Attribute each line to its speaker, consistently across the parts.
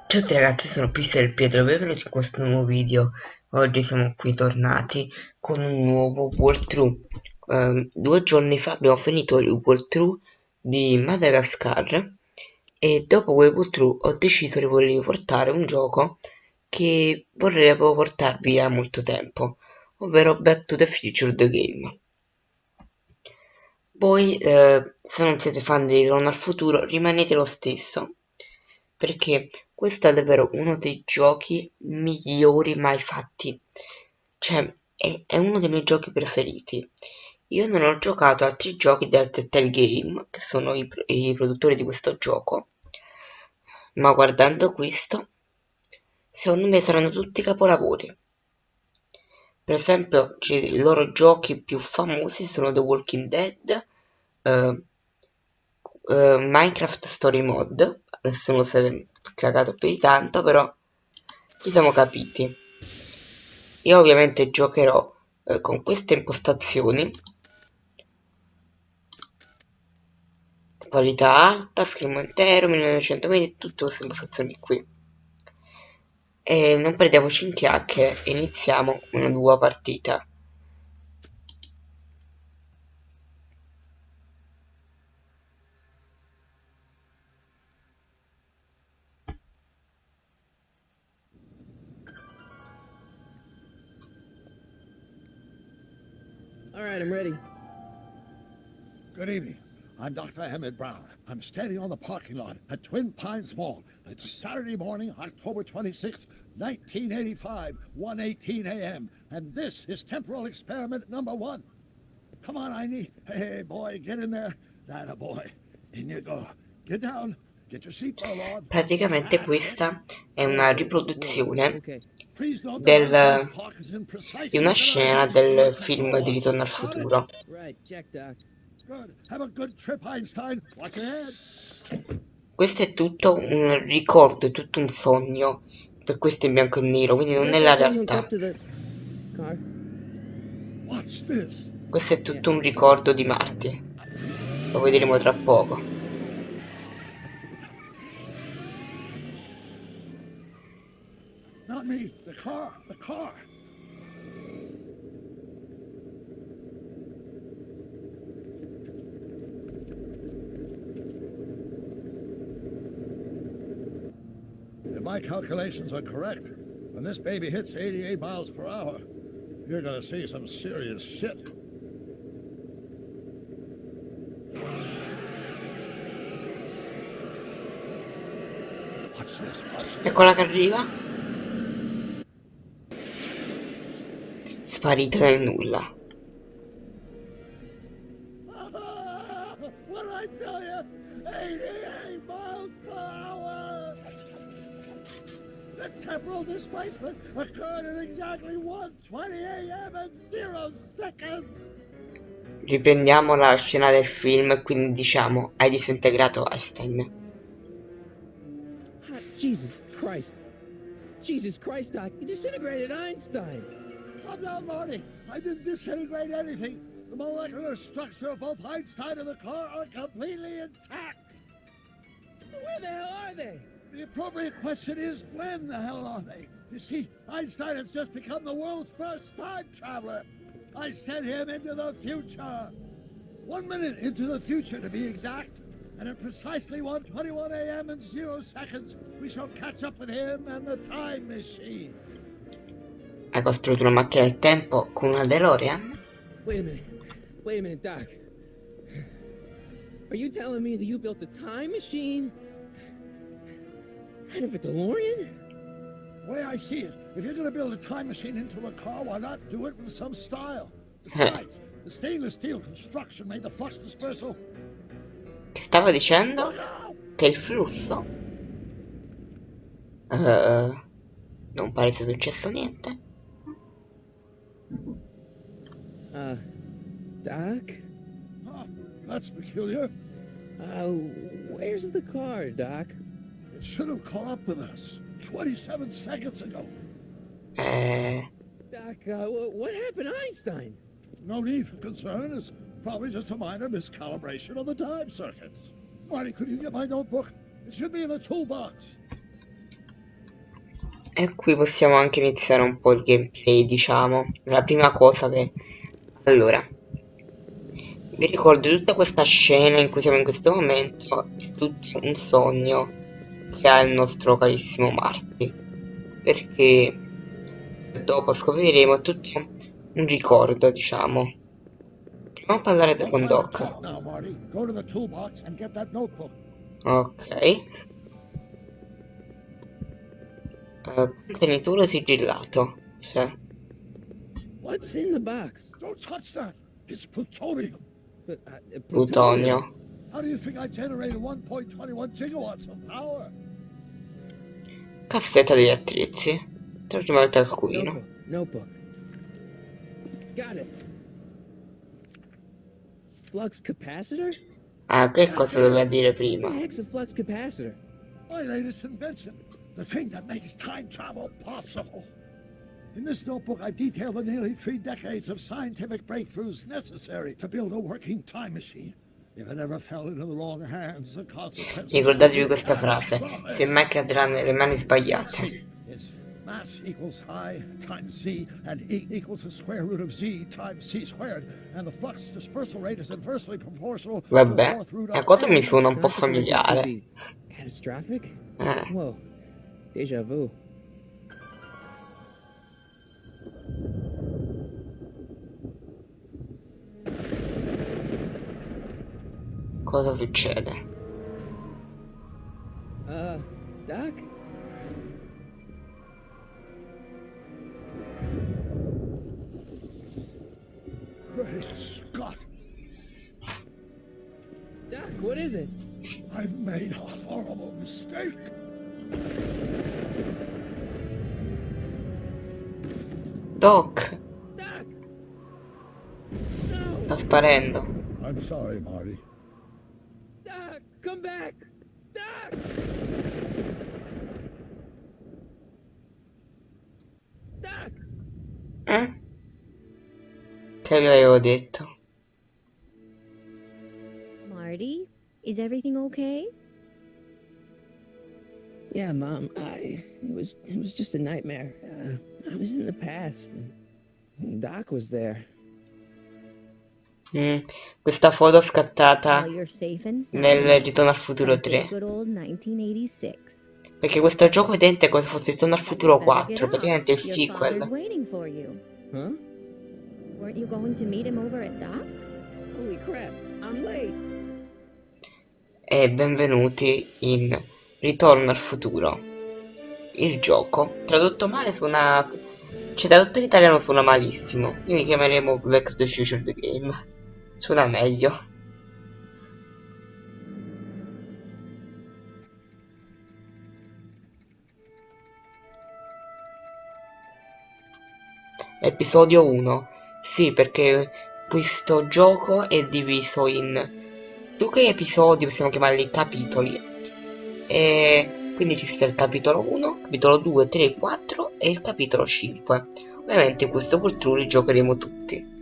Speaker 1: Ciao a tutti ragazzi, sono Pister Pietro, benvenuti in questo nuovo video. Oggi siamo qui tornati con un nuovo walkthrough. 2 giorni fa abbiamo finito il walkthrough di Madagascar e dopo quel walkthrough ho deciso di volervi portare un gioco che vorrei portarvi da molto tempo, ovvero Back to the Future the Game. Voi, se non siete fan di Ritorno al Futuro, rimanete lo stesso, perché questo è davvero uno dei giochi migliori mai fatti. Cioè, è uno dei miei giochi preferiti. Io non ho giocato altri giochi del Telltale Game, che sono i produttori di questo gioco, ma guardando questo, secondo me saranno tutti capolavori. Per esempio, i loro giochi più famosi sono The Walking Dead, eh, Minecraft Story Mode. Adesso non si è cagato più di tanto, però ci siamo capiti. Io ovviamente giocherò con queste impostazioni, qualità alta, schermo intero, 1920, tutte queste impostazioni qui. E non perdiamoci in chiacchiere e iniziamo una nuova partita.
Speaker 2: All right, I'm ready.
Speaker 3: Good evening. I'm Dr. Emmett Brown. I'm standing on the parking lot at Twin Pines Mall. It's Saturday morning, October 26th, 1985, 1:18 a.m. And this is temporal experiment number 1. Come on, Einie. Hey, boy, get in there. That a boy. In you go. Get down. Get your seatbelt on.
Speaker 1: Praticamente questa è una riproduzione
Speaker 2: Okay.
Speaker 3: Please note that Einstein's clock is in
Speaker 1: di
Speaker 3: precisely
Speaker 1: una
Speaker 3: the
Speaker 1: scena
Speaker 3: hours
Speaker 1: del
Speaker 3: remote
Speaker 1: film
Speaker 3: control.
Speaker 1: di Ritorno al
Speaker 3: Got it?
Speaker 1: Futuro.
Speaker 2: Right, check, Doc.
Speaker 3: Good. Have a good trip, Einstein. Watch your head.
Speaker 1: Questo è tutto un ricordo, è tutto un sogno, per questo è in bianco e nero, quindi non
Speaker 2: Got
Speaker 1: è la
Speaker 2: that thing hooked
Speaker 1: realtà.
Speaker 2: up to the car?
Speaker 3: Watch this.
Speaker 1: Questo è tutto un ricordo di Marty, lo vedremo tra poco.
Speaker 3: Not me. The car. The car. If my calculations are correct, when this baby hits 88 miles per hour, you're gonna see some serious shit. Watch this. Watch this.
Speaker 1: Eccola che arriva. Sparita nel nulla.
Speaker 3: What did I tell you? 88 miles per hour! The temporal displacement occurred at exactly 1:20 a.m. and 0 seconds!
Speaker 1: Riprendiamo la scena del film e quindi diciamo hai disintegrato Einstein.
Speaker 2: Jesus Christ. Jesus Christ, Doc. You disintegrated Einstein.
Speaker 3: Calm down, Marty. I didn't disintegrate anything. The molecular structure of both Einstein and the car are completely intact.
Speaker 2: Where the hell are they?
Speaker 3: The appropriate question is, when the hell are they? You see, Einstein has just become the world's first time traveler. I sent him into the future. 1 minute into the future, to be exact. And at precisely 1:21 a.m. and 0 seconds, we shall catch up with him and the time machine.
Speaker 1: Hai costruito una macchina del tempo con una DeLorean?
Speaker 2: Wait a minute. Wait a minute, Doc. Are you telling me that you built a time machine out of a DeLorean?
Speaker 3: The way I see it, if you're going to build a time machine into a car, why not do it with some style? Besides, the stainless steel construction made the flux dispersal.
Speaker 1: Che stava dicendo? Che il flusso? Non pare sia successo niente.
Speaker 2: Doc?
Speaker 3: Huh, that's peculiar.
Speaker 2: Where's the car, Doc?
Speaker 3: It should have caught up with us 27 seconds ago.
Speaker 2: Doc, what happened to Einstein?
Speaker 3: No need for concern. It's probably just a minor miscalibration of the time circuits. Marty, could you get my notebook? It should be in the toolbox.
Speaker 1: E qui possiamo anche iniziare un po' il gameplay, diciamo. La prima cosa che... Allora, vi ricordo tutta questa scena in cui siamo in questo momento, è tutto un sogno che ha il nostro carissimo Marty. Perché dopo scopriremo è tutto un ricordo, diciamo. Proviamo a parlare
Speaker 3: No
Speaker 1: con
Speaker 3: time to
Speaker 1: Doc.
Speaker 3: talk now, Marty. Go to the toolbox and get that notebook.
Speaker 1: Ok. Contenitore sigillato. Cioè,
Speaker 2: What's in the box?
Speaker 3: Don't touch that. It's plutonium.
Speaker 2: But,
Speaker 1: plutonio.
Speaker 3: How do you think I generated 1.21 gigawatts of power?
Speaker 1: Cassetta degli attrezzi. Torniamo al taccuino.
Speaker 2: Notebook. Got it. Flux capacitor?
Speaker 1: Ah, che cosa doveva dire
Speaker 2: What
Speaker 1: prima?
Speaker 2: the heck's a flux capacitor?
Speaker 3: My latest invention. The thing that makes time travel possible. In this notebook, I've detailed the nearly 3 decades of scientific breakthroughs necessary to build a working time machine. If it ever fell into the wrong hands, the consequences would
Speaker 1: Ricordatevi
Speaker 3: be
Speaker 1: questa frase.
Speaker 3: catastrophic.
Speaker 1: Se mai cadrà nelle mani sbagliate.
Speaker 3: Is mass equals I times z, and E equals the square root of z times c squared, and the flux dispersal rate is inversely proportional to the
Speaker 1: Vabbè,
Speaker 3: fourth root
Speaker 1: la
Speaker 3: of
Speaker 1: cosa mi
Speaker 3: n.
Speaker 1: suona un po'
Speaker 2: Consequences could
Speaker 1: familiare.
Speaker 2: be catastrophic?
Speaker 1: Eh.
Speaker 2: Whoa. Deja vu.
Speaker 1: Cosa succede?
Speaker 2: Doc?
Speaker 3: Great Scott!
Speaker 2: Doc, what is it?
Speaker 3: I've made a horrible mistake.
Speaker 1: Doc,
Speaker 2: Doc!
Speaker 1: sta sparendo.
Speaker 3: I'm sorry, Marty.
Speaker 2: Doc, come back! Doc! Doc!
Speaker 1: Eh? Che vi avevo detto?
Speaker 4: Marty, is everything okay?
Speaker 2: Yeah, Mom. It was just a nightmare. I was in the past, and Doc was there.
Speaker 1: Questa foto scattata
Speaker 4: Well, you're safe and sound.
Speaker 1: nel Ritorno al Futuro
Speaker 4: Back in
Speaker 1: 3.
Speaker 4: good old 1986.
Speaker 1: Perché questo gioco è identico come se fosse Ritorno al Futuro
Speaker 4: Better get
Speaker 1: 4,
Speaker 4: up.
Speaker 1: praticamente il
Speaker 4: Your father's
Speaker 1: sequel.
Speaker 4: waiting for you.
Speaker 2: Huh?
Speaker 4: Weren't you going to meet him over at Doc's?
Speaker 2: Holy crap! I'm late.
Speaker 1: E benvenuti in Ritorno al Futuro. Il gioco. Tradotto male suona... Cioè, tradotto in italiano suona malissimo. Quindi chiameremo Back to the Future the Game. Suona meglio. Episodio 1. Sì, perché questo gioco è diviso in più che episodi, possiamo chiamarli capitoli. E quindi ci sta il capitolo 1, capitolo 2, 3, 4 e il capitolo 5. Ovviamente in questo playthrough li giocheremo tutti.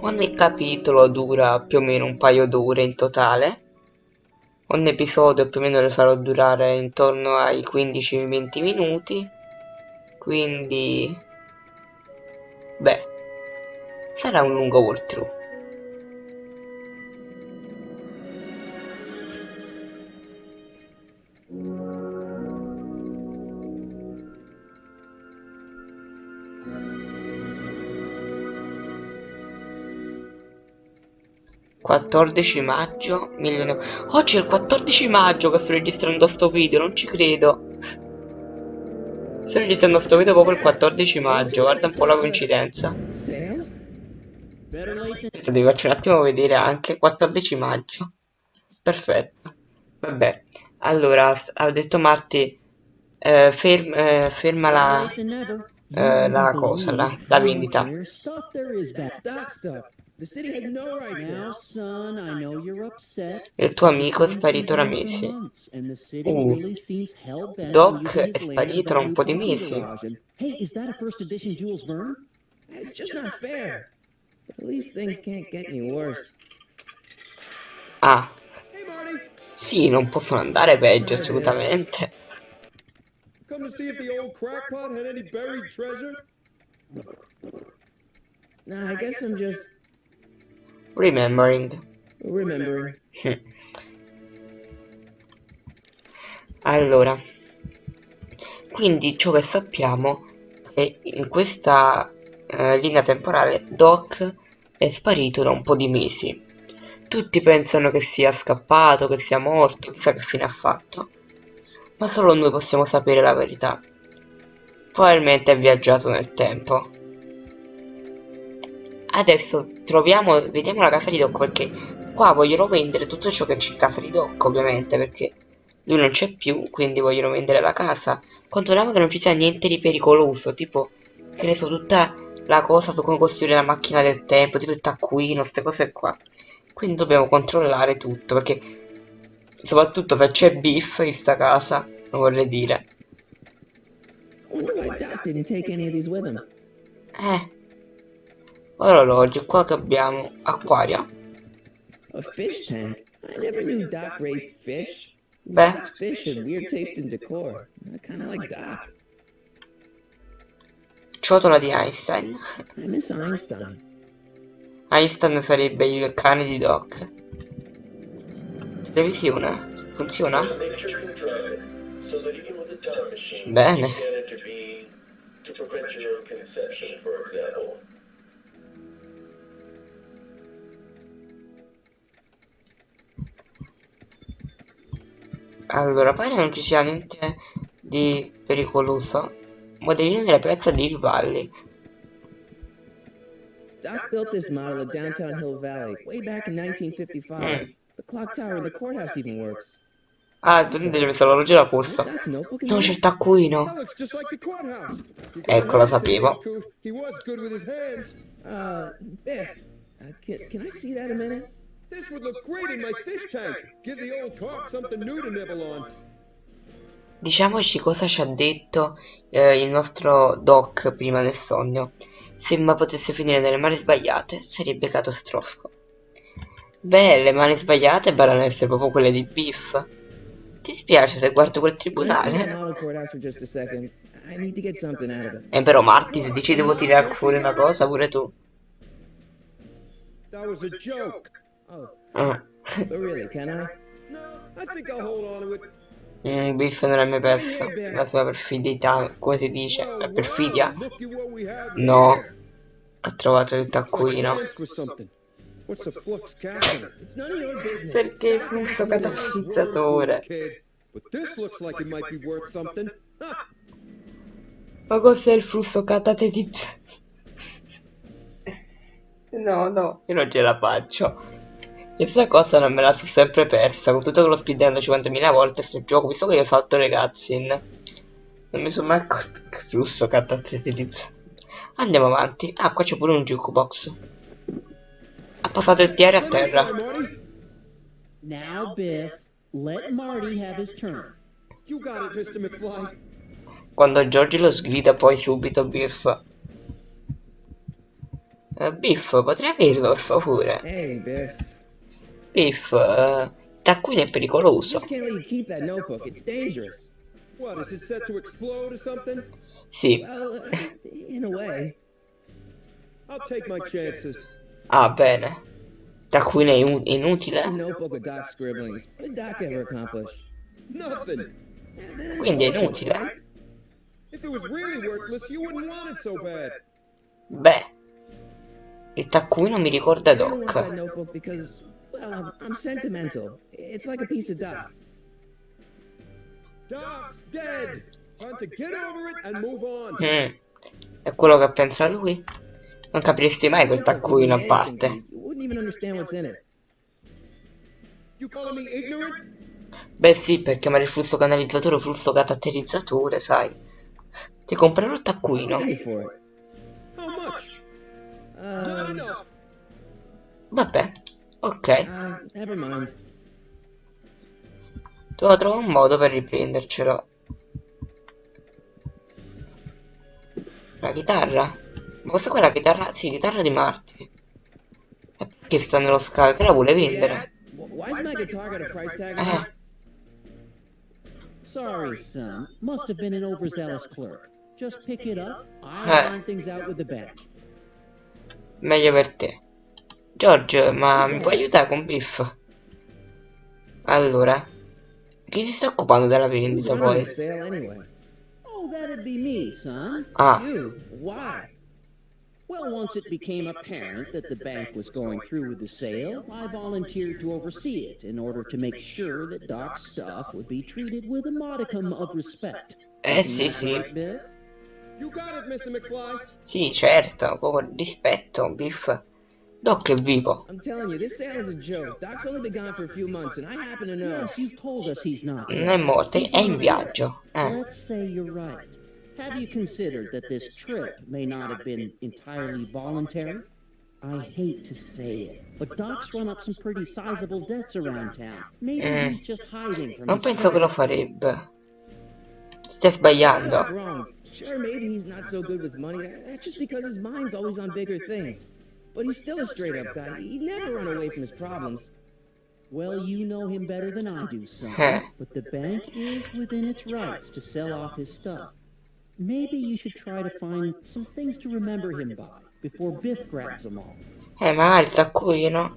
Speaker 1: Ogni capitolo dura più o meno un paio d'ore in totale. Ogni episodio più o meno lo farò durare intorno ai 15-20 minuti. Quindi, beh, sarà un lungo walkthrough. (14 maggio 1900). Oggi è il 14 maggio che sto registrando sto video, non ci credo. Sto registrando sto video proprio il 14 maggio, guarda un po' la coincidenza.
Speaker 2: Sam? Better late than...
Speaker 1: Vi faccio un attimo vedere anche 14 maggio. Perfetto. Vabbè, allora, ha detto Marty, ferma
Speaker 2: Late than never.
Speaker 1: la cosa, la vendita.
Speaker 5: Stuff there is back
Speaker 2: Doc stuff. The city has no right to...
Speaker 5: now, son. I know you're upset.
Speaker 1: Il tuo amico è
Speaker 5: It's
Speaker 1: sparito da
Speaker 5: been for
Speaker 1: mesi.
Speaker 5: months, and the city really seems hell-bent on
Speaker 1: Doc
Speaker 5: using
Speaker 1: è
Speaker 5: his land
Speaker 1: sparito
Speaker 5: as
Speaker 1: da
Speaker 5: a
Speaker 1: un
Speaker 5: new
Speaker 1: po' di
Speaker 5: parking
Speaker 1: mesi.
Speaker 5: garage. And, hey, is that a first edition Jules Verne?
Speaker 2: It's just not fair. At least things can't get any worse.
Speaker 1: Ah,
Speaker 2: Hey, Marty.
Speaker 1: sì, non possono andare peggio, assolutamente.
Speaker 6: Come to see if the old crackpot had any buried treasure?
Speaker 2: Nah, I guess I'm just
Speaker 1: Remembering.
Speaker 2: remembering.
Speaker 1: Allora, quindi ciò che sappiamo è in questa linea temporale Doc è sparito da un po' di mesi. Tutti pensano che sia scappato, che sia morto, chissà che fine ha fatto. Ma solo noi possiamo sapere la verità. Probabilmente è viaggiato nel tempo. Adesso vediamo la casa di Doc, perché qua vogliono vendere tutto ciò che c'è in casa di Doc, ovviamente, perché lui non c'è più, quindi vogliono vendere la casa. Controlliamo che non ci sia niente di pericoloso, tipo, che ne so, tutta la cosa su come costruire la macchina del tempo, tipo il taccuino, queste cose qua. Quindi dobbiamo controllare tutto, perché soprattutto se c'è beef in sta casa, non vorrei dire.
Speaker 2: Wonder why Doc didn't take any of these with him.
Speaker 1: Orologio, qua che abbiamo acquario.
Speaker 2: A fish tank? I never knew Doc raised fish.
Speaker 1: Beh,
Speaker 2: Doc's fish had weird taste in decor. Kind of like Doc.
Speaker 1: ciotola di Einstein.
Speaker 2: I miss Einstein.
Speaker 1: Einstein sarebbe il cane di Doc. Televisione? Funziona? Bene. Allora, pare non ci sia niente di pericoloso. Modellino della piazza di Rivalli.
Speaker 2: Doc built this model of downtown Hill Valley way back in 1955. The clock tower in the courthouse even works.
Speaker 1: Ah, tu devi mettere l'orologio alla posta.
Speaker 2: Doc's notebook in
Speaker 1: No, c'è
Speaker 2: there?
Speaker 1: il taccuino.
Speaker 6: That looks just like the courthouse. You
Speaker 1: Ecco, lo
Speaker 6: gotta admit,
Speaker 1: sapevo.
Speaker 6: He was good with his hands.
Speaker 2: Biff, can I see that a minute?
Speaker 6: This would look great in my fish tank. Give the old carp something new to nibble on.
Speaker 1: Diciamoci cosa ci ha detto il nostro Doc prima del sogno. Se mai potesse finire nelle mani sbagliate, sarebbe catastrofico. Beh, le mani sbagliate barano essere proprio quelle di Biff. Ti spiace se guardo quel
Speaker 2: Can I see that
Speaker 1: tribunale?
Speaker 2: model courthouse for just a second? I need to get something out of it.
Speaker 1: Però Marty, se dici devo tirare fuori una cosa, pure tu.
Speaker 6: That was a joke.
Speaker 2: Oh,
Speaker 1: Ah.
Speaker 2: but really, can I?
Speaker 6: No, I think I'll hold on to it.
Speaker 1: Biff non l'hai mai persa. La sua perfidità, come si dice? La perfidia?
Speaker 6: Looky what we have
Speaker 1: No.
Speaker 6: here.
Speaker 1: Ha trovato il taccuino.
Speaker 6: Dance with something. What's a flux capacitor?
Speaker 2: It's none of your business.
Speaker 1: Perché il flusso catalizzatore?
Speaker 6: Kid, but this looks like it might be worth something. Ah,
Speaker 1: Ma cos'è il flusso catalizzatore? No, io non ce la faccio. Questa cosa non me la sono sempre persa, con tutto che l'ho speedrunnato 50.000 volte sto gioco, visto che io salto le cutscene. Non mi sono mai accorto che flusso catalizzatore. Andiamo avanti. Ah, qua c'è pure un jukebox. Ha passato il TR a terra.
Speaker 5: Now, Biff, let Marty have his turn.
Speaker 6: you got it, Mr. McFly.
Speaker 1: Quando George lo sgrida poi subito Biff. Biff, potrei aprirlo per favore?
Speaker 2: Hey, Biff.
Speaker 1: Biff, taccuino è pericoloso.
Speaker 2: Just can't let you keep that notebook. It's dangerous.
Speaker 6: What, is it set to explode or something?
Speaker 1: Sì.
Speaker 2: Well, in a way.
Speaker 6: I'll take my chances.
Speaker 1: Ah, bene. Taccuino è inutile?
Speaker 2: A notebook with Doc's scribblings. What did Doc ever accomplish?
Speaker 6: Nothing.
Speaker 1: Quindi è inutile?
Speaker 6: If it was really worthless, you wouldn't want it so bad.
Speaker 1: Beh, il taccuino mi ricorda
Speaker 2: I don't want that
Speaker 1: Doc.
Speaker 2: notebook because, well, I'm sentimental. It's like a piece of Doc.
Speaker 6: Doc's dead. Time to get over it and move on.
Speaker 1: È quello che pensa lui? Non capiresti mai quel taccuino a parte.
Speaker 2: You wouldn't even understand what's in it.
Speaker 6: You calling me ignorant?
Speaker 1: Beh sì, perché ma il flusso canalizzatore o flusso caratterizzatore, sai. Ti comprerò il taccuino.
Speaker 2: Pay me for it.
Speaker 6: How much? Not enough.
Speaker 1: Vabbè, ok.
Speaker 2: Never mind.
Speaker 1: Devo trovare un modo per riprendercelo. La chitarra? Ma questa qua è la chitarra? Sì, chitarra di Marty. E perché sta nello scalo? Te la vuole vendere?
Speaker 2: Why is my guitar got a price tag on
Speaker 1: Eh,
Speaker 2: it?
Speaker 5: Sorry, son. Must have been an overzealous clerk. Just pick it up. I'll iron things out with the bank.
Speaker 1: Meglio per te. George, ma mi puoi aiutare con Biff? Allora, chi si sta occupando della
Speaker 2: Who's
Speaker 1: vendita
Speaker 2: running
Speaker 1: poi?
Speaker 2: the sale anyway?
Speaker 5: Oh, that'd be me, son.
Speaker 1: Ah,
Speaker 2: You? Why?
Speaker 5: Well, once it became apparent that the bank was going through with the sale, I volunteered to oversee it in order to make sure that Doc's stuff would be treated with a modicum of respect.
Speaker 1: sì,
Speaker 5: Isn't that
Speaker 1: sì.
Speaker 5: right, Biff?
Speaker 6: You got it, Mr. McFly.
Speaker 1: Sì, certo, proprio rispetto, Biff. Doc è vivo.
Speaker 2: I'm telling you, this sale is a joke. Doc's only been gone for a few months, and I happen to know.
Speaker 5: Yes, you've told us he's not
Speaker 1: Non è
Speaker 5: dead.
Speaker 1: morto,
Speaker 5: He's
Speaker 1: è in
Speaker 5: on
Speaker 1: viaggio.
Speaker 5: Let's say you're right. Have you considered that this trip may not have been entirely voluntary? I hate to say it, but Doc's run up some pretty sizable debts around town. Maybe he's just hiding from
Speaker 1: Non
Speaker 5: his
Speaker 1: penso che lo
Speaker 5: parents.
Speaker 1: farebbe. Stai
Speaker 2: You're
Speaker 1: sbagliando.
Speaker 2: not wrong. Sure, maybe he's not so good with money. That's just because his mind's always on bigger things. But he's still a straight-up guy. He'd never run away from his problems.
Speaker 5: Well, you know him better than I do, son. But the bank is within its rights to sell off his stuff. Maybe you should try to find some things to remember him by before Biff grabs them all.
Speaker 1: Magari il taccuino.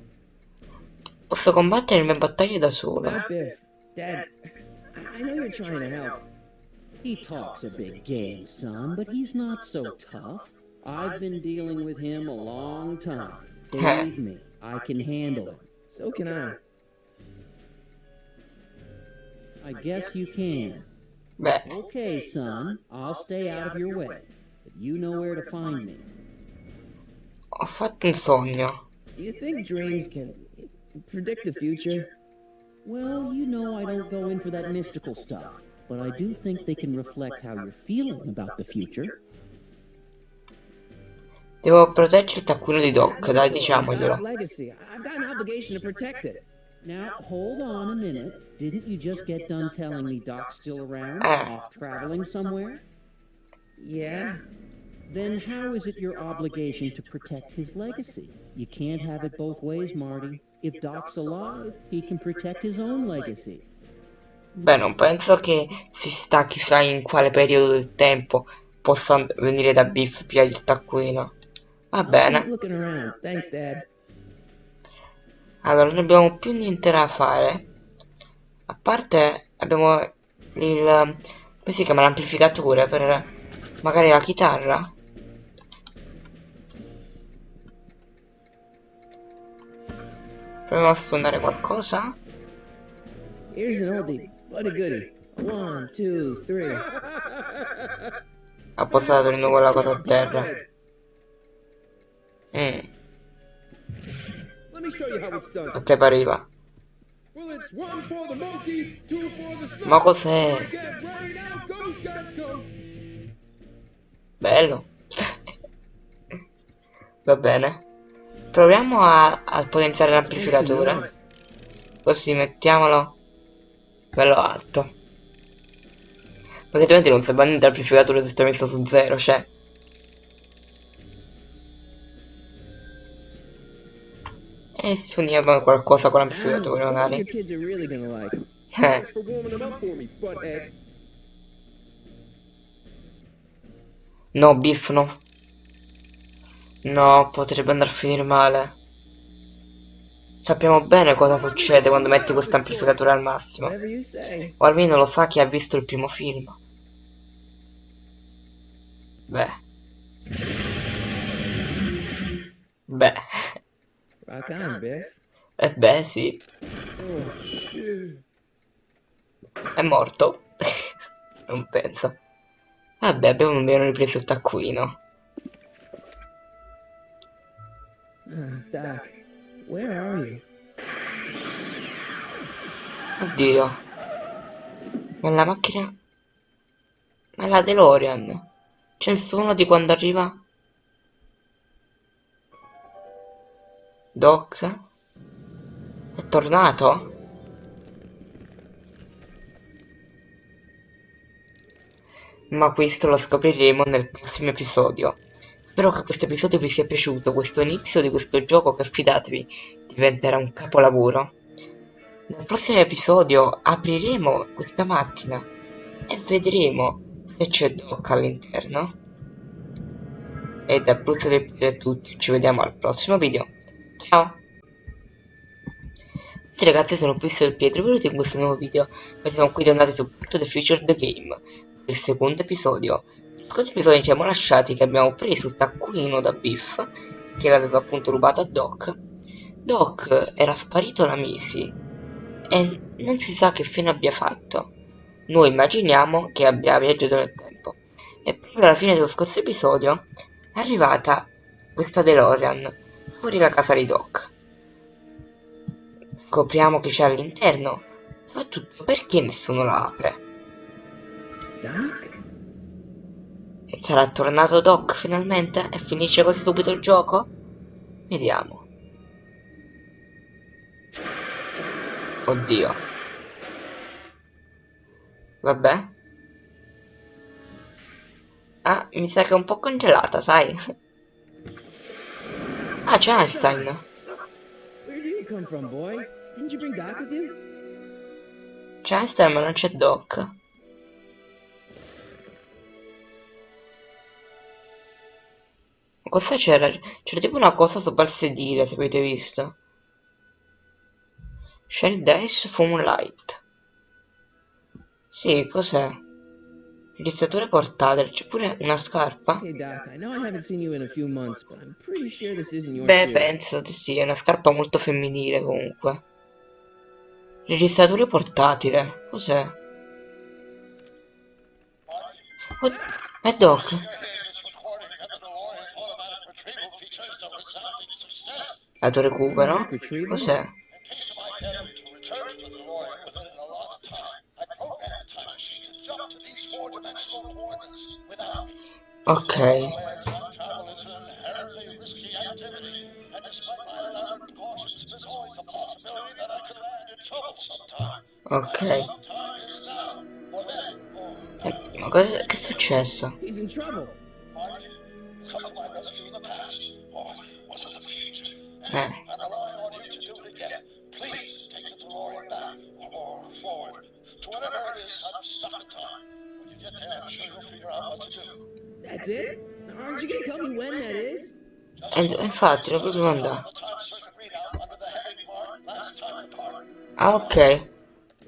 Speaker 1: Posso combattere le mie battaglie da solo.
Speaker 2: About Biff. Dad, I know you're trying to help.
Speaker 5: He talks a big game, son, but he's not so tough. I've been dealing with him a long time. Believe me, I can handle him.
Speaker 2: So can I.
Speaker 5: I guess you can.
Speaker 1: Beh,
Speaker 5: Okay, son, I'll stay out of your way, but you know where to find me.
Speaker 1: ho fatto un sogno.
Speaker 2: Do you think dreams can predict the future?
Speaker 5: Well, you know I don't go in for that mystical stuff, but I do think they can reflect how you're feeling about the future.
Speaker 1: Devo proteggere il taccuino di Doc, dai,
Speaker 2: Doc's
Speaker 1: diciamoglielo.
Speaker 2: legacy. I've got an obligation to protect it.
Speaker 5: Now, hold on a minute. Didn't you just get done telling me Doc's still around, off traveling somewhere?
Speaker 2: Yeah.
Speaker 5: Then how is it your obligation to protect his legacy? You can't have it both ways, Marty. If Doc's alive, he can protect his own legacy.
Speaker 1: Beh, non penso che si sta chissà in quale periodo del tempo possa venire da Biff via il taccuino. Va
Speaker 2: I'll keep
Speaker 1: bene.
Speaker 2: looking around. Thanks, Dad.
Speaker 1: Allora, non abbiamo più niente da fare. A parte abbiamo il... come si chiama? L'amplificatore per magari la chitarra. Proviamo a suonare qualcosa.
Speaker 2: Here's an oldie, but a goodie. 1, 2, 3.
Speaker 1: Ha posato di nuovo la cosa a terra.
Speaker 6: Let me show you how it's done.
Speaker 1: A te pareva?
Speaker 6: Well, it's 1 for the monkey, 2 for the snake.
Speaker 1: Ma cos'è?
Speaker 6: Get ready now, go, Scott, go.
Speaker 1: Bello. Va bene. Proviamo a potenziare l'amplificatore. Così mettiamolo bello alto. Perché altrimenti non serve niente l'amplificatore se sta messo su 0, cioè. E suoniamo qualcosa con l'amplificatore
Speaker 2: Your
Speaker 1: magari.
Speaker 2: kids are really gonna like.
Speaker 6: Thanks for warming them up for me, butthead.
Speaker 1: No, Biff, no. No, potrebbe andare a finire male. Sappiamo bene cosa succede quando metti questo amplificatore al massimo.
Speaker 2: Whatever you say.
Speaker 1: O almeno lo sa chi ha visto il primo film. Beh. Beh.
Speaker 2: Rock on, Biff.
Speaker 1: Beh, sì.
Speaker 2: Oh, shit.
Speaker 1: È morto. Non penso. Vabbè, abbiamo ripreso il taccuino.
Speaker 2: Doc, where are you?
Speaker 1: Oddio. Ma la macchina... Ma la DeLorean. C'è il suono di quando arriva... Doc? È tornato? Ma questo lo scopriremo nel prossimo episodio. Spero che questo episodio vi sia piaciuto, questo inizio di questo gioco che, fidatevi, diventerà un capolavoro. Nel prossimo episodio apriremo questa macchina e vedremo se c'è Doc all'interno. E da Brucia del Piede a tutti, ci vediamo al prossimo video. Ciao! Ciao ragazzi, sono Pisto del Pietro, benvenuti in questo nuovo video. Siamo qui tornati su Back to the Future The Game, per il secondo episodio. In questo episodio ci siamo lasciati che abbiamo preso il taccuino da Biff, che l'aveva appunto rubato a Doc. Doc era sparito da mesi e non si sa che fine abbia fatto. Noi immaginiamo che abbia viaggiato nel tempo. E proprio alla fine dello scorso episodio è arrivata questa DeLorean fuori la casa di Doc. Scopriamo che c'è all'interno, soprattutto perché nessuno la apre.
Speaker 2: Doc?
Speaker 1: E sarà tornato Doc finalmente e finisce così subito il gioco? Vediamo. Oddio. Vabbè. Ah, mi sa che è un po' congelata, sai? Ah, c'è Einstein.
Speaker 2: Where do you come from, boy? Didn't you bring Doc with you?
Speaker 1: C'è Einstein ma non c'è Doc. Ma cosa c'era? C'era tipo una cosa sopra il sedile, se avete visto. Shell Dash Light. Sì, cos'è? Registrature portatile, c'è pure una scarpa?
Speaker 2: Hey, Doc, I know I haven't seen you in a few months, but I'm pretty sure this isn't your
Speaker 1: Beh,
Speaker 2: shoe.
Speaker 1: penso di sì, è una scarpa molto femminile comunque. Registratore portatile, cos'è? Oh, è Doc. Auto recupero? Cos'è? Ok. Ok. Ma cosa che è successo?
Speaker 2: He's in trouble.
Speaker 1: Eh.
Speaker 2: That's it? Aren't you gonna tell me when that is?
Speaker 1: Infatti, lo proprio andare. Ah, ok.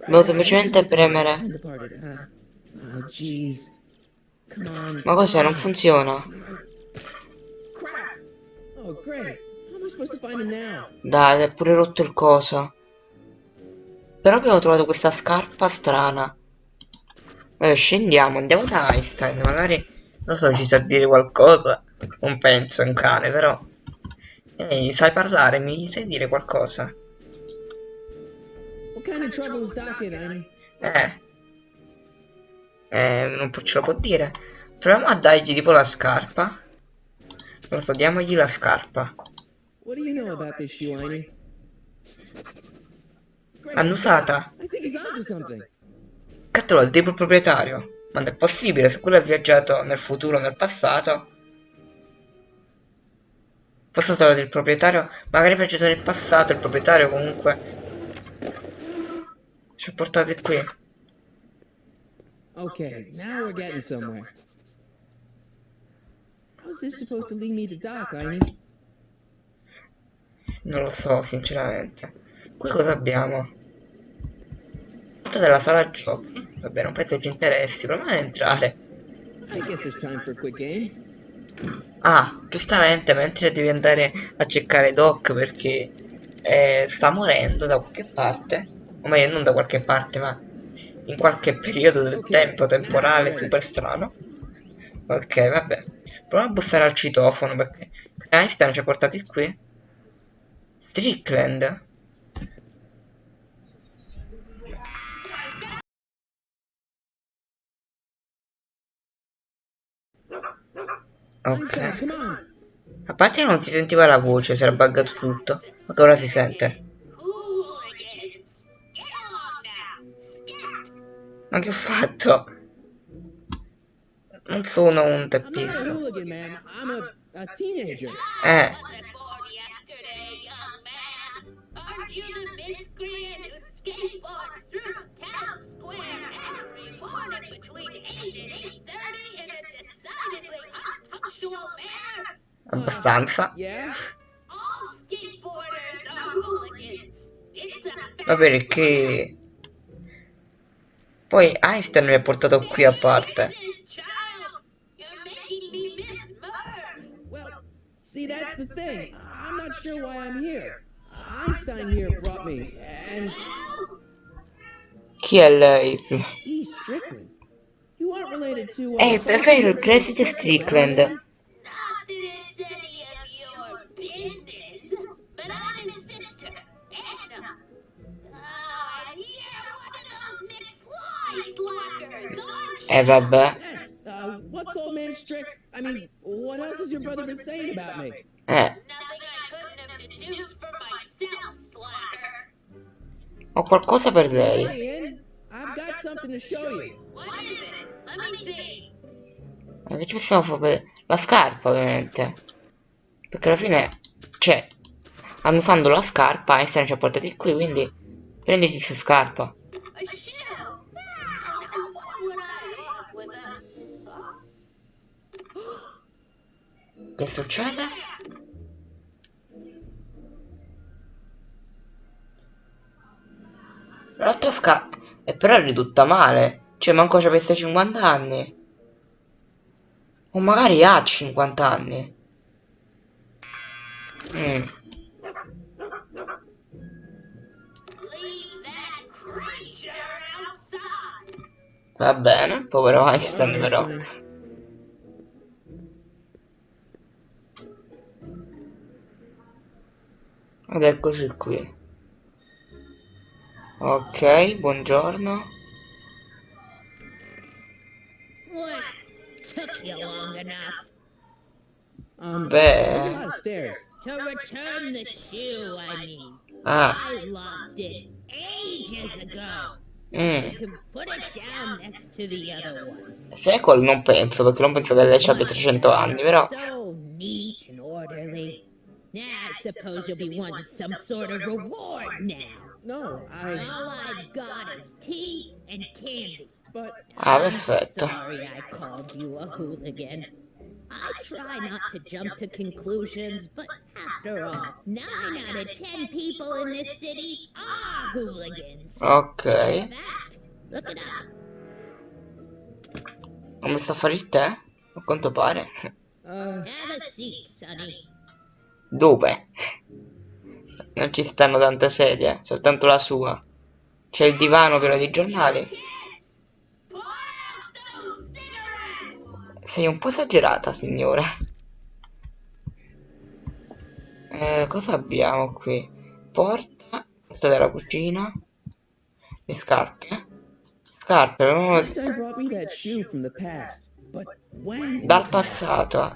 Speaker 1: Devo semplicemente premere.
Speaker 2: Oh, jeez. Come on.
Speaker 1: Ma cos'è? Non funziona.
Speaker 2: Crap. Oh, great. How am I supposed to find him now?
Speaker 1: Dai, è pure rotto il coso. Però abbiamo trovato questa scarpa strana. Vabbè, scendiamo, andiamo da Einstein. Magari, non so, ci sa dire qualcosa. Non penso, è un cane, però. Ehi, sai parlare? Mi sai dire qualcosa?
Speaker 2: What kind of trouble is Doc in, Amy?
Speaker 1: Non ce lo può dire. Proviamo a dargli tipo la scarpa. Non lo so, diamogli la scarpa.
Speaker 2: What do you know about this shoe, Amy?
Speaker 1: L'hanno usata.
Speaker 2: I think he's onto something.
Speaker 1: Cazzo, il tipo proprietario. Ma non è possibile, se quello è viaggiato nel futuro o nel passato. Forse trovato il proprietario. Magari è viaggiato nel passato, il proprietario comunque ci ha portato qui.
Speaker 2: Okay, now we're getting somewhere. How's this supposed to lead me to Doc, Amy?
Speaker 1: Non lo so, sinceramente. Qui cosa abbiamo? Porta della sala giochi. Vabbè, non penso ci interessi. Proviamo ad entrare.
Speaker 2: I guess it's time for a quick game.
Speaker 1: Ah, giustamente, mentre devi andare a cercare Doc perché sta morendo da qualche parte. O meglio, non da qualche parte, ma in qualche periodo del tempo temporale super strano. Ok, vabbè. Proviamo a bussare al citofono perché Einstein ci ha portati qui. Strickland. Ok. A parte che non si sentiva la voce, si era buggato tutto. Ma che ora si sente. Ma che ho fatto? Non sono un teppisto.
Speaker 2: hooligan, ma'am. I'm a teenager.
Speaker 7: Aren't you the miscreant who skateboards through town square every morning between 8 and 8:30 in a decidedly unpunctual manner.
Speaker 1: Abbastanza.
Speaker 2: Yeah?
Speaker 7: All skateboarders are hooligans. It's a
Speaker 1: Va bene che... Poi Einstein mi ha portato qui a parte.
Speaker 7: child. You're making me miss Merv.
Speaker 2: Well, see, that's the thing. I'm not sure why I'm here. Einstein here brought me, and
Speaker 1: Chi è lei?
Speaker 2: he's Strickland. You aren't related to,
Speaker 1: È vero, il preside Strickland.
Speaker 7: Not that it's any of your business, but I'm his sister, Edna. And you're one of those McFly slackers, aren't you?
Speaker 1: Vabbè.
Speaker 2: Yes, what's old man Strick? I mean, what else has your brother been saying about me?
Speaker 7: Nothing I couldn't have deduced for myself, slacker.
Speaker 1: Ho qualcosa per
Speaker 2: Come
Speaker 1: lei.
Speaker 2: on, Ian. I've got something to show you.
Speaker 7: What is it? Let me see.
Speaker 1: Che ci possiamo fare vedere? La scarpa, ovviamente. Perché alla fine, cioè, stanno usando la scarpa, Einstein ci ha portati qui, quindi prenditi questa scarpa.
Speaker 7: A shoe. Now, what would I want with a...
Speaker 1: Che succede? L'altra scarpa... però è ridotta male. Cioè, manco ci avesse 50 anni. O magari ha 50 anni.
Speaker 7: Leave that creature outside.
Speaker 1: Va bene, povero Einstein però. Ed eccoci qui. Ok, buongiorno.
Speaker 7: What took you long enough?
Speaker 2: There's a
Speaker 1: Beh,
Speaker 2: lot of stairs.
Speaker 7: To return the shoe, I mean.
Speaker 1: ah,
Speaker 7: I lost it ages ago. You
Speaker 1: mm.
Speaker 7: can put it down next to the other one.
Speaker 1: Secoli non penso, perché non penso che lei ci abbia 300 anni, però.
Speaker 7: So neat and orderly. Now I suppose you'll be wanting some sort of reward now.
Speaker 2: No,
Speaker 7: All I've got is tea and candy.
Speaker 2: but
Speaker 1: Ah,
Speaker 7: I'm
Speaker 1: perfetto.
Speaker 7: sorry I called you a hooligan. I try not to jump to conclusions, but after all, 9 out of 10 people in this city are hooligans.
Speaker 1: Ok.
Speaker 7: Fact. Look it up.
Speaker 1: Ho messo a fare il tè? A quanto pare.
Speaker 7: Have a seat, Sonny.
Speaker 1: Dove? Non ci stanno tante sedie, soltanto la sua. C'è il divano pieno di giornali.
Speaker 7: Pour out those cigarettes.
Speaker 1: Sei un po' esagerata, signora. Cosa abbiamo qui? Porta della cucina. Le scarpe. Scarpe,
Speaker 2: Einstein brought me that shoe from the past. But when?
Speaker 1: dal passato.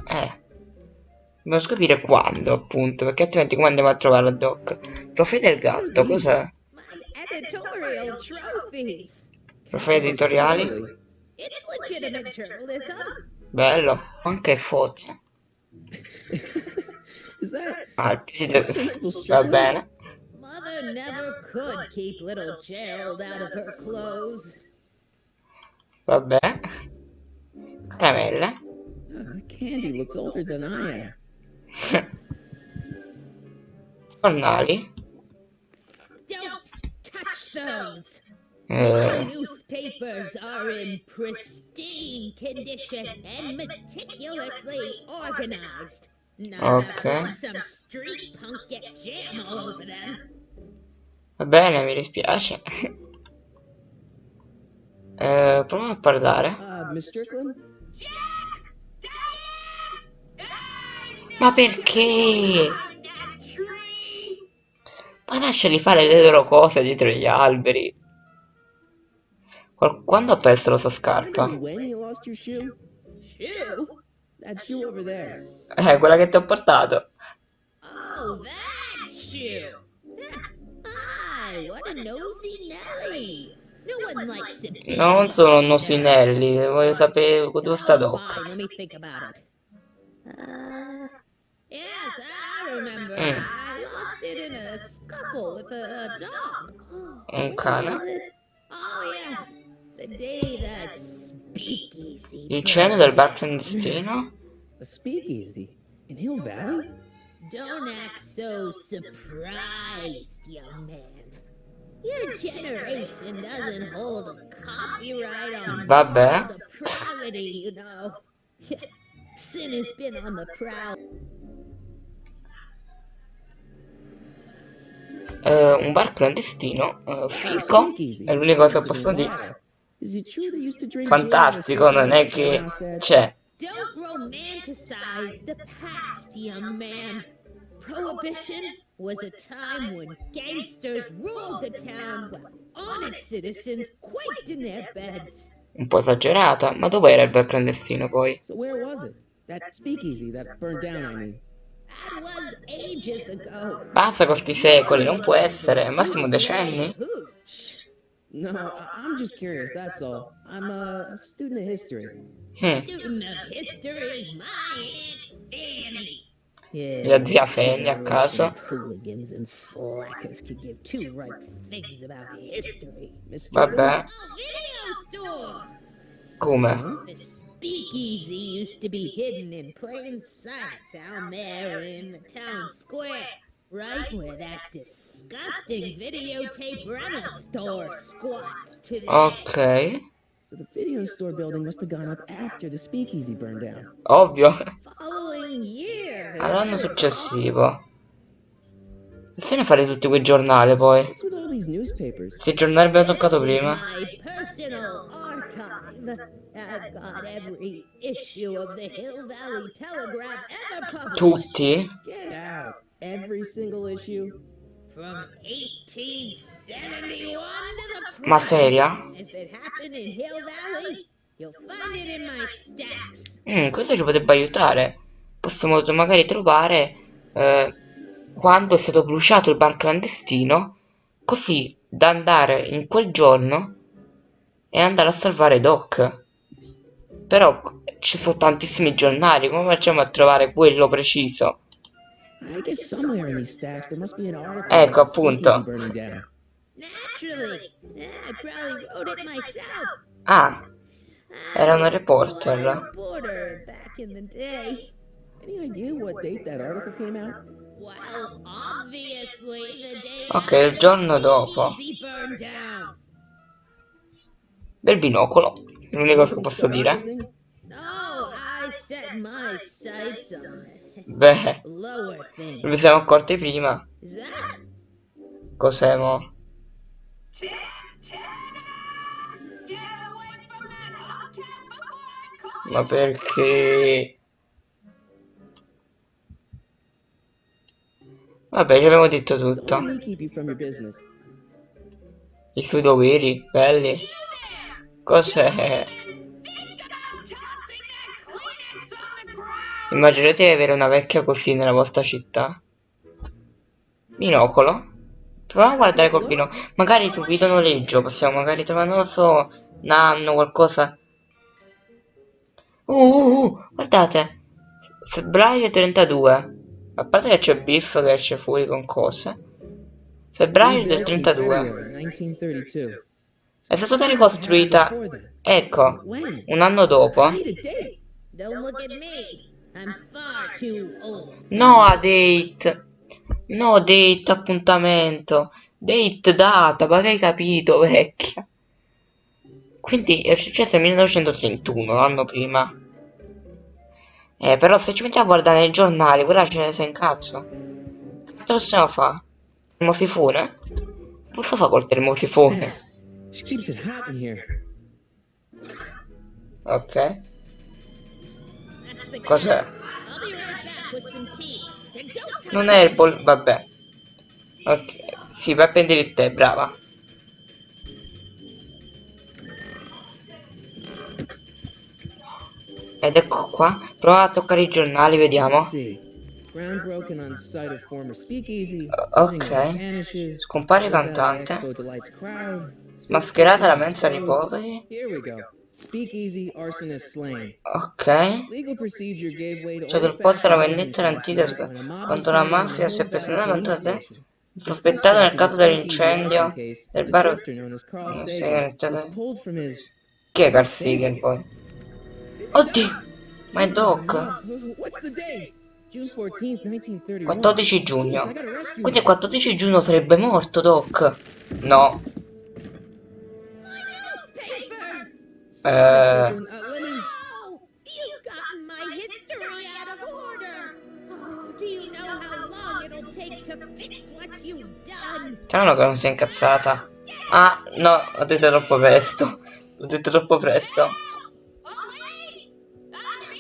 Speaker 1: Dobbiamo capire quando, appunto, perché altrimenti come andiamo a trovare il doc? Trofei del gatto, cos'è?
Speaker 7: Editorial trophies.
Speaker 1: Trofei editoriali?
Speaker 7: It's legitimate journalism.
Speaker 1: Bello. Anche foto.
Speaker 2: Is that
Speaker 1: Altri.
Speaker 2: Principal
Speaker 1: Va
Speaker 2: Strickland?
Speaker 1: bene.
Speaker 7: Mother never could keep little Gerald out of her clothes.
Speaker 1: Vabbè. Caramelle.
Speaker 2: That candy looks older than I am.
Speaker 1: Giornali.
Speaker 7: Don't touch those.
Speaker 1: Eh,
Speaker 7: Newspapers are in pristine condition and meticulously organized. Not enough to
Speaker 1: Ok.
Speaker 7: let some street punk get jam all over them.
Speaker 1: Va bene, mi dispiace. Proviamo a parlare.
Speaker 2: Miss Strickland?
Speaker 1: Ma perché? Ma lasciali fare le loro cose dietro gli alberi. Quando ha perso la sua scarpa?
Speaker 2: When you lost your shoe?
Speaker 7: Shoe?
Speaker 2: That shoe over there.
Speaker 1: Quella che ti ho portato.
Speaker 7: Oh, that shoe. Hi, what a nosy Nelly. No one likes it.
Speaker 1: Non sono nosinelli, voglio sapere dove sta Doc.
Speaker 7: Fine, let me think about it. Yes, I remember.
Speaker 1: Mm.
Speaker 7: I lost it in a scuffle with a dog.
Speaker 1: Un cane.
Speaker 7: Was it? Oh, yes. The day that speakeasy.
Speaker 1: Il cenno del bar clandestino?
Speaker 2: A speakeasy in Hill Valley?
Speaker 7: Don't act so surprised, young man. Your generation doesn't hold a copyright on
Speaker 1: Vabbè.
Speaker 7: moral depravity, you know. Sin has been on the prowl.
Speaker 1: Un bar clandestino, fico, è l'unica cosa che posso dire.
Speaker 2: Is it true they used to drink
Speaker 1: Fantastico, non è che c'è.
Speaker 7: Don't romanticize the past, young man. Prohibition was a time when gangsters ruled the town while honest citizens quaked in their beds.
Speaker 1: Un po' esagerata, ma dov'era il bar clandestino poi?
Speaker 2: So where was it? That speakeasy that burned down, I mean.
Speaker 7: That was ages ago.
Speaker 1: Basta con sti secoli, non può essere, massimo decenni.
Speaker 2: No, I'm just curious, that's all. I'm a student of history.
Speaker 7: Student of history, my Aunt Fanny.
Speaker 1: Mia zia Fanny a caso.
Speaker 7: Hooligans and slackers could give two right things about history.
Speaker 1: Vabbè,
Speaker 7: A video store.
Speaker 1: come?
Speaker 7: The speakeasy used to be hidden in plain sight down there in the town square, right where that disgusting videotape rental store squats today.
Speaker 1: Ok,
Speaker 2: So the video store building must have gone up after the speakeasy burned down.
Speaker 1: ovvio.
Speaker 7: Following year.
Speaker 1: All'anno successivo. Che se ne fare tutti quei giornali poi?
Speaker 2: What's with all these newspapers?
Speaker 1: Questi giornali abbiamo toccato prima.
Speaker 7: My personal archive. I've got every issue of the Hill Valley Telegraph ever published.
Speaker 1: Tutti?
Speaker 2: Get out! Every single issue?
Speaker 7: From 1871 to the
Speaker 1: Ma
Speaker 7: present.
Speaker 1: seria?
Speaker 7: If it happened in Hill Valley, you'll find it in my stacks.
Speaker 1: Questo ci potrebbe aiutare. Possiamo magari trovare quando è stato bruciato il bar clandestino, così da andare in quel giorno e andare a salvare Doc. Però ci sono tantissimi giornali, come facciamo a trovare quello preciso?
Speaker 2: I guess somewhere in these stacks there must be an article
Speaker 1: Ecco,
Speaker 2: about the
Speaker 1: appunto.
Speaker 2: speakeasy burning down.
Speaker 7: Naturally. I probably wrote it myself.
Speaker 1: Ah, era una
Speaker 7: I was a
Speaker 1: reporter.
Speaker 7: reporter back in the day.
Speaker 2: Any idea what date that article came out?
Speaker 7: Well, obviously the day
Speaker 1: Ok,
Speaker 7: after
Speaker 1: il giorno
Speaker 7: the
Speaker 1: dopo.
Speaker 7: speakeasy burned down.
Speaker 1: Del binocolo, è l'unica cosa che
Speaker 2: Some
Speaker 1: posso dire.
Speaker 2: stargazing?
Speaker 7: No, I set my sights on
Speaker 1: Beh,
Speaker 7: lower things.
Speaker 1: ce ne siamo accorti prima.
Speaker 7: Is that?
Speaker 1: Cos'è mo? Ma perché? Vabbè, ci abbiamo detto
Speaker 2: Don't let
Speaker 1: tutto.
Speaker 2: me keep you from your business.
Speaker 1: I suoi doveri, belli. Cos'è? Immaginate di avere una vecchia così nella vostra città. Binocolo? Proviamo a guardare col binocolo. Magari su video noleggio possiamo magari trovare, non lo so, un anno, qualcosa. Guardate. Febbraio 32. A parte che c'è Biff che esce fuori con cose. Febbraio del 32.
Speaker 2: 1932.
Speaker 1: È stata ricostruita, ecco, un anno dopo.
Speaker 2: I need a date.
Speaker 7: Don't look at me. I'm far too old.
Speaker 1: No a date. No date, appuntamento. Date data, ma che hai capito, vecchia? Quindi è successo nel 1931, l'anno prima. Però se ci mettiamo a guardare nei giornali, quella ce ne sei in cazzo. Che possiamo fare? Termosifone? Posso fare col termosifone?
Speaker 2: She keeps it hot in here.
Speaker 1: Ok.
Speaker 7: That's the
Speaker 1: Cos'è?
Speaker 7: I'll be right back with some tea. And don't touch
Speaker 1: Non è il vabbè. Ok. Sì, vai a prendere il tè, brava. Ed ecco qua. Prova a toccare i giornali, vediamo.
Speaker 2: Let's see. Ground broken on site of former speakeasy.
Speaker 1: Ok.
Speaker 2: Singer vanishes.
Speaker 1: Scompare
Speaker 2: Hill Valley
Speaker 1: cantante.
Speaker 2: Expo delights crowd.
Speaker 1: Mascherata la mensa dei poveri.
Speaker 2: Here we go. Speakeasy arsonist slain.
Speaker 1: Ok.
Speaker 2: Legal procedure gave way to
Speaker 1: C'è del posto alla
Speaker 2: old-fashioned
Speaker 1: vendetta
Speaker 2: evidence
Speaker 1: l'antica
Speaker 2: when a mob
Speaker 1: quando la
Speaker 2: was seen in
Speaker 1: mafia
Speaker 2: the
Speaker 1: si è
Speaker 2: Hill
Speaker 1: presentata
Speaker 2: Valley
Speaker 1: contro
Speaker 2: police
Speaker 1: te.
Speaker 2: station.
Speaker 1: Sospettato nel caso
Speaker 2: Suspect in the
Speaker 1: dell'incendio
Speaker 2: speakeasy arson case,
Speaker 1: del
Speaker 2: a
Speaker 1: bar.
Speaker 2: drifter known as Carl
Speaker 1: Sì,
Speaker 2: Sagan
Speaker 1: iniziato-
Speaker 2: was pulled from his
Speaker 1: Chi è Carl Sagan poi? Oddio! Ma è Doc!
Speaker 2: What's the date? June 14th, 1931.
Speaker 1: 14
Speaker 2: Jeez,
Speaker 1: giugno.
Speaker 2: I gotta rescue
Speaker 1: Quindi il
Speaker 2: him.
Speaker 1: 14 giugno sarebbe morto Doc. No.
Speaker 4: Papers!
Speaker 1: Eh,
Speaker 2: Let me...
Speaker 7: Oh, you've gotten my history out of order. Oh, do you know how long it'll take to fix what you've done?
Speaker 1: strano che non sia incazzata. Ah, no, ho detto troppo presto. Ho detto troppo presto.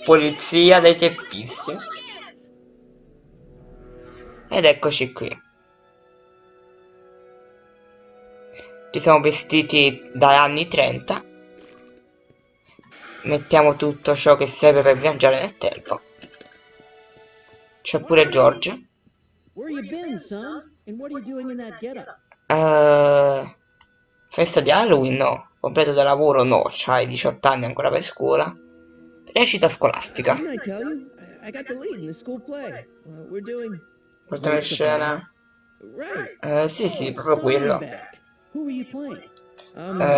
Speaker 1: Polizia dei teppisti. Ed eccoci qui. Ci siamo vestiti dagli anni 30. Mettiamo tutto ciò che serve per viaggiare nel tempo. C'è pure George.
Speaker 5: Where you been, son? And what are you doing in that getup?
Speaker 1: Festa di Halloween? No. Completo da lavoro? No. C'hai 18 anni ancora per scuola. Recita scolastica.
Speaker 2: Didn't I tell you? I got the lead in the school play. We're doing...
Speaker 1: Portami in scena.
Speaker 2: Right.
Speaker 1: Sì, sì, proprio quello.
Speaker 5: Steinbeck. Who are you playing?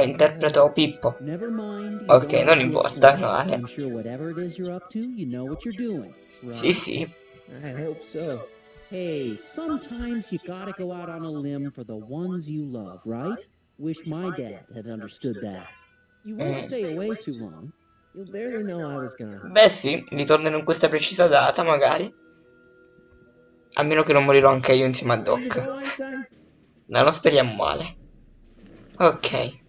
Speaker 1: Interpreto Pippo.
Speaker 5: Never mind. You
Speaker 1: Ok,
Speaker 5: don't
Speaker 1: non
Speaker 5: have to
Speaker 1: importa,
Speaker 5: explain.
Speaker 1: no, Ale.
Speaker 5: I'm sure whatever it is you're up to, you know what you're doing. Right?
Speaker 1: Sì, sì.
Speaker 2: I hope so.
Speaker 5: Hey, sometimes you gotta go out on a limb for the ones you love, right? Wish my dad had understood that. You won't stay away too long.
Speaker 2: You'll barely know I was gone.
Speaker 1: Beh sì, ritornerò in questa precisa data, magari. A meno che non morirò anche io insieme a
Speaker 2: Ready to
Speaker 1: Doc.
Speaker 2: go, Einstein?
Speaker 1: No, non speriamo male. Ok.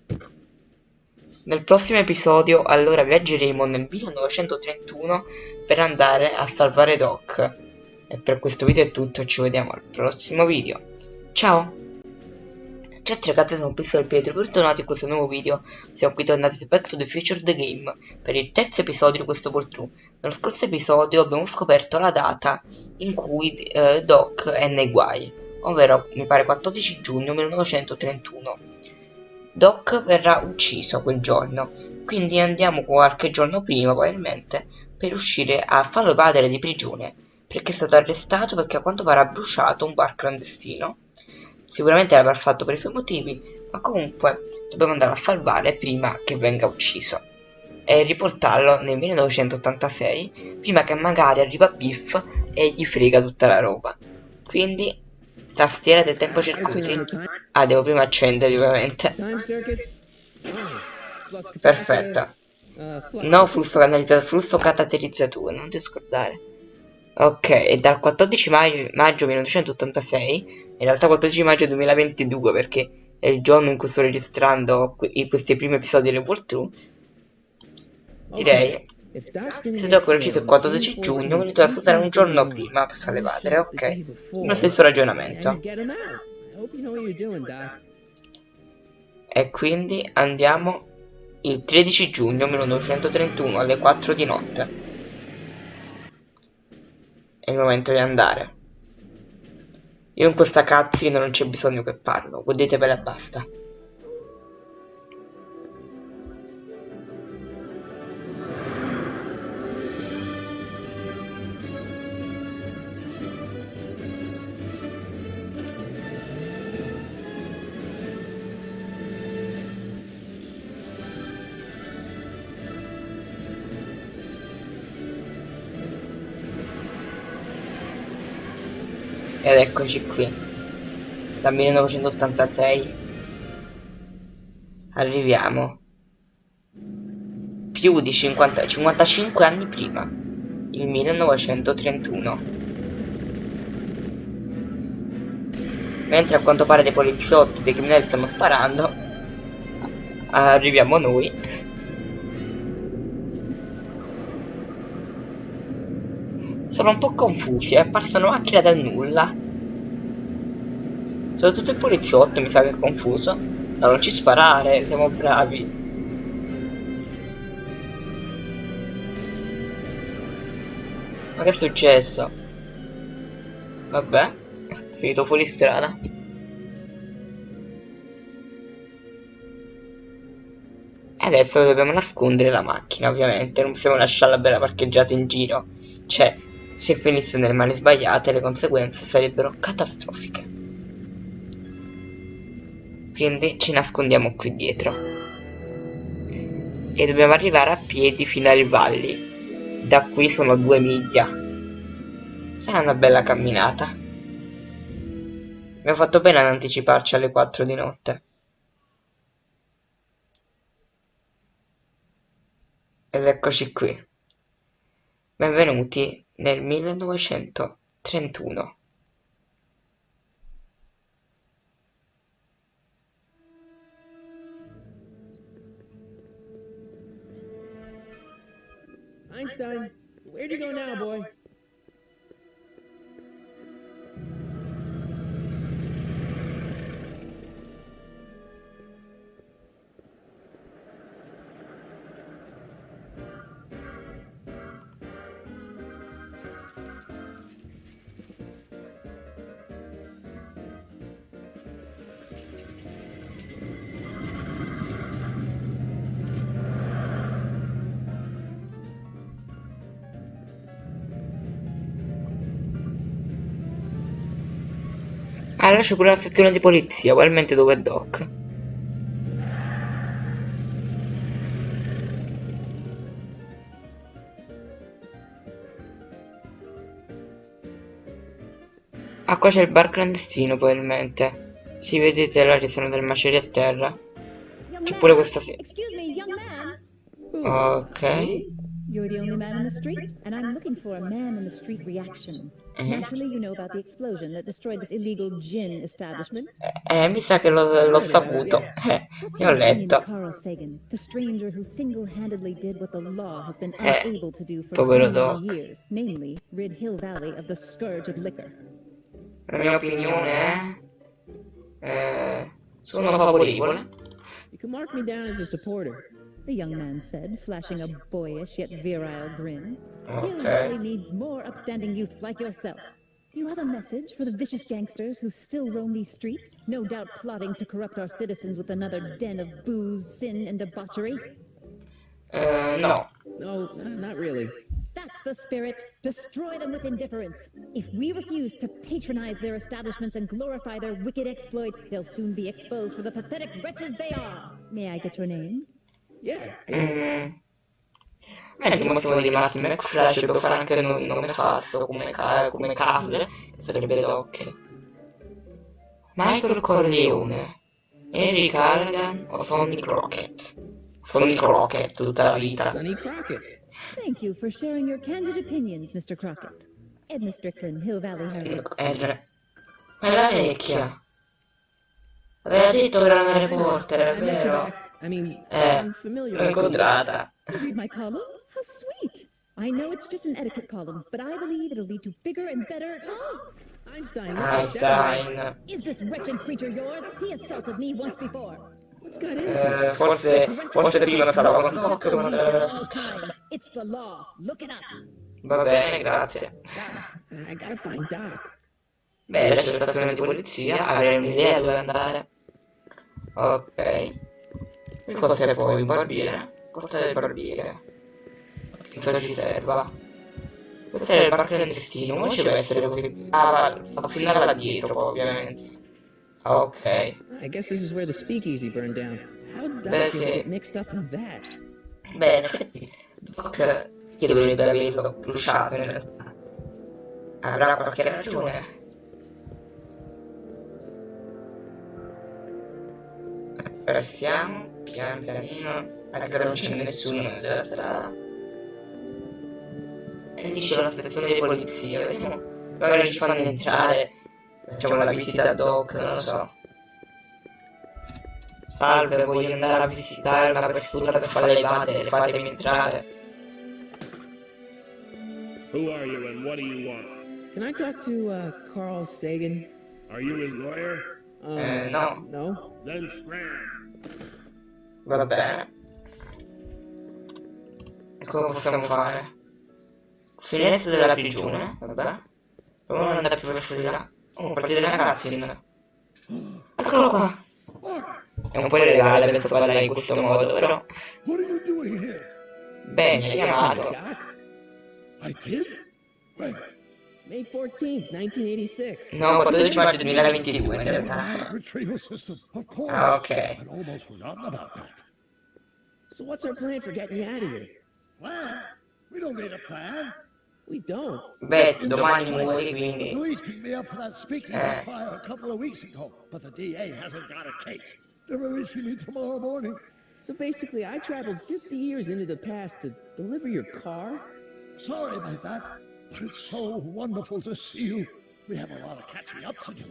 Speaker 1: Nel prossimo episodio allora viaggeremo nel 1931 per andare a salvare Doc. E per questo video è tutto, ci vediamo al prossimo video. Ciao! Ciao ragazzi, sono Pisto del Pietro, bentornati in questo nuovo video. Siamo qui tornati su Back to the Future The Game per il terzo episodio di questo walkthrough. Nello scorso episodio abbiamo scoperto la data in cui Doc è nei guai, ovvero mi pare 14 giugno 1931. Doc verrà ucciso quel giorno, quindi andiamo qualche giorno prima probabilmente per riuscire a farlo evadere di prigione, perché è stato arrestato perché a quanto pare ha bruciato un bar clandestino. Sicuramente l'avrà fatto per i suoi motivi, ma comunque dobbiamo andare a salvare prima che venga ucciso e riportarlo nel 1986 prima che magari arriva Biff e gli frega tutta la roba. Quindi tastiera del tempo circuiti. Ah, devo prima accenderli ovviamente.
Speaker 2: Time circuits? Oh, flux capacitor.
Speaker 1: Perfetta.
Speaker 2: Flux.
Speaker 1: No flusso canalizzato, flusso caratterizzatore, non ti scordare. Ok, e dal 14 maggio 1986, in realtà 14 maggio 2022 perché è il giorno in cui sto registrando questi primi episodi del walkthrough, direi, se Doc è ucciso il 14 giugno, quindi doveva aspettare un giorno prima per farle evadere, ok? Lo stesso ragionamento. E quindi andiamo il 13 giugno 1931 alle 4 di notte. È il momento di andare. Io in questa cutscene non c'è bisogno che parlo, godetevela e basta. Ed eccoci qui, dal 1986 arriviamo più di 55 anni prima, il 1931. Mentre a quanto pare dei poliziotti, dei criminali stanno sparando, arriviamo noi. Sono un po' confusi, è apparsa una macchina dal nulla. Soprattutto il poliziotto mi sa che è confuso. No, non ci sparare, siamo bravi. Ma che è successo? Vabbè, finito fuori strada. E adesso dobbiamo nascondere la macchina, ovviamente. Non possiamo lasciarla bella parcheggiata in giro. Cioè, se finisse nelle mani sbagliate le conseguenze sarebbero catastrofiche. Quindi ci nascondiamo qui dietro. e dobbiamo arrivare a piedi fino ai Valli. Da qui sono 2 miglia. Sarà una bella camminata. Abbiamo fatto bene ad anticiparci alle 4 di notte. Ed eccoci qui. Benvenuti nel 1931.
Speaker 2: Einstein, where'd you go now, boy?
Speaker 1: Ah, là c'è pure la stazione di polizia, ugualmente dove è Doc. Ah, qua c'è il bar clandestino, probabilmente. Sì, vedete là ci sono delle macerie a terra. C'è pure questa
Speaker 4: Excuse me, young man.
Speaker 1: Ok.
Speaker 4: You're the only man in the street, and I'm looking for a man in the street reaction. Naturally, you know about the explosion that destroyed this illegal gin establishment.
Speaker 1: Mi sa che l'ho saputo.
Speaker 4: What's
Speaker 1: Ne ho
Speaker 4: your opinion of
Speaker 1: letto.
Speaker 4: Carl Sagan, the stranger who single-handedly did what the law has been
Speaker 1: Eh,
Speaker 4: unable to do for
Speaker 1: povero
Speaker 4: 20
Speaker 1: Doc.
Speaker 4: years, namely rid Hill Valley of the scourge of liquor?
Speaker 1: La mia opinione è... sono favorevole.
Speaker 2: You can mark me down as a supporter.
Speaker 4: The young man said, flashing a boyish yet virile grin. Hill
Speaker 1: Ok.
Speaker 4: Valley needs more upstanding youths like yourself. Do you have a message for the vicious gangsters who still roam these streets, no doubt plotting to corrupt our citizens with another den of booze, sin, and debauchery?
Speaker 1: No.
Speaker 2: No, not really.
Speaker 4: That's the spirit. Destroy them with indifference. If we refuse to patronize their establishments and glorify their wicked exploits, they'll soon be exposed for the pathetic wretches they are. May I get your name?
Speaker 2: Yeah.
Speaker 1: Mentre possiamo di Martin McFly, ci devo fare anche un nome falso, come Carl, che sarebbe Doc. Michael Corleone, Henry Callaghan o Sonny Crockett? Sonny Crockett tutta la vita.
Speaker 2: Sonny Crockett.
Speaker 4: Thank you for sharing your candid opinions, Mr. Crockett. Edna Strickland, Hill Valley Herald.
Speaker 1: Ma è la vecchia. Aveva detto che era una reporter, è vero?
Speaker 2: I mean, I'm familiar
Speaker 1: L'ho
Speaker 2: with
Speaker 1: incontrata.
Speaker 4: You read my column? How sweet. I know it's just an etiquette column, but I believe it'll lead to bigger and better...
Speaker 2: Einstein. look at that.
Speaker 1: Einstein.
Speaker 4: Is this wretched creature yours? He assaulted me once before.
Speaker 2: What's got into it?
Speaker 1: Forse prima stava con Doc, ma non
Speaker 4: At
Speaker 1: era...
Speaker 4: all times. It's the law. Look it up.
Speaker 1: Va bene, grazie.
Speaker 2: I gotta find Doc.
Speaker 1: Beh, lascio la stazione di polizia, avrei un'idea dove andare. Ok. Che cos'è poi? Un barbiere? Porta del barbiere. Penso ci serva. Questo è il bar clandestino, come ci deve essere così? Ah, va fino là dietro poi, ovviamente. Ok.
Speaker 2: I guess this is where the speakeasy burned down. How did
Speaker 1: Beh,
Speaker 2: Doc
Speaker 1: sì.
Speaker 2: get mixed up in that?
Speaker 1: Beh, in effetti, Doc che dovrebbe averlo bruciato in realtà. Avrà qualche ragione. Passiamo, pian pianino, anche se non c'è nessuno in mezzo alla strada. E lì c'è la stazione di polizia, vediamo, magari ci fanno entrare, facciamo la visita a Doc, non lo so. Salve, voglio andare a visitare una questura per fare le vadere, fatemi entrare.
Speaker 8: Who are you and what do you want?
Speaker 2: Can I talk to Carl Sagan?
Speaker 8: Are you his lawyer?
Speaker 1: No.
Speaker 2: No?
Speaker 8: Then scram.
Speaker 1: Va bene. E cosa possiamo fare? Finestra della prigione, vabbè. Proviamo ad andare più verso di là. Oh, partita della cutscene. Eccolo qua. È un po' illegale, penso parlare in questo modo, però...
Speaker 3: What are you doing here?
Speaker 1: Bene, hai chiamato.
Speaker 2: Doc?
Speaker 3: I did? When?
Speaker 2: May 14th, 1986.
Speaker 1: No, 14 maggio 2022 in realtà.
Speaker 3: Retrieval system, of course.
Speaker 1: Ah, ok.
Speaker 3: I'd almost forgotten about that.
Speaker 2: So what's our plan for getting you out of here?
Speaker 3: Plan? We don't need a plan.
Speaker 2: We don't.
Speaker 1: Beh, domani muori,
Speaker 3: The
Speaker 1: quindi...
Speaker 3: police picked me up for that speakeasy fire a couple of weeks ago, but the DA hasn't got a case. They're releasing me tomorrow morning.
Speaker 2: So basically, I traveled 50 years into the past to deliver your car?
Speaker 3: Sorry about that, but it's so wonderful to see you. We have a lot of catching up to do.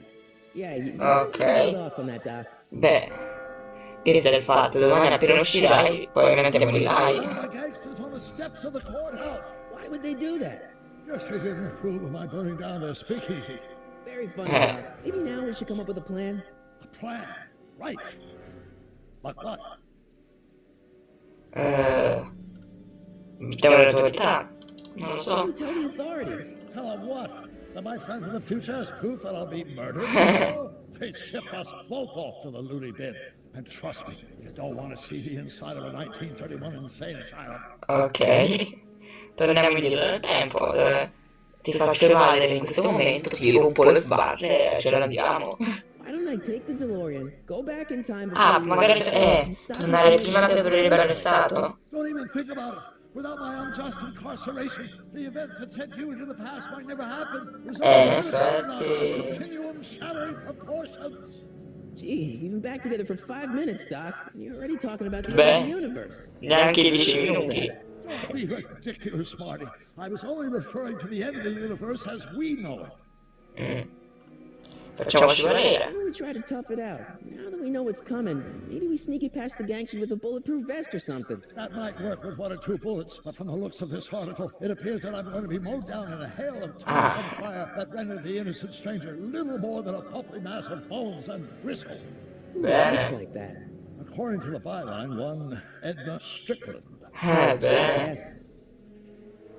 Speaker 2: Yeah, you
Speaker 1: Ok.
Speaker 2: hold off on that, Doc.
Speaker 1: Beh, questo è il fatto, domani appena uscirai, poi ovviamente morirai.
Speaker 3: The gangsters on the steps of the courthouse.
Speaker 2: Why would they do that?
Speaker 3: Yes, they didn't approve of my burning down their speakeasy.
Speaker 2: Very funny, Doc. Maybe now we should come up with a plan.
Speaker 3: A plan, right? But what?
Speaker 1: Mettiamo le autorità. Non lo so.
Speaker 2: Tell the authorities.
Speaker 3: Tell them what? That my friend from the future has proof that I'll be murdered tomorrow? They'd ship us both off to the loony bin. And trust me, you don't want to see the inside of a 1931 insane asylum.
Speaker 1: Ok. Torniamo indietro nel tempo. Ti faccio evadere in questo momento, ti rompo le sbarre e ce ne andiamo.
Speaker 2: Why don't I take the DeLorean, go back in time
Speaker 1: Ah,
Speaker 2: before
Speaker 1: magari
Speaker 2: stop
Speaker 1: tornare
Speaker 2: me
Speaker 1: prima che verrebbe arrestato.
Speaker 3: Don't even think about it. Without my unjust incarceration, the events that sent you into the past might never happen. There's
Speaker 1: infatti.
Speaker 3: continuum shattering proportions.
Speaker 2: Jeez, we've been back together for 5 minutes, Doc, and you're already talking about the end
Speaker 1: Beh,
Speaker 2: of the universe.
Speaker 1: neanche i 10 minuti.
Speaker 3: Don't be ridiculous, Marty. I was only referring to the end of the universe as we know it.
Speaker 1: Facciamoci
Speaker 2: Why
Speaker 1: valere.
Speaker 2: don't we try to tough it out? Now that we know what's coming, maybe we sneak it past the gangsters with a bulletproof vest or something.
Speaker 3: That might work with 1 or 2 bullets, but from the looks of this article, it appears that I'm going to be mowed down in a hail of tar and fire that rendered the innocent stranger little more than a pulpy mass of bones and gristle.
Speaker 1: Bene.
Speaker 2: It's like that.
Speaker 3: According to the byline, one Edna Strickland.
Speaker 1: Bene.
Speaker 2: Yes.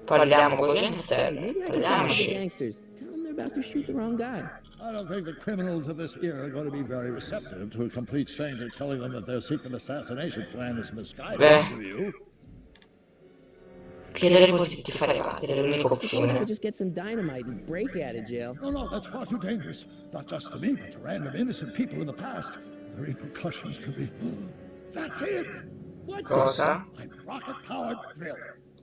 Speaker 1: Parliamo con i
Speaker 2: Hey,
Speaker 1: gangster.
Speaker 2: maybe I can talk to the
Speaker 1: Parliamoci.
Speaker 2: gangsters. Tell them they're about to shoot the wrong guy.
Speaker 3: I don't think the criminals of this era are going to be very receptive to a complete stranger telling them that their secret assassination plan is misguided. Do you?
Speaker 1: Chiedere così ti fa evadere, è l'unica
Speaker 2: Suppose I
Speaker 1: opzione.
Speaker 2: could just get some dynamite and break out of jail.
Speaker 3: No, that's far too dangerous. Not just to me, but to random innocent people in the past. The repercussions could be... That's it!
Speaker 2: What's
Speaker 1: Cosa?
Speaker 3: A rocket-powered drill.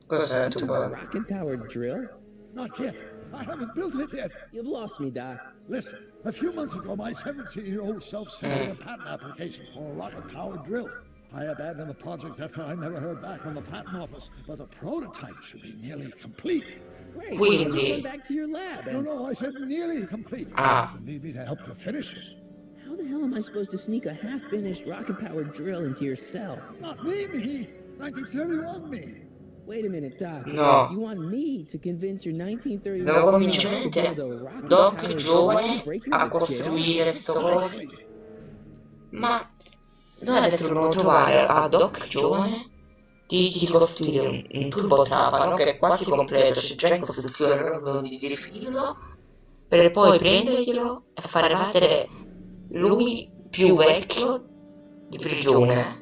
Speaker 1: Cos'è
Speaker 2: a
Speaker 1: tu?
Speaker 2: rocket-powered drill?
Speaker 3: Not yet. I haven't built it yet.
Speaker 2: You've lost me, Doc.
Speaker 3: Listen, a few months ago, my 17-year-old self sent in a patent application for a rocket-powered drill. I abandoned the project after I never heard back from the patent office, but the prototype should be nearly complete.
Speaker 2: Great.
Speaker 1: Quindi-
Speaker 2: Just run back to your lab. And
Speaker 3: No, I said nearly complete.
Speaker 1: Ah.
Speaker 3: You need me to help you finish it.
Speaker 2: how the hell am I supposed to sneak a half-finished rocket-powered drill into your cell?
Speaker 3: Not me. 1931 me.
Speaker 2: Wait a minute, Doc.
Speaker 1: No.
Speaker 2: You want me to convince your 1931
Speaker 1: Non
Speaker 2: self
Speaker 1: convincente.
Speaker 2: to build a rocket-powered
Speaker 1: Doc
Speaker 2: drill
Speaker 1: giovane
Speaker 2: to break you
Speaker 1: a
Speaker 2: out of jail?
Speaker 1: costruire sto coso. Ma noi adesso dobbiamo trovare a Doc giovane di costruire un turbotrapano che è quasi completo, c'è già in costruzione, non di rifillo, per poi prenderglielo e far evadere lui più vecchio di prigione.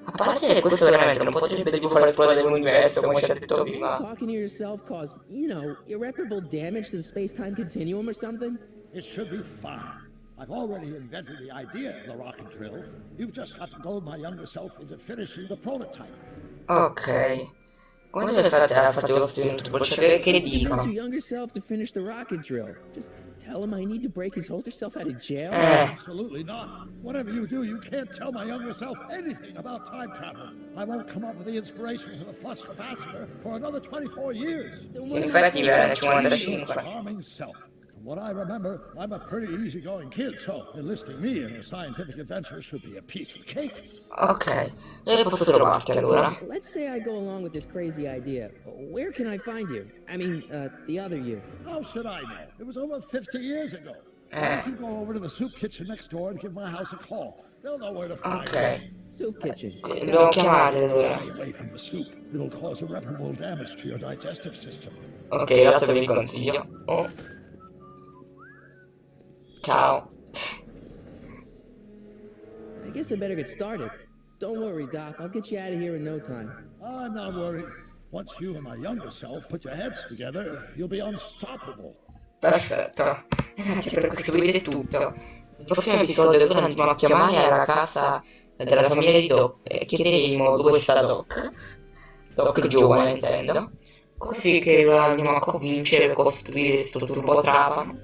Speaker 1: A parte che questo veramente non potrebbe tipo far esplodere l'universo, come ci ha detto prima.
Speaker 2: Talking to yourself cause, you know, irreparable damage to the space-time continuum or something?
Speaker 3: It should be fine. I've already invented the idea of the rocket drill. You've just got to goad my younger self into finishing the prototype.
Speaker 1: Ok. Come deve fare lo strumento? Cioè, che
Speaker 2: Convince
Speaker 1: dico?
Speaker 2: your younger self to finish the rocket drill. Just tell him I need to break his older self out of jail.
Speaker 3: Absolutely not. Whatever you do, you can't tell my younger self anything about time travel. I won't come up with the inspiration for the flush capacitor for another 24 years.
Speaker 1: Sì, infatti era nel
Speaker 3: Your
Speaker 1: 55.
Speaker 3: charming self. From what I remember, I'm a pretty easygoing kid, so enlisting me in a scientific adventure should be a piece of cake.
Speaker 1: Ok, dove posso trovarti allora?
Speaker 2: Let's say I go along with this crazy idea. Where can I find you? I mean, the other you.
Speaker 3: How should I know? It was over 50 years ago. You can go over to the soup kitchen next door and give my house a call. They'll know where to find me.
Speaker 1: Ok,
Speaker 2: Soup kitchen.
Speaker 1: devo chiamarli allora.
Speaker 3: Stay away from the soup. It'll cause irreparable damage to your digestive system.
Speaker 1: Ok, grazie per il consiglio. Oh. Ciao.
Speaker 2: I guess I better get started. Don't worry, Doc. I'll get you out of here in no time.
Speaker 3: I'm not worried. Once you and my younger self put your heads together, you'll be unstoppable.
Speaker 1: Perfetto. Ragazzi, per questo video è tutto. Nel prossimo episodio dove andremo a chiamare alla casa della famiglia di Doc, chiederemo dove sta Doc, Doc giovane intendo, così che lo andiamo a convincere per costruire questo turbotrapano.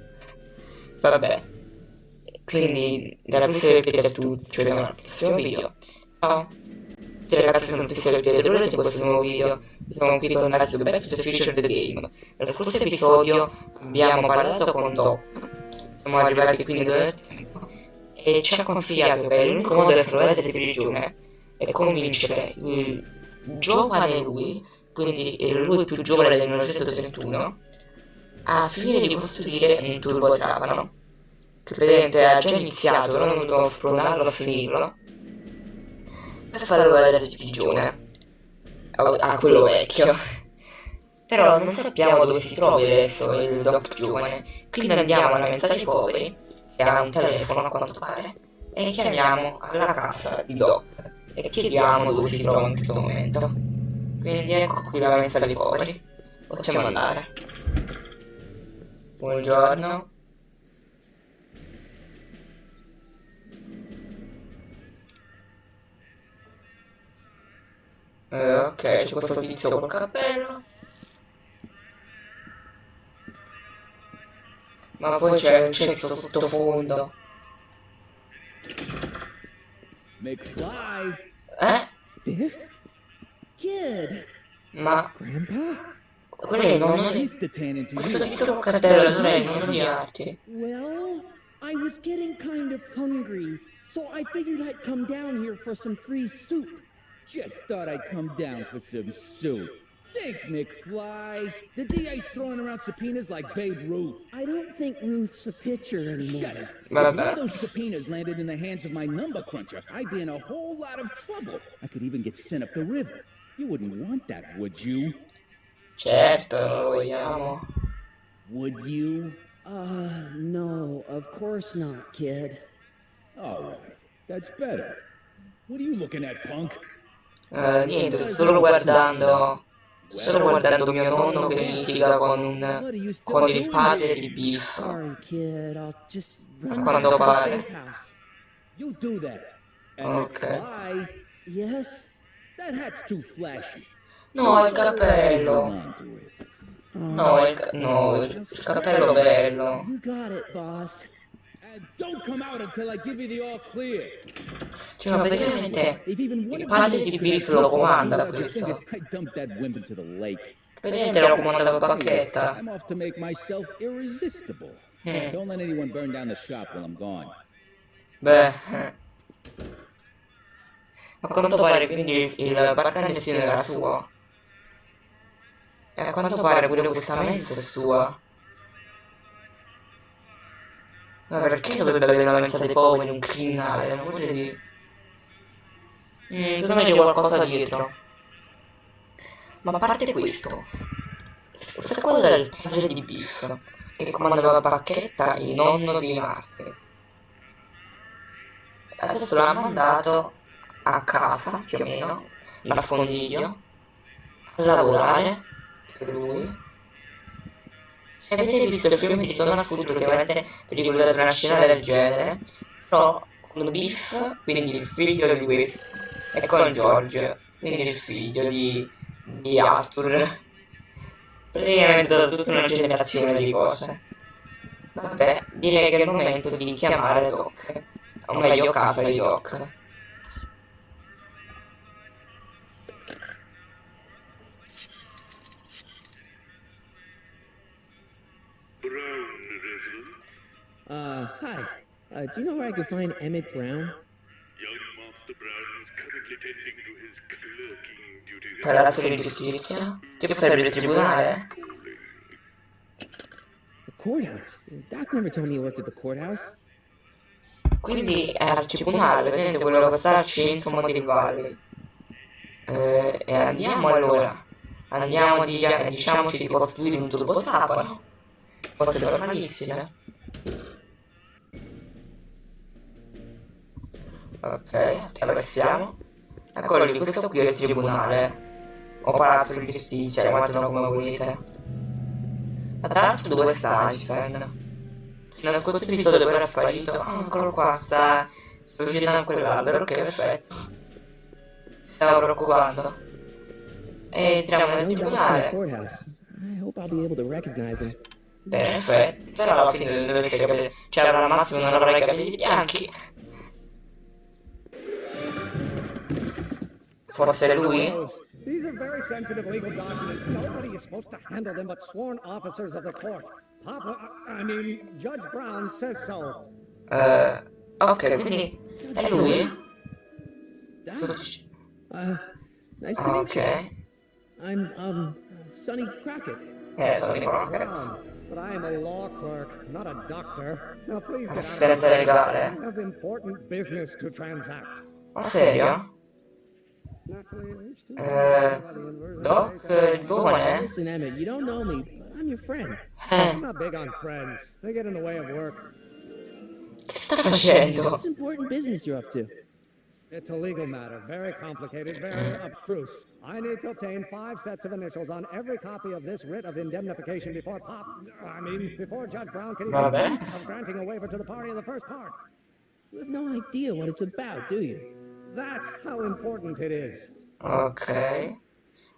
Speaker 1: Vabbè, quindi dalla prossima episodio ci vediamo nel prossimo video. Ciao! Tutte ragazzi, sono tutti del vedere di questo nuovo video. Siamo qui tornati su Back to the Future the Game. Nel prossimo episodio abbiamo parlato con Doc, siamo arrivati quindi dove del tempo, e ci ha consigliato che l'unico modo per trovare delle prigione è convincere il giovane lui, quindi lui più giovane del 1931, a finire di costruire un turbotrapano. Che presente ha già iniziato, però non dobbiamo spronarlo a finirlo, per farlo vedere di prigione a quello vecchio. Però non sappiamo dove si trovi adesso il Doc giovane, quindi andiamo alla mensa dei poveri, che ha un telefono a quanto pare, e chiamiamo alla casa di Doc e chiediamo dove si trova in questo momento. Quindi ecco qui la mensa dei poveri, possiamo andare. Buongiorno. Ok, c'è questo tizio col cappello. Ma poi c'è un cesso sottofondo.
Speaker 2: McFly.
Speaker 5: Biff? Kid!
Speaker 1: Ma
Speaker 2: Grandpa?
Speaker 1: quello è il nonno di...
Speaker 2: Nice to tan into
Speaker 1: Questo
Speaker 2: you.
Speaker 1: tizio col cappello non è il nonno di Arti.
Speaker 5: Well, I was getting kind of hungry, so I figured I'd come down here for some free soup.
Speaker 2: Just thought I'd come down for some soup. Think, McFly. The DA's throwing around subpoenas like Babe Ruth.
Speaker 5: I don't think Ruth's a pitcher anymore.
Speaker 2: Shut it. If
Speaker 1: Vabbè.
Speaker 2: one of those subpoenas landed in the hands of my number cruncher, I'd be in a whole lot of trouble. I could even get sent up the river. You wouldn't want that, would you?
Speaker 1: Certo, non lo vogliamo.
Speaker 2: Would you?
Speaker 5: No, of course not, kid.
Speaker 2: All right. That's better. What are you looking at, punk?
Speaker 1: Niente, sto solo guardando mio nonno che litiga con il padre di Biff.
Speaker 5: Sorry, kid. I'll just
Speaker 1: A
Speaker 5: run
Speaker 1: quanto
Speaker 5: back to the
Speaker 1: pare.
Speaker 5: safe house.
Speaker 2: You do that. And
Speaker 1: Okay.
Speaker 2: McFly,
Speaker 5: Yes?
Speaker 2: that hat's too flashy.
Speaker 1: No, il
Speaker 2: Hold
Speaker 1: cappello.
Speaker 2: on to it.
Speaker 1: No, il cappello bello.
Speaker 5: You got it, boss.
Speaker 2: And don't come out until I give you the all clear.
Speaker 1: Cioè, ma praticamente
Speaker 2: If even one
Speaker 1: il
Speaker 2: of
Speaker 1: padre
Speaker 2: you
Speaker 1: di
Speaker 2: those
Speaker 1: Biff
Speaker 2: guys
Speaker 1: lo
Speaker 2: knows
Speaker 1: comanda
Speaker 2: about your
Speaker 1: questo.
Speaker 2: fingers, I dumped that wimp into the lake.
Speaker 1: Praticamente lo comandava Bacchetta.
Speaker 2: I'm off to make myself irresistible. Don't let anyone burn down the shop while I'm gone.
Speaker 1: Beh, a quanto pare quindi il bar clandestino era suo. E a quanto pare pure questa mensa è sua. Ma perché dovrebbe avere una mensa dei poveri un criminale? Non voglio dire. Secondo me c'è qualcosa dietro. Ma a parte questo, questa cosa del padre di Biff, che comandava Bacchetta, il nonno di Marte. Adesso l'ha mandato a casa, più o meno, nascondiglio, a lavorare per lui. Se avete visto il film di Ritorno al Futuro, sicuramente vi ricordate una scena del genere, però con Biff, quindi il figlio di questo, e con George, quindi il figlio di Arthur. Praticamente tutta una generazione di cose. Vabbè, direi che è il momento di chiamare Doc, o meglio casa di Doc.
Speaker 2: Hi. Do you know where I can find Emmett Brown?
Speaker 8: Young Master Brown is currently tending to his clerking duties.
Speaker 1: Palazzo di giustizia? Tipo sarebbe il tribunale?
Speaker 2: The courthouse. Doc never told me he worked at the courthouse.
Speaker 1: Quindi è al tribunale, vedete quello che sta al centro Motive Valley. E andiamo allora. Andiamo diciamoci di costruire un turbotrapano. Cose normalissime. Ok, attraversiamo. Eccolo lì, questo qui è il tribunale. O palazzo di giustizia, chiamatelo come volete. Ma tra l'altro dove sta Einstein? Nello scorso episodio poi era sparito. Oh, eccolo qua, sta Sto vicino a quell'albero, ok, perfetto. Stavo preoccupando. E entriamo nel
Speaker 2: No Doc's in the
Speaker 1: tribunale.
Speaker 2: courthouse. I hope I'll be able to recognize him.
Speaker 1: Bene, perfetto. Però alla fine dovresti capire. Cioè, al massimo non avrai i capelli bianchi. Forse è lui?
Speaker 9: These are very sensitive legal documents. Nobody is supposed to handle them but sworn officers of the court. Judge Brown says so.
Speaker 1: Ok, quindi è lui?
Speaker 2: Doc? Nice to meet you.
Speaker 1: Ok.
Speaker 2: I'm Sonny Crockett.
Speaker 1: Sono di Crockett.
Speaker 9: Brown, but I am a law clerk, not a doctor. Now please get out of
Speaker 1: Assistente
Speaker 9: here.
Speaker 1: legale.
Speaker 9: I have important business to transact.
Speaker 1: Ma serio? Doc, il giovane?
Speaker 2: Listen, Emmett, you don't know me, but I'm your friend.
Speaker 9: I'm not big on friends. They get in the way of work.
Speaker 1: Che sta facendo?
Speaker 2: What's important business you're up to?
Speaker 9: It's a legal matter, very complicated, very abstruse. I need to obtain 5 sets of initials on every copy of this writ of indemnification before before Judge Brown can even
Speaker 1: Vabbè.
Speaker 9: think of granting a waiver to the party in the first part.
Speaker 2: You have no idea what it's about, do you?
Speaker 9: That's how important it is.
Speaker 1: Ok.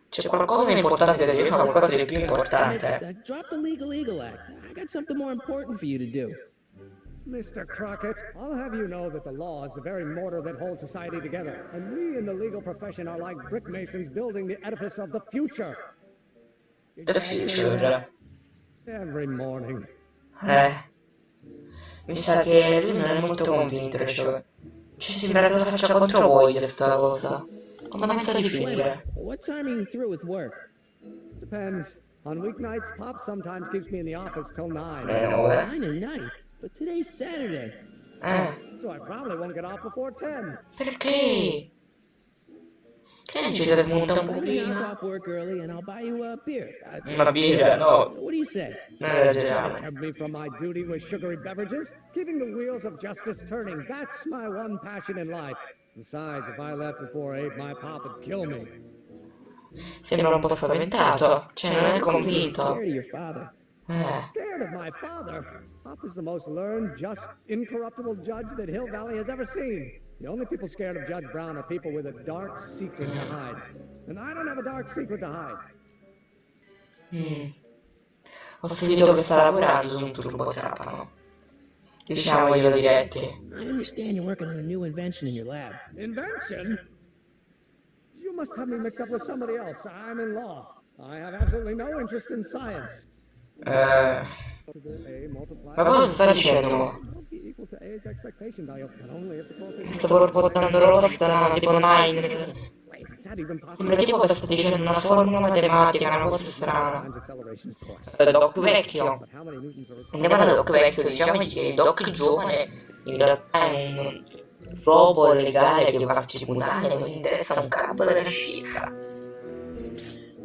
Speaker 1: C'è qualcosa di importante da dire, qualcosa di più importante.
Speaker 2: Drop the Legal Eagle Act. I got something more important for you to do.
Speaker 9: Mr. Crockett, I'll have you know that the law is the very mortar that holds society together, and we in the legal profession are like brick masons building the edifice of the future.
Speaker 1: The future.
Speaker 9: Every morning.
Speaker 1: Mi sa che lui non è molto convinto, cioè. Ci sembra che lo faccia contro voi questa cosa. Quando pensa di finire?
Speaker 2: What time are you through with work?
Speaker 9: Depends. On weeknights, Pop sometimes keeps me in the office till 9.
Speaker 2: 9 at night, but today's Saturday.
Speaker 9: So I probably won't get off before 10.
Speaker 1: Perché? Che ne ci deve smontare un
Speaker 2: Knock
Speaker 1: pochino?
Speaker 2: off work early and I'll buy you a beer.
Speaker 1: Una birra, no.
Speaker 2: What do you say?
Speaker 1: Non esageriamo.
Speaker 9: Tempt me from my duty with sugary beverages, keeping the wheels of justice turning. That's my one passion in life. Besides, if I left before 8, my pop would kill me.
Speaker 1: Sembra un po' spaventato. Cioè, non è convinto.
Speaker 2: Scared of your father.
Speaker 9: Scared of my father? Pop is the most learned, just, incorruptible judge that Hill Valley has ever seen. The only people scared of Judge Brown are people with a dark secret to hide. And I don't have a dark secret to hide.
Speaker 1: Ho sentito che sta lavorando su un turbotrapano. Diciamoglielo diretti.
Speaker 2: I understand you're working on a new invention in your lab.
Speaker 9: Invention? You must have me mixed up with somebody else. I'm in law. I have absolutely no interest in science.
Speaker 1: Ma cosa sta dicendo? Sto portando roba strana, tipo Nine. Sembra tipo che sta dicendo una formula matematica, una cosa strana. Doc vecchio. Andiamo da Doc vecchio, diciamoci che il Doc giovane in realtà è un robot legale che va al tribunale, non gli interessa un capo della scienza.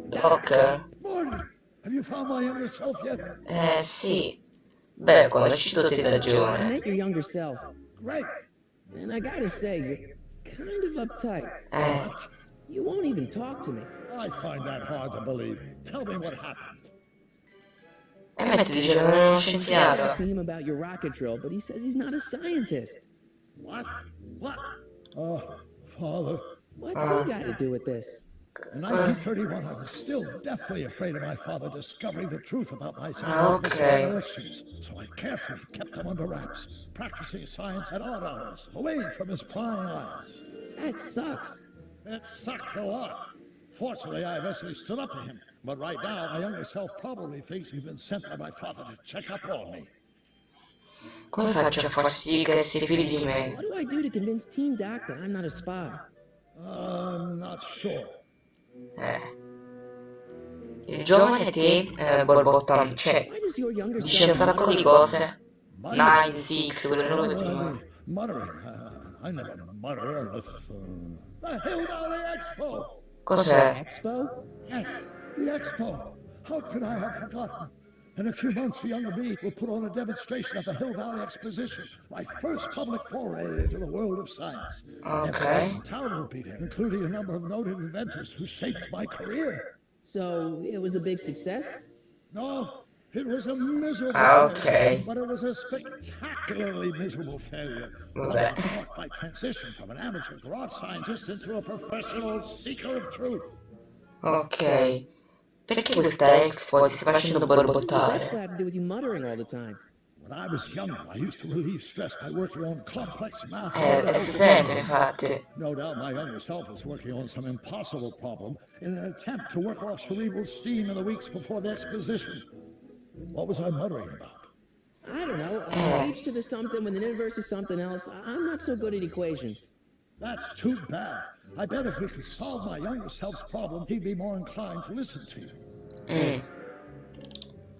Speaker 1: Doc?
Speaker 3: Have you found my younger self yet?
Speaker 1: Sì. Beh, ho conosciuto te da
Speaker 2: I
Speaker 1: giovane.
Speaker 2: met your younger self,
Speaker 3: Great.
Speaker 2: and I gotta say, you're kind of uptight. You won't even talk to me.
Speaker 3: I find that hard to believe. Tell me what happened.
Speaker 1: Metti dice che non è uno
Speaker 2: I
Speaker 1: scienziato.
Speaker 2: asked him about your rocket drill, but he says he's not a scientist.
Speaker 3: What? What? Oh, Father.
Speaker 2: What's he got to do with this?
Speaker 3: In 1931, I was still deathly afraid of my father discovering the truth about my
Speaker 1: Okay.
Speaker 3: directions, so I carefully kept them under wraps, practicing science at odd hours, away from his prying eyes.
Speaker 2: That sucks.
Speaker 3: It sucked a lot. Fortunately, I eventually stood up to him, but right now, my younger self probably thinks he's been sent by my father to check up on me.
Speaker 1: Come faccio a far sì che si fidi di me?
Speaker 2: What do I do to convince Team Doc that I'm not a spy?
Speaker 3: I'm not sure.
Speaker 1: Il giovane ti borbotta, cioè,
Speaker 2: Why does your younger
Speaker 1: dice un
Speaker 2: self...
Speaker 1: sacco di cose. 9, 6, quelle robe prima.
Speaker 3: Muttering. I never mutter unless... the Hill Valley Expo!
Speaker 1: Cos'è?
Speaker 2: Expo?
Speaker 3: Yes, the Expo. How could I have forgotten? In a few months, the younger me will put on a demonstration at the Hill Valley Exposition, my first public foray into the world of science.
Speaker 1: Okay.
Speaker 3: Everyone in town will be there, including a number of noted inventors who shaped my career.
Speaker 2: So, it was a big success?
Speaker 3: No, It was a miserable
Speaker 1: Ah,
Speaker 3: failure,
Speaker 1: ok.
Speaker 3: but it was a spectacularly miserable failure.
Speaker 1: Vabbè.
Speaker 3: It's marked my transition from an amateur garage scientist into a professional seeker of truth.
Speaker 1: Ok. Perché questa ex poi si sta facendo
Speaker 2: What's this
Speaker 1: borbottare?
Speaker 2: expo have to do with you muttering all the time?
Speaker 3: When I was younger, I used to relieve stress by working on complex math.
Speaker 1: Si sente, infatti.
Speaker 3: No doubt my younger self was working on some impossible problem in an attempt to work off cerebral steam in the weeks before the exposition. What was I muttering about?
Speaker 2: I don't know. H to the something with an inverse of something else. I'm not so good at equations.
Speaker 3: That's too bad. I bet if we could solve my younger self's problem, he'd be more inclined to listen to you.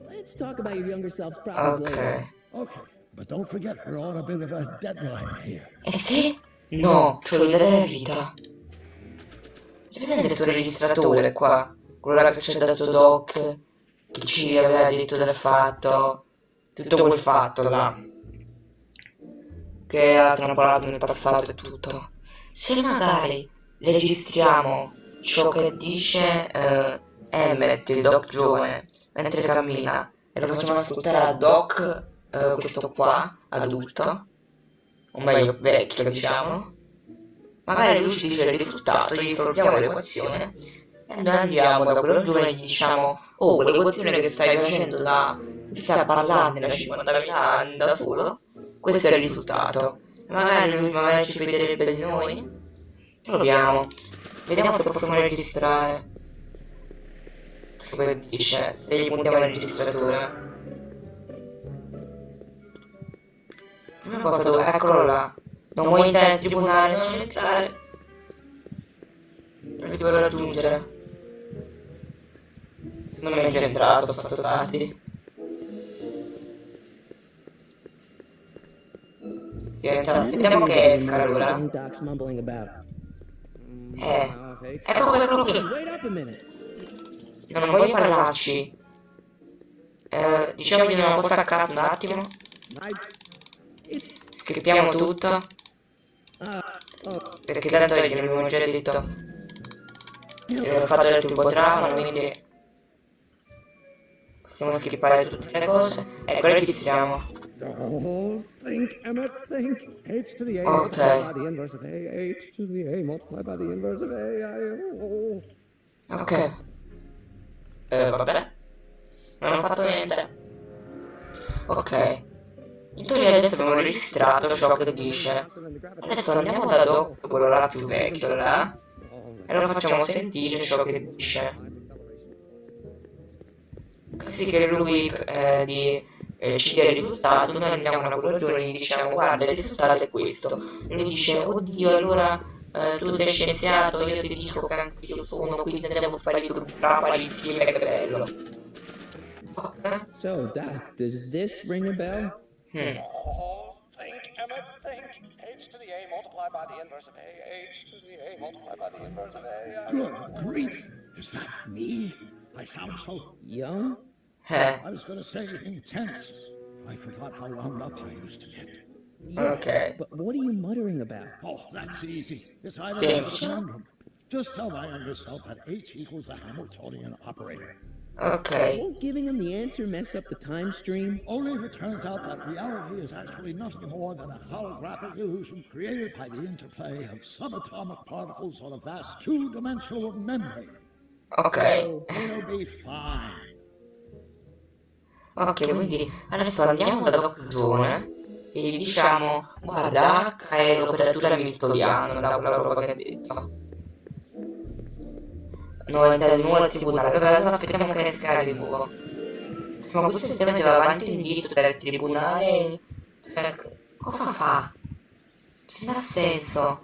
Speaker 2: Let's talk about your younger self's problems later.
Speaker 1: Ok.
Speaker 3: Okay, but don't forget we're on a bit of a deadline here.
Speaker 1: Eh sì? No, c'ho l'idea della vita. Si prende questo registratore qua, quello là che ci ha dato Doc, che ci aveva detto del fatto, tutto quel fatto là, che altro hanno parlato nel passato e tutto. Se magari registriamo ciò che dice Emmett, il Doc giovane, mentre cammina, e lo facciamo ascoltare a Doc, questo qua, adulto, o meglio vecchio diciamo, magari lui ci dice il risultato, gli risolviamo l'equazione e noi andiamo da quello giovane e gli diciamo: oh, quell'equazione che stai facendo che stai parlando da 50.000 anni da solo, questo è il risultato. Magari lui ci fiderebbe di noi. Proviamo, vediamo se possiamo registrare. Come dice, se gli puntiamo il registratore. Prima cosa dove? Eccolo là. Non vuoi entrare nel tribunale, non entrare. Non ti puoi raggiungere. Non mi è già entrato, ho fatto tardi. Sì, è entrato. Aspettiamo che esca allora.
Speaker 2: Doc's mumbling about.
Speaker 1: Eccolo qui.
Speaker 2: Wait up a minute.
Speaker 1: No, non voglio parlarci. Diciamogli una cosa a caso un attimo. Scarichiamo tutto. Perché tanto gli abbiamo già detto. Gli abbiamo fatto il turbotrama, quindi possiamo skippare tutte le cose. Ecco, registriamo.
Speaker 9: Oh, think, Emmett, think. H to the A
Speaker 1: Okay.
Speaker 9: multiplied by the inverse of A. H to the A multiplied by the inverse of A.
Speaker 1: Ok. Vabbè. Non ho fatto niente. Ok. In teoria adesso abbiamo registrato ciò che dice. Adesso andiamo da Doc, quello là più vecchio là, e lo facciamo sentire ciò che dice. Così che lui ci dia il risultato, noi andiamo da quello giorno e gli diciamo: guarda, il risultato è questo. E lui dice: oddio, allora tu sei scienziato, io ti dico che anche io sono, quindi andiamo a fare i turbotrama insieme, che bello. Ok.
Speaker 2: So, Doc, does this ring a bell?
Speaker 9: Oh, think, Emmett, think. H to the A multiplied by the inverse of A. H to the A multiplied by the inverse of A.
Speaker 3: Good grief! Is that me? I sound so...
Speaker 2: Young?
Speaker 3: I was gonna say intense. I forgot how wound up I used to get.
Speaker 1: Ok.
Speaker 2: But what are you muttering about?
Speaker 3: Oh, that's easy. It's either
Speaker 1: Sì.
Speaker 3: or a conundrum. Just tell my younger self that H equals a Hamiltonian operator.
Speaker 1: Ok.
Speaker 2: Won't giving him the answer mess up the time stream?
Speaker 3: Only if it turns out that reality is actually nothing more than a holographic illusion created by the interplay of subatomic particles on a vast two-dimensional membrane.
Speaker 1: Ok.
Speaker 3: It'll be fine.
Speaker 1: Ok, quindi adesso andiamo da Doc Giovane e gli diciamo: guarda, H è l'operatore hamiltoniano, la roba che ha detto. Noi andiamo al tribunale, vabbè, allora aspettiamo che esca di nuovo. Ma questo ultimamente va avanti e indietro per il tribunale. Cosa fa? Non ha senso.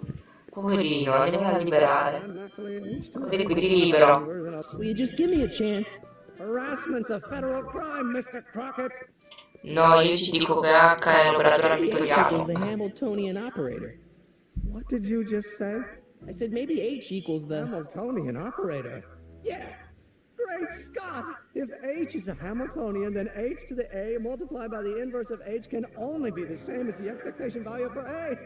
Speaker 1: Poverino, andiamo a liberare. Così qui ti libero.
Speaker 2: Will you just give me a chance?
Speaker 9: Harassment's a federal crime, Mr. Crockett.
Speaker 1: No, io ci dico che H è l'operatore
Speaker 2: H equals the
Speaker 1: hamiltoniano.
Speaker 2: Hamiltonian operator.
Speaker 9: What did you just say?
Speaker 2: I said maybe H equals the...
Speaker 9: Hamiltonian operator.
Speaker 2: Yeah.
Speaker 9: Great Scott! If H is a Hamiltonian, then H to the A multiplied by the inverse of H can only be the same as the expectation value for A.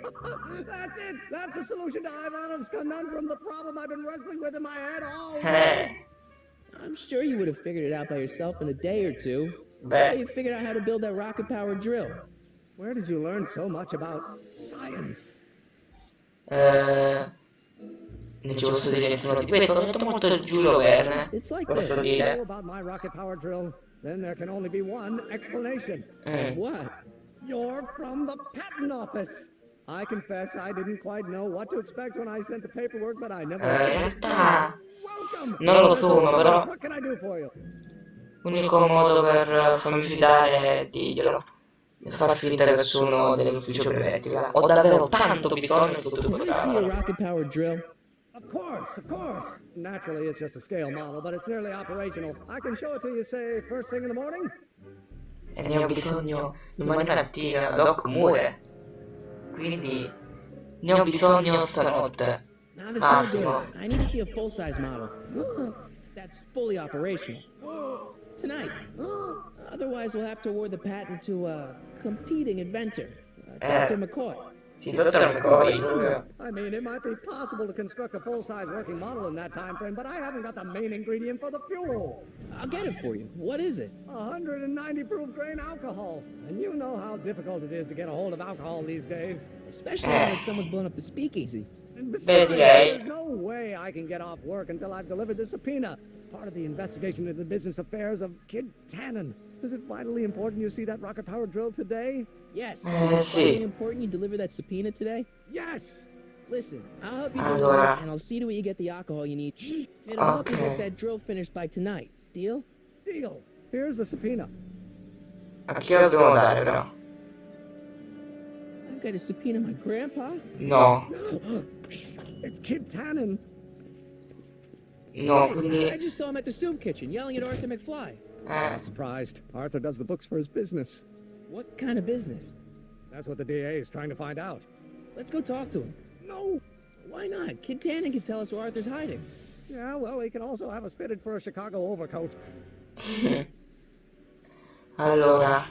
Speaker 9: That's it! That's the solution to Ivanov's conundrum, the problem I've been wrestling with in my head all day.
Speaker 2: I'm sure you would have figured it out by yourself in a day or two. So
Speaker 1: Beh,
Speaker 2: you figured out how to build that rocket-powered drill.
Speaker 9: Where did you learn so much about science?
Speaker 1: non ci posso dire nessuno di questo, ho detto molto Giulio Verne,
Speaker 2: It's like
Speaker 1: posso
Speaker 2: this.
Speaker 9: You know
Speaker 1: dire.
Speaker 9: about my rocket power drill? Then there can only be one explanation.
Speaker 2: What?
Speaker 9: You're from the patent office. I confess I didn't quite know what to expect when I sent the paperwork, but I never
Speaker 1: In
Speaker 9: expected.
Speaker 1: realtà
Speaker 9: Welcome.
Speaker 1: non lo sono, però
Speaker 9: What can I do for you?
Speaker 1: l'unico modo per farmi fidare è dirglielo. Far finta che sono dell'ufficio brevetti, va. Ho davvero tanto bisogno su
Speaker 2: Can
Speaker 1: tutto
Speaker 2: I see a
Speaker 1: questo.
Speaker 2: rocket-powered drill?
Speaker 9: Of course, of course. Naturally, it's just a scale model, but it's nearly operational. I can show it to you, say, first thing in the morning.
Speaker 1: E ne ho bisogno domani mattina, Doc muore. Quindi ne ho bisogno stanotte.
Speaker 2: Nah, that's no
Speaker 1: Massimo.
Speaker 2: good. I need to see a full-size model. That's fully operational. Tonight. Otherwise, we'll have to award the patent to a competing inventor, Dr. McCoy.
Speaker 1: Sì, dottor McCoy, proprio.
Speaker 9: I mean, it might be possible to construct a full-size working model in that time frame, but I haven't got the main ingredient for the fuel.
Speaker 2: I'll get it for you. What is it?
Speaker 9: 190 proof grain alcohol. And you know how difficult it is to get a hold of alcohol these days.
Speaker 2: Especially when someone's blown up the speakeasy.
Speaker 9: And
Speaker 1: Beh,
Speaker 9: besides,
Speaker 1: direi.
Speaker 9: there's no way I can get off work until I've delivered the subpoena. Part of the investigation into the business affairs of Kid Tannen. Is it vitally important you see that rocket-powered drill today?
Speaker 2: Yes.
Speaker 1: Sì.
Speaker 2: It's important you deliver that subpoena today?
Speaker 9: Yes!
Speaker 2: Listen, I'll help you
Speaker 1: Allora.
Speaker 2: deliver it, and I'll see to it you get the alcohol you need. And I'll help you
Speaker 1: Okay.
Speaker 2: get that drill finished by tonight. Deal?
Speaker 9: Deal. Here's the subpoena.
Speaker 1: A chi lo dobbiamo dare, però?
Speaker 2: I've got to subpoena my grandpa?
Speaker 1: No.
Speaker 9: It's Kid Tannen.
Speaker 1: No,
Speaker 2: Hey, I
Speaker 1: quindi.
Speaker 2: just saw him at the soup kitchen yelling at Arthur McFly.
Speaker 9: Not surprised. Arthur does the books for his business.
Speaker 2: What kind of business?
Speaker 9: That's what the DA is trying to find out.
Speaker 2: Let's go talk to him.
Speaker 9: No!
Speaker 2: Why not? Kid Tannen can tell us where Arthur's hiding.
Speaker 9: Yeah, well, he can also have us fitted for a Chicago overcoat.
Speaker 1: Allora,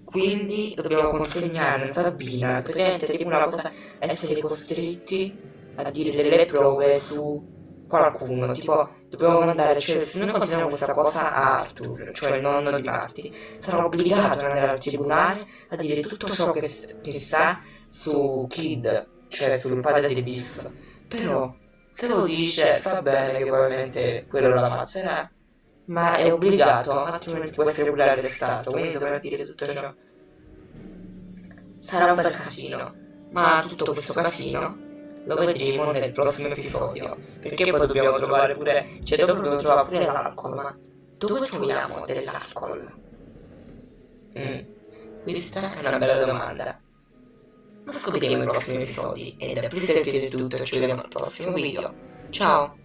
Speaker 1: quindi dobbiamo consegnare a Sabina, praticamente tipo una cosa, essere costretti a dire delle prove su qualcuno, tipo dobbiamo mandare, cioè se noi consegniamo questa cosa a Arthur, cioè il nonno di Marty, sarà obbligato ad andare al tribunale a dire tutto ciò che sa su Kid, cioè sul padre di Biff, però se lo dice sa bene che probabilmente quello la ammazzerà, ma è obbligato, altrimenti può essere pure arrestato, quindi dovrà dire tutto ciò. Sarà un bel casino, ma tutto questo casino lo vedremo nel prossimo episodio, perché poi dobbiamo trovare pure, cioè dobbiamo trovare pure l'alcol, ma dove troviamo dell'alcol? Questa è una bella domanda. Lo scopriremo nei prossimi episodi, ed è Please Piede tutto, ci vediamo al prossimo video. Ciao!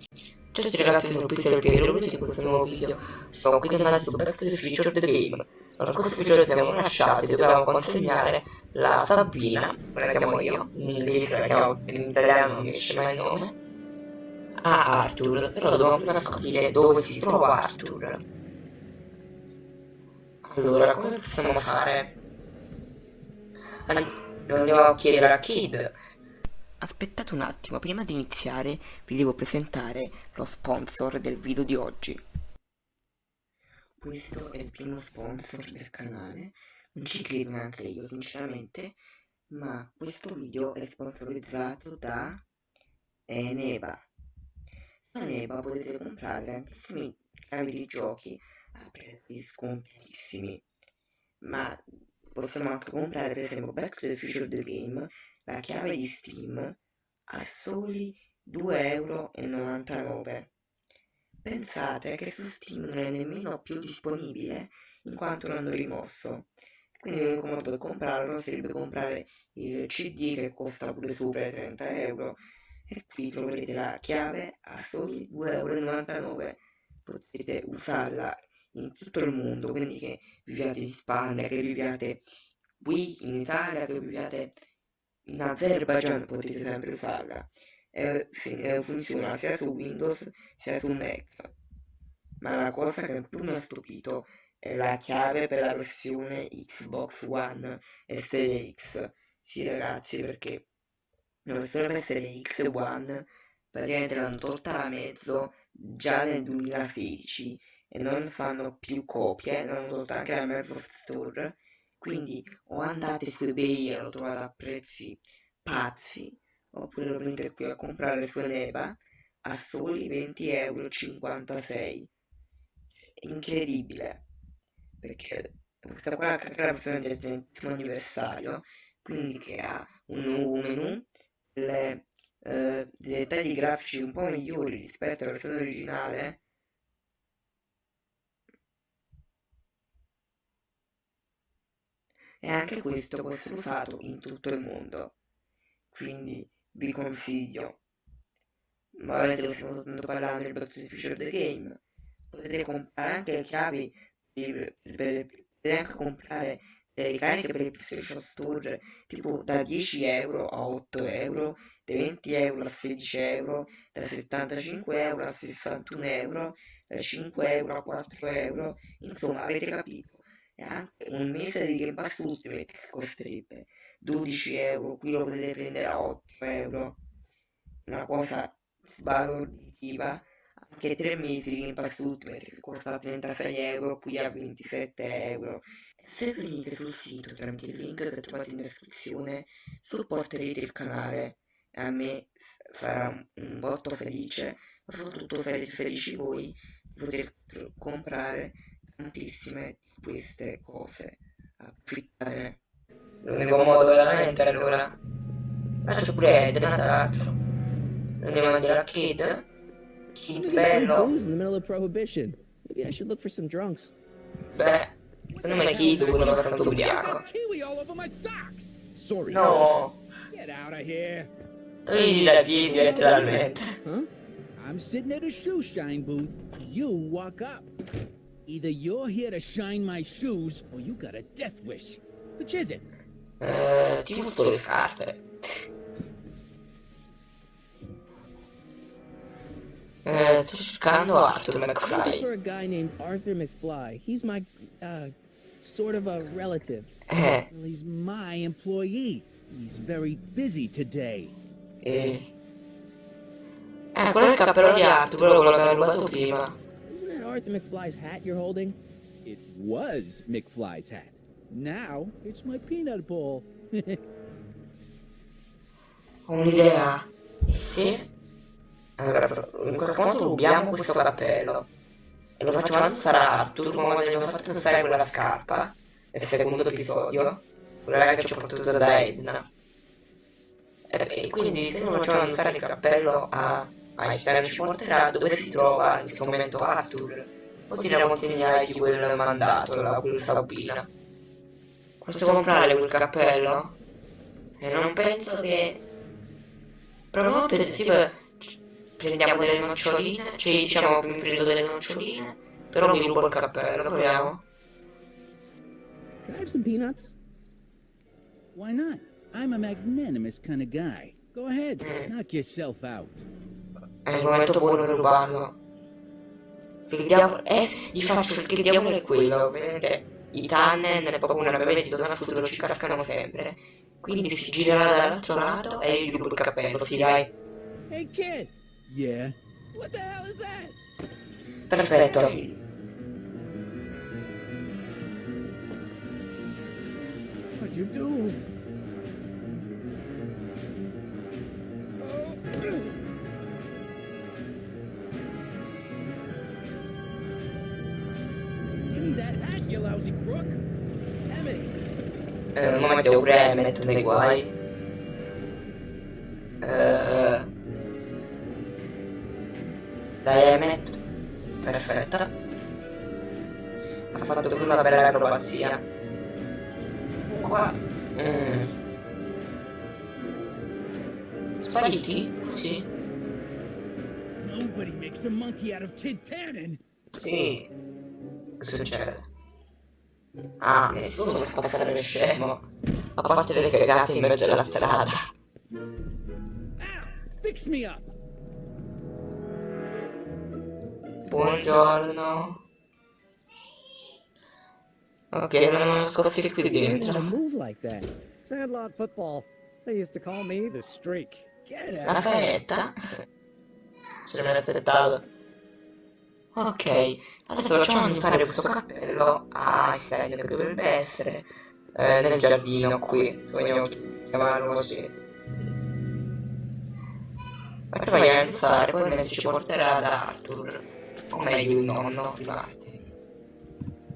Speaker 1: Ciao a tutti ragazzi, sono Please Piede, benvenuti in questo nuovo video. Siamo qui andati su Back to the Future of the Game. Allora, questo video siamo lasciati, dobbiamo consegnare la Sabina, la chiamo io, in inglese la chiamo, in italiano non mi esce mai il nome, a Arthur, però dobbiamo prima scoprire dove si trova Arthur. Allora, come possiamo fare? Andiamo a chiedere a Kid. Aspettate un attimo, prima di iniziare vi devo presentare lo sponsor del video di oggi. Questo è il primo sponsor del canale, non ci credo neanche io sinceramente, ma questo video è sponsorizzato da Neva. Su Neva potete comprare tantissimi cambi di giochi a prezzi scontatissimi, ma possiamo anche comprare per esempio Back to the Future of the Game, la chiave di Steam, a soli 2,99 €. Pensate che su Steam non è nemmeno più disponibile in quanto l'hanno rimosso, quindi l'unico modo per comprarlo sarebbe comprare il CD che costa pure sopra i 30 €, e qui troverete la chiave a soli 2,99 €. Potete usarla in tutto il mondo, quindi che viviate in Spagna, che viviate qui in Italia, che viviate in Azerbaijan, potete sempre usarla. Funziona sia su Windows sia su Mac, ma la cosa che più mi ha stupito è la chiave per la versione Xbox One e Series X. Sì ragazzi, perché la versione per Series X One praticamente l'hanno tolta da mezzo già nel 2016 e non fanno più copie, non hanno tolto anche la Microsoft Store, quindi o andate su eBay e lo trovate a prezzi pazzi, oppure lo prendete qui a comprare su Neva a soli 20,56 €. Incredibile, perché questa qua è la versione del 20° anniversario, quindi che ha un nuovo menu, dei dettagli grafici un po' migliori rispetto alla versione originale. E anche questo può essere usato in tutto il mondo, quindi vi consiglio. Ma ovviamente lo stiamo soltanto parlando del box di Future of the Game. Potete comprare anche chiavi potete anche comprare le ricariche per il PlayStation Store tipo da 10 € a 8 €, da 20 € a 16 €, da 75 € a 61 €, da 5 € a 4 €. Insomma, avete capito. E anche un mese di Game Pass Ultimate che costerebbe 12 €, qui lo potete prendere a 8 €. Una cosa sbalorditiva. Anche 3 mesi di Game Pass Ultimate che costa 36 €, qui a 27 €. Se venite sul sito tramite il link che trovate in descrizione, supporterete il canale e a me farà un botto felice, ma soprattutto sarete felici voi di poter comprare tantissime di queste cose. Approfittatene. L'unico modo veramente allora. Ah, c'è pure Ed, tra l'altro. Andiamo a dire arcade. Kid bello.
Speaker 2: Booze in the middle of prohibition. Maybe I should look for some drunks.
Speaker 1: Beh, secondo me Kid quello abbastanza ubriaco.
Speaker 6: Kiwi all over my socks. Sorry.
Speaker 1: No,
Speaker 6: Get out of here.
Speaker 1: togli dai piedi letteralmente.
Speaker 2: Huh?
Speaker 5: I'm sitting at a shoe shine booth. You walk up. Either you're here to shine my shoes, or you got a death wish. Which is it?
Speaker 1: Ti gusto le scarpe. Sto cercando Arthur
Speaker 2: Looking for
Speaker 1: McFly.
Speaker 2: a guy named Arthur McFly. He's my, sort of a relative.
Speaker 5: Well, he's my employee. He's very busy today.
Speaker 1: Quello è il cappello di Arthur, quello che avevo rubato prima.
Speaker 2: Isn't that Arthur McFly's hat you're holding?
Speaker 5: It was McFly's hat. Now it's my peanut ball.
Speaker 1: Ho un'idea. E se... Allora, in qualche modo rubiamo questo cappello e lo facciamo lanciare a Arthur come abbiamo fatto lanciare quella scarpa nel secondo episodio, quella che ci ha portato da Edna. E quindi se non facciamo lanciare il cappello a Einstein ci porterà dove si trova in questo momento Arthur, così la consegnai quel mandato, quella sabina. Posso comprare quel cappello? E non penso che... Proviamo per tipo... Prendiamo delle noccioline, cioè diciamo che mi prendo delle noccioline, però mi rubo il cappello, proviamo.
Speaker 2: Can I have some peanuts?
Speaker 5: Why not? I'm a magnanimous kind of guy. Go ahead, knock yourself out.
Speaker 1: È il momento buono per rubarlo. Il diavolo... gli faccio il diavolo è quello, vedete? I Tannen è proprio una beve di Ritorno al Futuro, ci cascano sempre. Quindi si girerà dall'altro lato e io gli rubo il cappello, sì dai.
Speaker 2: Hey kid!
Speaker 5: Yeah?
Speaker 2: What the hell is that?
Speaker 1: Perfetto.
Speaker 9: What'd you do?
Speaker 2: Give me that hat, you lousy crook! Emmett!
Speaker 1: Un momento pure Emmett nei guai. Dai Emmett. Perfetto. Ha fatto pure una bella acrobazia. Qua. Spariti? Così?
Speaker 5: Nobody makes a monkey out of Kid Tannen.
Speaker 1: Sì. Che succede? Ah, nessuno può passare per scemo. A parte le cagate in mezzo alla strada.
Speaker 5: Fix me up.
Speaker 1: Buongiorno. Ok, non erano nascosti qui
Speaker 9: Didn't
Speaker 1: dentro.
Speaker 9: move like that. Sandlot football. They used to call me the streak.
Speaker 5: Get
Speaker 1: La
Speaker 5: out.
Speaker 1: saetta? Ce l'ho aspettato. Ok, adesso facciamo annusare questo cappello a Einstein, che dovrebbe essere nel giardino qui, se vogliamo chiamarlo così. Facciamo annusare, probabilmente ci porterà da Arthur, o meglio il nonno di Marty.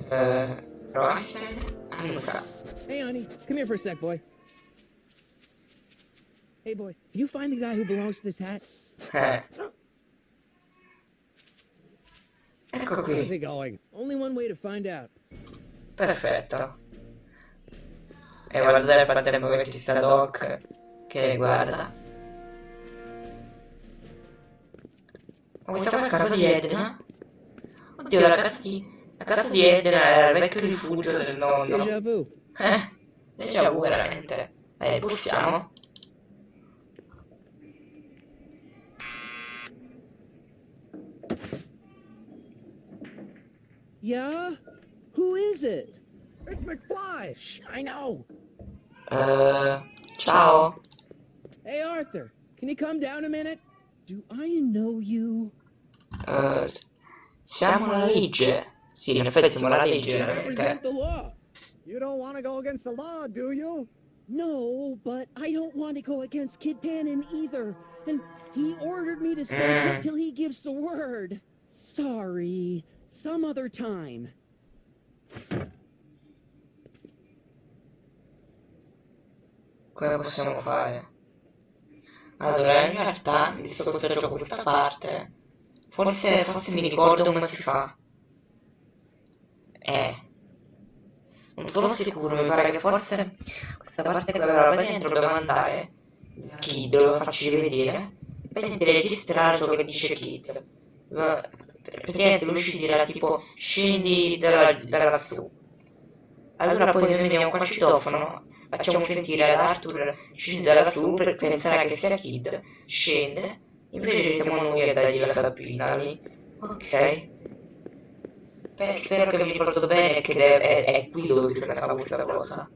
Speaker 1: Però Einstein annusa.
Speaker 2: Hey, honey, come here for a sec, boy. Hey, boy, you find the guy who belongs to this hat?
Speaker 1: Ecco
Speaker 9: Where's
Speaker 1: qui,
Speaker 9: he going?
Speaker 2: Only one way to find out.
Speaker 1: perfetto. E guardate nel frattempo che ci sta Doc che guarda. Ma questa qua è la casa di Edna? Oddio, la casa di Edna era il vecchio rifugio del nonno.
Speaker 2: Deja vu.
Speaker 1: Déjà vu veramente. Possiamo?
Speaker 5: Yeah? Who is it?
Speaker 9: It's McFly!
Speaker 2: Shh, I know.
Speaker 1: Ciao.
Speaker 2: Hey, Arthur, can you come down a minute?
Speaker 5: Do I know you?
Speaker 1: Siamo la legge. Sì, in effetti siamo la legge,
Speaker 2: Represent
Speaker 1: veramente.
Speaker 2: the law.
Speaker 9: You don't want to go against the law, do you?
Speaker 5: No, but I don't want to go against Kid Danon either. And he ordered me to stay put till he gives the word. Sorry. Some other time.
Speaker 1: Come possiamo fare? Allora, in realtà, visto questo gioco questa parte, forse mi ricordo come si fa. Non sono sicuro, mi pare che forse questa parte qua però praticamente dobbiamo andare da Kid, dove farci rivedere, praticamente registrare ciò che dice Kid. Praticamente lui ci dirà tipo scendi da lassù. Allora poi noi vediamo qua il citofono, facciamo sentire ad Arthur scende da lassù per pensare che sia Kid, scende, invece siamo noi a dargli la sabbina lì. Ok. Beh, spero che mi ricordo bene che è qui dove bisogna fare questa cosa.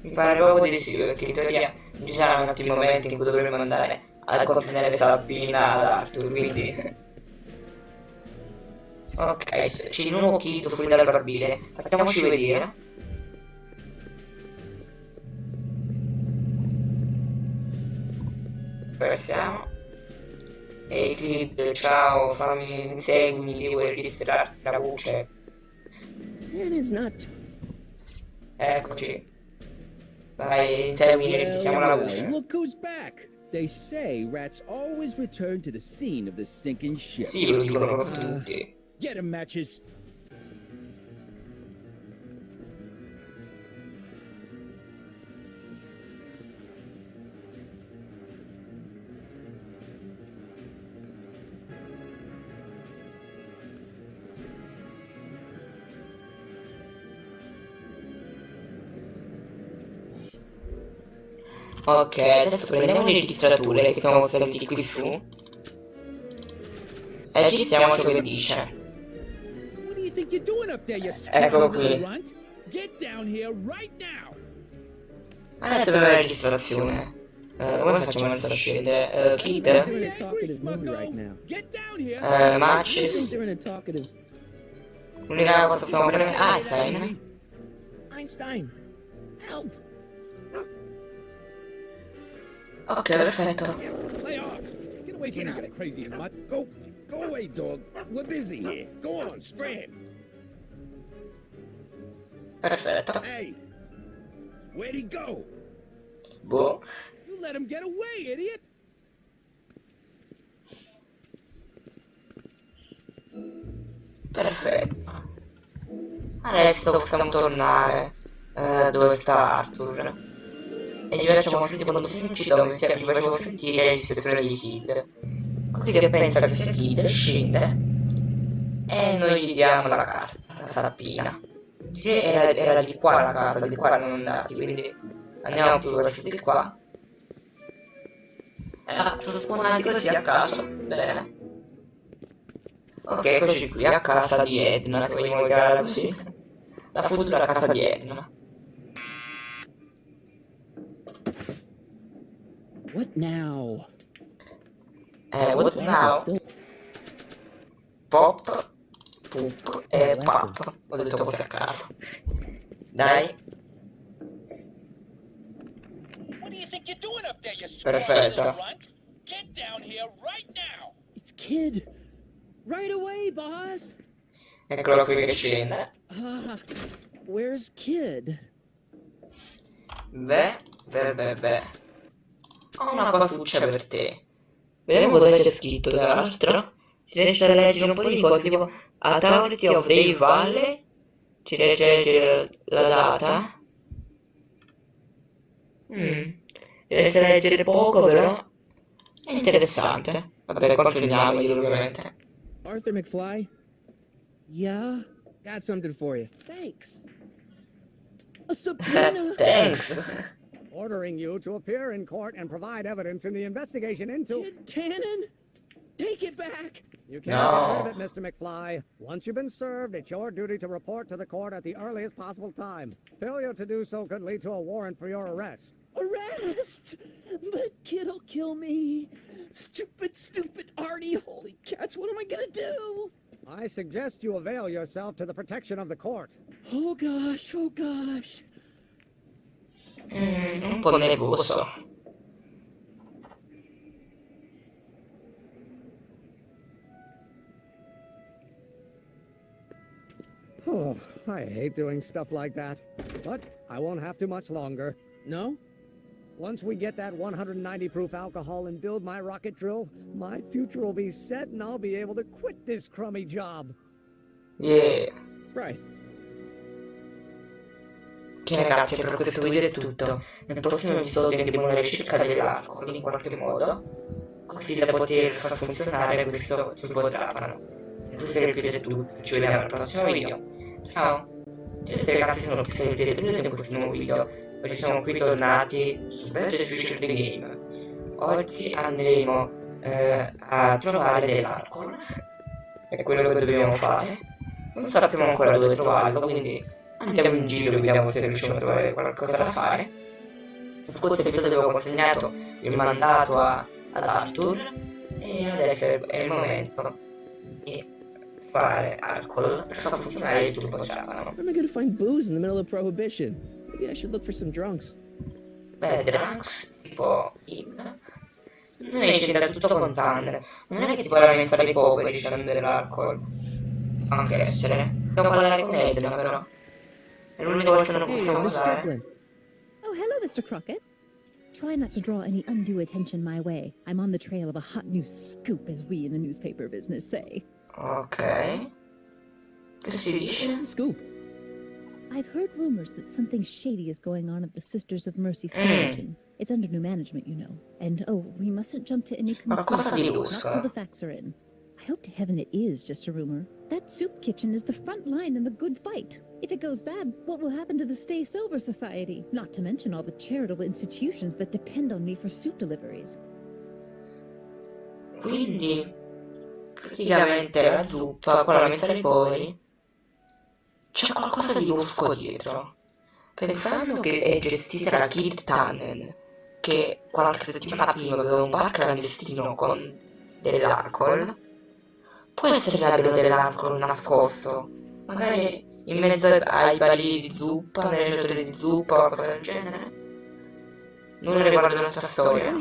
Speaker 1: Mi pare proprio di sì, perché in teoria ci saranno altri momenti in cui dovremmo andare a consegnare Sabbina ad Arthur, quindi... Ok, c'è di nuovo Kid fuori dal barbile, facciamoci vedere. Dove siamo? Ehi Kid, ciao, seguimi, devo registrarti la voce.
Speaker 2: Dan is not.
Speaker 1: Eccoci. Vai, seguimi, registriamo la voce.
Speaker 2: Look who's back. They say rats always return to the scene of the sinking ship.
Speaker 1: Sì, lo dicono proprio tutti.
Speaker 2: Get 'em, matches.
Speaker 1: Ok, adesso prendiamo le registrature che siamo saliti qui su e registriamo ciò che dice.
Speaker 2: What do you think you're doing up there, you
Speaker 1: Eccolo
Speaker 2: scoundrel
Speaker 1: qui.
Speaker 2: runt? Get down here right now.
Speaker 1: Adesso abbiamo la registrazione. Come facciamo adesso a scendere? Kid?
Speaker 2: They're in a talkative mood right now. Get down here. I think
Speaker 1: Matches.
Speaker 2: they're in a talkative.
Speaker 1: L'unica cosa che possiamo premere... Einstein.
Speaker 2: Einstein, help.
Speaker 1: Ok, perfetto.
Speaker 6: Lay off! Get away from me, you crazy mutt! Go away, dog! We're busy here! Go on, scram!
Speaker 1: Perfetto.
Speaker 6: Hey! Where'd he go?
Speaker 1: Boh.
Speaker 2: You let him get away, idiot.
Speaker 1: Perfetto. Adesso possiamo tornare dove sta Arthur. E gli facciamo sentire quando si incita come sia, gli facevo sentire la registrazione di Kid. Così che pensa che sia Kid, scende e noi gli diamo la carta, la sabbina. Che era di qua la casa, di qua erano andati, quindi andiamo più verso di qua. Sono spawnati così a caso, bene. Ok, eccoci qui, a casa di Edna, se vogliamo chiamarla così. La futura casa di Edna.
Speaker 5: What now?
Speaker 1: What's now? Pop, poop e pap. Ho detto così a caso. Dai. Perfetto.
Speaker 2: Get down here right now. It's Kid. Right away, boss.
Speaker 1: Eccolo qui che scende.
Speaker 2: Ah, where's Kid?
Speaker 1: Beh. Ho una cosuccia per te. Vediamo cosa c'è scritto, tra l'altro. Si riesce a leggere un po' di cose, tipo Authority of the Valley. Ci riesce a leggere la data. Riesce a leggere poco, però è interessante. Vabbè, consegniamogli ovviamente.
Speaker 2: Arthur McFly? Yeah? Got something for you. Thanks. A subpoena?
Speaker 1: Thanks.
Speaker 9: Ordering you to appear in court and provide evidence in the investigation into...
Speaker 2: Kid Tannen? Take it back!
Speaker 9: You can't get rid of it, Mr. McFly. Once you've been served, it's your duty to report to the court at the earliest possible time. Failure to do so could lead to a warrant for your arrest.
Speaker 2: Arrest! But Kid'll kill me. Stupid Artie. Holy cats, what am I gonna do?
Speaker 9: I suggest you avail yourself to the protection of the court.
Speaker 2: Oh gosh.
Speaker 1: Un po' nervoso.
Speaker 9: Oh, I hate doing stuff like that. But I won't have to much longer.
Speaker 2: No?
Speaker 9: Once we get that 190 proof alcohol and build my rocket drill, my future will be set and I'll be able to quit this crummy job.
Speaker 1: Yeah.
Speaker 2: Right.
Speaker 1: Ok ragazzi, per questo video è tutto. Nel prossimo episodio andremo alla ricerca dell'alcol in qualche modo, così da poter far funzionare questo ippodramano. Se questo è il video è tutto, ci vediamo al prossimo video. Ciao! Vedete ragazzi, sono qui se vedete in questo nuovo video. Oggi siamo qui tornati su Back to the Future the Game. Oggi andremo a trovare dell'alcol. È quello che dobbiamo fare. Non sappiamo ancora dove trovarlo, quindi andiamo in giro e vediamo se riusciamo a trovare qualcosa da fare. In questo episodio abbiamo consegnato il mandato ad Arthur e adesso è il momento di fare alcol per far funzionare il turbo trapano.
Speaker 2: Where am I gonna find booze in the middle of Prohibition? Maybe I should look for some drunks.
Speaker 1: Beh, drunks tipo noi ci dà tutto con Thunder. Non è che ti puoi lamentare i poveri dicendo dell'alcol. Può anche essere. Devo parlare con Edna però. È l'unica persona che possiamo usare.
Speaker 4: Oh, hello, Mr. Crockett. Try not to draw any undue attention my way. I'm on the trail of a hot new scoop, as we in the newspaper business say.
Speaker 1: Ok. Che si dice?
Speaker 2: What's the scoop?
Speaker 4: I've heard rumors that something shady is going on at the Sisters of Mercy Soup Kitchen. It's under new management, you know. And, oh, we mustn't jump to any conclusions, not till the facts are in. I hope to heaven it is just a rumor. That soup kitchen is the front line in the good fight. If it goes bad, what will happen to the Stay Sober Society? Not to mention all the charitable institutions that depend on me for soup deliveries.
Speaker 1: Quindi, praticamente la zuppa, con la messa dei poveri, c'è qualcosa di lusco dietro. Pensando che è gestita da Kid Tannen, che qualche settimana prima aveva un bar clandestino con dell'alcol, può essere che abbiano dell'alcol nascosto, magari in mezzo ai barili di zuppa, nelle ciotole di zuppa o qualcosa del genere. Non riguarda un'altra storia.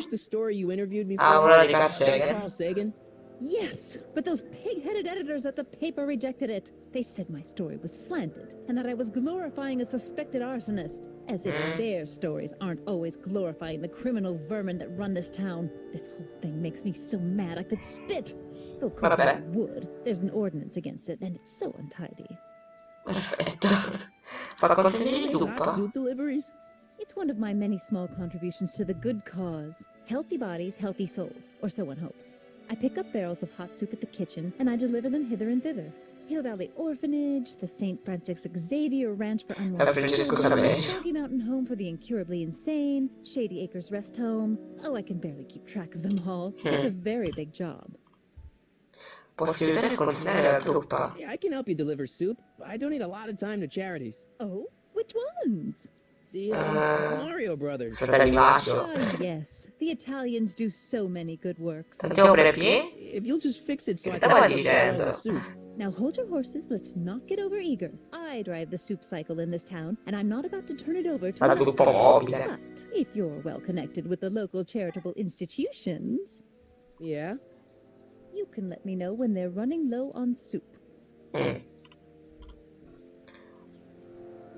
Speaker 1: Ah, ora di Carl Sagan.
Speaker 4: Yes, but those pig-headed editors at the paper rejected it. They said my story was slanted, and that I was glorifying a suspected arsonist. As if their stories aren't always glorifying the criminal vermin that run this town. This whole thing makes me so mad I could spit. Though of course I would. There's an ordinance against it, and it's so untidy.
Speaker 1: Perfetto. Fa consegnare di zuppa?
Speaker 2: Soup deliveries?
Speaker 4: It's one of my many small contributions to the good cause. Healthy bodies, healthy souls, or so one hopes. I pick up barrels of hot soup at the kitchen, and I deliver them hither and thither. Hill Valley Orphanage, the St. Francis Xavier Ranch for unwanted children, Smoky Mountain Home for the incurably insane, Shady Acres Rest Home. Oh, I can barely keep track of them all. It's a very big job.
Speaker 1: Posso aiutare a consegnare la zuppa?
Speaker 2: Yeah, I can help you deliver soup. I donate a lot of time to charities.
Speaker 4: Oh, which ones?
Speaker 2: The Mario Brothers.
Speaker 1: Fratelli Mario.
Speaker 4: Ah, yes. The Italians do so many good works.
Speaker 1: Tanti opere pie?
Speaker 2: If you'll just fix it so I
Speaker 1: Stava
Speaker 2: can control the
Speaker 1: dicendo.
Speaker 2: soup.
Speaker 4: Now hold your horses, let's not get over eager. I drive the soup cycle in this town, and I'm not about to turn it over to
Speaker 1: La
Speaker 4: a
Speaker 1: zuppa
Speaker 4: master.
Speaker 1: mobile.
Speaker 4: But if you're well connected with the local charitable institutions,
Speaker 2: Yeah?
Speaker 4: you can let me know when they're running low on soup.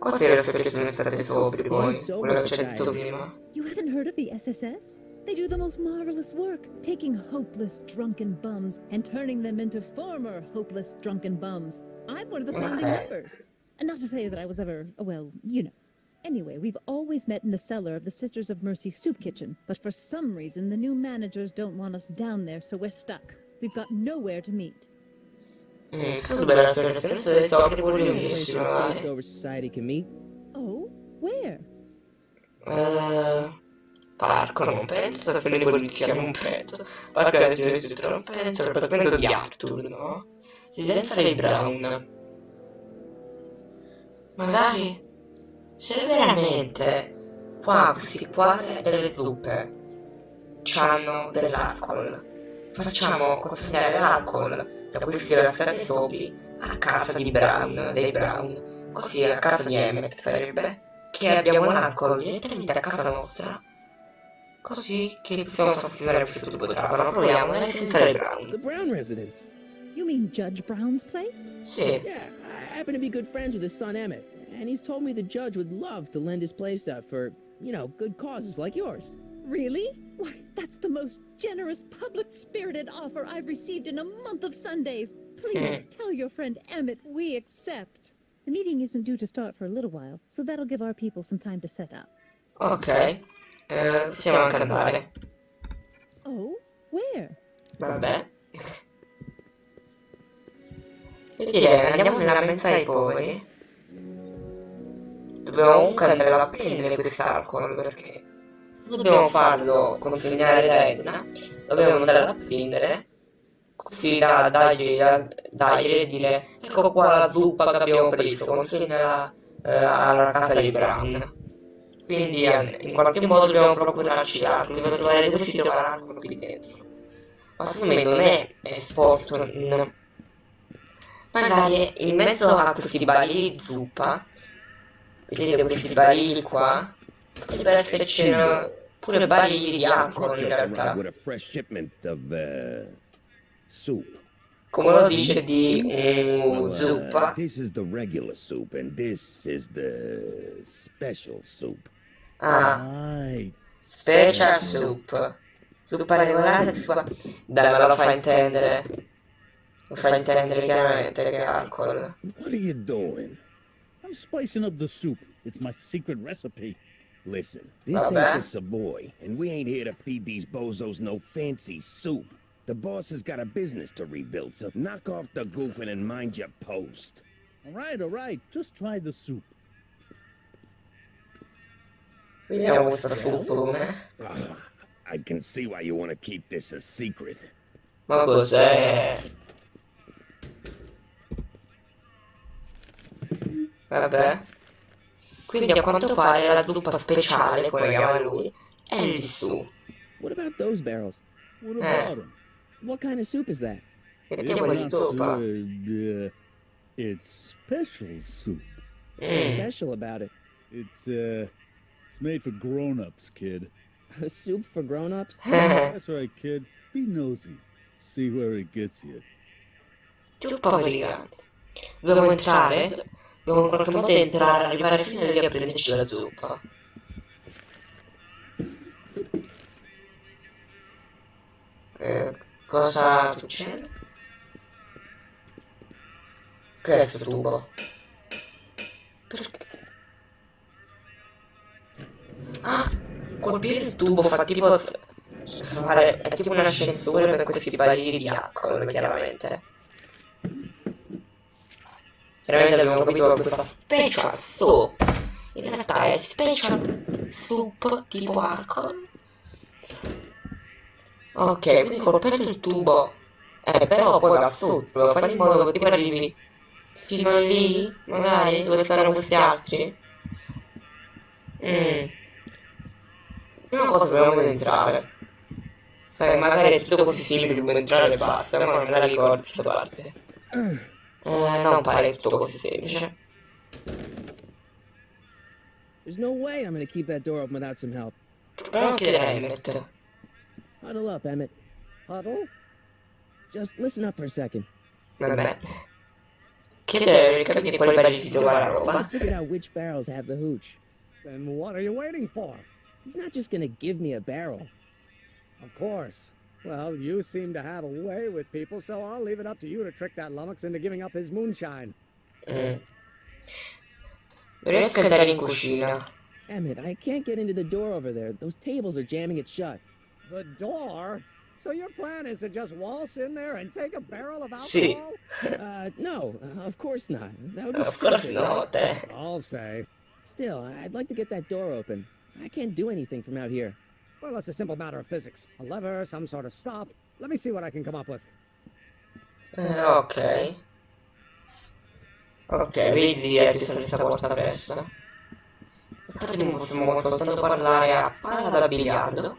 Speaker 1: Cos'era le sue sono state sobri poi? Quello che c'è detto prima.
Speaker 4: You haven't heard of the SSS? They do the most marvelous work, taking hopeless drunken bums and turning them into former hopeless drunken bums. I'm one of the founding
Speaker 1: Okay.
Speaker 4: members. And not to say that I was ever, well, you know. Anyway, we've always met in the cellar of the Sisters of Mercy soup kitchen, but for some reason the new managers don't want us down there, so we're stuck. We've got nowhere to meet.
Speaker 1: Questo dovrebbe essere nel senso dei sobri pure
Speaker 2: No place
Speaker 1: lunghissimi,
Speaker 2: where
Speaker 1: magari.
Speaker 2: Space Over Society can meet.
Speaker 4: Oh, where?
Speaker 1: Parco non penso, stazione di polizia non penso, parco della stazione di tutto non penso, l'appartamento di Arthur, no? Residenza dei Brown. Magari, se veramente qua questi qua delle zuppe c'hanno dell'alcol, facciamo consegnare l'alcol da questi della strada dei sobri a casa di Brown, dei Brown, così a casa di Emmett sarebbe, che abbiamo l'alcol direttamente a casa nostra. Così che possiamo far funzionare questo tubo di trapano. Proviamo a sentire Brown.
Speaker 2: The Brown residence.
Speaker 4: You mean Judge Brown's place?
Speaker 1: Sì.
Speaker 2: Yeah, I happen to be good friends with his son Emmett, and he's told me the judge would love to lend his place out for, you know, good causes like yours.
Speaker 4: Really? Why, that's the most generous, public-spirited offer I've received in a month of Sundays. Please tell your friend Emmett we accept. The meeting isn't due to start for a little while, so that'll give our people some time to set up.
Speaker 1: Ok. Possiamo anche andare.
Speaker 4: Oh, where?
Speaker 1: Vabbè. Io direi andiamo nella mensa dei poveri. Dobbiamo comunque andare a prendere quest'alcol perché se dobbiamo farlo consegnare da Edna, dobbiamo andare a prendere così da dargli e dire ecco qua la zuppa che abbiamo preso, consegnala alla casa dei Brown. Quindi in qualche modo dobbiamo procurarci l'alcol, dobbiamo trovare dove si trova l'alcol qui dentro. Ma secondo me non è esposto, magari in mezzo a questi barili di zuppa, vedete questi barili qua, potrebbe esserci pure barili di alcol in realtà.
Speaker 6: With a fresh shipment of soup.
Speaker 1: Come lo dice di zuppa.
Speaker 6: This is the regular soup and this is the special soup.
Speaker 1: Ah, special soup. Zuppa regolare, zuppa... Dai, ma lo fa intendere. Lo fa intendere chiaramente che è alcol.
Speaker 6: What are you doing?
Speaker 10: I'm spicing up the soup. It's my secret recipe.
Speaker 6: Listen, this ain't the Savoy, and we ain't here to feed these bozos no fancy soup. The boss has got a business to rebuild, so knock off the goofing and mind your post.
Speaker 10: All right. Just try the soup.
Speaker 1: Vediamo questo soup come.
Speaker 6: I can see why you want to keep this a secret.
Speaker 1: Ma cos'è? Vabbè. Quindi a quanto pare la zuppa speciale, come la chiama lui, è lì su.
Speaker 2: What about those barrels?
Speaker 10: What about them?
Speaker 2: What kind of soup is that?
Speaker 1: Che tipo di zuppa?
Speaker 10: It's special soup.
Speaker 2: What's special about it?
Speaker 10: It's made for grown-ups, kid.
Speaker 2: A soup for grown-ups?
Speaker 10: That's right, kid. Be nosy. See where it gets you.
Speaker 1: Tu poveri gatti. Dobbiamo entrare. Dobbiamo in qualche modo entrare, arrivare fino a lì a prenderci la zuppa. Cosa succede? Che è sto tubo? Perché? Ah! Colpire il tubo fa tipo... è tipo un ascensore per questi barili di alcol, chiaramente. Chiaramente abbiamo capito che questa special soup in realtà è special soup tipo alcol. Ok, quindi colpendo il tubo, però poi va sotto, devo fare in modo che tipo arrivi fino lì, magari, dove stanno questi altri. Prima cosa proviamo ad entrare. Sai, magari è tutto così simile, dobbiamo entrare e basta, ma non me la ricordo questa parte. Non pare tutto così semplice.
Speaker 2: There's no way I'm gonna keep that door open without some help.
Speaker 1: Proviamo a chiedere a Emmett.
Speaker 2: Huddle up, Emmett.
Speaker 9: Huddle?
Speaker 2: Just listen up for a second.
Speaker 1: Vabbè. Chiedere per capire quali barili si trova la
Speaker 2: I
Speaker 1: roba.
Speaker 2: figured out which barrels have the hooch.
Speaker 9: Then what are you waiting for?
Speaker 2: He's not just gonna give me a barrel.
Speaker 9: Of course. Well, you seem to have a way with people, so I'll leave it up to you to trick that lummox into giving up his moonshine.
Speaker 1: Non riesco a entrare in cucina.
Speaker 2: Emmett, I can't get into the door over there. Those tables are jamming it shut.
Speaker 9: The door? So your plan is to just waltz in there and take a barrel of
Speaker 1: Sì.
Speaker 9: alcohol?
Speaker 2: No, of course not. That would be
Speaker 1: Of course
Speaker 2: stupid.
Speaker 1: not.
Speaker 9: I'll say.
Speaker 2: Still, I'd like to get that door open. I can't do anything from out here.
Speaker 9: Well, it's a simple matter of physics. A lever, some sort of stop. Let me see what I can come up with.
Speaker 1: Ok. Ok, vedi di aprire questa porta adesso. Infatti possiamo soltanto parlare a palla da biliardo.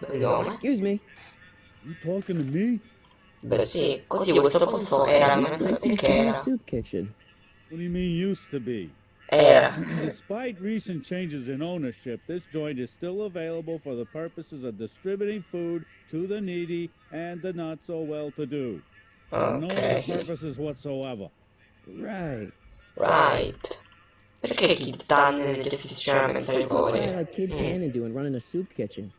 Speaker 1: Vediamo.
Speaker 2: Excuse me.
Speaker 10: You talking to me?
Speaker 1: Beh sì, così questo posto era perché era.
Speaker 2: Soup kitchen.
Speaker 10: What do you mean used to be?
Speaker 1: Era.
Speaker 10: Despite recent changes in ownership, this joint is still available for the purposes of distributing food to the needy and the not so well-to-do. No other purposes whatsoever.
Speaker 2: Right.
Speaker 1: Right. Perché Kids Tannen gestisce una mensa di
Speaker 2: What's a guy
Speaker 1: poveri?
Speaker 2: like Kid Tannen doing running a soup kitchen?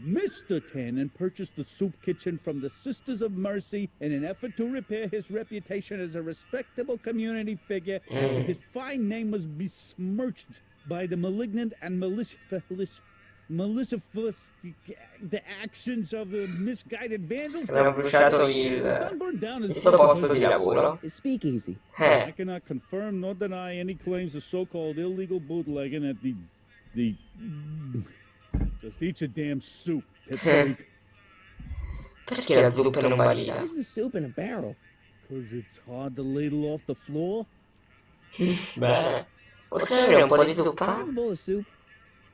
Speaker 10: Mr. Tannen purchased the soup kitchen from the Sisters of Mercy in an effort to repair his reputation as a respectable community figure after his fine name was besmirched by the malignant and malicious the actions of the misguided vandals.
Speaker 1: Abbiamo bruciato il suo posto di lavoro.
Speaker 2: It's speakeasy.
Speaker 10: I cannot confirm nor deny any claims of so-called illegal bootlegging at the just eat your damn soup.
Speaker 1: Perché la zuppa in un barile?
Speaker 2: Where's the soup in a barrel?
Speaker 10: Because it's hard to ladle off the floor.
Speaker 1: Beh, posso avere un po' di zuppa?
Speaker 2: Have a bowl of soup.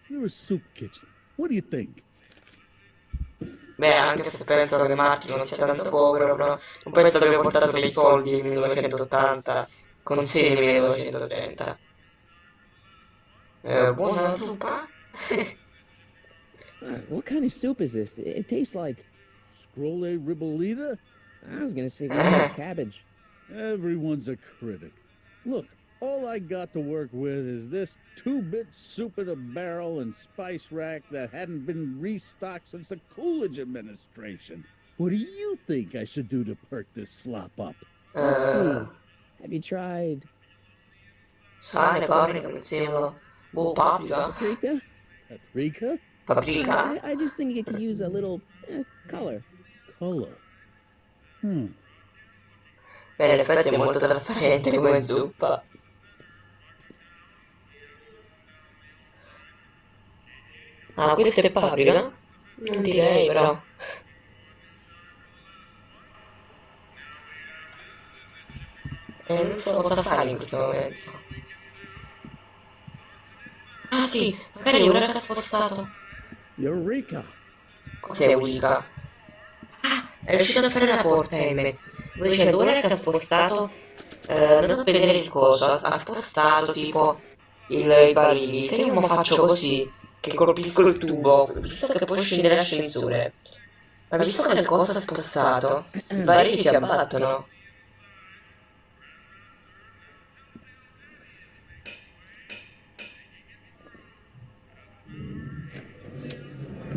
Speaker 10: You're a soup kitchen. What do you think?
Speaker 1: Beh, anche se penso che Martin non sia tanto povero, però non penso che abbia portato dei soldi nel 1980 con 6.930. Buona zuppa?
Speaker 2: What kind of soup is this? It tastes like...
Speaker 10: Scrolle ribollita?
Speaker 2: I was gonna say cabbage.
Speaker 10: Everyone's a critic. Look, all I got to work with is this 2-bit soup in a barrel and spice rack that hadn't been restocked since the Coolidge administration. What do you think I should do to perk this slop up?
Speaker 2: Let's see. Have you tried...
Speaker 1: Sale, paprika, prezzemolo, paprika?
Speaker 2: Paprika?
Speaker 10: Paprika?
Speaker 1: Paprika?
Speaker 2: I just think you could use a little color.
Speaker 10: Color?
Speaker 1: Beh, in effetti è molto trasparente come zuppa. Ah, questa è paprika? Non direi, però. Non so cosa fare in questo momento. Ah sì, magari ora che ha spostato.
Speaker 9: Eureka!
Speaker 1: Cos'è Eureka? Ah, è riuscito a fare la porta, Emmett. Lui dicendo ora che ha spostato, andato a vedere il coso, ha spostato tipo i barili. Se io mo faccio così, che colpisco il tubo, visto che può scendere l'ascensore, ma visto che il coso è spostato, i barili si abbattono.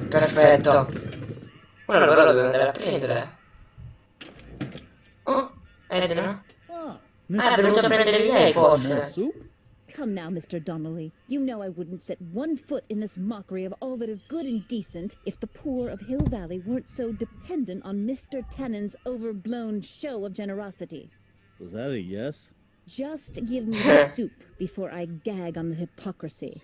Speaker 1: Perfetto. Ora allora dobbiamo andare a prendere. Oh, Edna. Ah, è venuto a prendere lei forse.
Speaker 4: Come now, Mr. Donnelly. You know I wouldn't set one foot in this mockery of all that is good and decent if the poor of Hill Valley weren't so dependent on Mr. Tannen's overblown show of generosity.
Speaker 10: Was that a yes?
Speaker 4: Just give me the soup before I gag on the hypocrisy.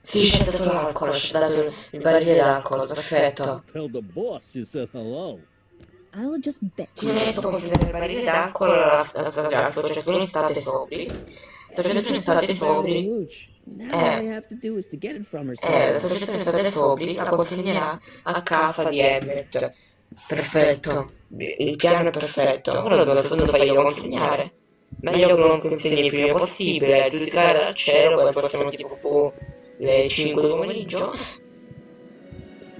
Speaker 1: Sì, c'è dato l'alcol, c'è dato il barile d'alcol, perfetto.
Speaker 10: Tell the boss you said hello.
Speaker 4: I'll just bet
Speaker 1: Ci ne sto considerando il barile d'alcol all'associazione State Sobri. L'associazione State Sobri,
Speaker 2: Hooch. Now all I have to do is to get it from her
Speaker 1: l'associazione State Sobri la consegnerà a casa di Emmet. Perfetto, il piano è perfetto, ora dobbiamo secondo farglielo consegnare. Meglio che lo consegni il prima possibile, a giudicare dal cielo, penso siano tipo le 5 del pomeriggio.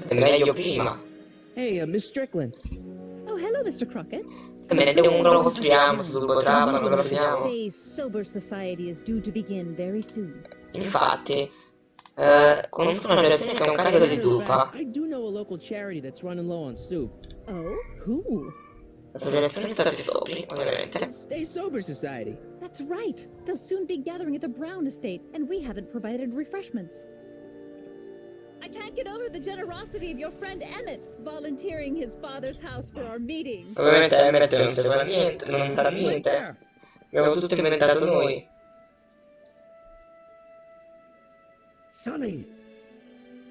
Speaker 1: È meglio prima.
Speaker 2: Hey, Miss Strickland.
Speaker 4: Oh, hello, Mr. Crockett.
Speaker 1: E me ne un lo costruiamo sul Botrama, non lo finiamo.
Speaker 4: Stay Sober Society is due to begin very soon.
Speaker 1: Infatti, conosco una generazione che ha un carico di zuppa.
Speaker 2: I do know a local charity that's running low on soup.
Speaker 4: Oh, who?
Speaker 1: L'associazione State Sobri, ovviamente.
Speaker 2: Stay Sober Society.
Speaker 4: That's right. They'll soon be gathering at the Brown estate, and we haven't provided refreshments. I can't get over the generosity of your friend Emmett, volunteering his father's house for our meeting.
Speaker 1: Ovviamente Emmet non sa niente, non sa niente. Abbiamo tutto inventato noi.
Speaker 9: Sonny,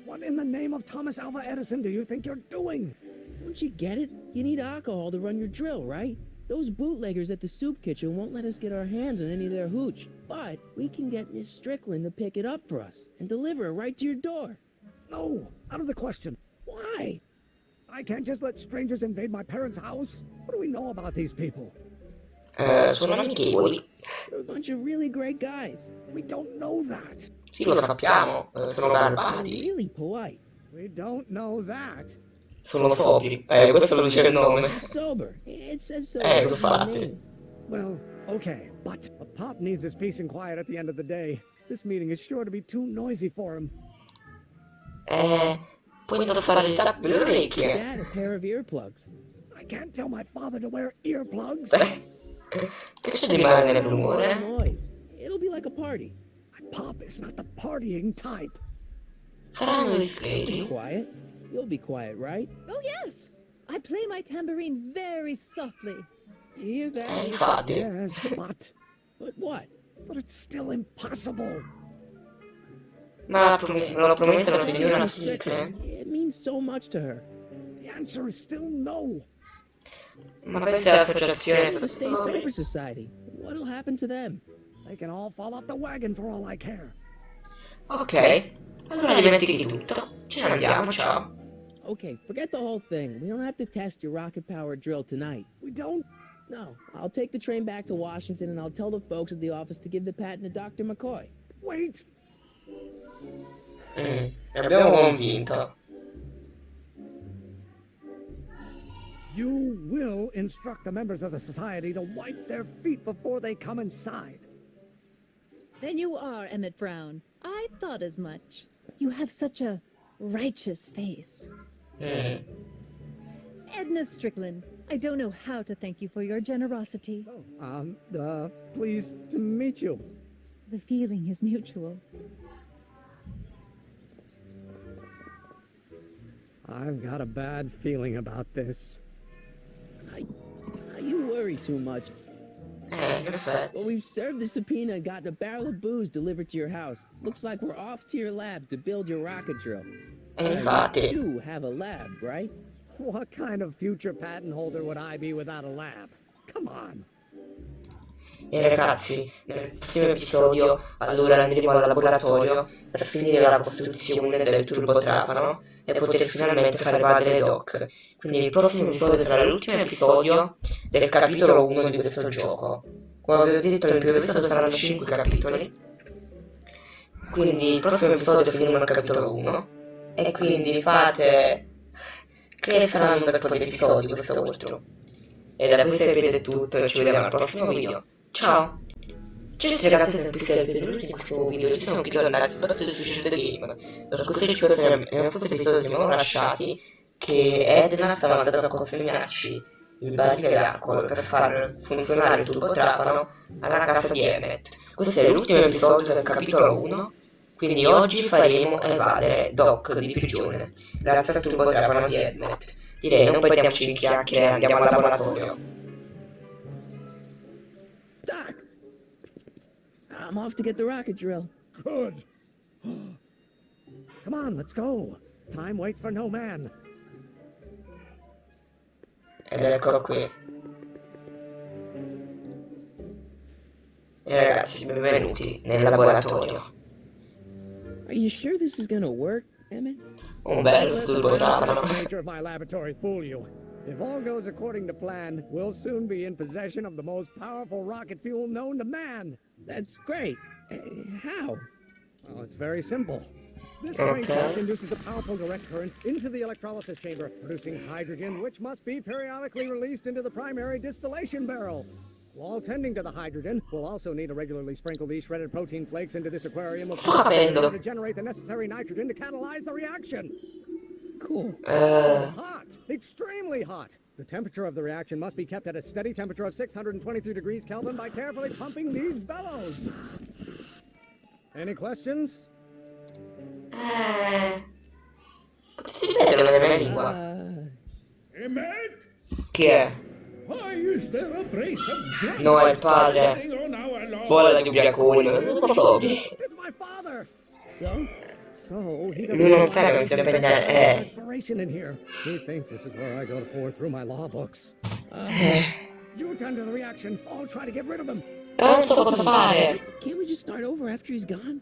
Speaker 9: what in the name of Thomas Alva Edison do you think you're doing?
Speaker 2: Don't you get it? You need alcohol to run your drill, right? Those bootleggers at the soup kitchen won't let us get our hands on any of their hooch. But we can get Miss Strickland to pick it up for us and deliver it right to your door.
Speaker 9: No, out of the question.
Speaker 2: Why?
Speaker 9: I can't just let strangers invade my parents' house. What do we know about these people?
Speaker 1: Sono amichevoli.
Speaker 2: They're a bunch of really great guys.
Speaker 9: We don't know that.
Speaker 1: Sì, lo sappiamo, sono garbati.
Speaker 2: Really polite.
Speaker 9: We don't know that.
Speaker 1: Sono sobri. Questo lo dice il nome.
Speaker 2: Sober. It says so.
Speaker 1: Infatti.
Speaker 9: Well, okay, but a pop needs his peace and quiet at the end of the day. This meeting is sure to be too noisy for him.
Speaker 1: Puoi indossare le tappe le orecchie.
Speaker 2: Dad, a pair of earplugs.
Speaker 9: I can't tell my father to wear earplugs.
Speaker 1: Che c'è di male nel rumore?
Speaker 2: Noise. It'll be like a party.
Speaker 9: My pop is not the partying type.
Speaker 1: Saranno discreti.
Speaker 2: Quiet. You'll be quiet, right?
Speaker 4: Oh, yes. I play my tambourine very softly.
Speaker 2: You hear that?
Speaker 1: Infatti.
Speaker 9: Yes, but
Speaker 2: what?
Speaker 9: But it's still impossible.
Speaker 1: Ma l'ho promesso alla signora Strickland.
Speaker 2: It means so much to her.
Speaker 9: The answer is still no.
Speaker 1: Ma pensi all'associazione
Speaker 2: The Stay Sober
Speaker 1: Sobri?
Speaker 2: Society. What'll happen to them?
Speaker 9: They can all fall off the wagon for all I care.
Speaker 1: Ok, allora dimentichi tutto. Ce ne andiamo, ciao.
Speaker 2: Okay, forget the whole thing. We don't have to test your rocket-powered drill tonight.
Speaker 9: We don't?
Speaker 2: No, I'll take the train back to Washington and I'll tell the folks at the office to give the patent to Dr. McCoy.
Speaker 9: Wait.
Speaker 1: Abbiamo convinto.
Speaker 9: You will instruct the members of the society to wipe their feet before they come inside.
Speaker 4: Then you are Emmett Brown. I thought as much. You have such a righteous face. Edna Strickland, I don't know how to thank you for your generosity.
Speaker 9: Pleased to meet you.
Speaker 4: The feeling is mutual.
Speaker 9: I've got a bad feeling about this.
Speaker 2: You worry too much.
Speaker 1: In effetti.
Speaker 2: Well, we've served the subpoena and gotten a barrel of booze delivered to your house. Looks like we're off to your lab to build your rocket drill.
Speaker 1: Infatti.
Speaker 2: You do have a lab, right?
Speaker 9: What kind of future patent holder would I be without a lab? Come on.
Speaker 1: E ragazzi, nel prossimo episodio allora andremo al laboratorio per finire la costruzione del turbotrapano e poter finalmente fare evadere Doc. Quindi il prossimo episodio sarà l'ultimo episodio del capitolo 1 di questo gioco. Come avevo detto, nel primo episodio saranno 5 capitoli. Quindi il prossimo episodio finiremo il capitolo 1. E quindi fate che saranno un bel po' di episodi questo outro. E da qui sapete tutto e ci vediamo al prossimo video. Ciao! Ciao ragazzi, se non siete venuti in questo video, ci sono bentornati, soprattutto su Scelte Game. Per queste situazioni, nello stesso episodio ci siamo lasciati che Edna stava andando a consegnarci il barile d'alcol per far funzionare il tubo trapano alla casa di Emmet. Questo è l'ultimo episodio del capitolo 1, quindi oggi faremo evadere Doc di prigione, grazie al tubo trapano di Emmet. Direi non perdiamoci in chiacchiere, andiamo al laboratorio.
Speaker 2: Doc! I'm off to get the rocket drill.
Speaker 9: Good. Come on, let's go. Time waits for no man.
Speaker 1: Ed eccolo qui. ragazzi, benvenuti nel laboratorio.
Speaker 2: Are you sure this is gonna work, Emmett?
Speaker 1: Un bel turbotrapano.
Speaker 9: The nature of my laboratory fool you. If all goes according to plan, we'll soon be in possession of the most powerful rocket fuel known to man.
Speaker 2: That's great. How?
Speaker 9: Well, it's very simple. This crankshaft induces a powerful direct current into the electrolysis chamber, producing hydrogen, which must be periodically released into the primary distillation barrel. While tending to the hydrogen, we'll also need to regularly sprinkle these shredded protein flakes into this aquarium of to generate the necessary nitrogen to catalyze the reaction.
Speaker 2: Cool.
Speaker 9: Hot! Extremely hot! The temperature of the reaction must be kept at a steady temperature of 623 degrees Kelvin by carefully pumping these bellows. Any questions?
Speaker 1: Come si ripete nella mia lingua?
Speaker 8: Emmett?
Speaker 1: Chi è?
Speaker 8: Why is there a brace of drums
Speaker 1: No, è il padre.
Speaker 8: on our lawn?
Speaker 1: Vuole di ubriacone, non lo so.
Speaker 9: It's my father! So he
Speaker 1: Lui non sa che mi sto impegnando.
Speaker 9: Inspiration in here. He thinks this is where I go to pour through my law books. You attend to the reaction. I'll try to get rid of him.
Speaker 1: Non so cosa fare.
Speaker 2: Can't we just start over after he's gone?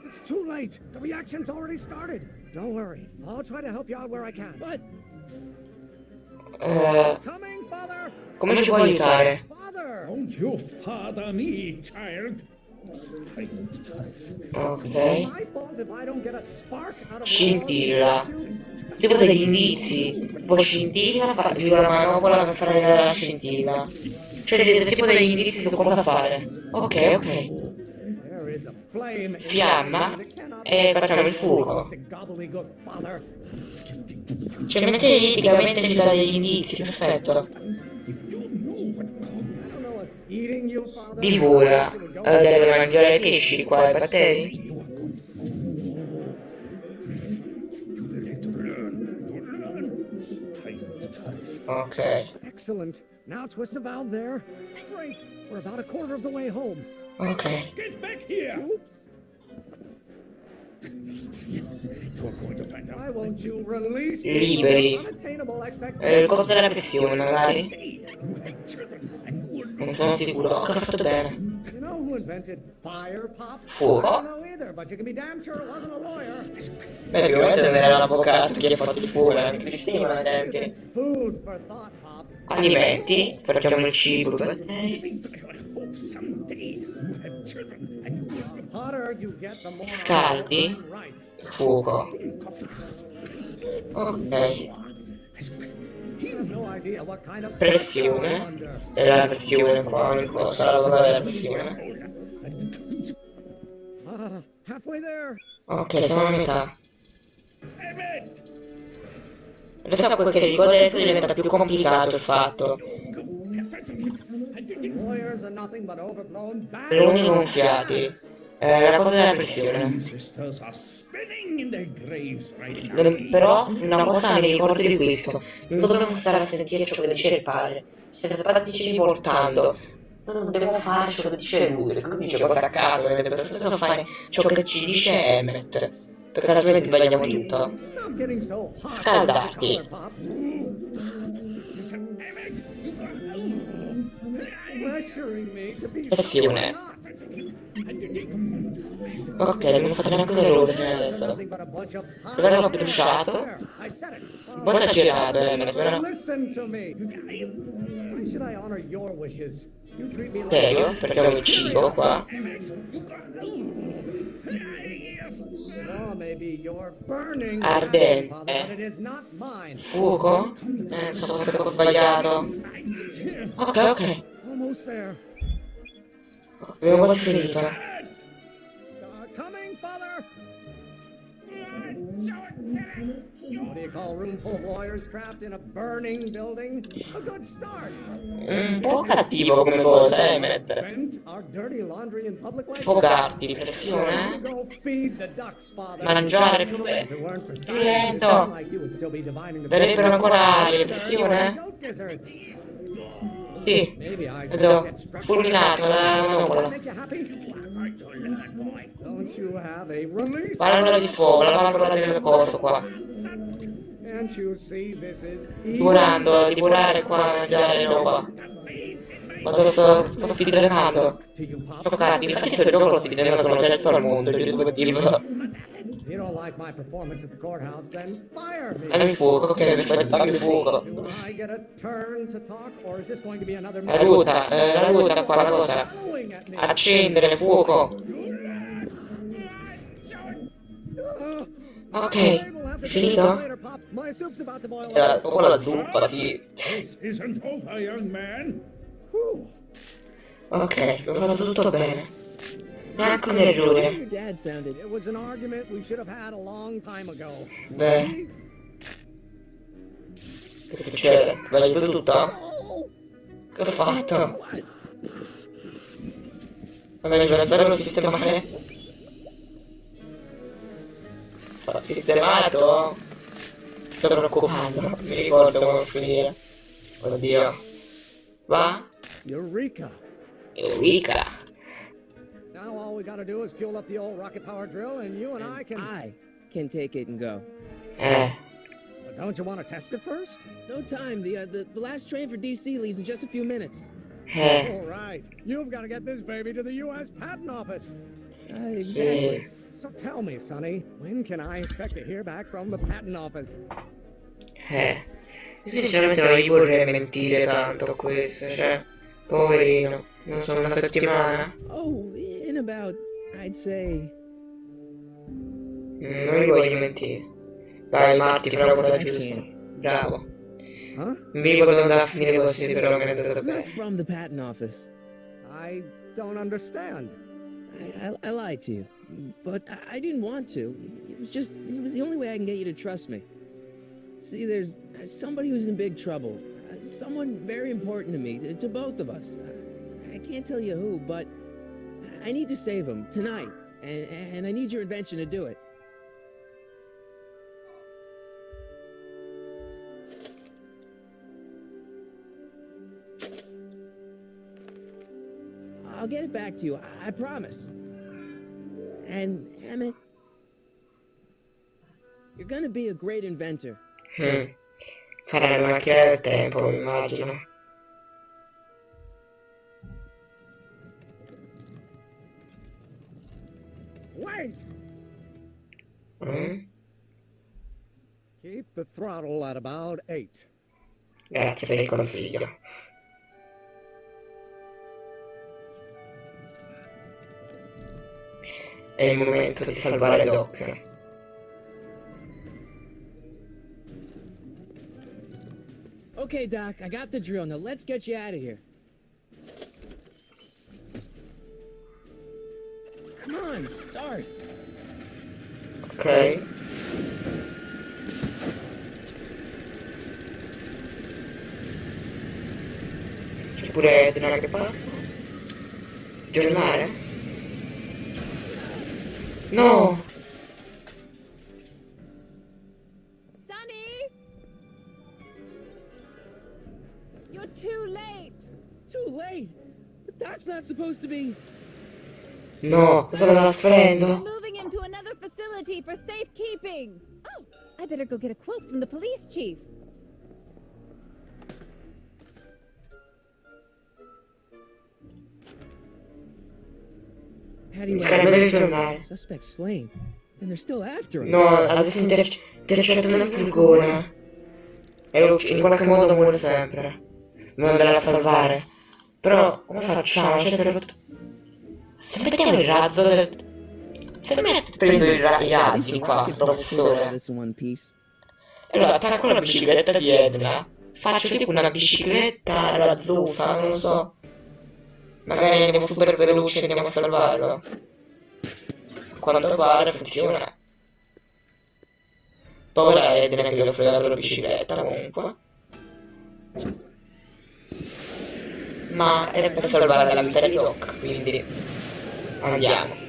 Speaker 9: It's too late. The reaction's already started. Don't worry. I'll try to help you out where I can. But coming, father.
Speaker 1: Come ci può aiutare?
Speaker 9: Father.
Speaker 8: Don't you father me, child.
Speaker 1: Ok.
Speaker 9: My fault if I don't get a spark out of
Speaker 1: Scintilla. Tipo degli indizi. Tipo scintilla, giù la manopola per fare la scintilla. Cioè dite tipo degli indizi su cosa fare. Ok, ok. Fiamma e facciamo il fuoco. Cioè mentre praticamente ci dà degli indizi, perfetto. Divora. Deve mangiare i pesci qua, i batteri. Ok.
Speaker 9: Excellent. Now twist the valve there. Great. We're about a quarter of the way home.
Speaker 1: Ok.
Speaker 8: Get back here!
Speaker 9: Why won't you release
Speaker 1: Liberi. Il costo della pressione, magari. Non sono sicuro. Ho fatto bene.
Speaker 9: You know who invented fire, Pop?
Speaker 1: Fuoco.
Speaker 9: I don't know either, but you can be damn sure it wasn't a lawyer.
Speaker 1: Beh, sicuramente non era un avvocato chi ha fatto il fuoco, era anche Cristina, ad esempio.
Speaker 9: Food for thought, Pop.
Speaker 1: Alimenti, facciamo il cibo, batteri. Scaldi. Fuoco. Ok. Pressione. E la pressione qua, ogni cosa, la cosa della pressione. Ok, siamo a metà. Adesso quel che ricordo adesso diventa più complicato il fatto. Lunghi gonfiati. La cosa della pressione. Però una cosa mi ricordo di questo. Non dobbiamo stare a sentire ciò che dice il padre. Cioè, se il padre dice riportando, non dobbiamo fare ciò che dice lui, perché lui dice cose a caso, dobbiamo fare ciò che ci dice Emmett, perché altrimenti sbagliamo tutto. Scaldarti. Pressione. Ok, non ho fatto neanche l'ordine adesso. Però l'ho bruciato. Un po' esagerato, però. Serio? Perché ho il cibo qua. Ardente. Fuoco? Non so, forse ho sbagliato. Ok, ok. Abbiamo quasi finito.
Speaker 9: What do you call a room full of lawyers trapped in a burning building? A good start.
Speaker 1: Un po' cattivo come cosa, Emmett. Fogarti, pressione. Mangiare più lento. Darebbero ancora aria, pressione. Sì, vedo fulminato dalla manopola. Valvola di fuoco, la valvola del coso qua. Divorando, divorare qua, mangiare roba. Ma sto speedrunnando. Giocardi, infatti se gioco lo speedrunno sono terzo al mondo, devo dirvelo.
Speaker 9: If you don't like my performance at the courthouse, then fire me.
Speaker 1: Dammi fuoco, ok, perfetto, dammi fuoco.
Speaker 9: Do I get a turn to talk, or is this going to be another
Speaker 1: La ruota qua, la cosa. Accendere, fuoco. Ok, finito?
Speaker 9: My soup's about to boil.
Speaker 1: Era dopo la zuppa, sì.
Speaker 8: This isn't over, young man.
Speaker 1: Ok, ho fatto tutto bene. Neanche un errore.
Speaker 2: Your dad sounded.
Speaker 9: It was an argument we should have had a long time ago.
Speaker 1: Beh. Che succede? Sbagliato tutto? Che ho fatto? Vabbè, mi pensare lo sistemare. L'ho sistemato? Sto preoccupando, non mi ricordo come finire. Oddio. Va?
Speaker 9: Eureka!
Speaker 1: Eureka!
Speaker 9: Now all we gotta do is fuel up the old rocket power drill, and you and I can
Speaker 2: take it and go.
Speaker 9: But don't you want to test it first?
Speaker 2: No time. The last train for DC leaves in just a few minutes.
Speaker 9: All right. You've got to get this baby to the U.S. Patent Office.
Speaker 2: Exactly.
Speaker 9: So tell me, Sonny, when can I expect to hear back from the Patent Office?
Speaker 1: Sinceramente non gli vorrei mentire tanto a questo, cioè, poverino, non so, una settimana.
Speaker 2: Oh, in about, I'd say.
Speaker 1: Non gli voglio mentire. Dai, Marti, fai la cosa giusta. Bravo. Non mi ricordo dove andava a finire così, però mi è andata bene.
Speaker 2: From the patent office.
Speaker 9: I don't understand.
Speaker 2: I lied to you, but I didn't want to. It was the only way I can get you to trust me. See, there's somebody who's in big trouble. Someone very important to me, to both of us. I can't tell you who, but I need to save him tonight, and I need your invention to do it. I'll get it back to you, I promise. And, Emmett, you're gonna be a great inventor.
Speaker 1: Fare la macchina del tempo, mi immagino.
Speaker 9: Wait! Keep the throttle at about 8.
Speaker 1: Grazie per il consiglio. È il momento di salvare Doc.
Speaker 2: Okay, Doc, I got the drill. Now let's get you out of here. Come on, start.
Speaker 1: Ok. C'è pure denaro che passa. Giornale? No!
Speaker 4: Sonny! You're too late!
Speaker 2: Too late? The Doc's not supposed to be...
Speaker 1: No, dove la prendo?
Speaker 4: I'm moving him to another facility for safekeeping! Oh, I better go get a quote from the police chief.
Speaker 2: Suspect slain. And they're still after him.
Speaker 1: No, adesso intercettano nel furgone. E lo in qualche modo muore sempre. Dobbiamo andare a salvare. Però, come facciamo? Se mettiamo il razzo del... Se prendo i razzi qua, professore. Allora attacco la bicicletta di Edna. Faccio tipo una bicicletta alla zozza, non lo so. Magari andiamo super veloci e andiamo a salvarlo. A quanto pare funziona. Povera Edna che gli ho fregato la bicicletta comunque. Ma è per salvare la vita di Doc, quindi andiamo.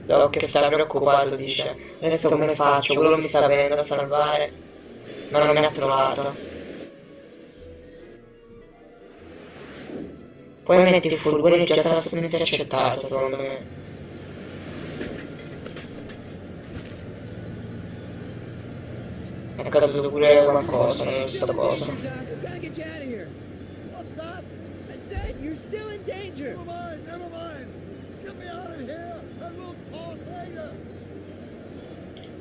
Speaker 1: Doc che sta preoccupato, dice: adesso come faccio? Quello mi sta venendo a salvare, ma non mi ha trovato. Poi metti il furgone, già sarà assolutamente accettato, secondo me. È caduto pure qualcosa, non so cosa.
Speaker 9: What's that? I said you're still in danger. Never mind, never mind. Get me out of here and we'll talk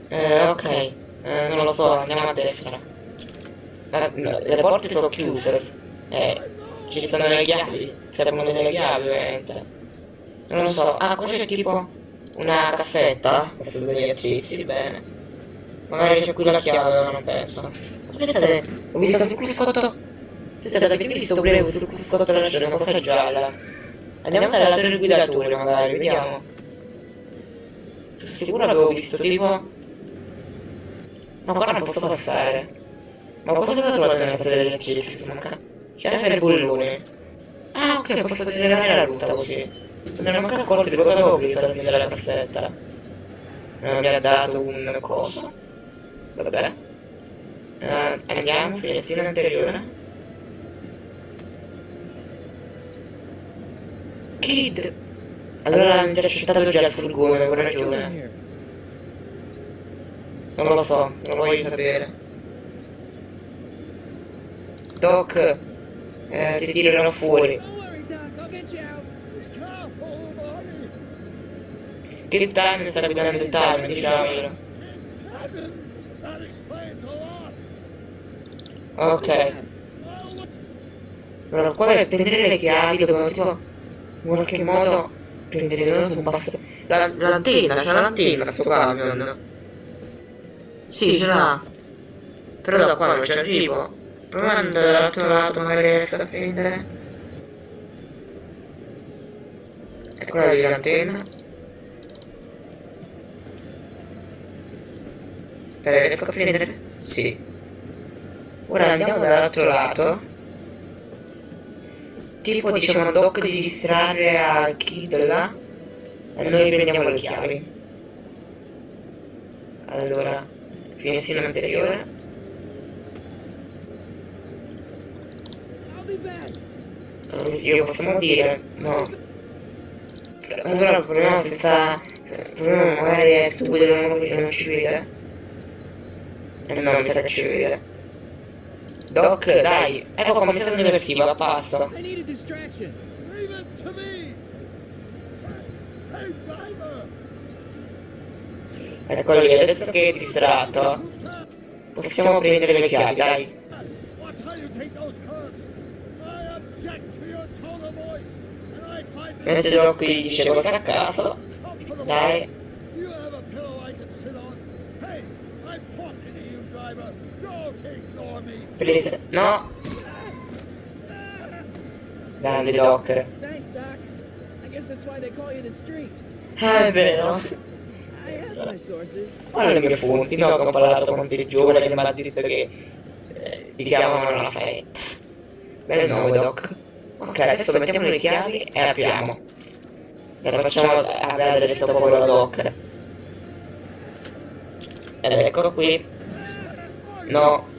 Speaker 9: later.
Speaker 1: Ok. Non lo so, andiamo a destra. Le porte sono chiuse. Ci sono le chiavi. Servono delle chiavi, ovviamente. Non lo so. Ah, qua c'è tipo una cassetta. Questa degli attrezzi, bene. Magari c'è qui la chiave, ma non penso. Aspettate, ho visto su qui sotto. Aspettate, avete visto pure su qui sotto la scena una cosa gialla? Andiamo dalle altre guidature, magari, vediamo. Sono sicuro avevo visto tipo. Ma qua non posso passare. Ma cosa avevo trovato nella casa degli attrezzi? Manca. Chiave per bulloni. Ah, ok, posso tirare la ruota così. Non ero manco accorto di cosa avevo preso alla fine della cassetta. Non mi ha dato un coso. Vabbè. Andiamo, finestrino anteriore. Kid! Allora hanno intercettato già il furgone, avevo ragione. Non lo so, non voglio sapere. Doc, ti tirerò fuori. Che time sta guidando il time, diciamolo. Ok. Allora, qua per prendere le chiavi dobbiamo tipo in qualche modo prendere noi su un passo. L'antenna, c'è l'antenna sto camion. Sì, ce l'ha. Però da qua non ci arrivo. Proviamo ad andare dall'altro lato, magari riesco a prendere. Eccola lì l'antenna. Riesco a prendere? Sì. Ora andiamo dall'altro lato. Tipo diciamo a Doc di distrarre a Kid là. E noi prendiamo le chiavi. Allora, finestrino anteriore. Io possiamo dire no. Allora proviamo senza. Proviamo magari è stupido non ci vede. No, mi sa che ci vede. Doc, dai, ecco qua, mi sa un'inversiva, passa. Ecco lì, adesso che è distratto, possiamo prendere le chiavi, dai. Mentre Doc gli dice cosa a caso, dai. Please, no. Grande Doc. È vero. Guarda le mie fonti, no, che ho parlato con dei giovani che mi ha detto che li chiamano la fretta. Bel nome, Doc. Ok, adesso mettiamo le chiavi e apriamo. La facciamo a vedere questo povero Doc. Ed eccolo qui. No.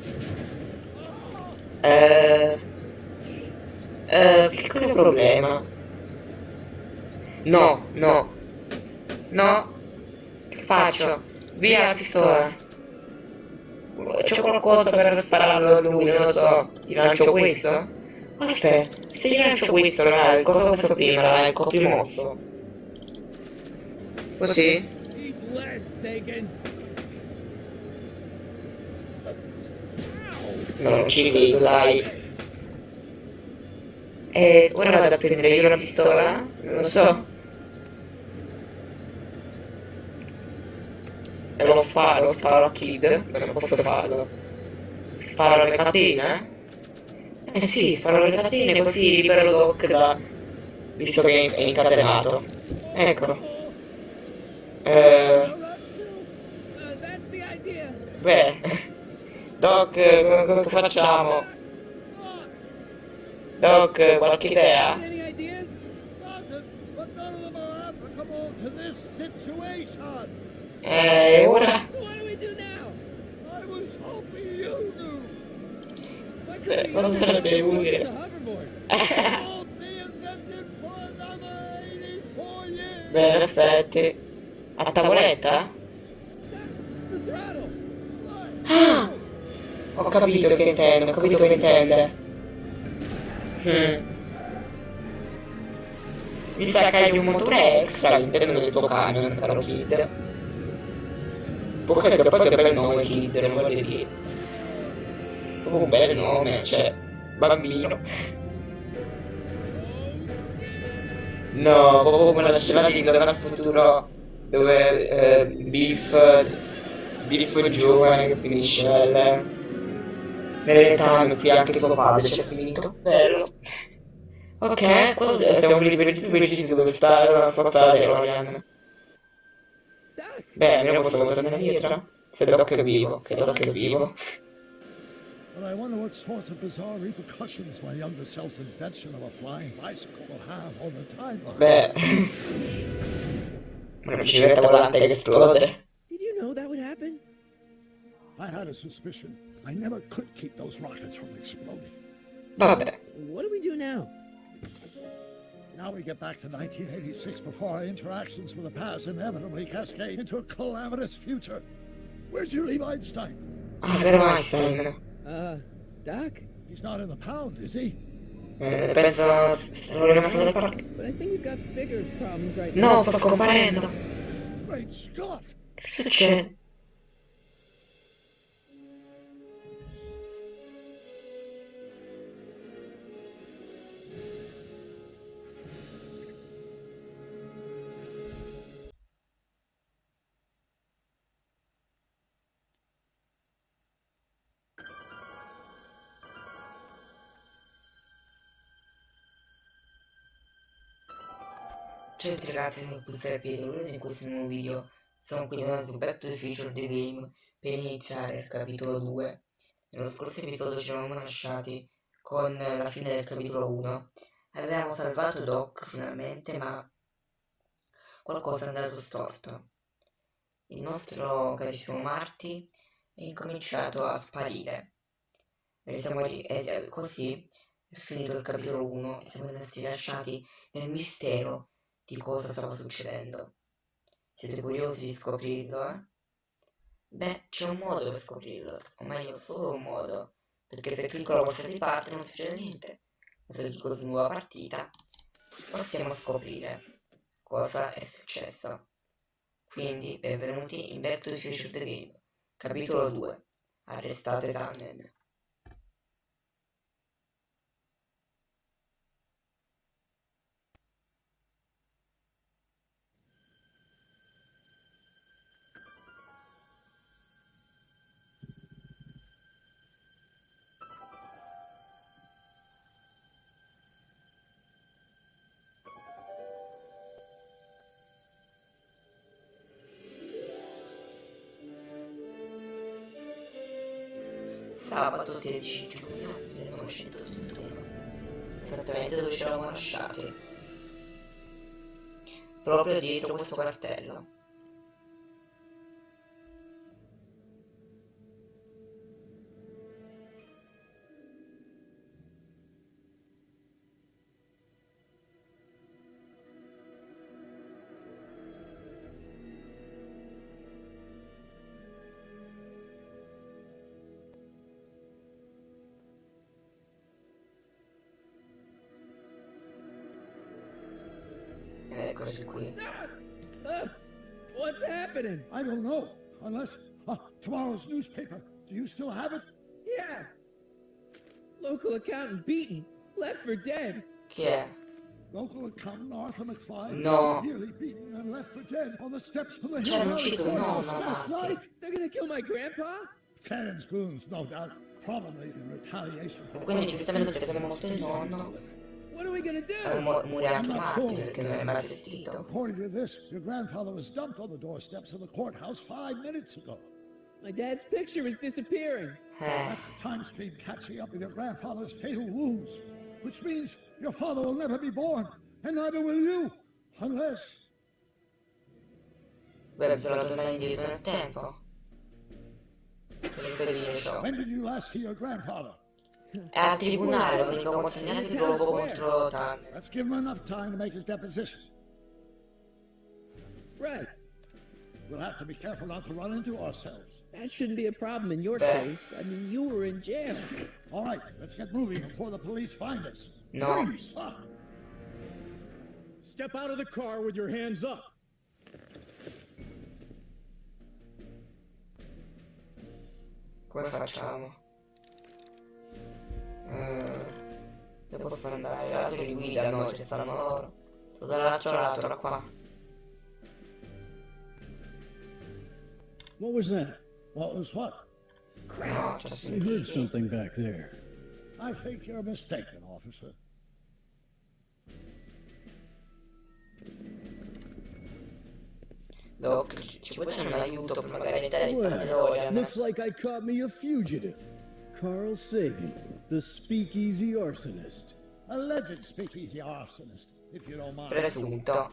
Speaker 1: Piccolo problema. No, no. No. Che faccio? Via la pistola. C'ho qualcosa per spararlo a lui, non lo so. Gli lancio questo? Aspetta, se gli lancio questo, raga, cosa ho messo prima, raga, il copio mosso. Così? No, non ci vedo, dai. E ora vado a prendere io la pistola? Non lo so. E lo sparo a Kid, ma non posso farlo. Sparo alle catene? Eh sì, sparo alle catene così libero Doc da. Visto che è incatenato. Ecco. Beh. Doc, cosa facciamo? Doc, qualche idea? Ora? Cosa sarebbe utile? Beh, in effetti. A tavoletta? Ah! Ho capito che intende, ho capito che intende. Mi sa che hai un motore extra all'interno del tuo camion, caro Kid. Poi che bel nome Kid, non voglio dire. Proprio un bel nome, cioè, bambino. No, proprio come la scena di Ritorno al Futuro dove Biff giovane che finisce nell'età in cui anche suo padre ci è finito. Bello. Ok, siamo finiti per i dove sta la sua DeLorean. Beh, almeno possiamo tornare indietro. Se Doc è vivo, che Doc è vivo.
Speaker 3: But I wonder what sorts of bizarre repercussions my younger self's invention of a flying bicycle will have on the timeline.
Speaker 1: Beh, una bicicletta volante che esplode.
Speaker 2: Did you know that would happen?
Speaker 3: I had a suspicion. I never could keep those rockets from exploding.
Speaker 1: Vabbè.
Speaker 2: What do we do now?
Speaker 3: Now we get back to 1986 before our interactions with the past inevitably cascade into a calamitous future. Where'd you leave Einstein?
Speaker 1: Ah, vero Einstein.
Speaker 2: Doc?
Speaker 3: He's not in the pound, is he?
Speaker 1: Penso sono rimasto nel parco.
Speaker 2: But I think you've got bigger problems right
Speaker 1: No,
Speaker 2: now.
Speaker 1: sto scomparendo.
Speaker 3: Great Scott!
Speaker 1: Che succede? Ciao ragazzi, sono qui Pietro e in questo nuovo video sono qui su Back to the Future the Game per iniziare il capitolo 2. Nello scorso episodio ci eravamo lasciati con la fine del capitolo 1. Avevamo salvato Doc finalmente, ma qualcosa è andato storto. Il nostro carissimo Marty è incominciato a sparire. Così è finito il capitolo 1 e siamo rimasti lasciati nel mistero di cosa stava succedendo. Siete curiosi di scoprirlo, eh? Beh, c'è un modo per scoprirlo, o meglio, solo un modo, perché se clicco la qualsiasi parte non succede niente. Ma se clicco su nuova partita, possiamo scoprire cosa è successo. Quindi, benvenuti in Back to the Future the Game, capitolo 2, Arrestate Tannen. Sabato 13 giugno 1961, esattamente dove ci eravamo lasciati, proprio dietro questo cartello. Eccoci qui.
Speaker 2: What's happening?
Speaker 3: I don't know, unless tomorrow's newspaper. Do you still have it?
Speaker 2: Yeah. Local accountant beaten, left for dead.
Speaker 1: Chi è?
Speaker 3: Local accountant Arthur McFly
Speaker 1: No.
Speaker 3: severely beaten and left for dead on the steps of the
Speaker 1: C'è
Speaker 3: hill
Speaker 1: un ucciso, no,
Speaker 3: last
Speaker 1: no,
Speaker 3: night.
Speaker 2: They're gonna kill my grandpa?
Speaker 3: Terrence goons, no doubt, probably in retaliation for
Speaker 1: Quindi giustamente se morto il nonno,
Speaker 2: What are we gonna do?
Speaker 1: muore anche Marty perché non è mai assistito.
Speaker 3: According to this, your grandfather was dumped on the doorsteps of the courthouse 5 minutes ago.
Speaker 2: My dad's picture is disappearing.
Speaker 3: That's the time stream catching up with your grandfather's fatal wounds, which means your father will never be born, and neither will you, unless...
Speaker 1: Beh, bisogna tornare indietro nel tempo. Per impedire ciò.
Speaker 3: When did you last see your grandfather?
Speaker 1: È al tribunale, quindi abbiamo consegnato il globo contro Tan.
Speaker 3: Let's give him enough time to make his deposition.
Speaker 2: right.
Speaker 3: We'll have to be careful not to run into ourselves.
Speaker 2: That shouldn't be a problem in your case. I mean, you were in jail.
Speaker 3: All right, let's get moving before the police find us.
Speaker 1: No.
Speaker 3: Freeze! Up!
Speaker 10: Step out of the car with your hands up.
Speaker 1: Come facciamo? Dove posso andare? L'altro di guida, no, ci stanno loro. Sto dall'altro qua.
Speaker 10: What was that?
Speaker 3: What was what?
Speaker 1: No, c'ho
Speaker 10: I heard
Speaker 1: sentito.
Speaker 10: something back there.
Speaker 3: I think you're mistaken, officer.
Speaker 1: Doc, ci puoi dare un aiuto per magari evitare di fare DeLorean?
Speaker 10: Looks like I caught me a fugitive. Carl Sagan, the speakeasy arsonist.
Speaker 3: Alleged speakeasy arsonist, if you don't mind.
Speaker 1: Presunto,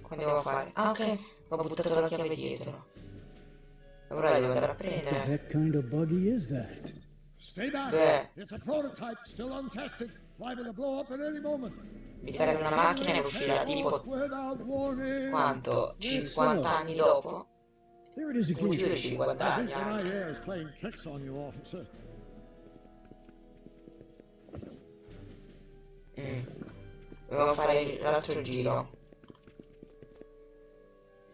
Speaker 1: Come devo fare? Ah, ok, ho buttato la chiave dietro. Ora devo andare a
Speaker 10: What the
Speaker 1: prendere.
Speaker 10: heck kind of buggy is that?
Speaker 3: Stay back.
Speaker 1: Beh.
Speaker 3: It's a prototype, still untested, liable to blow up at any moment.
Speaker 1: Mi sa che una macchina che uscirà tipo
Speaker 3: Without warning.
Speaker 1: quanto? 50 anni dopo?
Speaker 10: There it is
Speaker 1: Non
Speaker 10: again.
Speaker 1: più di 50
Speaker 3: I
Speaker 1: anni
Speaker 3: think the
Speaker 1: anche.
Speaker 3: IAEA is playing tricks on you, officer.
Speaker 1: Dobbiamo fare l'altro giro.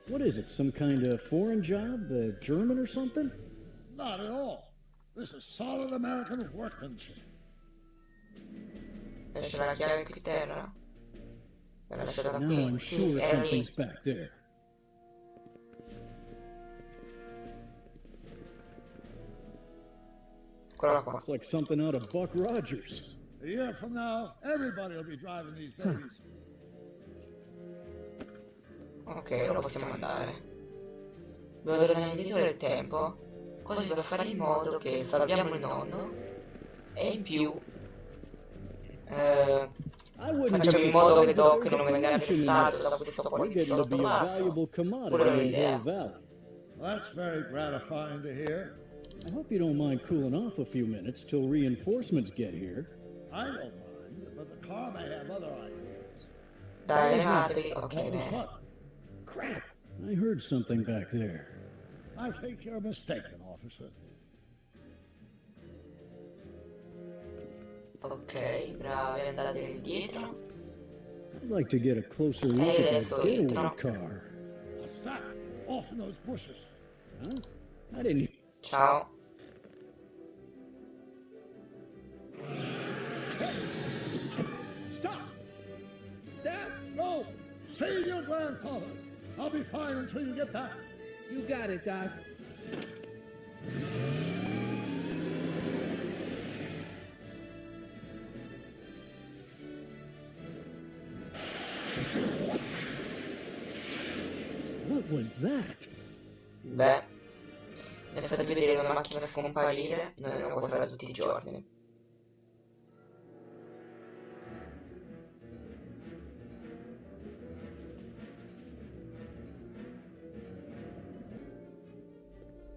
Speaker 10: What is it? Some kind of foreign job? German or something?
Speaker 3: Not at all. This is solid American workmanship.
Speaker 1: Lascio la chiave qui terra. L'ho lasciata
Speaker 10: Now
Speaker 1: qui.
Speaker 10: I'm
Speaker 1: Sì,
Speaker 10: sure
Speaker 1: è lì.
Speaker 10: something's back there.
Speaker 1: Eccola qua.
Speaker 10: Looks like something out of Buck Rogers.
Speaker 3: A year from now, everybody will be driving these babies.
Speaker 1: Ok, ora possiamo andare. Devo tornare indietro del tempo, così per fare in modo che salviamo il nonno e in più facciamo in modo che Doc non venga arrestato da questo
Speaker 10: We're getting to
Speaker 1: poliziotto
Speaker 10: be a
Speaker 1: pazzo.
Speaker 10: valuable
Speaker 1: Pure
Speaker 10: commodity in
Speaker 1: l'idea.
Speaker 10: Hill Valley.
Speaker 3: That's very gratifying to hear.
Speaker 10: I hope you don't mind cooling off a few minutes till reinforcements get here.
Speaker 3: I don't mind, but the car may have other ideas.
Speaker 1: Dai, allenatevi. Ok,
Speaker 3: What was
Speaker 1: bene.
Speaker 3: what?
Speaker 10: Crap! I heard something back there.
Speaker 3: I think you're mistaken, officer.
Speaker 1: Ok, bravi, andate indietro.
Speaker 10: I'd like to get a closer look at that
Speaker 1: adesso
Speaker 10: getaway
Speaker 1: entrano.
Speaker 10: car.
Speaker 3: What's that? Off in those bushes.
Speaker 10: Huh? I didn't...
Speaker 1: Ciao.
Speaker 3: Stop! Dad, no! Save your grandfather. I'll be fine until you get back.
Speaker 2: You got it, Doc.
Speaker 10: What was that?
Speaker 1: Beh, mi ha fatto vedere una macchina scomparire, non è una cosa da tutti i giorni.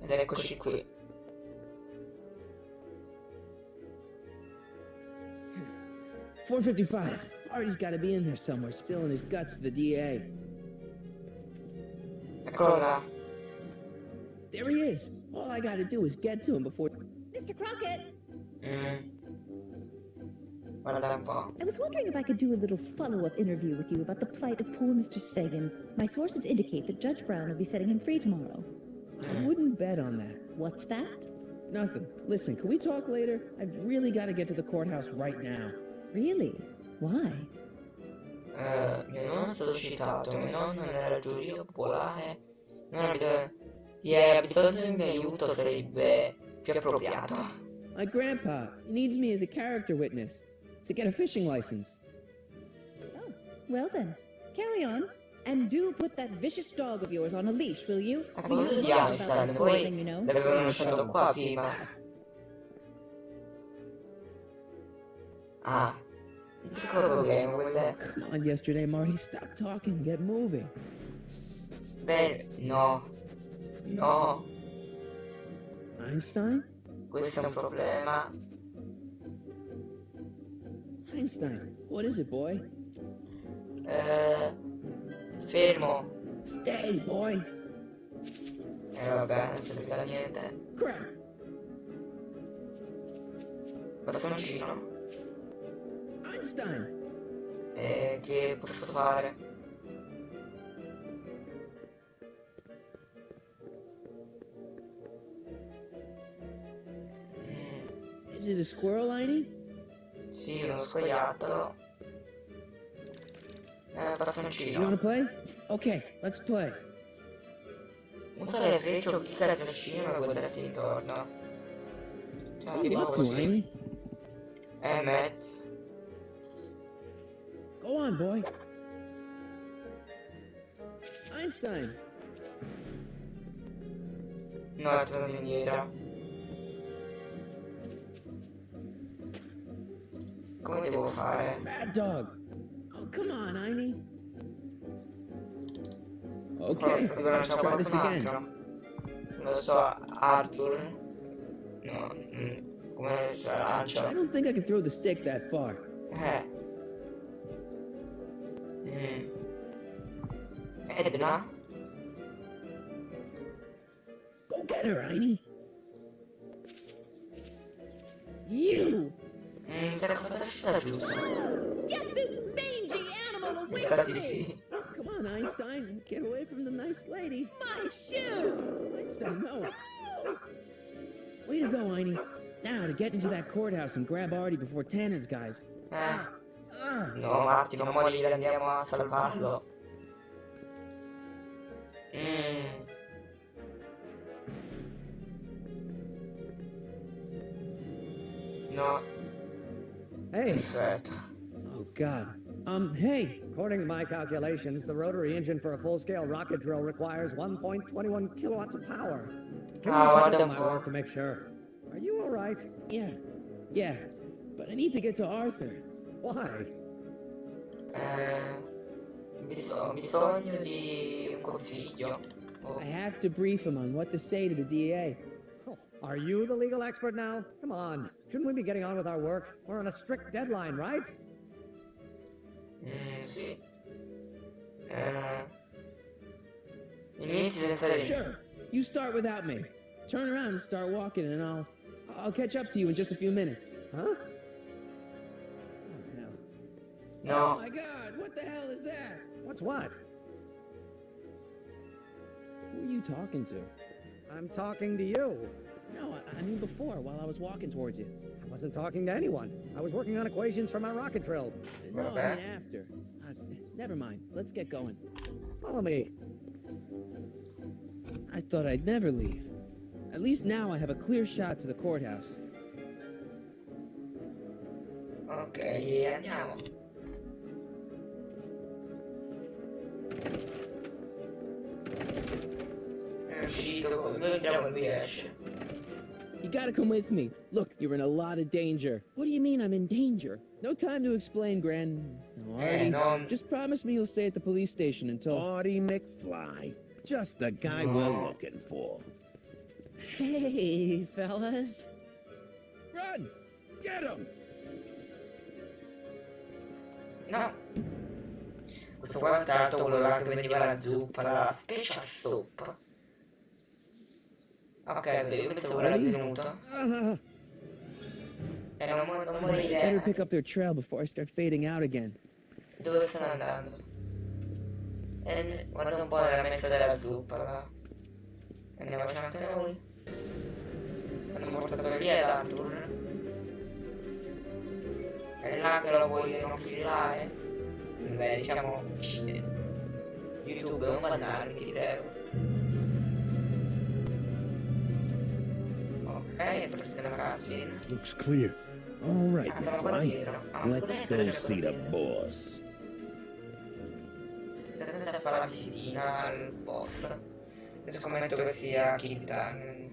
Speaker 1: Ed eccoci qui.
Speaker 2: .455. Artie's got to be in there somewhere, spilling his guts to the DA.
Speaker 1: Eccolo là.
Speaker 2: There he is. All I got to do is get to him before...
Speaker 4: Mr. Crockett!
Speaker 1: Guarda un po'.
Speaker 4: I was wondering if I could do a little follow-up interview with you about the plight of poor Mr. Sagan. My sources indicate that Judge Brown will be setting him free tomorrow.
Speaker 2: I wouldn't bet on that.
Speaker 4: What's that?
Speaker 2: Nothing. Listen, can we talk later? I've really got to get to the courthouse right now.
Speaker 4: Really? Why?
Speaker 1: Mio nonno è stato citato, mio nonno nella giuria popolare non ha bisogno del mio aiuto, sarebbe più appropriato.
Speaker 2: My grandpa, he needs me as a character witness to get a fishing license.
Speaker 4: Oh, well then. Carry on. And do put that vicious dog of yours on a leash, will you?
Speaker 1: Ma
Speaker 4: We
Speaker 1: cosa
Speaker 4: know
Speaker 1: di
Speaker 4: lots about
Speaker 1: Einstein?
Speaker 4: that sort of
Speaker 1: Voi
Speaker 4: thing, you know.
Speaker 1: l'avevano lasciato qua prima. Ah, un piccolo problema, quelle...
Speaker 2: Come on, yesterday, Marty. Stop talking. Get moving.
Speaker 1: Beh, no. No,
Speaker 2: Einstein?
Speaker 1: questo è un problema.
Speaker 2: Einstein. What is it, boy?
Speaker 1: Fermo.
Speaker 2: Stay, boy.
Speaker 1: Vabbè, non serve da niente.
Speaker 2: Crap.
Speaker 1: Bastoncino.
Speaker 2: Einstein.
Speaker 1: Che posso fare?
Speaker 2: Is it a squirrel, Einie?
Speaker 1: Sì, uno scoiattolo.
Speaker 2: You
Speaker 1: Bastoncino.
Speaker 2: wanna play? Okay, let's play.
Speaker 1: Usa le frecce o clicca il trascino e guardarti intorno.
Speaker 2: What are you up to, Einie?
Speaker 1: Matt.
Speaker 2: Go on, boy. Einstein.
Speaker 1: No, è tornato indietro. Come devo fare?
Speaker 2: Bad dog. Oh, come on, Einie.
Speaker 1: Forse
Speaker 2: Okay,
Speaker 1: devo
Speaker 2: let's
Speaker 1: lanciare
Speaker 2: try this
Speaker 1: qualcun
Speaker 2: again.
Speaker 1: altro. Non lo so, Arthur. No, come ce la
Speaker 2: I
Speaker 1: lancio?
Speaker 2: don't think I can throw the stick that far.
Speaker 1: Edna?
Speaker 2: Go get her, Einie. You.
Speaker 1: Sei fatto la scelta giusta.
Speaker 4: Get this mangy animal away from
Speaker 1: Infatti
Speaker 4: me!
Speaker 1: sì.
Speaker 2: Come on, Einstein. Get away from the nice lady.
Speaker 4: My shoes!
Speaker 2: Einstein, no. Way to go, Einie. Now to get into that courthouse and grab Artie before Tannen's guys.
Speaker 1: No, Marti, non morire, andiamo a salvarlo. No,
Speaker 9: Hey,
Speaker 1: perfetto.
Speaker 2: Oh, God. Hey.
Speaker 9: according to my calculations, the rotary engine for a full-scale rocket drill requires 1.21 kilowatts of power. Can
Speaker 1: Ah,
Speaker 9: you check
Speaker 1: guarda
Speaker 9: out
Speaker 1: un
Speaker 9: my
Speaker 1: po'.
Speaker 9: work to make sure? Are you all right?
Speaker 2: Yeah. But I need to get to Arthur.
Speaker 9: Why?
Speaker 1: Ho bisogno di un consiglio.
Speaker 2: I have to brief him on what to say to the DA.
Speaker 9: Oh, are you the legal expert now? Come on. Shouldn't we be getting on with our work? We're on a strict deadline, right?
Speaker 1: Sì. Inizi senza di me.
Speaker 2: Sure. You start without me. Turn around and start walking, and I'll catch up to you in just a few minutes.
Speaker 9: Huh?
Speaker 2: Oh, hell. Oh
Speaker 1: No,
Speaker 2: my God! What the hell is that?
Speaker 9: What's what?
Speaker 2: Who are you talking to?
Speaker 9: I'm talking to you.
Speaker 2: No, I mean before, while I was walking towards you.
Speaker 9: I wasn't talking to anyone. I was working on equations for my rocket drill.
Speaker 2: No, I
Speaker 1: Okay.
Speaker 2: mean after. Never mind. Let's get going.
Speaker 9: Follow me.
Speaker 2: I thought I'd never leave. At least now I have a clear shot to the courthouse.
Speaker 1: ok, andiamo. È uscito, noi entriamo e lui esce.
Speaker 2: You gotta come with me. Look, you're in a lot of danger. What do you mean I'm in danger? No time to explain, No, Artie.
Speaker 1: non...
Speaker 2: Just promise me you'll stay at the police station until...
Speaker 6: Artie McFly. Just the guy we're looking for.
Speaker 4: Hey, fellas.
Speaker 10: Run! Get him!
Speaker 1: No. Questo qua è tanto quello là che vendeva la zuppa, la special soup. Ok, io pensavo quello era venuto. Non
Speaker 2: Better
Speaker 1: morire.
Speaker 2: pick up their trail before I start fading out again.
Speaker 1: Dove stanno andando? Guarda un po' nella mezza della zuppa, là. Andiamoci anche noi. Hanno portato via Arthur. È là che lo vuoi non filare? Beh, diciamo... YouTube, non bannarmi, ti prego. Ok, prossima cutscene.
Speaker 6: Looks clear. All right,
Speaker 1: Andiamo qua
Speaker 6: McFly.
Speaker 1: dietro.
Speaker 6: Let's go see the boss.
Speaker 1: Andate a fare la visitina al boss. Senza scommetto che sia Kiltan.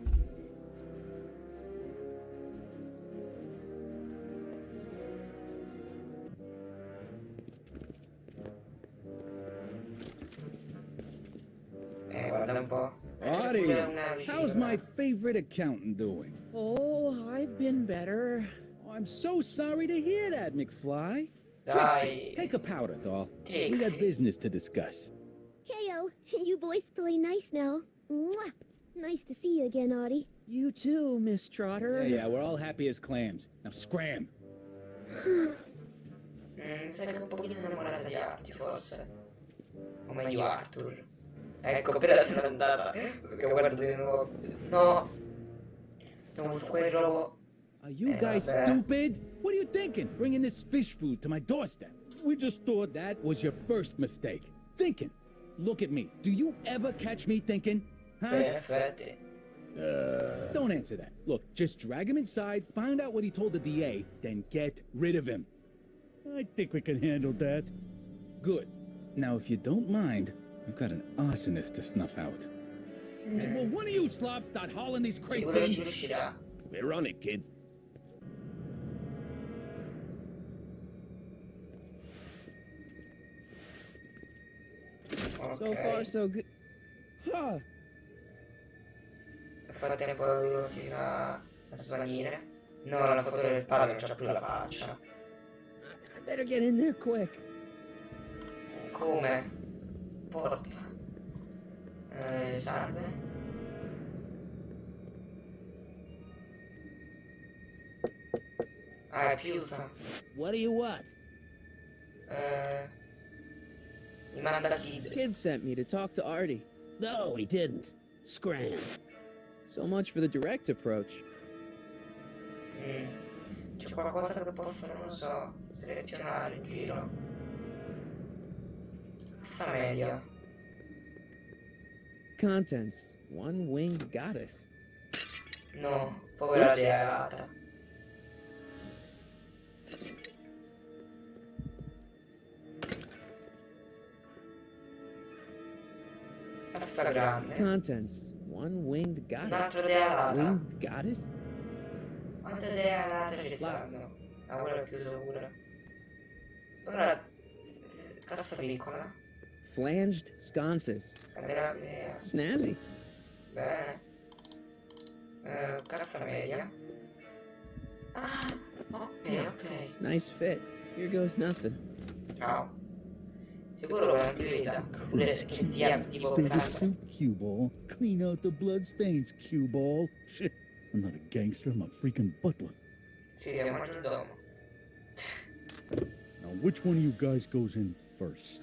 Speaker 1: Guarda un po'.
Speaker 10: Artie, how's my favorite accountant doing?
Speaker 5: Oh, I've been better.
Speaker 10: Oh, I'm so sorry to hear that, McFly.
Speaker 1: Dai.
Speaker 10: Trixie, take a powder, doll. We got
Speaker 1: Trixie.
Speaker 10: business to discuss.
Speaker 11: You boys play nice now. Mwah. Nice to see you again, Audie.
Speaker 2: You too, Miss Trotter.
Speaker 12: Yeah, we're all happy as clams. Now scram.
Speaker 1: Sai che è un pochino innamorata di Artie, forse. O meglio Arthur. Ecco, appena se n'è andata. Perché guarda di nuovo. No! Non so quel robo.
Speaker 12: Are you guys
Speaker 1: vabbè.
Speaker 12: stupid? What are you thinking? Bringing this fish food to my doorstep? We just thought that was your first mistake. Thinking. Look at me. Do you ever catch me thinking? Huh?
Speaker 1: In effetti.
Speaker 12: Don't answer that. Look, just drag him inside, find out what he told the DA, then get rid of him.
Speaker 10: I think we can handle that.
Speaker 12: Good. Now, if you don't mind, I've got an arsonist to snuff out. Hey, will one of you slobs start hauling these crates
Speaker 1: Sicuro ci
Speaker 12: in?
Speaker 1: riuscirà.
Speaker 6: We're on it, kid.
Speaker 2: So far,
Speaker 1: Ok.
Speaker 2: so good. Huh.
Speaker 1: Nel frattempo lui continua a svanire. No, la foto del padre non c'ha più la faccia.
Speaker 2: I better get in there quick.
Speaker 1: Come? Porta. Salve. Ah, è chiusa.
Speaker 2: What do you want?
Speaker 1: Mi manda Kid.
Speaker 2: Kid sent me to talk to Artie.
Speaker 5: No, he didn't. Scram.
Speaker 2: So much for the direct approach.
Speaker 1: C'è qualcosa che possa, non lo so, selezionare in giro. Questa meglio.
Speaker 2: Contents. One winged goddess.
Speaker 1: No, povera deata. Questa grande.
Speaker 2: Contents. One winged goddess.
Speaker 1: Un'altra deata.
Speaker 2: Winged goddess?
Speaker 1: Quante deate ci stanno? Ah, quello è chiuso pure. Allora, cassa piccola.
Speaker 2: Flanged sconces.
Speaker 1: Camera mia.
Speaker 2: Snazzy.
Speaker 1: Bene. Cassa media. Ah, ok.
Speaker 2: Nice fit. Here goes nothing.
Speaker 1: Ciao. Sicuro che non si veda. Pure che sia tipo
Speaker 10: Stay the
Speaker 1: grande.
Speaker 10: soup, cue ball. Clean out the bloodstains, cue ball. Shit, I'm not a gangster, I'm a freaking butler.
Speaker 1: Sì, è un maggiordomo.
Speaker 10: Now, which one of you guys goes in first?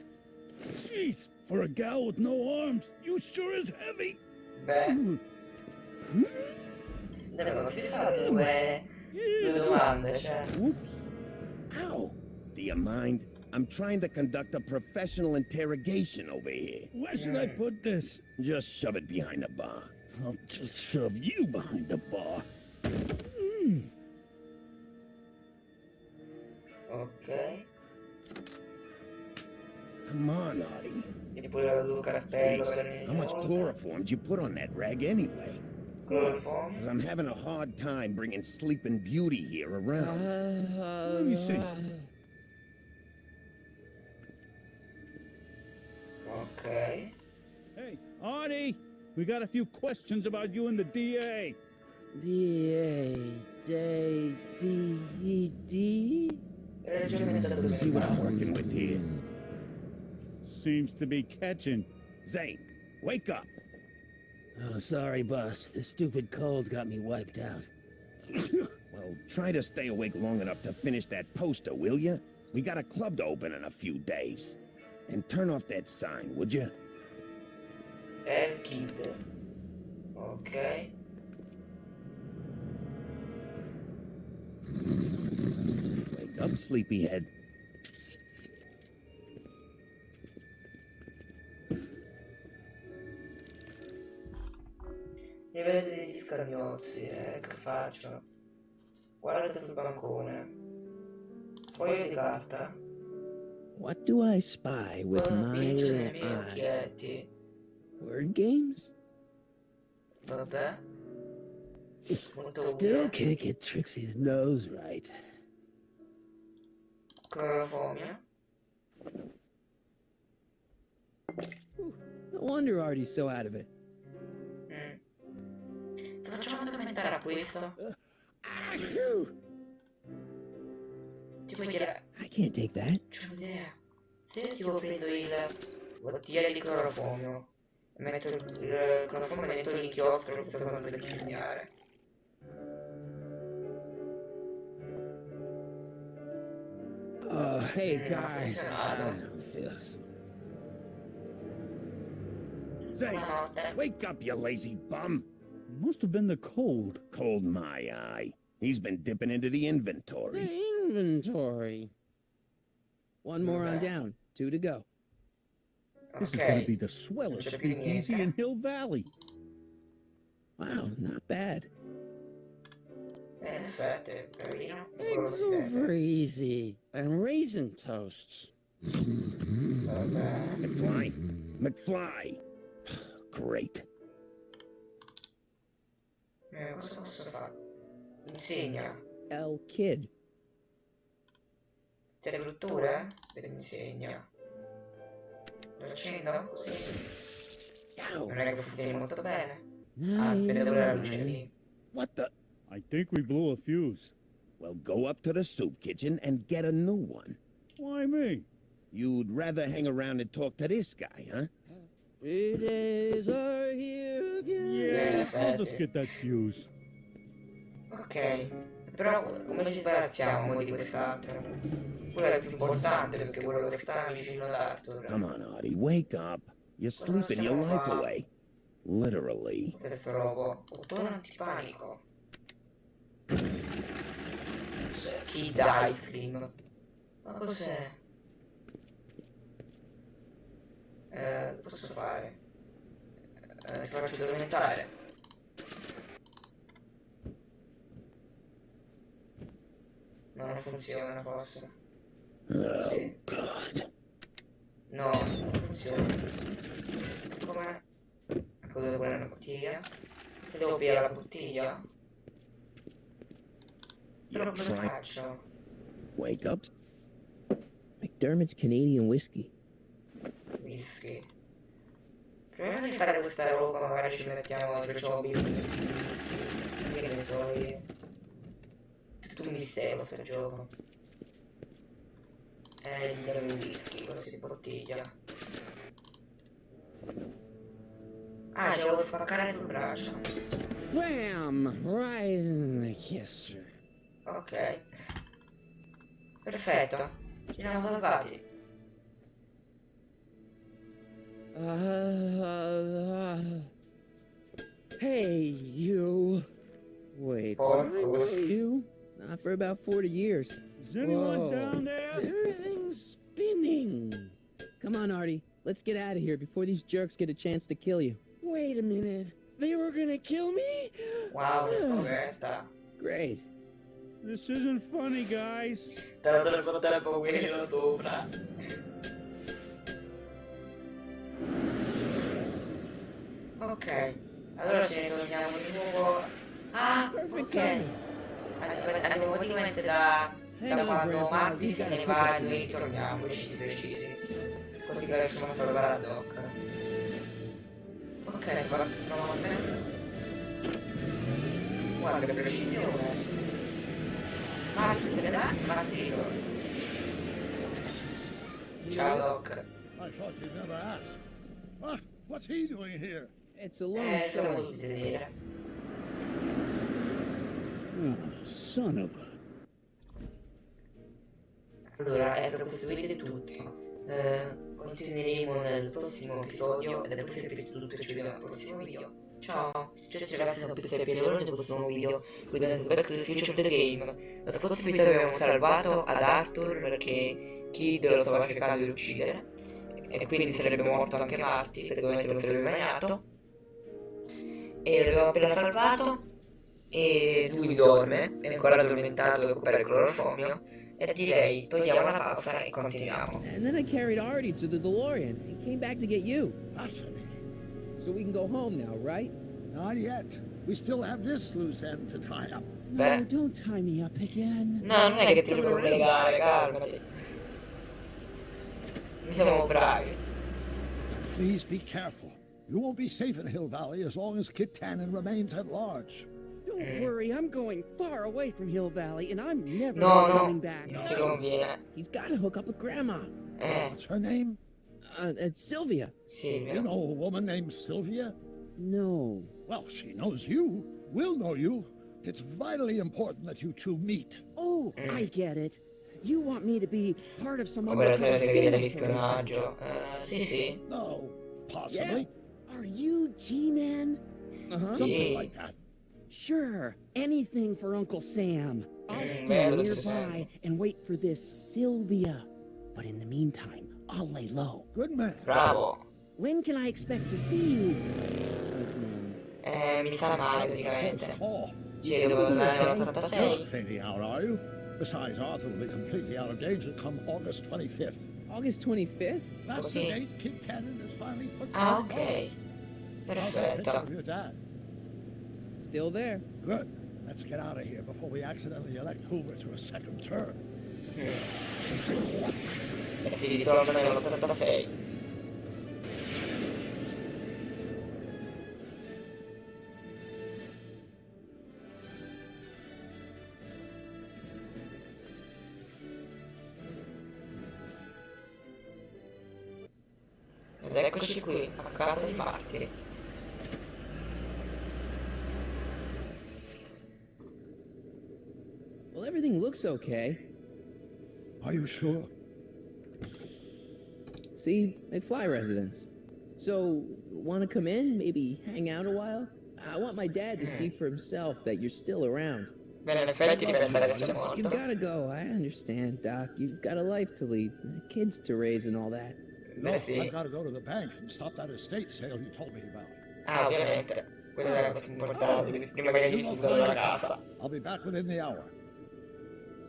Speaker 10: Jeez, for a gal with no arms, you sure is heavy.
Speaker 1: Beh. Non si fa due domande, cioè.
Speaker 6: Ow! Do you mind? I'm trying to conduct a professional interrogation over here.
Speaker 10: Where should I put this?
Speaker 6: Just shove it behind the bar.
Speaker 10: I'll just shove you behind the bar.
Speaker 1: Ok.
Speaker 6: Come on, Artie.
Speaker 1: E pure la tua cappello per
Speaker 6: Jeez, how much chloroform did you put on that rag anyway?
Speaker 1: Chloroform?
Speaker 6: 'Cause I'm having a hard time bringing Sleeping Beauty here around.
Speaker 10: Let me see.
Speaker 1: Ok.
Speaker 10: Hey, Artie, we got a few questions about you and the DA.
Speaker 6: See what I'm working with here.
Speaker 10: Seems to be catching.
Speaker 6: Zane, wake up.
Speaker 5: Oh, sorry, boss. This stupid cold's got me wiped out.
Speaker 6: Well, try to stay awake long enough to finish that poster, will you? We got a club to open in a few days. And turn off that sign, would you?
Speaker 1: Kid. Ok.
Speaker 6: Wake up, sleepyhead.
Speaker 1: Mi vedete degli scagnozzi, che faccio? Guardate sul bancone. Foglio di carta.
Speaker 2: What do I spy with
Speaker 1: Cosa
Speaker 2: my
Speaker 1: spinge nei
Speaker 2: little
Speaker 1: miei
Speaker 2: eye?
Speaker 1: occhietti?
Speaker 2: Word games?
Speaker 1: Vabbè. Molto
Speaker 5: Still
Speaker 1: utile.
Speaker 5: can't get Trixie's nose right.
Speaker 1: Clorofomia.
Speaker 2: No wonder Artie's so out of it.
Speaker 1: Se facciamo commentare a questo. Ti puoi dire.
Speaker 2: I can't take that.
Speaker 1: C'ho un'idea. Se io tipo prendo il bottiglia di clorofomio Metto il cloroformo dentro l'inchiostro che sto usando per disegnare.
Speaker 5: Hey guys.
Speaker 6: Say, wake up, you lazy bum.
Speaker 10: Must have been the cold.
Speaker 6: Cold my eye. He's been dipping into the inventory.
Speaker 5: The inventory. One more on down. 2 to go.
Speaker 10: This is going to be the swellest speakeasy in Hill Valley.
Speaker 5: Wow, not bad.
Speaker 1: In effetti, carino.
Speaker 5: Eggs over easy. And raisin toasts.
Speaker 6: McFly. McFly. Great.
Speaker 1: Cosa posso fare? Insegna.
Speaker 5: El Kid.
Speaker 1: Tutte le brutture? Insegna. Lo accendo così. Non è che funzioni molto bene. Ah, spende pure la luce lì.
Speaker 6: What the?
Speaker 10: I think we blew a fuse.
Speaker 6: Well, go up to the soup kitchen and get a new one.
Speaker 10: Why me?
Speaker 6: You'd rather hang around and talk to this guy, huh?
Speaker 5: 3 days are here again.
Speaker 10: Yeah, I'll just get that fuse.
Speaker 1: Ok, però come ci sbarazziamo di quest'altro? Quello è il più importante perché quello che sta vicino ad Arthur.
Speaker 6: Come on, Artie, wake up. You're sleeping your life away. Literally.
Speaker 1: Cos'è sto robo? Bottone antipanico. Kid Ice Cream. Ma cos'è? Posso fare? Ti faccio addormentare. No, non funziona forse. Sì. No, non funziona. Com'è? Ecco, devo prendere una bottiglia. Se devo pigliare la bottiglia? Però come faccio?
Speaker 6: Wake up.
Speaker 5: McDermott's Canadian whiskey.
Speaker 1: Whisky. Prima di fare questa roba magari ci mettiamo, facciamo che ne so io. Tutto un mistero sto gioco. Del whisky, così bottiglia. Ah, ce lo devo spaccare sul braccio.
Speaker 5: Bam! Right in the kisser.
Speaker 1: Ok. Perfetto. Ci siamo salvati.
Speaker 5: Hey, you. Wait,
Speaker 1: Porcos.
Speaker 5: you? Not for about 40 years.
Speaker 10: Is anyone down there?
Speaker 5: Everything's spinning. Come on, Artie. Let's get out of here before these jerks get a chance to kill you. Wait a minute. They were gonna kill me?
Speaker 1: Wow, che scoperta.
Speaker 5: Great.
Speaker 10: This isn't funny, guys.
Speaker 1: Dato il tempo quello sopra. Ok, allora ce ne torniamo di nuovo. Ah, ok. Andiamo praticamente da quando Marty se ne va e noi ritorniamo, precisi. Così che riusciamo a salvare la doc. Ok, guarda, sono guarda che precisione. Marty se ne va, Marty ritorna. Ciao Doc.
Speaker 3: I thought you'd never ask. What's he doing here?
Speaker 5: It's a long
Speaker 1: Siamo
Speaker 5: story.
Speaker 1: tutti sedere.
Speaker 10: Oh, son of a...
Speaker 1: Allora, per questo vedete tutto. Continueremo nel prossimo episodio ed è questo episodio tutto, ci vediamo al prossimo video. Ciao, ragazzi, sono Pizza e loro del prossimo video. Guardate Back to the Future of the Game. Lo scorso episodio abbiamo salvato ad Arthur perché Kid lo stava cercando di uccidere. E quindi sarebbe morto anche Marty, perché ovviamente non sarebbe bagnato. E l'abbiamo appena salvato. E lui dorme, è ancora addormentato a recuperare il clorofomio. E direi, togliamo la pausa e continuiamo.
Speaker 2: And then I carried Artie to the DeLorean and came back to get you.
Speaker 3: Fascinating.
Speaker 2: So we can go home now, right?
Speaker 3: Not yet. We still have this loose end to tie up.
Speaker 2: No, don't tie me up again.
Speaker 1: No, non è che ti devo collegare, calmati. Siamo bravi.
Speaker 3: Please be careful. You won't be safe in Hill Valley as long as Kit Tannen remains at large.
Speaker 2: Don't worry, I'm going far away from Hill Valley, and I'm never
Speaker 1: No,
Speaker 2: coming back.
Speaker 1: non ti conviene.
Speaker 2: He's got to hook up with Grandma.
Speaker 3: What's her name?
Speaker 2: Sylvia.
Speaker 3: You know a woman named Sylvia?
Speaker 2: No.
Speaker 3: Well, she knows you. We'll know you. It's vitally important that you two meet.
Speaker 5: Oh, I get it. You want me to be part of some
Speaker 1: Operazione segreta di
Speaker 5: operation.
Speaker 1: spionaggio. Sì.
Speaker 3: No, possibly.
Speaker 5: Are you G-Man?
Speaker 3: Something like that.
Speaker 5: Sure, anything for Uncle Sam. I'll stay
Speaker 1: bello,
Speaker 5: nearby and wait for this Sylvia. But in the meantime, I'll lay low.
Speaker 3: Good man.
Speaker 1: Bravo.
Speaker 5: When can I expect to see you?
Speaker 1: Mi sa male praticamente.
Speaker 3: Oh,
Speaker 1: Sì, devo tornare
Speaker 3: you're
Speaker 1: nell'86.
Speaker 3: not fading out, are you? Besides, Arthur will be completely out of danger come August 25th.
Speaker 2: August 25th?
Speaker 3: That's the
Speaker 1: Così.
Speaker 3: date Kid Cannon is finally put
Speaker 1: Ah,
Speaker 3: down.
Speaker 1: ok.
Speaker 3: How's that picture
Speaker 1: Perfetto.
Speaker 3: of your dad?
Speaker 2: Still there.
Speaker 3: Good. Let's get out of here before we accidentally elect Hoover to a second term.
Speaker 1: E si ritorna nell'86. Ed eccoci qui, a casa di Marty.
Speaker 2: Well, everything looks okay.
Speaker 3: Are you sure?
Speaker 2: See, McFly residence. So, want to come in? Maybe hang out a while? I want my dad to see for himself that you're still around.
Speaker 1: Bene, in effetti pensa che sia
Speaker 2: You
Speaker 1: morto.
Speaker 2: gotta go. I understand, Doc. You've got a life to lead, kids to raise, and all that.
Speaker 3: No,
Speaker 1: Beh, sì.
Speaker 3: I've got to go to the bank and stop that estate sale you told me about.
Speaker 1: Ah, ovviamente. Quella è la cosa importante, prima che gli sfruttano la casa.
Speaker 3: I'll be back within the hour.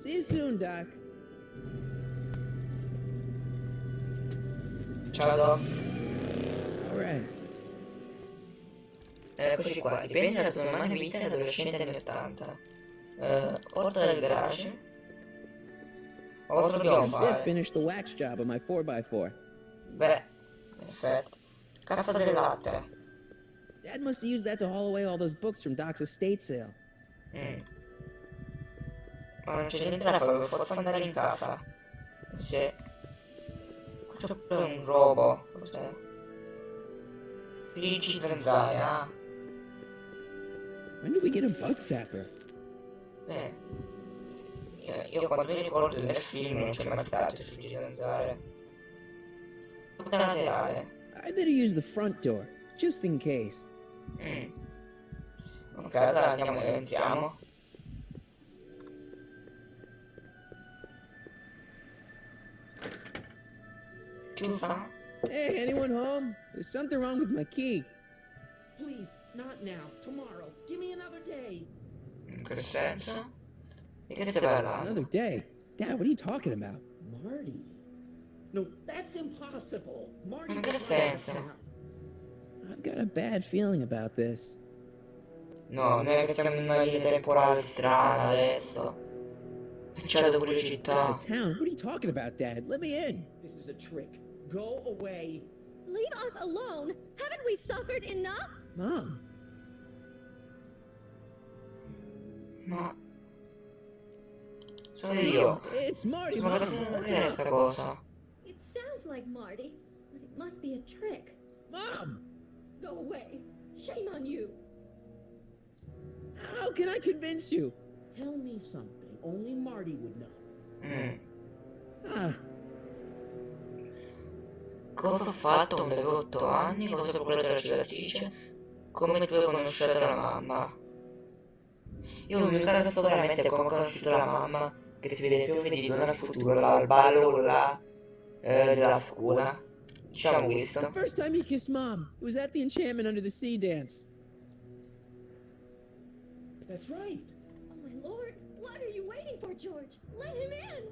Speaker 2: See you soon, Doc.
Speaker 1: Ciao Doc.
Speaker 2: Alright.
Speaker 1: Eccoci qua, riprendi la tua normale vita da adolescente anni 80. Porta del garage. Ma cosa dobbiamo
Speaker 2: Biff
Speaker 1: fare?
Speaker 2: finished the wax job on my 4x4.
Speaker 1: Beh, in effetti. Cassa del latte.
Speaker 2: Dad must have used that to haul away all those books from Doc's estate sale.
Speaker 1: Ma non c'è niente da fare, per forza andare in casa. Sì. C'è pure un robo. Cos'è? Friggi zanzara.
Speaker 2: When did we get a bug zapper?
Speaker 1: Beh. Io quando mi ricordo del film non c'è mai stato il friggi zanzare. Tutta laterale.
Speaker 2: I better use the front door, just in case.
Speaker 1: Ok, allora andiamo e entriamo. Chiusa?
Speaker 2: Hey, anyone home? There's something wrong with my key.
Speaker 5: Please, not now. Tomorrow. Give me another day.
Speaker 1: In che senso? Di che stai parlando?
Speaker 2: Another day? Dad, what are you talking about?
Speaker 5: Marty. No, that's impossible. Marty.
Speaker 1: In che senso?
Speaker 2: I've got a bad feeling about this.
Speaker 1: No, non è che siamo in una linea temporale strana adesso. C'è da pure città.
Speaker 2: Out of town? What are you talking about, Dad? Let me in.
Speaker 5: This is a trick. Go away.
Speaker 11: Leave us alone. Haven't we suffered enough?
Speaker 2: Mom.
Speaker 1: Ma... sono io.
Speaker 2: It's Marty,
Speaker 1: Ma
Speaker 2: Mom.
Speaker 1: cosa è questa cosa?
Speaker 11: It sounds like Marty, but it must be a trick.
Speaker 2: Mom!
Speaker 11: Go away. Shame on you.
Speaker 2: How can I convince you?
Speaker 5: Tell me something only Marty would know.
Speaker 2: Ah,
Speaker 1: Cosa ho fatto quando avevo 8 anni? Cosa ho procurato la cicatrice? Come tu hai conosciuto la mamma? Io l'unica che so veramente è come ho conosciuto la mamma, che si vede più di Ritorno al Futuro, là, al ballo là, della scuola. Diciamo
Speaker 2: the
Speaker 1: questo.
Speaker 2: first time you kissed Mom, it was at the Enchantment Under the Sea dance.
Speaker 5: That's right.
Speaker 11: Oh my lord, what are you waiting for, George? Let him in.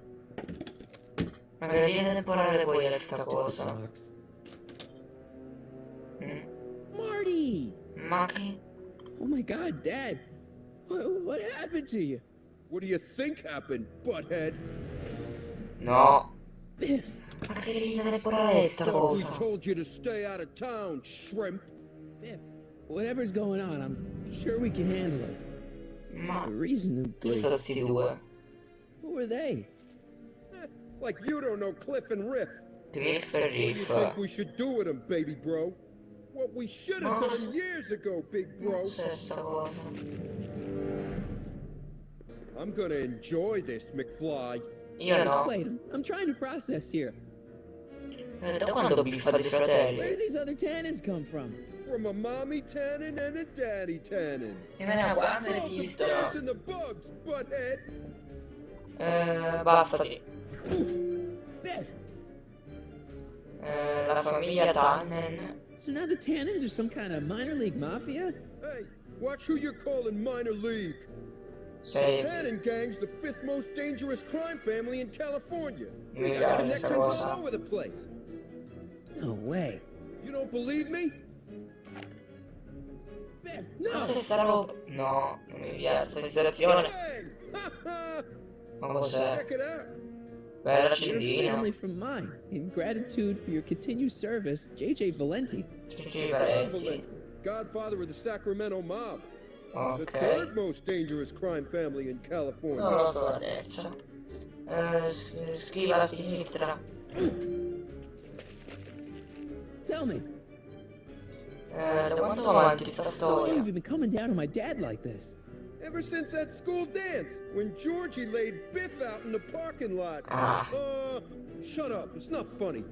Speaker 1: Ma che linea temporale poi è sta cosa?
Speaker 2: Marty!
Speaker 1: Ma che...
Speaker 2: Oh my God, Dad. What happened to you?
Speaker 6: What do you think happened, butthead?
Speaker 1: No.
Speaker 2: Biff.
Speaker 1: Ma che linea temporale è sta
Speaker 6: We
Speaker 1: cosa?
Speaker 6: told you to stay out of town, shrimp.
Speaker 2: Biff. Whatever's going on, I'm sure we can handle it.
Speaker 1: Ma...
Speaker 2: Reasonably.
Speaker 1: chi sono sti due?
Speaker 2: Who were they?
Speaker 6: Like you don't know Cliff and Riff.
Speaker 1: Griff e
Speaker 13: What do you
Speaker 1: Riff.
Speaker 13: think we should do with him, baby bro? What we should have done years ago, big bro.
Speaker 1: Stessa cosa.
Speaker 13: I'm gonna enjoy this, McFly.
Speaker 1: Io no.
Speaker 2: Wait, I'm trying to process here.
Speaker 1: Da quando biffa dei
Speaker 2: Where do
Speaker 1: fratelli?
Speaker 2: these other tannins come from?
Speaker 13: From a mommy tannin and a daddy tannin.
Speaker 1: E me ne guarda
Speaker 13: Call the
Speaker 1: esistono.
Speaker 13: birds and the bugs, butthead.
Speaker 1: Bastati.
Speaker 2: Beth.
Speaker 1: La famiglia Tannen.
Speaker 2: So now the tannins are some kind of minor league mafia?
Speaker 13: Hey, watch who you're calling minor league.
Speaker 1: Sei...
Speaker 13: Tannin gang's the 5th most dangerous crime family in California.
Speaker 1: Mi
Speaker 13: We got
Speaker 1: piace
Speaker 13: connections
Speaker 1: sta cosa.
Speaker 13: all over the place.
Speaker 2: No way.
Speaker 13: You don't believe me?
Speaker 2: Beth,
Speaker 1: La
Speaker 2: no!
Speaker 1: stessa roba. No, non mi piace questa situazione.
Speaker 13: Bang!
Speaker 1: Ma cos'è?
Speaker 13: Check it out.
Speaker 1: Bella
Speaker 2: You're
Speaker 1: accendino.
Speaker 2: family from mine. In gratitude for your continued service, JJ Valenti.
Speaker 1: Tutti parenti.
Speaker 13: Godfather of the Sacramento mob. The
Speaker 1: Ok.
Speaker 13: 3rd most dangerous crime family in California.
Speaker 1: Non lo so la terza. Scriva a sinistra.
Speaker 2: Tell me,
Speaker 1: Da quanto va avanti sta
Speaker 2: why
Speaker 1: storia?
Speaker 2: have you been coming down on my dad like this?
Speaker 13: Ever since that school dance, when Georgie laid Biff out in the parking lot.
Speaker 1: Ah.
Speaker 13: Shut up. It's not funny.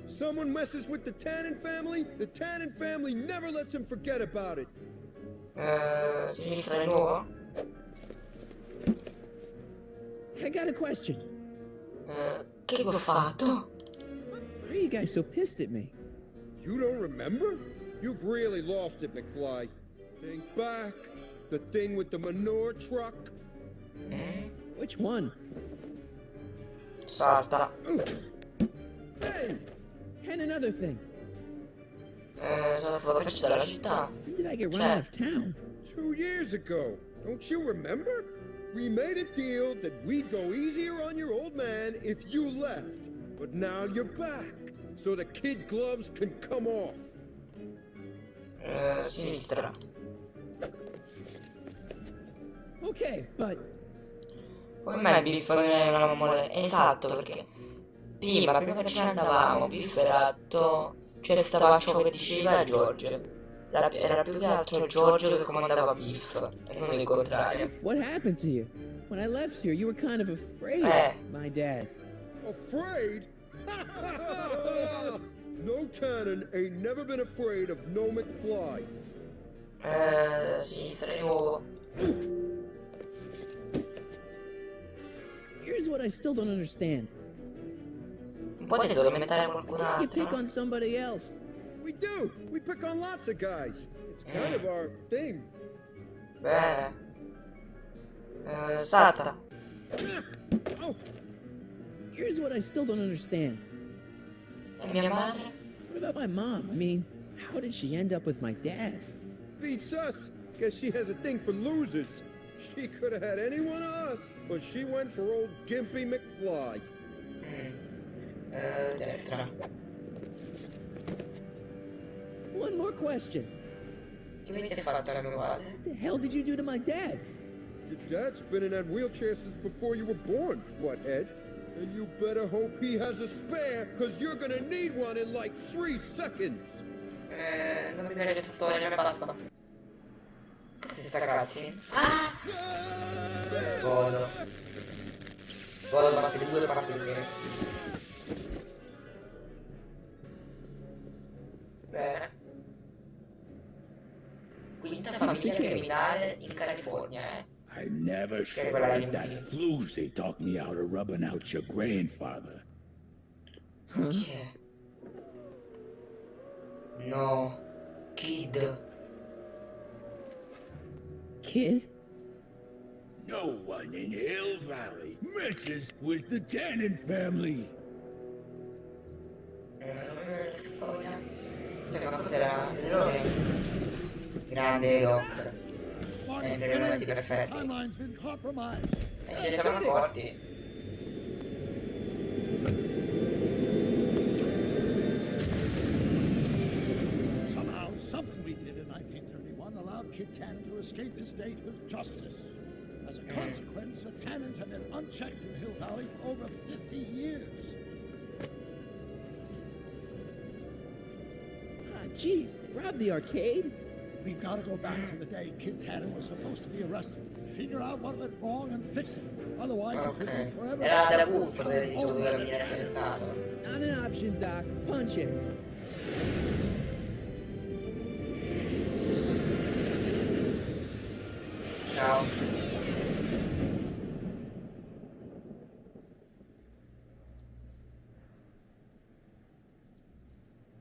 Speaker 13: Someone messes with the Tannen family never lets him forget about it.
Speaker 1: Sinistra di nuovo?
Speaker 2: I got a question.
Speaker 1: Che ho fatto?
Speaker 2: Why are you guys so pissed at me?
Speaker 13: You don't remember? You've really lost it, McFly. Think back. The thing with the manure truck.
Speaker 2: Which one?
Speaker 1: Salta.
Speaker 13: Hey!
Speaker 2: And another thing.
Speaker 1: Sono stato cacciato dalla città.
Speaker 2: When did I get run out of town?
Speaker 13: 2 years ago. Don't you remember? We made a deal that we'd go easier on your old man if you left. But now you're back. So the kid gloves can come off.
Speaker 1: Sinistra.
Speaker 2: Okay, but
Speaker 1: Come mai Biff non è una moneta? Esatto, perché prima che ce ne andavamo, Biff era atto... Cioè stava ciò che diceva George. Era più che altro George che comandava Biff, e non il contrario.
Speaker 2: what happened to you? When I left here, you were kind of afraid of my dad.
Speaker 13: Afraid? No Tannen ain't never been afraid of no McFly.
Speaker 1: Sinistra di nuovo.
Speaker 2: Here's what I still don't understand.
Speaker 1: Non potete tormentare qualcun
Speaker 2: You pick
Speaker 1: altro?
Speaker 2: on somebody else.
Speaker 13: We do. We pick on lots of guys. It's kind of our thing.
Speaker 1: Bene. Salta.
Speaker 13: Oh,
Speaker 2: Here's what I still don't understand.
Speaker 1: E mia madre?
Speaker 2: What about my mom? I mean, how did she end up with my dad?
Speaker 13: beats us. Guess she has a thing for losers. She could have had any one of us, but she went for old Gimpy McFly.
Speaker 1: Destra.
Speaker 2: One more question.
Speaker 1: Che avete fatto alla mia madre?
Speaker 2: What the hell did you do to my dad?
Speaker 13: Your dad's been in that wheelchair since before you were born, butthead. And you better hope he has a spare, cause you're gonna need one in like 3 seconds.
Speaker 1: Non mi piace questa storia, me basta. Cos'è sta cazzi? Ah! Godo. Godo parte 2, parte 3. Bene. Quinta famiglia criminale in California,
Speaker 8: I never should
Speaker 1: quella
Speaker 8: let
Speaker 1: di
Speaker 8: that
Speaker 1: MC.
Speaker 8: floozy talk me out of rubbing out your grandfather.
Speaker 1: Chi è? No. Kid.
Speaker 2: Kid?
Speaker 8: No one in Hill Valley messes with the Tannen family.
Speaker 1: Storia. Cioè, ma cos'era? L'errore? Grande Doc. Sempre i momenti perfetti.
Speaker 3: Timeline's been compromised.
Speaker 1: E ce ne siamo accorti.
Speaker 3: Somehow, something we did in 1931 allowed Kid Tannen to escape his date with justice. As a consequence, the Tannens have been unchecked in Hill Valley for over 50 years.
Speaker 2: Jeez, they robbed the arcade?
Speaker 3: We've got to go back to the day Kid Tannen was supposed to be arrested. Figure out what went wrong and fix it. Otherwise, it could
Speaker 1: Ok.
Speaker 3: go forever.
Speaker 1: Era da gusto che il gioco doveva venire arrestato.
Speaker 2: Not an option, Doc. Punch it.
Speaker 1: Ciao.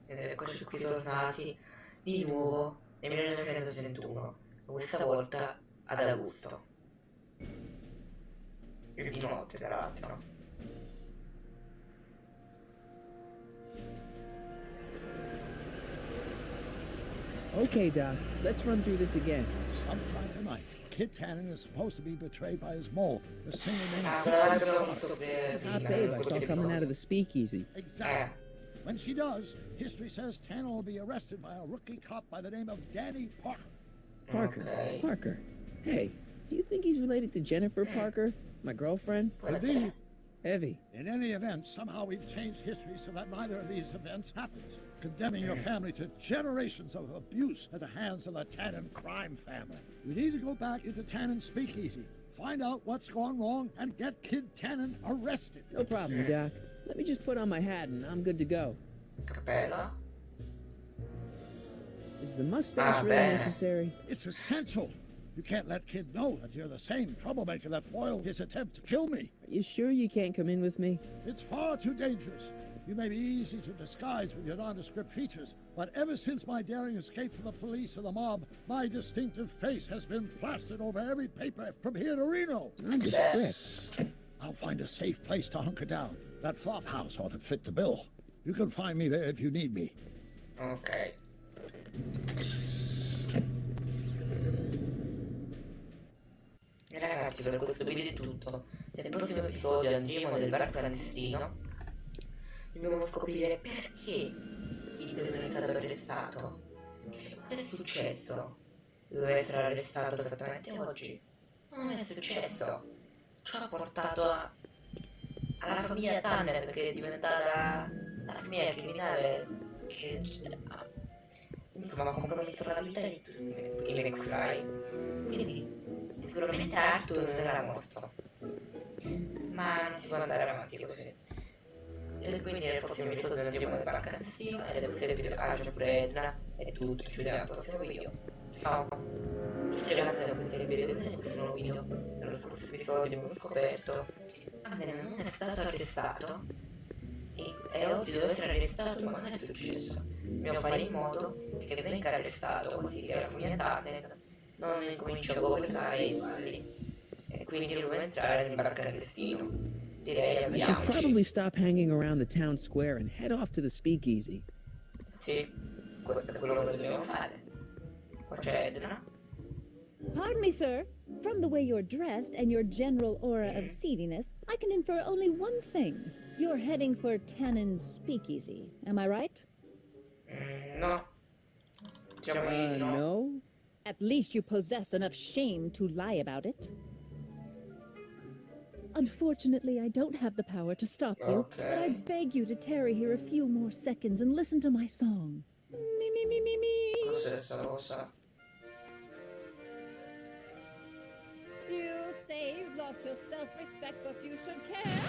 Speaker 1: Ed eccoci qui tornati di nuovo nel 1931, questa volta ad agosto. E di notte, tra l'altro.
Speaker 2: Okay, Doc. Let's run through this again.
Speaker 3: Sometime tonight, Kid Tannen is supposed to be betrayed by his mole, the singer named...
Speaker 2: Top babe I saw coming out of the speakeasy.
Speaker 3: Exactly. When she does, history says Tannen will be arrested by a rookie cop by the name of Danny Parker.
Speaker 2: Parker.
Speaker 1: Okay.
Speaker 2: Parker. Hey, do you think he's related to Jennifer Parker, my girlfriend?
Speaker 3: Could be.
Speaker 2: Heavy.
Speaker 3: In any event, somehow we've changed history so that neither of these events happens, condemning your family to generations of abuse at the hands of the Tannen crime family. We need to go back into Tannen's speakeasy, find out what's gone wrong, and get Kid Tannen arrested.
Speaker 2: No problem, Doc. Let me just put on my hat and I'm good to go.
Speaker 1: Cappella?
Speaker 2: Is the mustache really
Speaker 1: beh.
Speaker 2: necessary?
Speaker 3: It's essential. You can't let Kid know that you're the same troublemaker that foiled his attempt to kill me.
Speaker 2: Are you sure you can't come in with me?
Speaker 3: It's far too dangerous. You may be easy to disguise with your nondescript features, but ever since my daring escape from the police and the mob, my distinctive face has been plastered over every paper from here to Reno.
Speaker 2: Nondescript.
Speaker 3: I'll find a safe place to hunker down. That flop house ought to fit the bill. You can find me there if you need me.
Speaker 1: Ok. E ragazzi, per questo video è tutto. Nel prossimo episodio andremo nel bar clandestino. Dobbiamo scoprire perché il pedone è stato arrestato. Cosa è successo? Doveva essere arrestato esattamente oggi. Non è successo. Ciò ha portato alla famiglia Tanner, che è diventata la famiglia criminale che insomma ha compromesso la vita di tutti i McFly. Quindi sicuramente Arthur non era morto, ma non si può andare avanti così. E quindi nel prossimo episodio andremo nel bar clandestino e nel prossimo video pure Edna. È tutto, ci vediamo al prossimo video. Ciao. Tutti ragazzi, nel prossimo video, nel prossimo video, nello scorso episodio abbiamo scoperto che Tanner non è stato arrestato e oggi deve essere arrestato, ma non è successo. Dobbiamo fare in modo che venga arrestato, così che la famiglia Tanner non incomincia a governare i balli. E quindi dobbiamo entrare nel bar clandestino. Direi
Speaker 2: I should
Speaker 1: abbiamoci.
Speaker 2: probably stop hanging around the town square and head off to the speakeasy.
Speaker 1: Sì, questo è quello che dobbiamo fare. Qua c'è Edna.
Speaker 4: Pardon me, sir. From the way you're dressed and your general aura of seediness, I can infer only one thing. You're heading for Tannen's speakeasy, am I right?
Speaker 1: No. Diciamo di no.
Speaker 2: No?
Speaker 4: At least you possess enough shame to lie about it. Unfortunately, I don't have the power to stop you, but I beg you to tarry here a few more seconds and listen to my song. Me, me, me, me, me.
Speaker 1: Cos'è sta cosa?
Speaker 4: You say you've lost your self-respect, but you should care.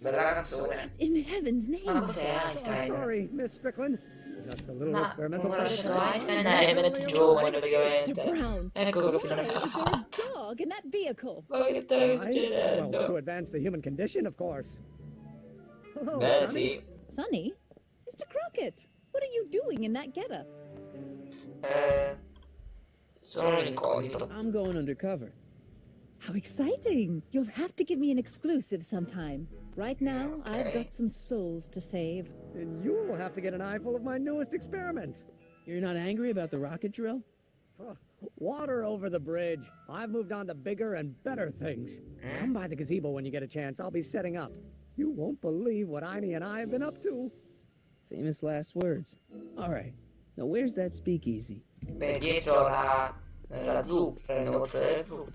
Speaker 1: Bella canzone.
Speaker 4: In heaven's name.
Speaker 1: Ma cos'è
Speaker 9: Oh,
Speaker 1: Einstein?
Speaker 9: sorry, Miss Strickland. Just a little
Speaker 1: Ma
Speaker 9: experimental
Speaker 1: come conosciuto
Speaker 9: process.
Speaker 1: Einstein è veramente giovane
Speaker 4: Mr.
Speaker 1: praticamente.
Speaker 4: Brown,
Speaker 1: Ecco che
Speaker 4: why
Speaker 1: fine
Speaker 4: is there a dog in that vehicle?
Speaker 1: Ma che stai
Speaker 9: Well,
Speaker 1: succedendo?
Speaker 9: to advance the human condition, of course. Hello,
Speaker 1: Beh
Speaker 9: Sonny.
Speaker 1: sì.
Speaker 4: Sonny? Mr. Crockett, what are you doing in that getup?
Speaker 1: Sono un incognito.
Speaker 2: I'm going undercover.
Speaker 4: How exciting! You'll have to give me an exclusive sometime. Right now, I've
Speaker 1: Okay.
Speaker 4: got some souls to save.
Speaker 9: And you'll have to get an eyeful of my newest experiment.
Speaker 2: You're not angry about the rocket drill?
Speaker 9: Water over the bridge. I've moved on to bigger and better things. Come by the gazebo when you get a chance. I'll be setting up. You won't believe what Einie and I have been up to.
Speaker 2: Famous last words. All right. Now where's that speakeasy?
Speaker 1: Beh, dietro la zuppa, il negozio delle zuppe.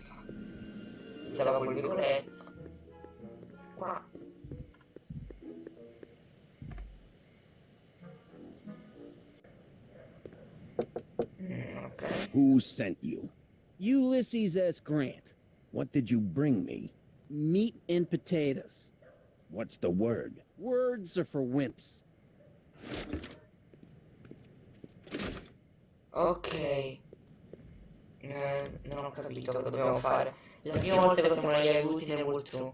Speaker 1: Siamo col vicoletto. Qua. Ok.
Speaker 6: Who sent you?
Speaker 5: Ulysses S. Grant.
Speaker 6: What did you bring me?
Speaker 5: Meat and potatoes.
Speaker 6: What's the word?
Speaker 5: Words are for wimps.
Speaker 1: Ok. Non ho capito cosa dobbiamo fare. La prima volta che siamo gli aiuti nel walkthrough.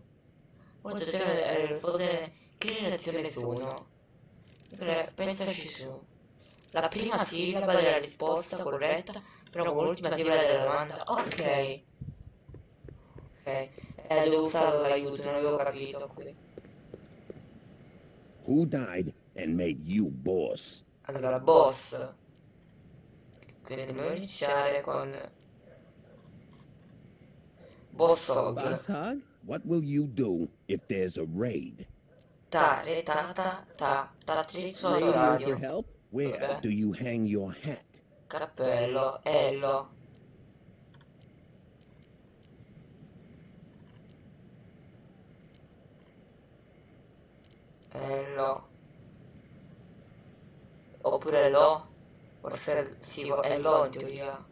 Speaker 1: Molto cioè, fosse che generazione sono? Pensaci su. La prima sillaba della risposta corretta, però con l'ultima sillaba della domanda. Ok. Ok. Devo usare l'aiuto, non avevo capito qui.
Speaker 6: Who died and made you boss?
Speaker 1: Allora, boss. Quindi dobbiamo iniziare con Boss Hog.
Speaker 5: Boss Hog?
Speaker 6: What will you do if there's a raid?
Speaker 1: Tare, ta, trizzo
Speaker 5: Radio for
Speaker 1: radio.
Speaker 5: help?
Speaker 6: Where
Speaker 1: Vabbè.
Speaker 6: do you hang your hat?
Speaker 1: Cappello, ello. Ello. Oppure lo. Forse sì, è lo in teoria.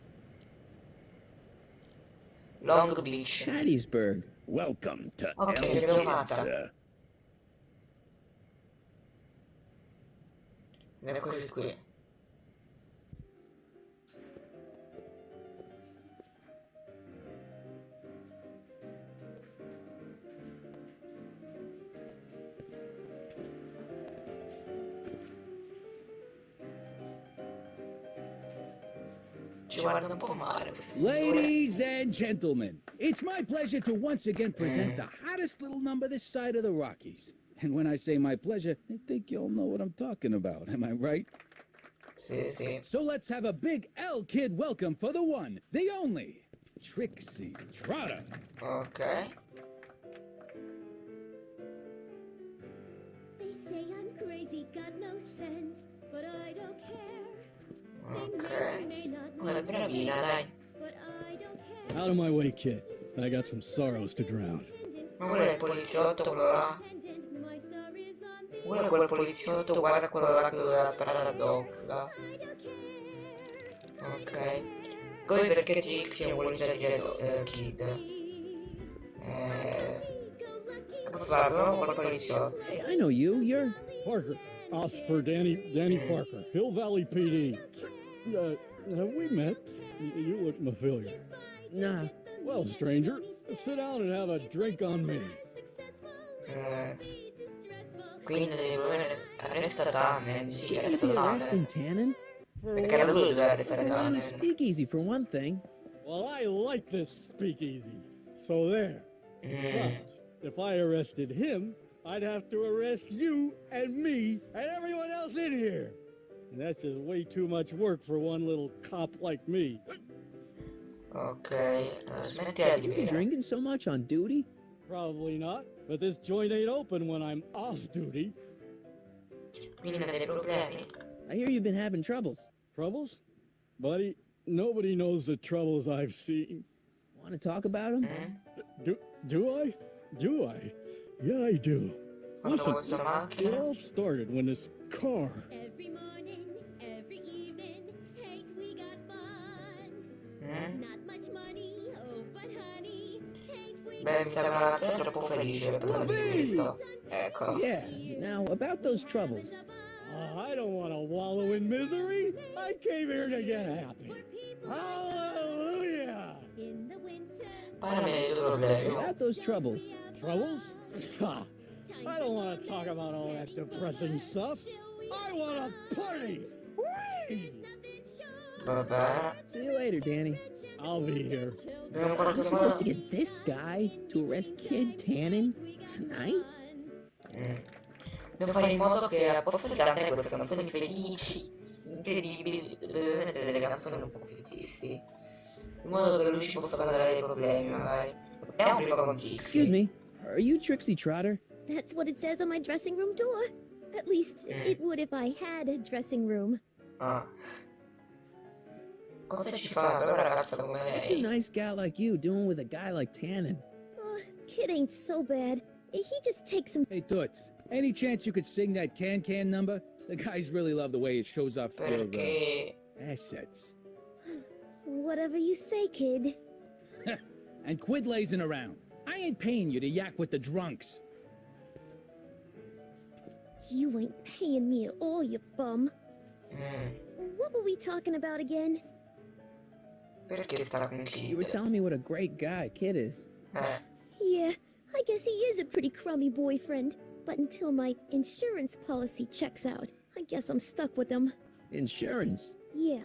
Speaker 1: Long Beach.
Speaker 5: Hattiesburg.
Speaker 6: Welcome to
Speaker 1: Ok,
Speaker 6: L
Speaker 1: l'abbiamo
Speaker 6: Kids.
Speaker 1: fatta. Eccoci qui. Ci guarda un po' male questo signore.
Speaker 12: Ladies and gentlemen, it's my pleasure to once again present the hottest little number this side of the Rockies. And when I say my pleasure, I think you'll know what I'm talking about. Am I right?
Speaker 1: Sì, sì.
Speaker 12: So let's have a big L Kid welcome for the one, the only, Trixie Trotter.
Speaker 1: Ok.
Speaker 11: They say I'm crazy, got no sense, but I don't care.
Speaker 1: Ok. È bravina, dai.
Speaker 11: But I don't care.
Speaker 14: Out of my way, kid. I got some sorrows to drown.
Speaker 1: Ma quello è il poliziotto, quello là.
Speaker 11: My star is on the
Speaker 1: Quello è quel poliziotto, guarda quello là che doveva sparare a Doc, là. Ok. Poi perché Trixie non vuole già dire Kid? Posso fare però quel poliziotto?
Speaker 5: Hey, I know you. You're...
Speaker 14: Parker. Us for Danny Parker. Hill Valley PD. Have we met? You look familiar.
Speaker 5: Nah.
Speaker 14: Well, stranger, sit down and have a drink on me.
Speaker 1: Quindi devi arresta Tannen, sì,
Speaker 5: Is
Speaker 1: arresta
Speaker 5: he arresting
Speaker 1: Tannen.
Speaker 5: Tannen?
Speaker 1: Perché lui doveva arrestare
Speaker 5: Well,
Speaker 1: Tannen.
Speaker 5: speakeasy for one thing.
Speaker 14: Well, I like this speakeasy. So there. But if I arrested him, I'd have to arrest you and me and everyone else in here. And that's just way too much work for one little cop like me.
Speaker 1: Ok, smettila di
Speaker 5: You been
Speaker 1: bere.
Speaker 5: drinking so much on duty?
Speaker 14: Probably not, but this joint ain't open when I'm off duty.
Speaker 1: Quindi non hai dei problemi?
Speaker 5: I hear you've been having troubles.
Speaker 14: Troubles? Buddy, nobody knows the troubles I've seen.
Speaker 5: Want to talk about them?
Speaker 14: Do I? Do I? Yeah, I do.
Speaker 1: Quando
Speaker 14: Listen,
Speaker 1: questa
Speaker 14: it
Speaker 1: macchina?
Speaker 14: all started when this car...
Speaker 11: Every morning, every evening, ain't we got fun? Not much money, oh but honey, ain't we
Speaker 1: Beh, mi sa che la ragazza è troppo felice per parlare di questo. Ecco.
Speaker 5: Yeah. Now, about those troubles.
Speaker 14: I don't want to wallow in misery. I came here to get happy. Hallelujah!
Speaker 11: in the winter?
Speaker 1: Parlami dei tuoi problemi.
Speaker 5: About those troubles.
Speaker 14: Troubles? Ha! I don't want to talk about all that depressing stuff. I want to party! Whee!
Speaker 1: Vabbè.
Speaker 5: See you later, Danny.
Speaker 14: I'll be here.
Speaker 1: Dobbiamo in
Speaker 5: I'm
Speaker 1: qualche
Speaker 5: supposed
Speaker 1: modo...
Speaker 5: to get this guy to arrest Kid Tannen tonight?
Speaker 1: Dobbiamo fare in modo che possa cantare queste canzoni felici, incredibili, dove mettere delle canzoni un po' più tristi. In modo che lui ci possa parlare dei problemi, magari. Proviamo prima con Trixie.
Speaker 5: Excuse me. Are you Trixie Trotter?
Speaker 11: That's what it says on my dressing room door. At least, it would if I had a dressing room.
Speaker 1: Ah. Cosa ci fa però una ragazza come
Speaker 5: What's a
Speaker 1: lei?
Speaker 5: nice gal like you doing with a guy like Tannen?
Speaker 11: Oh, Kid ain't so bad. He just takes some...
Speaker 12: Hey, Toots, any chance you could sing that can number? The guys really love the way it shows off your
Speaker 1: Perché...
Speaker 12: assets.
Speaker 4: Whatever you say, kid.
Speaker 12: And quit lazing around. I ain't paying you to yak with the drunks.
Speaker 4: You ain't paying me at all, you bum. What were we talking about again?
Speaker 1: Perché sta con
Speaker 2: You were
Speaker 1: Kid?
Speaker 2: telling me what a great guy Kid is.
Speaker 4: Yeah, I guess he is a pretty crummy boyfriend. But until my insurance policy checks out, I guess I'm stuck with him.
Speaker 2: Insurance?
Speaker 4: Yeah,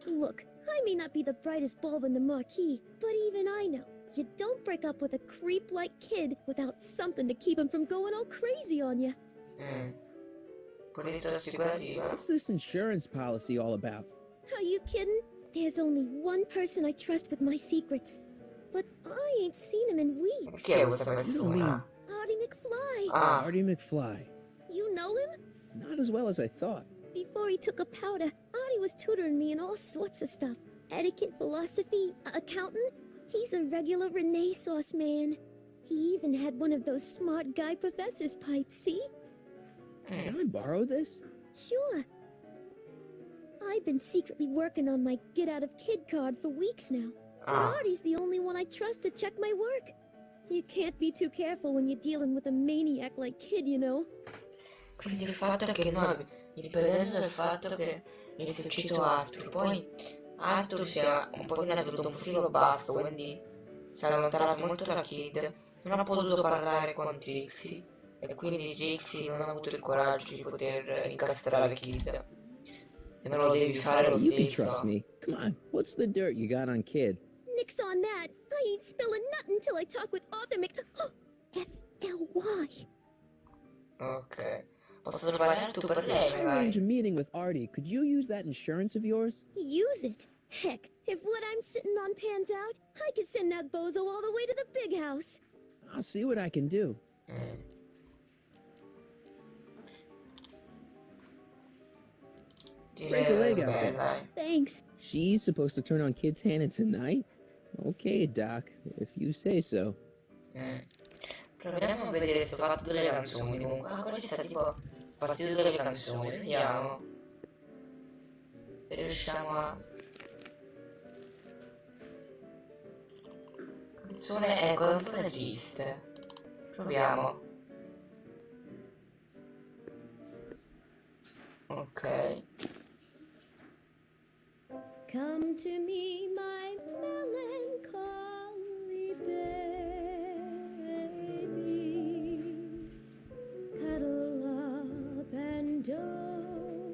Speaker 4: look, I may not be the brightest bulb in the marquee, but even I know you don't break up with a creep like Kid without something to keep him from going all crazy on you.
Speaker 1: Polizia assicurativa?
Speaker 2: What's this insurance policy all about?
Speaker 4: Are you kidding? There's only one person I trust with my secrets. But I ain't seen him in weeks.
Speaker 1: Chi è questa
Speaker 2: You don't mean
Speaker 1: persona?
Speaker 4: Artie McFly.
Speaker 2: Artie McFly.
Speaker 4: You know him?
Speaker 2: Not as well as I thought.
Speaker 4: Before he took a powder, Artie was tutoring me in all sorts of stuff. Etiquette, philosophy, accounting. He's a regular Renaissance man. He even had one of those smart guy professor's pipes, see?
Speaker 2: Can I borrow this?
Speaker 4: Sure. I've been secretly working on my get out of Kid card for weeks now. But Artie's the only one I trust to check my work. You can't be too careful when you're dealing with a maniac like Kid, you know.
Speaker 1: Quindi il fatto è che noi, dipendendo dal fatto che inizia uscito Arthur, poi Arthur sia un po' nato da un profilo basso, quindi si è allontanato molto da Kid, non ha potuto parlare con Trixie, e quindi Trixie non ha avuto il coraggio di poter incastrare Kid. E me lo devi fare lo
Speaker 2: You can
Speaker 1: stesso.
Speaker 2: trust me. Come on, what's the dirt you got on Kid?
Speaker 4: Nix on that. I ain't spilling nothing until I talk with Arthur F-L-Y.
Speaker 1: Ok. Posso parlare tu per lei,
Speaker 2: I arrange a
Speaker 1: magari?
Speaker 2: meeting with Artie. Could you use that insurance of yours?
Speaker 4: Use it. Heck, if what I'm sitting on pans out, I could send that bozo all the way to the big house.
Speaker 2: I'll see what I can do. Break a leg out there.
Speaker 4: Thanks.
Speaker 2: She's supposed to turn on Kid's hand tonight? Okay, Doc, if you say so.
Speaker 1: Proviamo a vedere se ho fatto delle canzoni comunque. Ah, questa è tipo partito delle canzoni, vediamo. Se riusciamo a... Canzone, ecco, canzone triste. Proviamo. Ok.
Speaker 11: Come to me, my melancholy baby. Cuddle up and don't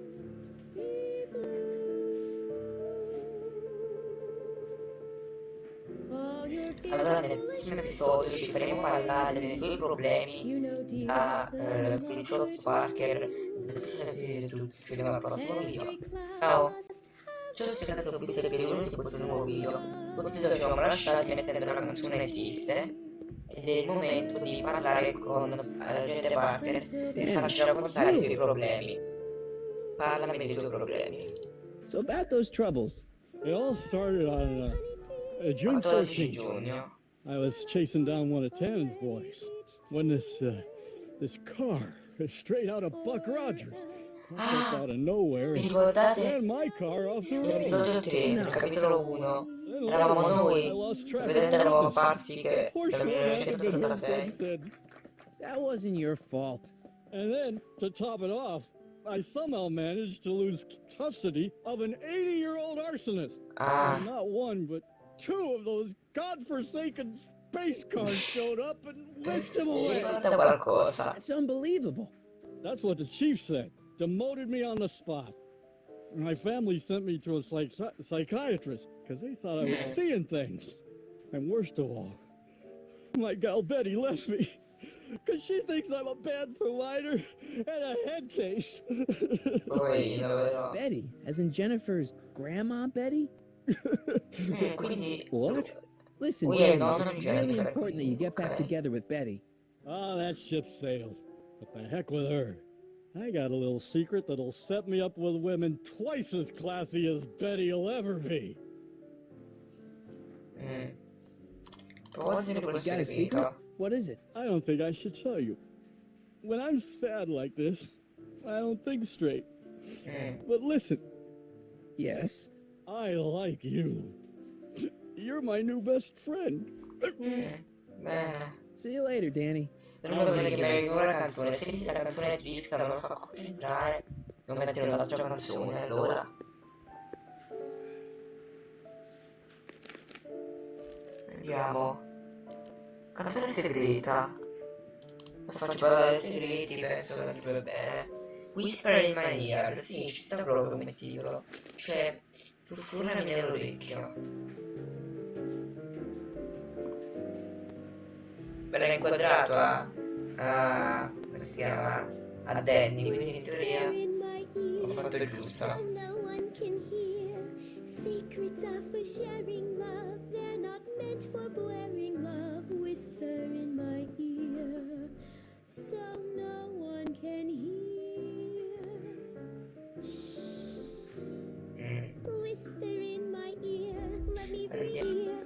Speaker 11: be blue. All your
Speaker 1: Allora nel prossimo episodio ci faremo parlare dei suoi problemi a poliziotto Parker. Ci vediamo al prossimo video. Ciao! Ciao, ti ringrazio per essere venuti in questo nuovo video. Questo video ci siamo lasciati mettendo una canzone triste ed è il momento di parlare con l'agente Parker e farci raccontare i suoi problemi. Parlami dei tuoi problemi.
Speaker 2: So about those troubles.
Speaker 14: It all started on June
Speaker 1: 14
Speaker 14: 13th.
Speaker 1: giugno.
Speaker 14: I was chasing down one of Tannen's boys when this car, straight out of Buck Rogers, popped up out of nowhere
Speaker 1: Vi
Speaker 14: and
Speaker 1: ricordate
Speaker 14: ran my car off the road.
Speaker 1: nell'episodio 3 del capitolo 1? Eravamo noi, vedete eravamo parti che dal 1986.
Speaker 2: That wasn't your fault.
Speaker 14: And then, to top it off, I somehow managed to lose custody of an 80-year-old arsonist.
Speaker 1: Ah.
Speaker 14: And not one, but two of those godforsaken space cars showed up and whisked him away.
Speaker 1: Ricordate qualcosa.
Speaker 2: That's unbelievable.
Speaker 14: That's what the chief said. Demoted me on the spot. My family sent me to a psychiatrist because they thought I was seeing things. And worst of all, my gal Betty left me because she thinks I'm a bad provider and a head case.
Speaker 2: Betty, as in Jennifer's grandma Betty?
Speaker 1: Quindi...
Speaker 14: What?
Speaker 2: Listen,
Speaker 1: Lui è il
Speaker 2: Danny,
Speaker 1: nonno di
Speaker 2: it's really
Speaker 1: Jennifer,
Speaker 2: important that you get back
Speaker 1: ok.
Speaker 2: together with Betty.
Speaker 14: Ah, that ship sailed. But the heck with her. I got a little secret that'll set me up with women twice as classy as Betty will ever be.
Speaker 1: Proposito di
Speaker 2: You
Speaker 1: questo
Speaker 2: got a secret?
Speaker 1: video.
Speaker 2: What is it?
Speaker 14: I don't think I should tell you. When I'm sad like this, I don't think straight. But listen.
Speaker 2: Yes?
Speaker 14: I like you. You're my new best friend.
Speaker 2: See you later, Danny.
Speaker 1: Non mi vuole chiamare di nuovo la canzone, se la canzone è triste non lo fa concentrare, devo mettere un'altra canzone, allora. Andiamo. Canzone segreta. Lo faccio parlare dei segreti, penso che andrebbe bene. Whisper in my ear, sì, ci sta proprio come titolo. Cioè, sussurrami nell'orecchio. Verrà inquadrato come si chiama? A Danny, quindi in teoria ho fatto il giusto.
Speaker 11: Secrets are for sharing love, they're not meant for blaring love. Whisper in my ear, so no one can hear. Shh. Whisper in my ear, let me hear.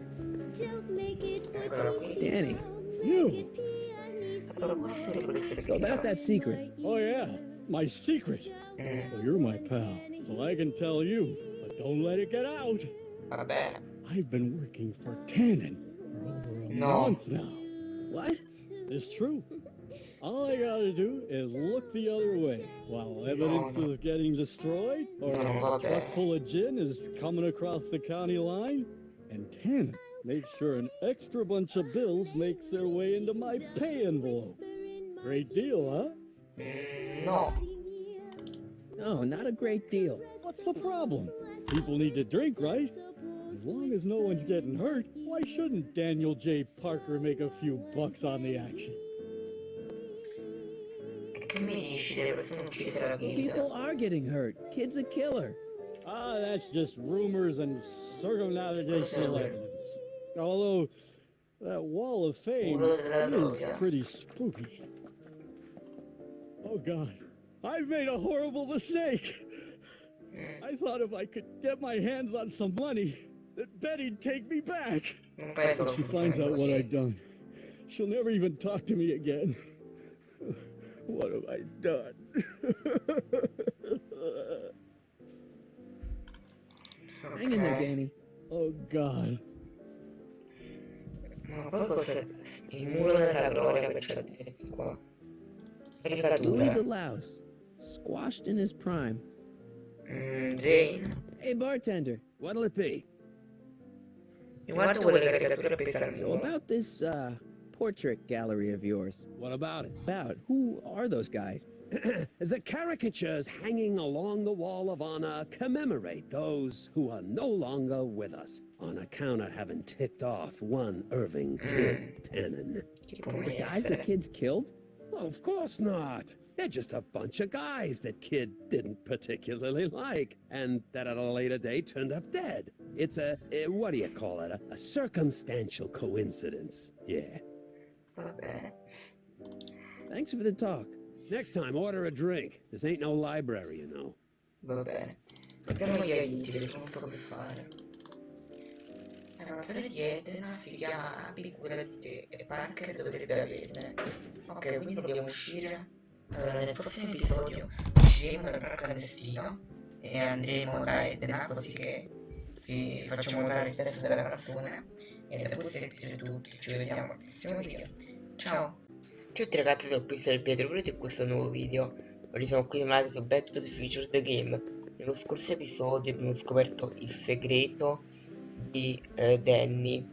Speaker 11: Don't make it for
Speaker 2: Danny.
Speaker 14: You.
Speaker 2: So about that secret.
Speaker 14: Oh yeah, my secret. Well, you're my pal, so I can tell you, but don't let it get out.
Speaker 1: Va bene.
Speaker 14: I've been working for Tannen for over a month now.
Speaker 2: What?
Speaker 14: It's true. All I gotta do is look the other way while evidence is getting destroyed, or a truck full of gin is coming across the county line, and Tannen makes sure an extra bunch of bills makes their way into my pay envelope. Great deal, huh?
Speaker 1: No.
Speaker 2: No, not a great deal.
Speaker 14: What's the problem? People need to drink, right? As long as no one's getting hurt, why shouldn't Daniel J. Parker make a few bucks on the action?
Speaker 1: Che mi dici delle persone uccise dalla
Speaker 2: People are getting hurt. Kid's a killer.
Speaker 14: Ah, that's just rumors and circumnavigation evidence. Although, that wall of fame is pretty spooky. Oh God, I've made a horrible mistake. I thought if I could get my hands on some money, that Betty'd take me back. But she finds out what I've done. She'll never even talk to me again. What have I done?
Speaker 2: Hang in there, Danny.
Speaker 14: Oh God.
Speaker 1: Ma poi cos'è? Il muro della gloria che c'è qua.
Speaker 2: Louis
Speaker 1: Caricatura.
Speaker 2: the Louse, squashed in his prime.
Speaker 1: Jane.
Speaker 2: Hey, bartender.
Speaker 12: What'll it be?
Speaker 1: Mi guardo quelle caricature appese al
Speaker 2: So
Speaker 1: muro.
Speaker 2: about this portrait gallery of yours.
Speaker 12: What about it?
Speaker 2: About who are those guys?
Speaker 12: The caricatures hanging along the wall of honor commemorate those who are no longer with us on account of having ticked off one Irving Kid Tannen.
Speaker 2: The guys the kids killed?
Speaker 12: Well, of course not. They're just a bunch of guys that Kid didn't particularly like, and that at a later date turned up dead. It's what do you call it? A circumstantial coincidence. Yeah.
Speaker 1: Va bene.
Speaker 2: Thanks for the talk.
Speaker 12: Next time, order a drink. This ain't no library, you know.
Speaker 1: Va bene. Vediamo gli aiuti che non so che fare. La canzone di Edna si chiama Abbi cura di te e Parker dovrebbe averne. Ok, quindi dobbiamo uscire. Allora, nel prossimo episodio usciremo dal bar clandestino e andremo da Edna, così che vi facciamo notare il testo della canzone e da poi sentire tutto. Ci vediamo al prossimo video. Ciao! Ciao a tutti ragazzi, sono Pister Pietro e questo è un nuovo video. Oggi siamo qui tornati su Back to the Future The Game. Nello scorso episodio abbiamo scoperto il segreto di Danny,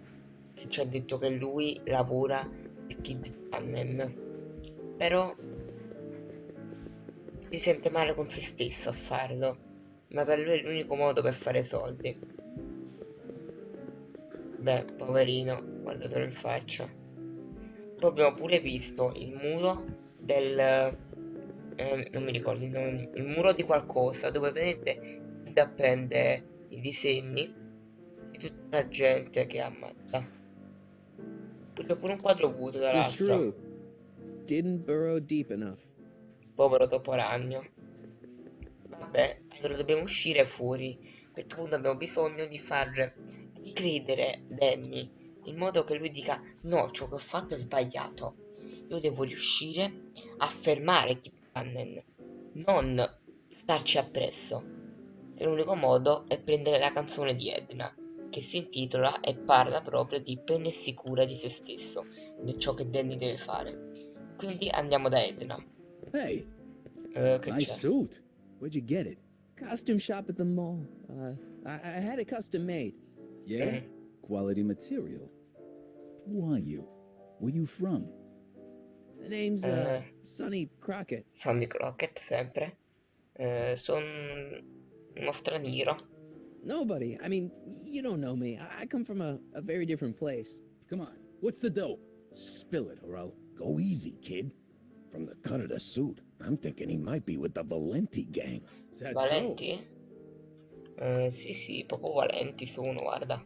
Speaker 1: che ci ha detto che lui lavora per Kid Tannen, però si sente male con se stesso a farlo, ma per lui è l'unico modo per fare soldi. Beh, poverino, guardatelo in faccia. Poi abbiamo pure visto il muro del non mi ricordo il nome, il muro di qualcosa, dove vedete da appende i disegni di tutta la gente che ammazza. C'è pure un quadro vuoto
Speaker 2: It's
Speaker 1: dall'altro.
Speaker 2: true. Didn't burrow deep enough.
Speaker 1: Povero topo ragno. Vabbè, allora dobbiamo uscire fuori, perché appunto abbiamo bisogno di far credere Danny, in modo che lui dica no, ciò che ho fatto è sbagliato. Io devo riuscire a fermare Kid Tannen, non starci appresso. E l'unico modo è prendere la canzone di Edna. che si intitola e parla proprio di prendersi cura di se stesso, di ciò che Danny deve fare. Quindi andiamo da Edna.
Speaker 10: Hey,
Speaker 1: Che
Speaker 10: nice
Speaker 1: c'è?
Speaker 10: suit. Where'd you get it?
Speaker 2: Costume shop at the mall. I had it custom made.
Speaker 10: Yeah? Quality material. Who are you? Where you from?
Speaker 2: The name's Sonny Crockett.
Speaker 1: Sonny Crockett, sempre. Sono uno straniero.
Speaker 2: Nobody. I mean, you don't know me. I come from a very different place.
Speaker 10: Come on, what's the dope? Spill it, or I'll...
Speaker 6: Go easy, kid. From the cut of the suit, I'm thinking he might be with the Valenti gang.
Speaker 10: Is that
Speaker 1: Valenti? Sì, proprio valenti sono, guarda.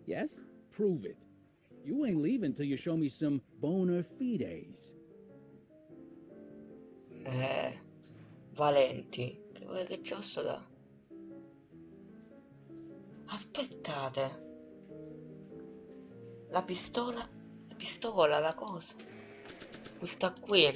Speaker 2: Yes?
Speaker 10: Prove it. You ain't leaving till you show me some bona fides.
Speaker 1: Valenti. Che c'osso da? Aspettate. La pistola, la cosa. Questa qui.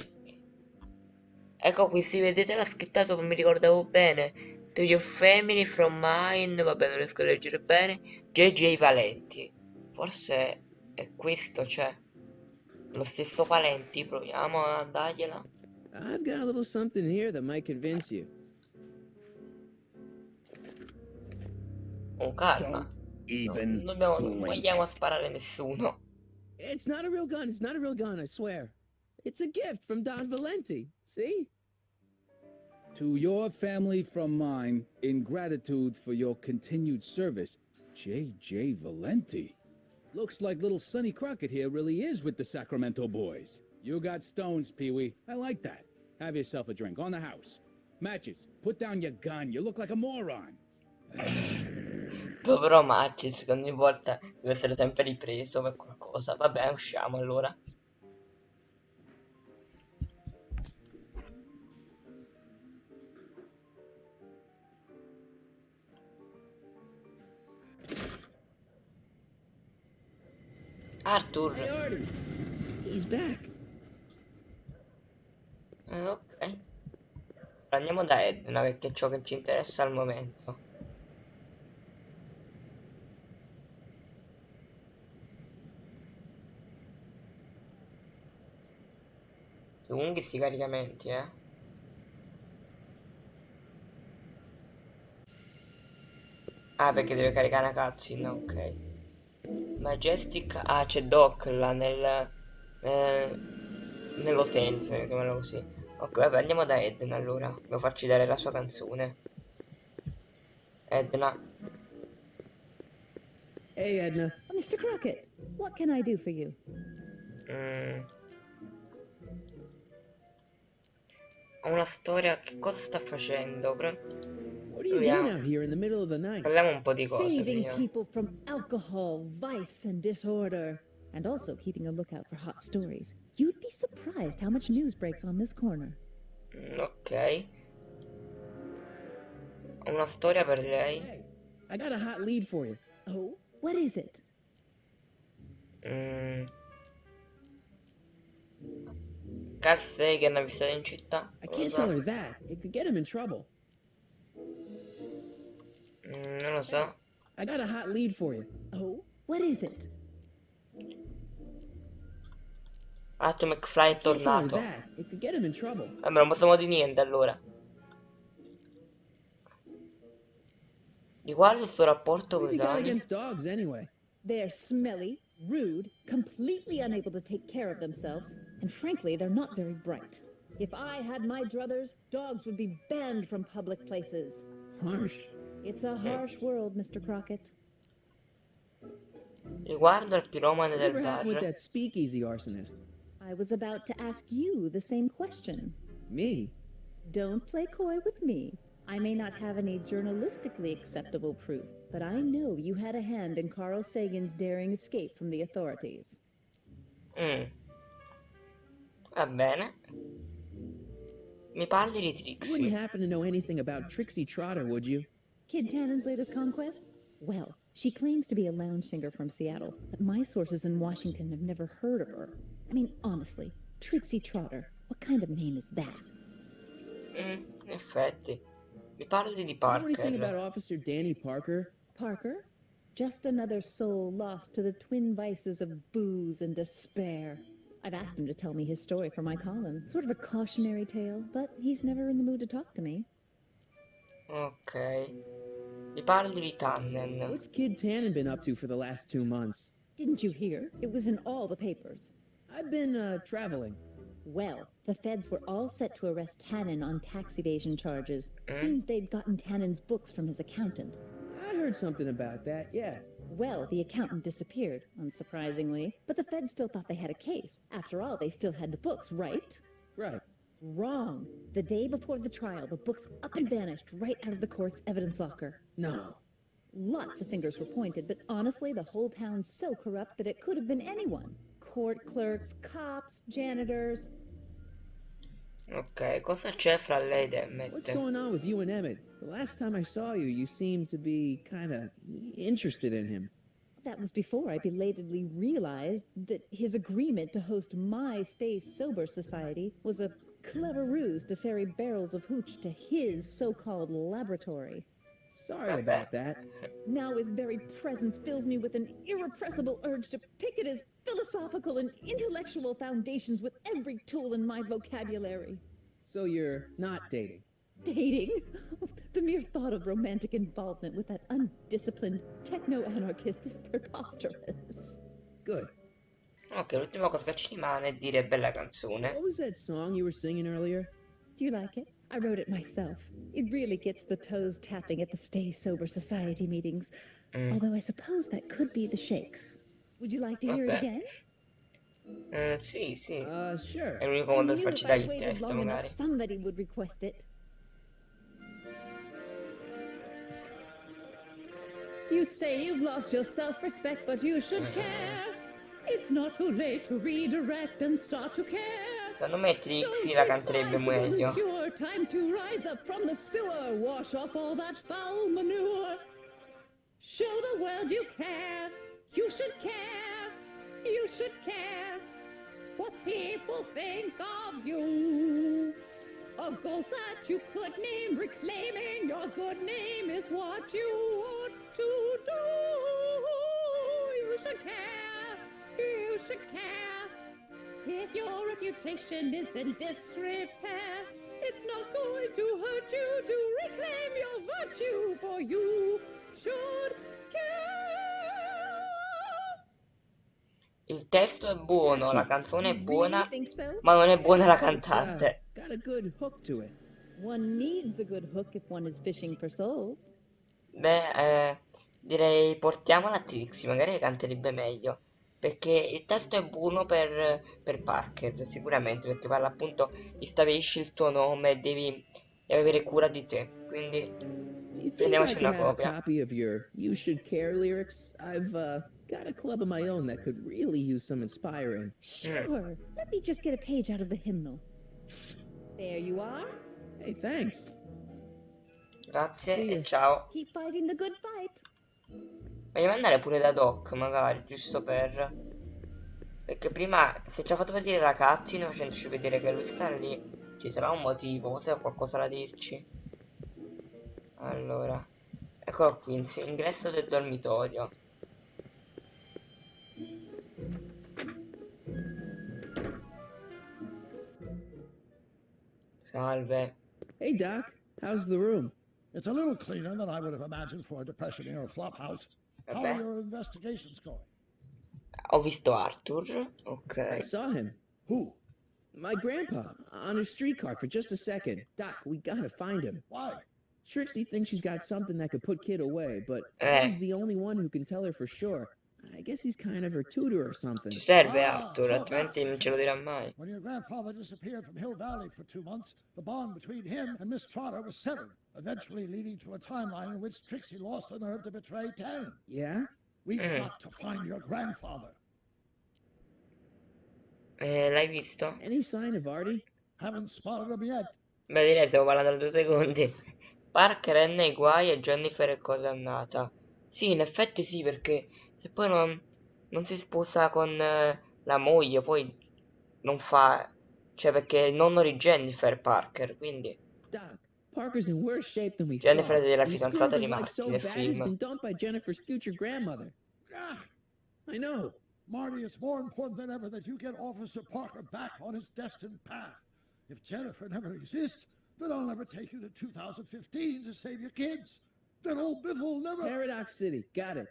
Speaker 1: Ecco qui, si vedete la scritta, non mi ricordavo bene. To your family from mine. Vabbè, non riesco a leggere bene. JJ Valenti. Forse è questo, cioè. Lo stesso Valenti. Proviamo a dargliela.
Speaker 2: I've got a little something here that might convince you.
Speaker 1: Oh, calma. Non vogliamo sparare a nessuno.
Speaker 2: It's not a real gun. It's not a real gun, I swear. It's a gift from Don Valenti. See?
Speaker 10: To your family from mine, in gratitude for your continued service, J.J. Valenti. Looks like little Sonny Crockett here really is with the Sacramento boys. You got stones, Pee-wee. I like that. Have yourself a drink on the house. Matches, put down your gun. You look like a moron.
Speaker 1: Povero Matches, che ogni volta deve essere sempre ripreso per qualcosa. Vabbè, usciamo allora. Arthur.
Speaker 2: Hey, Artie. He's back.
Speaker 1: Ok. Andiamo da Edna perché è ciò che ci interessa al momento. Lunghi sti caricamenti, Ah, perché deve caricare una cutscene, ok. Majestic, c'è Doc là nell'hotel, chiamiamolo così. Ok, vabbè, andiamo da Edna allora. Devo farci dare la sua canzone. Edna.
Speaker 4: Hey, Edna. Mr. Crockett, what can I do for you?
Speaker 1: Ho una storia, che cosa sta facendo?
Speaker 2: What are you doing out here in the middle of the night?
Speaker 1: Parliamo un po' di cose
Speaker 4: Saving
Speaker 1: prima.
Speaker 4: people from alcohol, vice, and disorder. And also keeping a lookout for hot stories. You'd be surprised how much news breaks on this corner.
Speaker 1: Ok. Ho una storia per lei.
Speaker 2: Hey, I got a hot lead for you.
Speaker 4: Oh, what is it?
Speaker 1: Carl Sagan ha visto in città.
Speaker 2: I can't tell her that. It could get him in trouble.
Speaker 1: Non lo so.
Speaker 2: I got a hot lead for you.
Speaker 4: Oh, what is it?
Speaker 1: Atom McFly è
Speaker 2: Can't tell her
Speaker 1: tornato.
Speaker 2: that. It could get him in trouble.
Speaker 1: Vabbè, non possiamo di niente allora. Di quale il suo rapporto
Speaker 2: What
Speaker 1: con i
Speaker 2: have you got
Speaker 1: cani?
Speaker 2: against dogs anyway?
Speaker 4: They're smelly, rude, completely unable to take care of themselves, and frankly, they're not very bright. If I had my druthers, dogs would be banned from public places.
Speaker 2: Harsh.
Speaker 4: It's a harsh world, Mr. Crockett.
Speaker 1: Riguardo al piromane del
Speaker 2: Whatever happened with
Speaker 1: bar.
Speaker 2: that speakeasy arsonist?
Speaker 4: I was about to ask you the same question.
Speaker 2: Me?
Speaker 4: Don't play coy with me. I may not have any journalistically acceptable proof, but I know you had a hand in Carl Sagan's daring escape from the authorities.
Speaker 1: Va bene. Mi parli di
Speaker 2: You
Speaker 1: Trixie.
Speaker 2: wouldn't happen to know anything about Trixie Trotter, would you?
Speaker 4: Kid Tannen's latest conquest? Well, she claims to be a lounge singer from Seattle, but my sources in Washington have never heard of her. I mean, honestly, Trixie Trotter, what kind of name is that?
Speaker 1: In effetti. Mi parli di
Speaker 2: You know anything
Speaker 1: Parker.
Speaker 2: about Officer Danny Parker?
Speaker 4: Parker? Just another soul lost to the twin vices of booze and despair. I've asked him to tell me his story for my column. Sort of a cautionary tale, but he's never in the mood to talk to me.
Speaker 1: Ok. Mi parli di Tannen.
Speaker 2: What's Kid Tannen been up to for the last 2 months?
Speaker 4: Didn't you hear? It was in all the papers.
Speaker 2: I've been, traveling.
Speaker 4: Well, the feds were all set to arrest Tannen on tax evasion charges. Seems they'd gotten Tannen's books from his accountant.
Speaker 2: I heard something about that, yeah.
Speaker 4: Well, the accountant disappeared, unsurprisingly. But the feds still thought they had a case. After all, they still had the books, right?
Speaker 2: Right.
Speaker 4: Wrong. The day before the trial, the books up and vanished right out of the court's evidence locker.
Speaker 2: No.
Speaker 4: Lots of fingers were pointed, but honestly, the whole town's so corrupt that it could have been anyone. Court clerks, cops, janitors.
Speaker 1: Ok, cosa c'è fra lei ed
Speaker 2: What's
Speaker 1: Emmett?
Speaker 2: going on with you and Emmett? The last time I saw you, you seemed to be kinda interested in him.
Speaker 4: That was before I belatedly realized that his agreement to host my Stay Sober Society was a clever ruse to ferry barrels of hooch to his so-called laboratory.
Speaker 2: Sorry about that.
Speaker 4: Now his very presence fills me with an irrepressible urge to pick at his philosophical and intellectual foundations with every tool in my vocabulary.
Speaker 2: So you're not dating?
Speaker 4: Dating? The mere thought of romantic involvement with that undisciplined techno-anarchist is preposterous.
Speaker 2: Good.
Speaker 1: Ok, l'ultima cosa che ci rimane è dire bella canzone.
Speaker 2: What was that song you were singing earlier?
Speaker 4: Do you like it? I wrote it myself. It really gets the toes tapping at the Stay Sober Society meetings. Although I suppose that could be the Shakes. Would you like to hear it again?
Speaker 1: Sì, sì.
Speaker 2: Sure.
Speaker 1: È l'unico modo
Speaker 4: I
Speaker 1: di
Speaker 4: knew
Speaker 1: farci
Speaker 4: if I
Speaker 1: dare il
Speaker 4: waited
Speaker 1: testo,
Speaker 4: long enough,
Speaker 1: magari.
Speaker 4: somebody would request it. You say you've lost your self-respect, but you should care. It's not too late to redirect and start to care.
Speaker 1: Secondo me Trixie la canterebbe meglio.
Speaker 4: Your time to rise up from the sewer, wash off all that foul manure. Show the world you care. You should care. You should care what people think of you. Of goals that you could name, reclaiming your good name is what you ought to do. You should care. You should care. If your reputation is in disrepair, it's not going to hurt you to reclaim your virtue, for you should care.
Speaker 1: Il testo è buono, la canzone è
Speaker 4: You
Speaker 1: buona,
Speaker 4: really think so?
Speaker 1: ma non è buona la cantante.
Speaker 2: Got a good hook to it.
Speaker 4: One needs a good hook if one is fishing for souls.
Speaker 1: Beh, direi portiamola a Trixie, magari canterebbe meglio. Perché il testo è buono per Parker, sicuramente, perché parla appunto di stabilisci il tuo nome e devi avere cura di te. Quindi prendiamoci una copia.
Speaker 2: Copy of your You Should Care lyrics. I've got a club of my own that could really use some inspiring.
Speaker 4: Sure. Let me just get a page out of the hymnal. There you are.
Speaker 2: Hey, thanks.
Speaker 1: Grazie e ciao.
Speaker 4: Keep fighting the good fight.
Speaker 1: Vogliamo andare pure da Doc, magari, giusto per... Perché prima, se ci ha fatto partire la cutscene facendoci vedere che lui sta lì, ci sarà un motivo, forse ha qualcosa da dirci. Allora, eccolo qui, ingresso del dormitorio. Salve.
Speaker 2: Hey, Doc. How's the room?
Speaker 3: It's a little cleaner than I would have imagined for a depression-era flop house. How are your investigations going?
Speaker 1: Ho visto Arthur, ok.
Speaker 2: I saw him.
Speaker 3: Who?
Speaker 2: My grandpa, on a streetcar for just a second. Doc, we gotta find him.
Speaker 3: Why?
Speaker 2: Trixie thinks she's got something that could put Kid away, but he's the only one who can tell her for sure. I guess he's kind of her tutor or something.
Speaker 1: Ci serve Arthur, altrimenti non ce lo dirà mai.
Speaker 3: When your grandfather disappeared from Hill Valley for 2 months, the bond between him and Miss Trotter was severed, eventually leading to a timeline in which Trixie lost the nerve to betray Tannen.
Speaker 2: Yeah?
Speaker 3: We've got to find your grandfather.
Speaker 1: L'hai visto?
Speaker 2: Any sign of Artie?
Speaker 3: Haven't spotted him yet.
Speaker 1: Beh, direi stiamo parlando da 2 secondi. Parker è nei guai e Jennifer è condannata. Sì, in effetti sì, perché se poi non si sposa con la moglie, poi non fa... Cioè, perché è il nonno di Jennifer Parker, quindi...
Speaker 2: Doc, Parker's in worse shape than we
Speaker 1: Jennifer
Speaker 2: thought.
Speaker 1: era
Speaker 2: We
Speaker 1: fidanzata
Speaker 2: screwed
Speaker 1: di
Speaker 2: his life
Speaker 1: Marty
Speaker 2: so
Speaker 1: nel
Speaker 2: bad he's
Speaker 1: film.
Speaker 2: been dumped by Jennifer's future grandmother.
Speaker 3: I know. Marty, it's more important than ever that you get Officer Parker back on his destined path. If Jennifer never exists, then I'll never take you to 2015 to save your kids. Then old Biff will never...
Speaker 2: Paradox City, got it.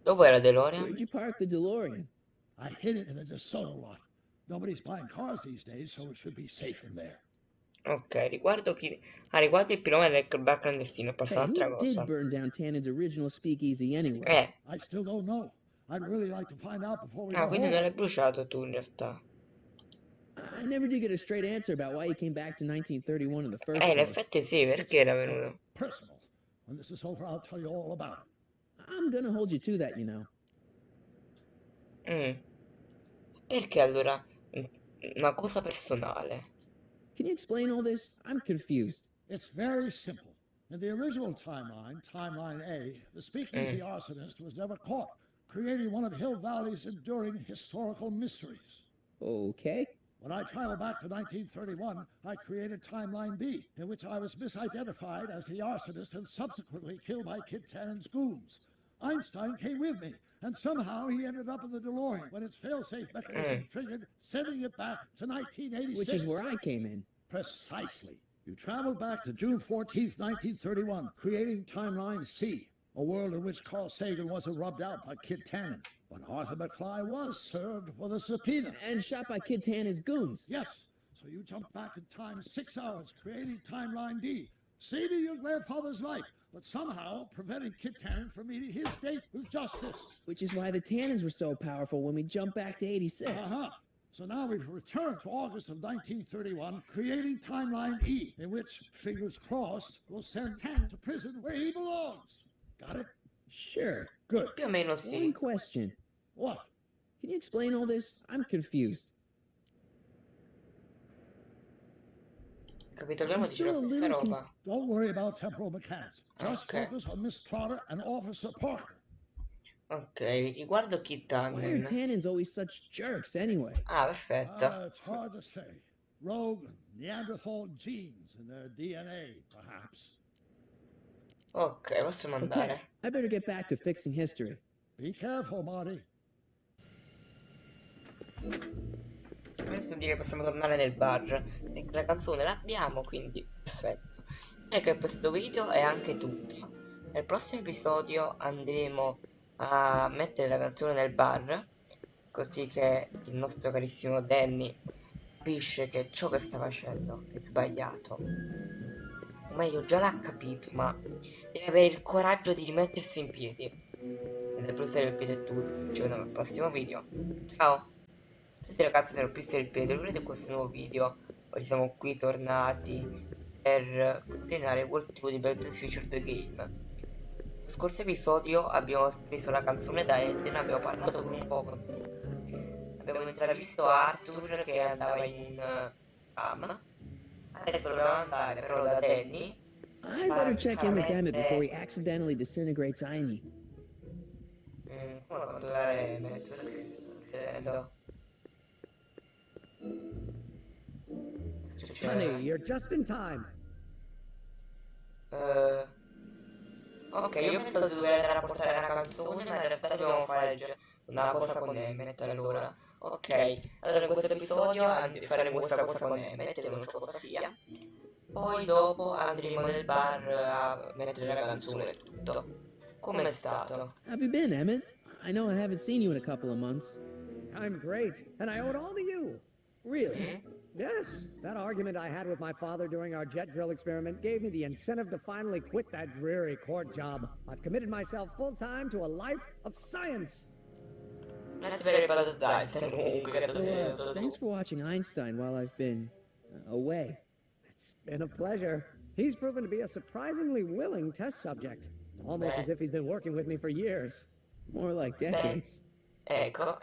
Speaker 1: Dopo era DeLorean.
Speaker 2: Where'd you park the DeLorean?
Speaker 3: I hid it in the DeSoto lot. Nobody's buying cars these days, so it should be safe in there.
Speaker 1: Ok, riguardo chi... riguardo il pilone del bar clandestino, è passata
Speaker 2: Hey,
Speaker 1: un'altra
Speaker 2: who
Speaker 1: cosa.
Speaker 2: did burn down Tannen's original speakeasy anyway?
Speaker 3: I still don't know. I'd really like to find out before we go
Speaker 1: Quindi non
Speaker 3: home.
Speaker 1: l'hai bruciato tu in realtà.
Speaker 2: I never did get a straight answer about why he came back to 1931 in the first
Speaker 1: In
Speaker 2: place.
Speaker 1: effetti sì, perché era venuto?
Speaker 3: Personal. When this is over, I'll tell you all about it.
Speaker 2: I'm gonna hold you to that, you know.
Speaker 1: Perché allora una cosa personale?
Speaker 2: Can you explain all this? I'm confused.
Speaker 3: It's very simple. In the original timeline, Timeline A, the speakeasy arsonist was never caught, creating one of Hill Valley's enduring historical mysteries.
Speaker 2: Okay.
Speaker 3: When I traveled back to 1931, I created Timeline B, in which I was misidentified as the arsonist and subsequently killed by Kid Tannen's goons. Einstein came with me, and somehow he ended up in the DeLorean when its failsafe mechanism triggered, sending it back to 1986.
Speaker 2: Which is where I came in.
Speaker 3: Precisely. You traveled back to June 14th, 1931, creating Timeline C, a world in which Carl Sagan wasn't rubbed out by Kid Tannen, but Arthur McFly was served with a subpoena.
Speaker 2: And shot by Kid Tannen's goons.
Speaker 3: Yes. So you jumped back in time 6 hours, creating Timeline D, saving your grandfather's life, but somehow preventing Kid Tannen from meeting his date with justice.
Speaker 2: Which is why the Tannens were so powerful when we jumped back to 86.
Speaker 3: So now we've returned to August of 1931, creating Timeline E, in which, fingers crossed, we'll send Tannen to prison where he belongs. Got it?
Speaker 2: Sure.
Speaker 3: Good.
Speaker 1: Più o meno sì.
Speaker 2: One question.
Speaker 3: What?
Speaker 2: Can you explain all this? I'm confused.
Speaker 1: Capitoliamo dice la stessa roba.
Speaker 3: Don't worry about temporal mechanics. Just focus on Miss Trotter and Officer Parker.
Speaker 1: Ok, riguardo Kid
Speaker 2: Why are
Speaker 1: Tannen.
Speaker 2: Tannens always such jerks anyway?
Speaker 1: Perfetto.
Speaker 3: It's hard to say. Rogue Neanderthal genes in their DNA, perhaps.
Speaker 1: Ok, possiamo andare.
Speaker 2: I better get back to fixing history.
Speaker 3: Be careful, Marty.
Speaker 1: Adesso direi che possiamo tornare nel bar. E la canzone l'abbiamo, quindi perfetto. Ecco che questo video è anche tutto. Nel prossimo episodio andremo a mettere la canzone nel bar, così che il nostro carissimo Danny capisce che ciò che sta facendo è sbagliato. O meglio, già l'ha capito, ma deve avere il coraggio di rimettersi in piedi. E per questo il video è tutto. Ci vediamo al prossimo video. Ciao! Tutti ragazzi, se non pissi il piede, vedete questo nuovo video. Oggi siamo qui tornati per continuare il World Tour di Back to the Future The Game. Nel scorso episodio abbiamo preso la canzone da Eden, abbiamo parlato per un po'. Abbiamo intravisto Arthur che andava in tram. Adesso dobbiamo andare però da Danny.
Speaker 2: I better check in with Emmett before he accidentally disintegrates OGNI.
Speaker 1: Come controllare Emmett? Chiedendo.
Speaker 9: Sonny, you're just in time.
Speaker 1: Ok, io pensavo di dover andare a portare una canzone, ma in realtà dobbiamo fare una cosa con Emmett allora. Ok, allora in questo episodio faremo questa cosa con Emmett, che non so cosa sia. Poi dopo andremo nel bar a mettere la canzone e tutto. Come è stato?
Speaker 2: How have you been, Emmett? I know I haven't seen you in a couple of months.
Speaker 9: I'm great, and I owe it all to you.
Speaker 2: Really?
Speaker 9: Yes, that argument I had with my father during our jet drill experiment gave me the incentive to finally quit that dreary court job. I've committed myself full-time to a life of science.
Speaker 1: Let's very bad diet.
Speaker 2: Thanks for watching Einstein while I've been away.
Speaker 9: It's been a pleasure. He's proven to be a surprisingly willing test subject. It's almost as if he's been working with me for years.
Speaker 2: More like decades.
Speaker 1: Ecco.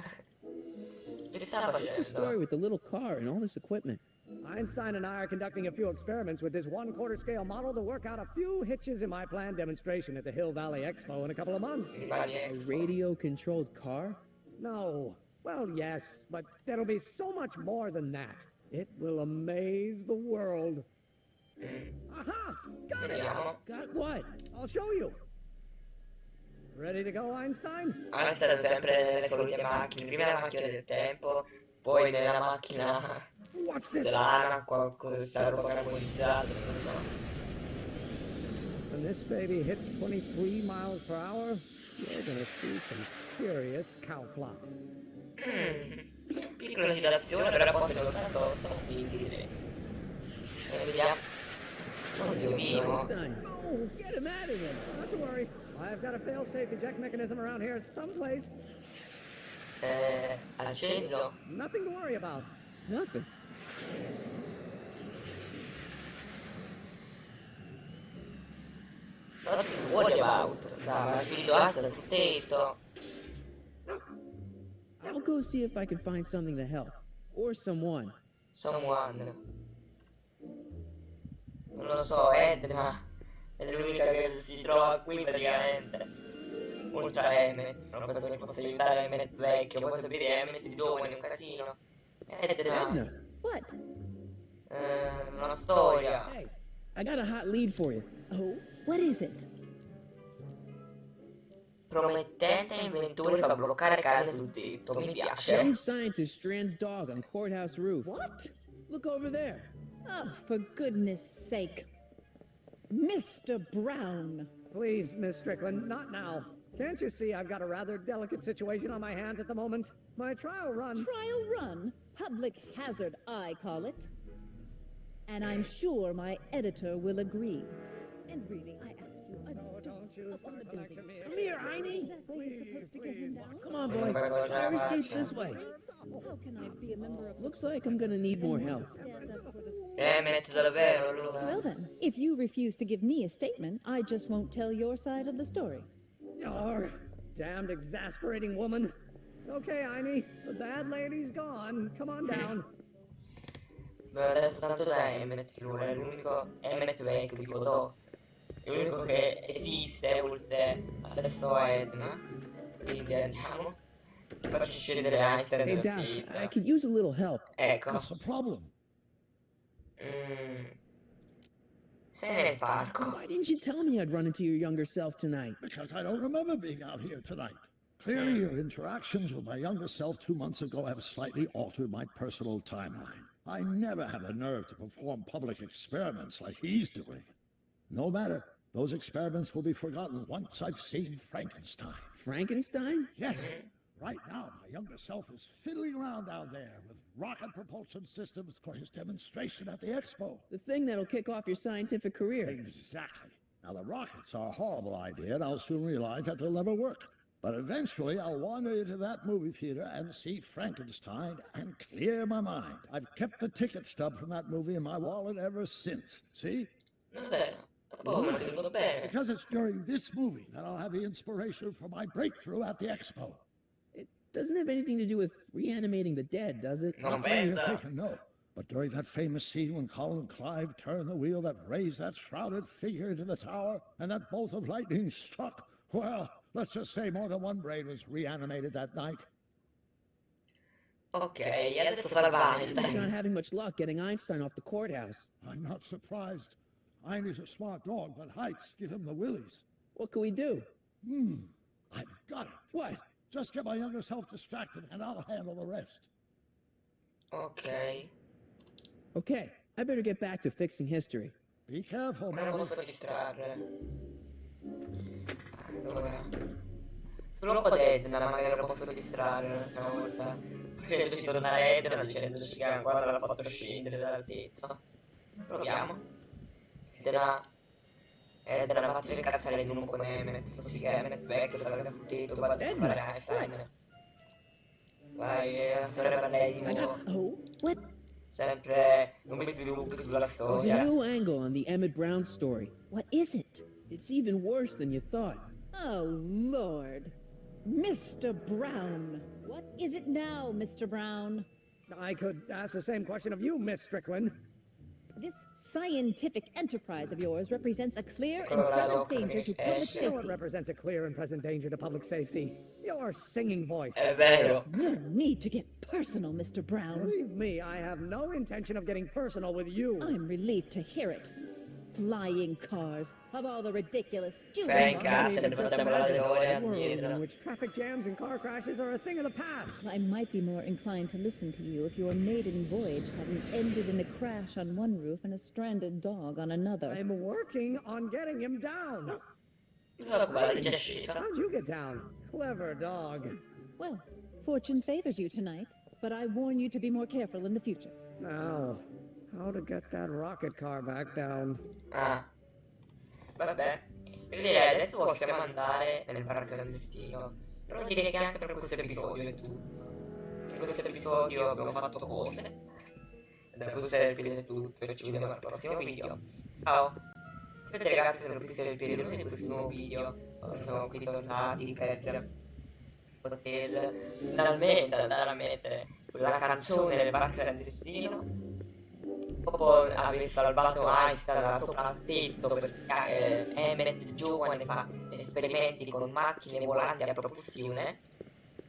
Speaker 2: What's the story with the little car and all this equipment?
Speaker 9: Einstein and I are conducting a few experiments with this 1/4 scale model to work out a few hitches in my planned demonstration at the Hill Valley Expo in a couple of months.
Speaker 2: A radio-controlled car?
Speaker 9: No. Well, yes, but there'll be so much more than that. It will amaze the world. Aha! Got it!
Speaker 2: Got what?
Speaker 9: I'll show you. Ready to go, Einstein?
Speaker 1: Einstein sempre nelle solite macchine, prima la macchina del tempo, poi nella macchina strana, questa roba carbonizzata, non so.
Speaker 9: When this baby hits 23 miles per hour, you're gonna see some serious cow flop.
Speaker 1: Piccola citazione, però poi dell'88, quindi vediamo. Oddio mio.
Speaker 9: Oh, get him out of here. Not to worry. I've got a fail-safe eject mechanism around here someplace.
Speaker 1: Acceso.
Speaker 9: Nothing to worry about. Nothing.
Speaker 1: Nothing to worry about. Dai, ma finito altro sul tetto.
Speaker 2: I'll go see if I can find something to help. Or someone.
Speaker 1: Someone. Non lo so, Edna. È l'unica che si trova qui praticamente. Oltre a Emmet. Non penso che possa aiutare Emmet vecchio. Poi sapere Emmet giovane, un casino. Edna.
Speaker 4: What?
Speaker 1: Una storia.
Speaker 2: Hey, I got a hot lead for you.
Speaker 4: Oh, what is it?
Speaker 1: Promettente inventore fa bloccare carne sul tetto. Mi piace.
Speaker 2: Young scientist strands dog on courthouse roof.
Speaker 4: What?
Speaker 2: Look over there.
Speaker 4: Oh, for goodness sake. Mr. Brown.
Speaker 9: Please, Miss Strickland, not now. Can't you see I've got a rather delicate situation on my hands at the moment? My trial run...
Speaker 4: Trial run? Public hazard, I call it. And I'm sure my editor will agree. And really, I ask you,
Speaker 9: don't you
Speaker 4: up on the building.
Speaker 2: Come here, Heine.
Speaker 4: Exactly, you're supposed to get him down.
Speaker 2: Come on, boy. Fire escape's this way.
Speaker 4: How can I be a member of...
Speaker 2: Looks like I'm gonna need more help.
Speaker 1: Emmet davvero allora.
Speaker 4: Well then, if you refuse to give me a statement, I just won't tell your side of the story.
Speaker 9: Oh, damned exasperating woman. Okay, Heine, the bad lady's gone. Come on down.
Speaker 1: Beh, adesso tanto da Emmet finora, è l'unico Emmet vecchio, dico do. È l'unico che esiste, oltre adesso a Edna. Quindi andiamo. Faccio scendere Einstein
Speaker 2: Hey,
Speaker 1: nel
Speaker 2: Doc,
Speaker 1: tetto.
Speaker 2: I could use a little help.
Speaker 1: Ecco.
Speaker 3: What's the problem?
Speaker 1: Sei nel parco.
Speaker 2: Why didn't you tell me I'd run into your younger self tonight?
Speaker 3: Because I don't remember being out here tonight. Clearly, your interactions with my younger self 2 months ago have slightly altered my personal timeline. I never had the nerve to perform public experiments like he's doing. No matter. Those experiments will be forgotten once I've seen Frankenstein.
Speaker 2: Frankenstein?
Speaker 3: Yes. Right now, my younger self is fiddling around down there with rocket propulsion systems for his demonstration at the expo.
Speaker 2: The thing that'll kick off your scientific career.
Speaker 3: Exactly. Now, the rockets are a horrible idea, and I'll soon realize that they'll never work. But eventually, I'll wander into that movie theater and see Frankenstein and clear my mind. I've kept the ticket stub from that movie in my wallet ever since. See? Because it's during this movie that I'll have the inspiration for my breakthrough at the expo.
Speaker 2: It doesn't have anything to do with reanimating the dead, does it?
Speaker 1: Non
Speaker 3: You're
Speaker 1: pensa.
Speaker 3: taken, no. But during that famous scene when Colin Clive turned the wheel that raised that shrouded figure into the tower and that bolt of lightning struck, well, let's just say more than one brain was reanimated that night.
Speaker 1: Ok, adesso salva
Speaker 2: He's not
Speaker 1: Einstein.
Speaker 2: having much luck getting Einstein off the courthouse.
Speaker 3: I'm not surprised. Heine's a smart dog, but heights give him the willies.
Speaker 2: What can we do?
Speaker 3: I've got it.
Speaker 2: What?
Speaker 3: Just get my younger self distracted and I'll handle the rest.
Speaker 1: Ok.
Speaker 2: Okay, I better get back to fixing history.
Speaker 3: Be careful,
Speaker 1: Non
Speaker 3: man.
Speaker 1: posso distrarre. Allora. Solo un po' di Edna, magari lo posso distrarre una volta. Facendoci tornare Edna dicendoci che guarda l'ha fatto scendere dal tetto. Proviamo. Edna ha fatto incazzare di nuovo con Emmet. Così che Emmet vecchio salga sul tetto, guarda a fare Einstein. Vai, sarebbe lei di nuovo.
Speaker 4: Oh, what?
Speaker 1: Sempre non mi sviluppi sulla
Speaker 2: There's a
Speaker 1: storia.
Speaker 2: new angle on the Emmett Brown story.
Speaker 4: What is it?
Speaker 2: It's even worse than you thought.
Speaker 4: Oh, Lord. Mr. Brown. What is it now, Mr. Brown?
Speaker 9: I could ask the same question of you, Miss Strickland.
Speaker 4: This scientific enterprise of yours represents a clear and
Speaker 1: Colorado,
Speaker 4: present danger to public
Speaker 1: esce.
Speaker 9: You know what
Speaker 4: safety.
Speaker 9: represents a clear and present danger to public safety? Your singing voice.
Speaker 1: È vero.
Speaker 4: No need to get personal, Mr. Brown.
Speaker 9: Believe me, I have no intention of getting personal with you.
Speaker 4: I'm relieved to hear it. Flying cars, of all the ridiculous
Speaker 1: Beh, in
Speaker 4: juvenile
Speaker 1: casa ne
Speaker 9: Just
Speaker 1: facciamo la
Speaker 9: imagine
Speaker 1: ore
Speaker 9: a world
Speaker 1: indietro.
Speaker 9: in which traffic jams and car crashes are a thing of the past.
Speaker 4: I might be more inclined to listen to you if your maiden voyage hadn't ended in a crash on one roof and a stranded dog on another.
Speaker 9: I'm working on getting him down.
Speaker 1: Guarda, è già scesa.
Speaker 9: How'd you get down? Clever dog.
Speaker 4: Well, fortune favors you tonight, but I warn you to be more careful in the future.
Speaker 9: Now, how to get that rocket car back down?
Speaker 1: Ah. Vabbè. Io direi adesso possiamo andare nel parco clandestino. Però direi che anche per questo episodio è tutto. In questo episodio abbiamo fatto cose. Da questo è tutto e ci vediamo al prossimo video. Ciao! Aspetta ragazzi, se non potete vedere in questo nuovo video. Siamo qui tornati per poter finalmente andare a mettere la canzone nel parco clandestino. Dopo aver salvato Einstein da sopra al tetto perché Emmet giovane fa esperimenti con macchine volanti a propulsione,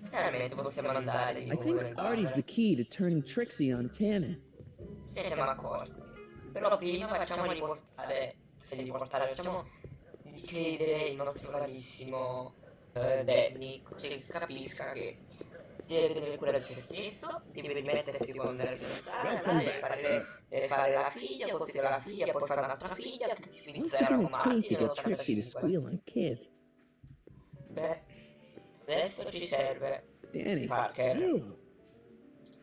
Speaker 1: finalmente possiamo andare di
Speaker 2: I
Speaker 1: nuovo
Speaker 2: think
Speaker 1: nel
Speaker 2: Artie's
Speaker 1: bar.
Speaker 2: the key to turning Trixie on Tannen.
Speaker 1: Ce ne siamo accorti. Però prima facciamo facciamo credere il nostro carissimo Danny, così capisca che deve tenere cura di se stesso, deve rimettersi con la fidanzata, deve fare la figlia, così la figlia, poi fare un'altra figlia, che si
Speaker 2: What's it
Speaker 1: inizierà
Speaker 2: gonna
Speaker 1: con
Speaker 2: take to
Speaker 1: Martin,
Speaker 2: get Trixie to squeal on Kid?
Speaker 1: Beh, adesso ci serve
Speaker 2: Danny.
Speaker 1: Parker.
Speaker 14: You!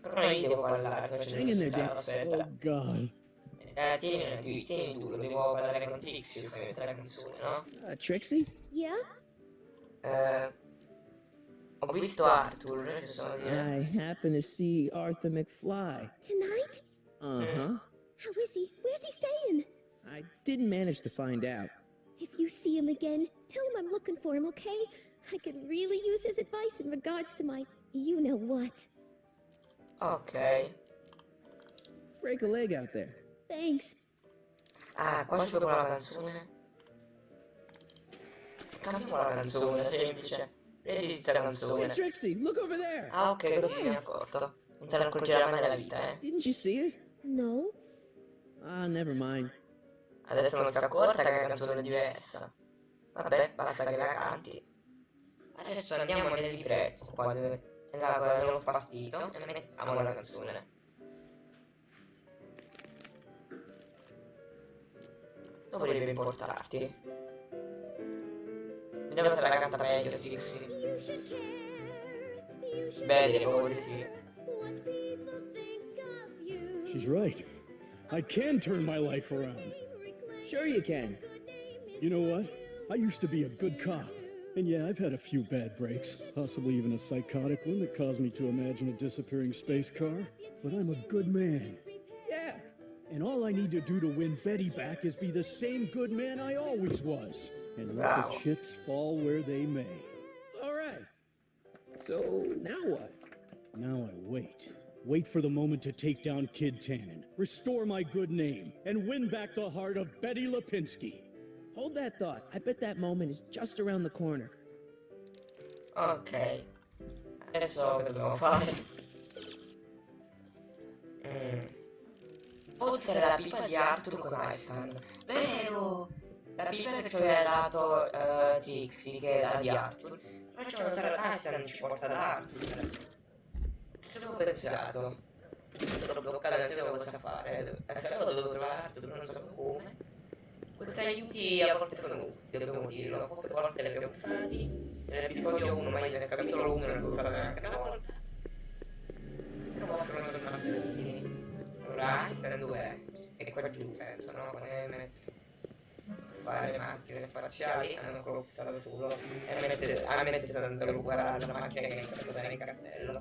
Speaker 1: Però io devo parlare, faccio
Speaker 2: Hang in there, Dan.
Speaker 1: aspetta.
Speaker 14: Oh, God.
Speaker 1: Tieni tu, devo parlare con Trixie, per mettere la canzone, no?
Speaker 2: Trixie?
Speaker 11: Yeah?
Speaker 1: Ho visto Arthur, ci sono
Speaker 2: I happen to see Arthur McFly.
Speaker 11: Tonight?
Speaker 2: Uh-huh.
Speaker 11: How is he? Where's he staying?
Speaker 2: I didn't manage to find out.
Speaker 11: If you see him again, tell him I'm looking for him, okay? I could really use his advice in regards to my you-know-what.
Speaker 1: Ok.
Speaker 2: Break a leg out there.
Speaker 11: Thanks.
Speaker 1: Ah, qua c'è proprio la canzone. Cambiamo la canzone, semplice. Vedi questa
Speaker 2: Hey,
Speaker 1: canzone.
Speaker 2: Trixie, look over there.
Speaker 1: Ah, ok, così mi nascosto. Non te ne accorgerai mai nella vita, eh.
Speaker 2: Didn't you see it?
Speaker 11: No?
Speaker 2: Ah, never mind.
Speaker 1: Adesso non si è accorta che la canzone è diversa. Vabbè, basta che la canti. Adesso andiamo nel libretto, qua nello spartito, e mettiamo la canzone. Dovrebbe importarti. Vediamo se la canta meglio, Trixie.
Speaker 11: You should care. You should
Speaker 1: Beh, direi proprio di sì.
Speaker 11: what people think of you.
Speaker 14: She's right. I can turn my life around.
Speaker 2: Sure you can.
Speaker 14: You know what? I used to be a good cop. And yeah, I've had a few bad breaks, possibly even a psychotic one that caused me to imagine a disappearing space car. But I'm a good man. Yeah. And all I need to do to win Betty back is be the same good man I always was. And let
Speaker 1: Wow.
Speaker 14: the chips fall where they may.
Speaker 2: All right. So, now what?
Speaker 14: Now I wait. Wait for the moment to take down Kid Tannen, restore my good name, and win back the heart of Betty Lipinski.
Speaker 2: Hold that thought. I bet that moment is just around the corner.
Speaker 1: Ok. Adesso che dobbiamo fare? Oltre la pipa di Arthur con Einstein. Vero! La pipa che ci aveva dato Trixie, che era di Arthur. Però ci hanno dato Einstein, ci porta da Arthur. Che avevo pensato? Sono bloccato, non sapevo cosa fare. Sapevo dove dovevo trovare Arthur, non sapevo come. Questi aiuti a volte sono utili, dobbiamo dirlo. Poche volte li abbiamo usati. Nell'episodio 1, ma nel capitolo 1 non li ho usati neanche una volta. Però possono tornare utili. Ora Einstein dov'è? È qua giù, penso, no? Con Emmet. Fare le macchine spaziali, hanno ancora usato solo. Emmet sta andando a guardare la macchina che è entrata nel cartello.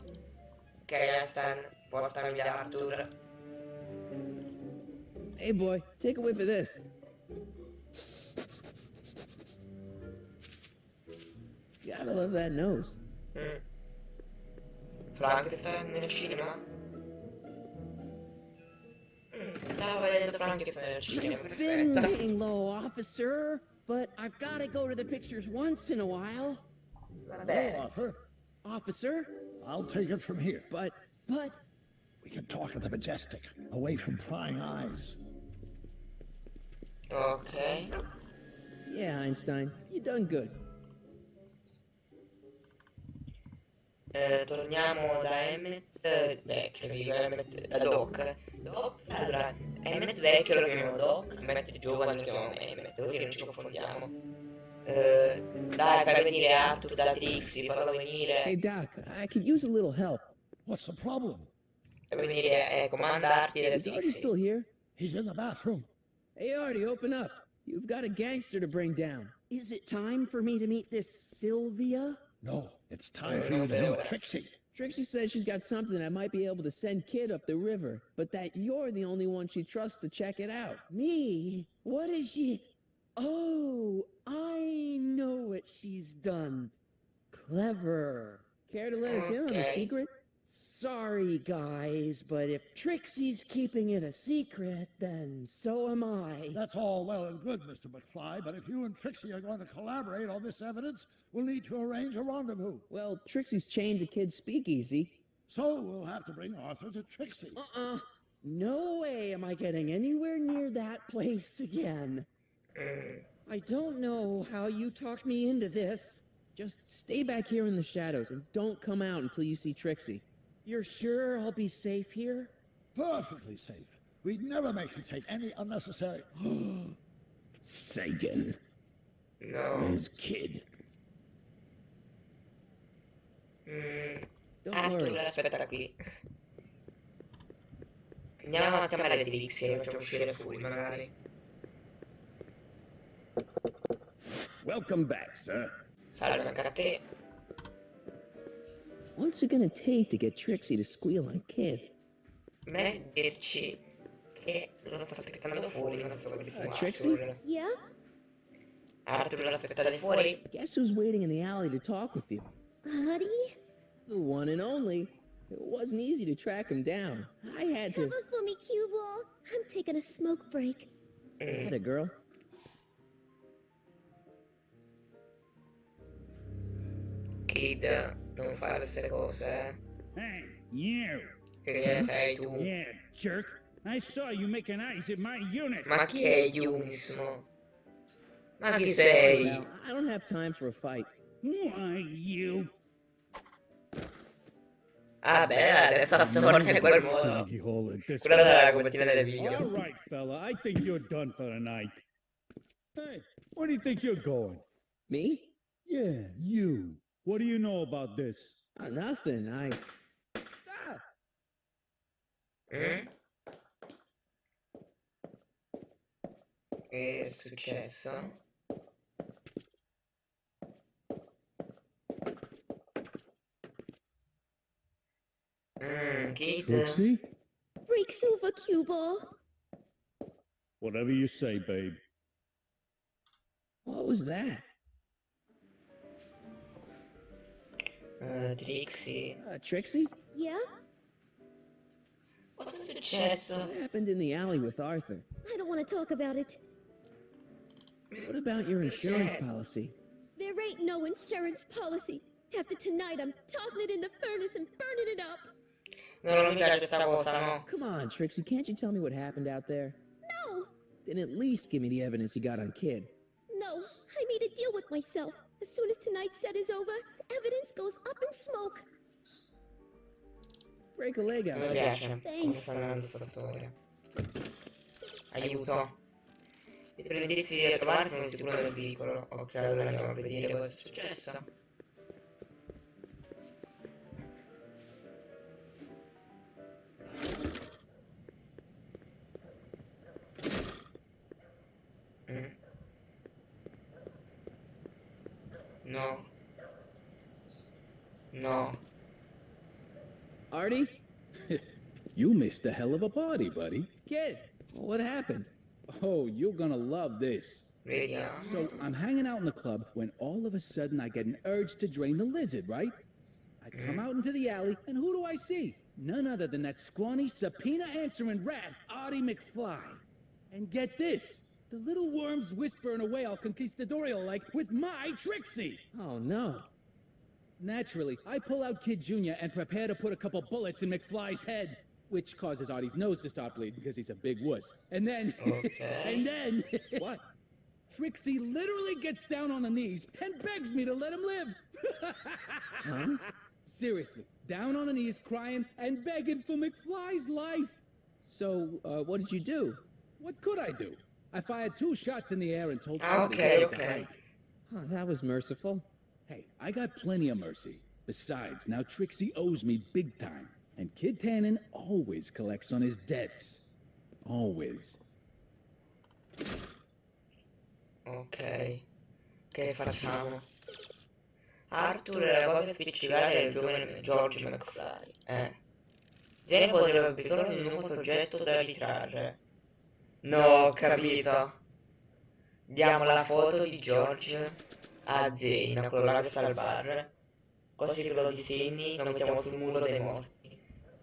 Speaker 1: Ok, Einstein, portami via Arthur.
Speaker 2: Hey, boy, take a whiff of this. Gotta love that nose.
Speaker 1: Frankenstein nel cinema? stavo vedendo Frankenstein,
Speaker 5: I've been
Speaker 1: perfetto.
Speaker 5: laying low, officer, but I've got to go to the pictures once in a while.
Speaker 1: Va
Speaker 3: Hello,
Speaker 1: bene.
Speaker 3: Arthur.
Speaker 5: Officer?
Speaker 3: I'll take it from here.
Speaker 5: But...
Speaker 3: We can talk in the majestic, away from prying eyes.
Speaker 1: Ok.
Speaker 2: Yeah, Einstein, you done good.
Speaker 1: Torniamo da Emmet, vecchio, dico Emmet, da Doc. Doc, allora, Emmet vecchio lo chiamiamo Doc, Emmet giovane lo chiamiamo Emmet, così non ci confondiamo. Dai, fai venire Arthur da Trixie, fallo venire.
Speaker 2: Hey, Doc, I could use a little help.
Speaker 3: What's the problem?
Speaker 1: Fai venire, comanda Artie da
Speaker 2: Is Artie
Speaker 1: Trixie.
Speaker 2: still here?
Speaker 3: He's in the bathroom.
Speaker 2: Hey, Artie, open up. You've got a gangster to bring down.
Speaker 5: Is it time for me to meet this Sylvia?
Speaker 3: No, it's time for you to meet Trixie.
Speaker 2: Trixie says she's got something that might be able to send Kid up the river, but that you're the only one she trusts to check it out.
Speaker 5: Me? What is she? Oh, I know what she's done. Clever.
Speaker 2: Care to let us in on the secret?
Speaker 5: Sorry, guys, but if Trixie's keeping it a secret, then so am I.
Speaker 3: That's all well and good, Mr. McFly, but if you and Trixie are going to collaborate on this evidence, we'll need to arrange a rendezvous.
Speaker 2: Well, Trixie's chained to Kid's speakeasy.
Speaker 3: So we'll have to bring Arthur to Trixie.
Speaker 5: No way am I getting anywhere near that place again. I don't know how you talked me into this.
Speaker 2: Just stay back here in the shadows and don't come out until you see Trixie.
Speaker 5: You're sure I'll be safe here?
Speaker 3: Perfectly safe. We'd never make you take any unnecessary...
Speaker 6: Sagan.
Speaker 1: No.
Speaker 6: His kid.
Speaker 1: Arthur, aspetta qui. Andiamo alla camera di Trixie e lo facciamo uscire fuori, magari.
Speaker 6: Welcome back, sir.
Speaker 1: Salve anche a te.
Speaker 2: What's it gonna take to get Trixie to squeal on Kid?
Speaker 1: Me dirci che lo sta aspettando fuori, non sto di fuori.
Speaker 2: Trixie?
Speaker 11: Yeah?
Speaker 1: Arthur lo aspetta di fuori.
Speaker 2: Guess who's waiting in the alley to talk with you?
Speaker 11: Honey?
Speaker 2: The one and only. It wasn't easy to track him down. I had to...
Speaker 11: Cover for me, cue ball. I'm taking a smoke break.
Speaker 2: Had a girl.
Speaker 1: Kid, non fare queste cose, eh.
Speaker 8: Hey, you.
Speaker 1: Che sei tu?
Speaker 8: Yeah, jerk. I saw you making eyes at my unit.
Speaker 1: Ma chi è Yunis, mo? Ma chi sei?
Speaker 2: Well, I don't have time for a fight.
Speaker 8: Why, you?
Speaker 1: Ah beh, adesso storta in quel modo. Quella della copertina del video.
Speaker 14: All right, fella, I think you're done for the night. Hey, where do you think you're going?
Speaker 2: Me?
Speaker 14: Yeah, you. What do you know about this?
Speaker 2: Nothing.
Speaker 1: Che è successo? Kid?
Speaker 14: Trixie?
Speaker 11: Break silver, cue ball.
Speaker 14: Whatever you say, babe.
Speaker 2: What was that?
Speaker 1: Trixie?
Speaker 2: Trixie?
Speaker 11: Yeah?
Speaker 1: Cosa è successo?
Speaker 2: What happened in the alley with Arthur?
Speaker 11: I don't want to talk about it.
Speaker 2: What about your insurance policy?
Speaker 11: There ain't no insurance policy. After tonight, I'm tossing it in the furnace and burning it up.
Speaker 1: No, non mi piace sta cosa, no.
Speaker 2: Come on, Trixie, can't you tell me what happened out there?
Speaker 11: No!
Speaker 2: Then at least give me the evidence you got on Kid.
Speaker 11: No, I made a deal with myself. As soon as tonight's set is over, evidence goes up in smoke.
Speaker 2: Break a leg out.
Speaker 1: Non mi piace come
Speaker 11: Thanks.
Speaker 1: sta andando sta storia. Aiuto. I tre indizi da trovare sono sicuro del vicolo. Ok, allora andiamo a vedere cosa è successo. No. No.
Speaker 2: Artie?
Speaker 10: You missed a hell of a party, buddy.
Speaker 2: Kid, what happened?
Speaker 10: Oh, you're gonna love this.
Speaker 1: Vediamo.
Speaker 10: So I'm hanging out in the club when all of a sudden I get an urge to drain the lizard, right? I come out into the alley and who do I see? None other than that scrawny, subpoena-answering rat, Artie McFly. And get this, the little worm's whispering away all conquistadorial-like with my Trixie!
Speaker 2: Oh, no.
Speaker 10: Naturally, I pull out Kid Jr. and prepare to put a couple bullets in McFly's head, which causes Artie's nose to start bleeding because he's a big wuss. And then...
Speaker 1: Okay.
Speaker 10: and then...
Speaker 2: What?
Speaker 10: Trixie literally gets down on her knees and begs me to let him live.
Speaker 2: Huh?
Speaker 10: Seriously, down on her knees crying and begging for McFly's life.
Speaker 2: So, what did you do?
Speaker 10: What could I do? I fired 2 shots in the air and told
Speaker 1: Okay,
Speaker 10: Artie to
Speaker 1: okay.
Speaker 10: hike.
Speaker 2: Oh, that was merciful.
Speaker 10: Hey, I got plenty of mercy. Besides, now Trixie owes me big time. And Kid Tannen always collects on his debts. Always.
Speaker 1: Ok. Che facciamo? Arthur è la copia spiccicata del giovane George McFly. Jenny potrebbe aver bisogno di un nuovo soggetto da ritrarre. No, ho capito. Diamo la foto di George a Zane, quello là che sta al bar. Così che lo disegni, lo mettiamo sul muro dei morti.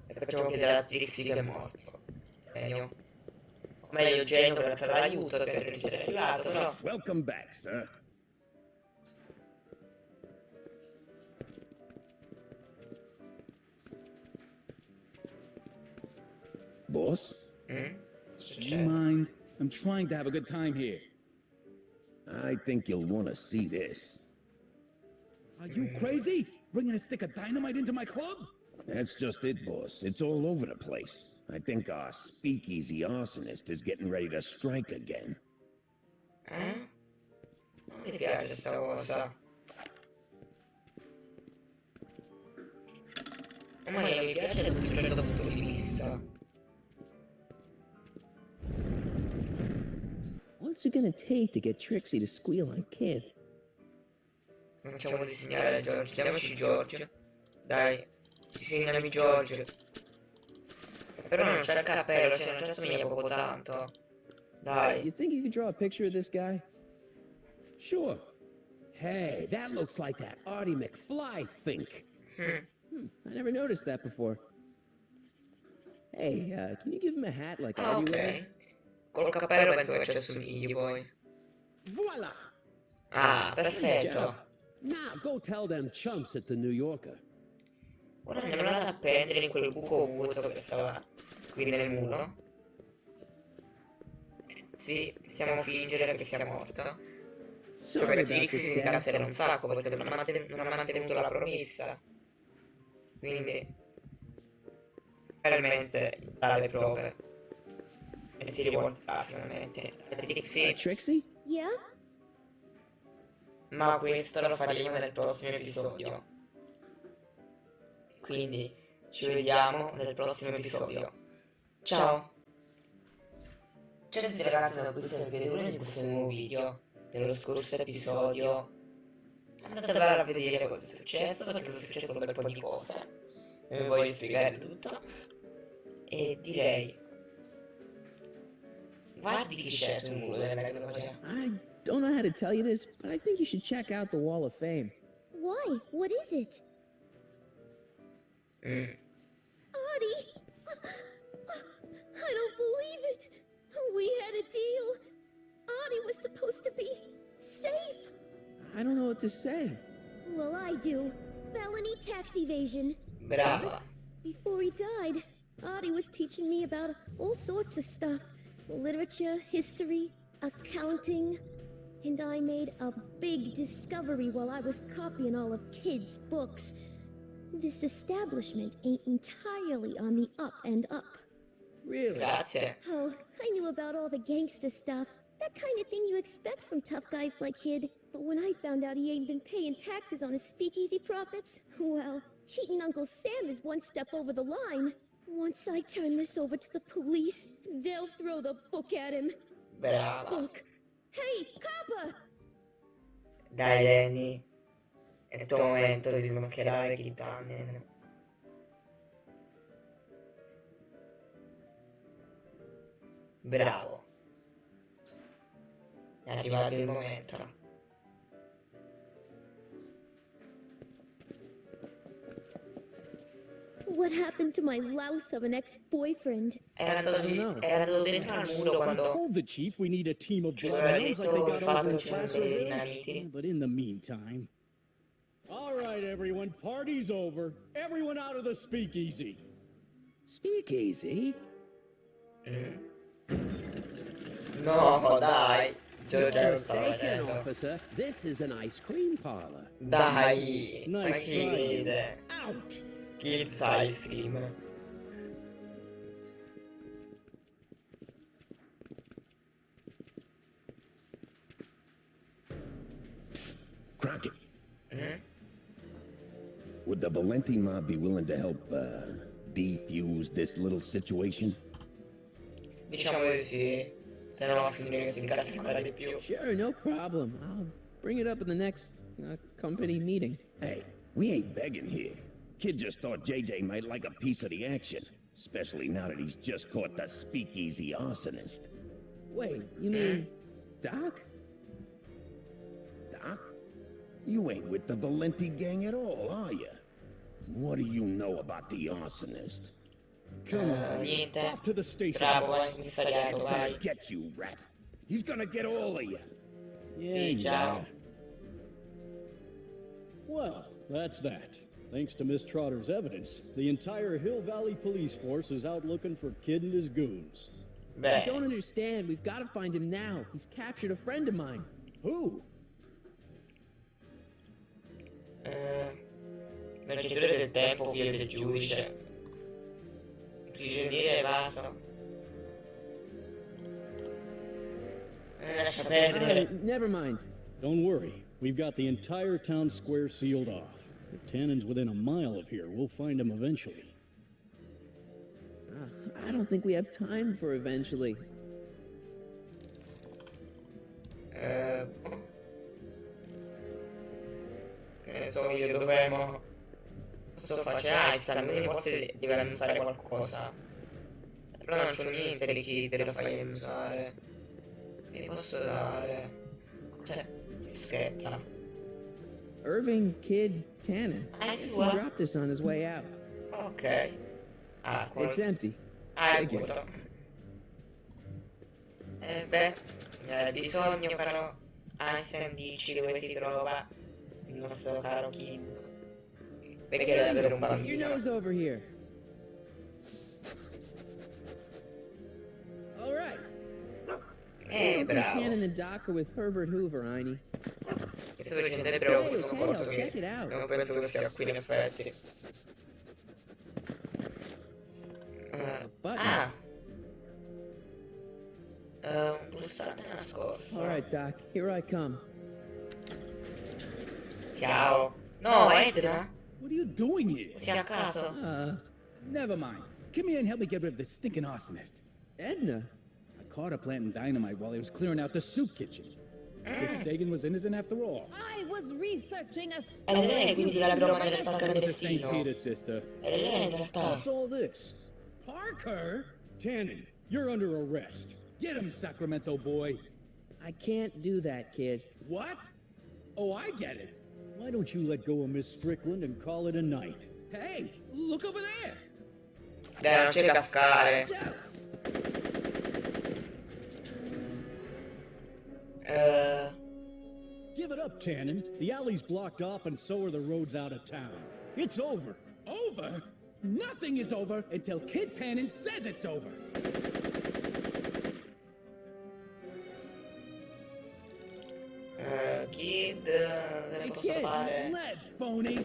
Speaker 1: E facciamo chiedere a Trixie che è morto. Meglio. O meglio, Jane per dare l'aiuto, che è arrivato, però...
Speaker 6: Welcome back, sir. Boss?
Speaker 10: Do you mind? I'm trying to have a good time here.
Speaker 6: I think you'll want to see this.
Speaker 10: Are you crazy? Bringing a stick of dynamite into my club?
Speaker 6: That's just it, boss. It's all over the place. I think our speakeasy arsonist is getting ready to strike again.
Speaker 1: Non mi piace sta cosa. Ma mi piace da un certo punto di vista.
Speaker 2: What's it gonna take to get Trixie to squeal on Kid?
Speaker 1: Cominciamo a disegnare George. Chiamiamoci George. Dai, disegnami George. Però non c'è il cappello, cioè non ci assomiglia proprio tanto. Dai.
Speaker 2: You think you could draw a picture of this guy?
Speaker 12: Sure. Hey, that looks like that Artie McFly think.
Speaker 2: I never noticed that before. Hey, can you give him a hat like Artie wears?
Speaker 1: Col cappello penso che ci assomigli poi.
Speaker 12: Voila!
Speaker 1: Ah, perfetto.
Speaker 12: Now go tell them chumps at the New Yorker.
Speaker 1: Ora andiamo ad appendere in quel buco vuoto che stava qui nel muro. Sì, possiamo fingere che sia morta. Cioè, Trixie si incazzerebbe un sacco perché non ha mantenuto la promessa. Quindi realmente dà le prove. E ti rivolta finalmente.
Speaker 2: Trixie?
Speaker 11: Yeah?
Speaker 1: Ma questo lo faremo nel prossimo episodio. Quindi ci vediamo nel prossimo episodio. Ciao! Ciao a tutti ragazzi, da questo è il vedere di questo nuovo video dello scorso episodio. Andatevela a vedere cosa è successo, perché è successo un bel po' di cose. Non vi voglio spiegare tutto. E direi... Guardi chi c'è sul muro della gloria.
Speaker 2: I don't know how to tell you this, but I think you should check out the Wall of Fame.
Speaker 11: Why? What is it? Artie! I don't believe it! We had a deal! Artie was supposed to be safe!
Speaker 2: I don't know what to say.
Speaker 11: Well, I do. Felony tax evasion.
Speaker 1: Brava.
Speaker 11: Before he died, Artie was teaching me about all sorts of stuff. Literature, history, accounting. And I made a big discovery while I was copying all of Kid's books. This establishment ain't entirely on the up and up.
Speaker 2: Really?
Speaker 1: Grazie.
Speaker 11: Oh, I knew about all the gangster stuff. That kind of thing you expect from tough guys like Kid. But when I found out he ain't been paying taxes on his speakeasy profits, well, cheating Uncle Sam is one step over the line. Once I turn this over to the police, they'll throw the book at him.
Speaker 1: Brava.
Speaker 11: Book. Hey, copper!
Speaker 1: Dai Danny, è il tuo momento di smascherare Kid Tannen. Bravo. È arrivato il momento.
Speaker 11: What happened to my louse of an ex-boyfriend?
Speaker 1: Era andato dentro al muro
Speaker 14: I
Speaker 1: quando
Speaker 14: told the chief we need a team of
Speaker 1: ci aveva
Speaker 14: bloodhounds like they
Speaker 1: detto il
Speaker 14: got
Speaker 1: fatto
Speaker 14: over
Speaker 1: che
Speaker 14: in
Speaker 1: c'erano delle
Speaker 14: Placerville.
Speaker 1: dinamiti.
Speaker 14: But in the meantime... All right, everyone, party's over. Everyone out of the speakeasy.
Speaker 12: Speakeasy?
Speaker 1: No, dai.
Speaker 12: You're
Speaker 1: Giorgia lo stava
Speaker 12: mistaken,
Speaker 1: vedendo.
Speaker 12: officer. This is an ice cream parlor.
Speaker 1: Dai, ma
Speaker 14: Nice
Speaker 1: chi
Speaker 14: try.
Speaker 1: vede?
Speaker 14: Out!
Speaker 1: Kids ice cream.
Speaker 6: Crockett,
Speaker 1: Mm?
Speaker 6: would the Valenti mob be willing to help, defuse this little situation?
Speaker 1: Diciamo di sì. Se no va a finire che si incazza ancora di più.
Speaker 2: Sure, no problem. I'll bring it up in the next company meeting.
Speaker 6: Hey, we ain't begging here. Kid just thought JJ might like a piece of the action, especially now that he's just caught the speakeasy arsonist.
Speaker 2: Wait, you mean Doc?
Speaker 6: Doc? You ain't with the Valenti gang at all, are you? What do you know about the arsonist?
Speaker 14: Come on,
Speaker 1: Niente.
Speaker 14: off to the station.
Speaker 1: Bravo, vai, commissariato,
Speaker 6: He's gonna
Speaker 1: vai.
Speaker 6: get you, rat. He's gonna get all of you.
Speaker 1: Sì, ciao.
Speaker 14: Well, that's that. Thanks to Miss Trotter's evidence, the entire Hill Valley police force is out looking for Kid and his goons.
Speaker 2: I
Speaker 1: Beh,
Speaker 2: don't understand. We've got to find him now. He's captured a friend of mine.
Speaker 14: Who?
Speaker 1: Viaggiatore del tempo, figlio del giudice. Prigioniere evaso. Lascia perdere.
Speaker 2: Never mind.
Speaker 14: Don't worry. We've got the entire town square sealed off. If Tannen's within a mile of here, we'll find him eventually.
Speaker 2: I don't think we have time for eventually.
Speaker 1: Che ne so io, dov'è mo? Cosa faccio? Ah, quindi forse deve annusare qualcosa. Però non c'ho niente di chiedere, lo fai annusare. Che gli posso dare? Cos'è? Schetta.
Speaker 2: Irving Kid Tannen.
Speaker 1: Ah,
Speaker 2: He
Speaker 1: sua.
Speaker 2: dropped this on his way out.
Speaker 1: Ok. Ah,
Speaker 2: It's empty.
Speaker 1: Ah, è
Speaker 2: Take it.
Speaker 1: vuoto. Beh, bisogno caro Einstein, dici dove si trova il nostro caro Kid. Perché deve avere un
Speaker 2: Your
Speaker 1: bambino.
Speaker 2: nose over here. All right. Irving
Speaker 1: Bravo.
Speaker 2: Tannen and Doc are with Herbert Hoover, Einie.
Speaker 1: Che sto facendo è bravo,
Speaker 2: Hey,
Speaker 1: sono
Speaker 2: okay,
Speaker 1: corto
Speaker 2: I'll
Speaker 1: che
Speaker 2: check it out.
Speaker 1: non penso che sia qui in effetti. Ah! Un pulsante nascosto.
Speaker 2: All right, Doc. Here I come.
Speaker 1: Ciao. No, Edna.
Speaker 15: What are you doing here?
Speaker 1: Sei a caso?
Speaker 15: Never mind. Come here and help me get rid of this stinking arsonist.
Speaker 2: Edna?
Speaker 15: I caught her planting dynamite while he was clearing out the soup kitchen. This Sagan was innocent after all.
Speaker 4: I was researching a
Speaker 1: È lei quindi la broma del
Speaker 15: St.
Speaker 1: clandestino.
Speaker 15: Peter, sister.
Speaker 1: È lei in realtà.
Speaker 14: What's all this?
Speaker 15: Parker?
Speaker 14: Tannen, you're under arrest.
Speaker 15: Get him, Sacramento boy.
Speaker 2: I can't do that, kid.
Speaker 15: What? Oh, I get it.
Speaker 14: Why don't you let go of Miss Strickland and call it a night?
Speaker 15: Hey, look over there.
Speaker 1: Dai, non c'è cascare.
Speaker 14: Give it up, Tannen. The alley's blocked off and so are the roads out of town. It's over.
Speaker 15: Over? Nothing is over until Kid Tannen says it's over.
Speaker 1: Kid, che posso fare?
Speaker 15: Lead, phony.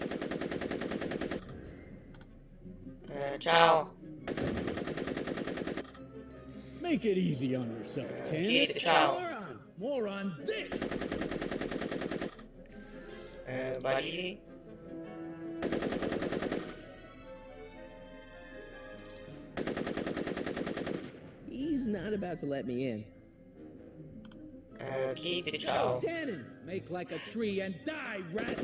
Speaker 1: Ciao.
Speaker 14: Make it easy on yourself, Tannen.
Speaker 1: Kid, ciao.
Speaker 15: More on this.
Speaker 1: Barili.
Speaker 2: He's not about to let me in.
Speaker 1: Kid, ciao.
Speaker 15: Tannen, make like a tree and die, rat.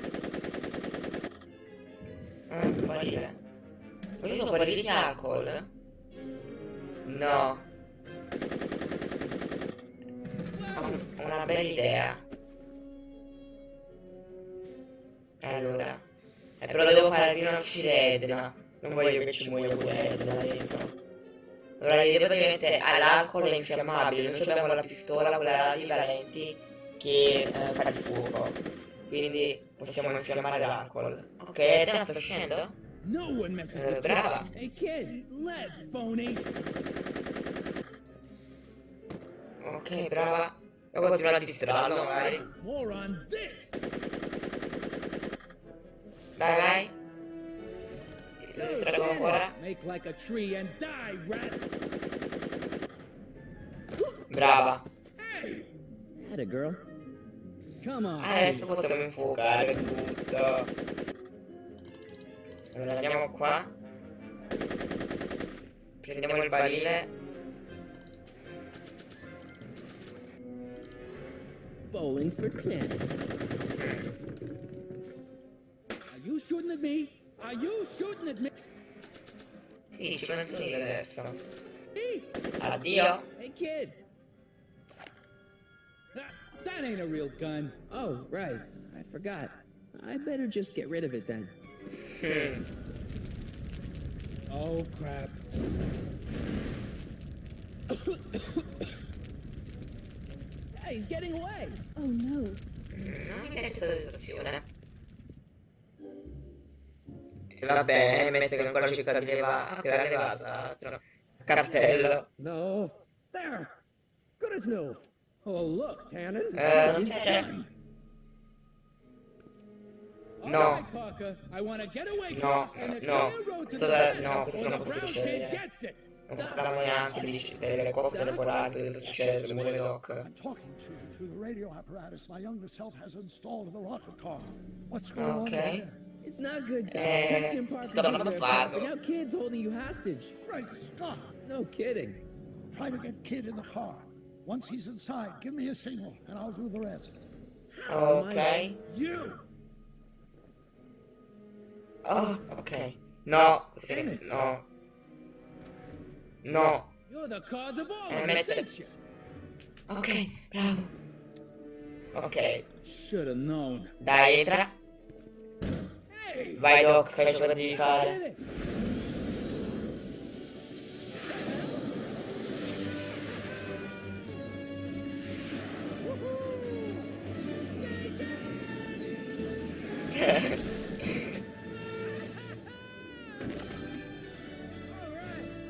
Speaker 1: Barile. Questi sono barili di alcol? No. Ho una bella idea. Allora. Però devo fare prima uscire Edna. Non voglio che ci muoia pure là dentro. Allora, praticamente l'alcol è infiammabile, noi abbiamo la pistola, quella di valenti, che fa il fuoco. Quindi possiamo infiammare l'alcol. Ok, te la sto scendendo? Brava.
Speaker 15: Hey kid, lead, phony.
Speaker 1: Ok, brava. Devo continuare a distrarlo, magari.
Speaker 15: More on this.
Speaker 1: Vai, vai. Ti distraggo ancora.
Speaker 15: Make like a tree and die, rat.
Speaker 1: Brava.
Speaker 5: Had a girl.
Speaker 15: Come on.
Speaker 1: Adesso possiamo infuocare tutto. Allora andiamo qua. Prendiamo il barile.
Speaker 5: Bowling for 10.
Speaker 15: Are you shooting at me? Are you shooting at me?
Speaker 1: Sì, ci penso io adesso. Addio.
Speaker 15: Hey kid. That ain't a real gun.
Speaker 5: Oh, right. I forgot. I better just get rid of it then.
Speaker 15: Oh, crap.
Speaker 5: Hey, he's getting away.
Speaker 4: Oh no.
Speaker 1: Non mi questa situazione. E vabbè, mette che ancora cerca di levare. Ok, l'ha levata l'altro. Cartello.
Speaker 9: No. There. Good as new. Oh, look, Tannen.
Speaker 1: Non piace. No. No, questo non può succedere. Non parliamo neanche delle cose temporali, del successo, del muore doc.
Speaker 3: I'm talking to you through the radio apparatus my younger self has installed in the rocket car. What's going on there?
Speaker 5: It's not good.
Speaker 1: Sto parlando farlo.
Speaker 5: Now kid's holding you hostage.
Speaker 3: Great Scott!
Speaker 5: No kidding.
Speaker 3: Try to get Kid in the car. Once he's inside, give me a signal, and I'll do the rest.
Speaker 1: Ok.
Speaker 3: You!
Speaker 1: Oh, ok. No, no. No.
Speaker 15: You're the cause of all
Speaker 1: Mette... Ok, bravo. Ok.
Speaker 15: Should have known.
Speaker 1: Dai, entra. Vai Doc, fai ciò che devi fare.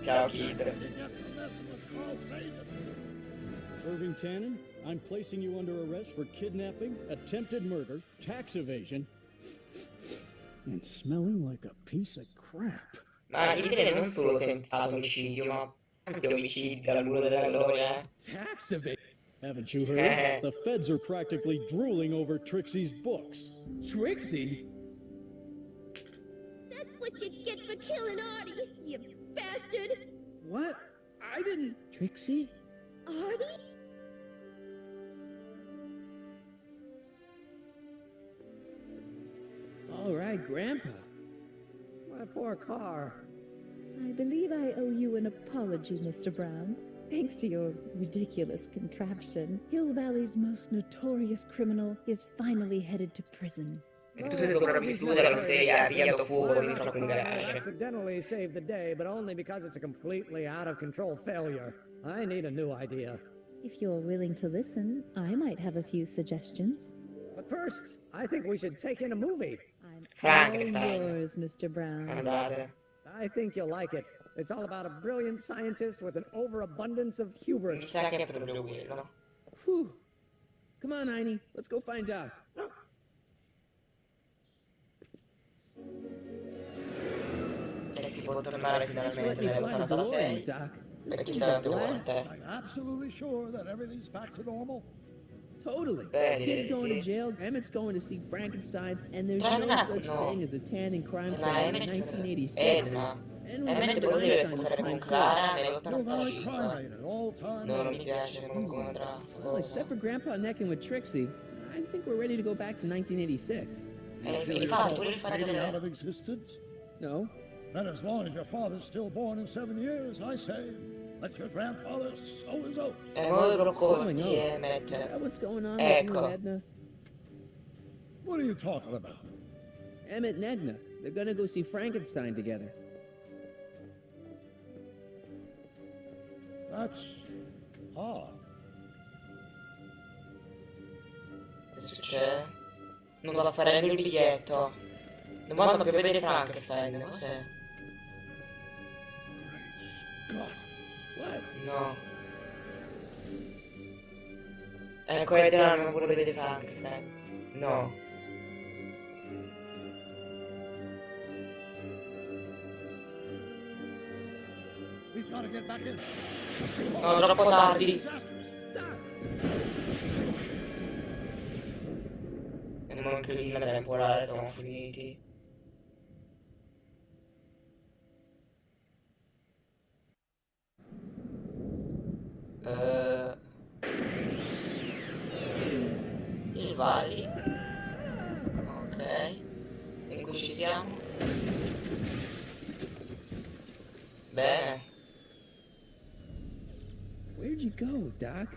Speaker 1: Ciao Kid.
Speaker 14: Irving Tannen, I'm placing you under arrest for kidnapping, attempted murder, tax evasion, and smelling like a piece of crap.
Speaker 1: Ma devi dire non solo tentato omicidio, ma anche omicidi dal muro della gloria.
Speaker 15: Tax evasion.
Speaker 14: Haven't you heard? The feds are practically drooling over Trixie's books.
Speaker 15: Trixie?
Speaker 11: That's what you get for killing Artie, you bastard!
Speaker 15: What? I didn't...
Speaker 5: Trixie?
Speaker 11: Artie?
Speaker 5: All right, Grandpa.
Speaker 9: My poor car.
Speaker 4: I believe I owe you an apology, Mr. Brown. Thanks to your ridiculous contraption, Hill Valley's most notorious criminal is finally headed to prison.
Speaker 1: E tu sei sopravvissuta che non sei pigliato fuoco dentro quel garage.
Speaker 9: Accidentally saved the day, but only because it's a completely out of control failure. I need a new idea.
Speaker 4: If you're willing to listen, I might have a few suggestions.
Speaker 9: But first, I think we should take in a movie.
Speaker 4: I'm all yours, Mr. Brown.
Speaker 1: Andate.
Speaker 9: I think you'll like it. It's all about a brilliant scientist with an overabundance of hubris.
Speaker 1: Mi sa che è proprio quello.
Speaker 5: Whew. Come on, Heine. Let's go find Doc.
Speaker 1: E si può tornare finalmente nell'86. E chissà quante volte.
Speaker 3: I'm absolutely sure that everything's back to normal.
Speaker 5: Totally. Kid's going to jail, Emmett's going to see Frankenstein, and there's no such thing as a tan and crime film in 1986.
Speaker 1: Emmett potrebbe sposare con Clara nell'85. Non mi piace come traccia.
Speaker 5: Well, except for Grandpa necking with Trixie, I think we're ready to go back to 1986.
Speaker 3: Out of existence?
Speaker 5: No.
Speaker 3: And as long as your father's still born in 7 years, I say, let your grandfather sow his oats.
Speaker 5: Is that what's going on with you and Edna?
Speaker 3: What are you talking about?
Speaker 5: Emmett and Edna. They're gonna go see Frankenstein together.
Speaker 3: That's odd.
Speaker 1: Che succede? Non sta farendo il biglietto. Non vado più a vedere Frankenstein, cos'è?
Speaker 3: What?
Speaker 1: No. Ecco, Adriano vuole vedere Frankenstein. No.
Speaker 3: We've got to get back in.
Speaker 1: No, troppo tardi. E anche lì la temporale siamo finiti. Il Valley. Ok. E qui ci siamo. Bene.
Speaker 2: Where'd you go, Doc?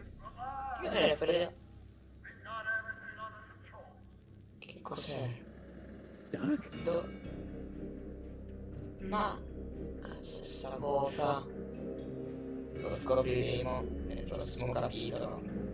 Speaker 1: Che cos'è?
Speaker 2: Doc?
Speaker 1: Ma cazzo è sta cosa? Lo scopriremo nel prossimo capitolo.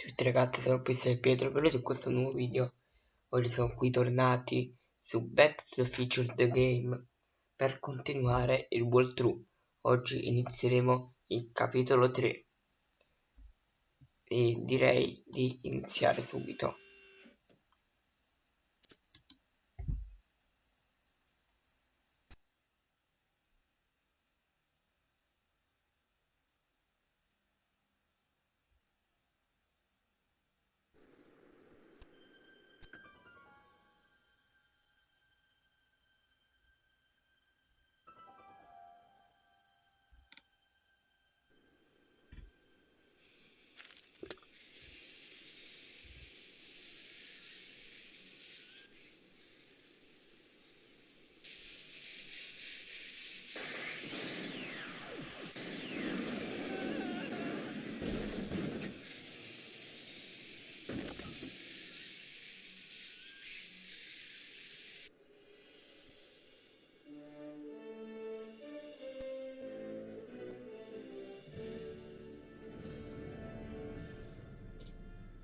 Speaker 1: Tutti ragazzi, sono Pista e Pietro, per su questo nuovo video. Oggi sono qui tornati su Back to the Future The Game per continuare il walkthrough. Oggi inizieremo il capitolo 3 e direi di iniziare subito.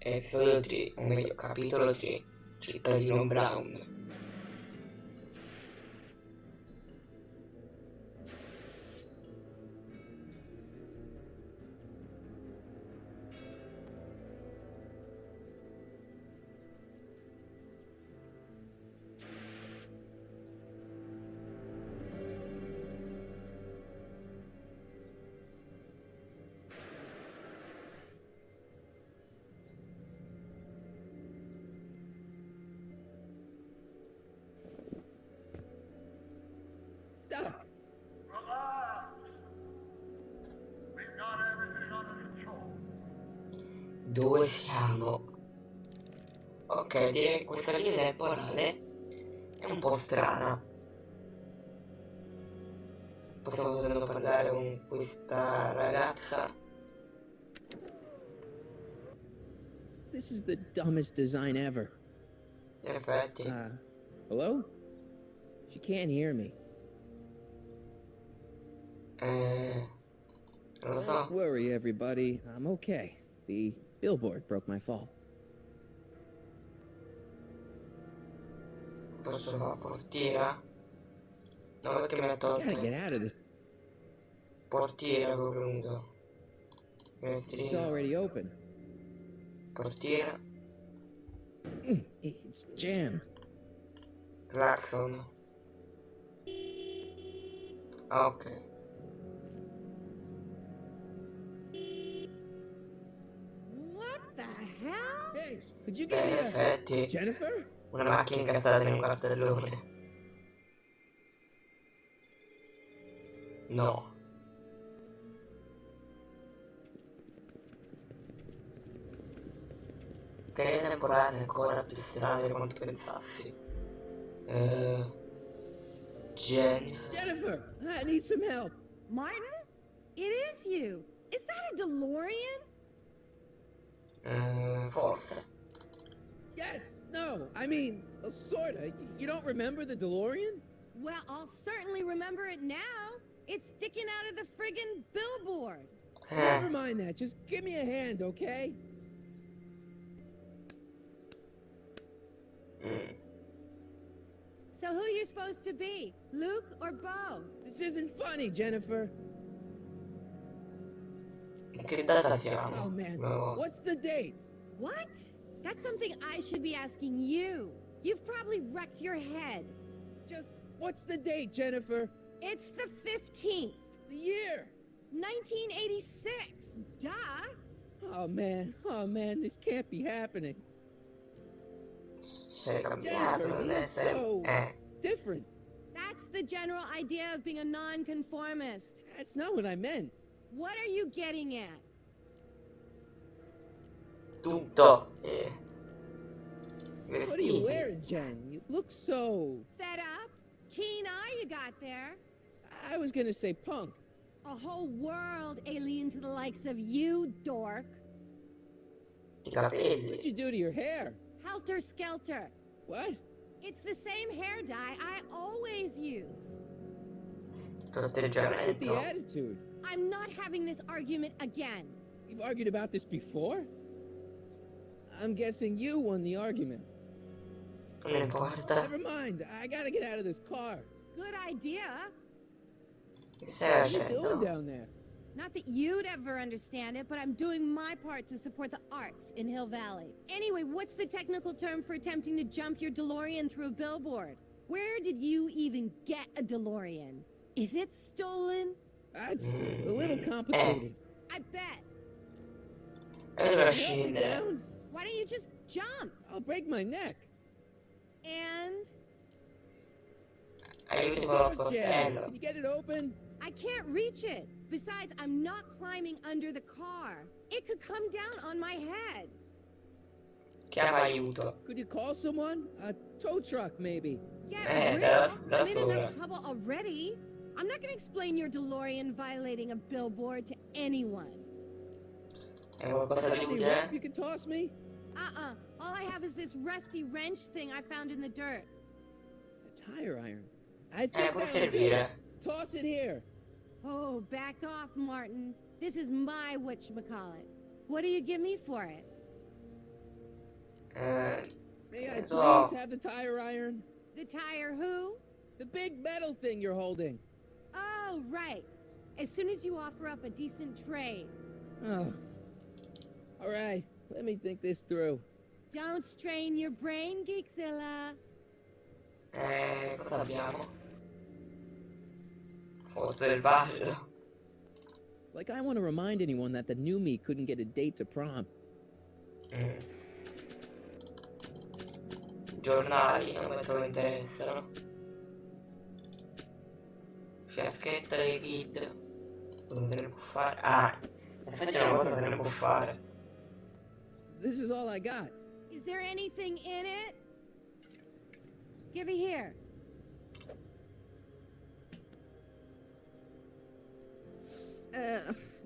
Speaker 1: Episodio 3, o meglio capitolo 3, cittadino Brown.
Speaker 2: Doc!
Speaker 1: Dove siamo? Ok, direi che questa linea temporale è un po' strana. Possiamo poterlo parlare con questa ragazza.
Speaker 2: This is the dumbest design ever.
Speaker 1: In effetti.
Speaker 2: Hello? She can't hear me.
Speaker 1: Non lo so.
Speaker 2: Don't worry, everybody. I'm okay. The billboard broke my fall.
Speaker 1: Posso fare portiera? No, perché mi ha tolto.
Speaker 2: Gotta get out of this.
Speaker 1: Portiera proprio nudo.
Speaker 2: It's already open.
Speaker 1: Portiera.
Speaker 2: It's jammed.
Speaker 1: Claxon. Ah, ok.
Speaker 4: What the hell?
Speaker 2: Hey, could you
Speaker 1: Beh,
Speaker 2: get
Speaker 1: in
Speaker 2: me
Speaker 1: effetti,
Speaker 2: Jennifer?
Speaker 1: una macchina incastrata in un cartellone. No. Te le temporate ancora più strane di quanto pensassi.
Speaker 2: Jennifer, I need some help.
Speaker 16: Martin? It is you. Is that a DeLorean?
Speaker 1: Forse.
Speaker 2: Yes, no, I mean, sorta. You don't remember the DeLorean?
Speaker 16: Well, I'll certainly remember it now. It's sticking out of the friggin' billboard.
Speaker 2: Never mind that. Just give me a hand, okay?
Speaker 16: So who you supposed to be? Luke or Bo?
Speaker 2: This isn't funny, Jennifer.
Speaker 1: Che data siamo?
Speaker 2: Oh man,
Speaker 1: No.
Speaker 2: what's the date?
Speaker 16: What? That's something I should be asking you. You've probably wrecked your head.
Speaker 2: Just, what's the date, Jennifer?
Speaker 16: It's the 15th.
Speaker 2: The year?
Speaker 16: 1986. Duh.
Speaker 2: Oh man, this can't be happening.
Speaker 1: Sei cambiato, non è
Speaker 2: So different.
Speaker 16: That's the general idea of being a nonconformist.
Speaker 2: That's not what I meant.
Speaker 16: What are you getting at?
Speaker 1: Tutto.
Speaker 2: What are you wearing, Jen? You look so...
Speaker 16: Fed up? Keen eye you got there.
Speaker 2: I was gonna say punk.
Speaker 16: A whole world alien to the likes of you, dork.
Speaker 1: I capelli.
Speaker 2: What'd you do to your hair?
Speaker 16: Helter skelter.
Speaker 2: What?
Speaker 16: It's the same hair dye I always use.
Speaker 2: What's the
Speaker 1: Tratteggiamento.
Speaker 2: attitude?
Speaker 16: I'm not having this argument again.
Speaker 2: You've argued about this before? I'm guessing you won the argument.
Speaker 1: Non importa.
Speaker 2: Never mind. I gotta get out of this car.
Speaker 16: Good idea.
Speaker 1: Che stai
Speaker 2: What are you doing
Speaker 1: facendo?
Speaker 2: down there?
Speaker 16: Not that you'd ever understand it, but I'm doing my part to support the arts in Hill Valley. Anyway, what's the technical term for attempting to jump your DeLorean through a billboard? Where did you even get a DeLorean? Is it stolen?
Speaker 2: That's a little complicated.
Speaker 16: I bet.
Speaker 1: Devo
Speaker 2: Help me
Speaker 1: scendere.
Speaker 2: down?
Speaker 16: Why don't you just jump?
Speaker 2: I'll break my neck.
Speaker 16: And
Speaker 1: Aiuti con lo
Speaker 2: Jen,
Speaker 1: sportello.
Speaker 2: can you get it open?
Speaker 16: I can't reach it. Besides, I'm not climbing under the car. It could come down on my head.
Speaker 1: Chiama aiuto.
Speaker 2: Could you call someone? A tow truck, maybe.
Speaker 16: Get
Speaker 1: da
Speaker 16: real. I'm in
Speaker 1: sola.
Speaker 16: enough trouble already. I'm not gonna explain your DeLorean violating a billboard to anyone.
Speaker 1: Hai qualcosa da
Speaker 2: Any
Speaker 1: utile?
Speaker 2: rope you can toss me?
Speaker 16: All I have is this rusty wrench thing I found in the dirt.
Speaker 2: A tire iron. I think
Speaker 1: Può
Speaker 2: that would do
Speaker 1: servire.
Speaker 2: it. Toss it here.
Speaker 16: Oh, back off, Martin. This is my whatchamacallit. What do you give me for it?
Speaker 2: May I
Speaker 1: So-
Speaker 2: please have the tire iron?
Speaker 16: The tire who?
Speaker 2: The big metal thing you're holding.
Speaker 16: Oh, right. As soon as you offer up a decent trade.
Speaker 2: Oh. All right, let me think this through.
Speaker 16: Don't strain your brain, Geekzilla.
Speaker 1: Cosa abbiamo? Foto del ballo.
Speaker 2: Like I want to remind anyone that the new me couldn't get a date to prom.
Speaker 1: Giornali, non penso che interessano. Fiaschetta dei kid. Cosa se ne può fare? Ah, in effetti una cosa se ne può fare.
Speaker 2: This is all I got.
Speaker 16: Is there anything in it? Give it here.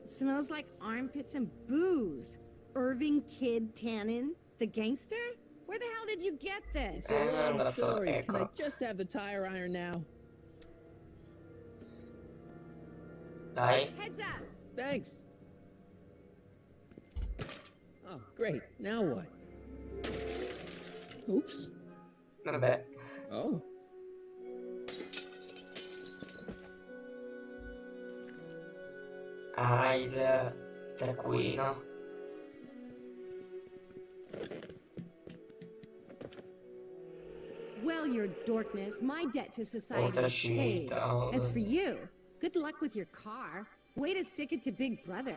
Speaker 16: Smells like armpits and booze. Irving Kid Tannen, the gangster? Where the hell did you get this?
Speaker 2: It's a long
Speaker 1: andato,
Speaker 2: story. Can I
Speaker 1: ecco.
Speaker 2: just have the tire iron now?
Speaker 1: Dai.
Speaker 16: Heads up.
Speaker 2: Thanks. Oh, great. Now what? Oops.
Speaker 1: Vabbè.
Speaker 2: Oh.
Speaker 1: Ah, il taccuino.
Speaker 16: Well, your dorkness, my debt to society
Speaker 1: Oh,
Speaker 16: is paid.
Speaker 1: finita.
Speaker 16: As for you, good luck with your car. Way to stick it to Big Brother.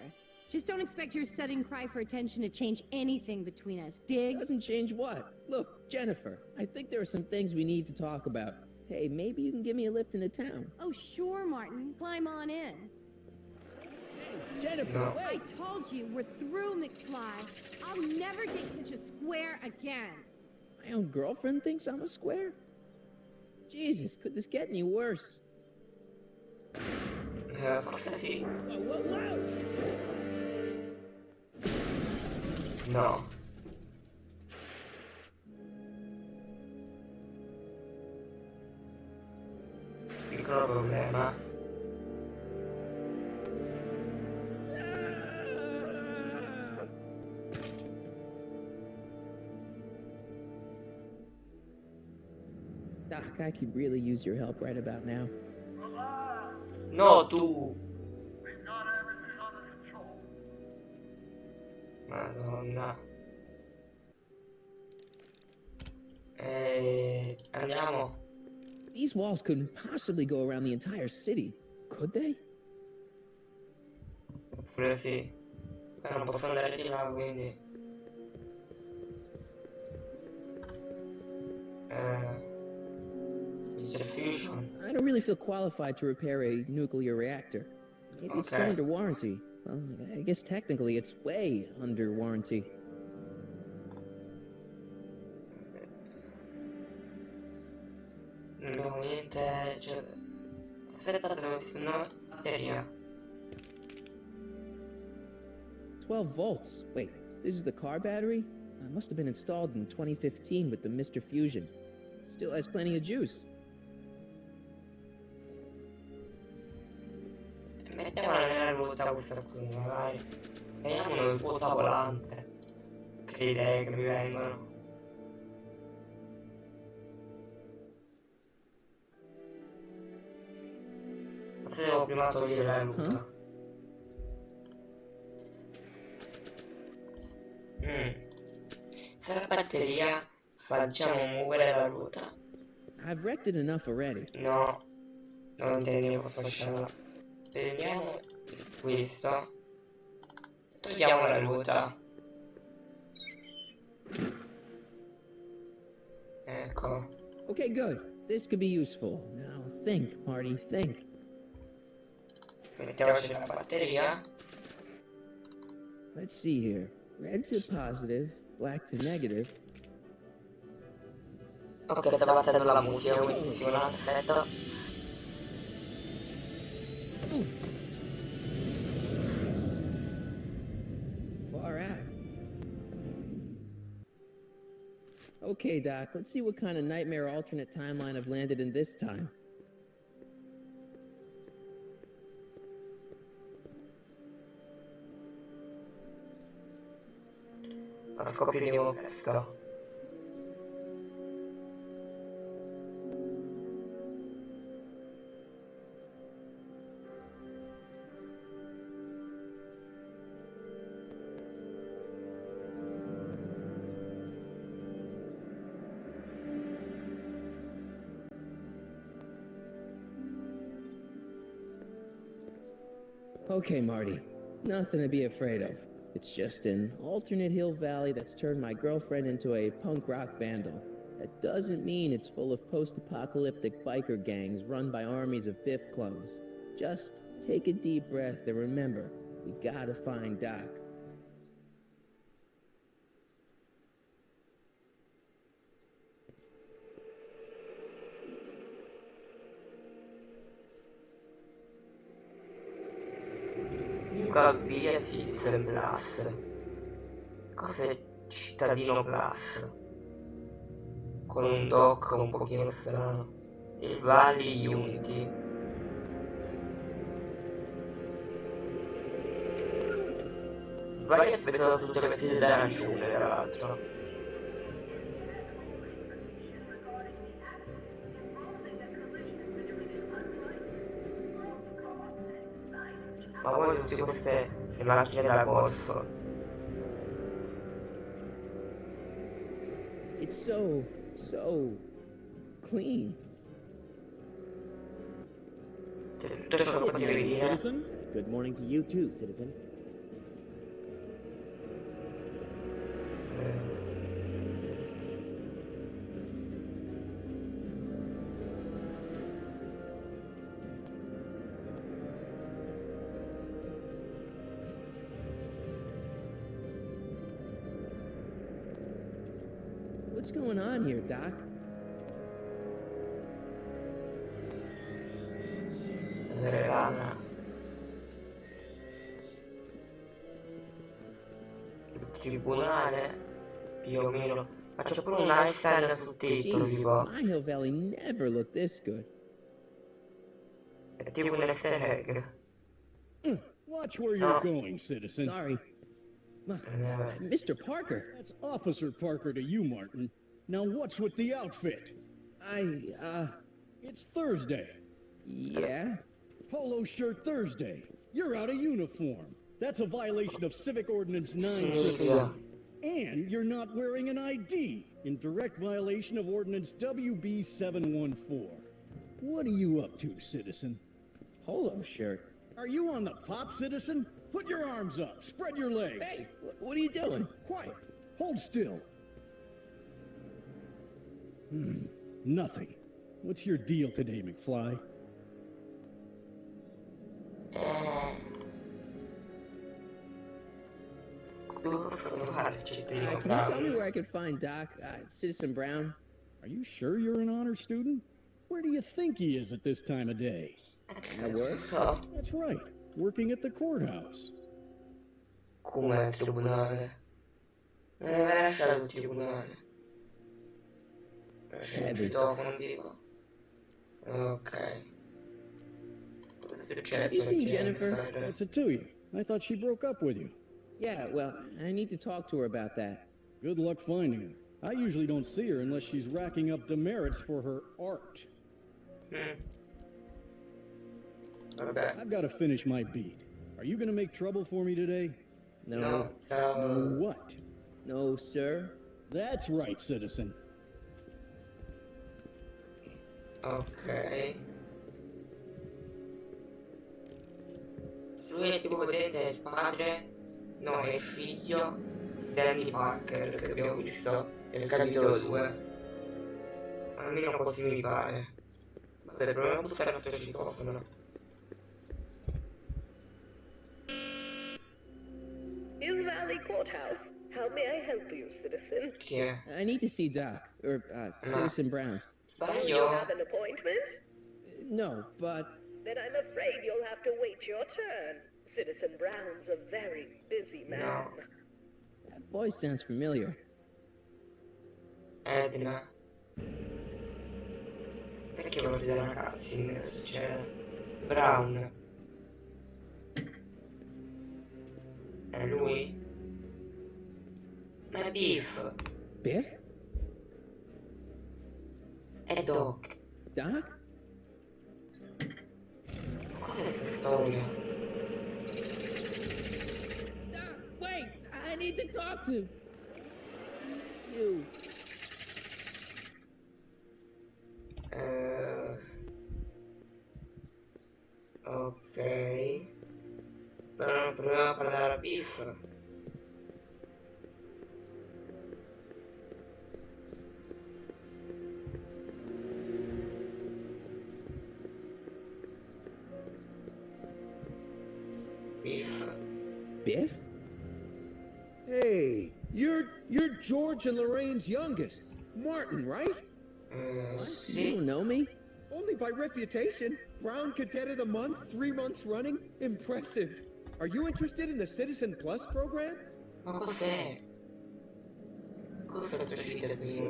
Speaker 16: Just don't expect your sudden cry for attention to change anything between us, dig?
Speaker 2: Doesn't change what? Look, Jennifer, I think there are some things we need to talk about. Hey, maybe you can give me a lift into town.
Speaker 16: Oh, sure, Martin. Climb on in.
Speaker 2: Jennifer,
Speaker 1: No.
Speaker 16: I told you, we're through, McFly. I'll never date such a square again.
Speaker 2: My own girlfriend thinks I'm a square? Jesus, could this get any worse?
Speaker 1: Forse sì.
Speaker 2: Whoa, whoa, whoa!
Speaker 1: No. Piccolo problema.
Speaker 2: Doc, I could really use your help right about now.
Speaker 1: No, tu. Madonna. Andiamo.
Speaker 2: These walls couldn't possibly go around the entire city, could they?
Speaker 1: Pure sì. Ma non posso andare di là, quindi. C'è fusion.
Speaker 2: I don't really feel qualified to repair a nuclear reactor. Maybe it's still
Speaker 1: Okay.
Speaker 2: under warranty. Well, I guess technically it's way under warranty.
Speaker 1: Non abbiamo niente. Cioè... Aspetta, se avessi una batteria.
Speaker 2: 12 volts. Wait, this is the car battery? Must have been installed in 2015 with the Mr. Fusion. Still has plenty of juice.
Speaker 1: Mettiamola nella ruota questa qui, magari. Vediamo il vuota volante. Che idee che mi vengono. Forse devo prima togliere la ruota. Se la batteria facciamo muovere la ruota.
Speaker 2: I've wrecked it enough already.
Speaker 1: No, non intendevo questa scena. Prendiamo questo. Togliamo la ruota. Ecco.
Speaker 2: Okay, good. This could be useful. Now think, Marty, think.
Speaker 1: Mettiamoci la batteria.
Speaker 2: Let's see here. Red to positive, black to negative.
Speaker 1: Ok, stavo battendo la musica, quindi funziona, perfetto.
Speaker 2: Far out. Okay, Doc, let's see what kind of nightmare alternate timeline I've landed in this time.
Speaker 1: Lo scopriremo presto.
Speaker 2: Okay, Marty. Nothing to be afraid of. It's just an alternate hill valley that's turned my girlfriend into a punk rock vandal. That doesn't mean it's full of post-apocalyptic biker gangs run by armies of Biff clones. Just take a deep breath and remember, we gotta find Doc.
Speaker 1: Via Citizen Plus. Cos'è cittadino Plus? Con un dock un pochino strano. Il Valley Unity. Sbaglio, spesso tutte vestite da arancione, tra l'altro. Ma voi tutte queste le macchine da golf.
Speaker 2: It's so clean.
Speaker 1: Tutto ciò che potevi dire.
Speaker 17: Good morning to you too, citizen.
Speaker 2: What's going on here, Doc?
Speaker 1: Il tribunale, più o meno. Ma c'è pure una stella sul tetto, tipo.
Speaker 2: My Hill Valley never looked this good.
Speaker 1: È tipo un easter egg.
Speaker 14: Watch where you're going, citizen.
Speaker 2: Sorry. Mr. Parker.
Speaker 14: That's Officer Parker to you, Martin. Now what's with the outfit? It's Thursday.
Speaker 2: Yeah?
Speaker 14: Polo shirt Thursday. You're out of uniform. That's a violation of Civic Ordinance 9. And you're not wearing an ID, in direct violation of Ordinance WB 714. What are you up to, citizen?
Speaker 2: Polo shirt.
Speaker 14: Are you on the pot, citizen? Put your arms up. Spread your legs.
Speaker 2: Hey, what are you doing?
Speaker 14: Quiet. Hold still. Nothing. What's your deal today, McFly?
Speaker 2: Can you tell me where I could find Doc, Citizen Brown?
Speaker 14: Are you sure you're an honor student? Where do you think he is at this time of day?
Speaker 2: At work?
Speaker 14: That's right. Working at the courthouse.
Speaker 1: Com'è il tribunale? Non è mai lasciato il tribunale. C'è il citofono tipo. Ok. Cosa è successo?
Speaker 2: Have you seen Jennifer?
Speaker 14: What's it to you? I thought she broke up with you.
Speaker 2: Yeah, well, I need to talk to her about that.
Speaker 14: Good luck finding her. I usually don't see her unless she's racking up demerits for her art. I've got to finish my beat. Are you going to make trouble for me today?
Speaker 2: No.
Speaker 14: No what?
Speaker 2: No, sir.
Speaker 14: That's right, citizen.
Speaker 1: Ok. Lui è tipo potente, è il padre, no, è il figlio di Danny Parker che abbiamo visto nel capitolo 2. Almeno così mi pare. Vabbè, proviamo a bussare al nostro citofono.
Speaker 18: Hill Valley Courthouse. How may I help you, citizen?
Speaker 1: Chi è?
Speaker 2: I need to see Doc, or Citizen Brown.
Speaker 18: Do you have an appointment?
Speaker 2: No, but...
Speaker 18: Then I'm afraid you'll have to wait your turn. Citizen Brown's a very busy man.
Speaker 1: No.
Speaker 2: That voice sounds familiar.
Speaker 1: Edna. Perché volevo vedere una cutscene? Che succede? Brown. È lui? Ma è Biff.
Speaker 2: Biff?
Speaker 1: È Doc.
Speaker 2: Doc?
Speaker 1: Cos'è questa storia?
Speaker 2: Doc, wait! I need to talk to you.
Speaker 1: Ok. Però proviamo a parlare a Biff.
Speaker 2: Biff?
Speaker 13: Hey, you're George and Lorraine's youngest. Martin, right?
Speaker 2: You don't know me?
Speaker 13: Only by reputation. Brown Cadet of the Month, 3 months running. Impressive. Are you interested in the Citizen Plus program?
Speaker 1: Ma cos'è? Cos'è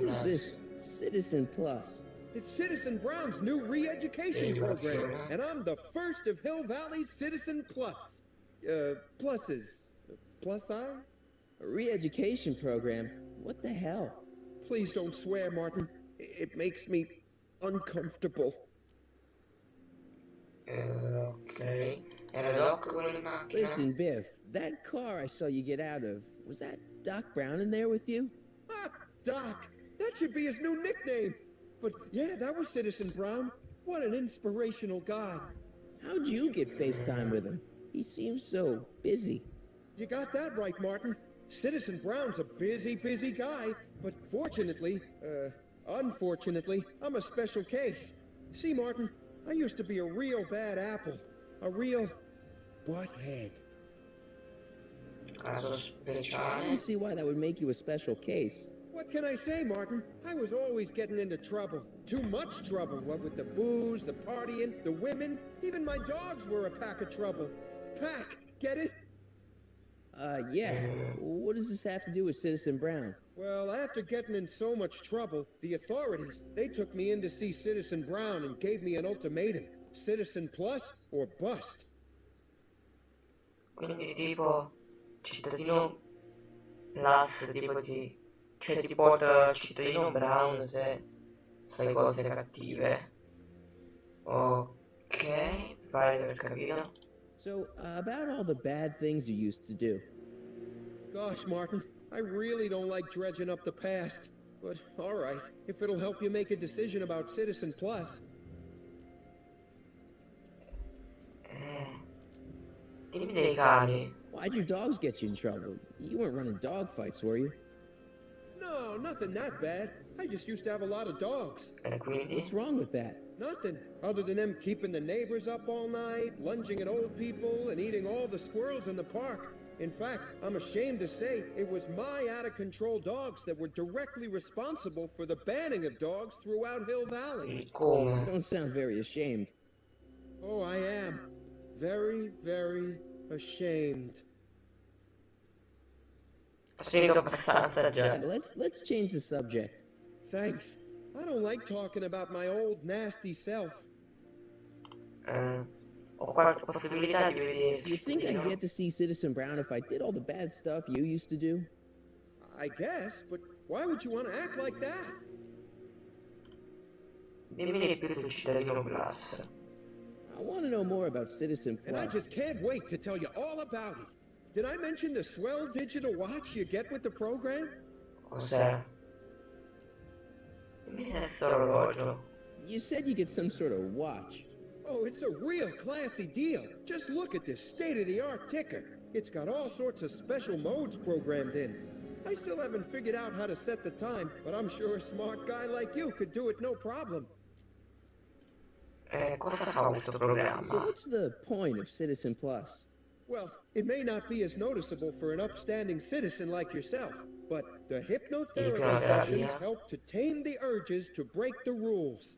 Speaker 2: What is this Citizen Plus?
Speaker 13: It's Citizen Brown's new re-education program, and I'm the first of Hill Valley's Citizen Plus. Pluses. Plus I?
Speaker 2: A re-education program? What the hell?
Speaker 13: Please don't swear, Martin. It makes me uncomfortable.
Speaker 1: Ok. Era Doc quello in macchina?
Speaker 2: Listen, Biff, that car I saw you get out of, was that Doc Brown in there with you?
Speaker 13: Ah, Doc! That should be his new nickname. But yeah, that was Citizen Brown. What an inspirational guy.
Speaker 2: How'd you get FaceTime with him? He seems so busy.
Speaker 13: You got that right, Martin. Citizen Brown's a busy guy, but unfortunately, I'm a special case. See, Martin, I used to be a real bad apple. A real butthead.
Speaker 2: I don't see why that would make you a special case.
Speaker 13: What can I say, Martin? I was always getting into trouble. Too much trouble, what with the booze, the partying, the women. Even my dogs were a pack of trouble. Pack, get it?
Speaker 2: Yeah. What does this have to do with Citizen Brown?
Speaker 13: Well, after getting in so much trouble, the authorities, they took me in to see Citizen Brown and gave me an ultimatum. Citizen Plus or bust.
Speaker 1: Quindi tipo cittadino plus tipo cioè ti porta al cittadino brown se fai cose cattive. Ok, pare di aver capito.
Speaker 2: So, about all the bad things you used to do.
Speaker 13: Gosh, Martin, I really don't like dredging up the past. But, alright, if it'll help you make a decision about Citizen Plus.
Speaker 1: Dimmi dei cani.
Speaker 2: Why'd your dogs get you in trouble? You weren't running dog fights, were you?
Speaker 13: No, nothing that bad. I just used to have a lot of dogs.
Speaker 2: What's wrong with that?
Speaker 13: Nothing, other than them keeping the neighbors up all night, lunging at old people, and eating all the squirrels in the park. In fact, I'm ashamed to say it was my out-of-control dogs that were directly responsible for the banning of dogs throughout Hill Valley.
Speaker 2: You don't sound very ashamed.
Speaker 13: Oh, I am. Very, very ashamed.
Speaker 2: Let's change the subject.
Speaker 13: Thanks. I don't like talking about my old nasty self.
Speaker 1: Ho qualche possibilità di vedere.
Speaker 2: Do you think I'd get to see Citizen Brown if I did all the bad stuff you used to do?
Speaker 13: I guess, but why would you want to act like that?
Speaker 1: Dimmi di più sul cittadino plus.
Speaker 2: I want to know more about Citizen Plus.
Speaker 13: And I just can't wait to tell you all about it. Did I mention the swell digital watch you get with the program?
Speaker 1: Cos'è? Dimmi questo orologio.
Speaker 2: You said you get some sort of watch.
Speaker 13: Oh, it's a real classy deal. Just look at this state-of-the-art ticker. It's got all sorts of special modes programmed in. I still haven't figured out how to set the time, but I'm sure a smart guy like you could do it no problem.
Speaker 1: Cosa fa questo programma?
Speaker 2: So what's the point of Citizen Plus?
Speaker 13: Well, it may not be as noticeable for an upstanding citizen like yourself, but the hypnotherapy sessions help to tame the urges to break the rules.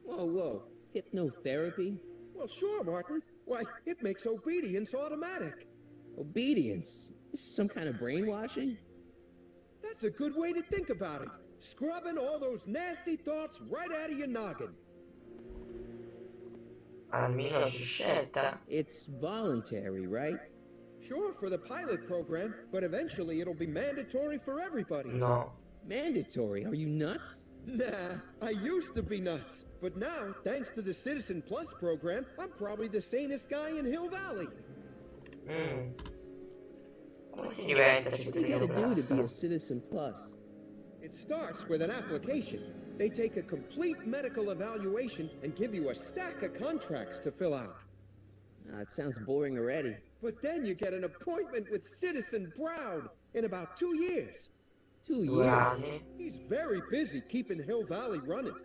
Speaker 2: Whoa. Hypnotherapy?
Speaker 13: Well, sure, Martin. Why, it makes obedience automatic.
Speaker 2: Obedience? This is some kind of brainwashing?
Speaker 13: That's a good way to think about it. Scrubbing all those nasty thoughts right out of your noggin.
Speaker 1: Almeno c'è scelta.
Speaker 2: It's voluntary, right?
Speaker 13: Sure, for the pilot program, but eventually it'll be mandatory for everybody.
Speaker 1: No.
Speaker 2: Mandatory? Are you nuts?
Speaker 13: Nah, I used to be nuts. But now, thanks to the Citizen Plus program, I'm probably the sanest guy in Hill Valley.
Speaker 1: Come si diventa
Speaker 2: What do you
Speaker 1: cittadino
Speaker 2: gotta do
Speaker 1: plus?
Speaker 2: to be a Citizen Plus?
Speaker 13: It starts with an application. They take a complete medical evaluation and give you a stack of contracts to fill out.
Speaker 2: It sounds boring already.
Speaker 13: But then you get an appointment with Citizen Brown in about 2 years.
Speaker 2: 2 years?
Speaker 13: He's very busy keeping Hill Valley running.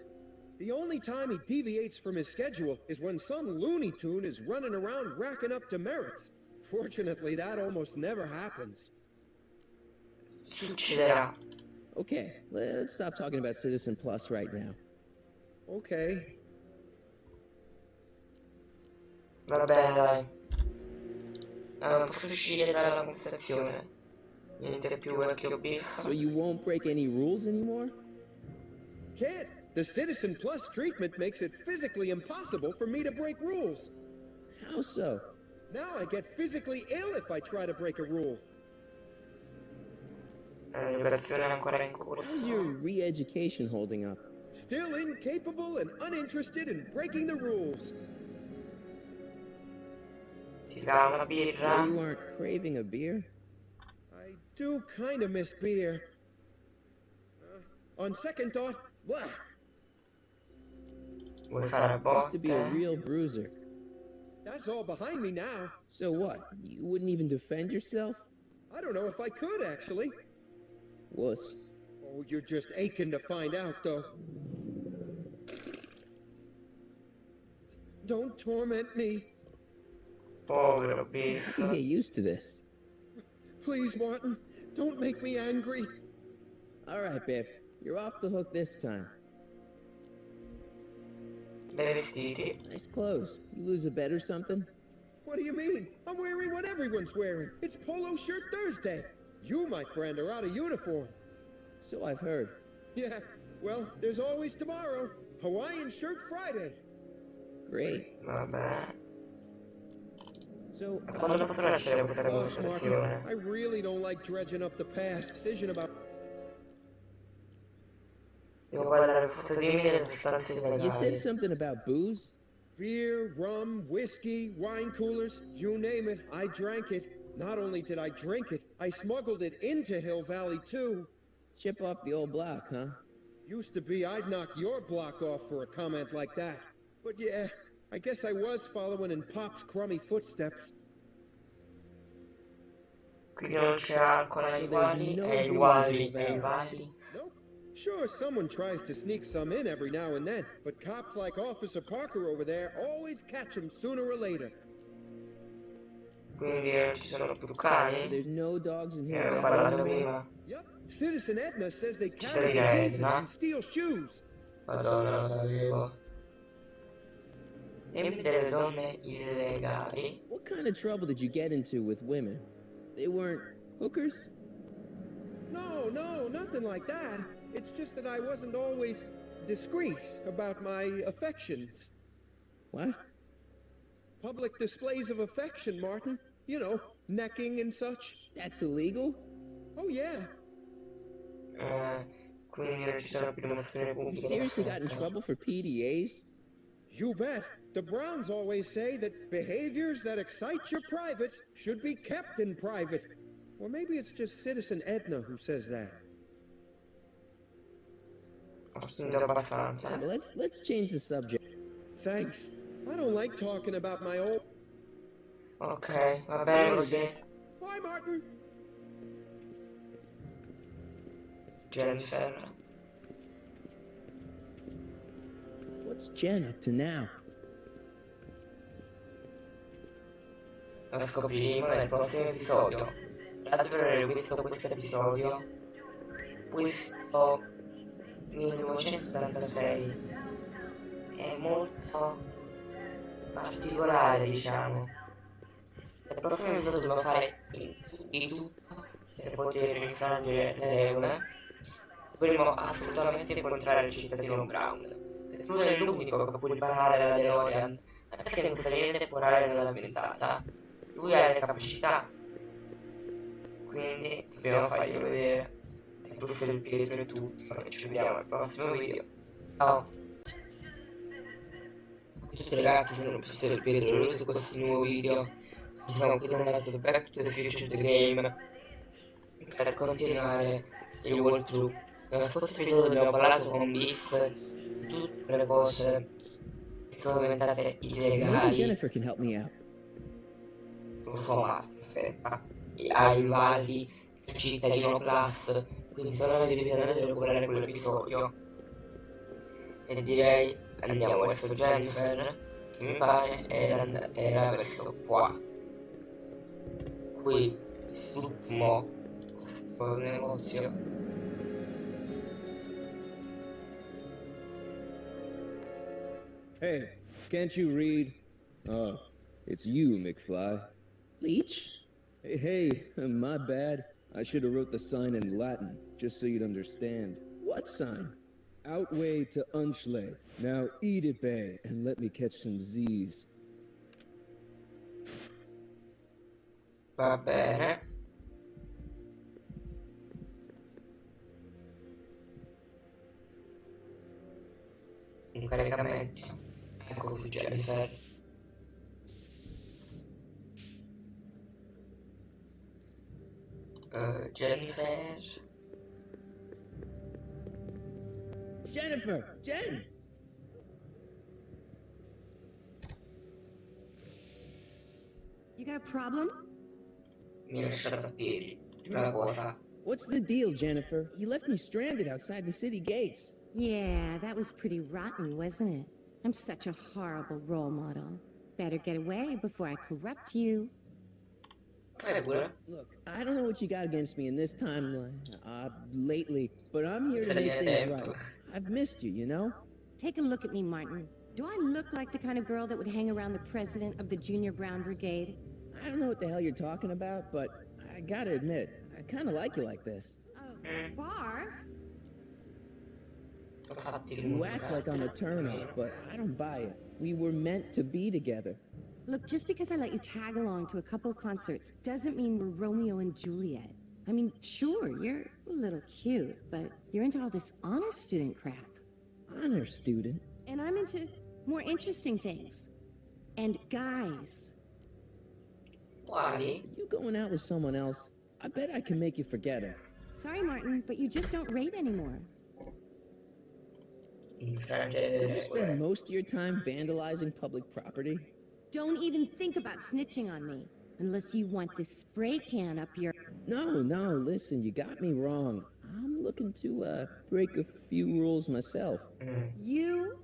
Speaker 13: The only time he deviates from his schedule is when some Looney Tune is running around racking up demerits. Fortunately, that almost never happens.
Speaker 1: Succederà.
Speaker 2: Okay, let's stop talking about Citizen Plus right now.
Speaker 13: Okay.
Speaker 1: Va bene, dai. Posso uscire dalla conversazione. Niente più vecchio biff.
Speaker 2: So you won't break any rules anymore?
Speaker 13: Can't. The Citizen Plus treatment makes it physically impossible for me to break rules.
Speaker 2: How so?
Speaker 13: Now I get physically ill if I try to break a rule.
Speaker 1: L'operazione è ancora in
Speaker 2: How's your
Speaker 1: corso.
Speaker 2: re-education holding up?
Speaker 13: Still incapable and uninterested in breaking the rules.
Speaker 1: Ti dà una
Speaker 2: So
Speaker 1: birra?
Speaker 2: you aren't craving a beer?
Speaker 13: I do kind of miss beer. On second thought, blah.
Speaker 1: Vuoi fare a
Speaker 2: Used to be a
Speaker 1: botte?
Speaker 2: real bruiser.
Speaker 13: That's all behind me now.
Speaker 2: So what? You wouldn't even defend yourself?
Speaker 13: I don't know if I could, actually.
Speaker 2: Wuss.
Speaker 13: Oh, you're just aching to find out, though. Don't torment me.
Speaker 1: Povero
Speaker 2: You
Speaker 1: biff.
Speaker 2: can get used to this.
Speaker 13: Please, Martin, don't make me angry.
Speaker 2: All right, Biff. You're off the hook this time.
Speaker 1: Bei vestiti.
Speaker 2: Nice clothes. You lose a bet or something?
Speaker 13: What do you mean? I'm wearing what everyone's wearing. It's Polo Shirt Thursday. You, my friend, are out of uniform.
Speaker 2: So I've heard.
Speaker 13: Yeah, well, there's always tomorrow. Hawaiian Shirt Friday.
Speaker 2: Great.
Speaker 1: Vabbè.
Speaker 2: So,
Speaker 1: Quando posso lasciare questa
Speaker 13: Oh, Martin,
Speaker 1: conversazione?
Speaker 13: I really don't like dredging up the past. Decision about...
Speaker 1: Devo guardare foto di me delle sostanze
Speaker 2: you
Speaker 1: illegali.
Speaker 2: said something about booze?
Speaker 13: Beer, rum, whiskey, wine coolers, you name it, I drank it. Not only did I drink it, I smuggled it into Hill Valley, too.
Speaker 2: Chip off the old block, huh?
Speaker 13: Used to be I'd knock your block off for a comment like that. But yeah, I guess I was following in Pop's crummy footsteps.
Speaker 1: Quindi non c'è alcol ai uguali, e ai uguali, e ai uguali.
Speaker 13: Nope. Sure, someone tries to sneak some in every now and then, but cops like Officer Parker over there always catch them sooner or later.
Speaker 1: Quindi non ci sono più cani?
Speaker 2: There's no dogs in
Speaker 1: Ne
Speaker 2: here.
Speaker 1: avevo parlato prima.
Speaker 13: Yep. Citizen Edna says they carry
Speaker 1: Cittadina
Speaker 13: diseases
Speaker 1: Edna?
Speaker 13: and steal shoes.
Speaker 1: Madonna, lo sapevo. Dimmi delle donne illegali.
Speaker 2: What kind of trouble did you get into with women? They weren't hookers?
Speaker 13: No, nothing like that. It's just that I wasn't always discreet about my affections.
Speaker 2: What?
Speaker 13: Public displays of affection, Martin. You know, necking and such.
Speaker 2: That's illegal?
Speaker 13: Oh, yeah.
Speaker 1: Quindi non ci sono più dimostrazioni
Speaker 2: You
Speaker 1: pubbliche.
Speaker 2: seriously got in trouble for PDAs?
Speaker 13: You bet. The Browns always say that behaviors that excite your privates should be kept in private. Or maybe it's just Citizen Edna who says that.
Speaker 1: Ho spinto abbastanza.
Speaker 2: Yeah, let's change the subject.
Speaker 13: Thanks. I don't like talking about my old...
Speaker 1: Ok, va bene così.
Speaker 13: Bye, Martin.
Speaker 1: Jennifer.
Speaker 2: What's Jen up to now?
Speaker 1: Lo scopriremo nel prossimo episodio. L'altro aver visto questo episodio, questo 1986 è molto particolare, diciamo. Nel prossimo episodio dobbiamo fare di tutto per poter infrangere le regole. Dovremo assolutamente incontrare il cittadino Brown, perché lui è l'unico che può riparare la DeLorean, anche se in questa linea temporale non l'ha inventata. Lui ha le capacità, quindi dobbiamo farglielo vedere. Del buffo del Pietro e tutto. Ci vediamo al prossimo video. Ciao. Tutti ragazzi, sono il buffo del Pietro e benvenuti in questo nuovo video. Ci siamo qui tornati Back to the Future the Game per continuare il walkthrough. Nello scorso episodio abbiamo parlato con Biff di tutte le cose che sono diventate
Speaker 2: Maybe
Speaker 1: illegali.
Speaker 2: Jennifer can help me out.
Speaker 1: Non so, ma aspetta, ai valli del cittadino Plus, quindi se non avete visto andate a recuperare quell'episodio. E direi andiamo verso Jennifer, che mi pare era verso qua. Qui supmo questo negozio.
Speaker 19: Hey, can't you read? Oh, it's you, McFly.
Speaker 2: Leech?
Speaker 19: Hey, my bad. I should have wrote the sign in Latin, just so you'd understand.
Speaker 2: What sign?
Speaker 19: Outway to Unchley. Now eat it, bae, and let me catch some Z's.
Speaker 1: Va bene. Un caricamento. Ecco qui Jennifer. Jennifer.
Speaker 2: Jennifer! Jen!
Speaker 16: You got a problem?
Speaker 1: Mi ha lasciato a piedi. Una cosa.
Speaker 2: What's the deal, Jennifer? You left me stranded outside the city gates.
Speaker 16: Yeah, that was pretty rotten, wasn't it? I'm such a horrible role model. Better get away before I corrupt you.
Speaker 5: Look, I don't know what you got against me in this timeline, lately, but I'm here to make things right. I've missed you, you know?
Speaker 16: Take a look at me, Martin. Do I look like the kind of girl that would hang around the president of the Junior Brown Brigade?
Speaker 5: I don't know what the hell you're talking about, but I gotta admit, I kinda like you like this.
Speaker 16: Barf?
Speaker 5: You act like I'm a turnoff, but I don't buy it. We were meant to be together.
Speaker 16: Look, just because I let you tag along to a couple concerts doesn't mean we're Romeo and Juliet. I mean, sure, you're a little cute, but you're into all this honor student crap.
Speaker 5: Honor student?
Speaker 16: And I'm into more interesting things. And guys.
Speaker 5: Why? You going out with someone else? I bet I can make you forget her.
Speaker 16: Sorry, Martin, but you just don't rate anymore.
Speaker 5: You spend most of your time vandalizing public property?
Speaker 16: Don't even think about snitching on me, unless you want this spray can up your...
Speaker 5: No, listen, you got me wrong. I'm looking to, break a few rules myself.
Speaker 16: You?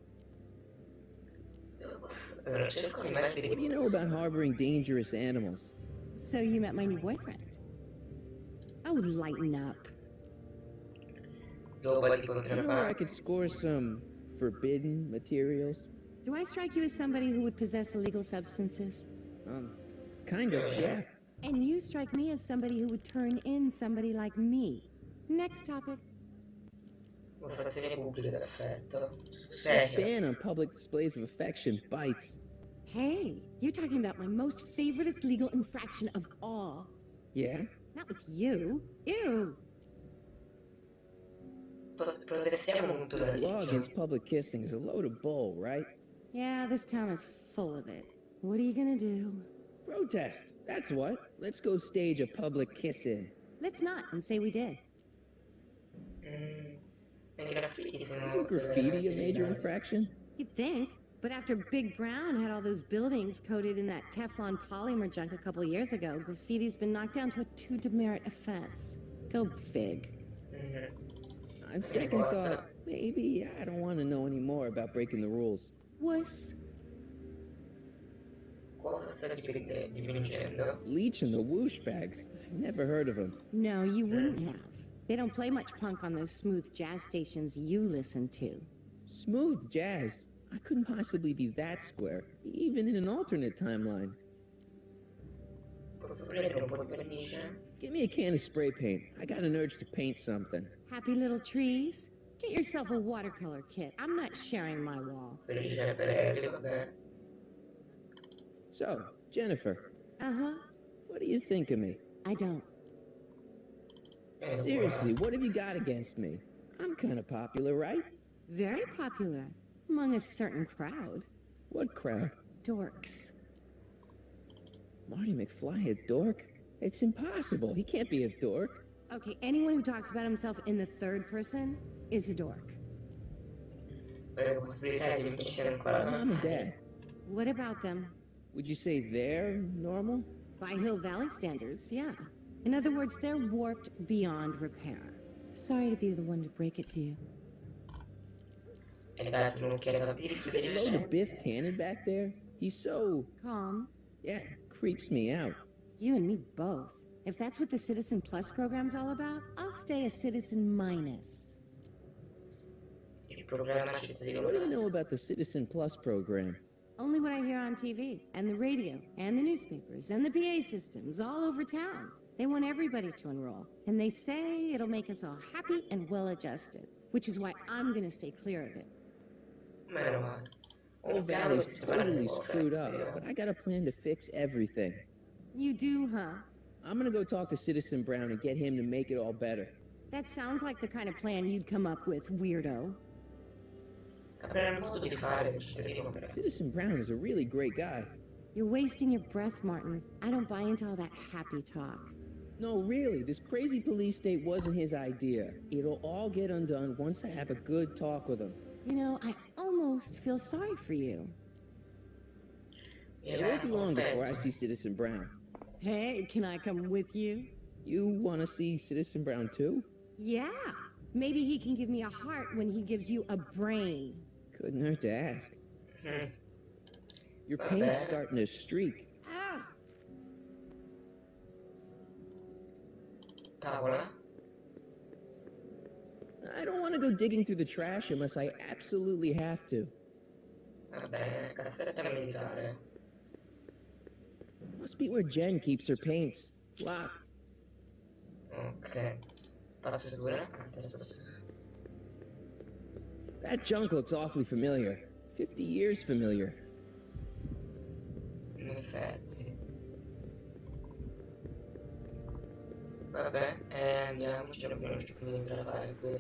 Speaker 5: What do you know about harboring dangerous animals?
Speaker 16: So you met my new boyfriend. Oh, lighten up.
Speaker 5: You know where I could score some forbidden materials?
Speaker 16: Do I strike you as somebody who would possess illegal substances?
Speaker 5: Kind of, yeah.
Speaker 16: And you strike me as somebody who would turn in somebody like me. Next topic.
Speaker 5: The ban on public displays of affection bites.
Speaker 16: Hey, you're talking about my most favoriteest legal infraction of all.
Speaker 5: Yeah?
Speaker 16: Not with you. Ew.
Speaker 5: The law against public kissing is a load of bull, right?
Speaker 16: Yeah, this town is full of it. What are you gonna do?
Speaker 5: Protest, that's what. Let's go stage a public kiss-in.
Speaker 16: Let's not, and say we did.
Speaker 5: Isn't graffiti a major infraction?
Speaker 16: You'd think, but after Big Brown had all those buildings coated in that Teflon polymer junk a couple years ago, graffiti's been knocked down to a 2 demerit offense. Go fig.
Speaker 5: On second thought, maybe I don't want to know any more about breaking the rules.
Speaker 16: Wuss.
Speaker 5: Leech and the whoosh bags. Never heard of them.
Speaker 16: No, you wouldn't have. They don't play much punk on those smooth jazz stations you listen to.
Speaker 5: Smooth jazz? I couldn't possibly be that square, even in an alternate timeline. Give me a can of spray paint. I got an urge to paint something.
Speaker 16: Happy little trees? Get yourself a watercolor kit. I'm not sharing my wall.
Speaker 5: So, Jennifer.
Speaker 16: Uh-huh.
Speaker 5: What do you think of me?
Speaker 16: I don't.
Speaker 5: Seriously, what have you got against me? I'm kind of popular, right?
Speaker 16: Very popular. Among a certain crowd.
Speaker 5: What crowd?
Speaker 16: Dorks.
Speaker 5: Marty McFly a dork? It's impossible. He can't be a dork.
Speaker 16: Okay, anyone who talks about himself in the third person is a dork.
Speaker 5: Mom and Dad.
Speaker 16: What about them?
Speaker 5: Would you say they're normal?
Speaker 16: By Hill Valley standards, yeah. In other words, they're warped beyond repair. Sorry to be the one to break it to you.
Speaker 5: Hello to Biff Tannen back there? He's so...
Speaker 16: calm.
Speaker 5: Yeah, creeps me out.
Speaker 16: You and me both. If that's what the Citizen Plus program's all about, I'll stay a Citizen Minus.
Speaker 5: What do you know about the Citizen Plus program?
Speaker 16: Only what I hear on TV, and the radio, and the newspapers, and the PA systems all over town. They want everybody to enroll, and they say it'll make us all happy and well-adjusted, which is why I'm gonna stay clear of it.
Speaker 5: Old Valley's totally screwed up, but I got a plan to fix everything.
Speaker 16: You do, huh?
Speaker 5: I'm gonna go talk to Citizen Brown and get him to make it all better.
Speaker 16: That sounds like the kind of plan you'd come up with, weirdo.
Speaker 5: Citizen Brown is a really great guy.
Speaker 16: You're wasting your breath, Martin. I don't buy into all that happy talk.
Speaker 5: No, really, this crazy police state wasn't his idea. It'll all get undone once I have a good talk with him.
Speaker 16: You know, I almost feel sorry for you.
Speaker 5: It won't be long before I see Citizen Brown.
Speaker 16: Hey, can I come with you?
Speaker 5: You want to see Citizen Brown too?
Speaker 16: Yeah. Maybe he can give me a heart when he gives you a brain.
Speaker 5: Couldn't hurt to ask. Your paint's starting to streak.
Speaker 16: Ah!
Speaker 1: tavola?
Speaker 5: I don't want to go digging through the trash unless I absolutely have to.
Speaker 1: Va bene, cassetta militare.
Speaker 5: Must be where Jen keeps her paints. Locked.
Speaker 1: Ok. Spazzatura.
Speaker 5: That junk looks awfully familiar. 50 years familiar.
Speaker 1: In effetti. Vabbè, andiamo, c'è più niente da fare qui.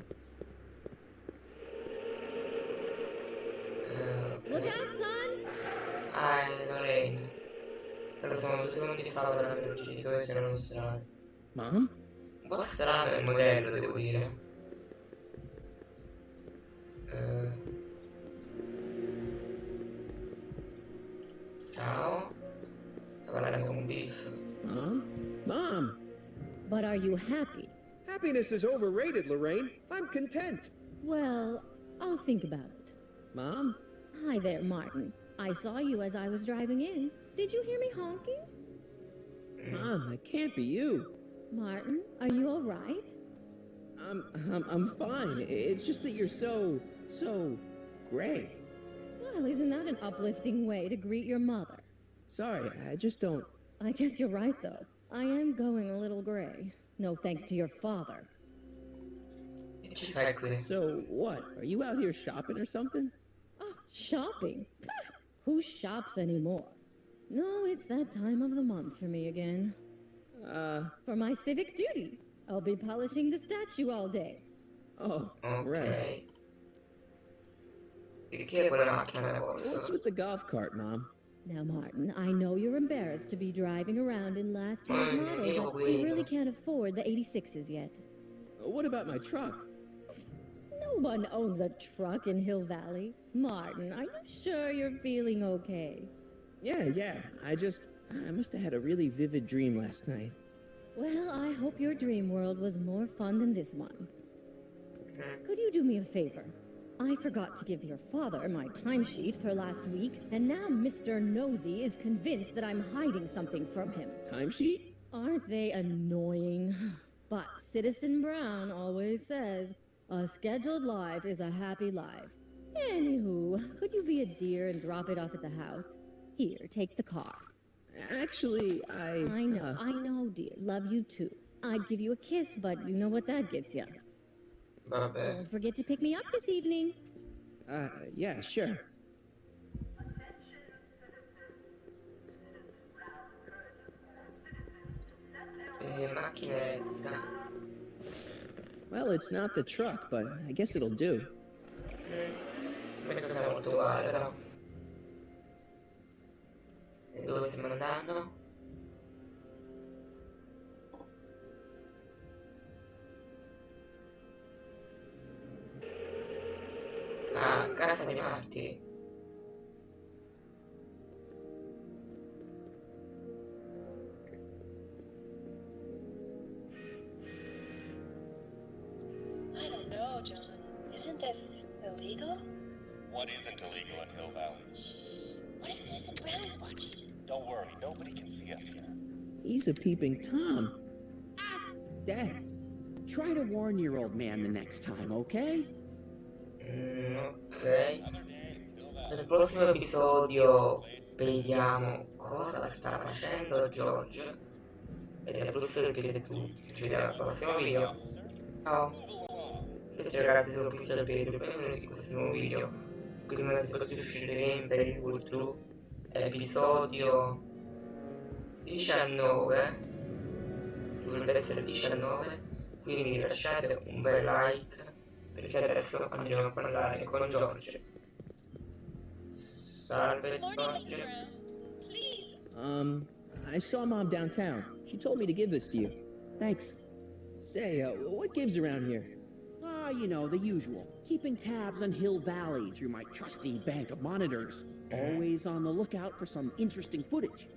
Speaker 4: Look out, son!
Speaker 1: Lorraine. Però sono 2 secondi di fa ora per i genitori se non strano.
Speaker 5: Mom?
Speaker 1: Un po' strano il modello, devo dire. Ciao. Sto parlando con Biff.
Speaker 5: Mom? Mom!
Speaker 4: But are you happy?
Speaker 13: Happiness is overrated, Lorraine. I'm content.
Speaker 4: Well, I'll think about it.
Speaker 5: Mom?
Speaker 4: Hi there, Martin. I saw you as I was driving in. Did you hear me honking?
Speaker 5: Mom, that can't be you.
Speaker 4: Martin, are you all right?
Speaker 5: I'm fine. It's just that you're so gray.
Speaker 4: Well, isn't that an uplifting way to greet your mother?
Speaker 5: Sorry, I just don't...
Speaker 4: I guess you're right, though. I am going a little gray. No thanks to your father.
Speaker 5: So, what? Are you out here shopping or something?
Speaker 4: Oh, shopping? Who shops anymore? No, it's that time of the month for me again. For my civic duty. I'll be polishing the statue all day.
Speaker 5: Oh, right. What's with the golf cart, Mom?
Speaker 4: Now, Martin, I know you're embarrassed to be driving around in last year's model, but we really can't afford the 86s yet.
Speaker 5: What about my truck?
Speaker 4: No one owns a truck in Hill Valley. Martin, are you sure you're feeling okay?
Speaker 5: Yeah. I must have had a really vivid dream last night.
Speaker 4: Well, I hope your dream world was more fun than this one. Could you do me a favor? I forgot to give your father my timesheet for last week, and now Mr. Nosy is convinced that I'm hiding something from him.
Speaker 5: Timesheet?
Speaker 4: Aren't they annoying? But Citizen Brown always says, a scheduled life is a happy life. Anywho, could you be a dear and drop it off at the house? Here, take the car.
Speaker 5: Actually, I
Speaker 4: know, dear. Love you too. I'd give you a kiss, but you know what that gets you. Don't forget to pick me up this evening.
Speaker 5: Yeah, sure. Well, it's not the truck, but I guess it'll do.
Speaker 1: Questo sarà molto uguale, però. E dove stiamo andando? Ah, casa dei martiri.
Speaker 20: I don't know, John. Isn't this illegal?
Speaker 21: What isn't illegal in Hill Valley?
Speaker 20: What if Citizen Brown is watching?
Speaker 21: Don't worry, nobody can see us here.
Speaker 5: He's a peeping Tom. Dad, try to warn your old man the next time, okay?
Speaker 1: Ok. Nel prossimo episodio vediamo cosa sta facendo George. E nel prossimo episodio ci vediamo al prossimo video. Ciao. Ciao ragazzi, sono Pixel Pedro, benvenuti in questo nuovo video. Quindi non si può uscire Gameplay World 2 episodio 19. Dovrebbe essere 19. Quindi lasciate un bel like, perché adesso andremo a parlare con George. Salve George.
Speaker 5: I saw Mom downtown. She told me to give this to you. Thanks. Say, what gives around here?
Speaker 22: You know, the usual. Keeping tabs on Hill Valley through my trusty bank of monitors. Always on the lookout for some interesting footage.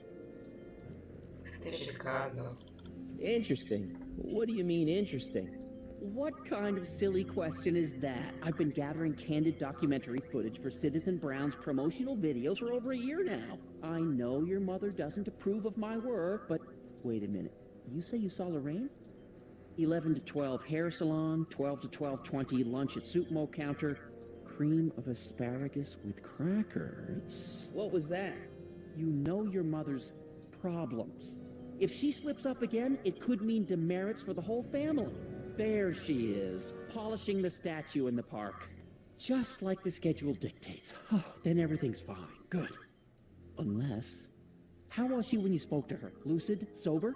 Speaker 5: Interesting? What do you mean interesting?
Speaker 22: What kind of silly question is that? I've been gathering candid documentary footage for Citizen Brown's promotional videos for over a year now. I know your mother doesn't approve of my work, but wait a minute. You say you saw Lorraine? 11 to 12 hair salon, 12 to 12:20 lunch at soup mo counter, cream of asparagus with crackers.
Speaker 2: What was that?
Speaker 22: You know your mother's problems. If she slips up again, it could mean demerits for the whole family. There she is, polishing the statue in the park. Just like the schedule dictates. Oh, then everything's fine. Good. Unless... How was she when you spoke to her? Lucid? Sober?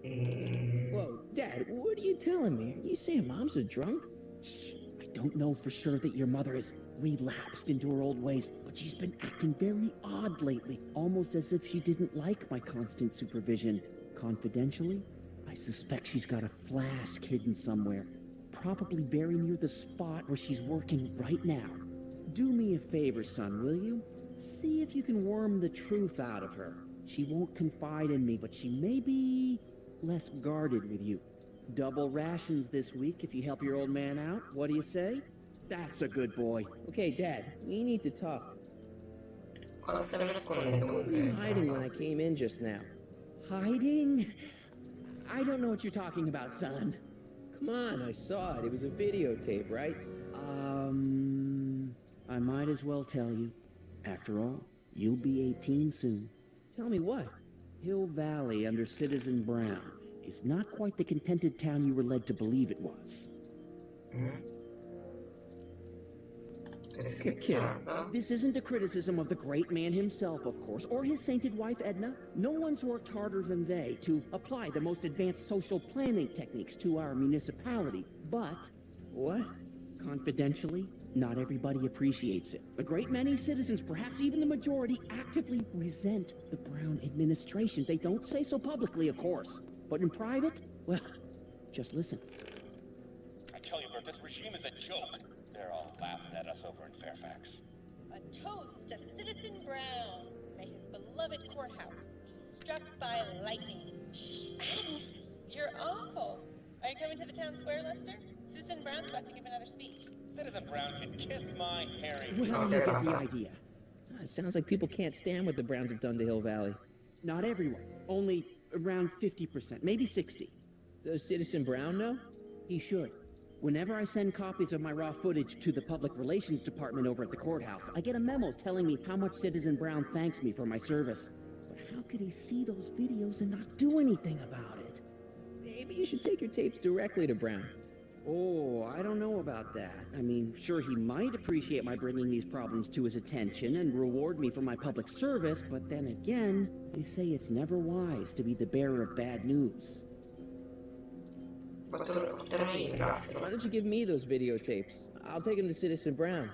Speaker 2: Whoa, Dad, what are you telling me? Are you saying Mom's a drunk?
Speaker 22: Shh. I don't know for sure that your mother has relapsed into her old ways, but she's been acting very odd lately, almost as if she didn't like my constant supervision. Confidentially, I suspect she's got a flask hidden somewhere, probably very near the spot where she's working right now. Do me a favor, son, will you? See if you can worm the truth out of her. She won't confide in me, but she may be less guarded with you. Double rations this week if you help your old man out. What do you say? That's a good boy.
Speaker 2: Okay, Dad, we need to talk.
Speaker 1: Cosa stai
Speaker 2: What were you hiding when I came in just now?
Speaker 22: Hiding? I don't know what you're talking about, son.
Speaker 2: Come on, I saw it. It was a videotape, right?
Speaker 22: I might as well tell you. After all, you'll be 18 soon.
Speaker 2: Tell me what?
Speaker 22: Hill Valley under Citizen Brown is not quite the contented town you were led to believe it was.
Speaker 1: You're kidding.
Speaker 22: This isn't a criticism of the great man himself, of course, or his sainted wife, Edna. No one's worked harder than they to apply the most advanced social planning techniques to our municipality. But...
Speaker 2: What?
Speaker 22: Confidentially, not everybody appreciates it. A great many citizens, perhaps even the majority, actively resent the Brown administration. They don't say so publicly, of course. But in private, well, just listen.
Speaker 21: I tell you, Bert, this regime is a joke. They're all laughing at us over in Fairfax.
Speaker 20: A toast to Citizen Brown. May his beloved courthouse be struck by lightning. Agnes, you're awful. Are you coming to the town square, Lester? Citizen Brown's about to give another speech.
Speaker 21: Citizen Brown can kiss my hairy...
Speaker 22: Well, you get the idea.
Speaker 2: It sounds like people can't stand what the Browns have done to Hill Valley.
Speaker 22: Not everyone. Only around 50%, maybe 60.
Speaker 2: Does Citizen Brown know?
Speaker 22: He should. Whenever I send copies of my raw footage to the Public Relations Department over at the courthouse, I get a memo telling me how much Citizen Brown thanks me for my service. But how could he see those videos and not do anything about it?
Speaker 2: Maybe you should take your tapes directly to Brown.
Speaker 22: Oh, I don't know about that. I mean, sure, he might appreciate my bringing these problems to his attention and reward me for my public service, but then again, they say it's never wise to be the bearer of bad news.
Speaker 2: Why don't you give me those videotapes? I'll take them to Citizen Brown.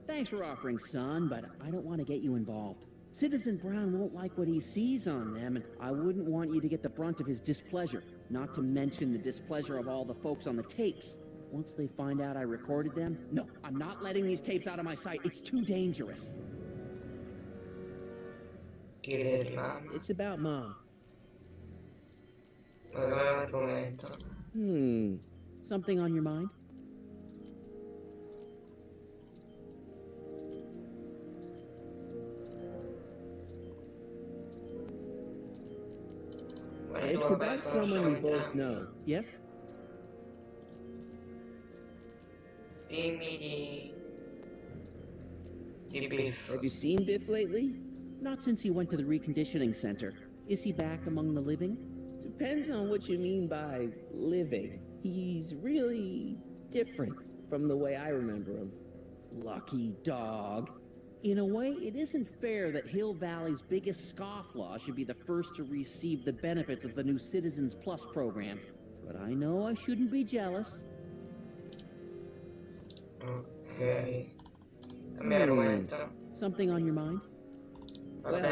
Speaker 22: Thanks for offering, son, but I don't want to get you involved. Citizen Brown won't like what he sees on them, and I wouldn't want you to get the brunt of his displeasure, not to mention the displeasure of all the folks on the tapes. Once they find out I recorded them, no, I'm not letting these tapes out of my sight. It's too dangerous.
Speaker 2: It's about Mom.
Speaker 22: Something on your mind?
Speaker 2: It's about someone we both know.
Speaker 22: Yes?
Speaker 2: Have you seen Biff lately?
Speaker 22: Not since he went to the reconditioning center. Is he back among the living?
Speaker 2: Depends on what you mean by living. He's really different from the way I remember him.
Speaker 22: Lucky dog. In a way, it isn't fair that Hill Valley's biggest scofflaw should be the first to receive the benefits of the new Citizens Plus program. But I know I shouldn't be jealous.
Speaker 1: Okay.
Speaker 22: Something on your mind?
Speaker 2: Well,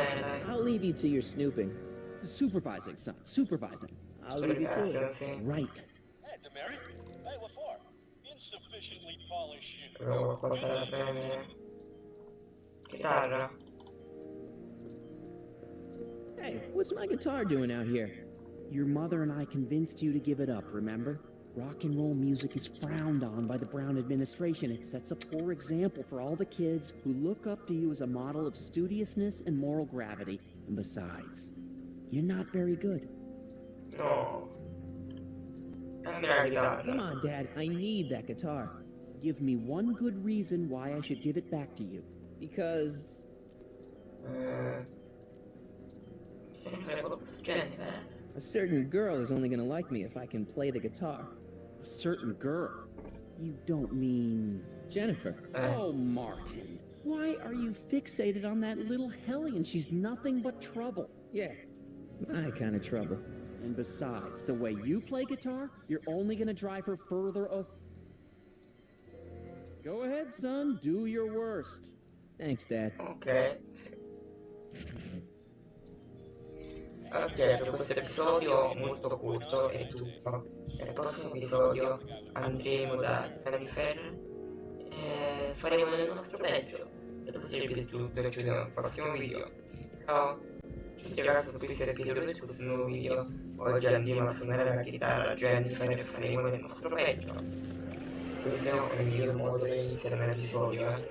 Speaker 2: I'll leave you to your snooping.
Speaker 22: Supervising, son. Supervising.
Speaker 2: I'll leave you to it.
Speaker 22: Right.
Speaker 21: Hey, Demerit. Hey, what for? Insufficiently polished shoes.
Speaker 1: Chitarra.
Speaker 2: Hey, what's my guitar doing out here?
Speaker 22: Your mother and I convinced you to give it up, remember? Rock and roll music is frowned on by the Brown administration. It sets a poor example for all the kids who look up to you as a model of studiousness and moral gravity. And besides, you're not very good.
Speaker 1: No. Dammi la chitarra.
Speaker 2: Come on, Dad. I need that guitar.
Speaker 22: Give me one good reason why I should give it back to you.
Speaker 2: Because... a certain girl is only gonna like me if I can play the guitar.
Speaker 22: A certain girl? You don't mean...
Speaker 2: Jennifer.
Speaker 22: Oh, Martin. Why are you fixated on that little hellion? She's nothing but trouble.
Speaker 2: Yeah, my kind of trouble.
Speaker 22: And besides, the way you play guitar, you're only gonna drive her further Go ahead, son. Do your worst.
Speaker 2: Thanks, Dad.
Speaker 1: Ok. Ok, per questo episodio molto corto è tutto. Nel prossimo episodio andremo da Jennifer e faremo del nostro peggio. È possibile che tutto e ci vediamo nel prossimo video. Ciao, tutti ragazzi, su questo episodio di questo nuovo video. Oggi andremo a suonare la chitarra a Jennifer e faremo del nostro peggio. Questo è il miglior modo per iniziare un episodio,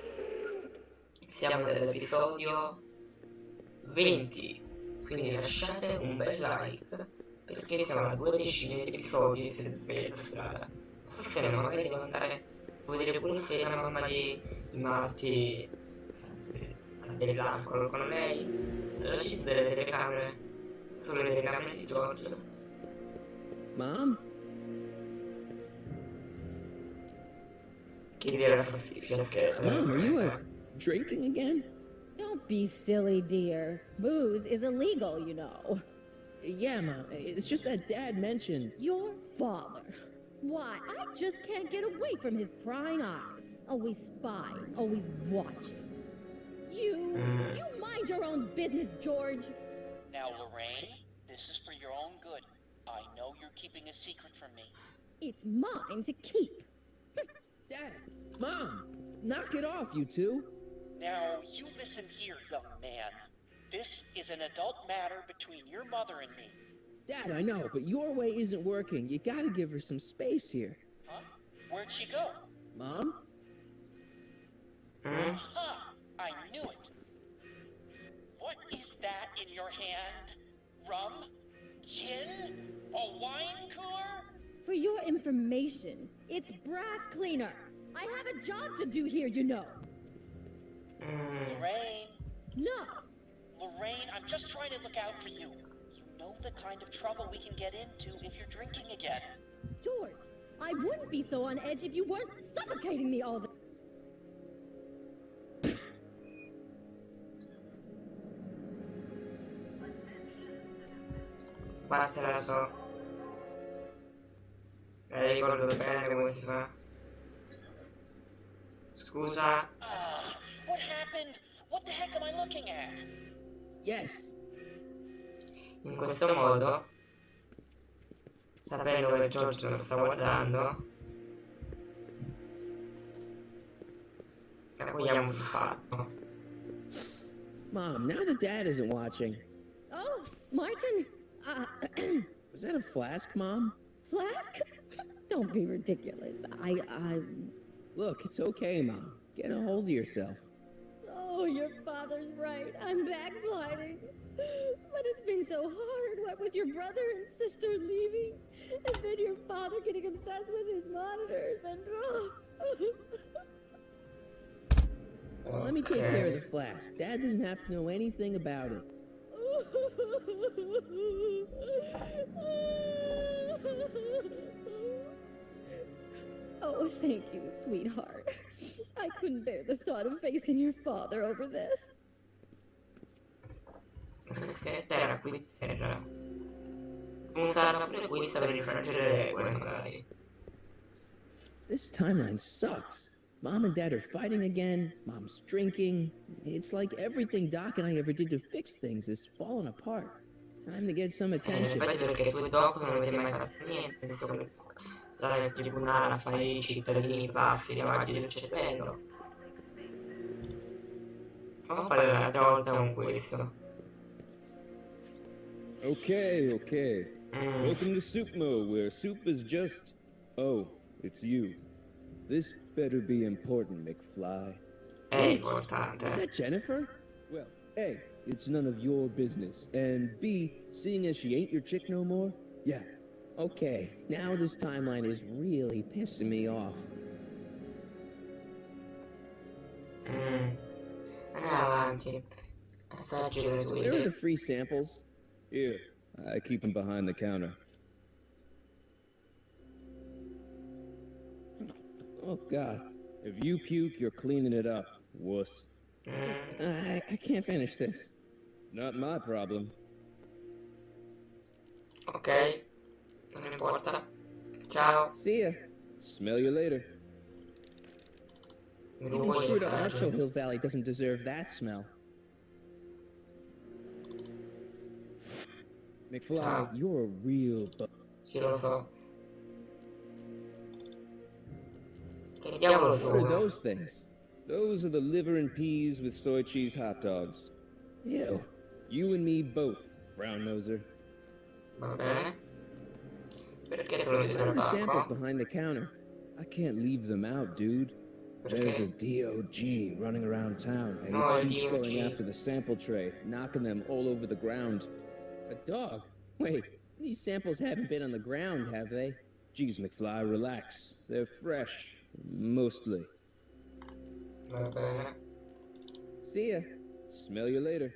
Speaker 1: Siamo nell'episodio 20. Quindi lasciate un bel like, perché siamo a 2 decine di episodi se sveglia la strada. Forse no, magari devo andare a vedere pure se la mamma di Marti ha dell'alcol con lei. Allora ci sono delle telecamere, sono le telecamere di George.
Speaker 2: Mom?
Speaker 1: Che dire la fastidio, scherzo.
Speaker 2: Mom, are you drinking again?
Speaker 4: Don't be silly, dear. Booze is illegal, you know.
Speaker 2: Yeah, Mom. It's just that Dad mentioned...
Speaker 4: Your father. Why, I just can't get away from his prying eyes. Always spying, always watching. You mind your own business, George.
Speaker 21: Now, Lorraine, this is for your own good. I know you're keeping a secret from me.
Speaker 4: It's mine to keep.
Speaker 2: Dad! Mom! Knock it off, you two!
Speaker 21: Now, you listen here, young man. This is an adult matter between your mother and me.
Speaker 2: Dad, I know, but your way isn't working. You gotta give her some space here.
Speaker 21: Huh? Where'd she go?
Speaker 2: Mom?
Speaker 21: Aha! I knew it. What is that in your hand? Rum? Gin? A wine cooler?
Speaker 4: For your information, it's brass cleaner. I have a job to do here, you know.
Speaker 21: Lorraine.
Speaker 4: No.
Speaker 21: Lorraine, I'm just trying to look out for you. You know the kind of trouble we can get into if you're drinking again.
Speaker 4: George, I wouldn't be so on edge if you weren't suffocating me all the...
Speaker 1: Parte la so. Ricordo bene come si fa. Scusa.
Speaker 21: What happened? What the heck am I looking at?
Speaker 2: Yes.
Speaker 1: In questo modo, sapendo che George lo sta guardando, raccogliamo sul fatto.
Speaker 2: Mom, now that Dad isn't watching.
Speaker 4: Oh, Martin.
Speaker 2: Was that a flask, Mom?
Speaker 4: Flask? Don't be ridiculous.
Speaker 2: Look, it's okay, Mom. Get a hold of yourself.
Speaker 4: Oh, your father's right. I'm backsliding. But it's been so hard, what with your brother and sister leaving, and then your father getting obsessed with his monitors, and...
Speaker 2: Well, let me take care of the flask. Dad doesn't have to know anything about it.
Speaker 4: Oh, thank you, sweetheart. I couldn't bear the thought of facing your father over this.
Speaker 1: Terra qui terra. Usarla pure questa per infrangere le regole, magari.
Speaker 2: This timeline sucks. Mom and Dad are fighting again. Mom's drinking. It's like everything Doc and I ever did to fix things is falling apart. Time to get some attention.
Speaker 1: Infatti perché tu e Doc non avete mai fatto niente, insomma, stare al tribunale a fare i cittadini passi, lavaggi del cervello. Fammi parlare un'altra volta con questo.
Speaker 19: Okay. Welcome to Soup Mode, where soup is just... Oh, it's you. This better be important, McFly.
Speaker 1: È importante.
Speaker 2: Is that Jennifer?
Speaker 19: Well, A, it's none of your business. And B, seeing as she ain't your chick no more, yeah,
Speaker 2: Okay, now this timeline is really pissing me off.
Speaker 1: Andiamo avanti. Assaggi
Speaker 2: Where are
Speaker 1: gratuiti.
Speaker 2: the free samples?
Speaker 19: Here, I keep them behind the counter.
Speaker 2: Oh, God.
Speaker 19: If you puke, you're cleaning it up, wuss.
Speaker 2: I can't finish this.
Speaker 19: Not my problem.
Speaker 1: Ok, non importa. Ciao.
Speaker 2: See ya.
Speaker 19: Smell you later.
Speaker 2: Even screwed up Nacho Hill Valley doesn't deserve that smell.
Speaker 19: McFly, you're a real
Speaker 1: Sì, lo so. Che diavolo
Speaker 19: What are
Speaker 1: sono?
Speaker 19: those things? Those are the liver and peas with soy cheese hot dogs.
Speaker 2: Ew.
Speaker 19: You and me both, brown noser.
Speaker 1: Va bene. Perché sono di
Speaker 2: Where are the samples
Speaker 1: tabacco?
Speaker 2: behind the counter?
Speaker 19: I can't leave them out, dude. There's a DOG running around town, and
Speaker 1: No,
Speaker 19: he keeps
Speaker 1: DOG.
Speaker 19: going after the sample tray, knocking them all over the ground.
Speaker 2: A dog? Wait, these samples haven't been on the ground, have they?
Speaker 19: Geez, McFly, relax. They're fresh, mostly.
Speaker 1: Va bene.
Speaker 2: See ya.
Speaker 19: Smell you later.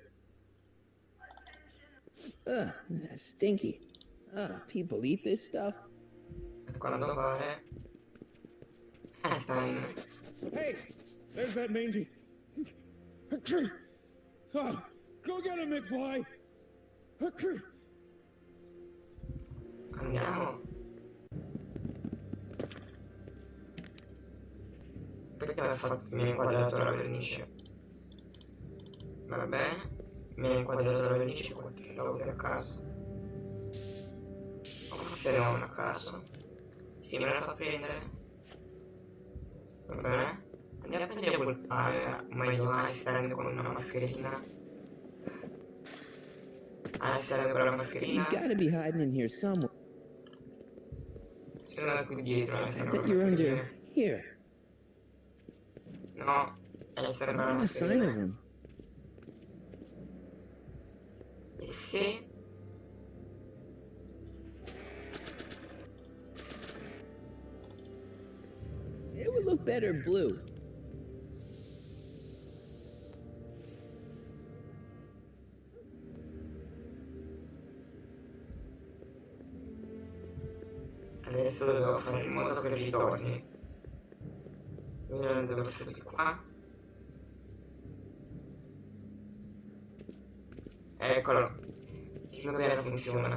Speaker 2: Ugh, that's stinky. People eat this stuff?
Speaker 1: A quanto pare. Stai.
Speaker 14: Hey, there's that mangy. Oh, go get him, McFly.
Speaker 1: Andiamo. Perché mi ha inquadrato la vernice? Va bene. Mi ha inquadrato la vernice perché l'ho usato a caso. O forse non a caso. Sì, me la fa prendere. Va bene. Andiamo a prendere quel meglio Einstein con una mascherina. Einstein con la mascherina.
Speaker 2: He's gotta be hiding in here somewhere.
Speaker 1: Secondo me qui dietro
Speaker 2: I
Speaker 1: Einstein con
Speaker 2: bet
Speaker 1: la
Speaker 2: you're
Speaker 1: mascherina.
Speaker 2: under here.
Speaker 1: No, Einstein con la
Speaker 2: Not a sign of
Speaker 1: mascherina.
Speaker 2: him.
Speaker 1: E se...
Speaker 2: It would look better blue.
Speaker 1: Adesso dobbiamo fare in modo che ritorni. Vediamo dove sono di qua. Eccolo. Il mio piano funziona.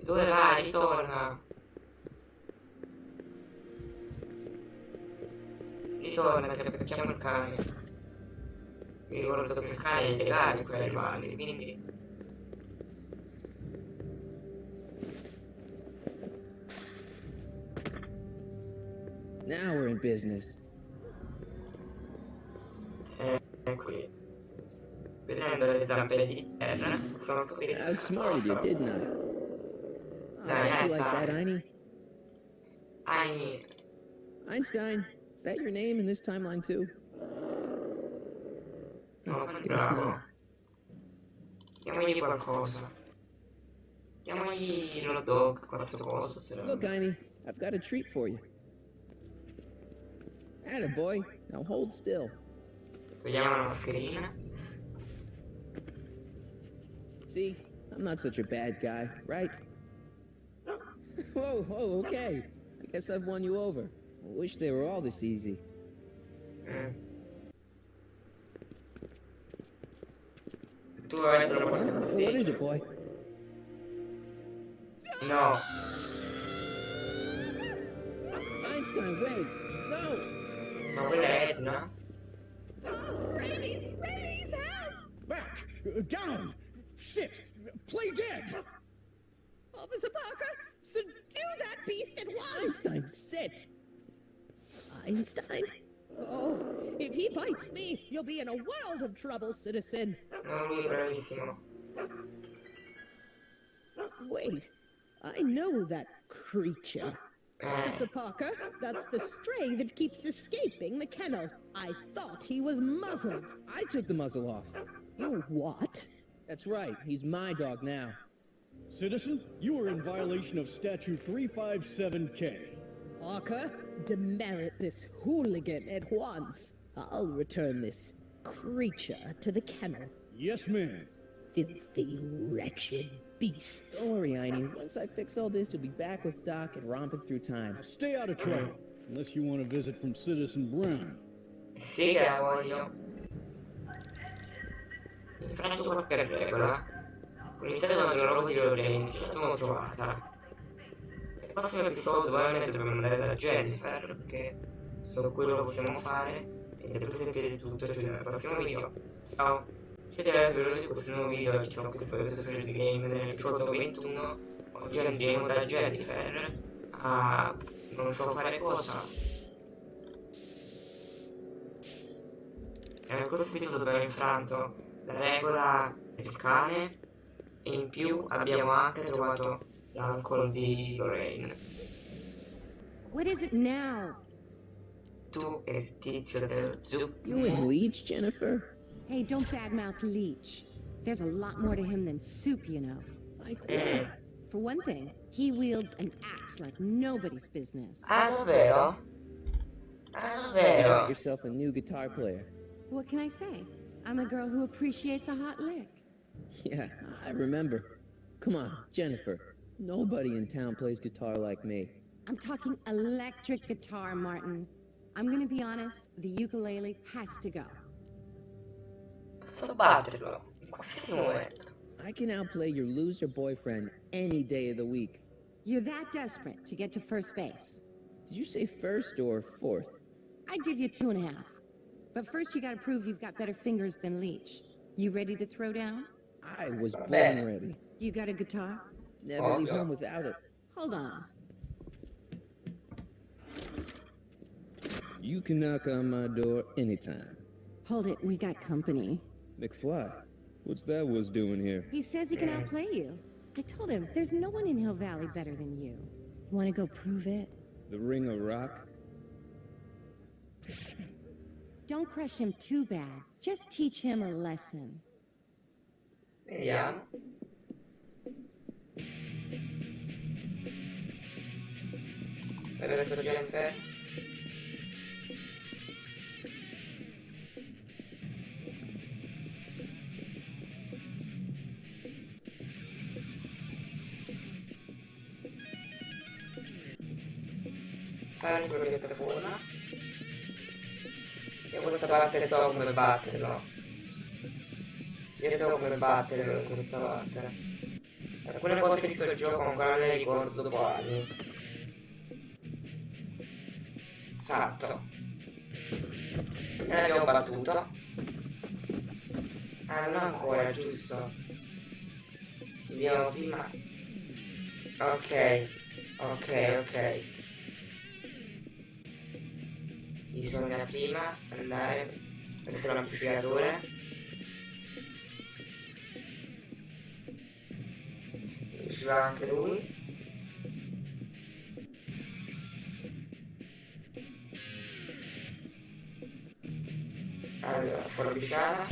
Speaker 1: Dove vai? Ritorna. Ritorna che becchiamo il cane. Mi ricordo che il cane è illegale qui ai valli, quindi...
Speaker 2: Now we're in business.
Speaker 1: Qui. Vedendo le zampe di terra, sono capire
Speaker 2: I outsmarted you, didn't I? Oh,
Speaker 1: Dai,
Speaker 2: you like that,
Speaker 1: Einstein.
Speaker 2: Einie? Einstein, is that your name in this timeline too?
Speaker 1: No,
Speaker 2: Guess
Speaker 1: bravo.
Speaker 2: not.
Speaker 1: Diamogli qualcosa. Diamogli l'hot dog, quanto posso, se no...
Speaker 2: Look, Einie, I've got a treat for you. Attaboy, now hold still.
Speaker 1: Togliamo la mascherina.
Speaker 2: See, I'm not such a bad guy, right? Whoa, okay. I guess I've won you over. I wish they were all this easy.
Speaker 1: Tu vai te lo porti a
Speaker 2: What is it, boy?
Speaker 1: No.
Speaker 2: Einstein, wait! No!
Speaker 1: Ma quella è Edna?
Speaker 14: Rabies! Rabies, help! Back! Down! Sit! Play dead!
Speaker 7: Officer Parker, subdue that beast at once!
Speaker 2: Einstein, sit!
Speaker 7: Einstein? Oh, if he bites me, you'll be in a world of trouble, citizen.
Speaker 1: No, lui è bravissimo.
Speaker 7: Wait, I know that creature. Officer Parker, that's the stray that keeps escaping the kennel. I thought he was muzzled.
Speaker 2: I took the muzzle off.
Speaker 7: You what?
Speaker 2: That's right, he's my dog now.
Speaker 14: Citizen, you are in violation of Statute 357K.
Speaker 7: Parker, demerit this hooligan at once. I'll return this creature to the kennel.
Speaker 14: Yes, ma'am.
Speaker 7: Filthy, wretched beast.
Speaker 2: Don't worry, Einie. Once I fix all this, you'll be back with Doc and romping through time.
Speaker 14: Stay out of trouble, unless you want a visit from Citizen Brown.
Speaker 1: Sì, che la voglio. Infranto qualche regola. Ho iniziato a vedere roba di Lorraine, ce l'abbiamo trovata. Nel prossimo episodio probabilmente dobbiamo andare da Jennifer, perché solo quello che possiamo fare. E per sapere tutto, ci vediamo nel prossimo video. Ciao! Siete arrivati all'ora di questo nuovo video, ci sono qui su di Game nell'episodio 21. Oggi andremo da Jennifer a... non so fare cosa. Nel prossimo episodio abbiamo infranto la regola del cane e in più abbiamo anche trovato l'alcol di Lorraine.
Speaker 16: What is it now?
Speaker 1: Tu e il tizio dello zucchero.
Speaker 2: You and Leech, Jennifer?
Speaker 16: Hey, don't badmouth Leech. There's a lot more to him than soup, you know.
Speaker 2: Like what?
Speaker 16: For one thing, he wields an axe like nobody's business.
Speaker 1: Ah, davvero? Ah,
Speaker 2: You
Speaker 1: davvero?
Speaker 2: got yourself a new guitar player.
Speaker 16: What can I say? I'm a girl who appreciates a hot lick.
Speaker 2: Yeah, I remember. Come on, Jennifer. Nobody in town plays guitar like me.
Speaker 16: I'm talking electric guitar, Martin. I'm gonna be honest, the ukulele has to go.
Speaker 1: Posso batterlo in qualsiasi momento.
Speaker 2: I can outplay your loser boyfriend any day of the week.
Speaker 16: You're that desperate to get to first base.
Speaker 2: Did you say first or fourth?
Speaker 16: I'd give you 2.5. But first you gotta prove you've got better fingers than Leech. You ready to throw down?
Speaker 2: I was born
Speaker 1: bene.
Speaker 2: ready.
Speaker 16: You got a guitar?
Speaker 2: Never leave
Speaker 1: Ovvio.
Speaker 2: home without it.
Speaker 16: Hold on.
Speaker 19: You can knock on my door anytime.
Speaker 16: Hold it, we got company.
Speaker 19: McFly, what's that was doing here?
Speaker 16: He says he can outplay you. I told him, there's no one in Hill Valley better than you. You wanna go prove it?
Speaker 19: The Ring of Rock?
Speaker 16: Don't crush him too bad. Just teach him a lesson.
Speaker 1: Vediamo. Vai verso Jennifer. Fare sulla piattaforma. Io questa parte so come batterlo. Io so come batterlo in questa parte. Alcune cose di sto gioco ancora me le ricordo dopo anni. Salto. E l'abbiamo battuto. Ah, non ancora, giusto. Dobbiamo prima. Ok. Ok. Bisogna prima andare verso l'amplificatore. Ci va anche lui. Allora, forbiciata.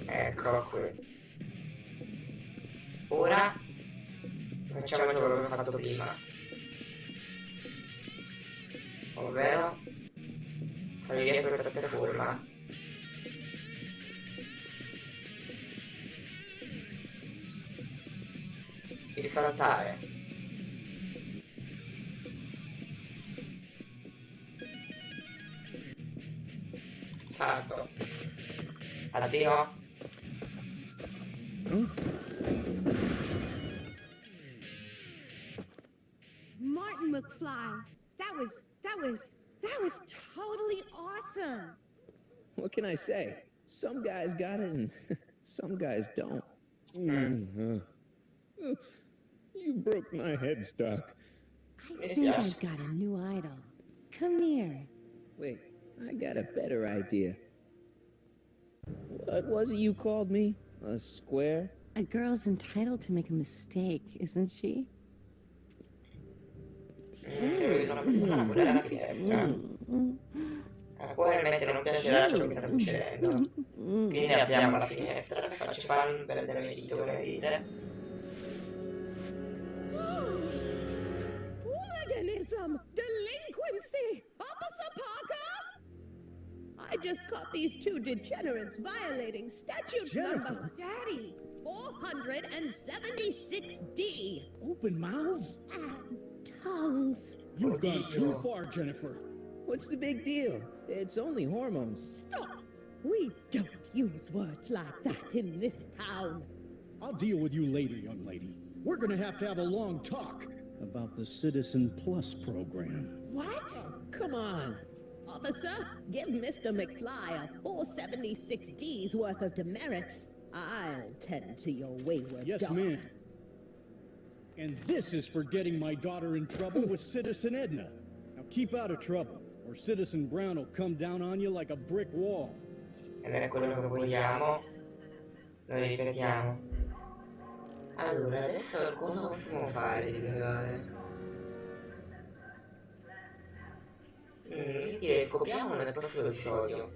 Speaker 1: Ecco qui. Ora facciamo ciò che abbiamo fatto prima. Ovvero salire sulla piattaforma. E saltare. Salto. Addio.
Speaker 16: Martin McFly, that was totally awesome.
Speaker 2: What can I say? Some guys got it and some guys don't.
Speaker 19: You broke my headstock.
Speaker 16: I think I've got a new idol. Come here.
Speaker 2: Wait, I got a better idea. What was it you called me? A square?
Speaker 16: A girl's entitled to make a mistake, isn't she?
Speaker 1: Sono persona pure alla finestra. A cuore mettere non piacerà ciò che sta succedendo. Quindi abbiamo la finestra, vi faccio fare un bel demerito, come dite.
Speaker 7: Hooliganism! Delinquency! Officer Parker! I just caught these two degenerates violating statute number... Daddy! 476D!
Speaker 15: Open mouths?
Speaker 7: And tongues.
Speaker 15: You've gone too far, Jennifer.
Speaker 2: What's the big deal? It's only hormones.
Speaker 7: Stop! We don't use words like that in this town.
Speaker 15: I'll deal with you later, young lady. We're gonna have to have a long talk about the Citizen Plus program.
Speaker 7: What?
Speaker 2: Come on.
Speaker 7: Officer, give Mr. McFly a 476D's worth of demerits. I'll tend to your wayward
Speaker 15: Yes,
Speaker 7: dog.
Speaker 15: ma'am. And this is for getting my daughter in trouble with Citizen Edna. Now keep out of trouble, or Citizen Brown will come down on you like a brick wall.
Speaker 1: Ed è quello che vogliamo. Lo ripetiamo. Allora, adesso cosa possiamo fare di legale? Io direi scopriamo nel prossimo episodio.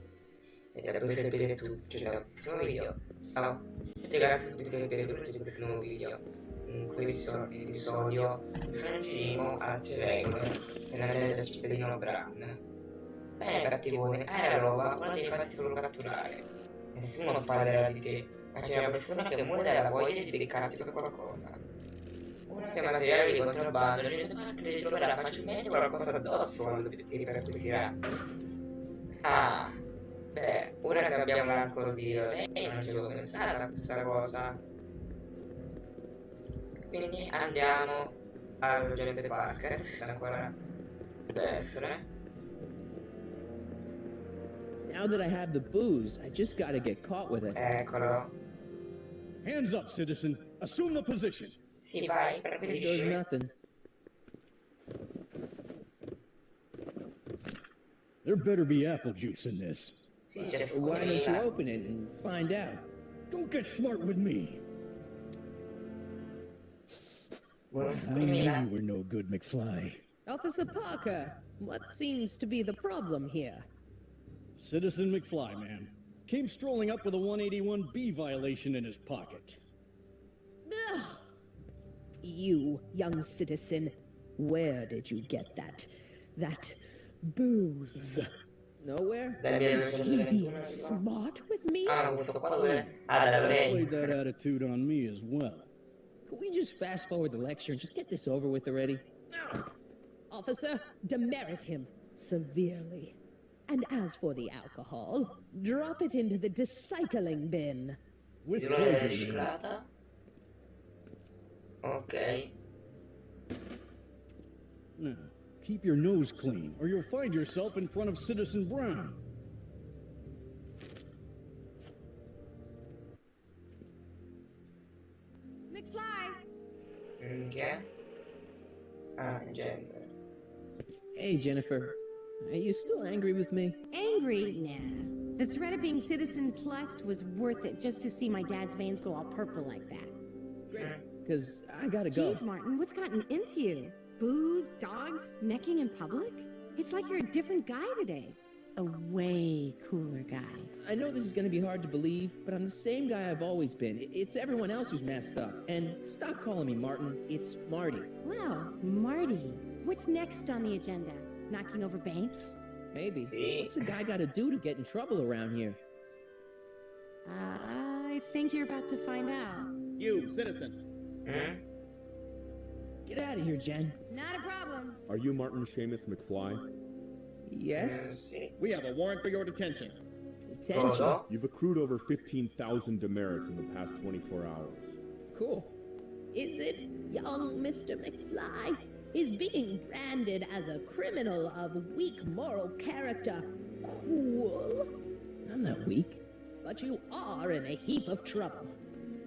Speaker 1: E da poi sapere tutto, cioè nel prossimo video. Ciao, grazie per aver veduto questo nuovo video. In questo episodio infrangeremo altre regole nella vita del cittadino Brown. Bene cattivone, la roba, ora devi farti solo catturare. Nessuno sparerà di te, ma c'è una persona che muore dalla voglia di beccarti per qualcosa. Uno che ha materiale di contrabbando, la gente ritroverà facilmente qualcosa addosso quando ti percuoterà. Ah, beh, ora che abbiamo l'arco di lei, non ci avevo pensato a questa cosa. Quindi andiamo all'agente Parker, se ancora deve essere.
Speaker 2: Now that I have the booze, I just gotta get caught with it.
Speaker 1: Eccolo.
Speaker 15: Hands up, citizen. Assume the position.
Speaker 1: Sì, vai,
Speaker 2: It does
Speaker 1: perquisisci.
Speaker 2: nothing.
Speaker 15: There better be apple juice in this.
Speaker 1: Sì, c'è
Speaker 2: Why don't you
Speaker 1: scusina.
Speaker 2: open it and find out?
Speaker 15: Don't get smart with me.
Speaker 1: Buon
Speaker 15: I knew
Speaker 1: scusina.
Speaker 15: you were no good, McFly.
Speaker 7: Officer Parker, what seems to be the problem here?
Speaker 15: Citizen McFly, ma'am. Came strolling up with a 181B violation in his pocket.
Speaker 7: Ugh. You, young citizen, where did you get that booze?
Speaker 2: Nowhere?
Speaker 1: Dai, via,
Speaker 7: Is he being smart with me?
Speaker 1: Ah, questo qua dove? Ah, da
Speaker 15: Played
Speaker 1: Lorraine.
Speaker 15: that attitude on me as well.
Speaker 2: Could we just fast forward the lecture and just get this over with already?
Speaker 7: Officer, demerit him severely. And as for the alcohol, drop it into the recycling bin.
Speaker 15: With
Speaker 1: Di una
Speaker 15: pleasure, ma'am.
Speaker 1: riciclata. Ok.
Speaker 15: Now, keep your nose clean, or you'll find yourself in front of Citizen Brown.
Speaker 16: McFly!
Speaker 1: Che? Ah, gente.
Speaker 2: Hey, Jennifer. Are you still angry with me?
Speaker 16: Angry? Nah. The threat of being Citizen Plus was worth it just to see my dad's veins go all purple like that.
Speaker 2: Because I gotta go.
Speaker 16: Jeez, Martin, what's gotten into you? Booze, dogs, necking in public? It's like you're a different guy today. A way cooler guy.
Speaker 2: I know this is gonna be hard to believe, but I'm the same guy I've always been. It's everyone else who's messed up. And stop calling me Martin. It's Marty.
Speaker 16: Wow, Marty. What's next on the agenda? Knocking over banks?
Speaker 2: Maybe.
Speaker 1: See?
Speaker 2: What's a guy gotta do to get in trouble around here?
Speaker 16: I think you're about to find out.
Speaker 15: You, citizen.
Speaker 1: Hmm?
Speaker 2: Get out of here, Jen.
Speaker 16: Not a problem.
Speaker 19: Are you Martin Seamus McFly?
Speaker 2: Yes?
Speaker 1: Sì.
Speaker 19: We have a warrant for your detention.
Speaker 2: Attention.
Speaker 1: Cosa?
Speaker 19: You've accrued over 15,000 demerits in the past 24 hours.
Speaker 2: Cool.
Speaker 7: Is it young Mr. McFly? Is being branded as a criminal of weak moral character cool?
Speaker 2: I'm not weak.
Speaker 7: But you are in a heap of trouble.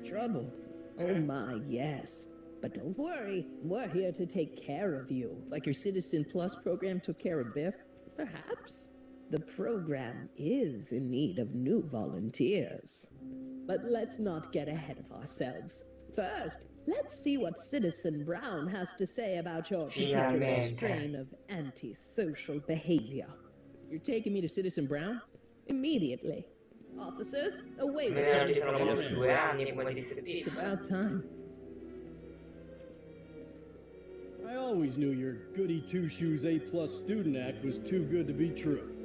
Speaker 2: Trouble.
Speaker 7: Oh my, yes. But don't worry, we're here to take care of you.
Speaker 2: Like your Citizen Plus program took care of Biff?
Speaker 7: Perhaps. The program is in need of new volunteers. But let's not get ahead of ourselves. First, let's see what Citizen Brown has to say about your particular
Speaker 1: Finalmente.
Speaker 7: strain of antisocial behavior.
Speaker 2: You're taking me to Citizen Brown?
Speaker 7: Immediately. Officers, away
Speaker 1: Me ne sono conosciuti 2 anni, come disse
Speaker 7: It's
Speaker 1: Piff.
Speaker 7: about time.
Speaker 15: I always knew your goody two-shoes A+ student act was too good to be true.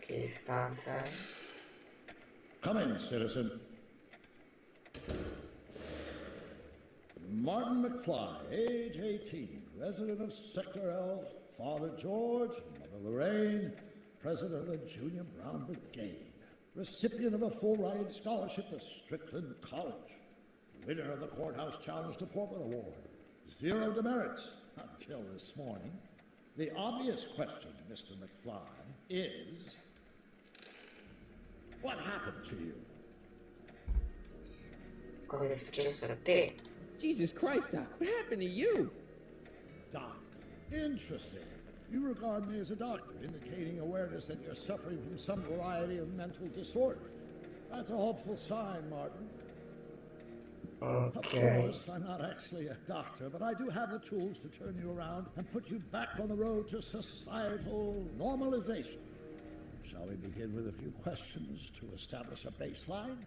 Speaker 1: Che stanza è?
Speaker 3: Come in, citizen. Martin McFly, age 18, resident of Sector L, Father George, Mother Lorraine, president of the Junior Brown Brigade, recipient of a full-ride scholarship to Strickland College, winner of the Courthouse Challenge Deportment Award, 0 demerits until this morning. The obvious question, Mr. McFly, is... what happened to you?
Speaker 1: Cosa è successo a te?
Speaker 5: Jesus Christ, Doc, what happened to you?
Speaker 3: Doc. Interesting. You regard me as a doctor, indicating awareness that you're suffering from some variety of mental disorder. That's a hopeful sign, Martin. Of course, I'm not actually a doctor, but I do have the tools to turn you around and put you back on the road to societal normalization. Shall we begin with a few questions to establish a baseline?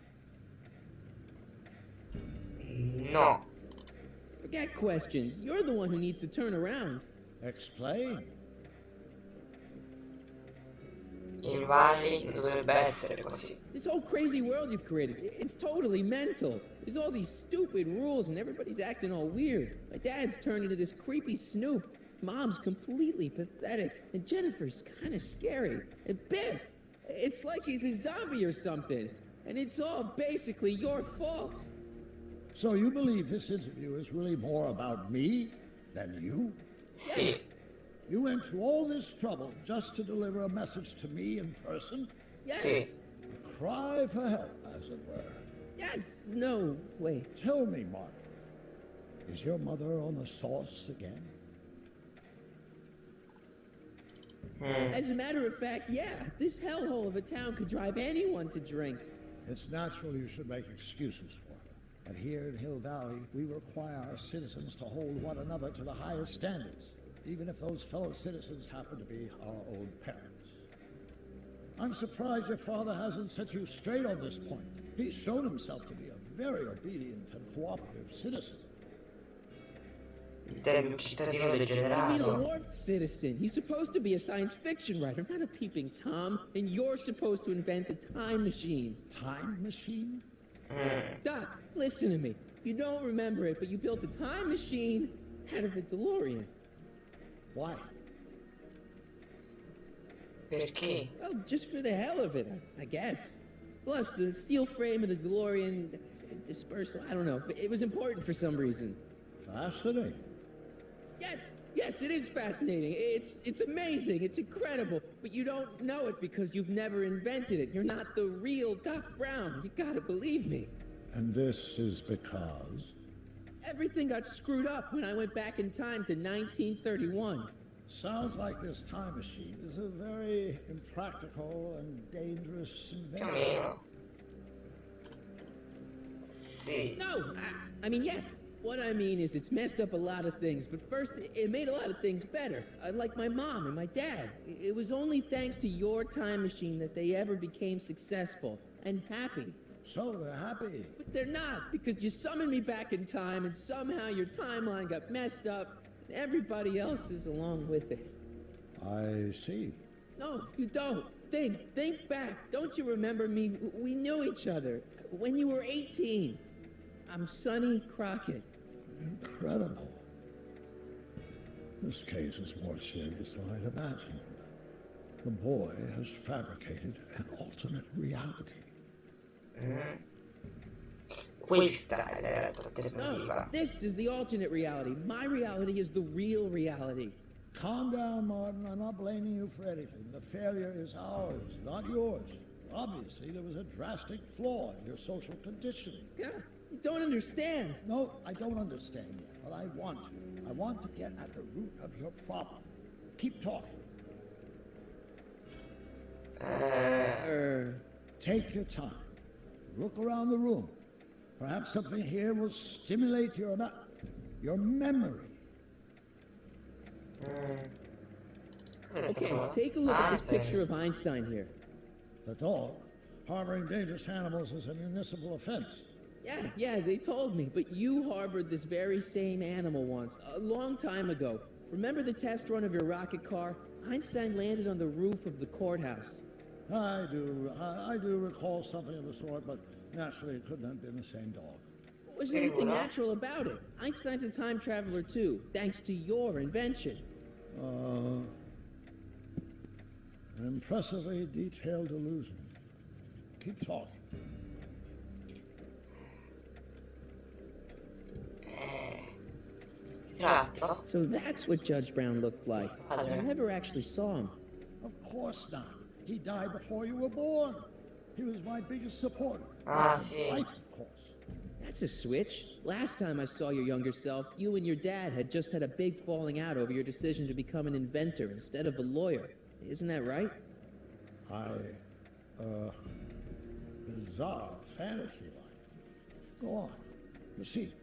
Speaker 1: No.
Speaker 5: Forget questions. You're the one who needs to turn around.
Speaker 3: Explain.
Speaker 1: In Valley non dovrebbe essere così.
Speaker 5: This whole crazy world you've created, it's totally mental. There's all these stupid rules and everybody's acting all weird. My dad's turned into this creepy snoop. Mom's completely pathetic. And Jennifer's kind of scary. And Biff, it's like he's a zombie or something. And it's all basically your fault.
Speaker 3: So you believe this interview is really more about me than you?
Speaker 1: Sì.
Speaker 3: You went to all this trouble just to deliver a message to me in person?
Speaker 5: Yes.
Speaker 1: Sì.
Speaker 3: A cry for help, as it were.
Speaker 5: Yes. No. Wait.
Speaker 3: Tell me, Martin, is your mother on the sauce again?
Speaker 5: As a matter of fact, yeah. This hellhole of a town could drive anyone to drink.
Speaker 3: It's natural you should make excuses for her. But here in Hill Valley, we require our citizens to hold one another to the highest standards, even if those fellow citizens happen to be our own parents. I'm surprised your father hasn't set you straight on this point. He's shown himself to be a very obedient and cooperative citizen.
Speaker 1: Un cittadino
Speaker 5: I mean, a
Speaker 1: degenerato.
Speaker 5: warped citizen. He's supposed to be a science fiction writer, not a peeping Tom. And you're supposed to invent a time machine.
Speaker 3: Time machine?
Speaker 5: Doc, listen to me. You don't remember it, but you built a time machine out of a DeLorean.
Speaker 3: Why?
Speaker 1: Perché?
Speaker 5: Well, just for the hell of it, I guess. Plus, the steel frame of the DeLorean dispersal, I don't know. It was important for some reason.
Speaker 3: Fascinating.
Speaker 5: Yes, it is fascinating. It's amazing. It's incredible. But you don't know it because you've never invented it. You're not the real Doc Brown. You gotta believe me.
Speaker 3: And this is because?
Speaker 5: Everything got screwed up when I went back in time to 1931.
Speaker 3: Sounds like this time machine is a very impractical and dangerous invention.
Speaker 1: Camino. Sì.
Speaker 5: No, I mean, yes. What I mean is it's messed up a lot of things, but first, it made a lot of things better. Like my mom and my dad. It was only thanks to your time machine that they ever became successful and happy.
Speaker 3: So they're happy.
Speaker 5: But they're not, because you summoned me back in time and somehow your timeline got messed up and everybody else is along with it.
Speaker 3: I see.
Speaker 5: No, you don't. Think back. Don't you remember me? We knew each other when you were 18. I'm Sonny Crockett.
Speaker 3: Incredible. This case is more serious than I'd imagined. The boy has fabricated an alternate reality.
Speaker 1: Questa è la realtà alternativa.
Speaker 5: No, this is the alternate reality. My reality is the real reality.
Speaker 3: Calm down, Martin. I'm not blaming you for anything. The failure is ours, not yours. Obviously, there was a drastic flaw in your social conditioning.
Speaker 5: Yeah,
Speaker 2: You don't understand.
Speaker 3: No, I don't understand yet, but I want to. I want to get at the root of your problem. Keep talking. Take your time. Look around the room. Perhaps something here will stimulate your memory.
Speaker 2: Okay, take a look at this picture of Einstein here.
Speaker 3: The dog? Harboring dangerous animals is a municipal offense.
Speaker 2: Yeah, they told me, but you harbored this very same animal once, a long time ago. Remember the test run of your rocket car? Einstein landed on the roof of the courthouse.
Speaker 3: I do recall something of the sort, but naturally it couldn't have been the same dog.
Speaker 2: Was anything natural about it? Einstein's a time traveler too, thanks to your invention.
Speaker 3: An impressively detailed illusion. Keep talking.
Speaker 2: So that's what Judge Brown looked like. I never actually saw him.
Speaker 3: Of course not. He died before you were born. He was my biggest supporter. Life, of course.
Speaker 2: That's a switch. Last time I saw your younger self, you and your dad had just had a big falling out over your decision to become an inventor instead of a lawyer. Isn't that right?
Speaker 3: Bizarre fantasy life. Go on. Proceed.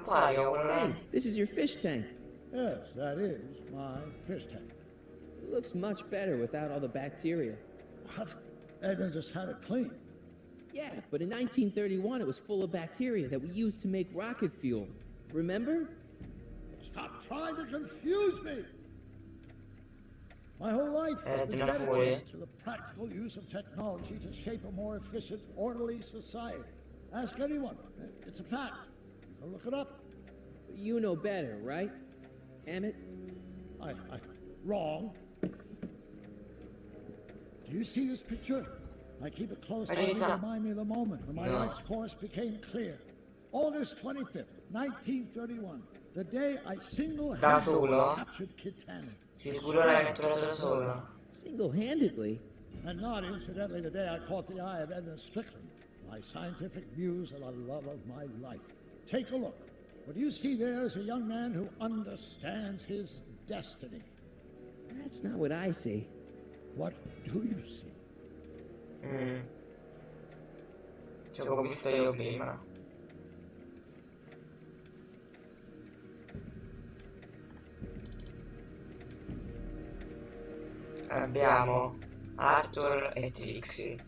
Speaker 2: Hey, this is your fish tank.
Speaker 3: Yes, that is my fish tank.
Speaker 2: It looks much better without all the bacteria.
Speaker 3: What? Edna just had it cleaned.
Speaker 2: Yeah, but in 1931 it was full of bacteria that we used to make rocket fuel. Remember?
Speaker 3: Stop trying to confuse me! My whole life has been dedicated to the practical use of technology to shape a more efficient, orderly society. Ask anyone. It's a fact. You can look it up.
Speaker 2: You know better, right? Emmett?
Speaker 3: Wrong. Do you see this picture? I keep it close by to remind me of the moment when my life's course became clear. August 25th, 1931. The day I single-handedly captured Kitana.
Speaker 2: Single-handedly?
Speaker 3: And not incidentally the day I caught the eye of Edna Strickland, my scientific muse and the love of my life. Take a look. What you see there is a young man who understands his destiny.
Speaker 2: That's not what I see.
Speaker 3: What do you see?
Speaker 1: Ci avevo visto io prima. Abbiamo Arthur e Trixie,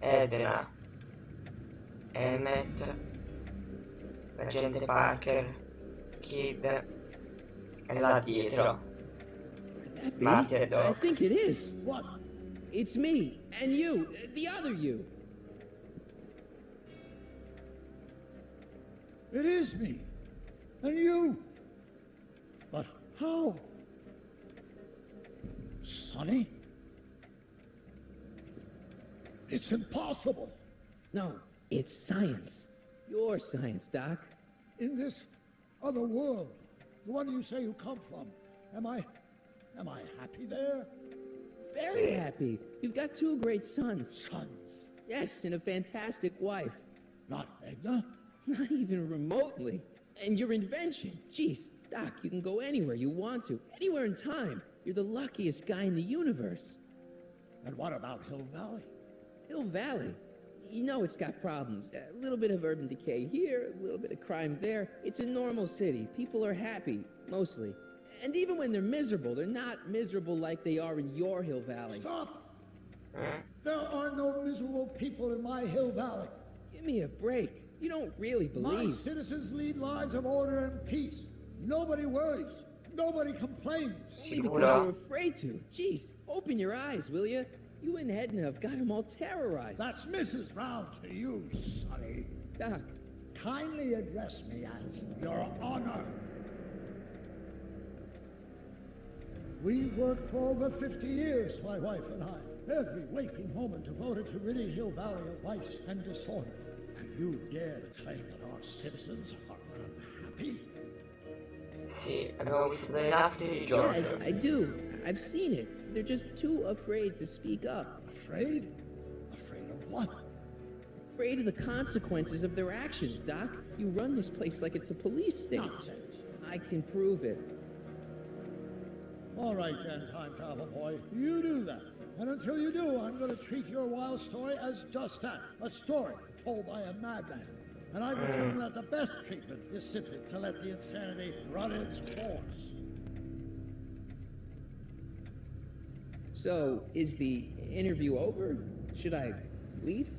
Speaker 1: Edna, Emmett, l'agente Parker, Kid e là dietro Marty e Doc.
Speaker 2: I think it is. What? It's me and you, the other you.
Speaker 3: It is me and you. But how? Sonny? It's impossible.
Speaker 2: No, it's science. Your science, Doc.
Speaker 3: In this other world, the one you say you come from, am I happy there?
Speaker 2: Very happy. You've got two great sons.
Speaker 3: Sons?
Speaker 2: Yes, and a fantastic wife.
Speaker 3: Not Edna?
Speaker 2: Not even remotely. And your invention. Jeez, Doc, you can go anywhere you want to. Anywhere in time. You're the luckiest guy in the universe.
Speaker 3: And what about Hill Valley?
Speaker 2: Hill Valley? You know it's got problems. A little bit of urban decay here, a little bit of crime there. It's a normal city. People are happy, mostly. And even when they're miserable, they're not miserable like they are in your Hill Valley.
Speaker 3: Stop! There are no miserable people in my Hill Valley.
Speaker 2: Give me a break. You don't really believe.
Speaker 3: My citizens lead lives of order and peace. Nobody worries. Nobody complains.
Speaker 2: Only because you're afraid to. Jeez, open your eyes, will you? You and Edna have got them all terrorized.
Speaker 3: That's Mrs. Brown to you, Sonny.
Speaker 2: Doc.
Speaker 3: Kindly address me as Your Honor. We worked for over 50 years, my wife and I. Every waking moment devoted to ridding Hill Valley of vice and disorder. And you dare to claim that our citizens are unhappy?
Speaker 1: Sì, abbiamo visto dei nastri di Giorgio.
Speaker 2: I do. I've seen it. They're just too afraid to speak up.
Speaker 3: Afraid? What?
Speaker 2: Afraid of the consequences of their actions, Doc. You run this place like it's a police state.
Speaker 3: Nonsense.
Speaker 2: I can prove it.
Speaker 3: All right then, time travel boy. You do that. And until you do, I'm going to treat your wild story as just that. A story told by a madman. And I've determined that the best treatment is simply to let the insanity run its course.
Speaker 2: So, is the interview over? Should I leave?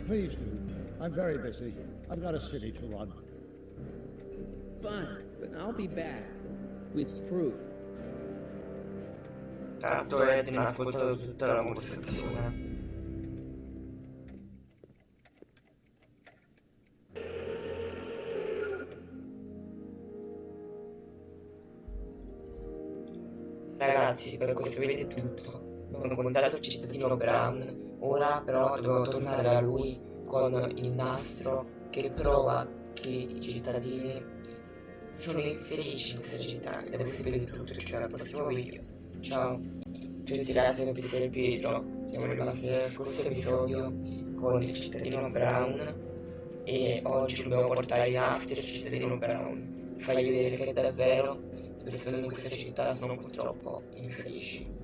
Speaker 3: Please do. I'm very busy. I've got a city to run.
Speaker 2: Fine, but I'll be back. With proof.
Speaker 1: Tanto Ed non ha ascoltato tutta la conversazione. Ragazzi, per questo video è tutto. Ho incontrato il cittadino Brown. Ora però devo tornare da lui con il nastro che prova che i cittadini sono infelici in questa città. E da questo video è tutto, ci vediamo al prossimo video. Ciao. Tutti ragazzi, per questo è il video. Siamo rimasti nello scorso episodio con il cittadino Brown e oggi dobbiamo portare i nastri del cittadino Brown. Fargli vedere che davvero le persone in questa città sono purtroppo infelici.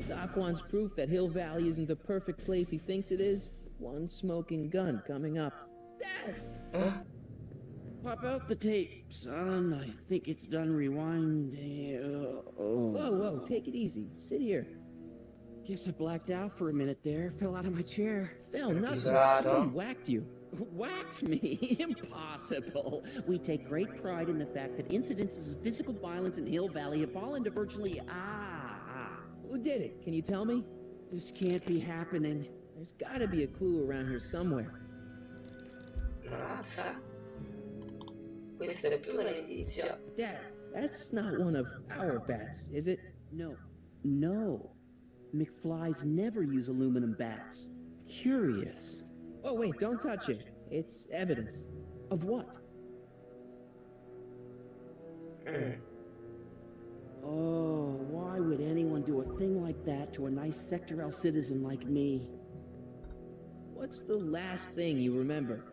Speaker 2: Doc wants proof that Hill Valley isn't the perfect place he thinks it is. One smoking gun coming up.
Speaker 5: Dad! Pop out the tape, son. I think it's done rewinding.
Speaker 2: Whoa, whoa, take it easy. Sit here.
Speaker 5: Guess I blacked out for a minute there. Fell out of my chair.
Speaker 2: Fell nothing. Someone whacked you.
Speaker 5: Whacked me? Impossible. We take great pride in the fact that incidences of physical violence in Hill Valley have fallen to virtually
Speaker 2: Who did it? Can you tell me?
Speaker 5: This can't be happening.
Speaker 2: There's gotta be a clue around here somewhere.
Speaker 1: Mazza. Questo è più un indizio.
Speaker 2: Dad, that's not one of our bats, is it?
Speaker 5: No. No. McFlys never use aluminum bats. Curious.
Speaker 2: Oh, wait, don't touch it. It's evidence.
Speaker 5: Of what? Oh, why would anyone do a thing like that to a nice Sector L citizen like me?
Speaker 2: What's the last thing you remember?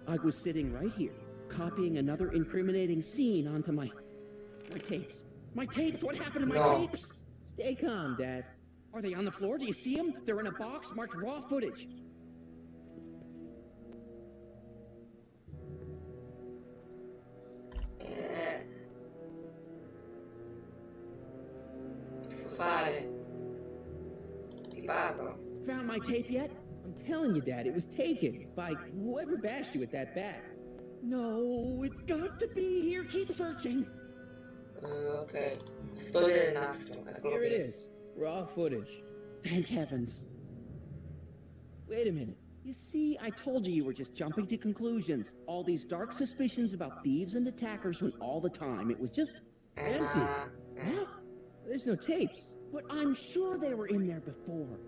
Speaker 5: I was sitting right here, copying another incriminating scene onto my tapes. My tapes! What happened to my tapes?
Speaker 2: Stay calm, Dad.
Speaker 5: Are they on the floor? Do you see them? They're in a box marked raw footage.
Speaker 1: Posso fare? Ti parlo.
Speaker 5: Found my tape yet?
Speaker 2: I'm telling you, Dad, it was taken by whoever bashed you with that bat.
Speaker 5: No, it's got to be here. Keep searching.
Speaker 1: Ok. Storia del nastro.
Speaker 2: Here it is. Raw footage.
Speaker 5: Thank heavens.
Speaker 2: Wait a minute.
Speaker 5: You see, I told you were just jumping to conclusions. All these dark suspicions about thieves and attackers when all the time it was just
Speaker 2: empty. What? There's no tapes.
Speaker 5: But I'm sure they were in there before.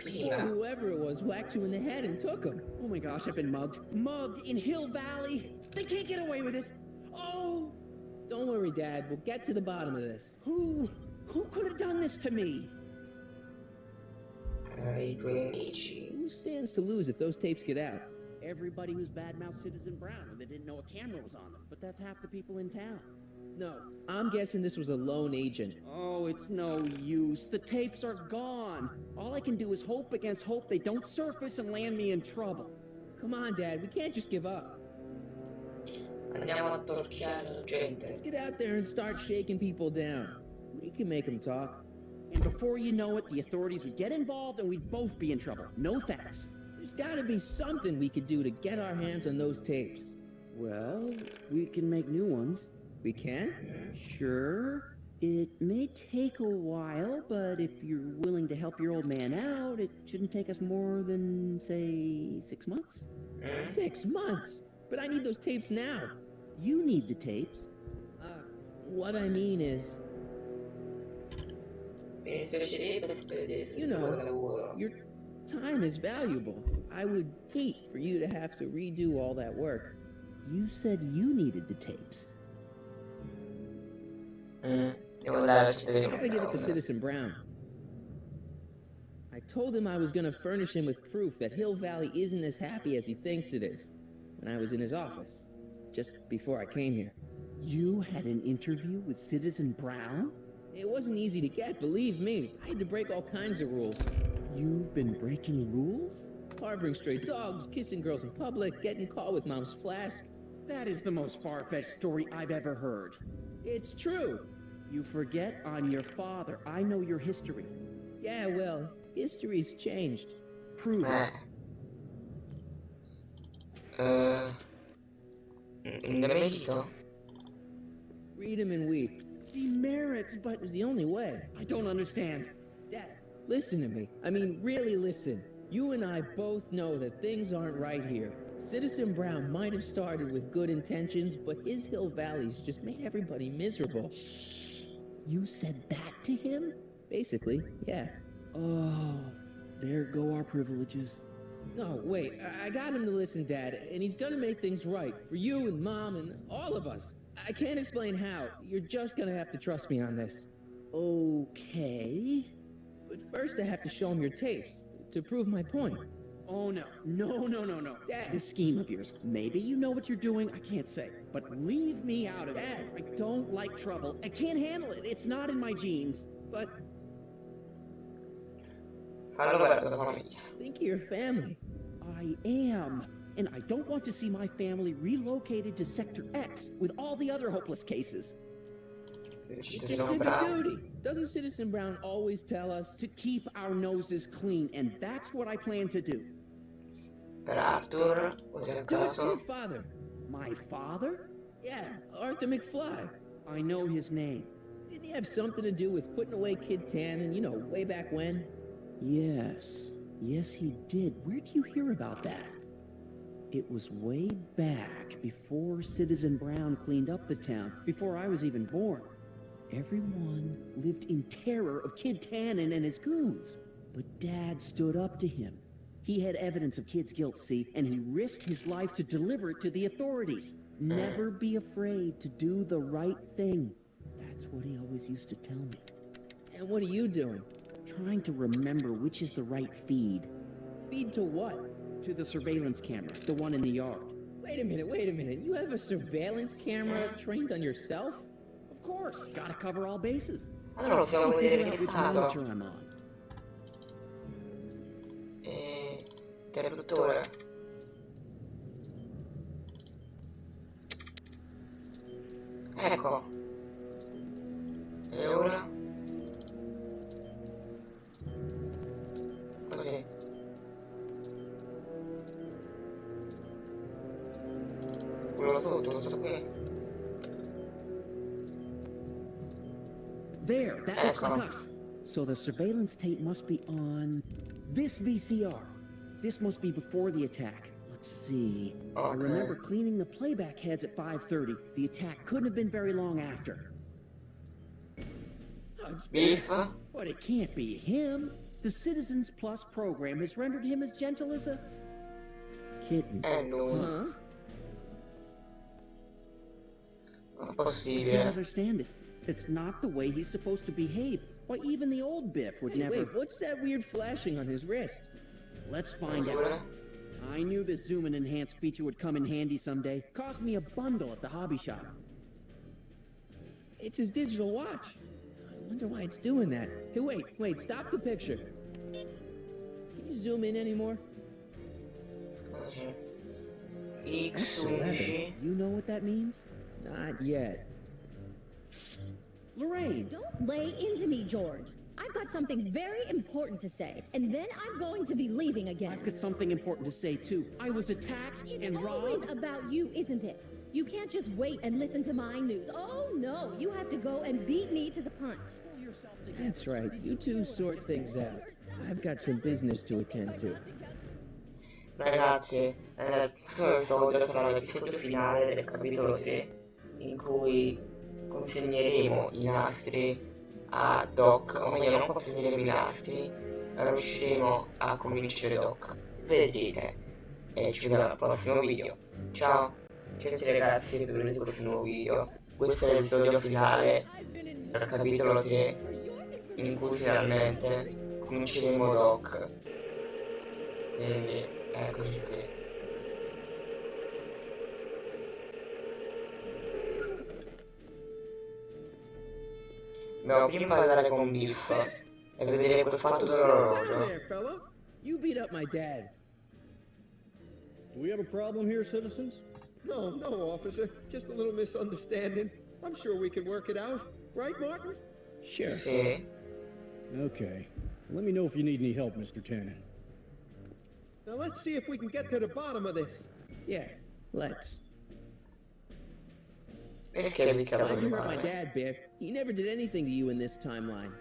Speaker 2: Whoever it was whacked you in the head and took them.
Speaker 5: Oh my gosh, I've been mugged. Mugged in Hill Valley. They can't get away with it. Oh!
Speaker 2: Don't worry, Dad. We'll get to the bottom of this.
Speaker 5: Who could have done this to me?
Speaker 1: I tuoi amici.
Speaker 2: Who stands to lose if those tapes get out?
Speaker 5: Everybody who's badmouthed Citizen Brown or they didn't know a camera was on them. But that's half the people in town.
Speaker 2: No, I'm guessing this was a lone agent.
Speaker 5: Oh, it's no use. The tapes are gone. All I can do is hope against hope they don't surface and land me in trouble.
Speaker 2: Come on, Dad. We can't just give up.
Speaker 1: Andiamo a torchiare la gente.
Speaker 2: Let's get out there and start shaking people down. We can make them talk.
Speaker 5: And before you know it, the authorities would get involved and we'd both be in trouble. No thanks.
Speaker 2: There's gotta be something we could do to get our hands on those tapes.
Speaker 5: Well, we can make new ones.
Speaker 2: We can?
Speaker 5: Sure. It may take a while, but if you're willing to help your old man out, it shouldn't take us more than, say, 6 months.
Speaker 2: 6 months? But I need those tapes now.
Speaker 5: You need the tapes.
Speaker 2: What I mean is... You know, your time is valuable. I would hate for you to have to redo all that work.
Speaker 5: You said you needed the tapes.
Speaker 1: Devo andare al
Speaker 2: I
Speaker 1: cittadino
Speaker 2: gotta give it to
Speaker 1: Brown.
Speaker 2: Citizen Brown. I told him I was gonna furnish him with proof that Hill Valley isn't as happy as he thinks it is when I was in his office, just before I came here.
Speaker 5: You had an interview with Citizen Brown?
Speaker 2: It wasn't easy to get, believe me. I had to break all kinds of rules.
Speaker 5: You've been breaking rules?
Speaker 2: Harboring stray dogs, kissing girls in public, getting caught with mom's flask.
Speaker 5: That is the most far-fetched story I've ever heard.
Speaker 2: It's true.
Speaker 5: You forget I'm your father. I know your history.
Speaker 2: Yeah, well, history's changed.
Speaker 5: Prove it.
Speaker 1: Demerito?
Speaker 2: Read him and weep.
Speaker 5: Demerits, but
Speaker 2: It's the only way.
Speaker 5: I don't understand.
Speaker 2: Dad, listen to me. I mean, really listen. You and I both know that things aren't right here. Citizen Brown might have started with good intentions, but his Hill Valley's just made everybody miserable.
Speaker 5: You said that to him?
Speaker 2: Basically, yeah.
Speaker 5: Oh, there go our privileges.
Speaker 2: No, wait, I got him to listen, Dad, and he's gonna make things right for you and Mom and all of us. I can't explain how. You're just gonna have to trust me on this.
Speaker 5: Okay.
Speaker 2: But first I have to show him your tapes to prove my point.
Speaker 5: Oh, no. No.
Speaker 2: Dad.
Speaker 5: This scheme of yours, maybe you know what you're doing, I can't say. But leave me out of it.
Speaker 2: Dad.
Speaker 5: I don't like trouble. I can't handle it. It's not in my genes.
Speaker 2: But
Speaker 1: Fallo per la tua famiglia.
Speaker 2: think of your family.
Speaker 5: I am. And I don't want to see my family relocated to Sector X with all the other hopeless cases.
Speaker 2: It's
Speaker 1: Cittadino
Speaker 2: just civic
Speaker 1: Brown.
Speaker 2: duty. Doesn't Citizen Brown always tell us
Speaker 5: To keep our noses clean, and that's what I plan to do.
Speaker 1: Per Arthur, così a
Speaker 2: do it for your
Speaker 1: caso.
Speaker 2: father?
Speaker 5: My father?
Speaker 2: Yeah, Arthur McFly.
Speaker 5: I know his name.
Speaker 2: Didn't he have something to do with putting away Kid Tannen, you know, way back when?
Speaker 5: Yes. Yes, he did. Where'd you hear about that? It was way back before Citizen Brown cleaned up the town, before I was even born. Everyone lived in terror of Kid Tannen and his goons. But Dad stood up to him. He had evidence of Kid's guilt, see, and he risked his life to deliver it to the authorities. Never be afraid to do the right thing. That's what he always used to tell me.
Speaker 2: And what are you doing?
Speaker 5: Trying to remember which is the right feed.
Speaker 2: Feed to what?
Speaker 5: To the surveillance camera, the one in the yard.
Speaker 2: Wait a minute. You have a surveillance camera trained on yourself?
Speaker 5: Of course, gotta cover all bases.
Speaker 1: Allora possiamo
Speaker 5: Figure
Speaker 1: vedere
Speaker 5: out
Speaker 1: che
Speaker 5: which
Speaker 1: stato.
Speaker 5: monitor I'm on.
Speaker 1: Interruttore. Ecco. E ora? Così. Quello sotto, questo qui.
Speaker 5: There, that looks
Speaker 1: Ecco.
Speaker 5: like us. So the surveillance tape must be on this VCR. This must be before the attack. Let's see. I
Speaker 1: Okay.
Speaker 5: remember cleaning the playback heads at 5:30. The attack couldn't have been very long after.
Speaker 1: Beef?
Speaker 5: But it can't be him. The Citizens Plus program has rendered him as gentle as a kitten.
Speaker 1: lui.
Speaker 5: Huh?
Speaker 1: Non è
Speaker 5: I can't
Speaker 1: possibile.
Speaker 5: understand it. It's not the way he's supposed to behave. Why, even the old Biff would never...
Speaker 2: Wait, what's that weird flashing on his wrist?
Speaker 5: Let's find
Speaker 1: Allora?
Speaker 5: out. I knew this zoom and enhance feature would come in handy someday. Cost me a bundle at the hobby shop.
Speaker 2: It's his digital watch. I wonder why it's doing that. Hey, wait, stop the picture. Can you zoom in anymore?
Speaker 1: Così.
Speaker 5: That's
Speaker 1: X11.
Speaker 5: 11. You know what that means?
Speaker 2: Not yet.
Speaker 5: Lorraine!
Speaker 4: Don't lay into me, George. I've got something very important to say, and then I'm going to be leaving again.
Speaker 5: I've got something important to say, too. I was attacked and
Speaker 4: Always
Speaker 5: robbed.
Speaker 4: about you, isn't it? You can't just wait and listen to my news. Oh, no. You have to go and beat me to the punch.
Speaker 2: That's right. You two sort things out. I've got some business to attend to.
Speaker 1: Ragazzi, nel prossimo episodio sarà l'episodio finale del capitolo 3, in cui consegneremo i nastri a Doc, o meglio non consegneremo i nastri, ma riusciremo a convincere Doc. Vedrete, e ci vediamo al prossimo video. Ciao, ciao ragazzi, benvenuti al prossimo video. Questo è l'episodio finale al capitolo in cui finalmente cominceremo Doc. Quindi eccoci qui. Dobbiamo prima parlare con Biff e vedere quel fatto dell'orologio.
Speaker 2: You beat up my dad.
Speaker 14: Do we have a problem here, citizens?
Speaker 13: No, no, officer. Just a little misunderstanding. I'm sure we can work it out. Right, Martin?
Speaker 2: Sure.
Speaker 1: Sì.
Speaker 14: Okay. Let me know if you need any help, Mr. Tannen.
Speaker 13: Now let's see if we can get to the bottom of this.
Speaker 2: Yeah, let's.
Speaker 1: Perché mi
Speaker 2: Glad you hurt my dad, Biff. He never did anything to you in this timeline.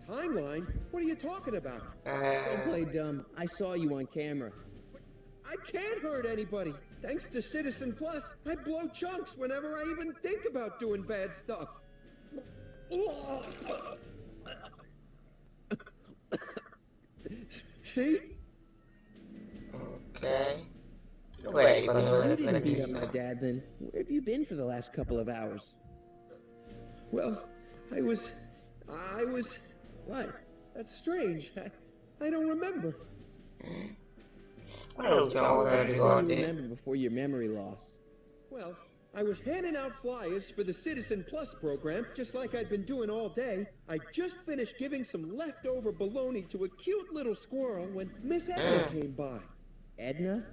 Speaker 13: Timeline? What are you talking about?
Speaker 2: Don't play dumb. I saw you on camera.
Speaker 13: I can't hurt anybody. Thanks to Citizen Plus, I blow chunks whenever I even think about doing bad stuff. See?
Speaker 1: Ok. Dov'eri quando
Speaker 2: You didn't beat up my dad then. Where have you been for the last couple of hours?
Speaker 13: Well, I was...
Speaker 2: What?
Speaker 13: That's strange. I don't remember.
Speaker 1: Qual è l'ultima volta che
Speaker 2: You
Speaker 1: ricordi?
Speaker 2: remember before your memory loss.
Speaker 13: Well, I was handing out flyers for the Citizen Plus program, just like I'd been doing all day. I just finished giving some leftover bologna to a cute little squirrel when Miss Edna came by.
Speaker 2: Edna?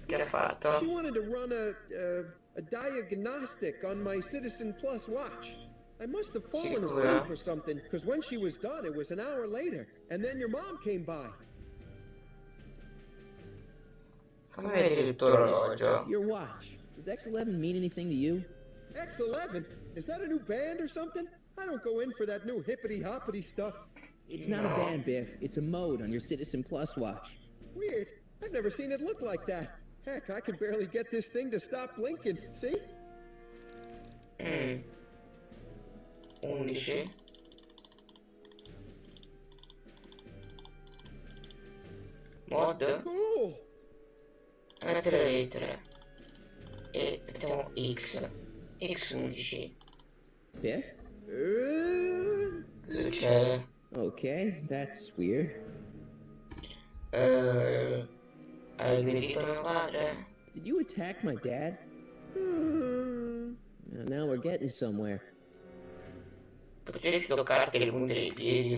Speaker 1: Che ha fatto?
Speaker 13: She wanted to run a diagnostic on my Citizen Plus watch. I must have fallen asleep or something, because when she was done, it was an hour later. And then your mom came by.
Speaker 1: Fammi vedere il tuo orologio.
Speaker 2: Your watch. Does X11 mean anything to you?
Speaker 13: X11? Is that a new band or something? I don't go in for that new hippity-hoppity stuff.
Speaker 2: It's not a band, Biff. It's a mode on your Citizen Plus watch.
Speaker 13: Weird. I've never seen it look like that. Heck, I can barely get this thing to stop blinking. See?
Speaker 1: 11. Mod.
Speaker 13: Cool.
Speaker 1: Mettere le lettere. E mettiamo X. X11.
Speaker 2: Biff?
Speaker 1: Cosa succede?
Speaker 2: Okay, that's weird.
Speaker 1: Hai aggredito mio padre?
Speaker 2: Did you attack my dad? Now we're getting somewhere.
Speaker 1: Potresti toccarti le punte dei piedi?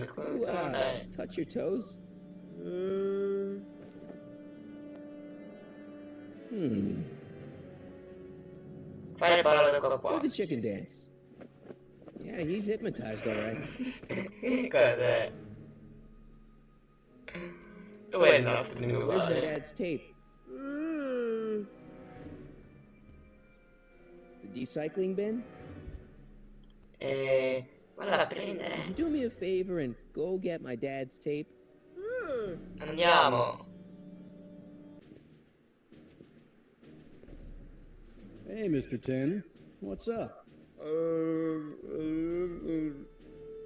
Speaker 2: Touch your toes?
Speaker 1: Fare il ballo da qua.
Speaker 2: Do the chicken dance. Yeah, he's hypnotized, all right.
Speaker 1: Cos'è? Dov'è il nostro mio
Speaker 2: Where's my
Speaker 1: padre?
Speaker 2: dad's tape? The recycling bin?
Speaker 1: Valla a prendere.
Speaker 2: Could you do me a favor and go get my dad's tape?
Speaker 1: Andiamo.
Speaker 14: Hey, Mr. Tanner. What's up?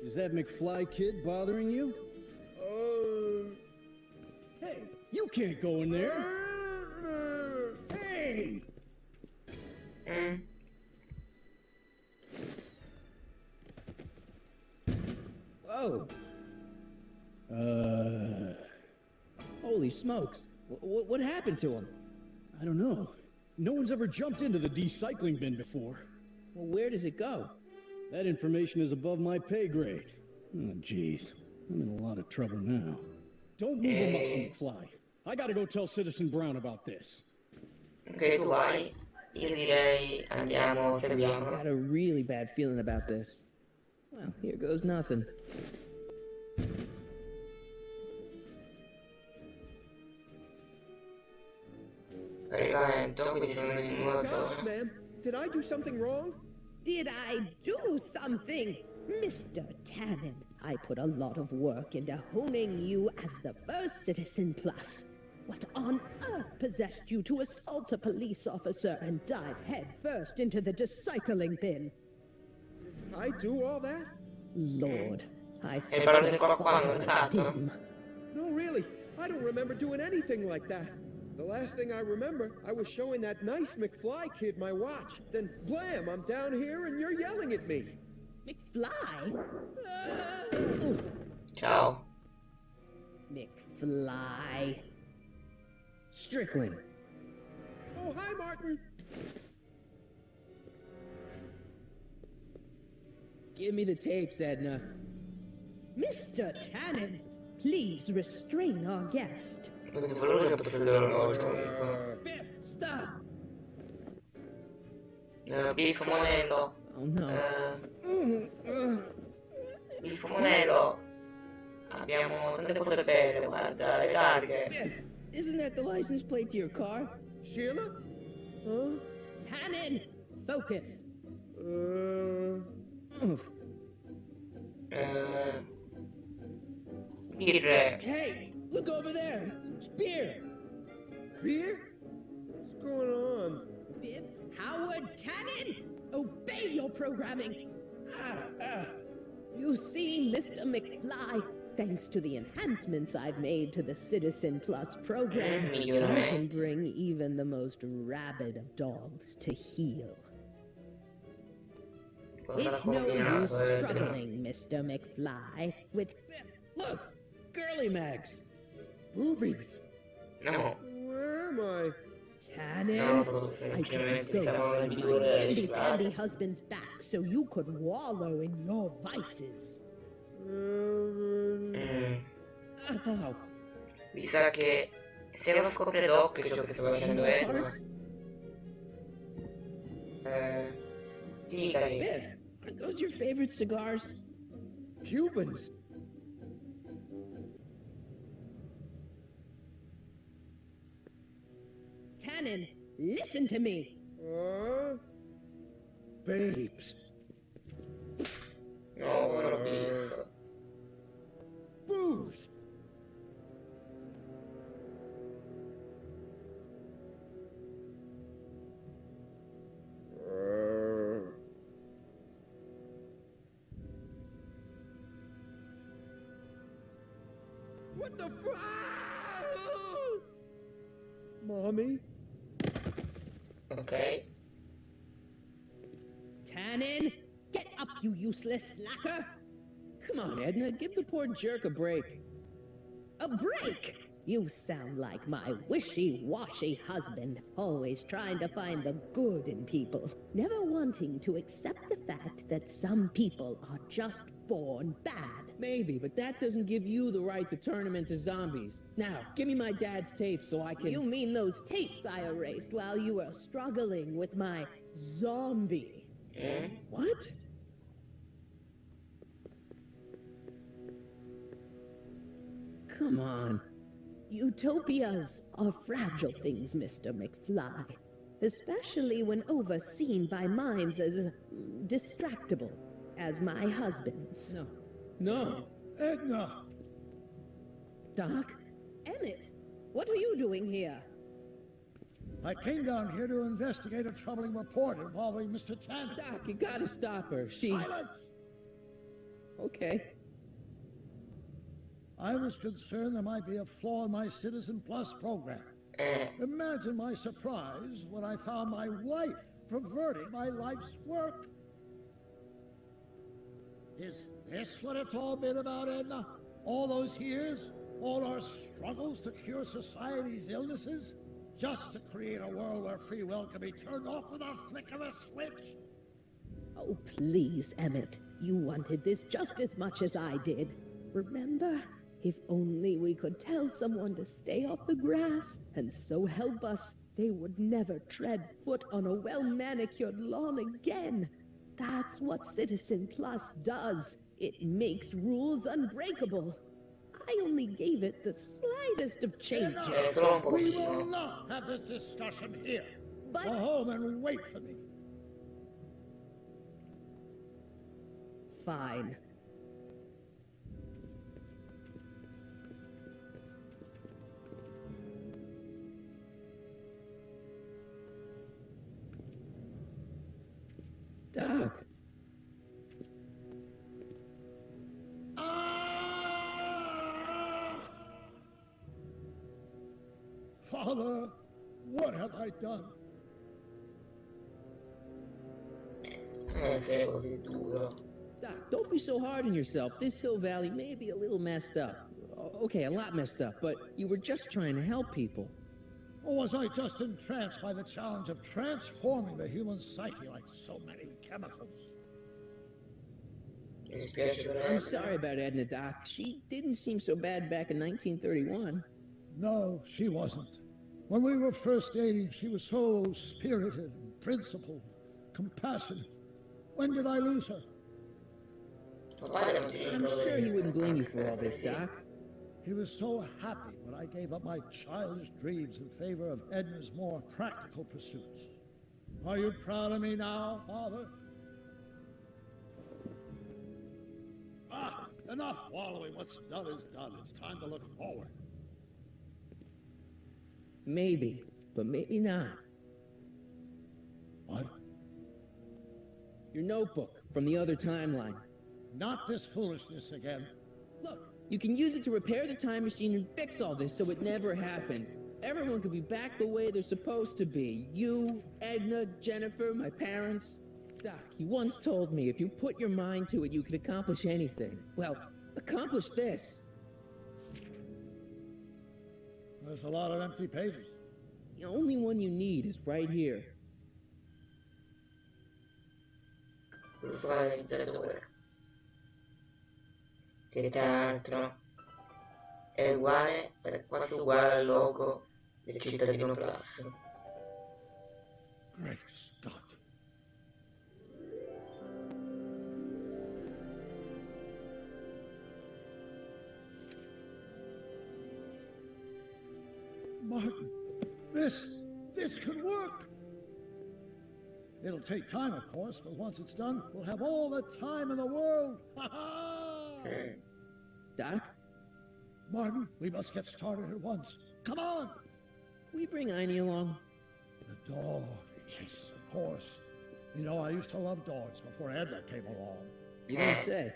Speaker 14: Is that McFly kid bothering you? Hey, you can't go in there. Hey!
Speaker 2: Whoa. Holy smokes. What happened to him?
Speaker 14: I don't know. No one's ever jumped into the recycling bin before.
Speaker 2: Well, where does it go?
Speaker 14: That information is above my pay grade. Oh, jeez. I'm in a lot of trouble now. Don't move a muscle, McFly. I gotta go tell Citizen Brown about this.
Speaker 1: Ok, tu vai. Io direi andiamo,
Speaker 2: I
Speaker 1: seguiamo.
Speaker 2: got a really bad feeling about this. Well, here goes nothing.
Speaker 1: Caricamento, quindi siamo in un nuovo
Speaker 13: Gosh,
Speaker 1: zona.
Speaker 13: man. Did I do something wrong?
Speaker 7: Did I do something? Mr. Tannen, I put a lot of work into honing you as the first Citizen Plus. What on earth possessed you to assault a police officer and dive headfirst into the recycling bin?
Speaker 13: Did I do all that?
Speaker 7: Lord, I
Speaker 1: E parlo del qua non è stato.
Speaker 7: dim.
Speaker 13: No, really. I don't remember doing anything like that. The last thing I remember, I was showing that nice McFly kid my watch. Then, blam, I'm down here and you're yelling at me.
Speaker 7: McFly?
Speaker 1: Ciao.
Speaker 7: McFly.
Speaker 9: Strickland. Oh, hi, Martin.
Speaker 2: Give me the tapes, Edna.
Speaker 7: Mr. Tannen, please restrain our guest.
Speaker 2: Biff, stop!
Speaker 1: Biff Monello.
Speaker 2: Oh no.
Speaker 1: Biff Monello. Abbiamo tante cose da bere, guarda, le targhe.
Speaker 2: Biff, isn't that the license plate to your car?
Speaker 13: Sheila?
Speaker 7: Huh? Tannen, focus.
Speaker 1: Birre.
Speaker 2: Hey, look over there. It's beer.
Speaker 13: Beer? What's going on?
Speaker 7: Biff Howard Tannen, obey your programming. You see, Mr. McFly, thanks to the enhancements I've made to the Citizen Plus program, you can bring even the most rabid of dogs to heel. It's no use struggling, Mr. McFly, with...
Speaker 2: Look! Girly mags!
Speaker 13: Boobies!
Speaker 1: No.
Speaker 13: Where am I?
Speaker 7: Tannen, I can go behind candy husband's back so you could wallow in your vices.
Speaker 2: Oh.
Speaker 1: Mi sa che se lo scopre Doc ciò che sta facendo Edna. Dicami.
Speaker 2: Biff, are those your favorite cigars?
Speaker 13: Cubans.
Speaker 7: Tannen, listen to me.
Speaker 13: Babes.
Speaker 1: No, povero Biff.
Speaker 13: Booze. What the Mommy?
Speaker 1: Okay.
Speaker 7: Tannen, get up, you useless slacker.
Speaker 2: Come on, Edna, give the poor jerk a break.
Speaker 7: A break? You sound like my wishy-washy husband, always trying to find the good in people, never wanting to accept the fact that some people are just born bad.
Speaker 2: Maybe, but that doesn't give you the right to turn them into zombies. Now, give me my dad's tapes so I can...
Speaker 7: You mean those tapes I erased while you were struggling with my zombie?
Speaker 2: What? Come on.
Speaker 7: Utopias are fragile things, Mr. McFly, especially when overseen by minds as distractible as my husband's.
Speaker 2: No.
Speaker 3: Edna!
Speaker 2: Doc?
Speaker 7: Emmett, what are you doing here?
Speaker 3: I came down here to investigate a troubling report involving Mr. Tannen.
Speaker 2: Doc, you gotta stop her.
Speaker 3: Silence!
Speaker 2: Okay.
Speaker 3: I was concerned there might be a flaw in my Citizen Plus program. Imagine my surprise when I found my wife perverting my life's work. Is this what it's all been about, Edna? All those years? All our struggles to cure society's illnesses? Just to create a world where free will can be turned off with a flick of a switch?
Speaker 7: Oh, please, Emmett. You wanted this just as much as I did. Remember? If only we could tell someone to stay off the grass, and so help us, they would never tread foot on a well-manicured lawn again. That's what Citizen Plus does. It makes rules unbreakable. I only gave it the slightest of changes.
Speaker 3: We will not have this discussion here.
Speaker 7: But...
Speaker 3: Go home and wait for me.
Speaker 7: Fine.
Speaker 2: Doc.
Speaker 3: Father, what have I done?
Speaker 1: Essere così duro.
Speaker 2: Doc, don't be so hard on yourself. This Hill Valley may be a little messed up. Okay, a lot messed up, but you were just trying to help people.
Speaker 3: Or was I just entranced by the challenge of transforming the human psyche like so many chemicals?
Speaker 2: I'm sorry about Edna, Doc. She didn't seem so bad back in 1931.
Speaker 3: No, she wasn't. When we were first dating, she was so spirited, principled, compassionate. When did I lose her?
Speaker 2: I'm sure he wouldn't blame you for all this, Doc.
Speaker 3: He was so happy when I gave up my childish dreams in favor of Edna's more practical pursuits. Are you proud of me now, Father? Ah, enough wallowing. What's done is done. It's time to look forward.
Speaker 2: Maybe, but maybe not.
Speaker 3: What?
Speaker 2: Your notebook from the other timeline.
Speaker 3: Not this foolishness again.
Speaker 2: Look, you can use it to repair the time machine and fix all this so it never happened. Everyone could be back the way they're supposed to be. You, Edna, Jennifer, my parents. Doc, you once told me if you put your mind to it, you could accomplish anything. Well, accomplish this.
Speaker 3: There's a lot of empty pages.
Speaker 2: The only one you need is right here.
Speaker 1: Visualizzatore. Che tra l'altro è uguale, è quasi uguale al logo del cittadino Plus.
Speaker 3: Great Scott. Martin, this could work. It'll take time, of course, but once it's done, we'll have all the time in the world. Ha ha!
Speaker 2: Doc?
Speaker 3: Martin, we must get started at once. Come on!
Speaker 2: Can we bring Einie along?
Speaker 3: The dog, yes, of course. You know, I used to love dogs before Edna came along.
Speaker 2: You don't say.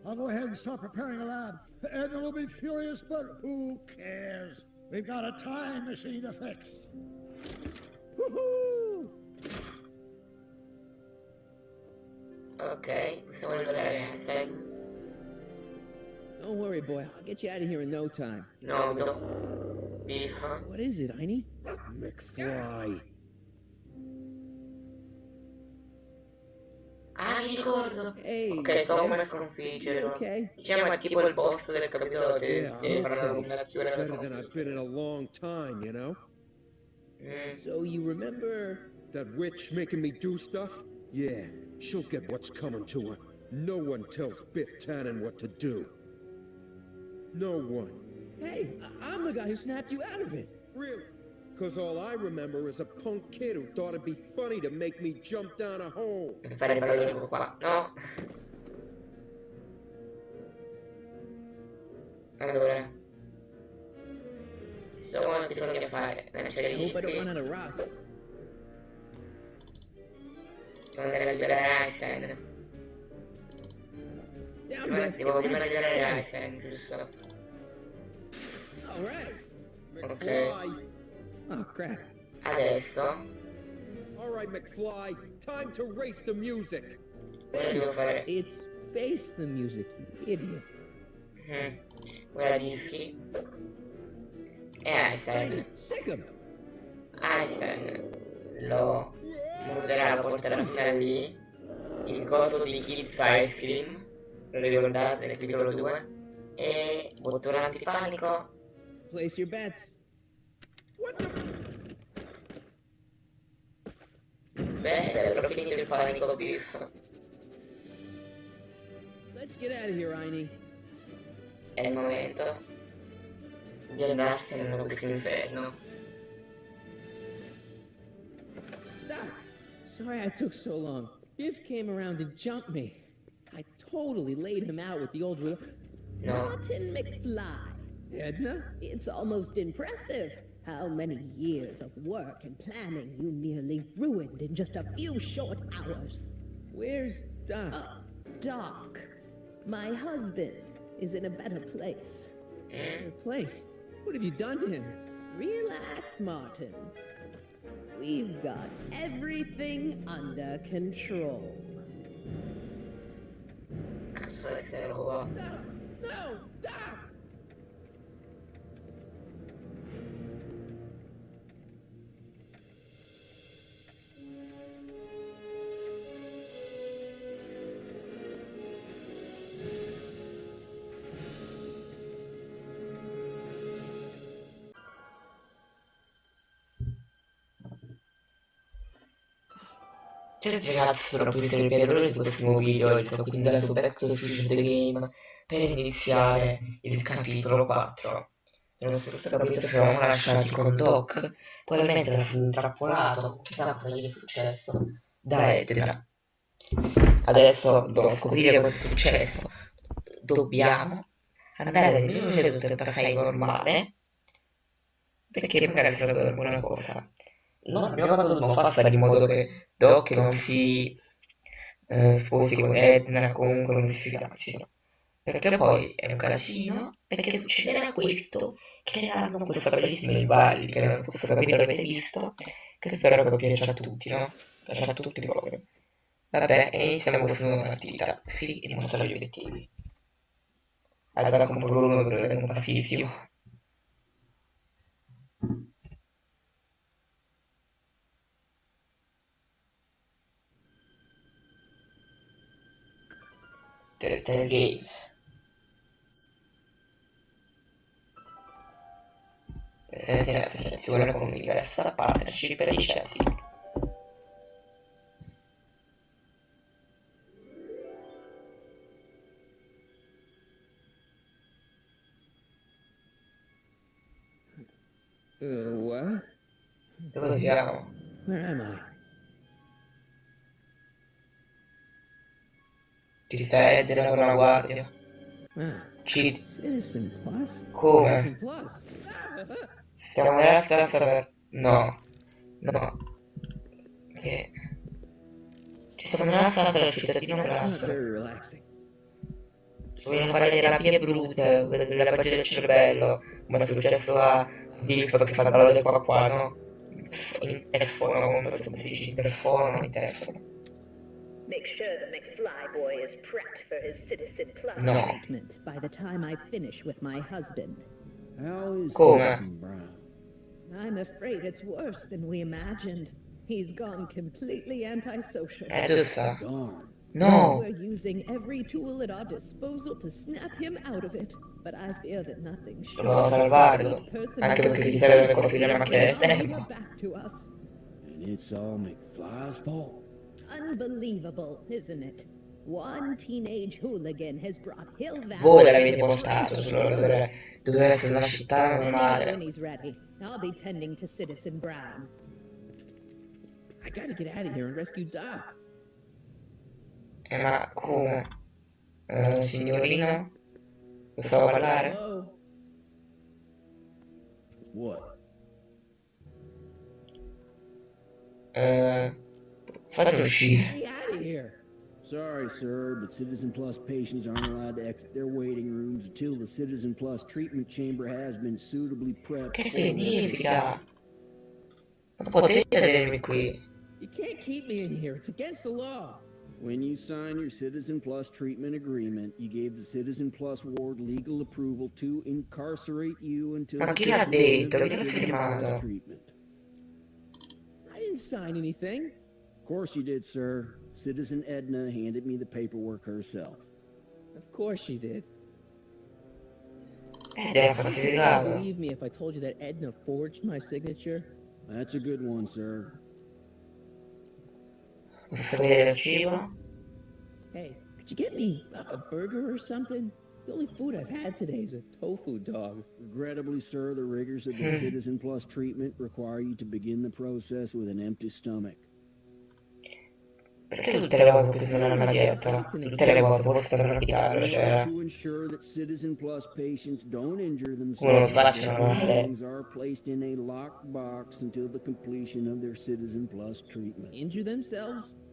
Speaker 3: I'll go ahead and start preparing a lab. Edna will be furious, but who cares? We've got a time machine to fix. Woohoo!
Speaker 1: Ok, possiamo liberare hashtag.
Speaker 2: Don't worry, boy. I'll get you out of here in no time.
Speaker 1: No, don't. Beef.
Speaker 2: What is it, Einie?
Speaker 6: McFly.
Speaker 1: Ah, mi ricordo.
Speaker 2: Hey,
Speaker 1: ok, so come sconfiggerlo.
Speaker 2: Okay.
Speaker 1: Diciamo è tipo il boss del capitolo che deve fare la combinazione per
Speaker 13: Better than I've been in a long time, you know?
Speaker 2: So you remember...
Speaker 13: That witch making me do stuff? Yeah, she'll get what's coming to her. No one tells Biff Tannen what to do. No one.
Speaker 2: Hey, I'm the guy who snapped you out of it.
Speaker 13: Really? Because all I remember is a punk kid who thought it'd be funny to make me jump down a hole.
Speaker 1: Per fare il ballo qua, no? Allora. So come bisogna fare? Lanciare gli
Speaker 2: Hope I don't run out of rock.
Speaker 1: Devo andare a liberare Einstein. Devo prima liberare Einstein, giusto?
Speaker 2: Alright.
Speaker 1: Ok.
Speaker 2: Oh, crap.
Speaker 1: Adesso.
Speaker 13: Alright, McFly. Time to race the music.
Speaker 1: Cosa devo fare?
Speaker 2: It's face the music, you idiot.
Speaker 1: Guarda dischi. E Einstein.
Speaker 2: Stick 'em.
Speaker 1: Einstein lo muoverà, lo porterà fino a lì. Il coso di Kids Ice Cream. Lo ricordate, nel capitolo 2. E bottone antipanico.
Speaker 2: Place your bets.
Speaker 1: Beh, avrò finito il panico, Biff.
Speaker 2: Let's get out of here, Einie.
Speaker 1: È il momento di andarsene nello questo inferno.
Speaker 2: Doc, sorry I took so long. Biff came around and jumped me. I totally laid him out with the old...
Speaker 1: No.
Speaker 7: Martin McFly.
Speaker 2: Edna?
Speaker 7: It's almost impressive how many years of work and planning you nearly ruined in just a few short hours.
Speaker 2: Where's Doc?
Speaker 7: Doc, my husband, is in a better place.
Speaker 2: Better place? What have you done to him?
Speaker 7: Relax, Martin. We've got everything under control.
Speaker 1: posso leggere roba.
Speaker 9: No! Stop!
Speaker 1: Certi ragazzi sono più essere i creatori di questo nuovo video, quindi la su Back to the Future The Game, per iniziare il capitolo 4. Nello stesso capitolo ci eravamo lasciati con Doc, probabilmente era stato intrappolato, chissà cosa gli è successo, da Edna. Adesso dobbiamo scoprire cosa è successo. Dobbiamo andare nel 1986 normale, perché magari sarebbe una buona cosa. No, la prima cosa dobbiamo fare in modo che Doc non si sposi con Edna, comunque non si fidanzino. Perché poi è un casino, perché succederà questo, creeranno questa bellissima invalida, che nello stesso capitolo avete visto, che spero che piaccia a tutti, no? Piaccia a tutti proprio. Vabbè, e iniziamo questa nuova partita. Sì, dimostrare gli obiettivi. Attacco un po' l'uno per vedere un passissimo. Telltale Games. Presenti nella selezione con un'universa partnership e licenzi.
Speaker 19: What?
Speaker 1: Dove siamo?
Speaker 2: Where am I?
Speaker 1: Ti stai della con la guardia.
Speaker 2: Citizen Plus?
Speaker 1: Come?
Speaker 2: Citizen Plus?
Speaker 1: Stiamo nella stanza per... No. No. Che... Ci siamo nella stanza del cittadino grasso. Ci vogliono fare terapie brutte, vedere le pagine del cervello, come è successo a Biff che fa la parola del qua, no? In telefono, come si dice, in telefono, in telefono.
Speaker 18: Make sure the McFly boy is prepped for his Citizen Plus
Speaker 1: No.
Speaker 18: treatment by the time I finish with my husband.
Speaker 19: How is
Speaker 1: Come?
Speaker 19: Citizen Brown?
Speaker 7: I'm afraid it's worse than we imagined. He's gone completely antisocial.
Speaker 1: Giusto. No.
Speaker 7: We're using every tool at our disposal to snap him out of it. But I fear that nothing
Speaker 1: Dobbiamo salvarlo. Anche perché ti serve per costruire la macchina del tempo.
Speaker 7: back to us.
Speaker 19: And it's all McFly's fault.
Speaker 7: Unbelievable, isn't it? One teenage hooligan has brought Hill Valley.
Speaker 1: Voi l'avete portato sulla doveva essere una città
Speaker 7: When
Speaker 1: normale.
Speaker 7: he's ready, I'll be tending to Citizen Brown.
Speaker 2: I gotta get out of here and rescue Doc.
Speaker 1: Ma come? Signorino? Possiamo parlare?
Speaker 2: Hello?
Speaker 19: What?
Speaker 1: Fatelo uscire.
Speaker 2: Get out of here.
Speaker 19: Sorry, sir, but Citizen Plus patients aren't allowed to exit their waiting rooms until the Citizen Plus treatment chamber has been suitably prepped.
Speaker 1: Che significa? Non potete tenermi qui.
Speaker 2: You can't keep me in here. It's against the law.
Speaker 19: When you signed your Citizen Plus treatment agreement, you gave the Citizen Plus ward legal approval to incarcerate you until
Speaker 1: Ma
Speaker 19: the
Speaker 1: chi l'ha
Speaker 19: completion
Speaker 1: detto?
Speaker 19: of
Speaker 1: Chi
Speaker 19: the
Speaker 1: l'ha
Speaker 19: Citizen Plus
Speaker 1: firmato?
Speaker 19: treatment.
Speaker 2: I didn't sign anything.
Speaker 19: Of course you did, sir. Citizen Edna handed me the paperwork herself.
Speaker 2: Of course she did.
Speaker 1: Era falsificato.
Speaker 2: Believe me if I told you that Edna forged my signature?
Speaker 19: That's a good one, sir.
Speaker 1: Posso sapere del cibo?
Speaker 2: Hey, could you get me a burger or something? The only food I've had today is a tofu dog.
Speaker 19: Regrettably, sir, the rigors of the Citizen Plus treatment require you to begin the process with an empty stomach.
Speaker 1: Perché tutte le cose così non hanno dieta? Tutte le cose possono capitare, cioè...
Speaker 19: To ensure that Citizen Plus patients don't injure
Speaker 1: Uno
Speaker 19: themselves,
Speaker 1: sbaccia male.
Speaker 19: things are placed in a locked box until the completion of their Citizen Plus treatment.
Speaker 2: Injure themselves?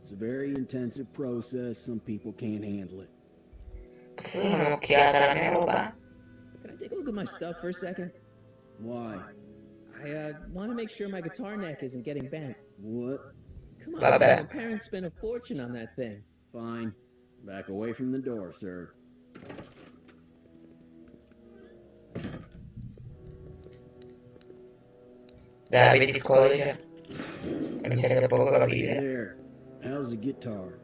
Speaker 19: It's a very intensive process. Some people can't handle it.
Speaker 1: Posso dare un'occhiata alla mia roba?
Speaker 2: Can I take a look at my stuff for a second?
Speaker 19: Why?
Speaker 2: I want to make sure my guitar neck isn't getting bent.
Speaker 19: What?
Speaker 2: Come on,
Speaker 1: Vabbè.
Speaker 2: my parents spent a fortune on that thing.
Speaker 19: Fine.
Speaker 5: Back away from the door, sir.
Speaker 1: Dai, vedi il codice. E mi sa che è poco capire.
Speaker 5: There. How's the guitar?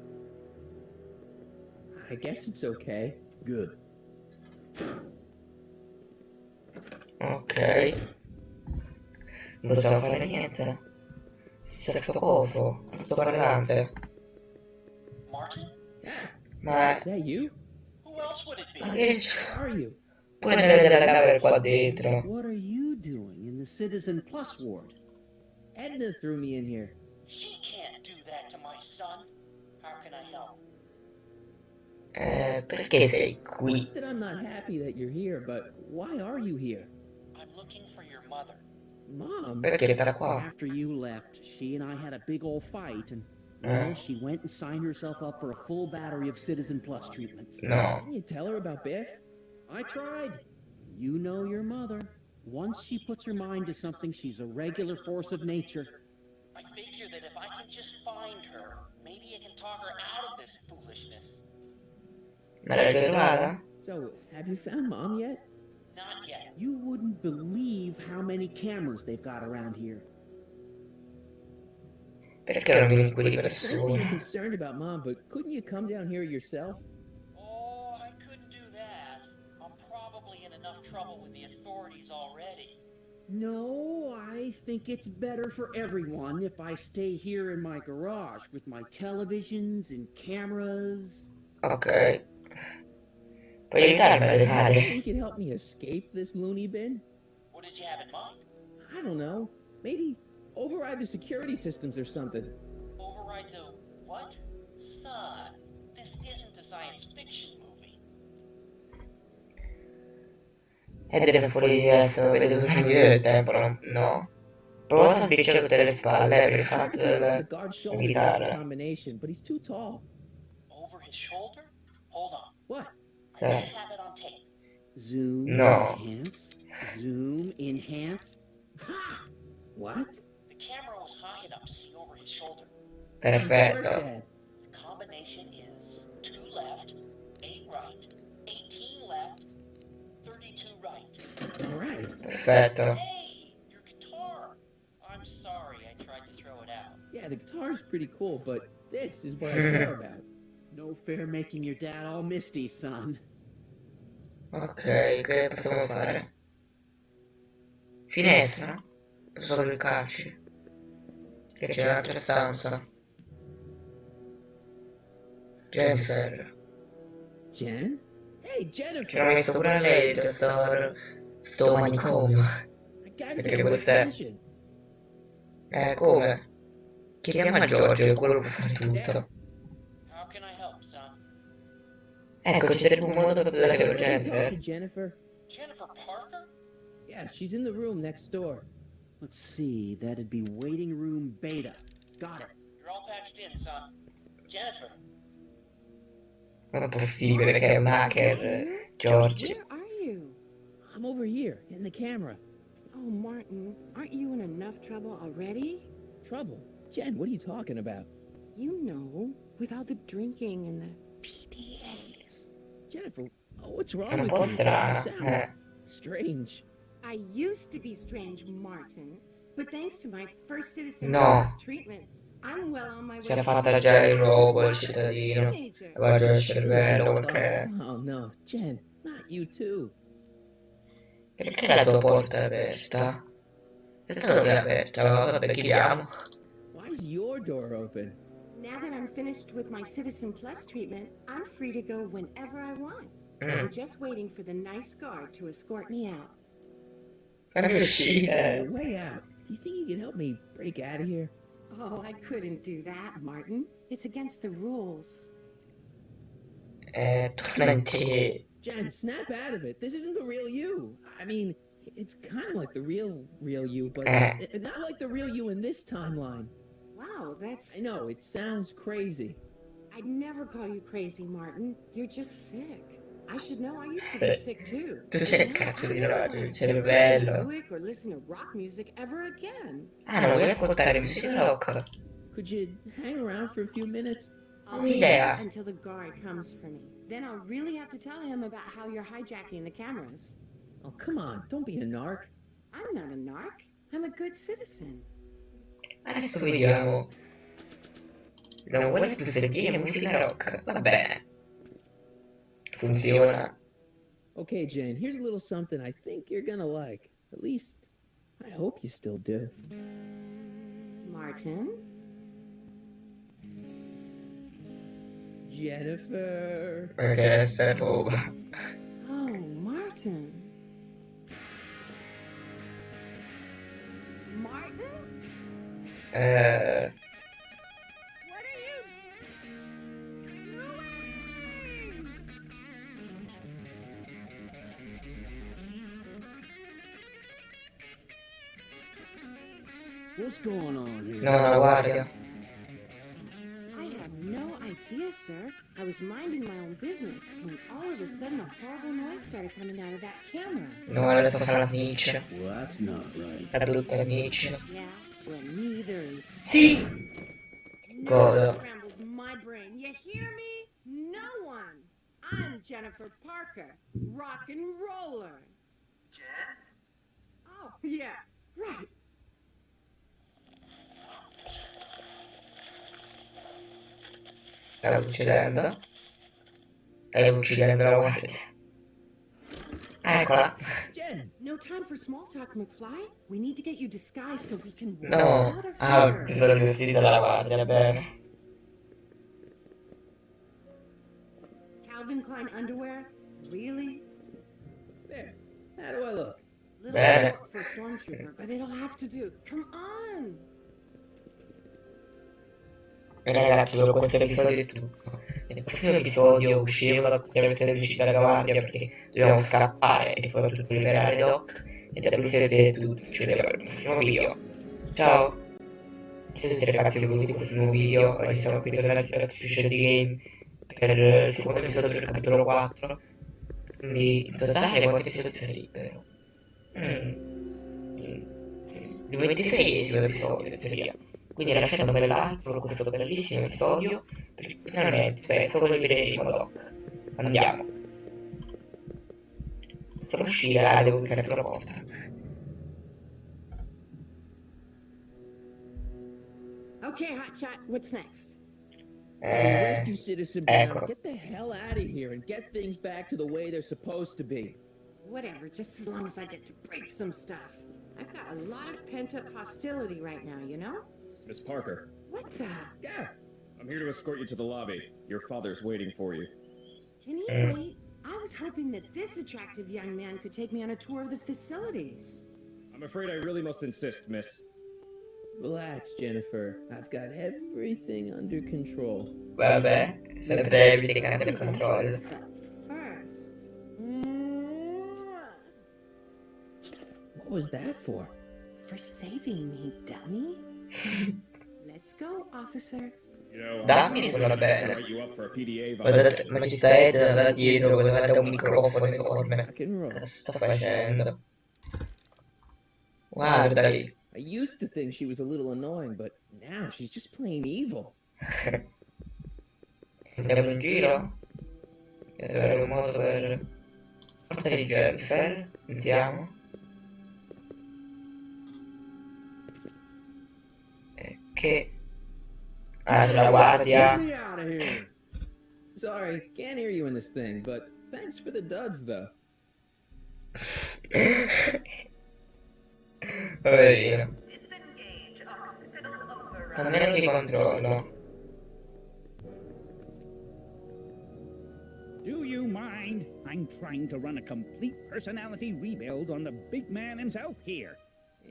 Speaker 2: I guess it's okay.
Speaker 5: Good.
Speaker 1: Ok. Non possiamo fare niente. C'è sto coso. Tutto parlante. Ma...
Speaker 2: Is that you?
Speaker 1: Ma che
Speaker 2: Where are you?
Speaker 1: pure nelle telecamere qua dentro.
Speaker 5: What are you doing in the Citizen Plus ward?
Speaker 2: Edna threw me in here.
Speaker 21: She can't do that to my son. How can I help?
Speaker 1: Perché sei qui?
Speaker 2: Not that I'm not happy that you're here, but why are you here?
Speaker 21: I'm looking for your mother.
Speaker 2: Mom?
Speaker 1: Perché sta qua?
Speaker 5: After you left, she and I had a big old fight, and well, she went and signed herself up for a full battery of Citizen Plus treatments.
Speaker 1: No.
Speaker 2: Didn't you tell her about Biff? I tried.
Speaker 5: You know your mother. Once she puts her mind to something, she's a regular force of nature.
Speaker 21: I figure that if I can just find her, maybe I can talk her out of this foolishness.
Speaker 1: Ma l'hai ritrovata?
Speaker 2: So, have you found Mom yet?
Speaker 21: Not yet.
Speaker 5: You wouldn't believe how many cameras they've got around here.
Speaker 1: Perché non vieni qui di
Speaker 2: I sense that you're
Speaker 1: persona?
Speaker 2: concerned about Mom, but couldn't you come down here yourself?
Speaker 21: Oh, I couldn't do that. I'm probably in enough trouble with the authorities already.
Speaker 5: No, I think it's better for everyone if I stay here in my garage with my televisions and cameras.
Speaker 1: Ok. Puoi aiutarmi a
Speaker 2: You
Speaker 1: vedere?
Speaker 2: think you can help me escape this loony bin?
Speaker 21: What did you have in mind?
Speaker 2: I don't know. Maybe override the security systems or something.
Speaker 21: Override the what? Son, this isn't a science fiction movie.
Speaker 1: E deve fuori di testa, vedo tutto il tempo, no? Prova a sbirciare tutte le spalle per il fatto
Speaker 2: The
Speaker 1: della
Speaker 2: guard shoulder's got the
Speaker 1: chitarra.
Speaker 2: combination, but he's too tall.
Speaker 21: Over his shoulder? Hold on.
Speaker 2: What?
Speaker 21: I might have it on tape.
Speaker 5: Zoom,
Speaker 1: No.
Speaker 5: enhance, zoom, enhance.
Speaker 2: What?
Speaker 21: The camera was high enough to see over his shoulder.
Speaker 1: Perfetto.
Speaker 2: Dad.
Speaker 21: The combination is 2 left, 8 right, 18 left, 32 right.
Speaker 2: All right.
Speaker 1: Perfetto.
Speaker 21: Hey, your guitar! I'm sorry I tried to throw it out.
Speaker 2: Yeah, the guitar's pretty cool, but this is what I care about.
Speaker 5: No fair making your dad all misty, son.
Speaker 1: Ok, che possiamo fare? Finestra? Solo il calci. Che c'è un'altra stanza. Jennifer.
Speaker 2: Jen? Hey, Jennifer!
Speaker 1: Ci hanno messo pure lei dentro sto manicomio.
Speaker 2: I gotta
Speaker 1: Perché
Speaker 2: get your
Speaker 1: questo è...
Speaker 2: attention.
Speaker 1: Come? Chiediamo a Giorgio, che quello può fare tutto.
Speaker 21: How can I help, son?
Speaker 1: Ecco, ci sarebbe un modo per vedere per
Speaker 2: Can you talk to
Speaker 1: Jennifer.
Speaker 2: Jennifer?
Speaker 21: Jennifer Parker?
Speaker 2: Yeah, she's in the room next door.
Speaker 5: Let's see, that'd be waiting room beta. Got it.
Speaker 21: You're all patched in, son. Jennifer.
Speaker 1: Non è possibile che è un hacker, Giorgio.
Speaker 8: Where are you?
Speaker 2: I'm over here, in the camera.
Speaker 8: Oh, Martin, aren't you in enough trouble already?
Speaker 2: Trouble? Jen, what are you talking about?
Speaker 8: You know, with all the drinking and the PDAs.
Speaker 2: Jennifer, what's wrong
Speaker 1: È un
Speaker 2: with
Speaker 1: po'
Speaker 2: you?
Speaker 1: strano.
Speaker 2: Sound strange.
Speaker 8: I used to be strange, Martin, but thanks to my first citizen
Speaker 1: No.
Speaker 8: plus treatment, I'm well on my way.
Speaker 1: Si era fatta già il robo, il cittadino. Aveva già il cervello, qualche...
Speaker 2: Oh no, Jen, not you too.
Speaker 1: Perché la tua porta è aperta? In realtà non è aperta, ma vabbè, chiudiamo.
Speaker 2: Why is your door open?
Speaker 8: Now that I'm finished with my Citizen Plus treatment, I'm free to go whenever I want. I'm just waiting for the nice guard to escort me out.
Speaker 1: Fammi uscire.
Speaker 2: Way out. Do you think you can help me break out of here?
Speaker 8: Oh, I couldn't do that, Martin. It's against the rules.
Speaker 1: Torna in te.
Speaker 2: Jen, snap out of it. This isn't the real you. I mean, it's kind of like the real you, but not like the real you in this timeline.
Speaker 8: Wow, that's...
Speaker 2: I know, it sounds crazy.
Speaker 8: I'd never call you crazy, Martin. You're just sick. I should know. I used to be sick too.
Speaker 1: Tu c'è il cazzo di radio, il cervello.
Speaker 8: Or listen to rock music ever again.
Speaker 1: Ah, non vuoi ascoltare musica rock?
Speaker 2: Could you hang around for a few minutes?
Speaker 8: I'll be there until the guard comes for me. Then I'll really have to tell him about how you're hijacking the cameras.
Speaker 2: Oh, come on, don't be a narc.
Speaker 8: I'm not a narc. I'm a good citizen.
Speaker 1: Adesso vediamo. Non vuole più sentire musica rock. Va bene. Funziona.
Speaker 2: Okay, Jane, here's a little something I think you're gonna like. At least, I hope you still do.
Speaker 8: Martin?
Speaker 2: Jennifer.
Speaker 1: Perché essere roba.
Speaker 8: Oh, Martin. Martin? What are you doing?
Speaker 5: What's going on here?
Speaker 1: No, guarda.
Speaker 8: I have no idea, sir. I was minding my own business when all of a sudden a horrible noise started coming out of that camera.
Speaker 1: No, adesso fa la snitch.
Speaker 5: Well, that's not right.
Speaker 1: La brutta snitch.
Speaker 8: Yeah, well, neither is...
Speaker 1: Sì! Godo.
Speaker 8: Scrambles my brain. You hear me? No one. I'm Jennifer Parker, rock and roller.
Speaker 21: Jen?
Speaker 8: Oh, yeah, right.
Speaker 1: Stavo uccidendo. Stavo uccidendo la guardia. Eccola.
Speaker 8: Jen, no time for small talk, McFly. We need to get you disguised so we can walk
Speaker 1: No.
Speaker 8: out of
Speaker 1: Ah,
Speaker 8: here.
Speaker 1: ti sono vestiti dalla guardia, bene.
Speaker 8: Calvin Klein underwear? Really?
Speaker 2: There. How do I look?
Speaker 8: Little
Speaker 1: Bene.
Speaker 8: short for a stormtrooper, but it'll have to do. Come on.
Speaker 1: E ragazzi, solo questo episodio è tutto. Nel prossimo episodio usciremo deve essere uscita dalla guardia perché dobbiamo scappare e soprattutto liberare Doc. E da qui sapete tutto, ci vediamo al prossimo video. Ciao! Ciao a tutti ragazzi, benvenuti in questo nuovo video. Oggi siamo qui tornati per Future di Game per il secondo episodio del capitolo 4. Quindi in totale quanti episodi sarebbero? Il 26esimo episodio in teoria. Quindi lasciate un bel like per questo bellissimo episodio, perché finalmente penso che libereremo Doc. Andiamo. Per uscire devo cliccare sulla porta.
Speaker 8: Okay, Hotshot, what's next?
Speaker 2: Rescue Citizen Brown,
Speaker 1: ecco.
Speaker 2: get the hell out of here and get things back to the way they're supposed to be.
Speaker 8: Whatever, just as long as I get to break some stuff. I've got a lot of pent-up hostility right now, you know?
Speaker 19: Miss Parker,
Speaker 8: What the?
Speaker 2: Yeah.
Speaker 19: I'm here to escort you to the lobby. Your father's waiting for you.
Speaker 8: Can he wait? I was hoping that this attractive young man could take me on a tour of the facilities.
Speaker 19: I'm afraid I really must insist, miss.
Speaker 2: Relax, Jennifer. I've got everything under control.
Speaker 1: Vabbè, sempre everything under control.
Speaker 8: First...
Speaker 2: What was that for?
Speaker 8: For saving me, dummy. Let's go, officer.
Speaker 19: You know,
Speaker 1: Dammi suona
Speaker 19: to
Speaker 1: bene.
Speaker 19: write you up for a PDA
Speaker 1: Ma ci sta Ed da dietro con davanti a un microfono enorme.
Speaker 2: Rock and roll.
Speaker 1: Cosa sta facendo? Guarda lì.
Speaker 2: I used to think she was a little annoying, but now she's just plain evil.
Speaker 1: Andiamo in giro? E troveremo un modo per portare Jennifer. Andiamo. E che... Ah, c'è la guardia.
Speaker 2: Get me out of here. Sorry, can't hear you in this thing, but thanks for the duds, though.
Speaker 1: Poverino. Almeno ti controllo.
Speaker 10: Do you mind? I'm trying to run a complete personality rebuild on the big man himself here.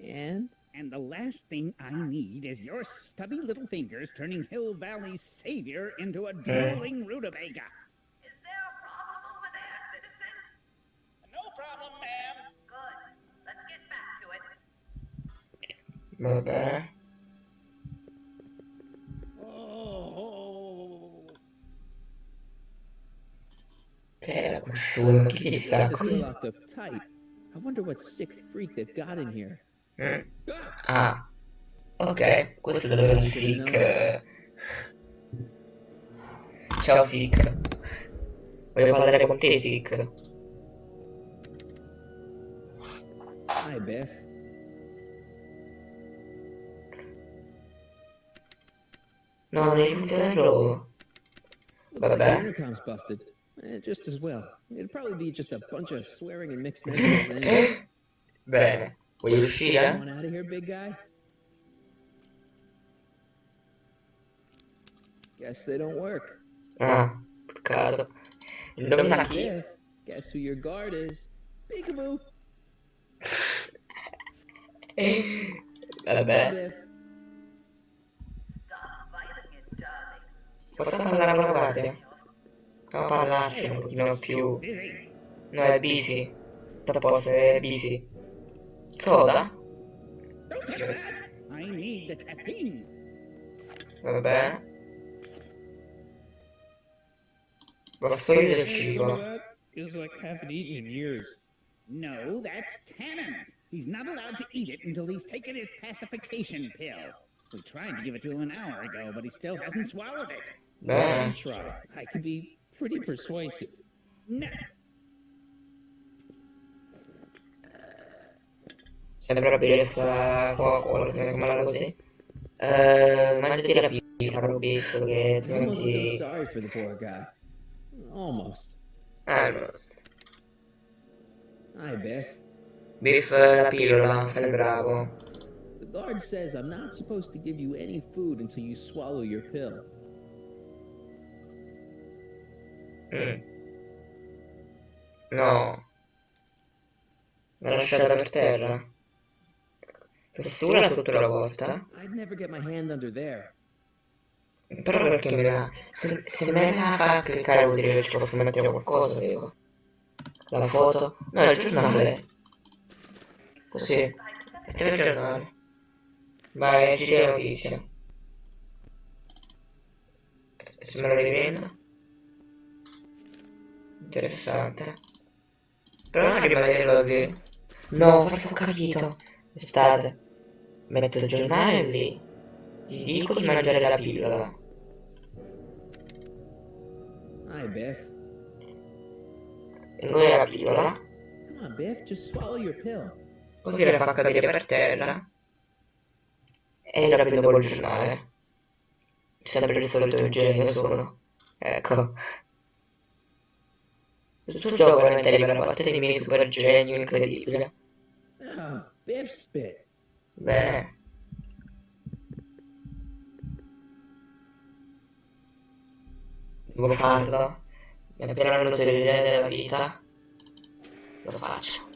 Speaker 2: And?
Speaker 10: And the last thing I need is your stubby little fingers turning Hill Valley's savior into a drooling rutabaga.
Speaker 21: Is there a problem over there, citizen? No problem, ma'am. Good. Let's get back to it.
Speaker 1: Vabbè. Che è la cuscione? Chi sta
Speaker 2: This
Speaker 1: qui?
Speaker 2: locked up tight. I wonder what sick freak they've got in here.
Speaker 1: Ah. Ok, questo deve essere il sick. Ciao Sick. Voglio parlare con te, Sick.
Speaker 2: Hi, Biff.
Speaker 1: No, non funziona il gioco.
Speaker 2: Looks like the
Speaker 1: Vabbè.
Speaker 2: intercom's busted. Just as well. It'd probably be just a bunch of swearing and mixed messages anyway.
Speaker 1: Bene. Vuoi uscire?
Speaker 2: Come on out of here, big guy. Guess they don't work.
Speaker 1: Ah, peccato. Indovina chi?
Speaker 2: Biff, guess who your guard is? Peekaboo.
Speaker 1: Vabbè.
Speaker 2: Biff.
Speaker 1: Posso parlare con la guardia? Devo parlarci un pochino più. No, è busy. Sta a posto, è busy. Soda?
Speaker 10: Don't touch that! I need the caffeine.
Speaker 1: Va bene. Vassoio del cibo.
Speaker 15: Feels like I haven't eaten in years.
Speaker 10: No, that's Tannen's. He's not allowed to eat it until he's taken his pacification pill. We tried to give it to him an hour ago, but he still hasn't swallowed it.
Speaker 1: Bene.
Speaker 15: Try. I can be pretty persuasive.
Speaker 10: No.
Speaker 1: Sembra bere sta Coca-Cola, se come la così. Mangiati la pila, ho visto che
Speaker 2: I almost feel
Speaker 1: altrimenti...
Speaker 2: sorry for the poor guy. Almost.
Speaker 1: Almost.
Speaker 2: Hi, Biff.
Speaker 1: Biff la pillola, fai il bravo.
Speaker 2: The guard says I'm not supposed to give you any food until you swallow your pill.
Speaker 1: No. L'ha lasciata per terra. Per sicuro sotto la porta?
Speaker 2: I'd never get my hand under there.
Speaker 1: Però perché me la... Se me la fa cliccare vuol dire che ci posso mettere qualcosa, vero? La foto? No, è il giornale. Così. Mettiamo il giornale. Vai, leggiti la notizia. Se me lo riprendo. Interessante. Prova a rimanerlo che... No, forse ho capito. Estate. Metto il giornale lì. Gli dico di mangiare la pillola.
Speaker 2: Hi, Biff.
Speaker 1: E lui è la pillola.
Speaker 2: Come on, Biff, just swallow your pill.
Speaker 1: Così la fa cadere per terra. E la prendo col giornale. Sempre il solito genio sono. Ecco. Questo gioco veramente arriva alla parte dei miei super genio incredibile.
Speaker 2: Oh, Biff spit.
Speaker 1: Bene. Devo farlo. Mi è appena venuto l'idea della vita. Lo faccio.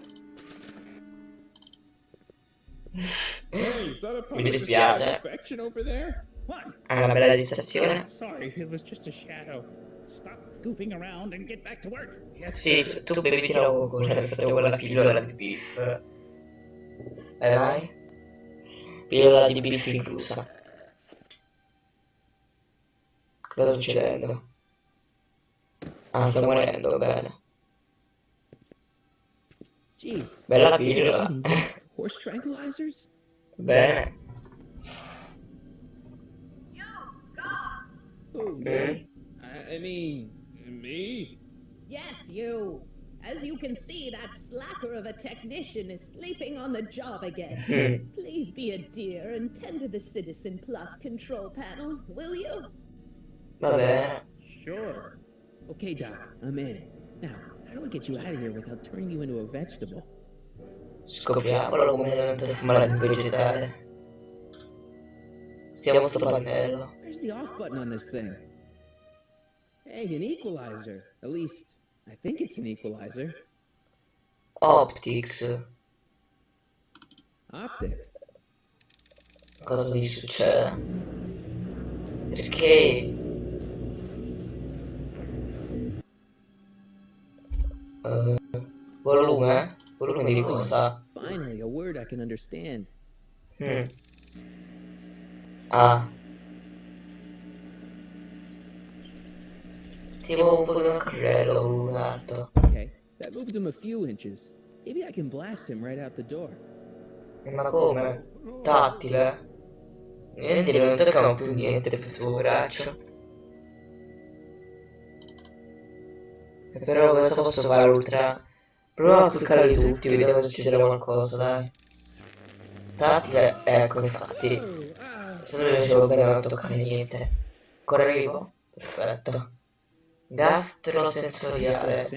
Speaker 15: Hey, is that a
Speaker 1: Mi dispiace.
Speaker 15: affection over there?
Speaker 10: What?
Speaker 1: È una bella distrazione.
Speaker 10: Sorry, it was just a shadow. Stop goofing around and get back to work. Yes.
Speaker 1: Sì, tu beviti la Coca-Cola, facevo quella pillola di Biff. Vai. Pillola di Biff inclusa. Cosa sta succedendo? Ah, sta morendo, bene.
Speaker 2: Jeez.
Speaker 1: Bella pillola.
Speaker 2: Horse tranquilizers?
Speaker 1: Bene.
Speaker 2: Who,
Speaker 1: me?
Speaker 15: I mean, me?
Speaker 7: Yes, you. As you can see, that slacker of a technician is sleeping on the job again. Please be a dear and tend to the Citizen Plus control panel, will you?
Speaker 1: Va bene.
Speaker 15: Sure.
Speaker 2: Okay, Doc, I'm in. Now, how do we get you out of here without turning you into a vegetable?
Speaker 1: Scopriamolo come diventa fumare un vegetale. Stiamo sto pannello.
Speaker 2: Where's the off button on this thing? Hey, an equalizer. At least, I think it's an equalizer.
Speaker 1: Optics.
Speaker 2: Optics?
Speaker 1: Cosa gli succede? Perché? Volume? Volume di cosa?
Speaker 2: Finally, a word I can understand.
Speaker 1: Ah. Tipo un po' di un carrello, un altro.
Speaker 2: Okay, that moved him a few inches. Maybe I can blast him right out the door.
Speaker 1: Ma come? Tattile? Niente, non toccano più niente per il suo braccio. Però cosa posso fare ultra? Prova a cliccarli tutti, vediamo se succederà qualcosa, dai. Ecco, infatti. Se non riuscivo bene a non toccare niente. Ancora vivo? Perfetto. Gastrosensoriale.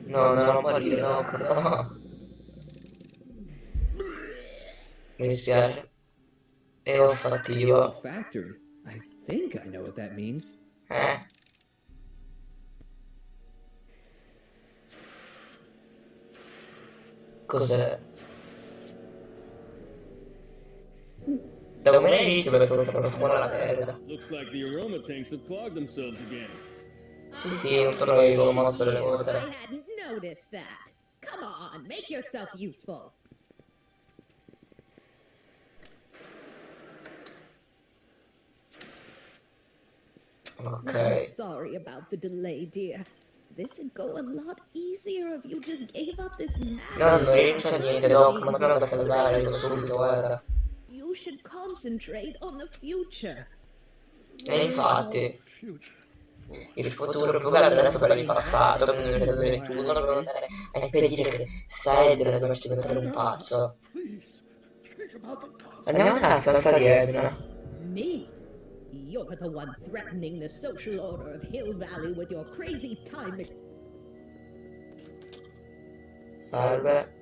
Speaker 1: No, non morire, no, no. Mi dispiace. È olfattivo.
Speaker 2: Factory. I think I know what that means.
Speaker 1: Cos'è? Da come ne dici questo sta profumando la merda?
Speaker 15: Looks like the aroma tanks have clogged themselves again.
Speaker 1: Sì, non sono io che ho mosso le cose.
Speaker 4: I hadn't noticed that. Come on, make yourself useful.
Speaker 1: Ok.
Speaker 4: I'm sorry about the delay, dear. This'd go a lot easier if you just gave up this
Speaker 1: No, non rinuncia a niente, Doc, ma tornate a salvare, lo subito, guarda.
Speaker 4: You should concentrate on the future.
Speaker 1: E infatti, il futuro più che altro adesso per il passato, quindi non dove tu non lo andare a impedire che Edna dovesse diventare un pazzo. Andiamo nella stanza di Edna.
Speaker 7: Me? You're the one threatening the social order of Hill Valley with your crazy time.
Speaker 1: Salve.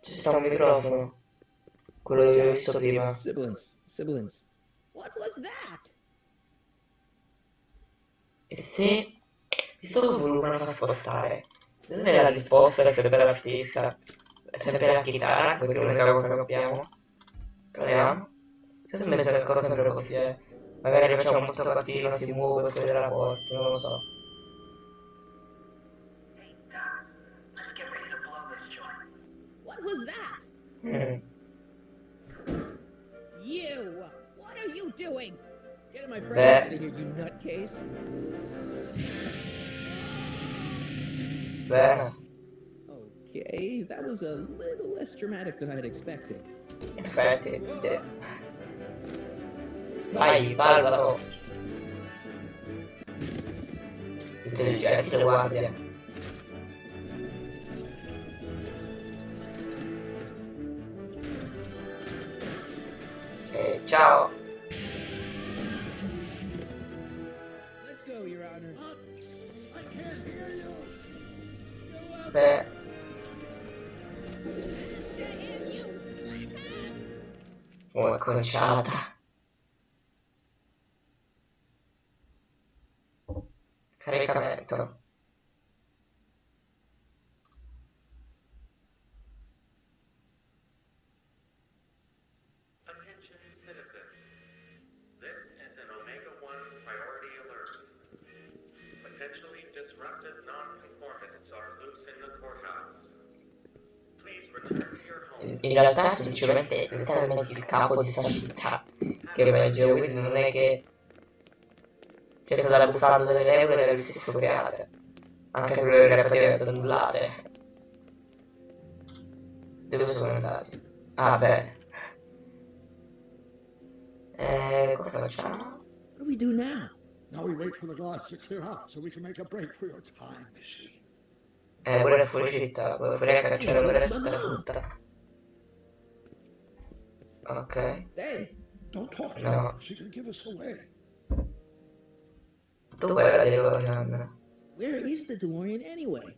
Speaker 1: Ci sta un microfono. Quello che ho visto prima.
Speaker 2: Sibilance.
Speaker 7: What was that?
Speaker 1: E se... visto che il volume lo fa spostare, secondo me la risposta è sempre la stessa. È sempre la chitarra, perché è l'unica cosa che abbiamo. Proviamo. Secondo me è una cosa sempre così, magari facciamo molto casino, si muove fuori dalla porta, non lo so.
Speaker 7: What was that? You! What are you doing?
Speaker 2: Get my friend out of here, you nutcase.
Speaker 1: Bene.
Speaker 2: Okay, that was a little less dramatic than I had expected.
Speaker 1: In effetti, sì. Vai, salvalo! Intelligente, guardia. Ciao!
Speaker 2: Let's go, Your Honor.
Speaker 1: Beh. Oh, è conciata. Caricamento.
Speaker 11: Attention citizens. This is an Omega-1 priority alert. Potentially disruptive nonconformists are loose in the courthouse. Please return to your home.
Speaker 1: In realtà è semplicemente letteralmente il capo di questa città che emerge, quindi non è che c'è stata bussando delle regole delle stesse create, anche se le praticamente annullate. Dove sono andati? Ah, bene. Cosa facciamo?
Speaker 2: What do we do now?
Speaker 3: Now we wait for the guards to clear out so we can make a break for your time machine.
Speaker 1: Pure fuori città, vorrei cacciare la retta tutta. Ok.
Speaker 3: Hey, don't talk to
Speaker 1: No.
Speaker 3: her. She can give us away.
Speaker 1: Dov'è la DeLorean?
Speaker 2: Where is the DeLorean anyway?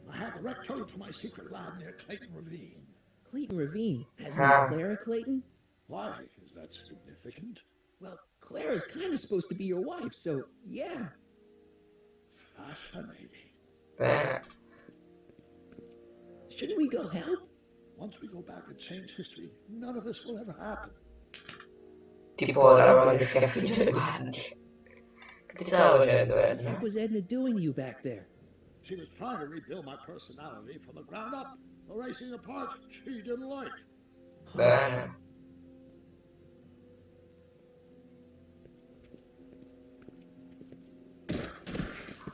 Speaker 3: I have the wreck towed to my secret lab near Clayton Ravine.
Speaker 2: Clayton Ravine? As in Clara Clayton?
Speaker 3: Why is that significant?
Speaker 2: Well, Clara's kind of supposed to be your wife, so yeah.
Speaker 3: Fascinating.
Speaker 1: Bene.
Speaker 2: Shouldn't we go help?
Speaker 3: Once we go back and change history, none of this will ever happen.
Speaker 1: Tipo la roba che si affigge le guardie. Che ti stavo facendo, Edna?
Speaker 2: What was Edna doing to you back there?
Speaker 3: She was trying to rebuild my personality from the ground up, erasing the parts she didn't like.
Speaker 1: Bene.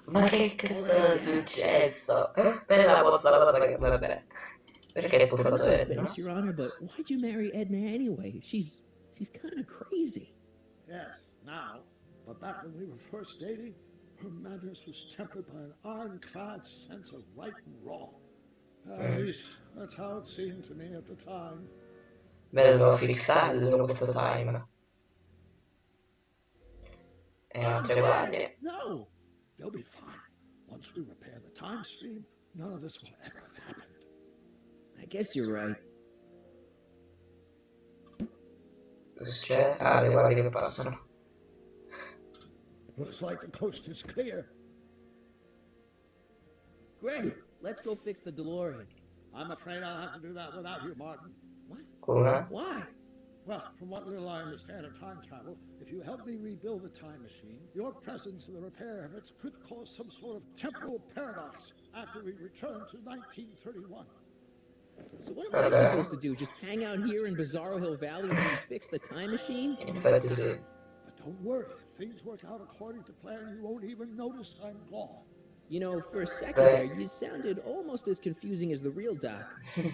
Speaker 1: Ma che cazzo è successo? Bella posta la cosa che vabbè. Perché hai spostato Edna?
Speaker 2: Thanks, Your Honor, but why'd you marry Edna anyway? She's kind of crazy.
Speaker 3: Yes, now. But back when we were first dating, her madness was tempered by an ironclad sense of right and wrong. At least, that's how it seemed to me at the time.
Speaker 1: Beh, dovevo fissarlo questo time. E altre guardie.
Speaker 3: No! They'll be fine. Once we repair the time stream, none of this will ever have happened.
Speaker 2: I guess you're right.
Speaker 1: Cosa succede? Ah, le guardie che passano.
Speaker 3: Looks like the coast is clear.
Speaker 2: Great. Let's go fix the DeLorean.
Speaker 3: I'm afraid I'll have to do that without you, Martin.
Speaker 2: What?
Speaker 1: Come?
Speaker 2: Why?
Speaker 3: Well, from what little I understand of time travel, if you help me rebuild the time machine, your presence in the repair efforts could cause some sort of temporal paradox after we return to 1931.
Speaker 2: So what am I supposed to do? Just hang out here in Bizarro Hill Valley and fix the time machine?
Speaker 1: Infatti sì.
Speaker 3: But don't worry, if things work out according to plan, you won't even notice I'm gone.
Speaker 2: You know, for a second there, you sounded almost as confusing as the real Doc.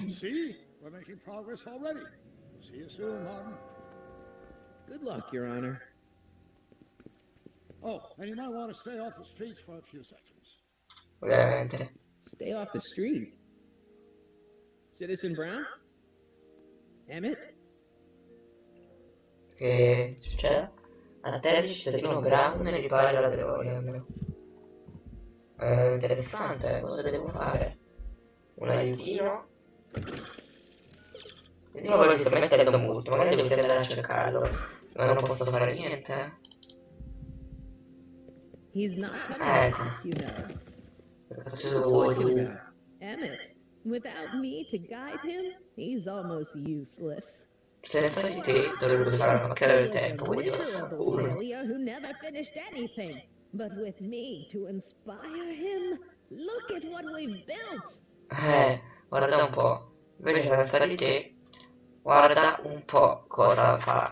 Speaker 3: See? We're making progress already. See you soon, Martin.
Speaker 2: Good luck, Your Honor.
Speaker 3: Oh, and you might want to stay off the streets for a few seconds.
Speaker 1: Veramente.
Speaker 2: Stay off the street? Citizen Brown? Emmett?
Speaker 1: Che succede? A te il cittadino Brown ripara la DeLorean. Interessante, cosa devo fare? Un aiutino? L'aiutino poi mi sta mettendo molto, magari devo andare a cercarlo, ma non posso fare niente. Ecco. Cosa vuoi tu?
Speaker 7: Emmett, without me to guide him, he's almost useless.
Speaker 1: Senza di te dovrebbe fare una macchina del tempo, quindi
Speaker 7: failure who never finished anything. But with me to inspire him, look at what we've built.
Speaker 1: Guarda un po'. Invece senza di te, guarda un po' cosa fa.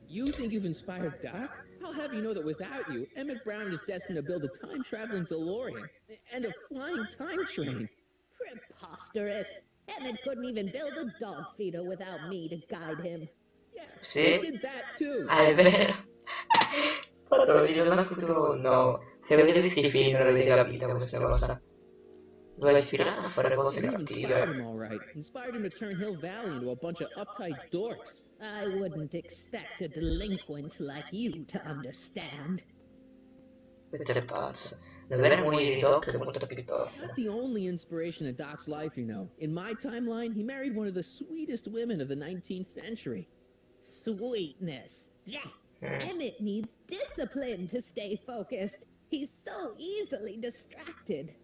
Speaker 2: You think you've inspired Doc? I'll have you know that without you, Emmett Brown is destined to build a time-traveling DeLorean and a flying time train.
Speaker 7: Preposterous. Emmett couldn't even build a dog feeder without me to guide him.
Speaker 2: Yeah,
Speaker 1: sì?
Speaker 2: I did that too.
Speaker 1: Ah, è vero. Fatto Ritorno al Futuro, no. Se avete visto i film non avete capito questa cosa. Lo ha ispirato a fare cose cattive.
Speaker 2: Inspired him to turn Hill Valley into a bunch of uptight dorks.
Speaker 7: I wouldn't expect a delinquent like you to understand.
Speaker 1: Questo è pazzo. Davvero moglie di Doc è molto piuttosto.
Speaker 2: Not the only inspiration in Doc's life, you know. In my timeline, he married one of the sweetest women of the 19th century.
Speaker 7: Sweetness. Yeah. Emmett needs discipline to stay focused. He's so easily distracted.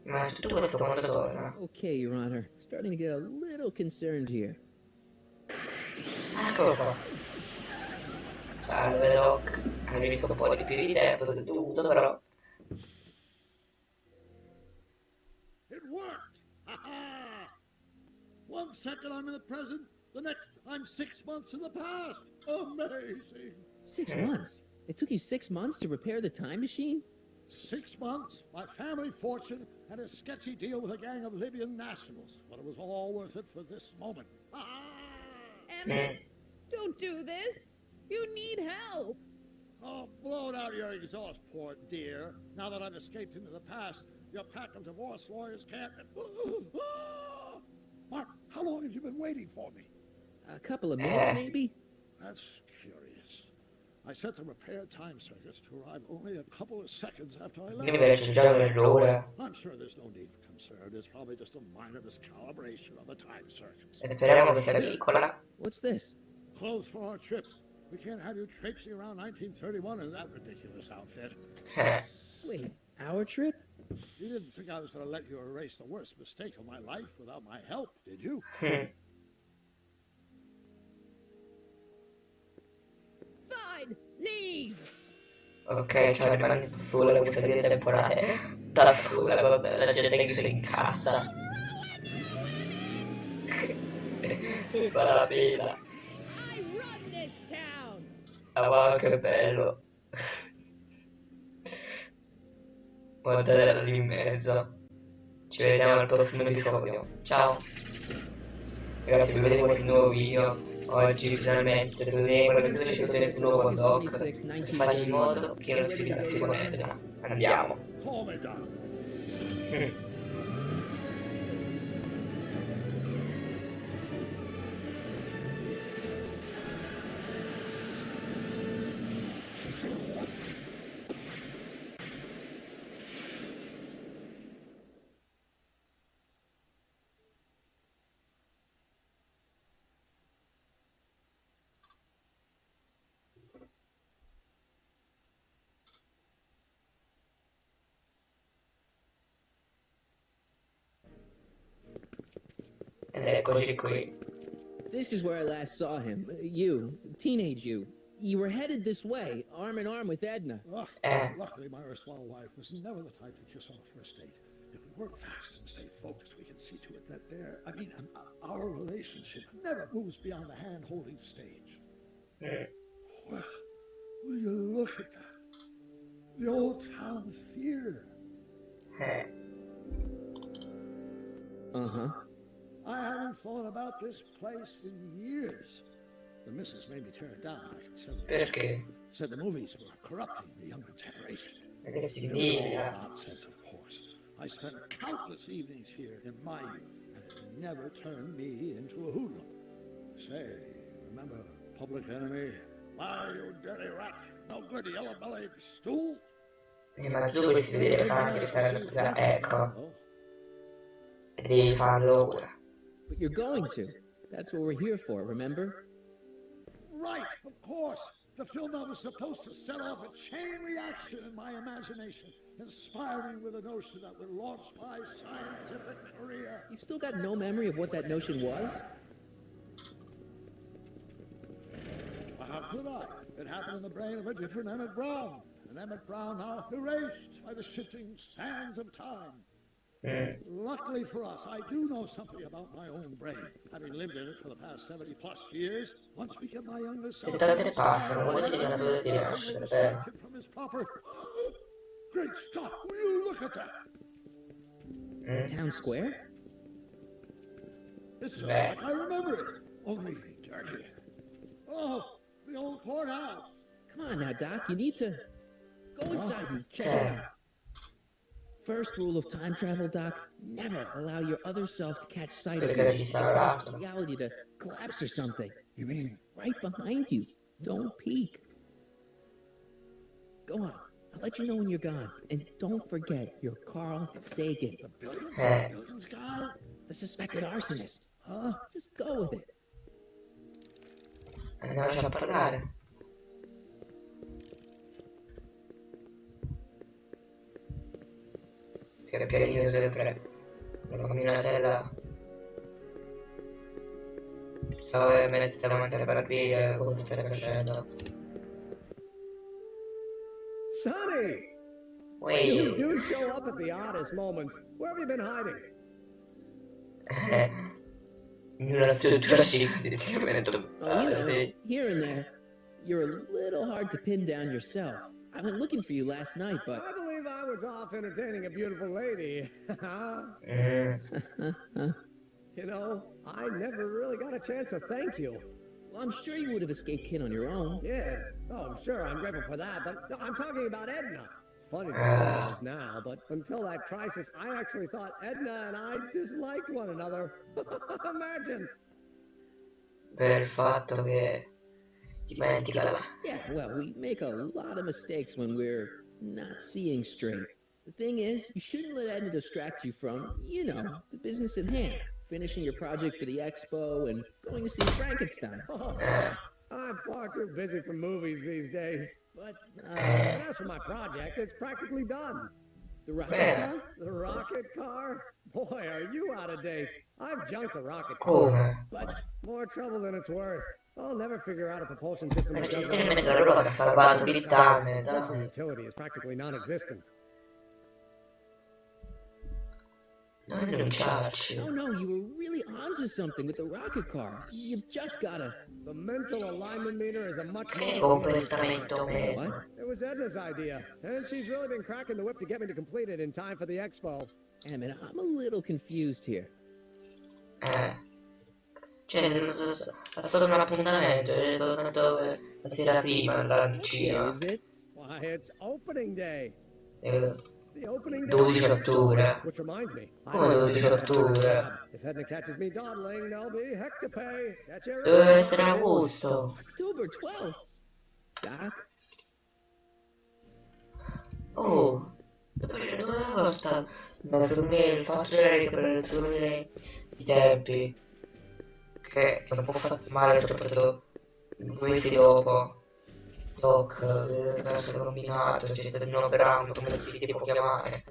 Speaker 1: Ma tutto questo quando torna?
Speaker 2: Okay, Your Honor. Starting to get a little concerned here.
Speaker 1: Eccolo qua. Salve Doc. Hai visto un po' di più di tempo del dovuto, però.
Speaker 3: It worked! Ha-ha! 1 second I'm in the present, the next I'm 6 months in the past. Amazing!
Speaker 2: 6 months? It took you 6 months to repair the time machine?
Speaker 3: 6 months, my family fortune, and a sketchy deal with a gang of Libyan nationals. But it was all worth it for this moment.
Speaker 7: Emmett, don't do this. You need help.
Speaker 3: Oh, blow it out your exhaust port, dear. Now that I've escaped into the past, your pack of divorce lawyers can't... Mark, how long have you been waiting for me?
Speaker 2: A couple of minutes, maybe?
Speaker 3: That's curious. I set the repair time circuits to arrive only a couple of seconds after I left. I'm sure there's no need for concern. It's probably just a minor miscalibration of the time circuits.
Speaker 2: What's this?
Speaker 3: Clothes for our trip. We can't have you traipsing around 1931 in that ridiculous outfit.
Speaker 2: Wait, our trip?
Speaker 3: You didn't think I was going to let you erase the worst mistake of my life without my help, did you?
Speaker 7: Fine, leave!
Speaker 1: Ok, cioè rimane sola questa vita temporale. Da sola, vabbè, la gente che si incassa. Fa la pena. Ah, wow, che bello. Guardatela lì in mezzo. Ci vediamo al prossimo episodio. Ciao. Ragazzi, vi vedo questo nuovo video. Oggi finalmente troveremo le 231 con Doc per fare in modo che non ci ricassi con Edna. Andiamo. Ed eccoci qui.
Speaker 2: This is where I last saw him. You, teenage you. You were headed this way, arm in arm with Edna.
Speaker 3: Luckily, my erstwhile wife was never the type to kiss on a first date. If we work fast and stay focused, we can see to it that our relationship never moves beyond the hand-holding stage. Well, will you look at that? The old town theater.
Speaker 2: Uh-huh.
Speaker 3: I haven't thought about this place in years. The missus made me tear it down. I can sell it.
Speaker 1: Perché?
Speaker 3: Said the movies were corrupting the younger generation.
Speaker 1: Perché si
Speaker 3: It was all
Speaker 1: dica.
Speaker 3: nonsense, of course. I spent countless evenings here in my youth, and it never turned me into a hoodlum. Say, remember Public Enemy? Why, you dirty rat, no good yellow-bellied stool?
Speaker 1: Ma tu dovresti vedere farmi questa ecco. E devi farlo ora.
Speaker 2: But you're going to. That's what we're here for, remember?
Speaker 3: Right, of course. The film that was supposed to set off a chain reaction in my imagination, inspiring with a notion that would launch my scientific career.
Speaker 2: You've still got no memory of what that notion was?
Speaker 3: How could I? It happened in the brain of a different Emmett Brown. An Emmett Brown now erased by the shifting sands of time. Luckily for us, I do know something about my own brain, having lived in it for the past 70+ years. Once we get my youngest son from his proper... Great Scott, will you look at that?
Speaker 2: Town square?
Speaker 3: It's just like I remember it, only dirtier. Oh, the old courthouse.
Speaker 2: Come on now, Doc, you need to go inside and check it out. First rule of time travel, Doc, never allow your other self to catch sight of you. Reality to collapse or something.
Speaker 3: You mean?
Speaker 2: Right behind you. Don't peek. Go on. I'll let you know when you're gone. And don't forget, you're Carl Sagan.
Speaker 3: The billions guy?
Speaker 2: The suspected arsonist. Huh? Just go with it.
Speaker 1: Andiamoci a parlare. Perché io sempre la camminatella ovviamente davanti alla barbiera, cosa stai facendo?
Speaker 9: Sonny!
Speaker 1: Wait.
Speaker 9: You do show up at the oddest moments. Where have you been hiding?
Speaker 1: In una struttura definitivamente
Speaker 2: Here and there, you're a little hard to pin down yourself. I went looking for you last night, but...
Speaker 9: I believe I was off entertaining a beautiful lady. You know, I never really got a chance to thank you.
Speaker 2: Well, I'm sure you would have escaped Kin on your own.
Speaker 9: Yeah. Oh, sure, I'm grateful for that, but no, I'm talking about Edna. It's funny to say this now, but until that crisis, I actually thought Edna and I disliked one another. Imagine.
Speaker 1: Per il fatto che dimentica.
Speaker 2: Yeah, well, we make a lot of mistakes when we're not seeing straight. The thing is, you shouldn't let Edna distract you from, you know, the business at hand. Finishing your project for the expo and going to see Frankenstein.
Speaker 9: Oh, I'm far too busy for movies these days. But as for my project, it's practically done.
Speaker 2: The rocket car?
Speaker 9: The rocket car? Boy, are you out of date. I've junked the rocket car.
Speaker 1: Come?
Speaker 9: But more trouble than it's worth. I'll never figure out a propulsion system that does
Speaker 1: la roba che ha salvato Britannia,
Speaker 9: the utility is practically non-existent.
Speaker 2: No, you were really onto something with the rocket car. You've just gotta...
Speaker 9: The mental alignment meter is a much more... What? It was Edna's idea, and she's really been cracking the whip to get me to complete it in time for the expo.
Speaker 2: Damn it, I'm a little confused here.
Speaker 1: Cioè, è stato un appuntamento, è soltanto la sera prima, la cena.
Speaker 9: Is it? Why, it's opening day. The opening day.
Speaker 1: 12 ottobre.
Speaker 9: Which reminds me.
Speaker 1: Come 12 ottobre?
Speaker 9: If Edna catches me dawdling, there'll be heck to pay. That's your
Speaker 1: Doveva essere agosto.
Speaker 2: October 12th. Doc?
Speaker 1: Oh, dove porta? No, secondo me il fatto della ricreazione dei tempi, che è un po' fatto male, ci ho portato 2 mesi dopo. Doc, che è stato combinato, c'è del no ground, come ti può chiamare.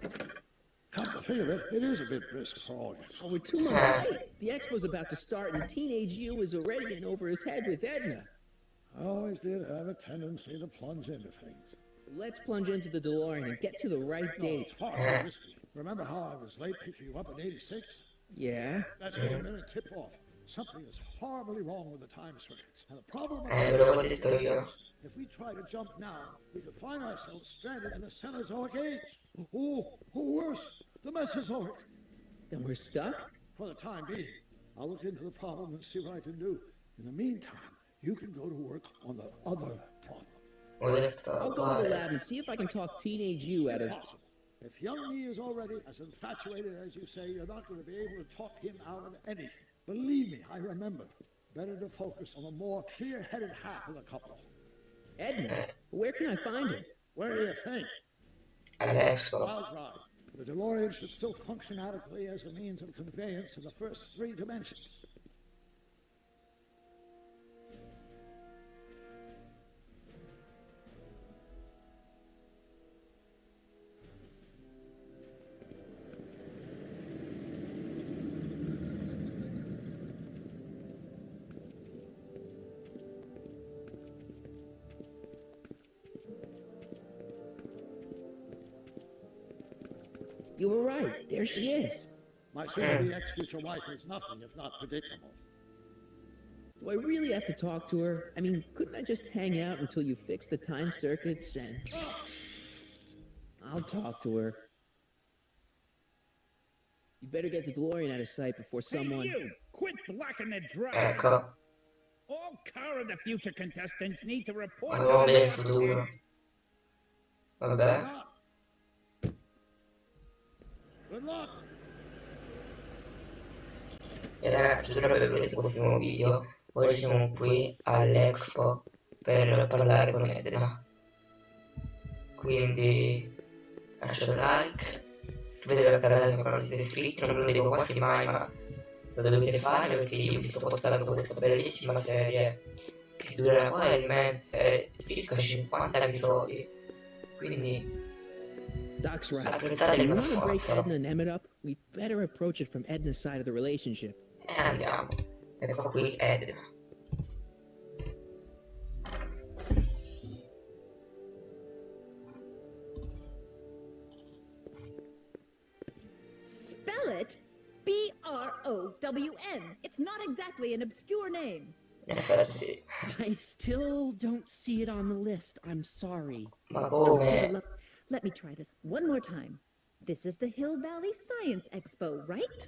Speaker 3: Come to think of it, it is a bit brisk for August.
Speaker 2: Oh, we're 2 months late. The expo's about to start and teenage you is already in over his head with Edna.
Speaker 3: I always did have a tendency to plunge into things.
Speaker 2: Let's plunge into the DeLorean and get to the right
Speaker 3: No,
Speaker 2: date.
Speaker 3: it's far too risky. Remember how I was late picking you up in '86?
Speaker 2: Yeah?
Speaker 3: That's the minute tip-off. Something is horribly wrong with the time circuits. And the problem
Speaker 1: l'avevo detto io.
Speaker 3: if we try to jump now, we could find ourselves stranded in the Cenozoic age. Or worse, the Mesozoic.
Speaker 2: Then we're stuck?
Speaker 3: For the time being. I'll look into the problem and see what I can do. In the meantime, you can go to work on the other problem.
Speaker 2: I'll go to the lab and see if I can talk teenage you out of...
Speaker 3: Impossible. If young me is already as infatuated as you say, you're not going to be able to talk him out of anything. Believe me, I remember. Better to focus on the more clear-headed half of the couple.
Speaker 2: Edna? Where can I find him?
Speaker 3: Where do you think?
Speaker 1: At the expo.
Speaker 3: Wild Drive. The DeLorean should still function adequately as a means of conveyance in the first 3 dimensions.
Speaker 2: You were right. There she is.
Speaker 3: My soon-to-be ex-future wife is nothing if not predictable.
Speaker 2: Do I really have to talk to her? I mean, couldn't I just hang out until you fix the time circuits and... I'll talk to her. You better get the DeLorean out of sight before someone...
Speaker 10: Hey, you! Quit blocking the drive!
Speaker 1: Ecco.
Speaker 10: All Car of the Future contestants need to report
Speaker 1: Allora,
Speaker 10: to
Speaker 1: del
Speaker 10: the
Speaker 1: futuro. Vabbè.
Speaker 3: Good luck.
Speaker 1: E ragazzi, spero che vedete questo nuovo video. Oggi siamo qui all'Expo per parlare con Edna. Quindi lasciate like, iscrivetevi al canale se ancora non siete iscritti, non ve lo dico quasi mai, ma lo dovete fare perché io vi sto portando questa bellissima serie che durerà probabilmente circa 50 episodi. Quindi
Speaker 2: Doc's right.
Speaker 1: apprezzate
Speaker 2: If
Speaker 1: il
Speaker 2: we
Speaker 1: mio
Speaker 2: want to break
Speaker 1: sforzo.
Speaker 2: Edna and Emmett up, we better approach it from Edna's side of the relationship.
Speaker 1: E andiamo. Ecco qui Edna.
Speaker 4: Spell it B-R-O-W-N. It's not exactly an obscure name.
Speaker 1: In effetti sì.
Speaker 5: I still don't see it on the list. I'm sorry.
Speaker 1: Ma come?
Speaker 4: Let me try this one more time. This is the Hill Valley Science Expo, right?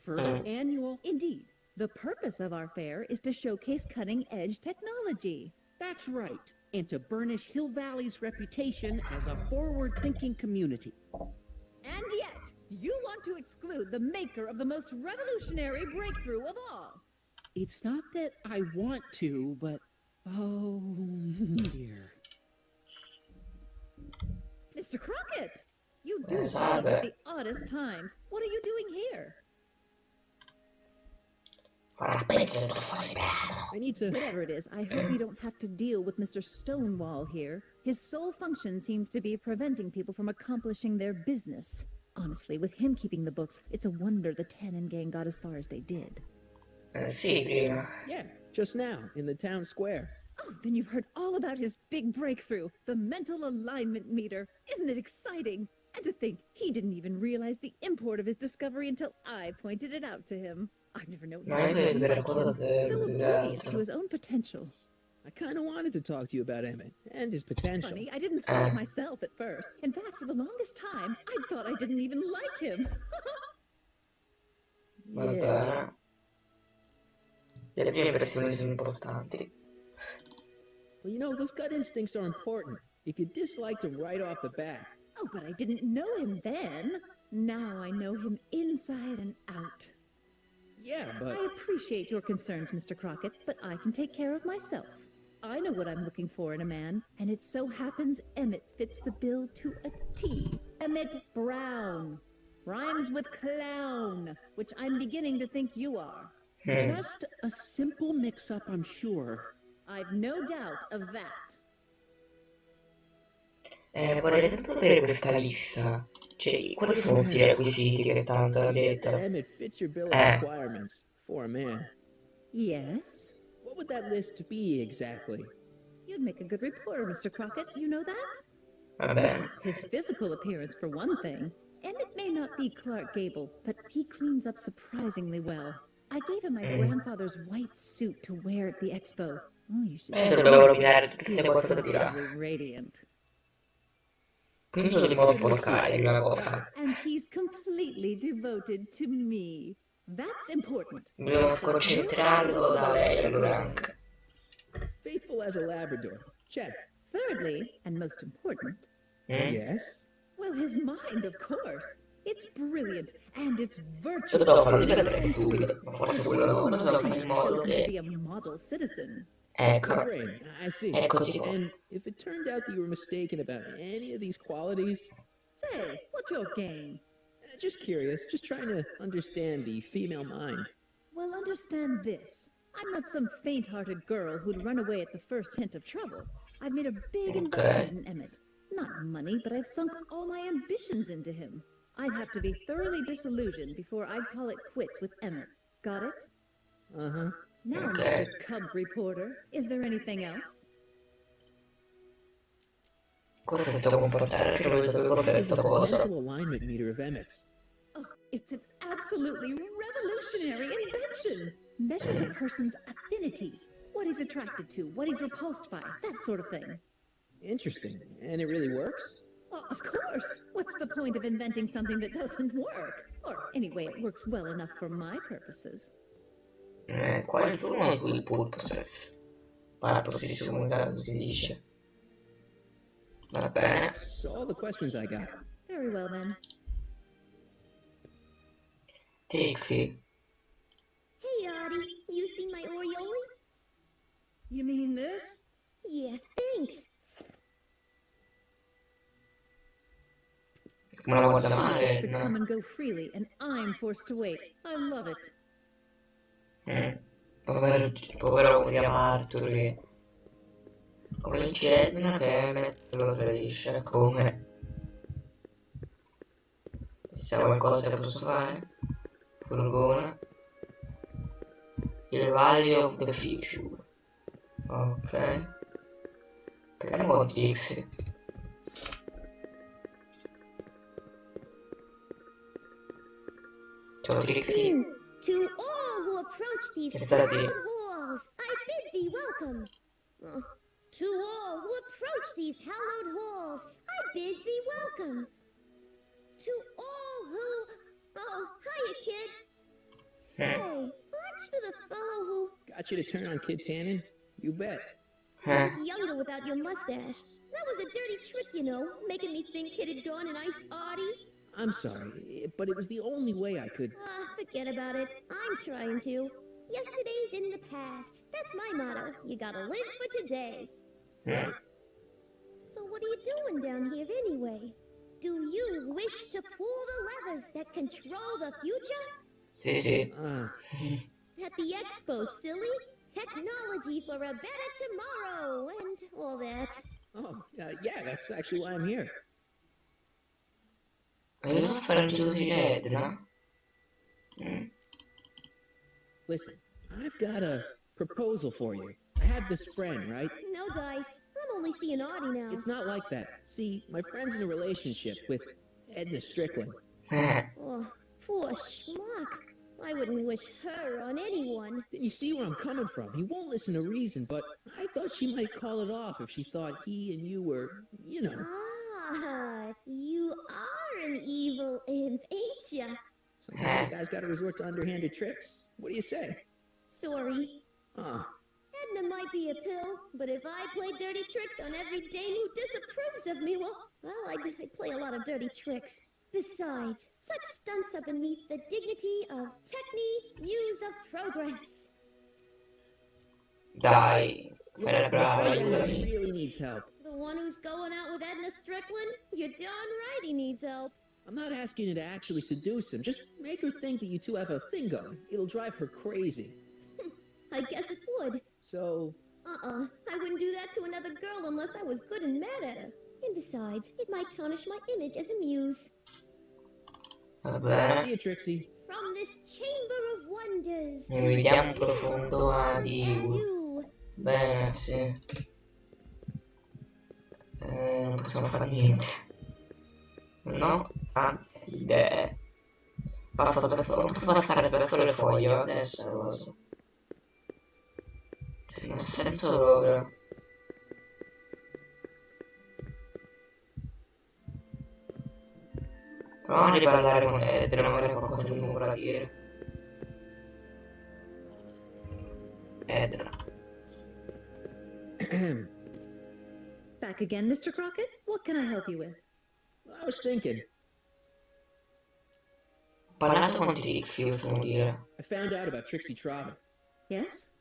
Speaker 4: First annual. Indeed. The purpose of our fair is to showcase cutting-edge technology.
Speaker 5: That's right. And to burnish Hill Valley's reputation as a forward-thinking community.
Speaker 4: And yet, you want to exclude the maker of the most revolutionary breakthrough of all.
Speaker 5: It's not that I want to, but... Oh, dear.
Speaker 4: Mr. Crockett! You do show up at the oddest times. What are you doing here?
Speaker 2: I need to...
Speaker 4: Whatever it is, I hope you don't have to deal with Mr. Stonewall here. His sole function seems to be preventing people from accomplishing their business. Honestly, with him keeping the books, it's a wonder the Tannen gang got as far as they did.
Speaker 1: Sì, prima.
Speaker 2: Yeah, just now, in the town square.
Speaker 4: Oh, then you've heard all about his big breakthrough, the mental alignment meter. Isn't it exciting? And to think, he didn't even realize the import of his discovery until I pointed it out to him. I've never known anyone like him, so oblivious to his own potential.
Speaker 2: I kind of wanted to talk to you about Emmett and his potential.
Speaker 4: Funny, I didn't spot it myself at first. In fact, for the longest time, I thought I didn't even like him.
Speaker 1: Yeah. Le prime impressioni sono importanti.
Speaker 2: Well, you know, those gut instincts are important. If you disliked him right off the bat.
Speaker 4: Oh, but I didn't know him then. Now I know him inside and out.
Speaker 2: Yeah, but...
Speaker 4: I appreciate your concerns, Mr. Crockett, but I can take care of myself. I know what I'm looking for in a man, and it so happens Emmett fits the bill to a T. Emmett Brown. Rhymes with clown, which I'm beginning to think you are.
Speaker 2: Just a simple mix-up, I'm sure.
Speaker 4: I've no doubt of that.
Speaker 1: Vorrei tanto sapere questa lista. Cioè, quali sono questi requisiti che tanto ha detto?
Speaker 2: Emmett fits your bill of requirements for a man.
Speaker 4: Yes?
Speaker 2: What would that list be exactly?
Speaker 4: You'd make a good reporter, Mr. Crockett. You know that?
Speaker 1: Vabbè.
Speaker 4: His physical appearance, for one thing. Emmett may not be Clark Gable, but he cleans up surprisingly well. I gave him my grandfather's white suit to wear at the expo. Oh, you should
Speaker 1: Dovevo rovinare tutte queste cose da tirare.
Speaker 4: Radiant.
Speaker 1: Quindi lo devo sporcare, è una cosa.
Speaker 4: And he's completely devoted to me. That's important.
Speaker 1: Dobbiamo concentrarlo da lei allora anche.
Speaker 2: Faithful as a Labrador. Check.
Speaker 4: Thirdly, and most important.
Speaker 2: Yes?
Speaker 4: Well, his mind, of course. It's brilliant, and it's virtuous.
Speaker 1: Io dovevo farlo diventare stupido, ma forse quello no, non dovevo fare in modo
Speaker 4: To
Speaker 1: che...
Speaker 4: be a model citizen.
Speaker 1: Ecco.
Speaker 2: I see.
Speaker 1: Eccoti qua.
Speaker 2: And if it turned out that you were mistaken about any of these qualities...
Speaker 4: Say, what's your game?
Speaker 2: Just curious, just trying to understand the female mind.
Speaker 4: Well, understand this. I'm not some faint-hearted girl who'd run away at the first hint of trouble. I've made a big investment in Emmett. Not money, but I've sunk all my ambitions into him. I'd have to be thoroughly disillusioned before I'd call it quits with Emmett. Got it?
Speaker 2: Uh-huh.
Speaker 4: Now, Mr. Cub Reporter, is there anything else?
Speaker 1: Cosa si devo comportare? Che non sapevo cos'era sta cosa.
Speaker 2: Mental alignment meter of Emmett's.
Speaker 4: Oh, it's an absolutely revolutionary invention. Measures a person's affinities, what he's attracted to, what he's repulsed by, that sort of thing.
Speaker 2: Interesting. And it really works?
Speaker 4: Well, of course. What's the point of inventing something that doesn't work? Or anyway, it works well enough for my purposes.
Speaker 1: Quali sono i tuoi purposes? Purposes, come si dice. Va bene.
Speaker 2: That's all the questions I got.
Speaker 4: Very well then.
Speaker 1: Trixie.
Speaker 12: Hey, Audie, you see my Orioli?
Speaker 2: You mean this?
Speaker 12: Yeah, thanks.
Speaker 1: Ma la guarda
Speaker 4: She
Speaker 1: male,
Speaker 4: gets to
Speaker 1: no?
Speaker 4: come and go freely, and I'm forced to wait. I love it.
Speaker 1: Povero di Arthur che cominci Edna che mette lo tradisce come c'è qualcosa che posso fare? Furgone il Valley of the Future, ok, parliamo con Trixie. Ciao Trixie.
Speaker 12: To all who approach these
Speaker 1: Che sta di?
Speaker 12: hallowed halls, I bid thee welcome. To all who approach these hallowed halls, I bid thee welcome. To all who... Oh, hiya, kid. Say, aren't you the fellow who...
Speaker 2: Got you to turn on Kid Tannen? You bet.
Speaker 12: You look younger without your mustache. That was a dirty trick, you know, making me think Kid had gone and iced Audie.
Speaker 2: I'm sorry, but it was the only way I could...
Speaker 12: Forget about it. I'm trying to. Yesterday's in the past. That's my motto. You gotta live for today. So what are you doing down here anyway? Do you wish to pull the levers that control the future?
Speaker 1: Sì, sì.
Speaker 12: At the expo, silly. Technology for a better tomorrow and all that.
Speaker 2: Oh, yeah, that's actually why I'm here.
Speaker 1: Aiuto a fare un giro di Red, no?
Speaker 2: Listen, I've got a proposal for you. I have this friend, right?
Speaker 12: No dice. I'm only seeing Audie now.
Speaker 2: It's not like that. See, my friend's in a relationship with Edna Strickland.
Speaker 12: Oh, poor schmuck. I wouldn't wish her on anyone.
Speaker 2: You see where I'm coming from. He won't listen to reason, but I thought she might call it off if she thought he and you were, you know.
Speaker 12: Ah, you are an evil imp, ain't ya?
Speaker 2: Sometimes you guys gotta resort to underhanded tricks. What do you say?
Speaker 12: Sorry, Edna might be a pill, but if I play dirty tricks on every dame who disapproves of me, well, I'd play a lot of dirty tricks. Besides, such stunts are beneath the dignity of Techni, Muse of Progress.
Speaker 1: Dai, fai la brava,
Speaker 22: Edna
Speaker 1: aiutami.
Speaker 22: really needs help.
Speaker 12: The one who's going out with Edna Strickland? You're darn right he needs help.
Speaker 2: I'm not asking you to actually seduce him. Just make her think that you two have a thing going. It'll drive her crazy.
Speaker 12: I guess it would.
Speaker 2: So...
Speaker 12: I wouldn't do that to another girl unless I was good and mad at her. And besides, it might tarnish my image as a muse.
Speaker 1: Vabbè.
Speaker 2: See you, Trixie.
Speaker 12: From this chamber of wonders.
Speaker 1: Vediamo profondo di... Bene, sì. Non possiamo fare niente. No, idee. Passato per solo. Posso passare per solo le foglie, adesso lo so. Non sento proprio. Proviamo a riparlare con Edna, magari qualcosa di nuovo da dire. Edna.
Speaker 4: Back again, Mr. Crockett? What can I help you with?
Speaker 2: I was thinking.
Speaker 1: Parlato con Trixie, possiamo dire.
Speaker 2: I found out about Trixie Trotter.
Speaker 4: Yes?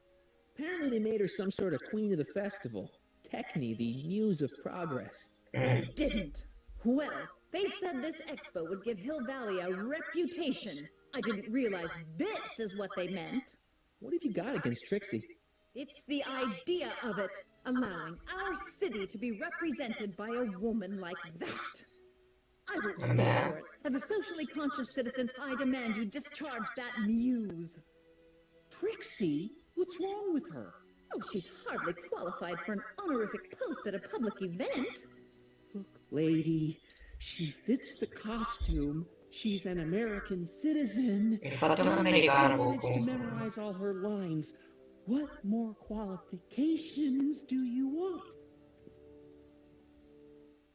Speaker 2: Apparently they made her some sort of queen of the festival. Techni, the muse of progress.
Speaker 4: They didn't. Well, they said this expo would give Hill Valley a reputation. I didn't realize this is what they meant.
Speaker 2: What have you got against Trixie?
Speaker 4: It's the idea of it, allowing our city to be represented by a woman like that. I won't stand for it. As a socially conscious citizen, I demand you discharge that muse.
Speaker 2: Trixie? What's wrong with her?
Speaker 4: Oh, she's hardly qualified for an honorific post at a public event.
Speaker 22: Look, lady, she fits the costume. She's an American citizen.
Speaker 1: Infatti un americano
Speaker 22: managed to memorize all her lines. What more qualifications do you want?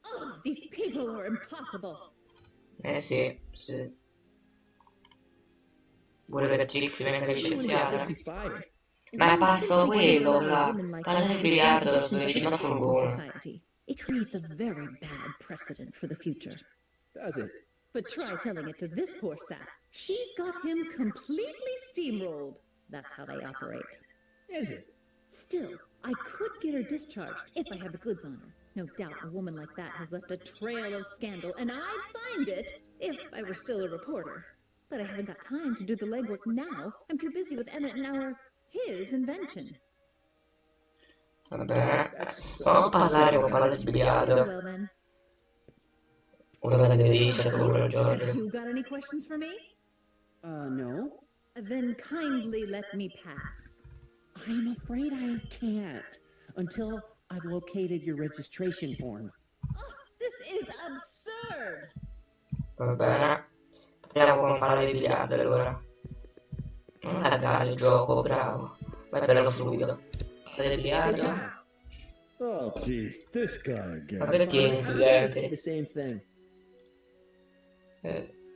Speaker 4: Oh, these people are impossible.
Speaker 1: Sì, sì. Vuole che Trixie venga licenziata? Ma è passo quello, là. Parla del biliardo, sto vicino a furgone.
Speaker 4: It creates a very bad precedent for the future.
Speaker 2: Does it?
Speaker 4: But try telling it to this poor sap. She's got him completely steamrolled. That's how they operate.
Speaker 2: Is it?
Speaker 4: Still, I could get her discharged if I have the goods on her. No doubt a woman like that has left a trail of scandal, and I'd find it if I were still a reporter. But I haven't got time to do the legwork now. I'm too busy with Emmett and his invention.
Speaker 1: Vabbè, fammi parlare con parla del biliardo.
Speaker 4: Well then.
Speaker 1: Ora che dice solo Giorgio.
Speaker 4: Have you got any questions for me?
Speaker 22: No.
Speaker 4: Then kindly let me pass.
Speaker 22: I'm afraid I can't until I've located your registration form.
Speaker 4: Oh, this is absurd.
Speaker 1: Va bene. Parliamo con parla di biliardo allora. Non laggare il gioco, bravo. Vai bello fluido. Parla di biliardo.
Speaker 14: Oh, jeez, this guy again.
Speaker 1: Ma che tieni sui denti?
Speaker 22: The same thing.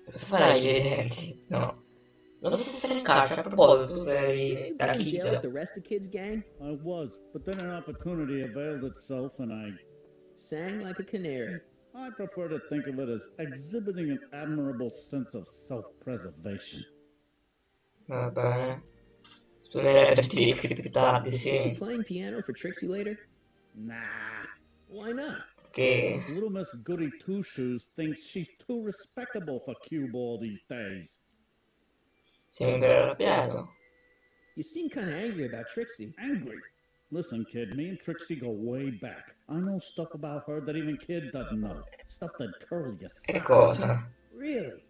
Speaker 1: Posso fare gli denti? No. Non so se sei in carcere, a proposito, tu sei da
Speaker 22: in jail with the
Speaker 1: kid.
Speaker 22: rest of kids gang?
Speaker 14: I was, but then an opportunity availed itself and I
Speaker 22: sang like a canary.
Speaker 14: I prefer to think of it as exhibiting an admirable sense of self-preservation.
Speaker 1: Va bene. Suonerai per Trixie più tardi,
Speaker 22: You
Speaker 1: sì.
Speaker 22: playing piano for Trixie later?
Speaker 14: Nah.
Speaker 22: Why not?
Speaker 1: Che...
Speaker 14: Little Miss Goody Two-Shoes thinks she's too respectable for cue ball these days.
Speaker 1: Sei un vero arrabbiato.
Speaker 22: You seem kind of angry about Trixie.
Speaker 14: Angry? Listen, kid, me and Trixie go way back. I know stuff about her that even kid doesn't know. Stuff that curl your
Speaker 1: Che
Speaker 14: socks.
Speaker 1: cosa?
Speaker 22: Really?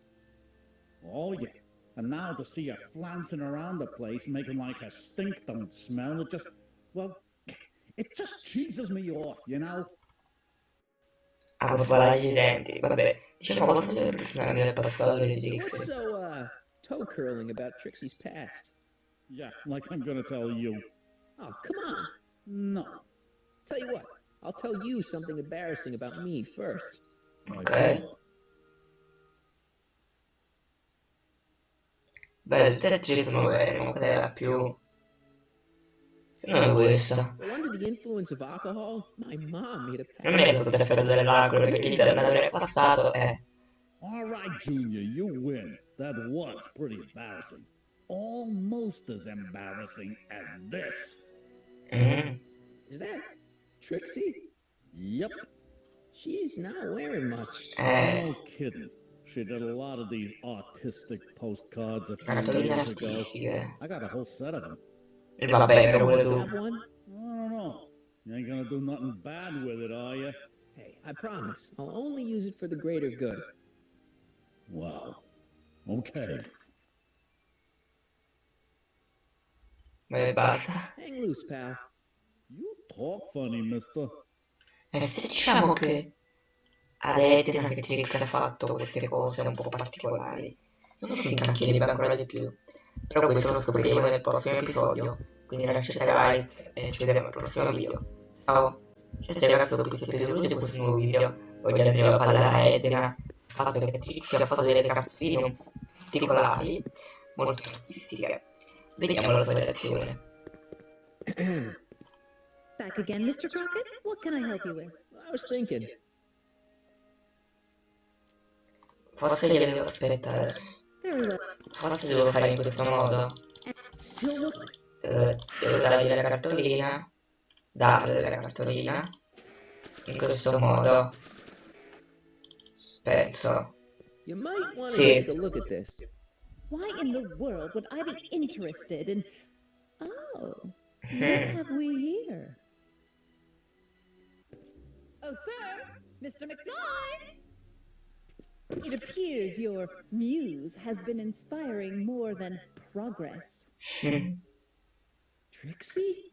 Speaker 14: Oh, yeah. And now to see her flouncing around the place, making like her stink don't smell, it just, well, it just cheeses me off, you know?
Speaker 1: Ah, per fare gli denti. Vabbè, diciamo cosa delle personali del passato di
Speaker 22: So
Speaker 1: Trixie.
Speaker 22: what's so, toe curling about Trixie's past?
Speaker 14: Yeah, like I'm gonna tell you.
Speaker 22: Oh, come on.
Speaker 14: No.
Speaker 22: Tell you what, I'll tell you something embarrassing about me first.
Speaker 1: Ok. Beh, tutte le attrici sono vere, ma quella è la più... Non è questa.
Speaker 2: But under the influence of alcohol, my mom made a pact.
Speaker 1: Non è sotto effetto dell'alcol perché l'idea del nel passato è...
Speaker 15: All right, Junior, you win. That was pretty embarrassing. Almost as embarrassing as this.
Speaker 2: Is that Trixie?
Speaker 15: Yep.
Speaker 2: She's not wearing much.
Speaker 15: No kidding. She did a lot of these artistic postcards a few years ago. I got a whole set of them.
Speaker 1: E vabbè, per quello tu.
Speaker 15: I don't know. You ain't gonna do nothing bad with it, are you?
Speaker 2: Hey, I promise. I'll only use it for the greater good.
Speaker 15: Wow. Okay.
Speaker 1: Beh, basta.
Speaker 2: Hang loose, pal.
Speaker 15: You talk funny, mister.
Speaker 1: E se diciamo che ad Edna che Trix ha fatto queste cose un po' particolari, non si incanchirebbe ancora di più. Però questo lo scopriremo nel prossimo episodio, quindi lasciate like e ci vediamo al prossimo video. Ciao! Ciao ragazzi, dopo che siete piaciuti di questo nuovo video, voglio andare a parlare a Edna, il fatto che Trix ha fatto delle cartoline un po' particolari, molto artistiche. Vediamo la sua reazione.
Speaker 4: Back again, Mr. Crockett? What can I help you with?
Speaker 2: I was thinking.
Speaker 1: Forse io devo aspettare. Forse devo fare in questo modo. Devo dargli la cartolina. Darle la cartolina. In questo modo. Penso.
Speaker 2: You might want to
Speaker 1: Sì.
Speaker 2: take a look at this.
Speaker 4: Why in the world would I be interested in... Oh, what have we here? Oh, sir! Mr. McFly! It appears your muse has been inspiring more than progress.
Speaker 2: Trixie?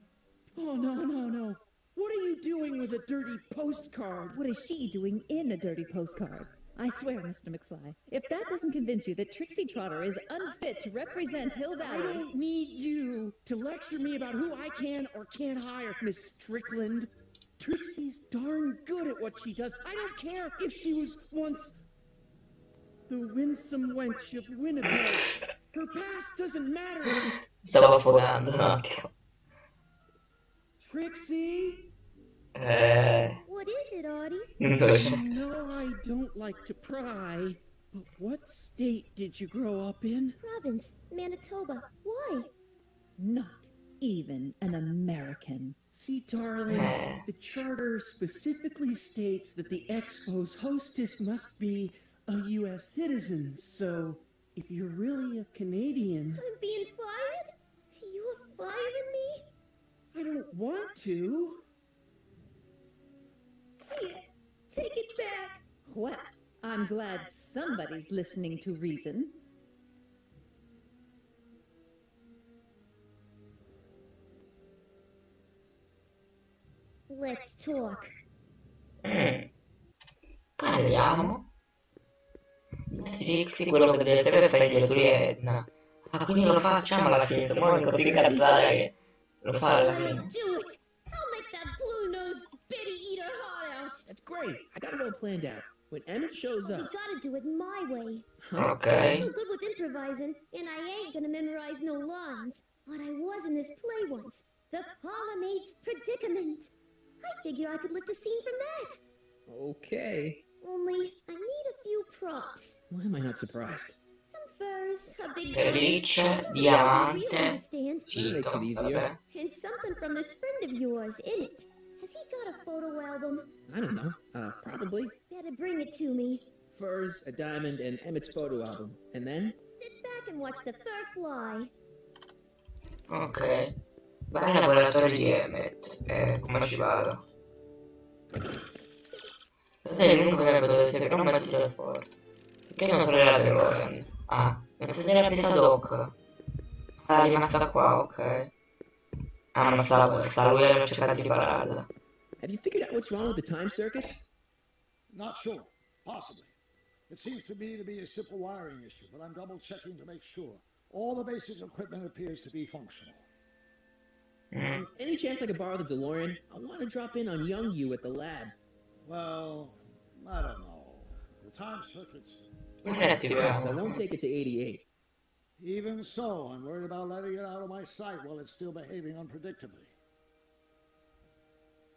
Speaker 2: Oh, no. What are you doing with a dirty postcard?
Speaker 4: What is she doing in a dirty postcard? I swear, Mr. McFly, if that doesn't convince you that Trixie Trotter is unfit to represent Hill
Speaker 2: I
Speaker 4: Valley...
Speaker 2: don't need you to lecture me about who I can or can't hire, Miss Strickland. Trixie's darn good at what she does. I don't care if she was once the winsome wench of Winnipeg. Her past doesn't matter.
Speaker 1: Stavo affogando un attimo.
Speaker 2: Trixie?
Speaker 12: What is it, Artie?
Speaker 2: No, I don't like to pry, but what state did you grow up in?
Speaker 12: Province, Manitoba. Why?
Speaker 4: Not even an American.
Speaker 2: See, darling, the charter specifically states that the Expo's hostess must be a U.S. citizen, so if you're really a Canadian...
Speaker 12: I'm being fired? You're firing me?
Speaker 2: I don't want to.
Speaker 4: Here, take it back. Well, I'm glad somebody's listening to reason.
Speaker 12: Let's talk.
Speaker 1: Parliamo. Trixie quello che deve sempre fare le sue Edna. Ah, quindi lo facciamo alla fine, se muore così cazzare che lo fa alla fine.
Speaker 12: Do it! I'll make that blue-nosed Betty eat her heart out!
Speaker 2: That's great. I got it all planned out. When Emmett shows
Speaker 12: We
Speaker 2: up...
Speaker 12: gotta do it my way.
Speaker 1: Okay.
Speaker 12: I'm no good with improvising, and I ain't gonna memorize no lines. But I was in this play once. The Parlourmaid's Predicament. I figure I could lift a scene from that.
Speaker 2: Okay.
Speaker 12: Only, I need a few props.
Speaker 2: Why am I not surprised?
Speaker 12: Some furs, a big
Speaker 1: Pelliccia, diamante,
Speaker 12: stand,
Speaker 2: Makes it easier.
Speaker 1: vabbè.
Speaker 12: and something from this friend of yours in it. Has he got a photo album?
Speaker 2: I don't know. Probably.
Speaker 12: Better bring it to me.
Speaker 2: Furs, a diamond, and Emmett's photo album. And then?
Speaker 12: Sit back and watch the fur fly.
Speaker 1: Ok. Vai al laboratorio di Emmett. Come ci vado? L'unico potrebbe dove sia però un mezzo di trasporto. Perché non sono la DeLorean? Ah, penso della presa Doc. Ah, è rimasta qua, ok. Ah, ma sta lui era cercare di pararla.
Speaker 2: Have you figured out what's wrong with the time circuits?
Speaker 3: Not sure. Possibly. It seems to me to be a simple wiring issue, but I'm double checking to make sure. All the basic equipment appears to be functional.
Speaker 2: Any chance I could borrow the DeLorean? I want to drop in on young you at the lab.
Speaker 3: Well, I don't know. The time circuits...
Speaker 2: I won't take it to 88.
Speaker 3: Even so, I'm worried about letting it out of my sight while it's still behaving unpredictably.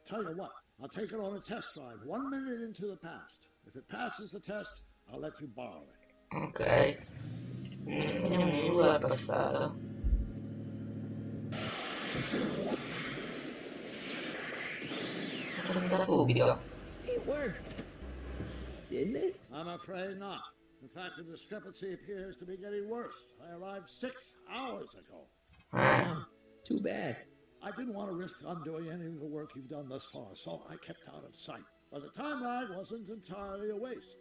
Speaker 3: Tell you what, I'll take it on a test drive 1 minute into the past. If it passes the test, I'll let you borrow it.
Speaker 1: Ok. Vediamo un minuto dal passato. Torna subito.
Speaker 9: It worked. Didn't it?
Speaker 3: I'm afraid not. In fact, the discrepancy appears to be getting worse. I arrived 6 hours ago.
Speaker 9: Too bad.
Speaker 3: I didn't want to risk undoing any of the work you've done thus far, so I kept out of sight. But the time lag wasn't entirely a waste.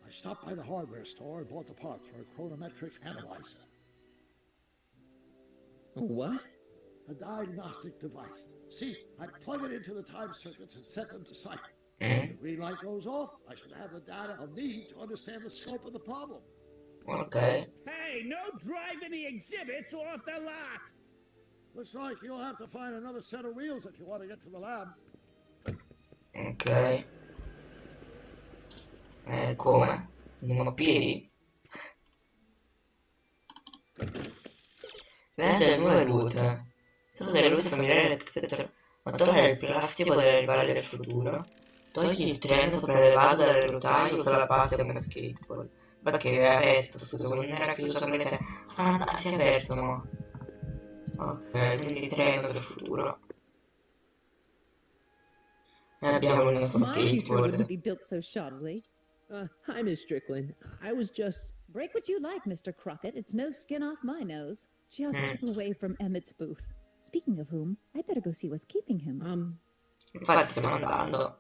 Speaker 3: I stopped by the hardware store and bought the parts for a chronometric analyzer.
Speaker 9: What?
Speaker 3: A diagnostic device. See, I plug it into the time circuits and set them to cycle.
Speaker 1: Mm.
Speaker 3: The green light goes off, I should have the data I'll need to understand the scope of the problem.
Speaker 1: Ok.
Speaker 10: Hey, no driving the exhibits off the lot!
Speaker 3: Looks like you'll have to find another set of wheels if you want to get to the lab.
Speaker 1: Ok. Come? Andiamo a piedi? Vedete le nuove route. Sono delle route familiari eccetera. Ma togliere il plastico delle rivali del futuro. Togli il treno sopraelevato dalle rotaie, usa la base come skateboard. Perché è aperto, scusa, non era chiuso solamente. Ah, no, si è aperto, mo. Ok, quindi il treno del futuro. E abbiamo il nostro
Speaker 7: My future
Speaker 1: skateboard.
Speaker 7: wouldn't be built so shoddily.
Speaker 2: Hi, Miss Strickland. I was just...
Speaker 4: Break what you like, Mr. Crockett. It's no skin off my nose. Just keep away from Emmett's booth. Speaking of whom, I'd better go see what's keeping him.
Speaker 1: Infatti stiamo andando.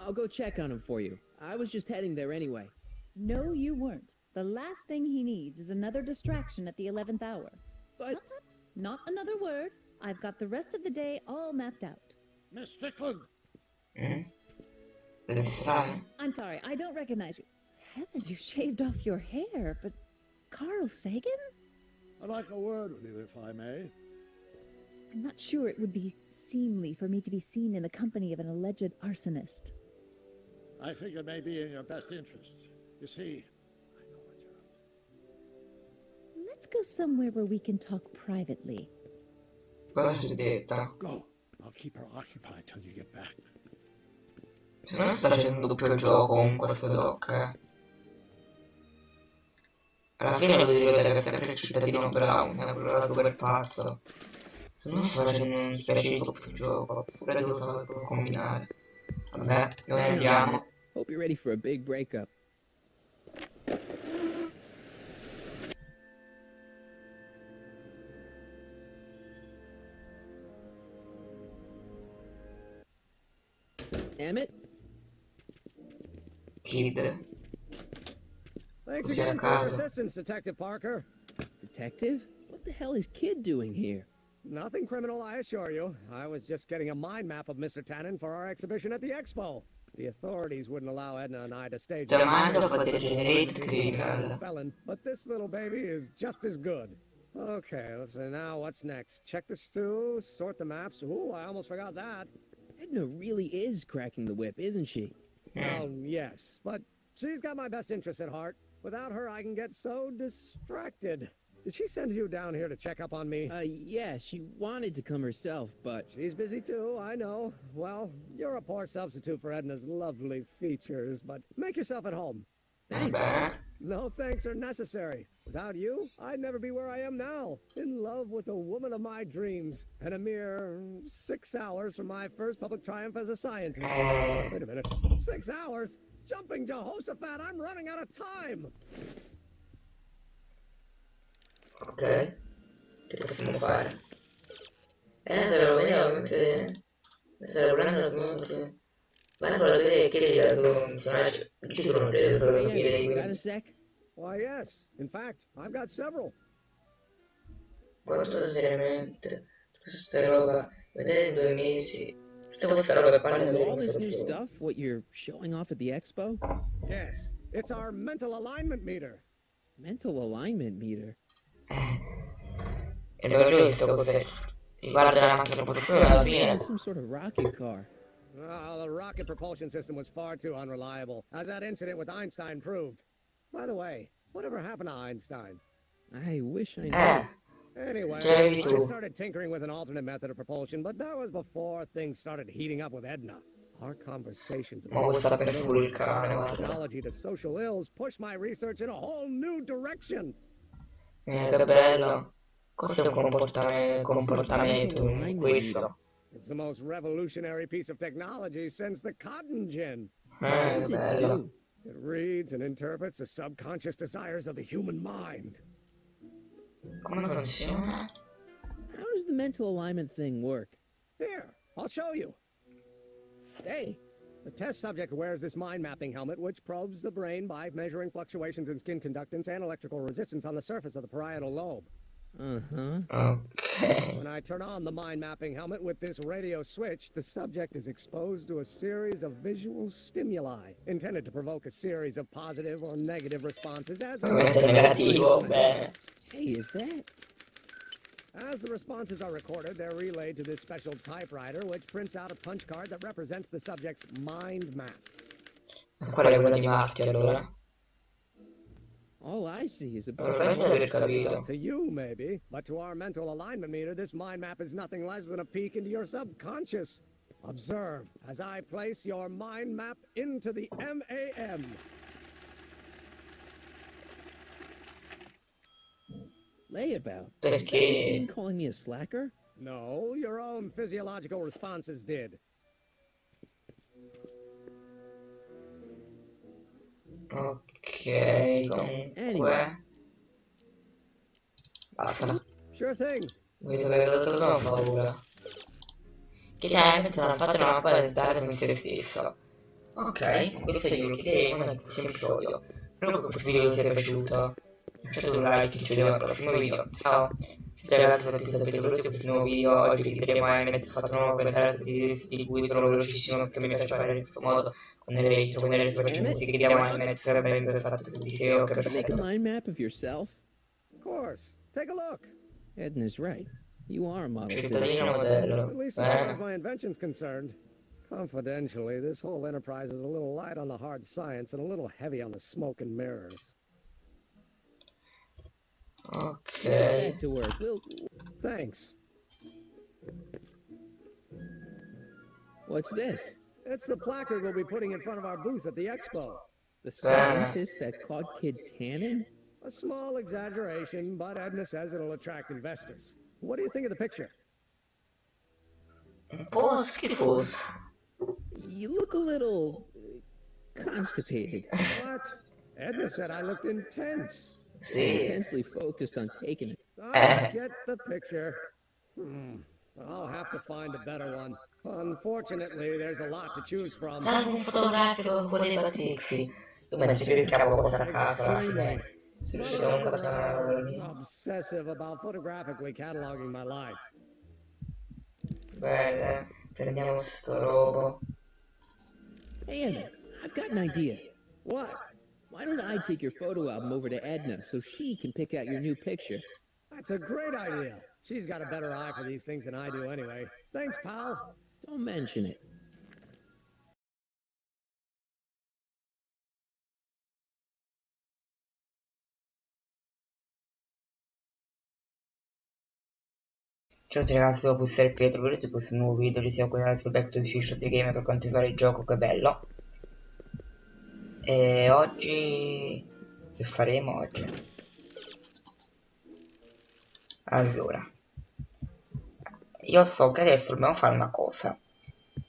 Speaker 2: I'll go check on him for you. I was just heading there anyway.
Speaker 4: No, you weren't. The last thing he needs is another distraction at the 11th hour.
Speaker 2: But...
Speaker 4: Tut, tut. Not another word. I've got the rest of the day all mapped out.
Speaker 3: Miss Strickland!
Speaker 4: I'm sorry, I don't recognize you. Heavens, you shaved off your hair, but Carl Sagan?
Speaker 3: I'd like a word with you, if I may.
Speaker 4: I'm not sure it would be seemly for me to be seen in the company of an alleged arsonist.
Speaker 3: I think it may be in your best interest. You see,
Speaker 4: Let's go somewhere where we can talk privately.
Speaker 3: Go. I'll keep her occupied till you get back.
Speaker 1: Se non sta facendo doppio gioco con questo doc, Alla fine lo direte che è sempre il cittadino Brown, quello là super pazzo. Se non sta facendo una specie di doppio gioco, oppure cosa può combinare. Vabbè, noi andiamo.
Speaker 2: Hope you're ready for a big breakup. Emmett?
Speaker 1: Kid.
Speaker 9: Thanks again for your assistance, Detective Parker.
Speaker 2: Detective? What the hell is Kid doing here?
Speaker 9: Nothing criminal, I assure you. I was just getting a mind map of Mr. Tannen for our exhibition at the expo. The authorities wouldn't allow Edna and I to stage
Speaker 1: The mind of a degenerate criminal.
Speaker 9: felon, but this little baby is just as good. Okay, let's see now. What's next? Check the stew, sort the maps. Ooh, I almost forgot that.
Speaker 2: Edna really is cracking the whip, isn't she?
Speaker 9: Well, yes, but she's got my best interests at heart. Without her, I can get so distracted. Did she send you down here to check up on me?
Speaker 2: Yeah, she wanted to come herself, but...
Speaker 9: She's busy too, I know. Well, you're a poor substitute for Edna's lovely features, but make yourself at home.
Speaker 2: Thanks.
Speaker 9: No thanks are necessary. Without you, I'd never be where I am now. In love with the woman of my dreams. And a mere 6 hours from my first public triumph as a scientist. Wait a minute. 6 hours? Jumping Jehoshaphat, I'm running out of time!
Speaker 1: Ok, che possiamo fare? Se lo vediamo, mentre stavo volendo smonte. Ma con la tua chiede ci sono le
Speaker 2: Got a sec?
Speaker 9: Why, yes. In fact, I've got several.
Speaker 1: Quanto seriamente questa roba, vedere in 2 mesi. Tutta questa roba è
Speaker 2: Is all this new stuff what you're showing off at the expo?
Speaker 9: Yes, it's our mental alignment meter.
Speaker 2: Mental alignment meter?
Speaker 1: E abbiamo già visto cos'è. Riguarda la macchina propulsione alla fine.
Speaker 2: Some sort of rocket car.
Speaker 9: The rocket propulsion system was far too unreliable, as that incident with Einstein proved. By the way, whatever happened to Einstein?
Speaker 2: I wish I knew.
Speaker 9: Anyway,
Speaker 1: C'avevi
Speaker 9: I
Speaker 1: tu.
Speaker 9: started tinkering with an alternate method of propulsion, but that was before things started heating up with Edna. Our conversations
Speaker 1: Ma vuoi
Speaker 9: about
Speaker 1: sapere pure il cane, guarda.
Speaker 9: technology to social ills pushed my research in a whole new direction.
Speaker 1: Che bello. Questo è un comportamento, questo.
Speaker 9: It's the most revolutionary piece of technology since the cotton gin.
Speaker 1: Che bello.
Speaker 9: It reads and interprets the subconscious desires of the human mind.
Speaker 1: Come funziona?
Speaker 2: How does the mental alignment thing work?
Speaker 9: Here, I'll show you. Hey, the test subject wears this mind mapping helmet, which probes the brain by measuring fluctuations in skin conductance and electrical resistance on the surface of the parietal lobe.
Speaker 1: Okay.
Speaker 9: When I turn on the mind mapping helmet with this radio switch, the subject is exposed to a series of visual stimuli intended to provoke a series of positive or negative responses as
Speaker 1: negativo, bene.
Speaker 2: Hey, is that?
Speaker 9: As the responses are recorded, they're relayed to this special typewriter, which prints out a punch card that represents the subject's mind map.
Speaker 1: Qual è quella di Marti, allora?
Speaker 2: All I see is a
Speaker 1: Dovresti aver capito.
Speaker 9: To you, maybe, but to our mental alignment meter, this mind map is nothing less than a peek into your subconscious. Observe as I place your mind map into the MAM.
Speaker 2: Layabout.
Speaker 1: Perché?
Speaker 2: Is that machine calling me a slacker?
Speaker 9: No, your own physiological responses did.
Speaker 1: Ok, comunque. Basta.
Speaker 9: Sure thing.
Speaker 1: Vuoi sapere cosa dobbiamo paura? Che time sarà fatta una mappa del data con se stesso. Ok, questo glielo chiederemo nel prossimo episodio. Spero che questo video vi sia piaciuto. Lasciate un like e ci vediamo al prossimo video. Ciao! Ciao ragazzi, sapete sapete questo nuovo video. Oggi vi chiederemo a MS ho fatto un nuovo commentario di cui sono velocissimo perché mi piace fare in questo modo. Con le retro, con le retro facciamo così, chiediamo a MS sarebbe ben fatto su di sé, ok,
Speaker 2: Make a
Speaker 1: perfetto.
Speaker 2: mind map of yourself?
Speaker 9: Of course. Take a look.
Speaker 2: Edna's right. You are a model
Speaker 1: Cittadino
Speaker 2: citizen.
Speaker 1: modello.
Speaker 9: At least as far as my invention's concerned. Confidentially, this whole enterprise is a little light on the hard science and a little heavy on the smoke and mirrors.
Speaker 1: Ok.
Speaker 2: To work.
Speaker 9: Thanks.
Speaker 2: What's this?
Speaker 9: It's the placard we'll be putting in front of our booth at the expo.
Speaker 2: The scientist that caught Kid Tannen?
Speaker 9: A small exaggeration, but Edna says it'll attract investors. What do you think of the picture?
Speaker 1: Un po' schifoso.
Speaker 2: You look a little constipated.
Speaker 9: What? Edna said I looked intense.
Speaker 1: Sì.
Speaker 2: Intensely focused on taking it.
Speaker 9: I get the picture. I'll have to find a better one. Unfortunately, there's a lot to choose from.
Speaker 1: L'album fotografico con un po' dei battixi. Io mentre cercavo cosa a casa alla fine. Sono riuscito a non trovare.
Speaker 9: Obsessive about photographically cataloging my life.
Speaker 1: Bene, prendiamo sto robo.
Speaker 2: Hey, Edna, I've got an idea.
Speaker 9: What?
Speaker 2: Why don't I take your photo album over to Edna so she can pick out your new picture?
Speaker 9: That's a great idea. She's got a better eye for these things than I do anyway. Thanks, pal.
Speaker 2: Don't mention it.
Speaker 1: Ciao a tutti ragazzi, dopo essere Pietro, vedete questo nuovo video di sia questo Back to the Future the Game per quanto riguarda il gioco, che bello. E oggi... che faremo oggi? Allora, io so che adesso dobbiamo fare una cosa,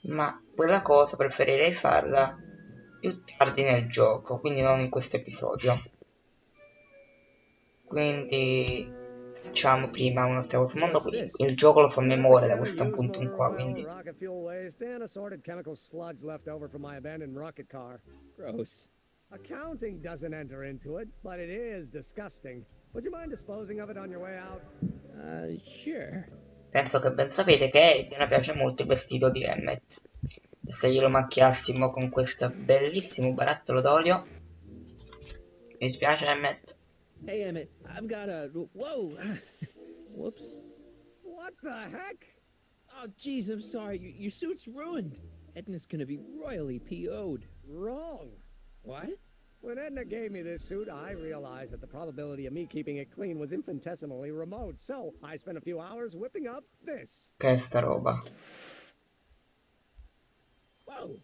Speaker 1: ma quella cosa preferirei farla più tardi nel gioco, quindi non in questo episodio. Quindi facciamo prima un'altra cosa, ma dopo il gioco lo so a memoria da questo punto in qua, quindi
Speaker 2: Gross.
Speaker 9: Accounting doesn't enter into it, but it is disgusting. Would you mind disposing of it on your way out?
Speaker 2: Sure.
Speaker 1: penso che ben sapete che a Edna piace molto il vestito di Emmet. Se glielo macchiassimo con questo bellissimo barattolo d'olio. Mi spiace Emmet.
Speaker 2: Hey Emmett, I've got a... Whoa! Whoops.
Speaker 9: What the heck?
Speaker 2: Oh, jeez, I'm sorry. Your suit's ruined. Edna's gonna be royally PO'd.
Speaker 9: Wrong.
Speaker 2: What?
Speaker 9: When Edna gave me this suit, I realized that the probability of me keeping it clean was infinitesimally remote. So I spent a few hours whipping up this.
Speaker 1: Che è sta roba?
Speaker 2: Whoa!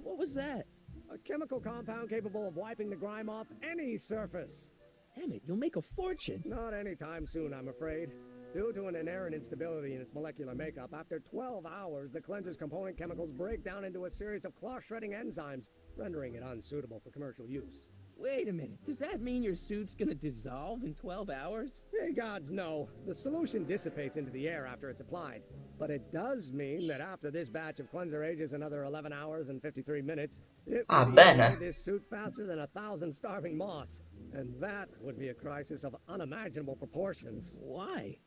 Speaker 2: What was that?
Speaker 9: A chemical compound capable of wiping the grime off any surface.
Speaker 2: Damn it, you'll make a fortune.
Speaker 9: Not anytime soon, I'm afraid. Due to an inherent instability in its molecular makeup, after 12 hours, the cleanser's component chemicals break down into a series of cloth-shredding enzymes, rendering it unsuitable for commercial use.
Speaker 2: Wait a minute, does that mean your suit's gonna dissolve in 12 hours?
Speaker 9: Hey, gods, no. The solution dissipates into the air after it's applied. But it does mean that after this batch of cleanser ages another 11 hours and 53 minutes, it would
Speaker 1: bene.
Speaker 9: this suit faster than 1,000 starving moths. And that would be a crisis of unimaginable proportions.
Speaker 2: Why?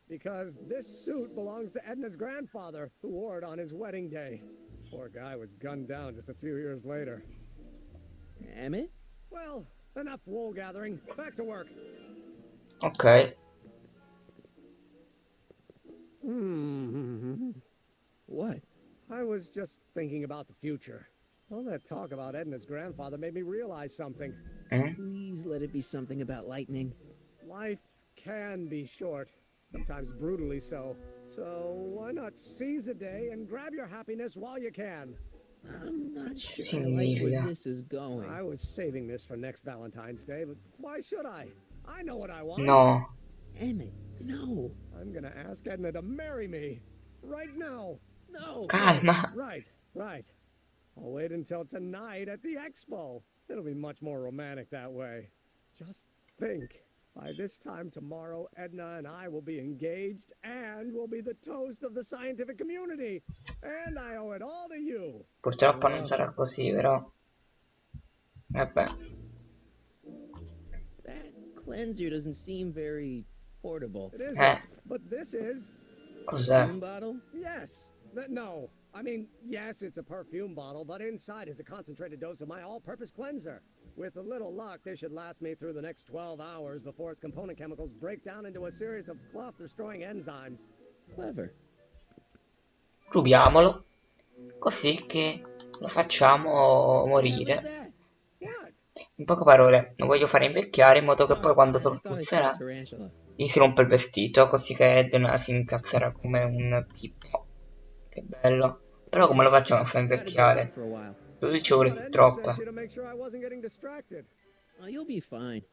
Speaker 9: Because this suit belongs to Edna's grandfather, who wore it on his wedding day. Poor guy was gunned down just a few years later.
Speaker 2: Damn it.
Speaker 9: Well, enough wool gathering. Back to work.
Speaker 1: Ok.
Speaker 2: What?
Speaker 9: I was just thinking about the future. All that talk about Edna's grandfather made me realize something.
Speaker 2: Please let it be something about lightning.
Speaker 9: Life can be short, sometimes brutally so. So why not seize the day and grab your happiness while you can?
Speaker 2: I'm not sure I like where this is going.
Speaker 9: I was saving this for next Valentine's Day, but why should I? I know what I want.
Speaker 1: No.
Speaker 2: Emmett, no.
Speaker 9: I'm gonna ask Edna to marry me. Right now.
Speaker 2: No.
Speaker 1: Calma.
Speaker 9: Right. I'll wait until tonight at the expo. It'll be much more romantic that way. Just think. By this time tomorrow, Edna and I will be engaged and will be the toast of the scientific community. And I owe it all to you.
Speaker 1: Purtroppo non sarà così, però. Vabbè.
Speaker 2: That cleanser doesn't seem very portable.
Speaker 9: It isn't, but this is.
Speaker 1: Cos'è?
Speaker 2: Perfume bottle?
Speaker 9: Yes. No. I mean, yes, it's a perfume bottle, but inside is a concentrated dose of my all-purpose cleanser. With a little luck, this should last me through the next 12 hours before its component chemicals break down into a series of cloth-destroying enzymes.
Speaker 2: Clever.
Speaker 1: Rubiamolo, così che lo facciamo morire. In poche parole, lo voglio fare invecchiare in modo che poi quando se lo spuzzerà gli si rompe il vestito, così che Edna si incazzerà come un pippo. Che bello. Però come lo facciamo a far invecchiare? 12 ore è troppa.
Speaker 2: Oh, you'll be fine.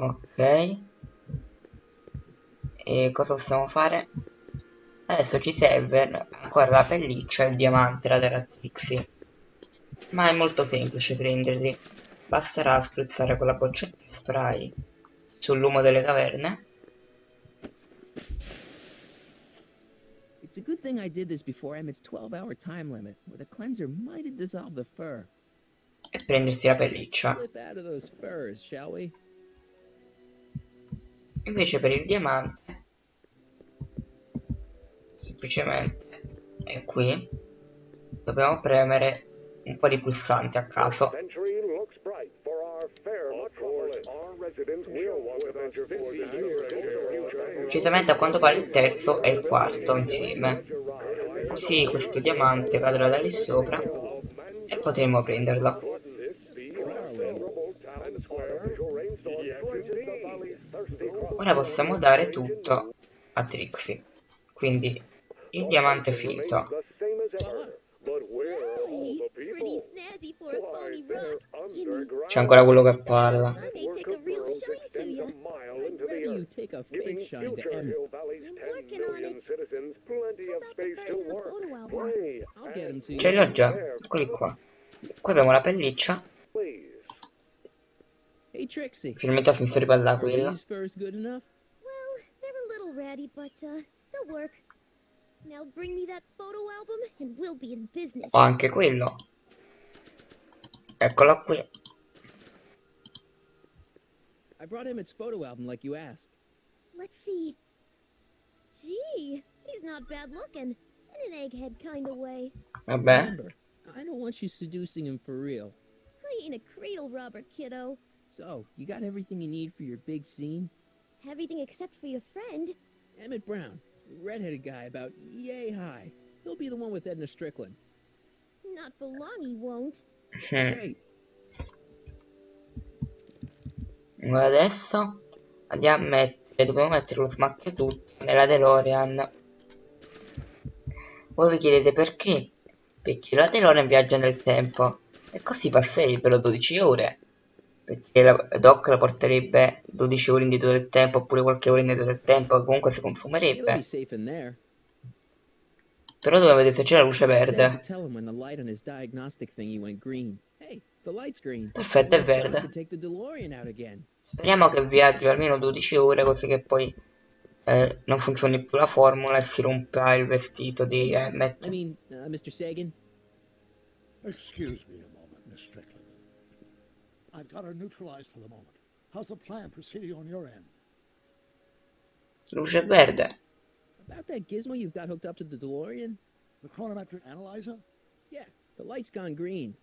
Speaker 1: Ok. E cosa possiamo fare? Adesso ci serve ancora la pelliccia e il diamante da dare a Trixie. Ma è molto semplice prenderli. Basterà spruzzare con la boccetta spray sull'uomo delle caverne.
Speaker 2: It's a good thing I did this before Emmett's 12-hour time limit, where the cleanser might have dissolved the fur.
Speaker 1: E prendersi la pelliccia.
Speaker 2: Slip out of those furs, shall we?
Speaker 1: Invece per il diamante semplicemente è qui. Dobbiamo premere un po' di pulsanti a caso. Precisamente a quanto pare il terzo e il quarto insieme. Così questo diamante cadrà da lì sopra e potremo prenderlo. Ora possiamo dare tutto a Trixie. Quindi il diamante finto. C'è ancora quello che parla. Ce l'ho già, eccoli qua. Qua abbiamo la pelliccia.
Speaker 2: Hey Trixie.
Speaker 1: Finalmente ha finito di parlare quella.
Speaker 12: Well, they're a little ratty, but they'll work. Now bring me that photo album and we'll be in business.
Speaker 1: Ho anche quello. Eccola qui.
Speaker 2: I brought him its photo album like you asked.
Speaker 12: Let's see. Gee, he's not bad looking. In an egghead kind of way.
Speaker 1: Vabbè.
Speaker 2: Remember, I don't want you seducing him for real.
Speaker 12: I ain't a cradle robber, kiddo.
Speaker 2: So, you got everything you need for your big scene?
Speaker 12: Everything except for your friend.
Speaker 2: Emmett Brown, redheaded guy about yay high. He'll be the one with Edna Strickland.
Speaker 12: Not for long he won't.
Speaker 2: Great.
Speaker 1: Adesso andiamo a mettere, dobbiamo mettere lo smacca tutto nella DeLorean. Voi vi chiedete perché? Perché la DeLorean viaggia nel tempo e così passerebbero 12 ore. Perché la Doc la porterebbe 12 ore indietro del tempo oppure qualche ora indietro del tempo e comunque si consumerebbe. Però dobbiamo vedere se c'è la luce verde. Perfetto, è verde. Speriamo che viaggi almeno 12 ore così che poi non funzioni più la formula e si rompa il vestito di Emmett.
Speaker 2: Mr. Sagan?
Speaker 3: Excuse me a moment, Miss Strickland. I've got her neutralized for the moment. How's the plan proceeding on your end?
Speaker 1: Luce verde.
Speaker 2: About that gizmo you've got hooked up to the DeLorean?
Speaker 3: The chronometric analyzer?
Speaker 2: Yeah, the light's gone green.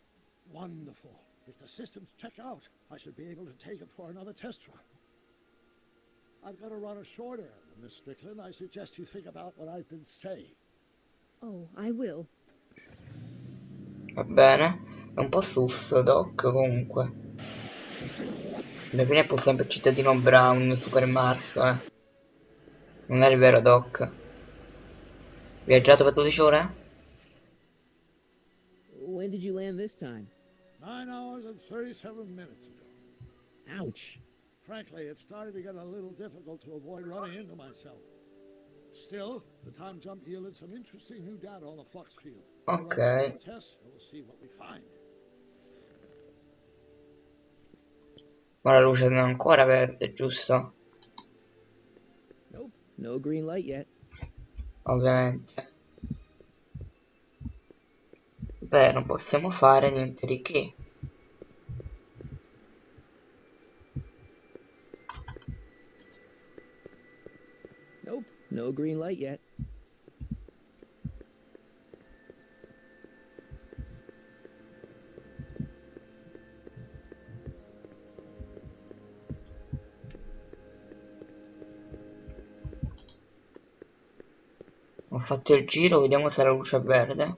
Speaker 3: Wonderful. If the systems check out, I should be able to take it for another test run. I've got to run a short errand, Miss Strickland. I suggest you think about what I've been saying.
Speaker 4: Oh, I will.
Speaker 1: Va bene. È un po' sus, Doc, comunque. Alla fine è pur sempre cittadino Brown, Super Mars, Non è vero, Doc? Viaggiato per 12 ore?
Speaker 2: When did you land this time?
Speaker 3: 9 hours and 37 minutes ago.
Speaker 2: Ouch.
Speaker 3: Frankly, it's starting to get a little difficult to avoid running into myself. Still, the time jump yielded some interesting new data on the flux field.
Speaker 1: Ok.
Speaker 3: Tests, and we'll see what we find.
Speaker 1: Ma la luce non è ancora verde, giusto?
Speaker 2: Nope, no green light yet.
Speaker 1: Ovviamente. Beh, non possiamo fare niente di che.
Speaker 2: Nope, no green light yet.
Speaker 1: Ho fatto il giro, vediamo se la luce è verde.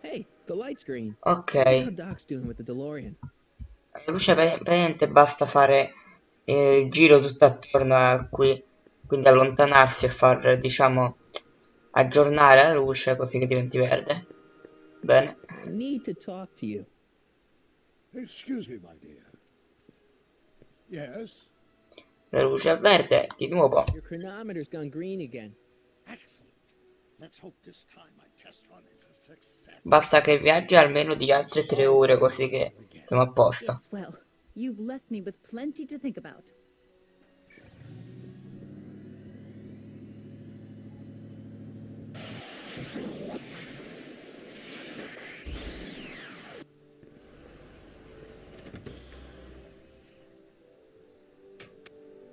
Speaker 2: Hey, the light's green.
Speaker 1: Ok.
Speaker 2: How Doc's doing with the DeLorean?
Speaker 1: La luce praticamente basta fare il giro tutto attorno a qui, quindi allontanarsi e far, diciamo, aggiornare la luce così che diventi verde. Bene.
Speaker 2: I need to talk to you.
Speaker 3: Excuse me, my dear. Yes?
Speaker 1: La luce è verde, di nuovo.
Speaker 2: Your chronometer's gone green again.
Speaker 3: Excellent. Let's hope this time my test run is a success.
Speaker 1: Basta che viaggi almeno di altre 3 ore così che siamo a posto.
Speaker 4: Yes, well, you've left me with plenty to think about.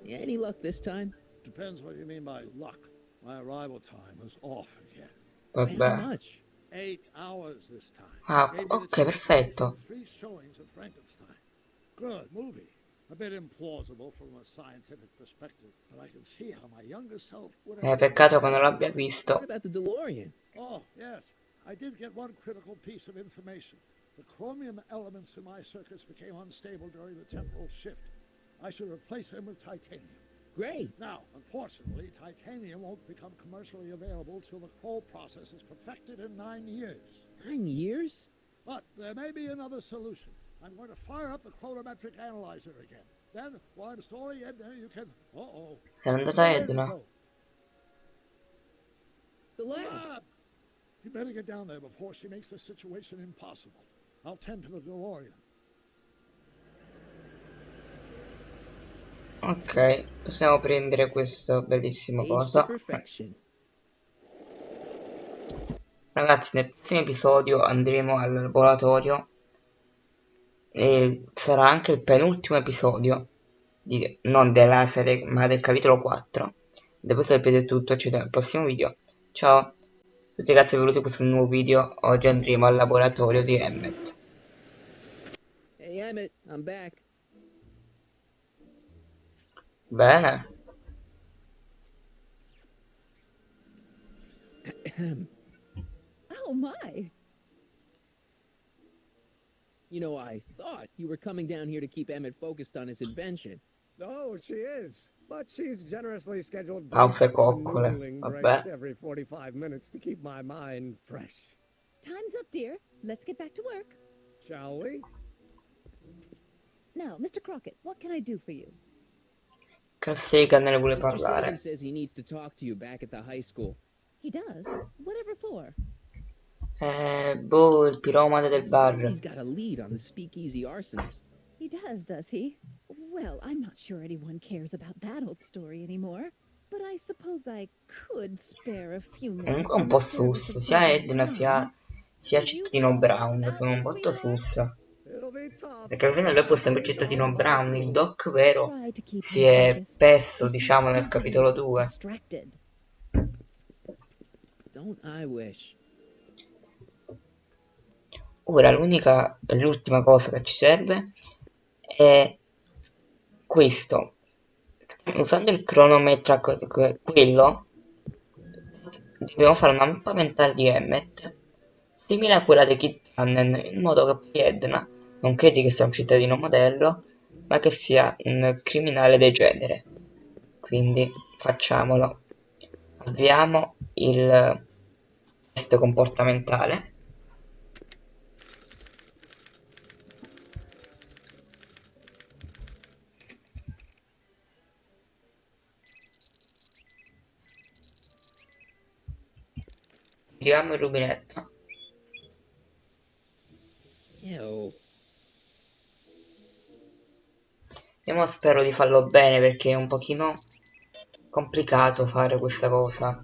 Speaker 2: Any luck this time?
Speaker 3: Depends what you mean by luck. My arrival time was off again.
Speaker 1: Vabbè.
Speaker 3: 8 hours this time.
Speaker 1: Ah, ok, perfetto.
Speaker 3: 3 showings of Frankenstein. Good movie. A bit implausible from a scientific perspective, but I can see how my younger self would have.
Speaker 1: Peccato che non l'abbia visto.
Speaker 2: What about the DeLorean?
Speaker 3: Oh, yes. I did get one critical piece of information. The chromium elements in my circuits became unstable during the temporal shift. I should replace them with titanium.
Speaker 2: Great.
Speaker 3: Now, unfortunately, titanium won't become commercially available till the Kroll process is perfected in 9 years.
Speaker 2: 9 years?
Speaker 3: But there may be another solution. I'm going to fire up the chronometric analyzer again. Then, while installing Edna, you can... Uh-oh.
Speaker 1: È andata Edna.
Speaker 2: The lab.
Speaker 3: You better get down there before she makes the situation impossible. I'll tend to the DeLorean.
Speaker 1: Ok, possiamo prendere questo bellissimo coso. Ragazzi, nel prossimo episodio andremo al laboratorio e sarà anche il penultimo episodio, non della serie ma del capitolo 4. Dopo sapete tutto, ci vediamo al prossimo video. Ciao a tutti, grazie per venuti in questo nuovo video. Oggi andremo al laboratorio di Emmet.
Speaker 2: Hey Emmett, I'm back.
Speaker 1: Bene.
Speaker 7: Oh my!
Speaker 2: You know, I thought you were coming down here to keep Emmett focused on his invention.
Speaker 9: Oh, she is. But she's generously scheduled
Speaker 1: Pause
Speaker 9: brief
Speaker 1: coccole,
Speaker 9: canoodling
Speaker 1: vabbè.
Speaker 9: breaks every 45 minutes to keep my mind fresh.
Speaker 4: Time's up, dear. Let's get back to work.
Speaker 9: Shall we?
Speaker 4: Now, Mr. Crockett, what can I do for you?
Speaker 1: Cassega ne vuole
Speaker 2: Mr.
Speaker 1: parlare.
Speaker 2: Sagan says he needs to talk to you back at the high school.
Speaker 4: He does? Whatever for?
Speaker 1: Boh, il piromane del bar.
Speaker 2: He's got a lead on the speakeasy arsonist.
Speaker 4: He does he? Well, I'm not sure anyone cares about that old story anymore. But I suppose I could spare a few minutes.
Speaker 1: Comunque un po' sus, sia Edna sia cittadino Brown sono molto sus. Perché alla fine lui può sempre cittadino Brown, il doc vero si è perso, diciamo, nel capitolo 2.
Speaker 2: Don't I wish.
Speaker 1: Ora l'ultima cosa che ci serve è questo. Usando il cronometra quello dobbiamo fare una mappa mentale di Emmet simile a quella di Kid Tannen, in modo che poi Edna non credi che sia un cittadino modello, ma che sia un criminale degenere. Quindi facciamolo. Avviamo il test comportamentale. Giriamo il rubinetto. Io spero di farlo bene perché è un pochino complicato fare questa cosa.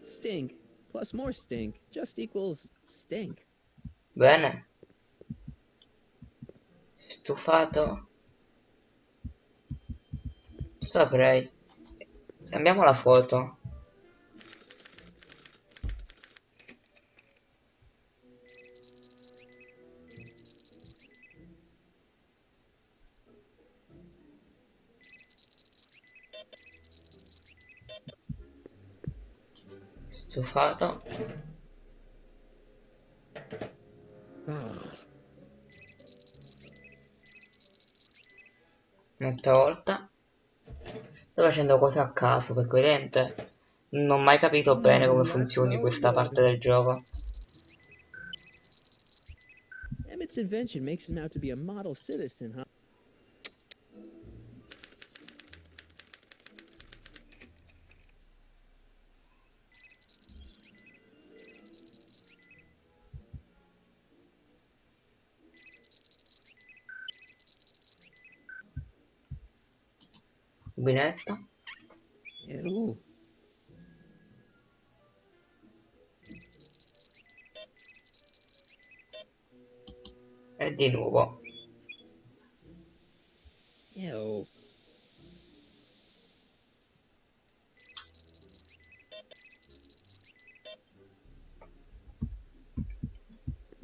Speaker 2: Stink plus more stink just equals stink.
Speaker 1: Bene. Stufato. Saprei. Cambiamo la foto. Stufato. Un'altra volta. Sto facendo cose a caso perché ovviamente non ho mai capito bene come funzioni questa parte del gioco.
Speaker 2: Emmett's invention makes him out to be a model citizen, huh?
Speaker 1: Rubinetto. E di nuovo.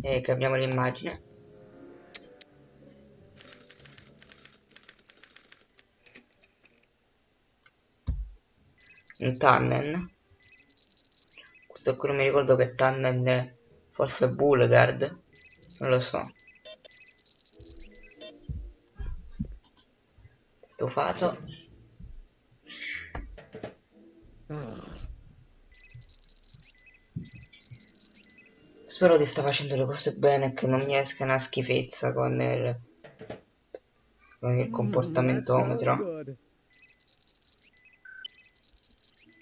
Speaker 1: E cambiamo l'immagine. Un Tannen. Questo qui non mi ricordo che Tannen è, forse Bulgard, non lo so. Stufato. Spero di sta facendo le cose bene e che non mi esca una schifezza con il comportamentometro.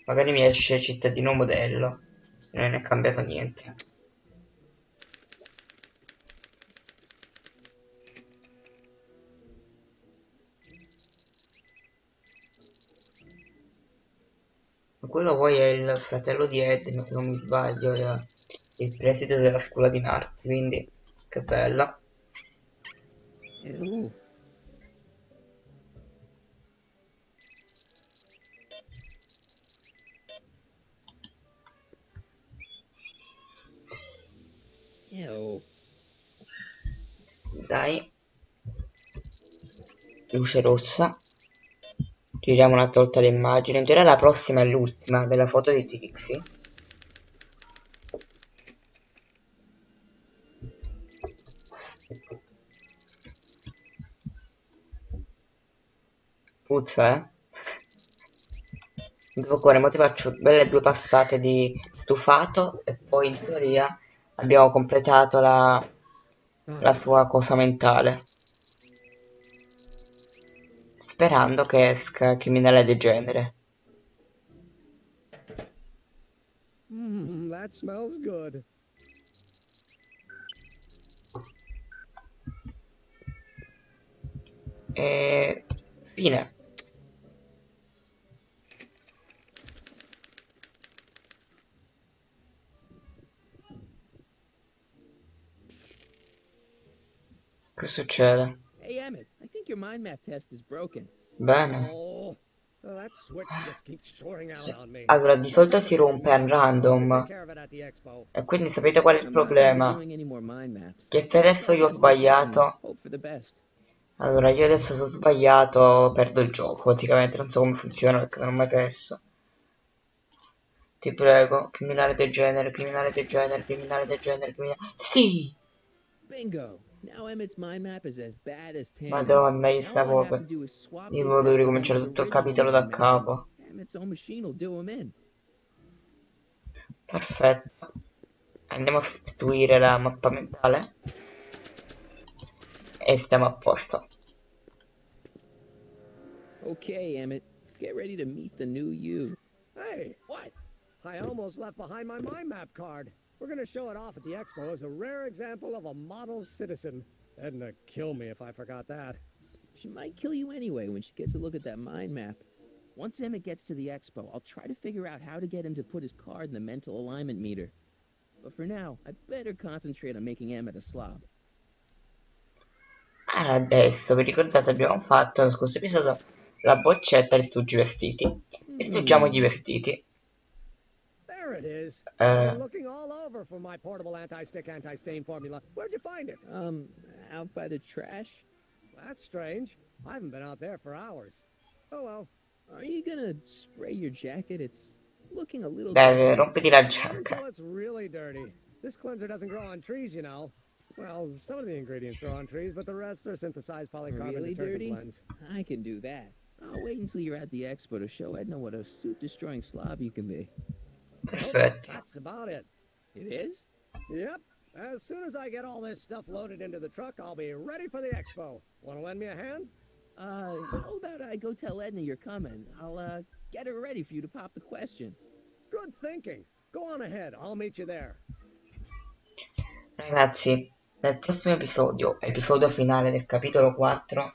Speaker 1: Magari mi esce cittadino modello, non è cambiato niente. Ma quello poi è il fratello di Edna, se non mi sbaglio. il preside della scuola di Narti, quindi che bella.
Speaker 2: Ew. Ew.
Speaker 1: Dai, luce rossa. Giriamo una volta l'immagine. In teoria la prossima è l'ultima della foto di Trixie. Puzza, eh? Dopo ora mo ti faccio belle 2 passate di stufato e poi in teoria abbiamo completato la sua cosa mentale. Sperando che esca criminale degenere.
Speaker 9: That smells good.
Speaker 1: E fine. Che succede?
Speaker 2: Hey, Emmett, I think your mind map test is broken.
Speaker 1: Bene.
Speaker 9: Oh, that switch just keeps soaring out on me.
Speaker 1: Allora, di solito si rompe a random. E quindi sapete qual è il problema? Che se adesso io ho sbagliato... Allora, io adesso se ho sbagliato perdo il gioco, praticamente. Non so come funziona perché non ho mai perso. Ti prego, criminale del genere, criminale del genere, criminale del genere, criminale... Sì!
Speaker 2: Bingo! Now Emmett's mind map is as bad as Tannen's.
Speaker 1: Madonna, io
Speaker 2: All I
Speaker 1: stavo
Speaker 2: have to
Speaker 1: per...
Speaker 2: do is swap
Speaker 1: Io
Speaker 2: this
Speaker 1: devo
Speaker 2: out with
Speaker 1: ricominciare
Speaker 2: Emmett's
Speaker 1: tutto il
Speaker 2: original
Speaker 1: capitolo da
Speaker 2: mind map,
Speaker 1: capo.
Speaker 2: and Emmett's own machine will do him in.
Speaker 1: Perfetto. Andiamo a sostituire la mappa mentale. E stiamo a posto.
Speaker 2: Okay, Emmett, get ready to meet the new you.
Speaker 9: Hey, what? I almost left behind my mind map card. We're going to show it off at the expo as a rare example of a model citizen. Edna kill me if I forgot that.
Speaker 2: She might kill you anyway when she gets a look at that mind map. Once Emmett gets to the expo, I'll try to figure out how to get him to put his card in the mental alignment meter. But for now, I better concentrate on making Emmett a slob.
Speaker 1: Allora, adesso, vi ricordate, abbiamo fatto nello scorso episodio la boccetta di Stuggi Vestiti. Distruggiamo i vestiti.
Speaker 9: There it is. I've been looking all over for my portable anti-stick, anti-stain formula. Where'd you find it?
Speaker 2: Out by the trash.
Speaker 9: That's strange. I haven't been out there for hours. Oh well.
Speaker 2: Are you gonna spray your jacket? It's looking a little
Speaker 1: Dai, rompiti la
Speaker 9: Until
Speaker 1: giacca.
Speaker 9: it's really dirty. This cleanser doesn't grow on trees, you know. Well, some of the ingredients grow on trees, but the rest are synthesized polycarbonate
Speaker 2: really
Speaker 9: detergent
Speaker 2: dirty.
Speaker 9: blends.
Speaker 2: I can do that. I'll wait until you're at the expo to show Edna what a suit-destroying slob you can be.
Speaker 1: Perfetto.
Speaker 9: That's about it.
Speaker 2: It is?
Speaker 9: Yep. As soon as I get all this stuff loaded into the truck, I'll be ready for the expo. Want to lend me a hand?
Speaker 2: How about I go tell Edna you're coming? I'll, get her ready for you to pop the question.
Speaker 9: Good thinking. Go on ahead. I'll meet you there.
Speaker 1: Ragazzi, nel prossimo episodio finale del capitolo 4,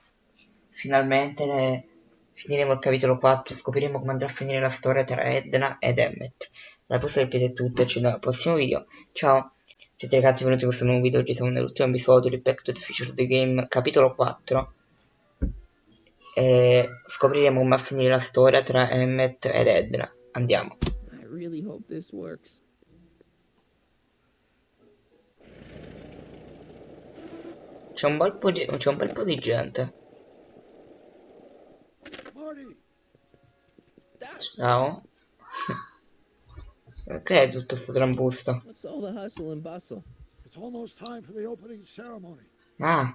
Speaker 1: finalmente finiremo il capitolo 4 e scopriremo come andrà a finire la storia tra Edna ed Emmett. Da questo sapete tutto e ci vediamo al prossimo video. Ciao, siete ragazzi, benvenuti in questo nuovo video. Oggi siamo nell'ultimo episodio di Back to the Future of the Game, capitolo 4. E scopriremo come va a finire la storia tra Emmett ed Edna. Andiamo.
Speaker 2: I really hope this works.
Speaker 1: C'è un bel po' di gente. Ciao. Che è tutto sto trambusto?
Speaker 2: What's all the hustle and bustle?
Speaker 3: It's almost time for the opening ceremony.
Speaker 1: Ah.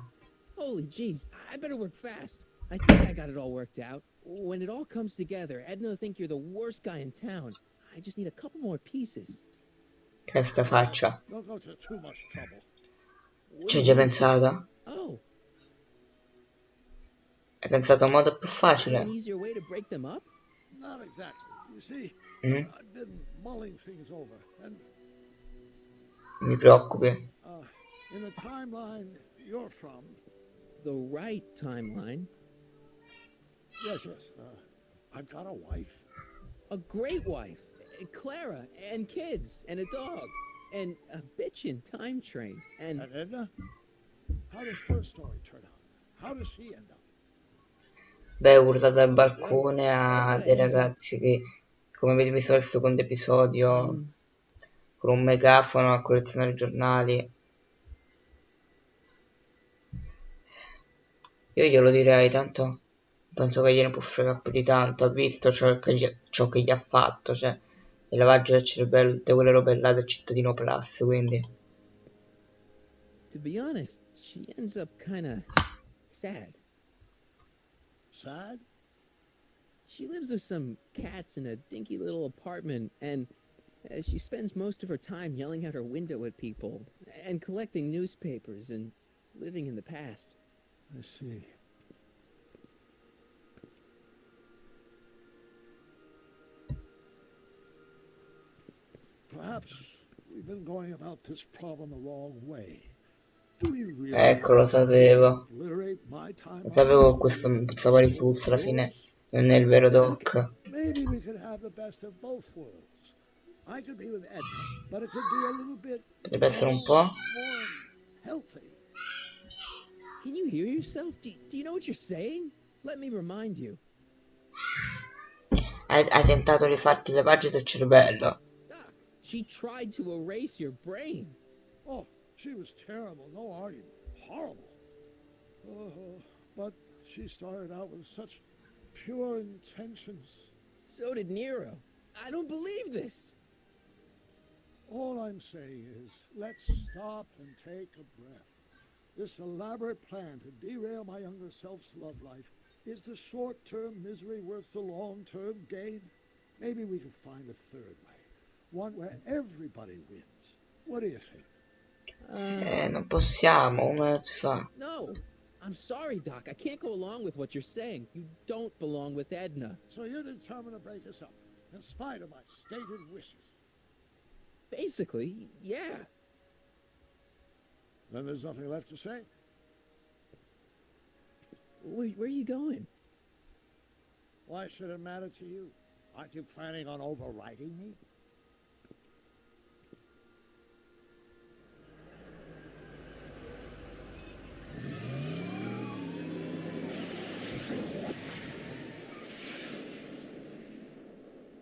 Speaker 2: Holy jeez, I better work fast. I think I got it all worked out. When it all comes together, Edna will think you're the worst guy in town. I just need a couple more pieces.
Speaker 1: Che sta faccia?
Speaker 3: Don't go to too much trouble.
Speaker 1: Ci hai già pensato?
Speaker 2: Oh.
Speaker 1: Hai pensato a un modo più facile?
Speaker 2: An easier way to break them up?
Speaker 3: Not exactly. You see, I've been mulling things over, and
Speaker 1: Mi preoccupi.
Speaker 3: in the timeline you're from.
Speaker 2: The right timeline?
Speaker 3: Yes. I've got a wife.
Speaker 2: A great wife. Clara, and kids, and a dog. and a bitchin' time train, and
Speaker 3: Edna? How does her story turn out? How does she end up?
Speaker 1: Beh, urla dal balcone a dei ragazzi che, come avete visto nel secondo episodio, con un megafono a collezionare i giornali. Io glielo direi, tanto penso che gliene può fregare più di tanto. Ha visto ciò che gli ha fatto, cioè il lavaggio del cervello, tutte quelle robe là del cittadino plus, quindi...
Speaker 2: to be honest, she ends up kinda sad.
Speaker 3: Sad?
Speaker 2: She lives with some cats in a dinky little apartment, and she spends most of her time yelling out her window at people, and collecting newspapers, and living in the past.
Speaker 3: I see. Perhaps we've been going about this problem the wrong way. Do we really
Speaker 1: Ecco, lo sapevo.
Speaker 3: obliterate my time?
Speaker 1: Lo sapevo che questo pensava di sus alla fine, non è il vero Doc.
Speaker 3: Maybe we could have the best of both worlds. I could be with Edna, but it could be a little bit
Speaker 1: Deve essere un po'.
Speaker 3: more healthy.
Speaker 2: Can you hear yourself? Do you know what you're saying? Let me remind you.
Speaker 1: Hai tentato di farti il lavaggio del cervello.
Speaker 2: Doc, she tried to erase your brain.
Speaker 3: Oh, she was terrible, no argument. Horrible. But she started out with such pure intentions.
Speaker 2: So did Nero. I don't believe this.
Speaker 3: All I'm saying is, let's stop and take a breath. This elaborate plan to derail my younger self's love life, is the short-term misery worth the long-term gain? Maybe we could find a third way, one where everybody wins. What do you think?
Speaker 1: Non possiamo, come si fa?
Speaker 2: No, I'm sorry, Doc. I can't go along with what you're saying. You don't belong with Edna.
Speaker 3: So you're determined to break us up, in spite of my stated wishes?
Speaker 2: Basically, yeah.
Speaker 3: Then there's nothing left to say.
Speaker 2: Where are you going?
Speaker 3: Why should it matter to you? Aren't you planning on overriding me?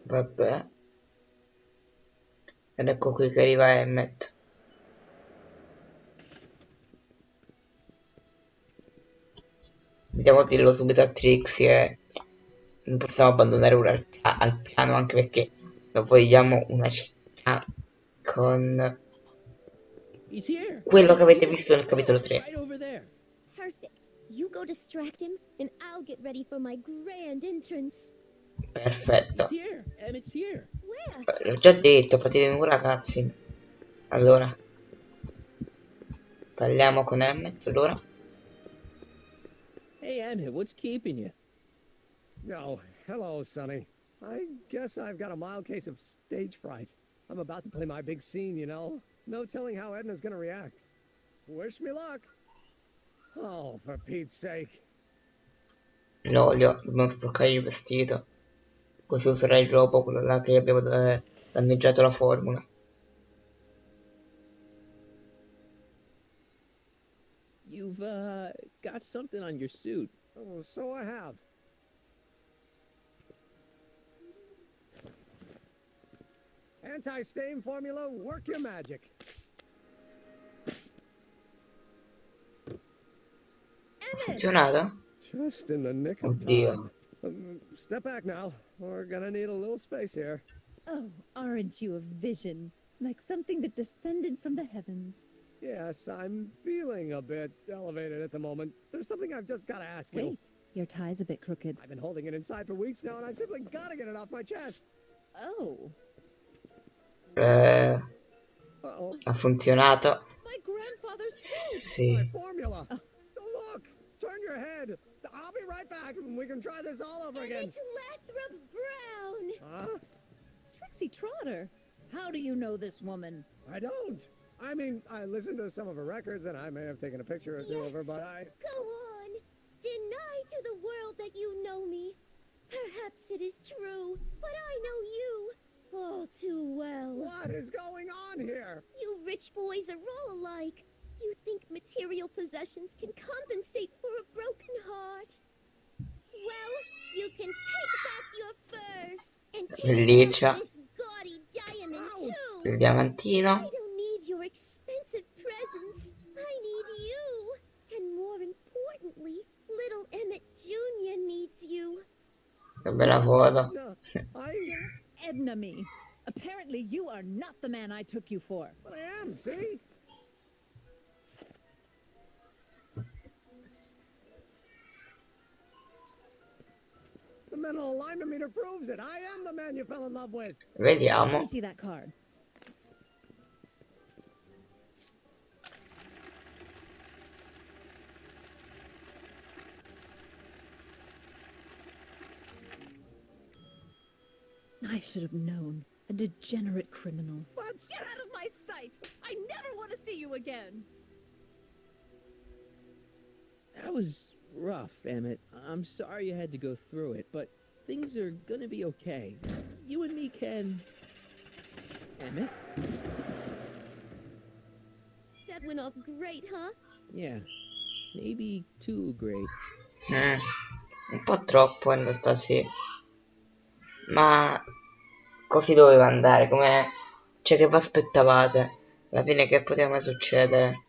Speaker 1: Vabbè. Ed ecco qui che arriva Emmet. Andiamo a dirlo subito a Trixie e non possiamo abbandonare ora al piano, anche perché non vogliamo una città con quello che avete visto nel capitolo 3.
Speaker 12: Perfect. You go distract him, and I'll get ready for my grand entrance.
Speaker 1: Perfetto.
Speaker 2: Emmett's here.
Speaker 12: Where?
Speaker 1: L'ho già detto, partite ora cutscene. Allora parliamo con Emmet allora.
Speaker 2: Hey, Emmett, what's keeping you?
Speaker 9: Oh, hello, Sonny. I guess I've got a mild case of stage fright. I'm about to play my big scene, you know. No telling how Edna's gonna react. Wish me luck. Oh, for Pete's sake.
Speaker 1: L'olio, dobbiamo sporcare il vestito. Così userai il robo, quello là che abbiamo danneggiato la formula.
Speaker 2: You've, got something on your suit.
Speaker 9: Oh, so I have. Anti-stain formula, work your magic.
Speaker 1: Ha funzionato?
Speaker 9: Just in the nick of
Speaker 1: Oddio.
Speaker 9: time. Step back now. We're gonna need a little space here.
Speaker 4: Oh, aren't you a vision? Like something that descended from the heavens.
Speaker 9: Yes, I'm feeling a bit elevated at the moment. There's something I've just got to ask you.
Speaker 4: Wait, your tie's a bit crooked.
Speaker 9: I've been holding it inside for weeks now, and I've simply got to get it off my chest.
Speaker 4: Oh.
Speaker 1: Ha funzionato.
Speaker 4: My grandfather's suit.
Speaker 1: Sì.
Speaker 9: My formula. Oh. Look, turn your head. I'll be right back, and we can try this all over again.
Speaker 12: It's Lathrop Brown.
Speaker 9: Huh?
Speaker 4: Trixie Trotter. How do you know this woman?
Speaker 9: I don't. I mean, I listened to some of her records, and I may have taken a picture or two of her, but I...
Speaker 12: Go on. Deny to the world that you know me. Perhaps it is true, but I know you. Oh, too well.
Speaker 9: What is going on here?
Speaker 12: You rich boys are all alike. You think material possessions can compensate for a broken heart. Well, you can take back your furs and take back this gaudy diamond too.
Speaker 1: Il diamantino.
Speaker 12: I don't need your expensive presents. I need you. And more importantly, little Emmett Jr. needs you.
Speaker 1: Che bella foto.
Speaker 4: Edna me. Apparently you are not the man I took you for.
Speaker 9: But I am, see? The mental alignment meter proves it. I am the man you fell in love with.
Speaker 1: Vediamo.
Speaker 4: Let me see that card. I should have known. A degenerate criminal.
Speaker 9: What?
Speaker 4: Get out of my sight! I never want to see you again!
Speaker 2: That was rough, Emmett. I'm sorry you had to go through it, but things are gonna be okay. You and me can... Emmett?
Speaker 12: That went off great, huh?
Speaker 2: Yeah, maybe too great.
Speaker 1: Un po' troppo in realtà, sì. Ma così doveva andare, come... Cioè, che vi aspettavate? Alla fine che poteva mai succedere?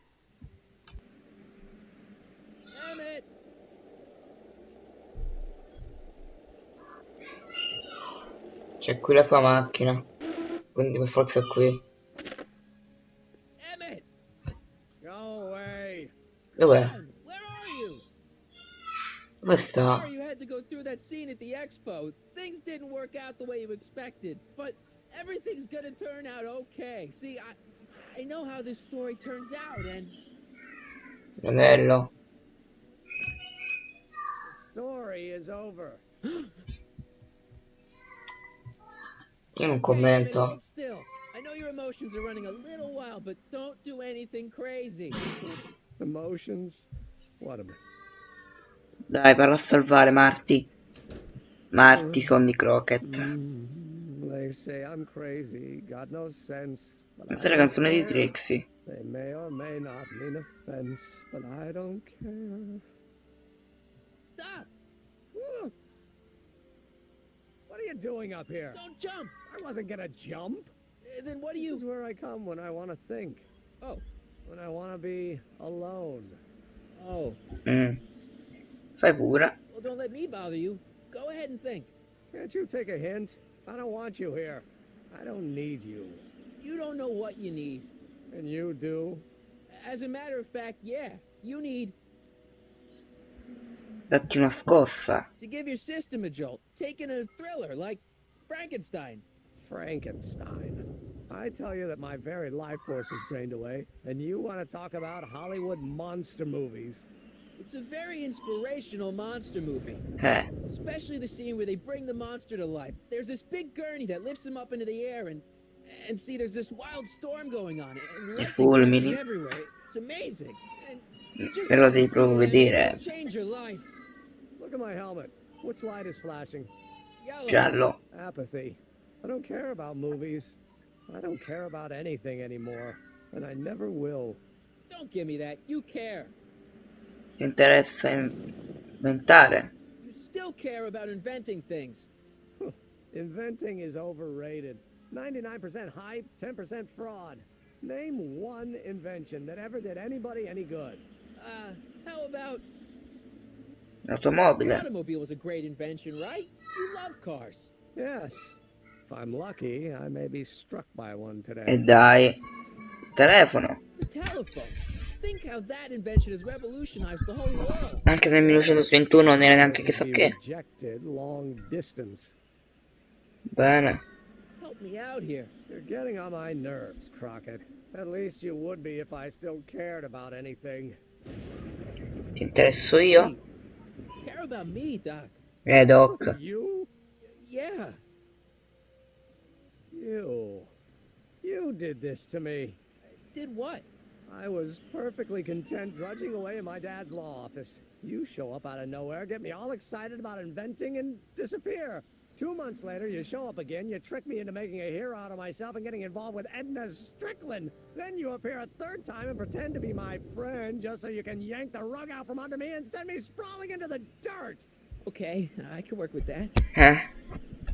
Speaker 1: C'è qui la sua macchina, quindi per forza è qui. Dov'è? Dove sta?
Speaker 2: Sorry you had to go through that scene at the expo. Things didn't work out the way you expected, but everything's gonna turn out okay. See, I know how this story turns out, and...
Speaker 1: L'anello.
Speaker 9: The story is over.
Speaker 1: Io non commento.
Speaker 2: Hold still. I know your emotions are running a little wild, but don't do anything crazy.
Speaker 9: Emotions? What am I?
Speaker 1: Dai, parla a salvare Marty. Marty, Sonny Crockett.
Speaker 9: They say I'm crazy, got no sense.
Speaker 1: Questa è la canzone di Trixie.
Speaker 9: They may or may not mean offense, but I don't care.
Speaker 2: Stop!
Speaker 9: What are you doing up here?
Speaker 2: Don't jump!
Speaker 9: I wasn't gonna jump.
Speaker 2: Then what do you...
Speaker 9: This is where I come when I want to think.
Speaker 2: Oh.
Speaker 9: When I want to be alone.
Speaker 2: Oh.
Speaker 1: Fai pure.
Speaker 2: Well, don't let me bother you. Go ahead and think.
Speaker 9: Can't you take a hint? I don't want you here. I don't need you.
Speaker 2: You don't know what you need.
Speaker 9: And you do?
Speaker 2: As a matter of fact, yeah. You need...
Speaker 1: Datti una scossa.
Speaker 2: To give your system a jolt. Taking a thriller like Frankenstein.
Speaker 9: Frankenstein? I tell you that my very life force is drained away, and you want to talk about Hollywood monster movies.
Speaker 2: It's a very inspirational monster movie. Especially the scene where they bring the monster to life. There's this big gurney that lifts him up into the air, and see, there's this wild storm going on, and lightning everywhere. It's amazing. And you just
Speaker 1: lo devi proprio vedere.
Speaker 2: Change your life.
Speaker 9: Look at my helmet. Which light is flashing?
Speaker 2: Yellow.
Speaker 1: Giallo.
Speaker 9: Apathy. I don't care about movies. I don't care about anything anymore, and I never will.
Speaker 2: Don't give me that. You care.
Speaker 1: Ti interessa inventare?
Speaker 2: You still care about inventing things.
Speaker 9: Inventing is overrated. 99% hype, 10% fraud. Name one invention that ever did anybody any good.
Speaker 2: How about...
Speaker 1: L'automobile.
Speaker 2: The automobile was a great invention, right? You love cars.
Speaker 9: Yes. If I'm lucky, I may be struck by one today.
Speaker 1: E dai. Il telefono.
Speaker 2: The telephone. Think how that invention has revolutionized the whole world.
Speaker 1: Anche nel 1931 non era neanche chissà che.
Speaker 9: Long distance.
Speaker 1: Bene.
Speaker 2: Help me out here.
Speaker 9: You're getting on my nerves, Crockett. At least you would be if I still cared about anything.
Speaker 1: Ti interesso io?
Speaker 2: Care about me, Doc.
Speaker 1: Doc.
Speaker 9: You?
Speaker 2: Yeah.
Speaker 9: You did this to me.
Speaker 2: Did what?
Speaker 9: I was perfectly content drudging away in my dad's law office. You show up out of nowhere, get me all excited about inventing, and disappear. 2 months later, you show up again, you trick me into making a hero out of myself and getting involved with Edna Strickland. Then you appear a third time and pretend to be my friend just so you can yank the rug out from under me and send me sprawling into the dirt.
Speaker 2: Okay, I can work with that.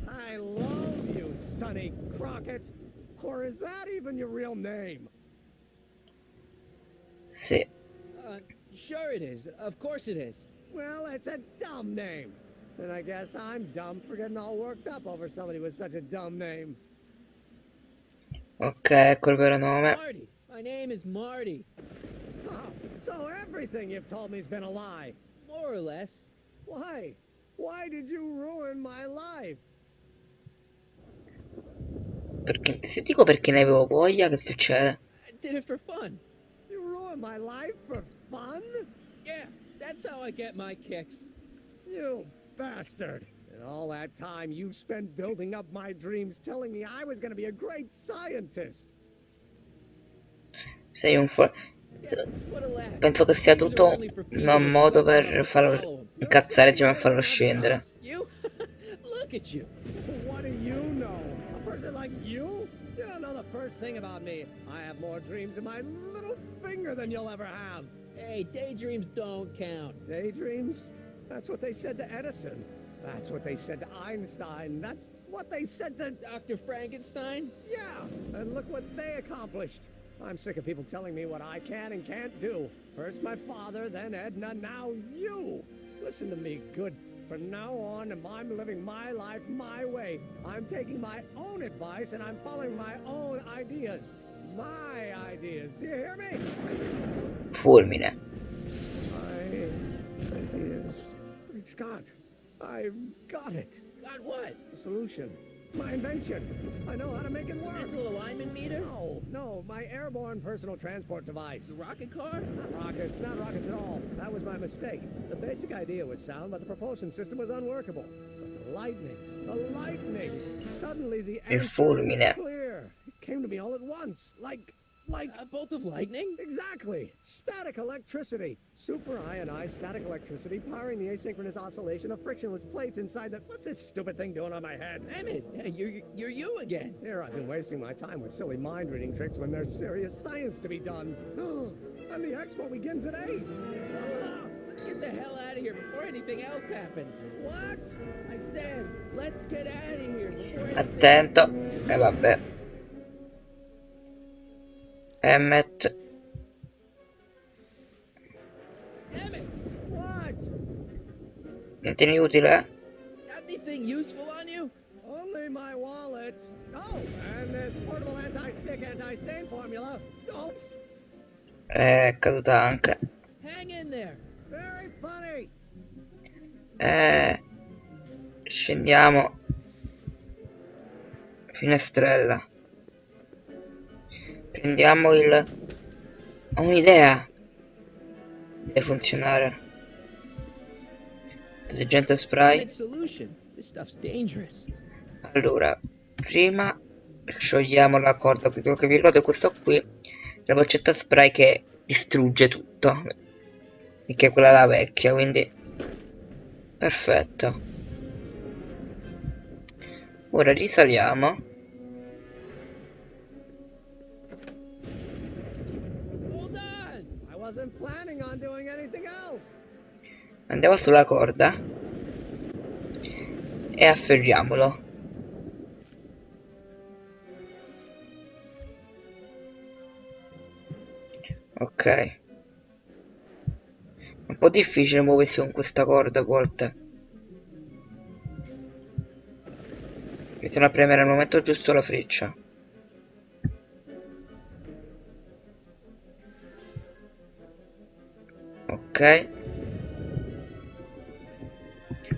Speaker 9: I love you, Sonny Crockett. Or is that even your real name?
Speaker 1: Sì.
Speaker 2: Sure it is. Of course it is.
Speaker 9: Well, it's a dumb name. And I guess I'm dumb for getting all worked up over somebody with such a dumb name.
Speaker 1: Ok, ecco il vero nome.
Speaker 2: Marty. My name is Marty.
Speaker 9: Oh, so everything you've told me's been a lie.
Speaker 2: More or less.
Speaker 9: Why? Why did you ruin my life?
Speaker 1: Perché, se dico perché ne avevo voglia, che succede?
Speaker 2: I did it for fun.
Speaker 9: You ruined my life for fun?
Speaker 2: Yeah, that's how I get my kicks.
Speaker 9: You bastard. And all that time you spent building up my dreams, telling me I was going to be a great scientist.
Speaker 1: Sei un Penso che sia tutto un modo per farlo incazzare, diciamo, e farlo scendere.
Speaker 2: Look at you.
Speaker 9: What do you know? A person like you? You don't know the first thing about me. I have more dreams in my little finger than you'll ever have.
Speaker 2: Hey, daydreams don't count.
Speaker 9: Daydreams? That's what they said to Edison. That's what they said to Einstein. That's what they said to
Speaker 2: Dr. Frankenstein?
Speaker 9: Yeah, and look what they accomplished. I'm sick of people telling me what I can and can't do. First my father, then Edna, now you. Listen to me, good. From now on, I'm living my life my way. I'm taking my own advice and I'm following my own ideas. My ideas. Do you hear me?
Speaker 1: Fulmine.
Speaker 9: My ideas. Great Scott. I've got it.
Speaker 2: Got what?
Speaker 9: A solution. My invention. I know how to make it work.
Speaker 2: Mental alignment meter?
Speaker 9: No, my airborne personal transport device.
Speaker 2: The rocket car?
Speaker 9: Not rockets at all. That was my mistake. The basic idea was sound, but the propulsion system was unworkable. But the lightning. Suddenly the answer was clear. It came to me all at once, like
Speaker 2: a bolt of lightning?
Speaker 9: Exactly. Static electricity. Super ionized static electricity powering the asynchronous oscillation of frictionless plates inside the... What's this stupid thing doing on my head?
Speaker 2: Damn it. You're you again.
Speaker 9: Here I've been wasting my time with silly mind-reading tricks when there's serious science to be done. And the expo begins at 8.
Speaker 2: Let's get the hell out of here before anything else happens.
Speaker 9: What?
Speaker 2: I said, let's get out of here before
Speaker 1: Attento. E vabbè. Emmet.
Speaker 9: What?
Speaker 1: Niente di utile?
Speaker 2: Got anything useful on you?
Speaker 9: Only my wallet. Oh, and this portable anti-stick, anti-stain formula. Oh.
Speaker 1: È caduta anche.
Speaker 2: Hang in there.
Speaker 9: Very funny.
Speaker 1: Scendiamo. Finestrella. Prendiamo il... Ho un'idea. Deve funzionare. Esigente spray. Allora, prima sciogliamo la corda qui. Quello che vi ricordo è questo qui. La boccetta spray che distrugge tutto. E che è quella la vecchia, quindi... Perfetto. Ora risaliamo. Andiamo sulla corda e afferriamolo. Ok. È un po' difficile muoversi con questa corda a volte. Bisogna premere al momento giusto la freccia. Ok.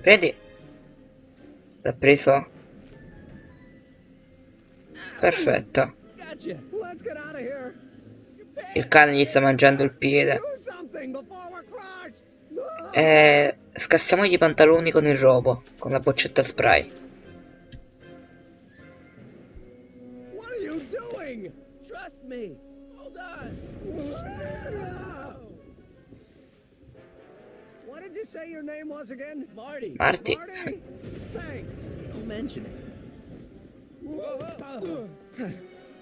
Speaker 1: Prendi. L'ha preso? Perfetto. Il cane gli sta mangiando il piede. Scassiamogli i pantaloni con il robo, con la boccetta spray.
Speaker 9: What are you doing?
Speaker 2: Trust me. Hold on.
Speaker 9: What did you say your name was again?
Speaker 2: Marty.
Speaker 1: Marty.
Speaker 9: Marty? Thanks.
Speaker 2: mention it.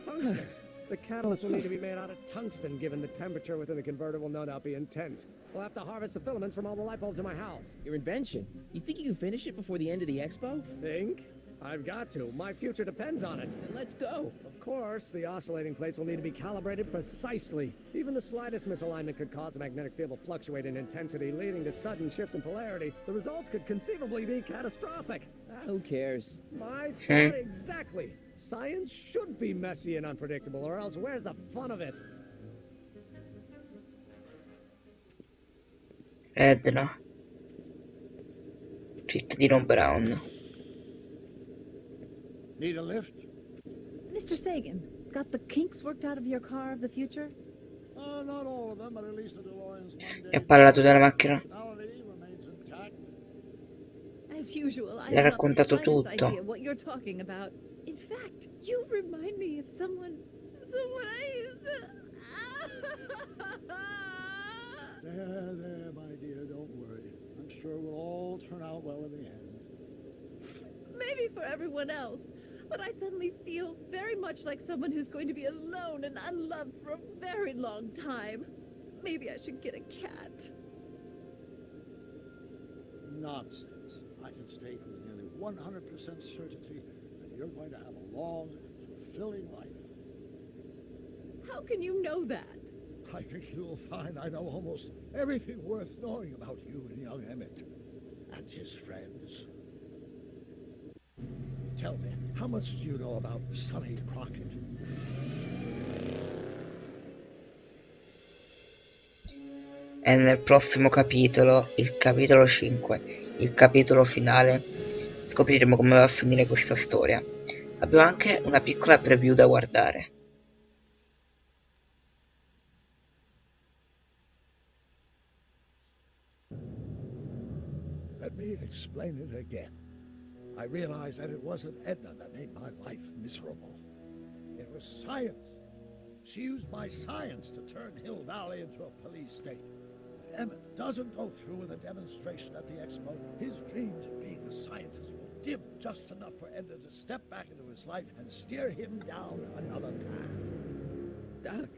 Speaker 9: Tungsten. The catalyst will need to be made out of tungsten, given the temperature within the converter will no doubt be intense. We'll have to harvest the filaments from all the light bulbs in my house.
Speaker 2: Your invention? You think you can finish it before the end of the expo?
Speaker 9: Think? I've got to. My future depends on it.
Speaker 2: Then let's go.
Speaker 9: Of course, the oscillating plates will need to be calibrated precisely. Even the slightest misalignment could cause the magnetic field to fluctuate in intensity, leading to sudden shifts in polarity. The results could conceivably be catastrophic.
Speaker 2: Who cares?
Speaker 9: My thought exactly. Science should be messy and unpredictable, or else where's the fun of it?
Speaker 1: Edna. Cittadino Brown.
Speaker 3: Need a lift?
Speaker 4: Mr. Sagan, got the kinks worked out of your car of the future?
Speaker 3: Not all of them, but at least the DeLorean's one
Speaker 1: E ha parlato della macchina.
Speaker 3: functionality remains intact.
Speaker 4: As usual, I
Speaker 1: Le ha
Speaker 4: have not the
Speaker 1: raccontato
Speaker 4: slightest
Speaker 1: tutto.
Speaker 4: idea what you're talking about. In fact, you remind me of someone I used to...
Speaker 3: There, my dear, don't worry. I'm sure we'll all turn out well in the end.
Speaker 4: Maybe for everyone else, but I suddenly feel very much like someone who's going to be alone and unloved for a very long time. Maybe I should get a cat.
Speaker 3: Nonsense. I can state with nearly 100% certainty that you're going to have a long and fulfilling life.
Speaker 4: How can you know that?
Speaker 3: I think you'll find I know almost everything worth knowing about you and young Emmett and his friends. Tell me, how much do you know about Sonny Crockett?
Speaker 1: E nel prossimo capitolo, il capitolo 5, il capitolo finale, scopriremo come va a finire questa storia. Abbiamo anche una piccola preview da guardare.
Speaker 3: Let me explain it again. I realized that it wasn't Edna that made my life miserable. It was science. She used my science to turn Hill Valley into a police state. If Emmett doesn't go through with a demonstration at the expo, his dreams of being a scientist will dim just enough for Edna to step back into his life and steer him down another path.
Speaker 2: Doc.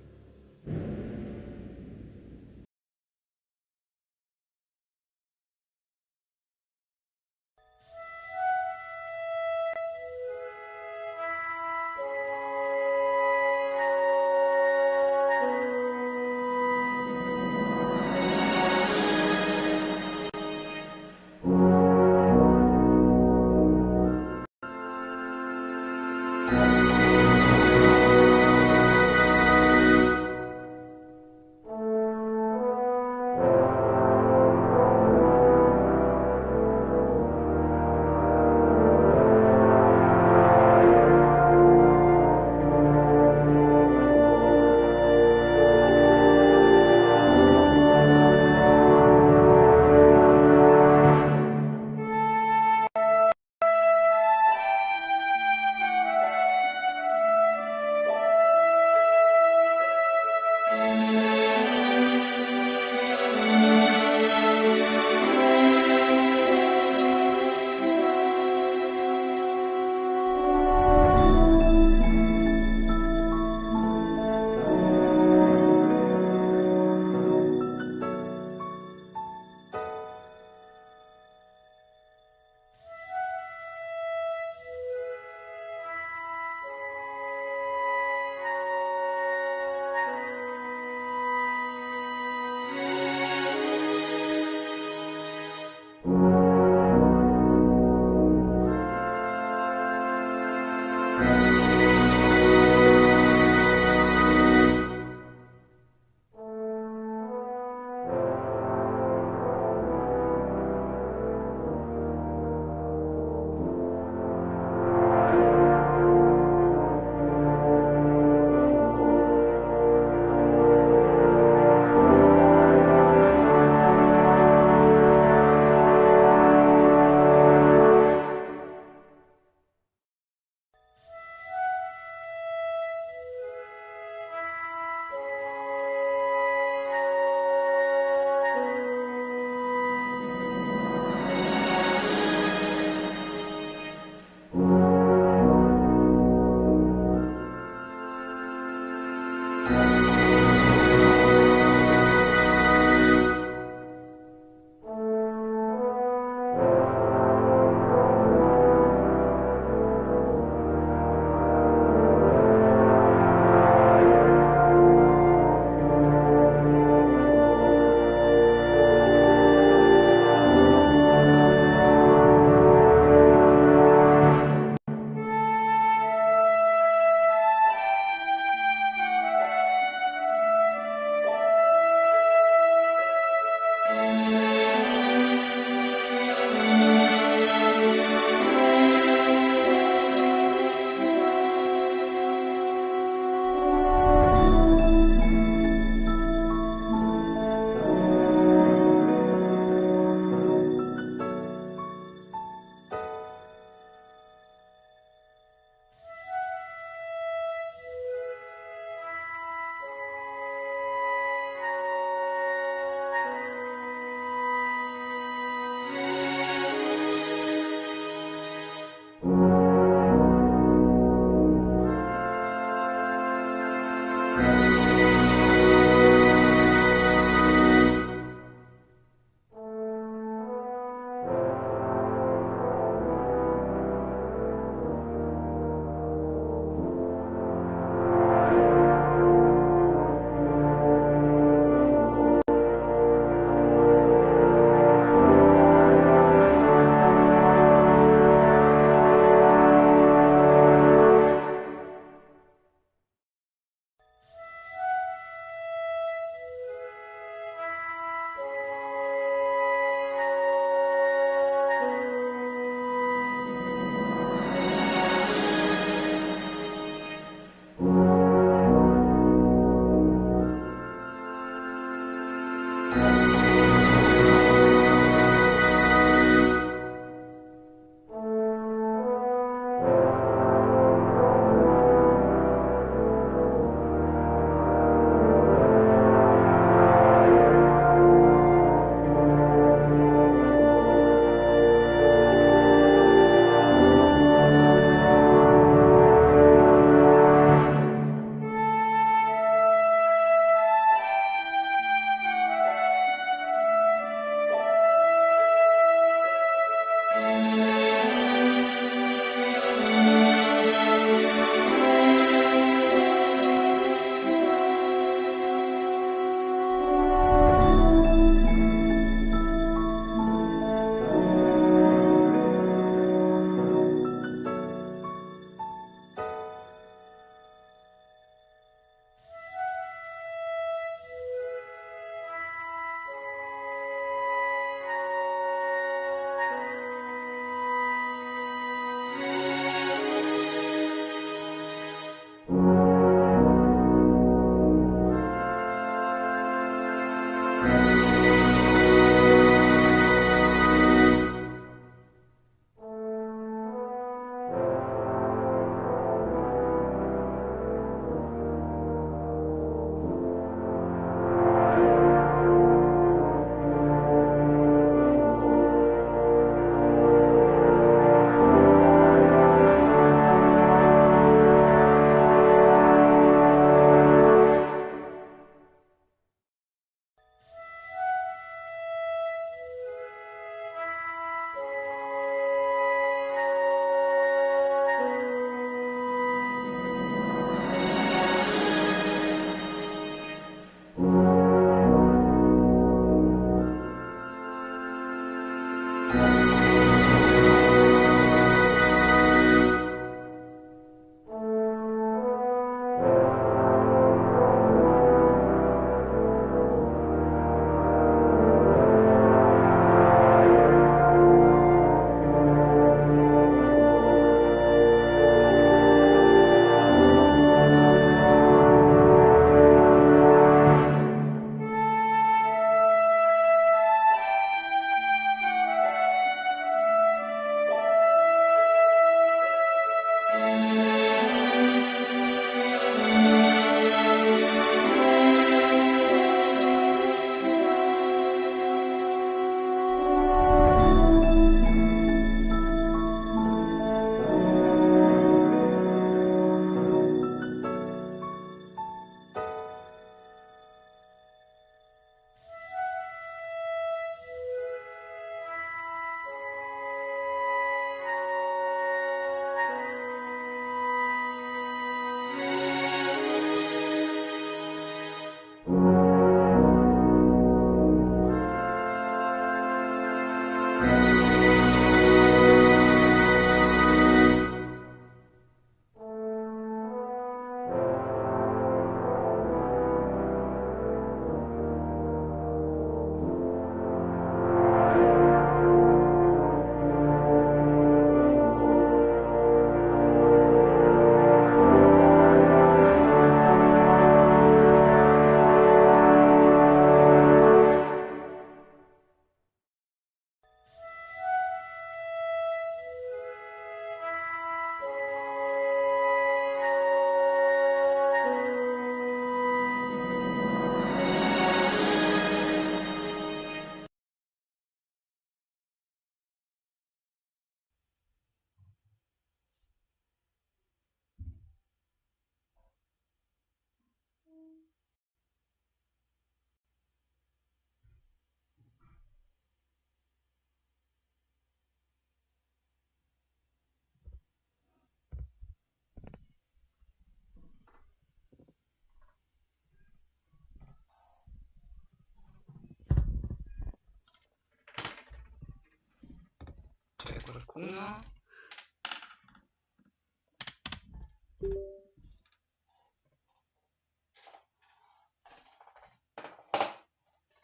Speaker 1: C'è qualcuno?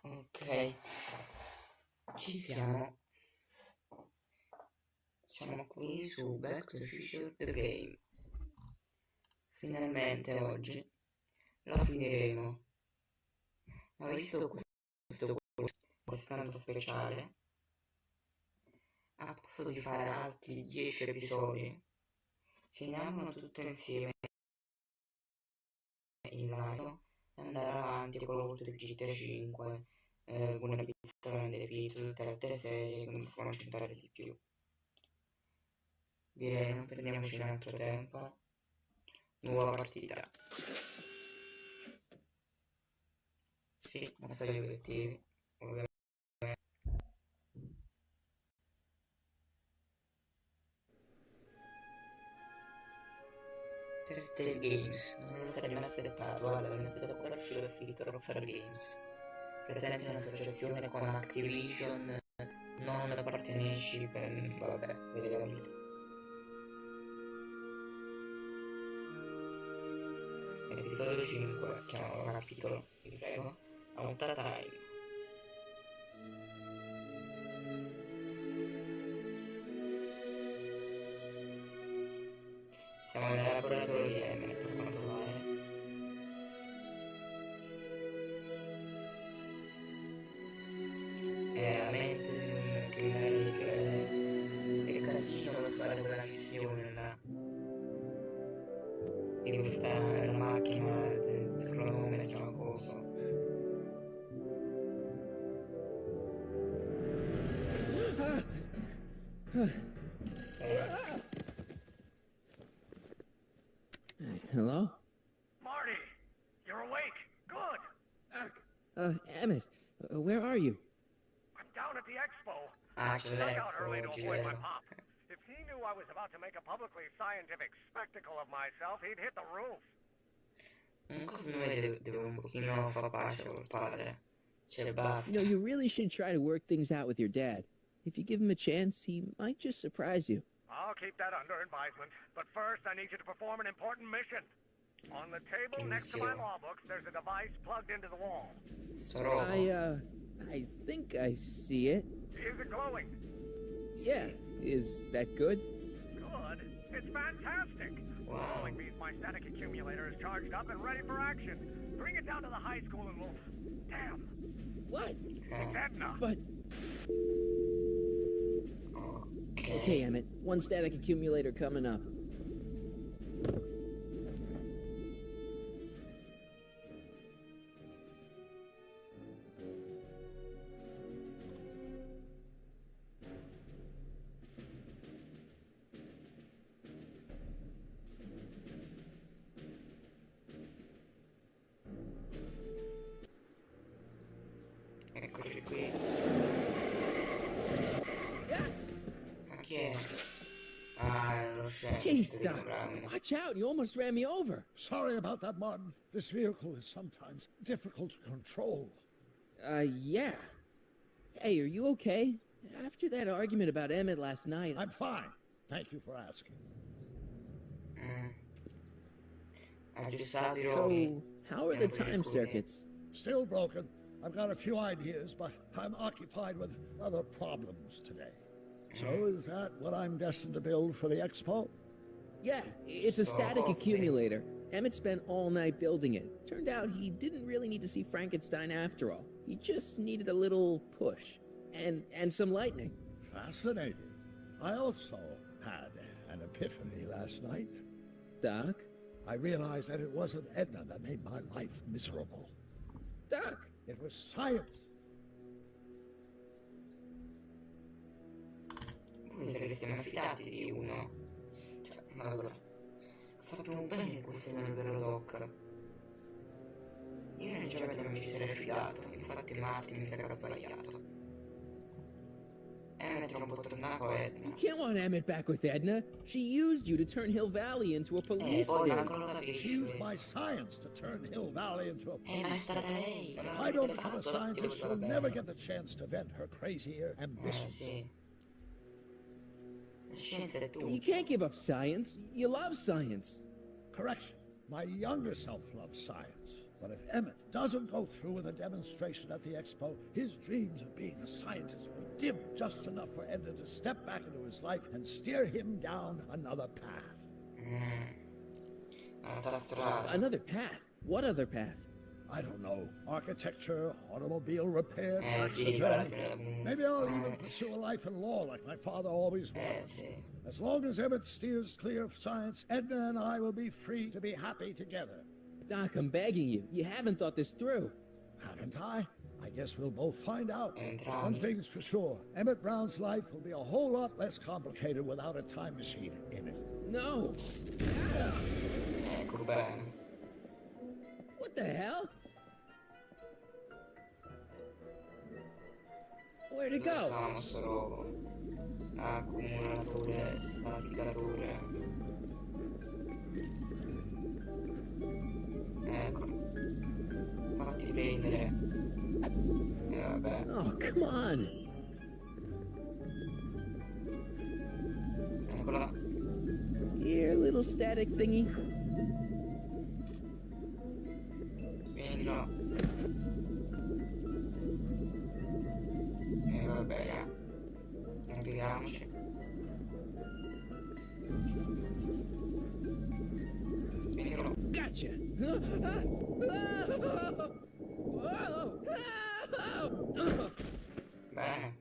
Speaker 1: Ok, ci siamo. Siamo qui su Back to the Future The Game. Finalmente oggi la finiremo. Ma visto questo tanto speciale, a posto di fare altri 10 episodi, finiamolo tutte insieme in live e andare avanti con l'ultimo GTA 5, una pizza grande pizza, tutte le altre serie che mi posso concentrare di più. Direi non perdiamoci un altro tempo. Nuova partita. Sì, assai obiettivi, ovviamente. Telltale Games, non lo sarei mai aspettato, guarda, veramente dopo che è uscito scritto Rockstar Games. Presente in associazione con Activision, non partnership, vabbè, vedete la vita. Episodio 5, chiamalo capitolo, vi prego, Out Time. Siamo nel laboratorio di Emmet, a quanto pare. È la mente di un criminale che è casino per fare quella missione là. Di questa la macchina del cronometro, cosa.
Speaker 2: Hello?
Speaker 17: Marty, you're awake. Good.
Speaker 2: Emmett, where are you?
Speaker 17: I'm down at the expo.
Speaker 1: Ah,
Speaker 17: I
Speaker 1: c'è
Speaker 17: snuck out early to
Speaker 1: l'Expo,
Speaker 17: avoid my
Speaker 1: vero?
Speaker 17: pop. If he knew I was about to make a publicly scientific spectacle of myself, he'd hit the roof.
Speaker 1: Comunque secondo me deve un pochino far pace col padre. C'è
Speaker 2: You know,
Speaker 1: basta.
Speaker 2: you really should try to work things out with your dad. If you give him a chance, he might just surprise you.
Speaker 17: I'll keep that under advisement. But first, I need you to perform an important mission. On the table next to my law books, there's a device plugged into the wall.
Speaker 2: I think I see it.
Speaker 17: Is it glowing?
Speaker 2: Yeah. Is that good?
Speaker 17: Good. It's fantastic. Glowing means my static accumulator is charged up and ready for action. Bring it down to the high school and we'll... Damn.
Speaker 2: What?
Speaker 17: It's Edna.
Speaker 2: But... Okay, Emmett. One static accumulator coming up.
Speaker 1: Eccoci qui. Ma chi è? Ah, lo
Speaker 2: Hey, stop! Watch out! You almost ran me over.
Speaker 3: Sorry about that, Martin. This vehicle is sometimes difficult to control.
Speaker 2: Yeah. Hey, are you okay? After that argument about Emmett last night...
Speaker 3: I'm fine. Thank you for asking.
Speaker 2: So, how are the time circuits?
Speaker 3: Still broken. I've got a few ideas, but I'm occupied with other problems today. So is that what I'm destined to build for the expo?
Speaker 2: Yeah, it's a static accumulator. Emmett spent all night building it. Turned out he didn't really need to see Frankenstein after all. He just needed a little push. And some lightning.
Speaker 3: Fascinating. I also had an epiphany last night.
Speaker 2: Doc?
Speaker 3: I realized that it wasn't Edna that made my life miserable.
Speaker 2: Doc!
Speaker 3: It was science.
Speaker 1: Voi vi sareste mai fidati di uno? Cioè, ma allora, sappiamo bene che questo non è il vero Doc. Io sinceramente non ci sarei fidato, infatti Martin mi sa che ha sbagliato. Emmett è un po' tornato a Edna.
Speaker 2: You can't want Emmett back with Edna. She used you to turn Hill Valley into a police state.
Speaker 3: She used my science to turn Hill Valley into a police
Speaker 1: ma è stata lei.
Speaker 3: But if I don't become a scientist, she'll never get the chance to vent her crazy ambitions.
Speaker 1: Sì. La scienza è tutto.
Speaker 2: You can't give up science. You love science.
Speaker 3: Correction. My younger self loves science. But if Emmett doesn't go through with a demonstration at the expo, his dreams of being a scientist will dim just enough for Edna to step back into his life and steer him down another path.
Speaker 2: Another path? What other path?
Speaker 3: I don't know. Architecture, automobile repair, tax attorney. Maybe I'll even pursue a life in law like my father always was. As long as Emmett steers clear of science, Edna and I will be free to be happy together.
Speaker 2: Doc, I'm begging you. You haven't thought this through.
Speaker 3: Haven't I? I guess we'll both find out. One thing's for sure. Emmett Brown's life will be a whole lot less complicated without a time machine in it.
Speaker 2: No!
Speaker 1: Ecco bene.
Speaker 2: What the hell? Where'd it go?
Speaker 1: Facciamo solo accumulatore, staticatore. Ecco. Fatti prendere. Vabbè.
Speaker 2: Oh, come on.
Speaker 1: Eccola.
Speaker 2: Here, little static thingy.
Speaker 1: Vieni no. Vabbè, navigamoci. Vieni no.
Speaker 2: Gotcha.
Speaker 1: Bene.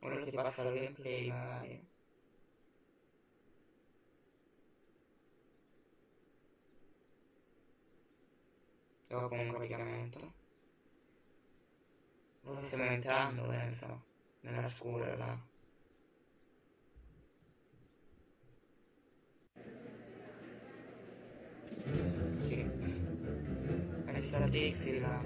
Speaker 1: Ora si passa al gameplay magari. Dopo un collegamento. Dove stiamo entrando, penso? Nella scuola là. Sì. È sta Trixie là.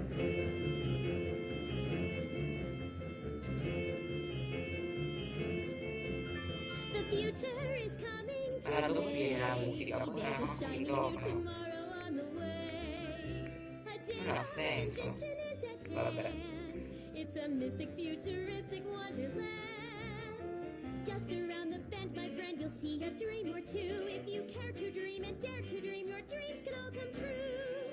Speaker 12: The future is coming to
Speaker 1: Allora dopo viene la musica, poi non ha il microfono. Non ha senso. Vabbè.
Speaker 12: It's a mystic, futuristic wonderland. Just around the bend, my friend, you'll see a dream or two. If you care to dream and dare to dream, your dreams can all come true.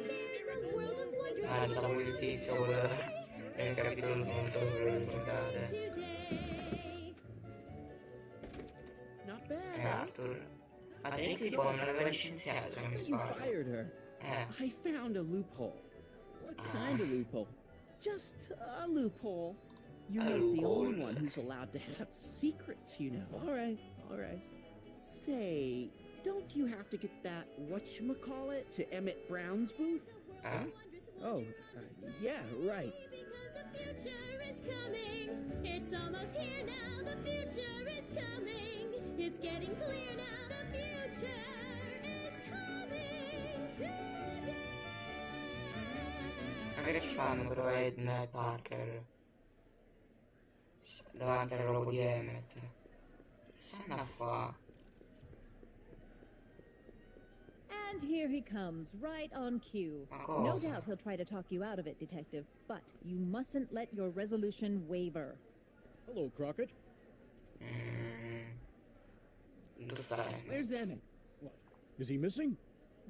Speaker 12: There's a world of wonders.
Speaker 1: Diciamo il tizio nel capitolo non so se ve lo ricordate.
Speaker 5: Not bad.
Speaker 1: Arthur. Ma te si può non aveva licenziato, non mi
Speaker 5: You
Speaker 1: pare.
Speaker 5: fired her. I found a loophole. What kind of loophole? Just a loophole. You're not the only one who's allowed to have secrets, you know. All right. Say, don't you have to get that whatchamacallit to Emmett Brown's booth? Yeah, right.
Speaker 12: Because the future is coming. It's almost here now. The future is coming. It's getting clear now. The future is coming today.
Speaker 1: Magari ci fanno però Edna e Parker davanti al logo di Emmett. Stanno a fa.
Speaker 4: And here he comes, right on cue. No doubt he'll try to talk you out of it, Detective, but you mustn't let your resolution waver.
Speaker 15: Hello, Crockett.
Speaker 5: Where's Emmett?
Speaker 15: What? Is he missing?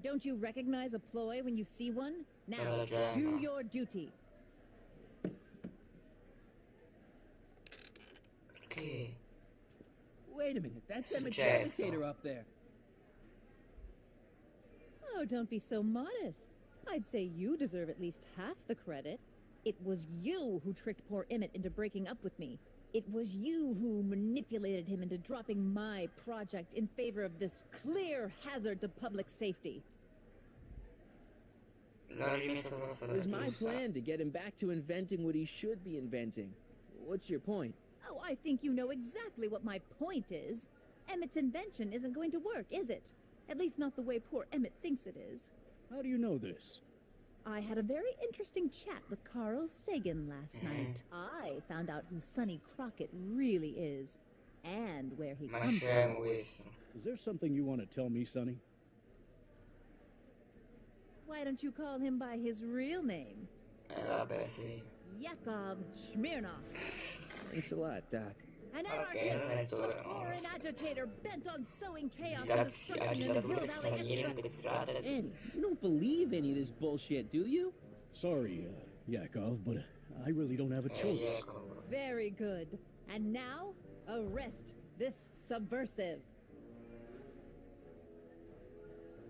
Speaker 4: Don't you recognize a ploy when you see one? Now, do your duty.
Speaker 1: Okay.
Speaker 5: Wait a minute, that's Emmett's levitator up there.
Speaker 4: Oh, don't be so modest. I'd say you deserve at least half the credit. It was you who tricked poor Emmett into breaking up with me. It was you who manipulated him into dropping my project in favor of this clear hazard to public safety.
Speaker 5: It was my plan to get him back to inventing what he should be inventing. What's your point?
Speaker 4: Oh, I think you know exactly what my point is. Emmett's invention isn't going to work, is it? At least not the way poor Emmett thinks it is.
Speaker 15: How do you know this?
Speaker 4: I had a very interesting chat with Carl Sagan last night. I found out who Sonny Crockett really is, and where he comes from.
Speaker 15: Is there something you want to tell me, Sonny?
Speaker 4: Why don't you call him by his real name? Yakov Smirnov.
Speaker 5: Thanks a lot, Doc.
Speaker 4: An anarchist or an agitator bent on sowing chaos and destruction in the Hill Valley Express.
Speaker 5: Annie, you don't believe any of this bullshit, do you?
Speaker 15: Sorry, Yakov, but I really don't have a choice.
Speaker 4: Very good. And now, arrest this subversive.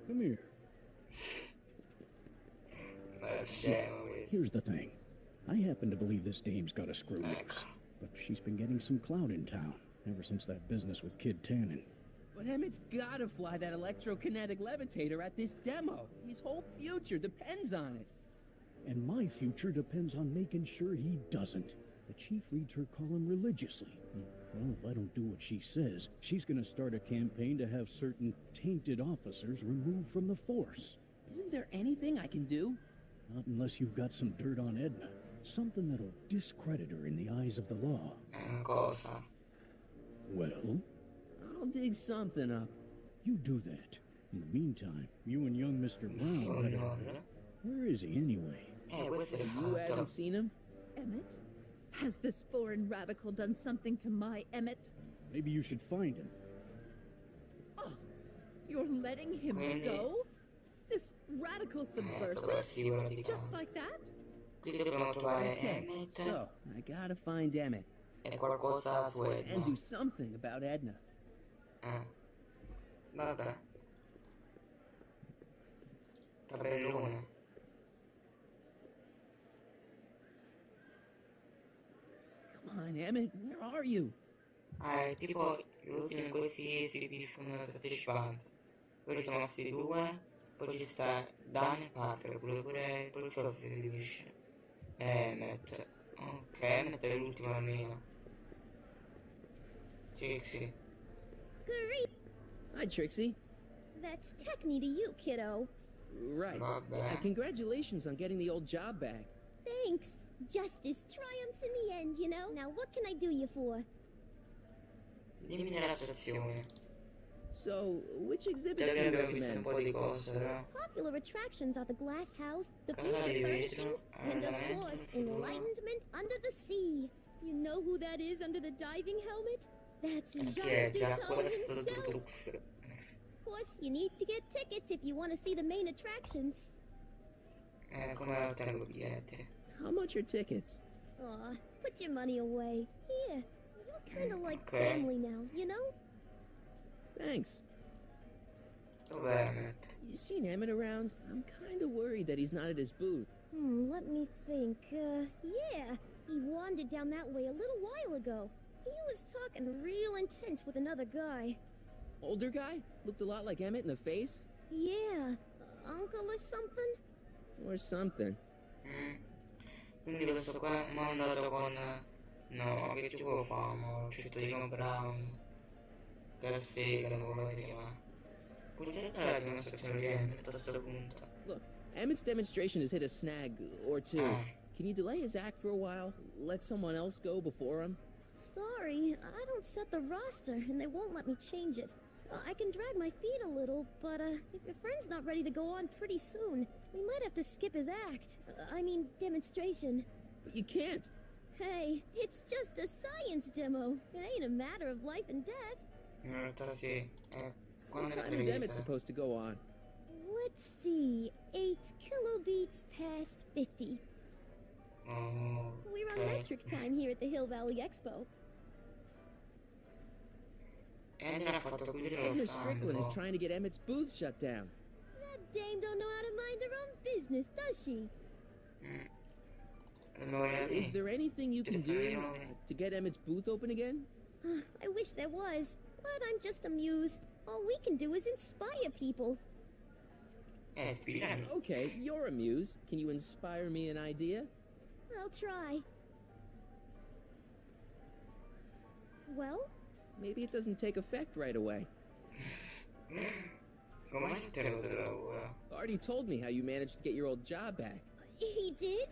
Speaker 15: Come here. Here's the thing. I happen to believe this dame's got a screw loose. But she's been getting some clout in town, ever since that business with Kid Tannen.
Speaker 5: But Emmett's gotta fly that electrokinetic levitator at this demo. His whole future depends on it.
Speaker 15: And my future depends on making sure he doesn't. The chief reads her column religiously. Well, if I don't do what she says, she's gonna start a campaign to have certain tainted officers removed from the force.
Speaker 5: Isn't there anything I can do?
Speaker 15: Not unless you've got some dirt on Edna. Something that'll discredit her in the eyes of the law. Well?
Speaker 5: I'll dig something up.
Speaker 15: You do that. In the meantime, you and young Mr. Brown better... Where is he anyway?
Speaker 5: You haven't seen him?
Speaker 4: Emmett? Has this foreign radical done something to my Emmett?
Speaker 15: Maybe you should find him.
Speaker 4: Oh, you're letting him go? This radical subversive? Just like that?
Speaker 5: Okay, so I gotta find Emmett. And do something about Edna.
Speaker 1: Vabbè. Tabellone.
Speaker 5: Come on, Emmett, where are you?
Speaker 1: Tipo, gli ultimi questi si esibiscono i partecipanti. Poi sono questi due, poi ci sta Dan e Parker, pure il poliziotto si esibisce. Emmett. Ok, Emmett è l'ultimo almeno. Trixie.
Speaker 12: Great.
Speaker 5: Hi, Trixie.
Speaker 12: That's techni to you, kiddo.
Speaker 5: Right. Congratulations on getting the old job back.
Speaker 12: Thanks. Justice triumphs in the end, you know? Now what can I do you for?
Speaker 1: Dimmi la situazione.
Speaker 2: So, which exhibits do you recommend?
Speaker 12: Popular attractions are the glass house, the future furnishings, and of course, enlightenment under the sea. You know who that is under the diving helmet? That's Gioco himself. Of course, you need to get tickets if you want to see the main attractions.
Speaker 2: How much are tickets?
Speaker 12: Aw, put your money away. Here, you're kind of like family now, you know?
Speaker 2: Thanks. You seen Emmett around? I'm kind of worried that he's not at his booth.
Speaker 12: Let me think. Yeah, he wandered down that way a little while ago. He was talking real intense with another guy.
Speaker 2: Older guy? Looked a lot like Emmett in the face?
Speaker 12: Yeah, uncle or something?
Speaker 2: Or something.
Speaker 1: Quindi questo qua mi ha mandato con... No, che gioco famo? Cittadino Brown. GRAZIE, come si chiama? Purtroppo la dimostrazione di Emmett a questo punto.
Speaker 2: Look, Emmett's demonstration has hit a snag or two. Can you delay his act for a while? Let someone else go before him?
Speaker 12: Sorry, I don't set the roster, and they won't let me change it. I can drag my feet a little, but if your friend's not ready to go on pretty soon, we might have to skip his act. I mean, demonstration.
Speaker 2: But you can't.
Speaker 12: Hey, it's just a science demo. It ain't a matter of life and death.
Speaker 2: What time is Emmett supposed to go on?
Speaker 12: Let's see, 8 kilobeats past 50. We're on metric time here at the Hill Valley Expo.
Speaker 2: Edna Strickland is trying to get Emmett's booth shut down.
Speaker 12: That dame don't know how to mind her own business, does she?
Speaker 2: Is there anything you can do to get Emmett's booth open again?
Speaker 12: I wish there was, but I'm just a muse. All we can do is inspire people.
Speaker 2: Okay, you're a muse. Can you inspire me an idea?
Speaker 12: I'll try. Well?
Speaker 2: Maybe it doesn't take effect right away. Artie told me how you managed to get your old job back.
Speaker 12: He did?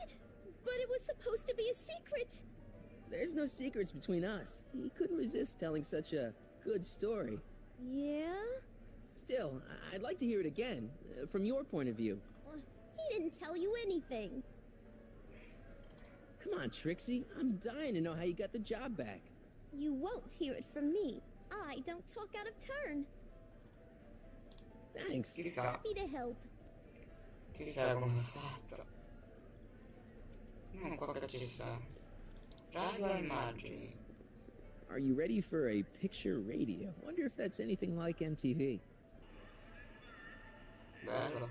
Speaker 12: But it was supposed to be a secret.
Speaker 2: There's no secrets between us. He couldn't resist telling such a good story.
Speaker 12: Yeah?
Speaker 2: Still, I'd like to hear it again, from your point of view.
Speaker 12: He didn't tell you anything.
Speaker 2: Come on, Trixie. I'm dying to know how you got the job back.
Speaker 12: You won't hear it from me. I don't talk out of turn.
Speaker 2: Thanks.
Speaker 12: Happy to help.
Speaker 1: Chissà come ha fatto. Non qua che ci sta. Radio a immagini.
Speaker 2: Are you ready for a picture radio? Wonder if that's anything like MTV.
Speaker 1: Bello.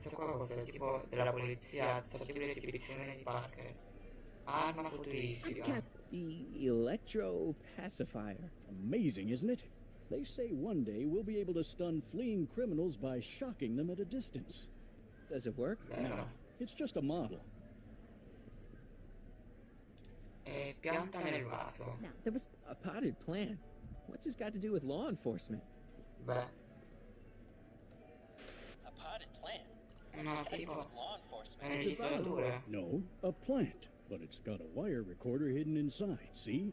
Speaker 1: Questa qua cosa tipo della polizia, tipo l'esibizione di Parker. Arma futuristica.
Speaker 2: The electro pacifier.
Speaker 15: Amazing, isn't it? They say one day we'll be able to stun fleeing criminals by shocking them at a distance.
Speaker 2: Does it work?
Speaker 15: No, it's just a model.
Speaker 1: Pianta nel vaso.
Speaker 2: Now, there was a potted plant. What's this got to do with law enforcement?
Speaker 1: Beh.
Speaker 21: A potted plant?
Speaker 1: No, tipo
Speaker 21: law enforcement.
Speaker 1: Una registratura.
Speaker 15: No, a plant. But it's got a wire recorder hidden inside, see?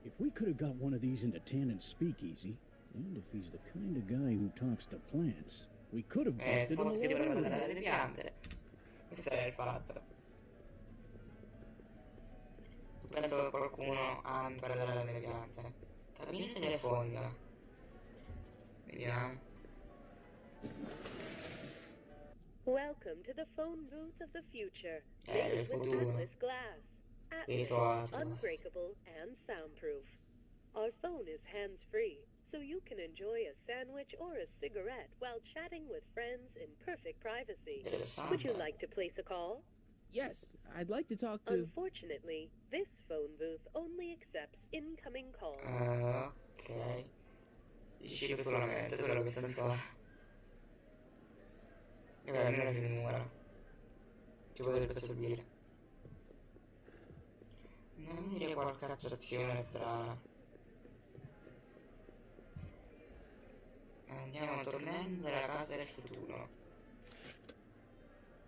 Speaker 15: If we could have got one of these into Tannen's speakeasy, and if he's the kind of guy who talks to plants, we could have busted him
Speaker 1: delle
Speaker 15: alive.
Speaker 1: piante. Questo è il fatto. Tu penso che qualcuno ami parlare delle piante. Cabina telefonica. Vediamo.
Speaker 18: Welcome to the phone booth of the future.
Speaker 1: Del
Speaker 18: Made with
Speaker 1: futuro.
Speaker 18: Atlas glass.
Speaker 1: Atlas.
Speaker 18: Unbreakable and soundproof. Our phone is hands-free, so you can enjoy a sandwich or a cigarette while chatting with friends in perfect privacy. Would you like to place a call?
Speaker 2: Yes, I'd like to talk to...
Speaker 18: Unfortunately, this phone booth only accepts incoming calls.
Speaker 1: Ok. Dici che solamente quello che senso ha. E beh, almeno si numero. Ci potrebbe servire. Non mi dire qualche attrazione strana. Andiamo tornando alla casa del futuro.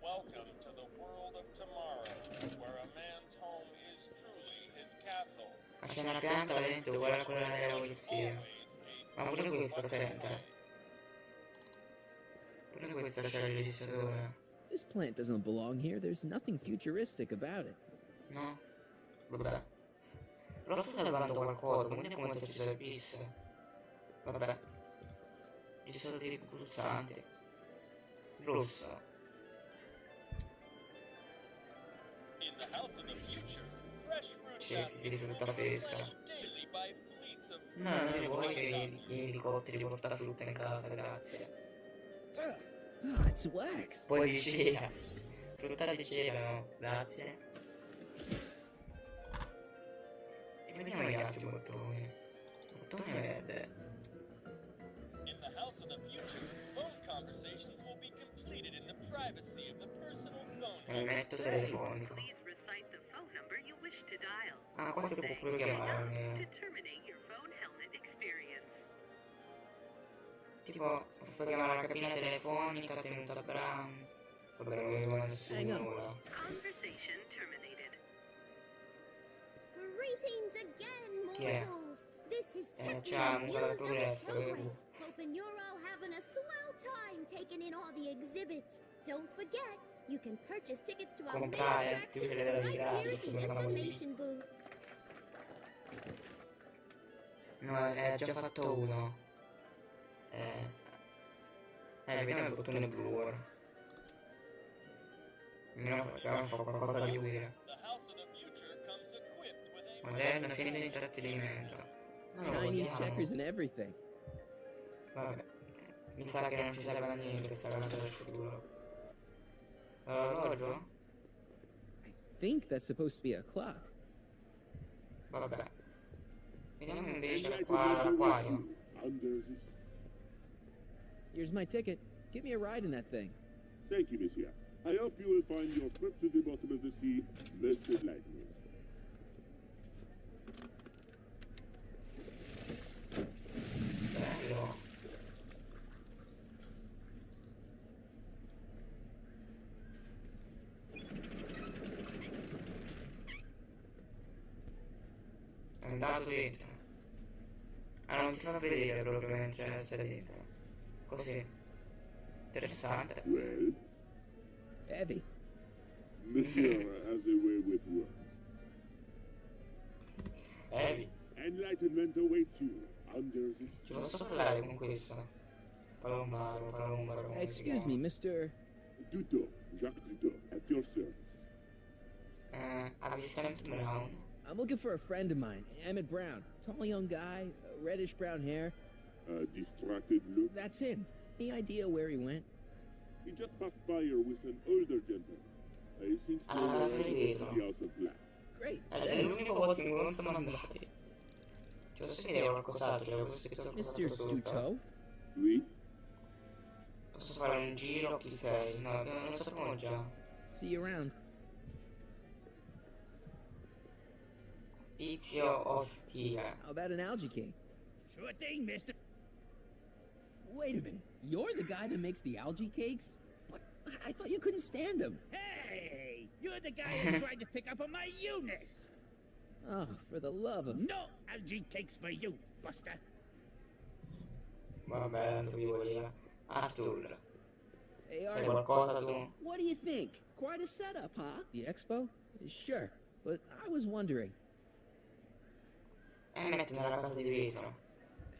Speaker 21: Welcome to the world of tomorrow, where a man's home is truly his castle.
Speaker 1: c'è una pianta veramente uguale a quella della polizia. Ma pure questa sente. Pure questa c'è il registratore.
Speaker 2: This plant doesn't belong here. There's nothing futuristic about it.
Speaker 1: No? Vabbè. Però sta salvando qualcosa, quindi è come se ci servisse. Vabbè. Ci sono dei pulsanti. Rosso. Cesti di frutta fresca. No, non li vuoi che gli elicotteri porta frutta in casa, grazie.
Speaker 2: Ah, it's wax.
Speaker 1: Poi di cera. Frutta di cera, no, grazie. E vediamo gli altri bottoni. Bottone verde. Metto telefonico. Ah, qua si può pure chiamare almeno. Tipo, posso chiamare la cabina telefonica tenuta a Brown. Vabbè, non avevo nessuno ora.
Speaker 12: Greetings again,
Speaker 1: Chi è?
Speaker 12: mortals. This is
Speaker 1: C'ha la musica del progresso.
Speaker 12: Hoping you're all having a swell time taking in all the exhibits. Don't forget, you can purchase tickets to our main
Speaker 1: Comprare, ti
Speaker 12: attraction
Speaker 1: vedere
Speaker 12: right here
Speaker 1: gratis,
Speaker 12: at the information booth.
Speaker 1: No, ha già fatto uno. Vediamo il bottone blu ora. Almeno facciamo qualcosa di utile. Moderno, scende di intrattenimento. Non lo
Speaker 2: Chinese
Speaker 1: vogliamo.
Speaker 2: checkers and everything.
Speaker 1: Vabbè, mi sa che non ci serve a niente sta casa del futuro. L'orologio?
Speaker 2: I think that's supposed to be a clock.
Speaker 1: Vabbè. Vediamo invece qua l'acquario.
Speaker 2: Here's my ticket. Give me a ride in that thing.
Speaker 16: Thank you, monsieur. I hope you will find your trip to the bottom of the sea most enlightening.
Speaker 1: Bello. È andato dentro. Ah, non ti fa vedere proprio mentre essere dentro. Così. Interessante.
Speaker 16: Well,
Speaker 2: Heavy.
Speaker 16: monsieur has a way with words.
Speaker 1: Heavy.
Speaker 16: Enlightenment awaits you under the sea.
Speaker 1: Ci posso parlare con questo? Palombaro, come si
Speaker 2: Excuse me, Mr.
Speaker 16: Duto, Jacques Duto, at your service.
Speaker 1: Avvistamento Brown.
Speaker 2: I'm looking for a friend of mine, Emmett Brown. Tall young guy, reddish brown hair.
Speaker 16: Distracted look.
Speaker 2: That's him. Any idea where he went?
Speaker 16: He just passed by here with an older gentleman. I think so. The House of Glass.
Speaker 2: Great.
Speaker 1: È l'unico posto in cui non siamo andati. Ci posso vedere qualcos'altro? C'è scritto qualcos'altro
Speaker 2: Mr.
Speaker 1: sotto?
Speaker 2: Duto?
Speaker 16: Oui.
Speaker 1: Posso fare un giro? Chi sei? No, non lo sappiamo già.
Speaker 2: See you around.
Speaker 1: Tizio ostile.
Speaker 2: How about an algae cake?
Speaker 10: Sure thing, mister.
Speaker 2: Wait a minute. You're the guy that makes the algae cakes? What? I thought you couldn't stand them.
Speaker 10: Hey! You're the guy who tried to pick up on my Eunice!
Speaker 2: Oh, for the love of...
Speaker 10: No algae cakes for you, Buster!
Speaker 1: Vabbè, tanto vivo lì. Arthur.
Speaker 2: Hey,
Speaker 1: C'è qualcosa tu?
Speaker 5: What do you think? Quite a setup, huh?
Speaker 2: The expo? Sure, but I was wondering.
Speaker 1: Emmett nella casa di vetro.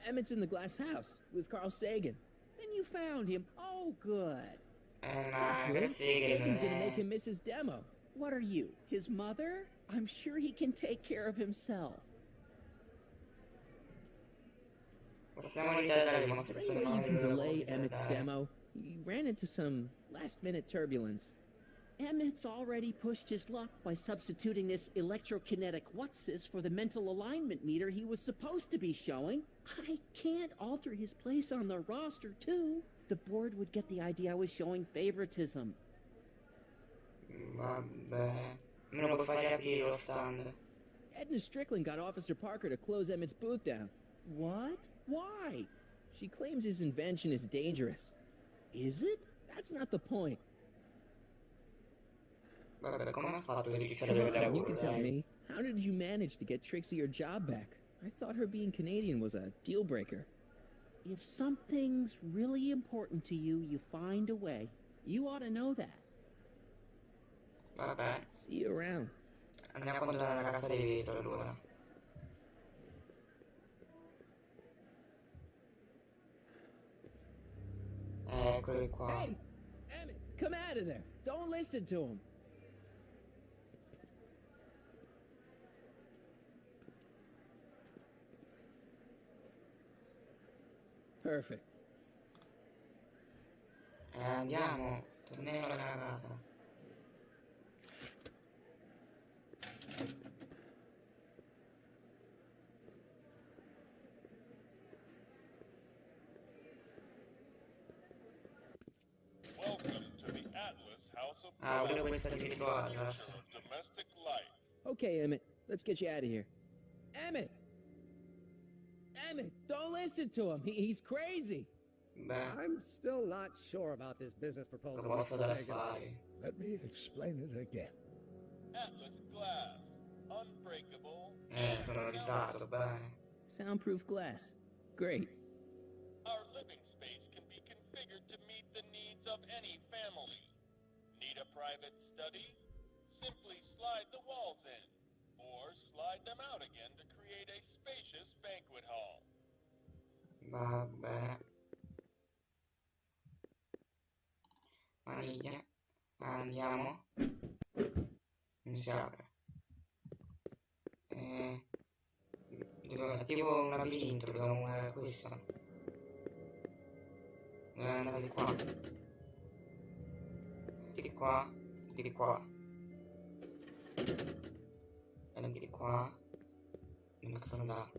Speaker 2: Emmett's in the glass house with Carl Sagan.
Speaker 5: Then you found him. Oh, good.
Speaker 1: Ma
Speaker 2: Good.
Speaker 1: Sagan's
Speaker 2: Sagan's gonna make him miss his demo.
Speaker 5: What are you, his mother? I'm sure he can take care of himself.
Speaker 1: Possiamo ritardare le
Speaker 2: Is
Speaker 1: nostre
Speaker 2: there any way you can
Speaker 1: persone.
Speaker 2: delay Emmett's demo? He ran into some last-minute turbulence.
Speaker 5: Emmett's already pushed his luck by substituting this electrokinetic what's-this for the mental alignment meter he was supposed to be showing. I can't alter his place on the roster, too. The board would get the idea I was showing favoritism.
Speaker 1: Vabbè. Me lo puoi fare aprire lo stand.
Speaker 2: Edna Strickland got Officer Parker to close Emmett's booth down.
Speaker 5: What? Why?
Speaker 2: She claims his invention is dangerous.
Speaker 5: Is it?
Speaker 2: That's not the point.
Speaker 1: Vabbè, come ha fatto se riuscire a
Speaker 2: Come
Speaker 1: vedere
Speaker 2: on, you can tell me. How did you manage to get Trixie her job back? I thought her being Canadian was a deal breaker.
Speaker 5: If something's really important to you, you find a way. You ought to know that.
Speaker 1: Vabbè.
Speaker 2: See you around.
Speaker 1: Andiamo a controllare la casa di vetro allora. Eccoli qua.
Speaker 2: Hey! Emmett, come out of there! Don't listen to him! Perfect.
Speaker 1: Andiamo, torniamo alla casa.
Speaker 16: Welcome to the Atlas House of
Speaker 1: Pure questa di Ritorno Atlas.
Speaker 16: Domestic Life.
Speaker 2: Okay, Emmett, let's get you out of here. Emmett! Emmett, don't listen to him. He's crazy.
Speaker 9: I'm still not sure about this business proposal.
Speaker 3: Let me explain it again.
Speaker 16: Atlas glass, unbreakable.
Speaker 1: Sonorizzato, bene.
Speaker 2: Soundproof glass. Great.
Speaker 16: Our living space can be configured to meet the needs of any family. Need a private study? Simply slide the walls in, or slide them out again to create a spacious banquet hall.
Speaker 1: Vabbè. Maniglia. Andiamo. Non si apre. È tipo un labirinto, dobbiamo muovere questo. Dobbiamo andare di qua. Di qua. Di qua. E di qua. Non posso andare.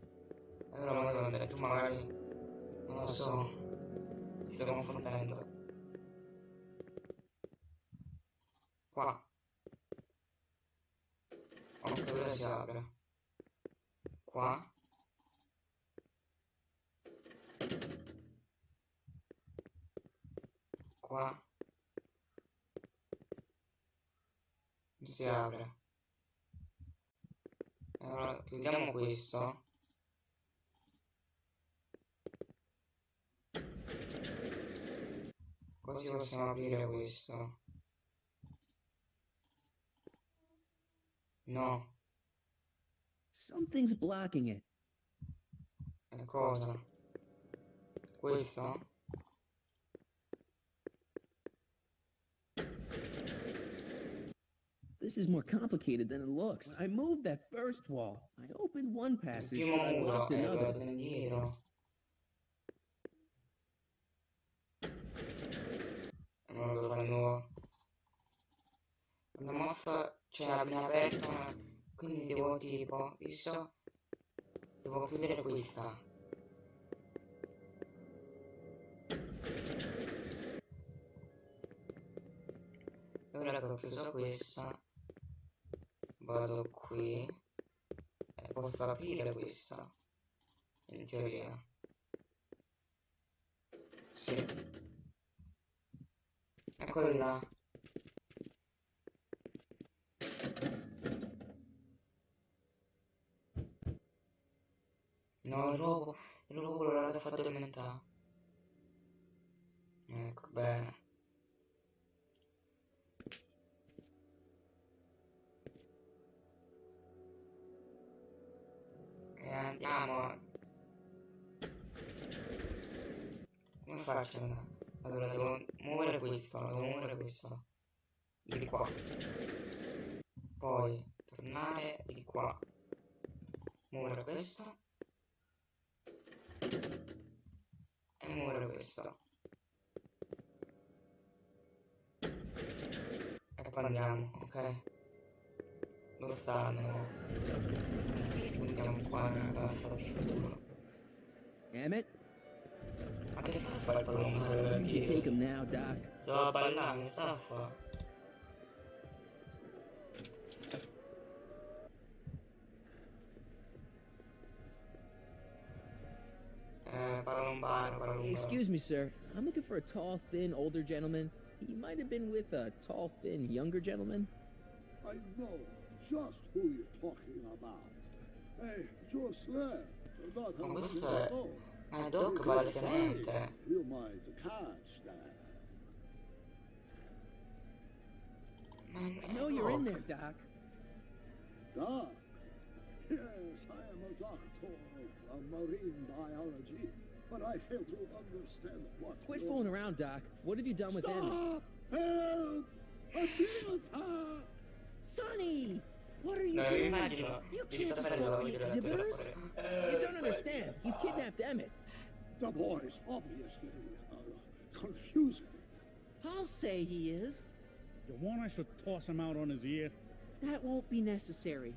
Speaker 1: Allora ma devo andare giù magari. Non lo so. Mi sto confondendo. Qua. Ok, ora si apre. Qua. Qua. Si apre. Allora, chiudiamo questo. Così possiamo aprire questo. No.
Speaker 2: Something's blocking it.
Speaker 1: Cosa? Questo?
Speaker 2: This is more complicated than it looks. I moved that first wall. I opened one passage,
Speaker 1: Il primo
Speaker 2: but I
Speaker 1: muro
Speaker 2: locked
Speaker 1: è
Speaker 2: another.
Speaker 1: quello indietro. Non lo fa di nuovo. La mossa c'è appena aperta, quindi devo tipo, visto? Devo chiudere questa. E ora che ho chiuso questa, vado qui e posso aprire questa, in teoria. Sì. Eccoli là. No, il robo quello l'ha fatto addormentare. Ecco, bene. E andiamo. Come faccio ad andare? Allora devo muovere questo. Di qua. Poi tornare di qua. Muovere questo. E muovere questo. E poi andiamo, ok? Dove stanno? Andiamo qua nella casa del futuro.
Speaker 2: Emmett?
Speaker 1: Ma che sta a fare quello non
Speaker 2: You can take him now, Doc.
Speaker 1: Se va a ballare, che sta a fare?
Speaker 2: Excuse me, sir. I'm looking for a tall, thin, older gentleman. He might have been with a tall, thin, younger gentleman.
Speaker 3: I know. just who you're talking about. Hey, just left.
Speaker 1: Ma questo è... Ma è Doc palesemente.
Speaker 3: You might catch that.
Speaker 2: I know you're in there, Doc.
Speaker 3: Doc? Yes, I am a doctor of marine biology, but I fail to understand what...
Speaker 2: Quit fooling around, Doc. What have you done with Emmy?
Speaker 3: Stop! Help! I'm being attacked!
Speaker 2: Sonny! What are you
Speaker 1: No,
Speaker 2: doing?
Speaker 1: immagino
Speaker 2: You
Speaker 1: di
Speaker 2: can't
Speaker 1: fare la
Speaker 2: assault the exhibitors. You don't understand. He's kidnapped Emmett.
Speaker 3: The boy's obviously confusing.
Speaker 2: I'll say he is.
Speaker 14: You want I should toss him out on his ear?
Speaker 2: That won't be necessary.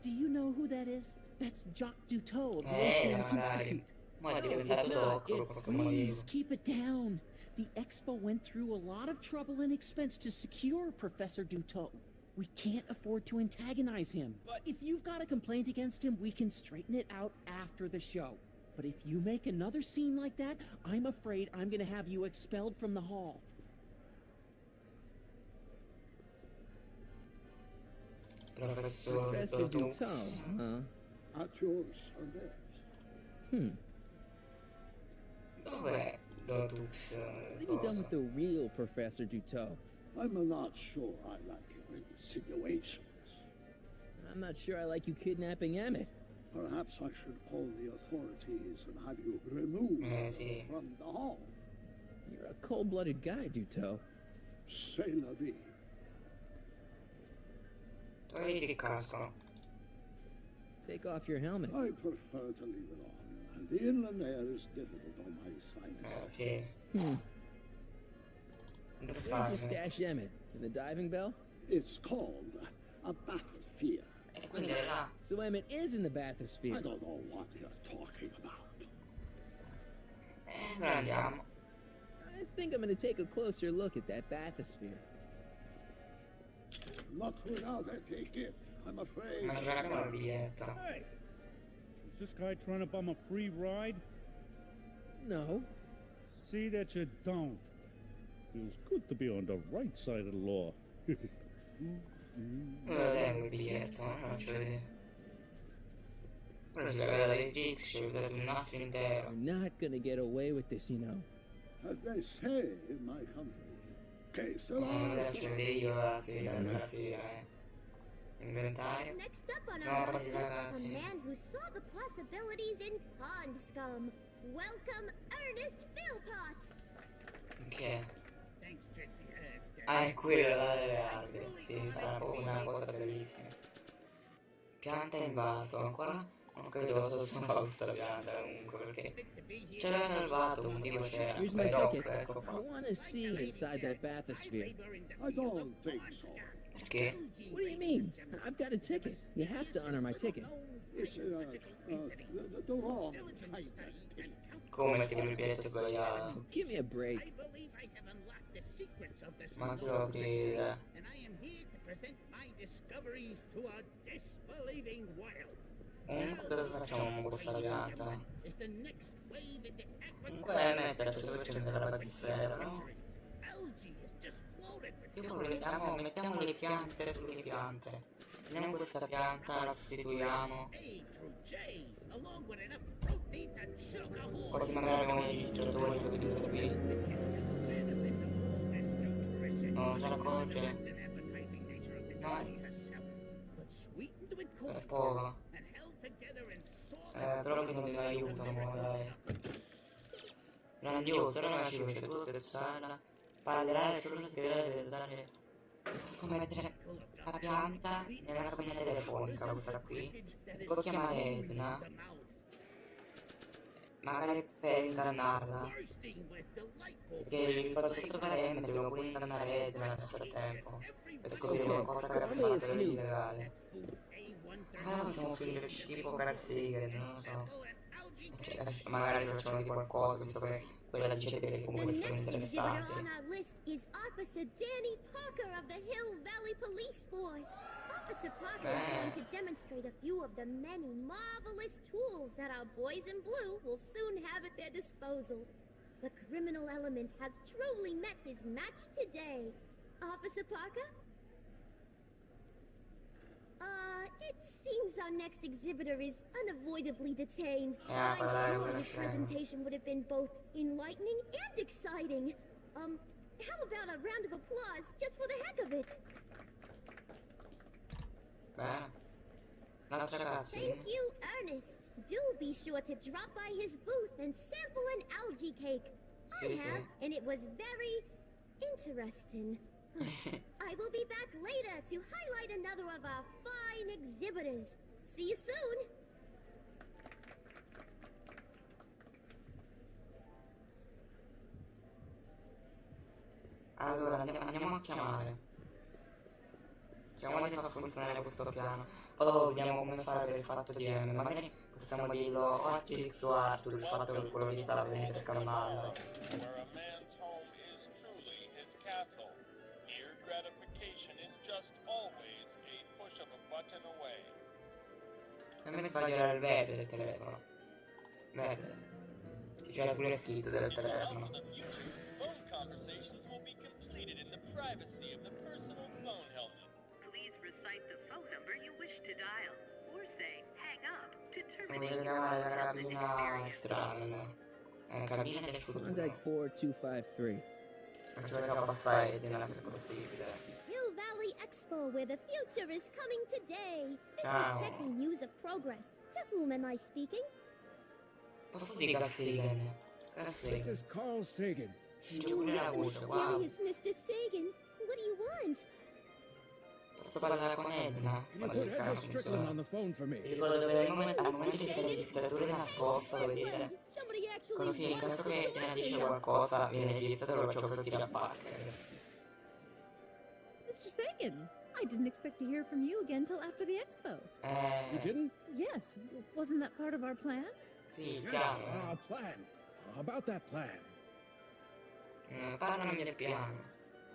Speaker 2: Do you know who that is? That's Jacques Duteau of the Ocean Institute.
Speaker 1: Ma è
Speaker 2: No,
Speaker 1: diventato
Speaker 2: it's not.
Speaker 1: Doc,
Speaker 2: It's,
Speaker 1: proprio come
Speaker 2: please,
Speaker 1: io.
Speaker 2: keep it down. The Expo went through a lot of trouble and expense to secure Professor Duteau. We can't afford to antagonize him. But if you've got a complaint against him, we can straighten it out after the show. But if you make another scene like that, I'm afraid I'm gonna have you expelled from the hall.
Speaker 1: Professor
Speaker 2: Duteau, huh?
Speaker 3: At your service.
Speaker 1: Dov'è Dotux?
Speaker 2: What have you done with the real Professor Duteau?
Speaker 3: I'm not sure I like your insinuations.
Speaker 2: I'm not sure I like you kidnapping Emmett.
Speaker 3: Perhaps I should call the authorities and have you removed from the hall.
Speaker 2: You're a cold-blooded guy, Duteau.
Speaker 3: C'est la vie.
Speaker 1: Togliti il casco.
Speaker 2: Take off your helmet.
Speaker 3: I prefer to leave it on. The inland air is difficult on my sinus.
Speaker 1: Sì.
Speaker 2: Where'd you stash Emmett? In the diving bell?
Speaker 3: It's called a bathysphere.
Speaker 1: Quindi è là.
Speaker 2: So Emmett is in the bathysphere.
Speaker 3: I don't know what you're talking about.
Speaker 1: Dove andiamo?
Speaker 2: I think I'm gonna take a closer look at that bathysphere.
Speaker 3: Not without a ticket, I'm afraid.
Speaker 1: Ma c'è anche un biglietto.
Speaker 14: Hey! Is this guy trying to bum a free ride?
Speaker 2: No.
Speaker 14: See that you don't. Feels good to be on the right side of the law.
Speaker 1: Lo tengo il biglietto, non ce l'ho. Però se la vede dai Trix, ci vedete un nastro intero.
Speaker 2: You're not gonna get away with this, you know.
Speaker 3: As they say in my country. Okay, so
Speaker 1: C'è io la sera, Inventario.
Speaker 12: Next up on
Speaker 1: No,
Speaker 12: our
Speaker 1: quasi
Speaker 12: list, a
Speaker 1: ragazzi.
Speaker 12: man who saw the possibilities in pond scum. Welcome, Ernest Philpott.
Speaker 1: Che?
Speaker 10: Thanks, Trixie.
Speaker 1: Ah, è quello là delle altre. Sì, sarà proprio una cosa bellissima. Pianta in vaso, ancora? Non credo cosa fa questa pianta comunque, perché ce l'ha salvato, un motivo c'era.
Speaker 2: Here's my
Speaker 1: Beh, Doc,
Speaker 2: ticket.
Speaker 1: ecco
Speaker 2: I
Speaker 1: qua.
Speaker 2: want to see inside that bathysphere.
Speaker 3: I don't think so.
Speaker 1: Perché?
Speaker 2: What do you mean? I've got a ticket. You have to honor my ticket.
Speaker 3: It's the wrong kind of ticket.
Speaker 1: Come mettiamo il biglietto sbagliato?
Speaker 2: Give me a break.
Speaker 10: I believe I have unlocked the secrets of this
Speaker 1: Ma che lo crede?
Speaker 10: and I am here to present my discoveries to a disbelieving world.
Speaker 1: Comunque cosa facciamo con questa pianta?
Speaker 10: Is the next wave in the
Speaker 1: Comunque metterci dove c'è della batisfera, no?
Speaker 10: algae is just loaded with
Speaker 1: Io volevo, mettiamo le piante sulle piante. Prendiamo questa pianta, la sostituiamo.
Speaker 10: A through J, along with enough protein to choke a horse.
Speaker 1: Così magari con gli illustratori lo vedete qui. No, se la accorge. No. È poco. Però che non mi aiutano, dai. Grandioso, ragazzi, perché tu pensarla. Parlerai solo se deve dare. Posso mettere la pianta nella cabina telefonica, questa qui. E poi chiamare Edna. Magari per ingannarla. Perché soprattutto per Emma dobbiamo pure ingannare Edna nel frattempo. Per scoprire qualcosa che abbiamo fatto di illegale. Magari possiamo finirci tipo GRAZIE, non lo so. Magari facciamo di qualcosa, visto che quella dice che comunque sono
Speaker 12: Exhibitor
Speaker 1: interessanti.
Speaker 12: on our list is Officer Danny Parker of the Hill Valley Police Force. Officer Parker is going to demonstrate a few of the many marvelous tools that our boys in blue will soon have at their disposal. The criminal element has truly met his match today. Officer Parker? It seems our next exhibitor is unavoidably detained.
Speaker 1: Yeah, but I
Speaker 12: I'm sure
Speaker 1: will
Speaker 12: his
Speaker 1: share.
Speaker 12: presentation would have been both enlightening and exciting. How about a round of applause just for the heck of it?
Speaker 1: Bene. L'altra ragazzi.
Speaker 12: Thank you, Ernest. Do be sure to drop by his booth and sample an algae cake. I have, and it was very interesting. I will be back later to highlight another of our fine exhibitors. See you soon.
Speaker 1: Allora andiamo a chiamare. Chiamiamo di far funzionare questo piano. O vediamo come fare per il fatto di M. Magari possiamo dirlo o a Trix o a Arthur, il fatto che quello lì sta venendo per scalmarlo.
Speaker 16: Where a man's home is truly his castle. Here gratification is just always a push of a button away.
Speaker 1: Non mi sbaglierà il verde del telefono. Verde. Ci c'è pure scritto del telefono.
Speaker 16: Phone conversations will be completed in the privacy of the personal phone helmet.
Speaker 18: Please recite the phone number you wish to dial, or say hang up to
Speaker 1: Voglio
Speaker 18: terminate your
Speaker 1: chiamare la
Speaker 18: phone helmet
Speaker 1: cabina
Speaker 18: experience.
Speaker 1: strana. Cabina del futuro.
Speaker 2: Contact 4253.
Speaker 1: Non ci voglio passare ed è una cosa possibile.
Speaker 12: Hill Valley Expo, where the future is coming today. This
Speaker 1: Ciao.
Speaker 12: is checking news of progress. To whom am I speaking?
Speaker 1: Posso dire Sagan?
Speaker 3: This is Carl Sagan.
Speaker 1: C'è pure la voce, wow.
Speaker 12: Mysterious Mr. Sagan. What do you want?
Speaker 1: Posso parlare con Edna?
Speaker 3: Can you put Edna Strickland on the phone for me?
Speaker 1: Mi ricordo che al momento ci sia il registratore nascosto, vuol dire. Così in caso che Edna dice qualcosa viene registrato e lo faccio sentire a Parker.
Speaker 4: Mr. Sagan, I didn't expect to hear from you again till after the expo.
Speaker 3: You didn't?
Speaker 4: Yes, wasn't that part of our plan?
Speaker 1: Sì,
Speaker 3: Yes,
Speaker 1: piano.
Speaker 3: our plan. About that plan.
Speaker 1: Parlami del piano.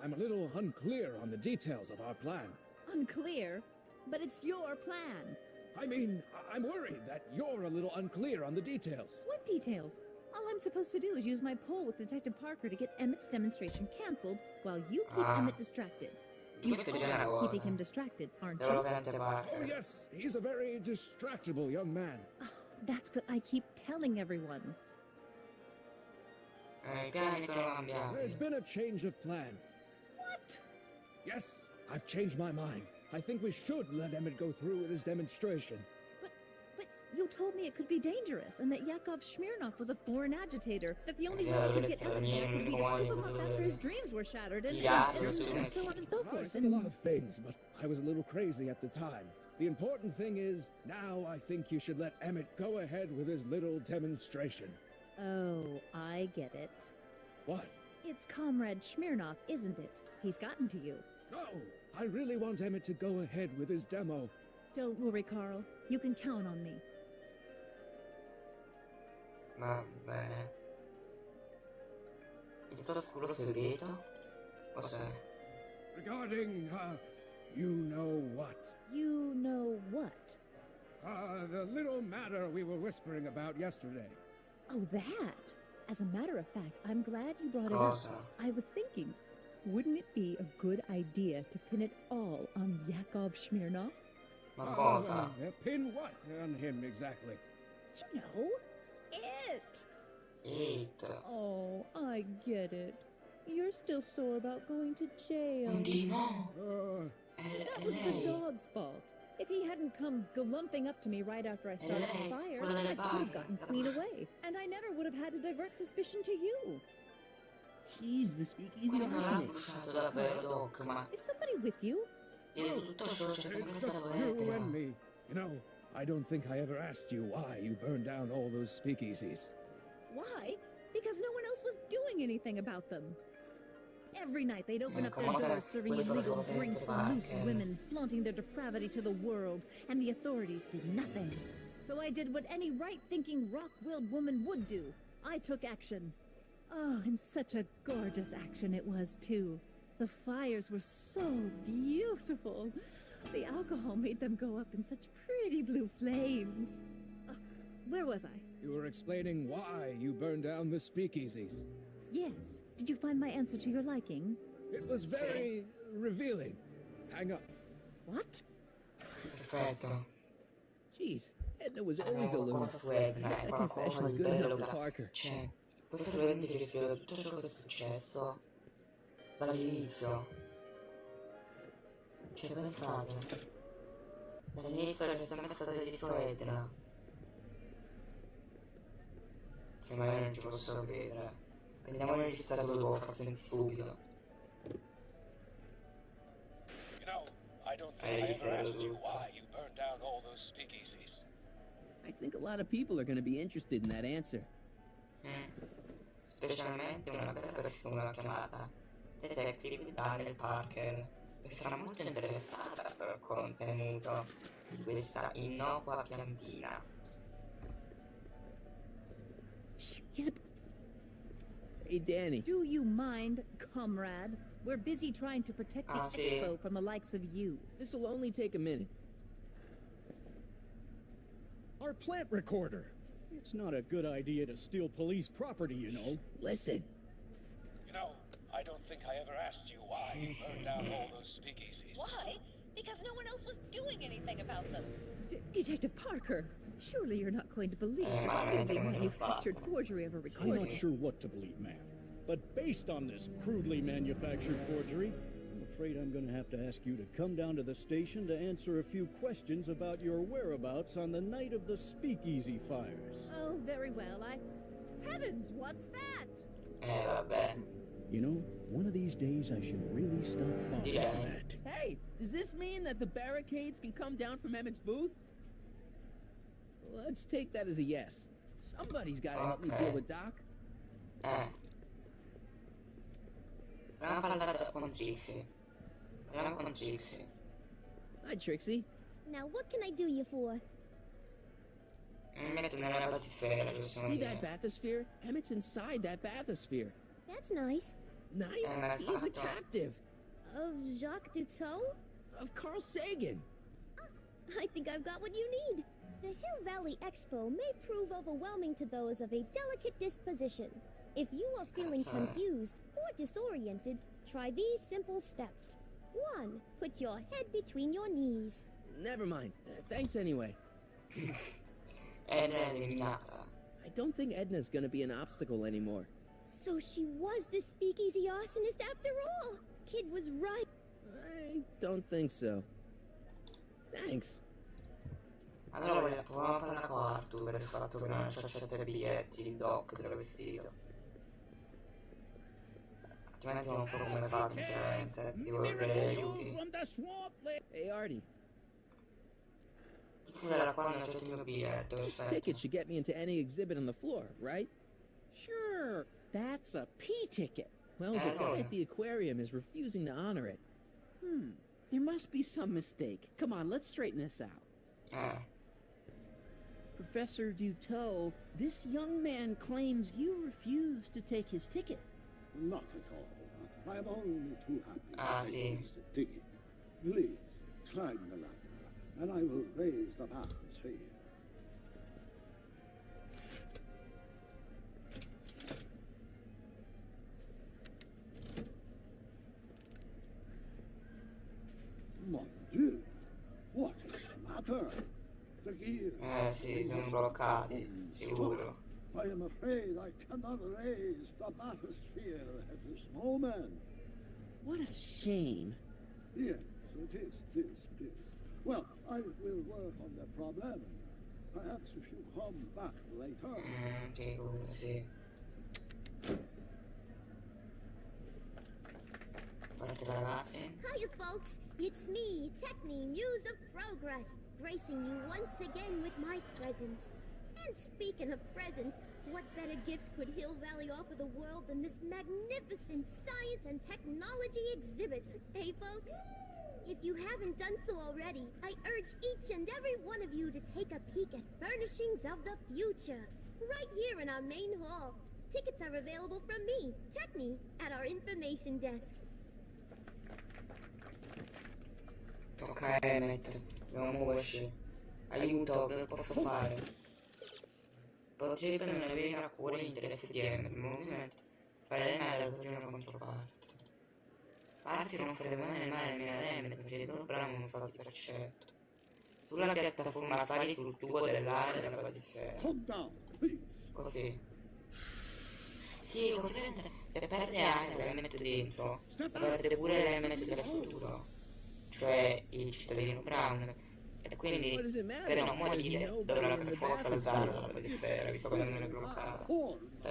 Speaker 3: I'm a little unclear on the details of our plan.
Speaker 4: Unclear, but it's your plan.
Speaker 3: I mean, I'm worried that you're a little unclear on the details.
Speaker 4: What details? All I'm supposed to do is use my poll with Detective Parker to get Emmett's demonstration cancelled while you keep Emmett distracted. You are keeping him distracted, aren't you?
Speaker 3: Oh yes, he's a very distractible young man.
Speaker 4: That's what I keep telling everyone.
Speaker 1: I piani sono cambiati.
Speaker 3: There's been a change of plan.
Speaker 4: What?
Speaker 3: Yes, I've changed my mind. I think we should let Emmett go through with his demonstration.
Speaker 4: But you told me it could be dangerous, and that Yakov Smirnov was a foreign agitator, that the only way
Speaker 1: Yeah,
Speaker 4: we could
Speaker 1: but
Speaker 4: get
Speaker 1: it's
Speaker 4: Emmett back would be to
Speaker 1: why
Speaker 4: scoop him
Speaker 1: would
Speaker 4: up
Speaker 1: do
Speaker 4: after
Speaker 1: it?
Speaker 4: his dreams were shattered, and
Speaker 1: Yeah,
Speaker 4: so on and so
Speaker 3: I
Speaker 4: forth.
Speaker 3: said a lot of things, but I was a little crazy at the time. The important thing is, now I think you should let Emmett go ahead with his little demonstration.
Speaker 4: Oh, I get it.
Speaker 3: What?
Speaker 4: It's Comrade Smirnov, isn't it? He's gotten to you.
Speaker 3: No, I really want Emmett to go ahead with his demo.
Speaker 4: Don't worry, Carl. You can count on me.
Speaker 1: Va bene. Il tuo oscuro segreto? Cos'è?
Speaker 3: Regarding, you know what?
Speaker 4: You know what?
Speaker 3: The little matter we were whispering about yesterday.
Speaker 4: Oh, that! As a matter of fact, I'm glad you brought it
Speaker 1: Cosa?
Speaker 4: up. I was thinking, wouldn't it be a good idea to pin it all on Yakov Smirnov?
Speaker 1: Ma cosa?
Speaker 3: Pin what on him exactly?
Speaker 4: You know, it!
Speaker 1: It.
Speaker 4: Oh, I get it. You're still sore about going to jail.
Speaker 1: Continua.
Speaker 4: That was the dog's fault. If he hadn't come glumping up to me right after I started the fire,
Speaker 1: quella delle
Speaker 4: I could have
Speaker 1: barre.
Speaker 4: gotten clean away, and I never would have had to divert suspicion to you.
Speaker 22: She's the speakeasy
Speaker 1: Quello non l'ha
Speaker 22: arsonist.
Speaker 1: bruciato davvero, Doc, ma
Speaker 4: Is somebody with you?
Speaker 1: dietro tutto ciò c'è sempre
Speaker 3: It's
Speaker 1: stato
Speaker 3: just you
Speaker 1: Edna.
Speaker 3: and me. You know, I don't think I ever asked you why you burned down all those speakeasies.
Speaker 4: Why? Because no one else was doing anything about them. Every night they'd open up their
Speaker 1: come on,
Speaker 4: doors serving
Speaker 1: questo
Speaker 4: illegal
Speaker 1: lo sento,
Speaker 4: drinks and loose
Speaker 1: Parker.
Speaker 4: women, flaunting their depravity to the world, and the authorities did nothing. So I did what any right-thinking, rock-willed woman would do. I took action. Oh, and such a gorgeous action it was, too. The fires were so beautiful. The alcohol made them go up in such pretty blue flames. Where was I?
Speaker 3: You were explaining why you burned down the speakeasies.
Speaker 4: Yes. Did you find my answer to your liking?
Speaker 3: It was very revealing. Hang up.
Speaker 4: What?
Speaker 1: Perfetto.
Speaker 2: Jeez, Edna was always a little...
Speaker 1: Qualcosa su Edna, è
Speaker 2: That
Speaker 1: qualcosa
Speaker 2: confession is
Speaker 1: di
Speaker 2: good
Speaker 1: bello
Speaker 2: enough for
Speaker 1: che...
Speaker 2: Parker.
Speaker 1: Cioè, questo probabilmente ti spiega tutto ciò che è successo dall'inizio. Cioè, pensate, dall'inizio c'è sempre stata dietro Edna. Cioè, ma io non ci posso credere. Prendiamo il registratore dopo, fa sentire subito.
Speaker 16: You know, I don't think I ever asked you why you burned down all those speakeasies.
Speaker 2: I think a lot of people are going to be interested in that answer.
Speaker 1: Specialmente una bella persona chiamata Detective Daniel Parker, che sarà molto interessata per il contenuto di questa innocua piantina.
Speaker 2: Hey, Danny.
Speaker 4: Do you mind, comrade? We're busy trying to protect the expo from the likes of you.
Speaker 2: This'll only take a minute.
Speaker 15: Our plant recorder. It's not a good idea to steal police property, you know.
Speaker 2: Listen.
Speaker 16: You know, I don't think I ever asked you why you burned down all those speakeasies.
Speaker 6: Why? Because no one else was doing anything about them.
Speaker 4: Detective Parker, surely you're not going to believe this crudely manufactured forgery of a
Speaker 15: I'm
Speaker 4: recording.
Speaker 15: not sure what to believe, ma'am. But based on this crudely manufactured forgery, I'm afraid I'm going to have to ask you to come down to the station to answer a few questions about your whereabouts on the night of the speakeasy fires.
Speaker 4: Oh, very well. Heavens, what's that?
Speaker 1: Vabbè.
Speaker 15: You know, one of these days I should really stop bothering that.
Speaker 2: Hey, does this mean that the barricades can come down from Emmett's booth? Let's take that as a yes. Somebody's got to help me deal with Doc.
Speaker 1: Proviamo a parlare con Trixie. Parliamo con Trixie.
Speaker 2: Hi, Trixie.
Speaker 12: Now, what can I do you for?
Speaker 1: Mi metto nella batisfera, giusto?
Speaker 2: See that bathysphere? Emmett's inside that bathysphere.
Speaker 12: That's nice.
Speaker 2: Nice? He's a captive.
Speaker 12: Of Jacques Duteau?
Speaker 2: Of Carl Sagan.
Speaker 12: I think I've got what you need. The Hill Valley Expo may prove overwhelming to those of a delicate disposition. If you are feeling confused or disoriented, try these simple steps. 1. Put your head between your knees.
Speaker 2: Never mind. Thanks anyway.
Speaker 1: Edna è eliminata.
Speaker 2: I don't think Edna's gonna be an obstacle anymore.
Speaker 12: So she was the speakeasy arsonist after all. Kid was right.
Speaker 2: I don't think so. Thanks.
Speaker 1: Allora proviamo a parlare con Arthur per il fatto che non ci accetta i biglietti, il doc del vestito. Altrimenti non so come fa sinceramente, devo avere aiuti.
Speaker 2: Hey Artie.
Speaker 1: Scusa, qua non accetto il mio biglietto, perfetto.
Speaker 2: Ticket should get me into any exhibit on the floor, right? Sure, that's a P ticket. Well, the guy at the aquarium is refusing to honor it. There must be some mistake. Come on, let's straighten this out. Professor Duteau, this young man claims you refused to take his ticket.
Speaker 3: Not at all. I am only too happy to
Speaker 1: sì.
Speaker 3: take the ticket. Please, climb the ladder, and I will raise the bathysphere. Mon Dieu! What is the matter? The gears...
Speaker 1: sì, sono bloccati, sicuro.
Speaker 3: I am afraid I cannot raise the bathysphere at this moment.
Speaker 2: What a shame.
Speaker 3: Yes, it is. Well, I will work on the problem. Perhaps if you come back later.
Speaker 1: Che cosa, sì. Parte ragazzi.
Speaker 12: Hiya, folks. It's me, Techni, Muse of Progress, gracing you once again with my presence. And speaking of presents, what better gift could Hill Valley offer the world than this magnificent science and technology exhibit? Hey, folks? If you haven't done so already, I urge each and every one of you to take a peek at Furnishings of the Future, right here in our main hall. Tickets are available from me, Techni, at our information desk.
Speaker 1: Ok, Emmet, dobbiamo muoverci. Aiuto, che posso fare? Potrebbe non avere a cuore l'interesse di Emmet, ma ovviamente fare male alla sua controparte. Parti non fare male a Emmet, perché i loro brani non sono stati per certo. sulla piattaforma sali sul tubo dell'area della batisfera. Così. Sì, così se perde anche l'elemento dentro, perde pure l'elemento del futuro, cioè il cittadino Brown. E quindi per non morire dovrà per forza alzare dalla batisfera, visto che non è bloccata.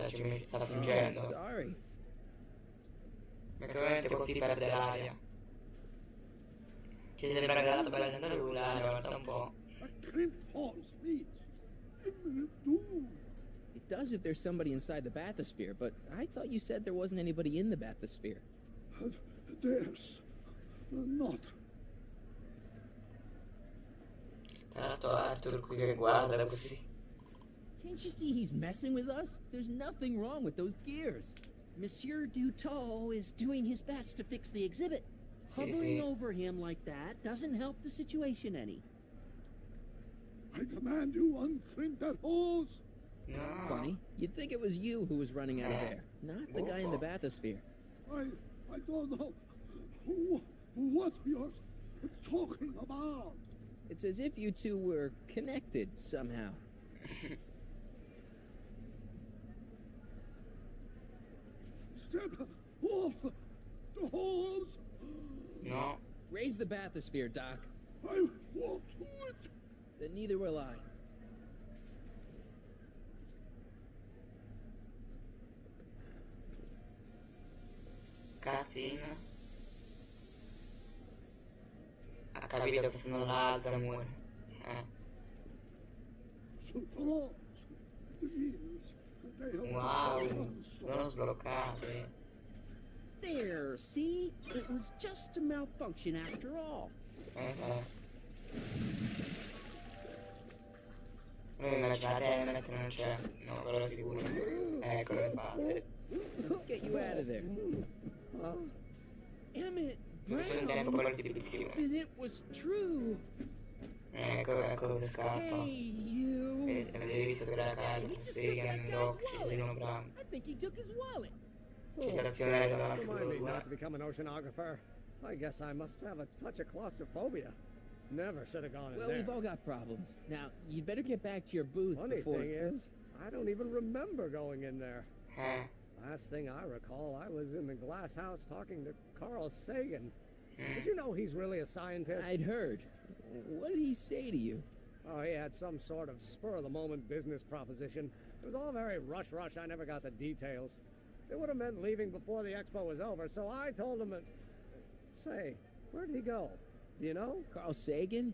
Speaker 1: Ci sta fingendo. Perché ovviamente così perde l'aria. Ci sembra che la tabella andare con l'aria, guarda un po'.
Speaker 2: It does if there's somebody inside the bathysphere, but I thought you said there wasn't anybody in the bathysphere.
Speaker 3: There's not.
Speaker 1: Tra l'altro Arthur qui che guarda così.
Speaker 5: Can't you see he's messing with us? There's nothing wrong with those gears. Monsieur Dutot is doing his best to fix the exhibit. Hovering over him like that doesn't help the situation any.
Speaker 3: I command you uncrimp that hose.
Speaker 1: No.
Speaker 2: Funny. You'd think it was you who was running out of air, not the guy in the bathysphere.
Speaker 3: I don't know what you're talking about.
Speaker 2: It's as if you two were connected somehow.
Speaker 3: Step off the hose.
Speaker 1: No.
Speaker 2: Raise the bathysphere, Doc.
Speaker 3: I won't do it.
Speaker 2: Then neither will I.
Speaker 1: Cazzina. Ha capito che se non la alza muore. Wow, sono sbloccate.
Speaker 5: There, see? It was just a malfunction after all.
Speaker 1: Noi immaginate mentre non c'è. No, quello sicuro. Eccolo infatti.
Speaker 2: Let's get you out of there.
Speaker 5: Emmett
Speaker 1: Questo tempo quello di bellissimo.
Speaker 5: Then it was true.
Speaker 1: Ecco che scappa.
Speaker 5: Hey, you.
Speaker 1: Avevi visto che era caldo, sega negli occhi, cittadino Brown.
Speaker 9: I think he took his wallet.
Speaker 1: Citazione dalla
Speaker 9: Remind me
Speaker 1: futuro
Speaker 9: not to become an oceanographer. I guess I must have a touch of claustrophobia. Never should have gone in
Speaker 2: Well,
Speaker 9: there.
Speaker 2: we've all got problems. Now, you'd better get back to your booth
Speaker 9: Funny
Speaker 2: before...
Speaker 9: thing is, I don't even remember going in there. Last thing I recall, I was in the glass house talking to Carl Sagan. Did you know he's really a scientist?
Speaker 2: I'd heard. What did he say to you?
Speaker 9: Oh, he had some sort of spur-of-the-moment business proposition. It was all very rush. I never got the details. It would have meant leaving before the expo was over, so I told him that... Say, where'd he go? Do you know?
Speaker 2: Carl Sagan?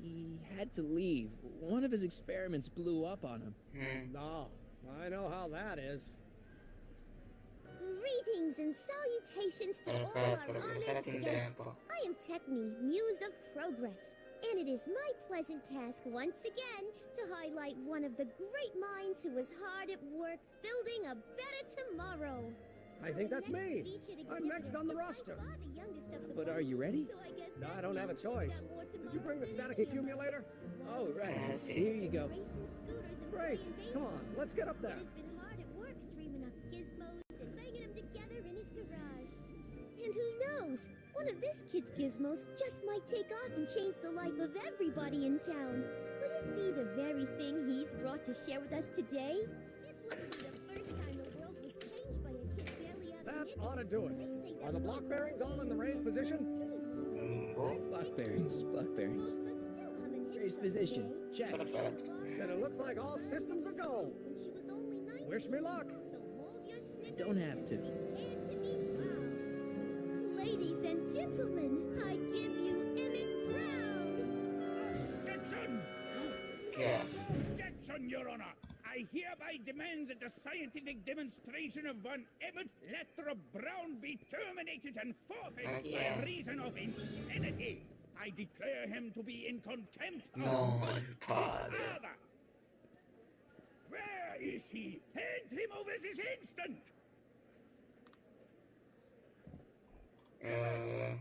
Speaker 2: He had to leave. One of his experiments blew up on him.
Speaker 9: No, I know how that is.
Speaker 12: Greetings and salutations to all our honored guests. I am Techni, Muse of Progress, and it is my pleasant task once again to highlight one of the great minds who was hard at work building a better tomorrow.
Speaker 9: I think that's me. I'm next on the roster.
Speaker 2: But are you ready?
Speaker 9: No, I don't have a choice. Did you bring the static accumulator?
Speaker 2: Oh, right. Here you go.
Speaker 9: Great. Come on, let's get up there.
Speaker 12: Dreaming up gizmos and banging them together in his garage. And who knows? One of this kid's gizmos just might take off and change the life of everybody in town. Could it be the very thing he's brought to share with us today? It wouldn't be the first time the world was changed by a kid barely out of
Speaker 9: That ought to do it. Are the block bearings all in the raised position?
Speaker 2: Block bearings. Raised position. Check.
Speaker 9: Then it looks like all systems are go. Wish me luck.
Speaker 2: Don't have to.
Speaker 12: Ladies and gentlemen, I give you Emmett Brown.
Speaker 10: Jackson!
Speaker 1: Yeah.
Speaker 10: Jackson, Your Honor! I hereby demand that the scientific demonstration of one Emmett Lathrop Brown be terminated and forfeit by reason of insanity. I declare him to be in contempt of his father. Where is he? Hand him over this instant!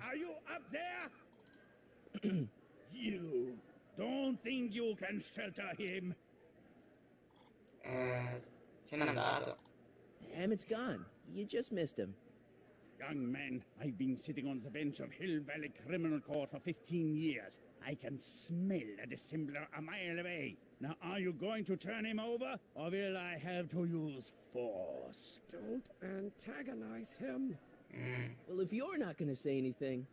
Speaker 10: Are you up there? You don't think you can shelter him?
Speaker 1: Se n'è andato.
Speaker 2: Emmett's gone. You just missed him.
Speaker 10: Young man, I've been sitting on the bench of Hill Valley Criminal Court for 15 years. I can smell a dissembler a mile away. Now, are you going to turn him over, or will I have to use force?
Speaker 9: Don't antagonize him.
Speaker 2: Well, if you're not gonna say anything...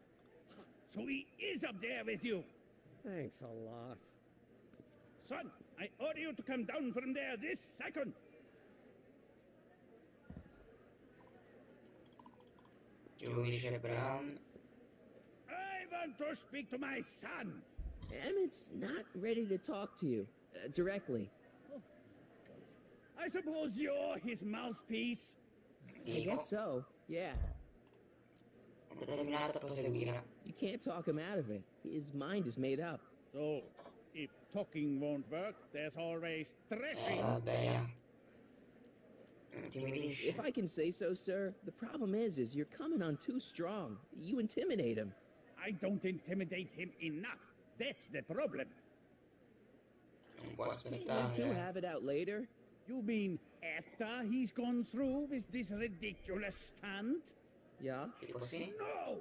Speaker 10: So he is up there with you?
Speaker 9: Thanks a lot.
Speaker 10: Son, I order you to come down from there this second.
Speaker 1: Giudice Brown.
Speaker 10: I want to speak to my son.
Speaker 2: Emmett's not ready to talk to you, directly.
Speaker 10: I suppose you're his mouthpiece?
Speaker 2: I guess so, yeah. You can't talk him out of it. His mind is made up.
Speaker 10: So, if talking won't work, there's always threatening.
Speaker 2: If I can say so, sir, the problem is you're coming on too strong. You intimidate him.
Speaker 10: I don't intimidate him enough. That's the problem.
Speaker 2: Can't you have it out later?
Speaker 10: You mean after he's gone through with this ridiculous stunt?
Speaker 2: Yeah?
Speaker 10: No!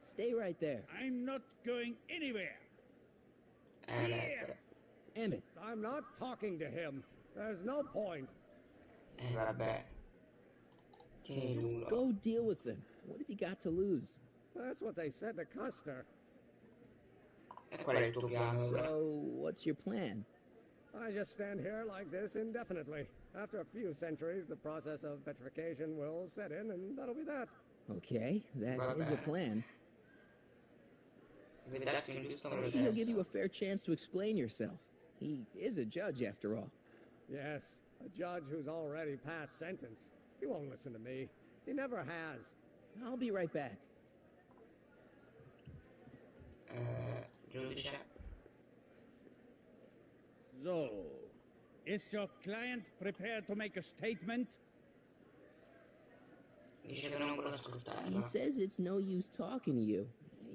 Speaker 2: Stay right there.
Speaker 10: I'm not going anywhere.
Speaker 2: Emmett.
Speaker 9: I'm not talking to him. There's no point.
Speaker 2: Just go deal with him. What have you got to lose?
Speaker 9: That's what they said to Custer.
Speaker 2: So, what's your plan?
Speaker 9: I just stand here like this indefinitely. After a few centuries, the process of petrification will set in, and that'll be that.
Speaker 2: Okay, that is a plan. He'll give you a fair chance to explain yourself. He is a judge, after all.
Speaker 9: Yes, a judge who's already passed sentence. He won't listen to me. He never has.
Speaker 2: I'll be right back.
Speaker 10: So, is your client prepared to make a statement?
Speaker 2: He says it's no use talking to you.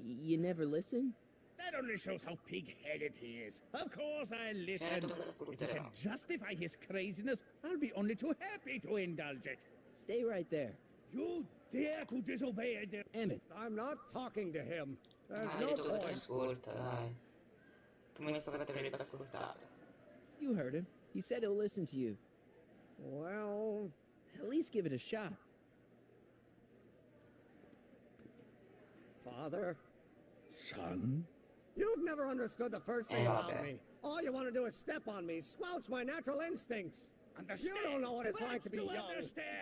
Speaker 2: You never listen?
Speaker 10: That only shows how pig-headed he is. Of course I'll listen. If he can justify his craziness, I'll be only too happy to indulge it.
Speaker 2: Stay right there.
Speaker 10: You dare to disobey the...
Speaker 2: Emmett.
Speaker 9: I'm not talking to him. There's no point.
Speaker 2: You heard him. He said he'll listen to you.
Speaker 9: Well...
Speaker 2: At least give it a shot.
Speaker 9: Father?
Speaker 10: Son?
Speaker 9: You've never understood the first thing about me. All you want to do is step on me, squelch my natural instincts.
Speaker 10: Understand?
Speaker 9: You don't know what it's like to be young.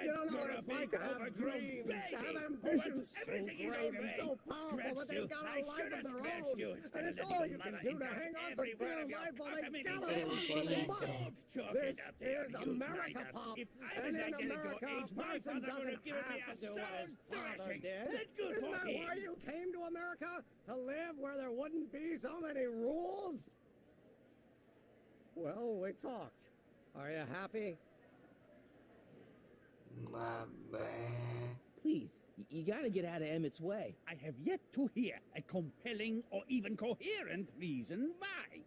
Speaker 9: You don't know what it's like to have dreams, to have ambitions so great and so powerful that they've got a life of their own. And it's all you can do to hang on for dear life while they gallop on for the money. This is America, Pop. And in America, a person doesn't have to do what his father did. Isn't that why you came to America? To live where there wouldn't be so many rules? Well, we talked. Are you happy?
Speaker 2: Please, you gotta get out of Emmett's way.
Speaker 10: I have yet to hear a compelling or even coherent reason why.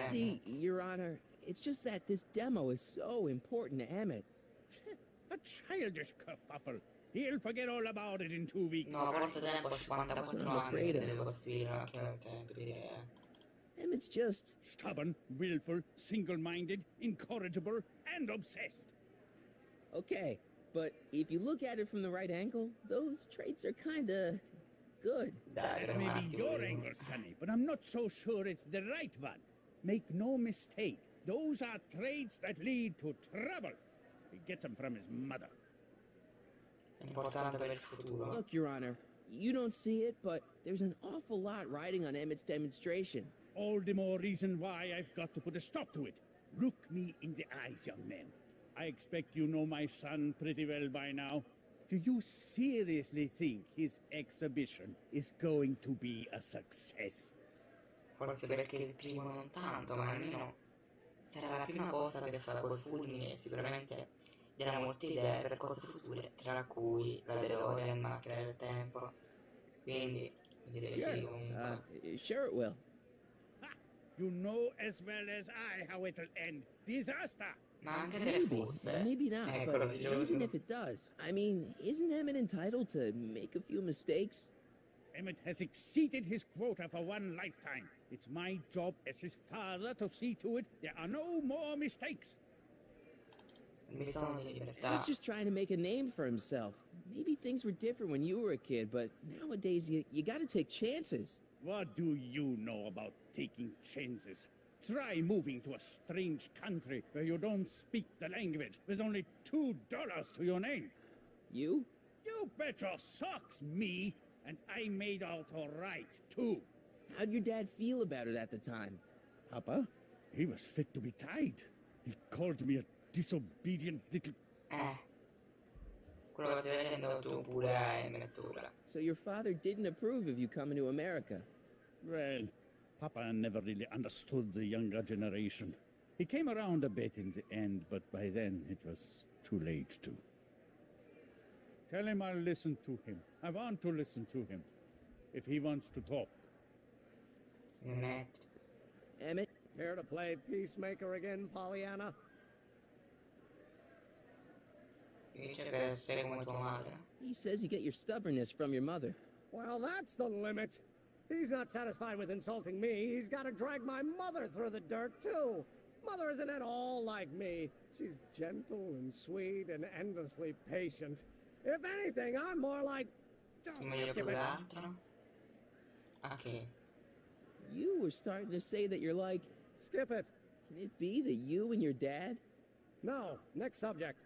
Speaker 2: See, Your Honor, it's just that this demo is so important to Emmett.
Speaker 10: A childish kerfuffle. He'll forget all about it in 2 weeks.
Speaker 2: Emmett's just...
Speaker 10: stubborn, willful, single-minded, incorrigible, and obsessed.
Speaker 2: Okay, but if you look at it from the right angle, those traits are kinda... good.
Speaker 10: That may be your angle, Sonny, but I'm not so sure it's the right one. Make no mistake, those are traits that lead to trouble. He gets them from his mother.
Speaker 2: Look, Your Honor, you don't see it, but there's an awful lot riding on Emmett's demonstration.
Speaker 10: All the more reason why I've got to put a stop to it. Look me in the eyes, young man. I expect you know my son pretty well by now. Do you seriously think his exhibition is going to be a success?
Speaker 1: Forse perché il primo non tanto, ma almeno sarà la prima cosa che fa quel fulmine e sicuramente darà molte idee per cose future, tra cui la DeLorean, macchina del tempo. Quindi direi sì comunque.
Speaker 2: Sure it will.
Speaker 10: You know as well as I how it'll end. Disaster!
Speaker 1: Ma anche se
Speaker 2: Maybe,
Speaker 1: fosse.
Speaker 2: maybe not,
Speaker 1: Ecco, lo
Speaker 2: but
Speaker 1: dicevo
Speaker 2: even
Speaker 1: tu.
Speaker 2: if it does, I mean, isn't Emmett entitled to make a few mistakes?
Speaker 10: Emmett has exceeded his quota for one lifetime. It's my job as his father to see to it there are no more mistakes.
Speaker 2: Emmett's just trying to make a name for himself. Maybe things were different when you were a kid, but nowadays you gotta take chances.
Speaker 10: What do you know about taking chances? Try moving to a strange country where you don't speak the language with only $2 to your name.
Speaker 2: You?
Speaker 10: You bet your socks, me, and I made out all right, too.
Speaker 2: How'd your dad feel about it at the time?
Speaker 10: Papa? He was fit to be tied. He called me a disobedient little...
Speaker 1: Quello che stai facendo tu pure a Emmett ora.
Speaker 2: So your father didn't approve of you coming to America?
Speaker 10: Well, Papa never really understood the younger generation. He came around a bit in the end, but by then it was too late to. Tell him I'll listen to him. I want to listen to him. If he wants to talk.
Speaker 2: Emmett?
Speaker 9: Here to play peacemaker again, Pollyanna?
Speaker 2: He says you get your stubbornness from your mother.
Speaker 9: Well, that's the limit. He's not satisfied with insulting me. He's got to drag my mother through the dirt, too. Mother isn't at all like me. She's gentle and sweet and endlessly patient. If anything, I'm more like...
Speaker 1: Okay.
Speaker 2: You were starting to say that you're like...
Speaker 9: Skip it.
Speaker 2: Can it be that you and your dad?
Speaker 9: No. Next subject.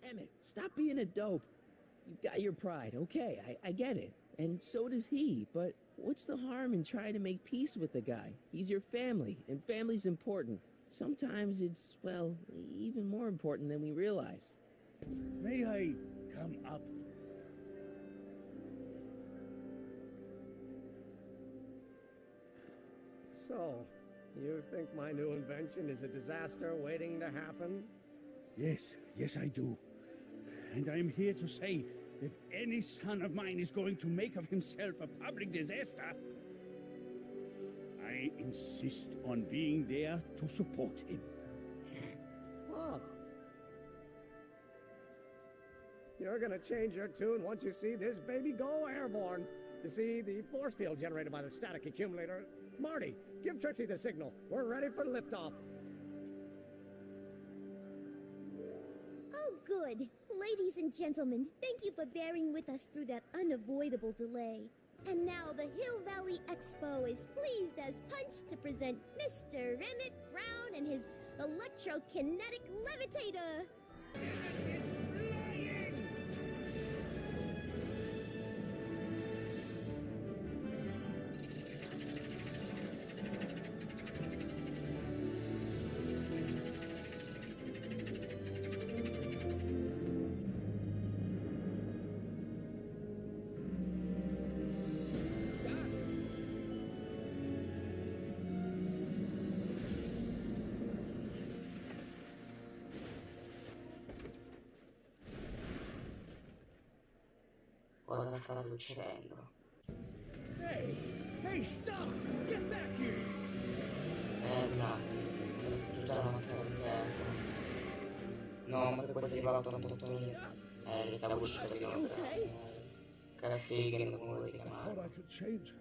Speaker 2: Emmett, stop being a dope. You've got your pride, okay, I get it. And so does he, but what's the harm in trying to make peace with the guy? He's your family, and family's important. Sometimes it's, well, even more important than we realize.
Speaker 10: May I come up?
Speaker 9: So, you think my new invention is a disaster waiting to happen?
Speaker 10: Yes, yes I do. And I'm here to say, if any son of mine is going to make of himself a public disaster, I insist on being there to support him.
Speaker 9: Bob, you're gonna change your tune once you see this baby go airborne. You see, the force field generated by the static accumulator. Marty, give Trixie the signal. We're ready for liftoff.
Speaker 12: Oh, good. Ladies and gentlemen, thank you for bearing with us through that unavoidable delay. And now the Hill Valley Expo is pleased as punch to present Mr. Emmett Brown and his electrokinetic levitator.
Speaker 1: Cosa sta succedendo?
Speaker 10: Hey! Hey, stop! Get back here!
Speaker 1: No, sono già non c'è un tempo. No, ma se questo arriva a 88.000. Li stavo uscendo di nuovo. Cazzi che non come ti
Speaker 3: I thought
Speaker 1: chiamare.
Speaker 3: I could change her.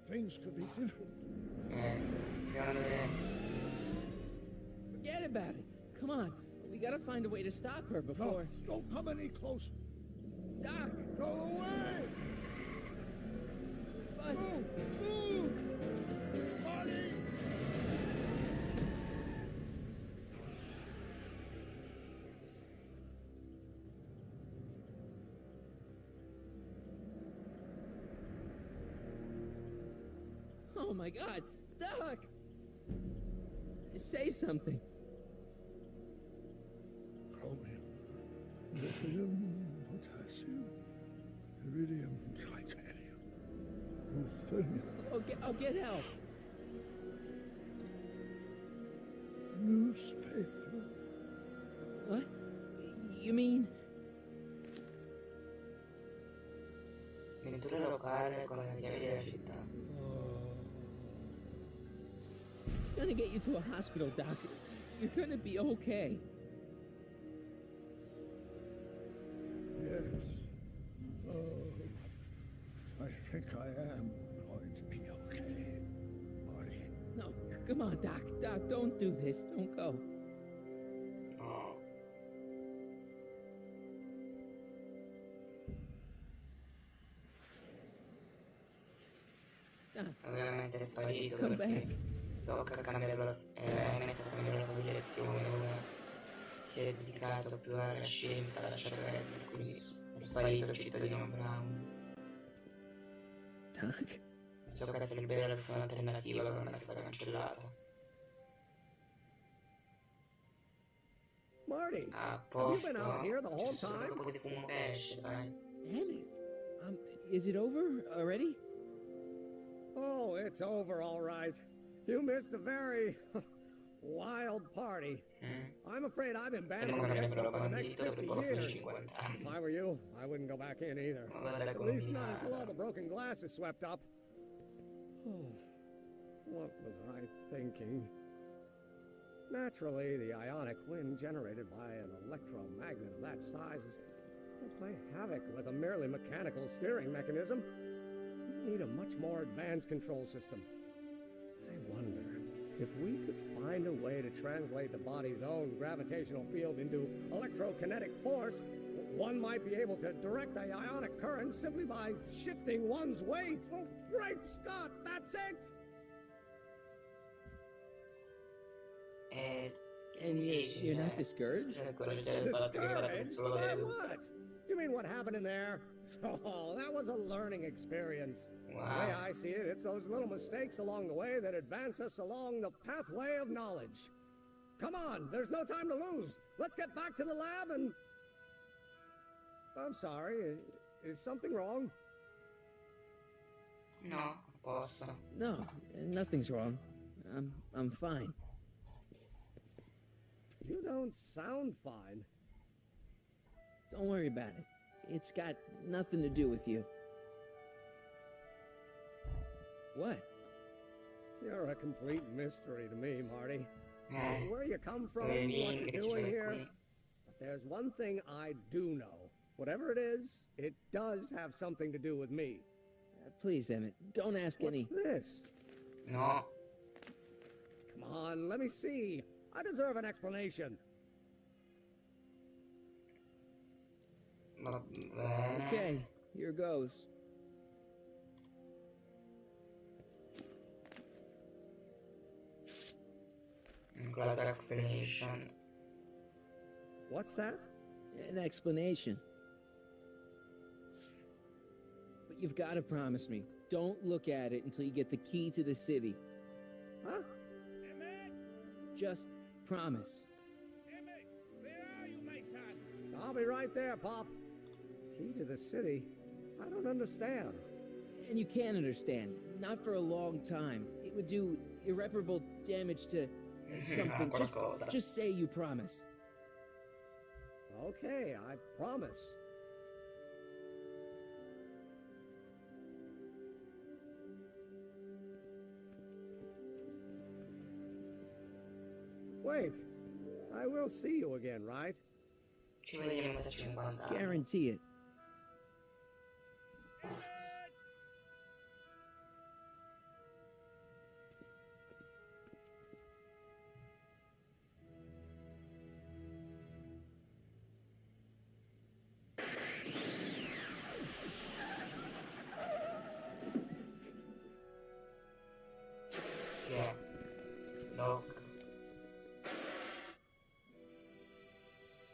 Speaker 3: Things could be different.
Speaker 1: Secondo te?
Speaker 2: Forget about it. Come on, we gotta find a way to stop her before...
Speaker 3: No, don't come any closer.
Speaker 2: Doc!
Speaker 3: Go away!
Speaker 2: But...
Speaker 3: Move! Marty!
Speaker 2: Oh my God, Doc! Say something.
Speaker 3: Chromium, lithium, potassium, iridium, titanium, ruthenium.
Speaker 2: I'll get help.
Speaker 3: Newspaper.
Speaker 2: What? You mean...
Speaker 1: Ventura locale con la chiave della città.
Speaker 2: Gonna get you to a hospital, Doc. You're gonna be okay.
Speaker 3: I think I am going to be okay, Marty.
Speaker 2: No, come on, Doc. Doc, don't do this. Don't go.
Speaker 1: No. Ovviamente è sparito perché Doc ha cambiato Emmett ha cambiato la sua direzione, ora si è dedicato più alla scienza, alla sciatrella, quindi è sparito il cittadino Brown.
Speaker 2: Doc?
Speaker 1: Il suo cazzo è la versione alternativa che non è stata cancellata.
Speaker 9: Marty,
Speaker 1: A
Speaker 9: have you been
Speaker 1: posto,
Speaker 9: out here the
Speaker 1: c'è
Speaker 9: whole
Speaker 1: solo un
Speaker 9: time?
Speaker 1: po' di fumo che esce, sai?
Speaker 2: Emmett, is it over already?
Speaker 9: Oh, it's over, all right. You missed a very wild party. I'm afraid I've been banned from the expo for the next 50 years. If I were you, I wouldn't go back in either. At least not until all the broken glass is swept up. Oh, what was I thinking? Naturally, the ionic wind generated by an electromagnet of that size will play havoc with a merely mechanical steering mechanism. You need a much more advanced control system. I wonder if we could find a way to translate the body's own gravitational field into electrokinetic force. One might be able to direct the ionic current simply by shifting one's weight. Oh, great Scott, that's it!
Speaker 2: And you're not discouraged?
Speaker 9: Discouraged? By what? You mean what happened in there? Oh, that was a learning experience.
Speaker 1: Wow.
Speaker 9: The way I see it, it's those little mistakes along the way that advance us along the pathway of knowledge. Come on, there's no time to lose. Let's get back to the lab and... I'm sorry, is something wrong?
Speaker 1: No, posso.
Speaker 2: No, nothing's wrong. I'm fine.
Speaker 9: You don't sound fine.
Speaker 2: Don't worry about it. It's got nothing to do with you. What?
Speaker 9: You're a complete mystery to me, Marty. Where you come from, what you're doing here. But there's one thing I do know. Whatever it is, it does have something to do with me.
Speaker 2: Please, Emmett, don't ask any...
Speaker 9: What's this?
Speaker 1: No.
Speaker 9: Come on, let me see. I deserve an explanation.
Speaker 2: Okay, here goes.
Speaker 1: Another explanation.
Speaker 9: What's that?
Speaker 2: An explanation. But you've got to promise me, don't look at it until you get the key to the city.
Speaker 9: Huh?
Speaker 10: Emmett!
Speaker 2: Just promise.
Speaker 10: Emmett, where are you, my son?
Speaker 9: I'll be right there, Pop. Key to the city? I don't understand.
Speaker 2: And you can't understand. Not for a long time. It would do irreparable damage to something. Just say you promise.
Speaker 9: Okay, I promise. Wait, I will see you again, right?
Speaker 1: Ci vediamo tra 50 anni.
Speaker 2: Guarantee it.
Speaker 1: Yeah. Doc.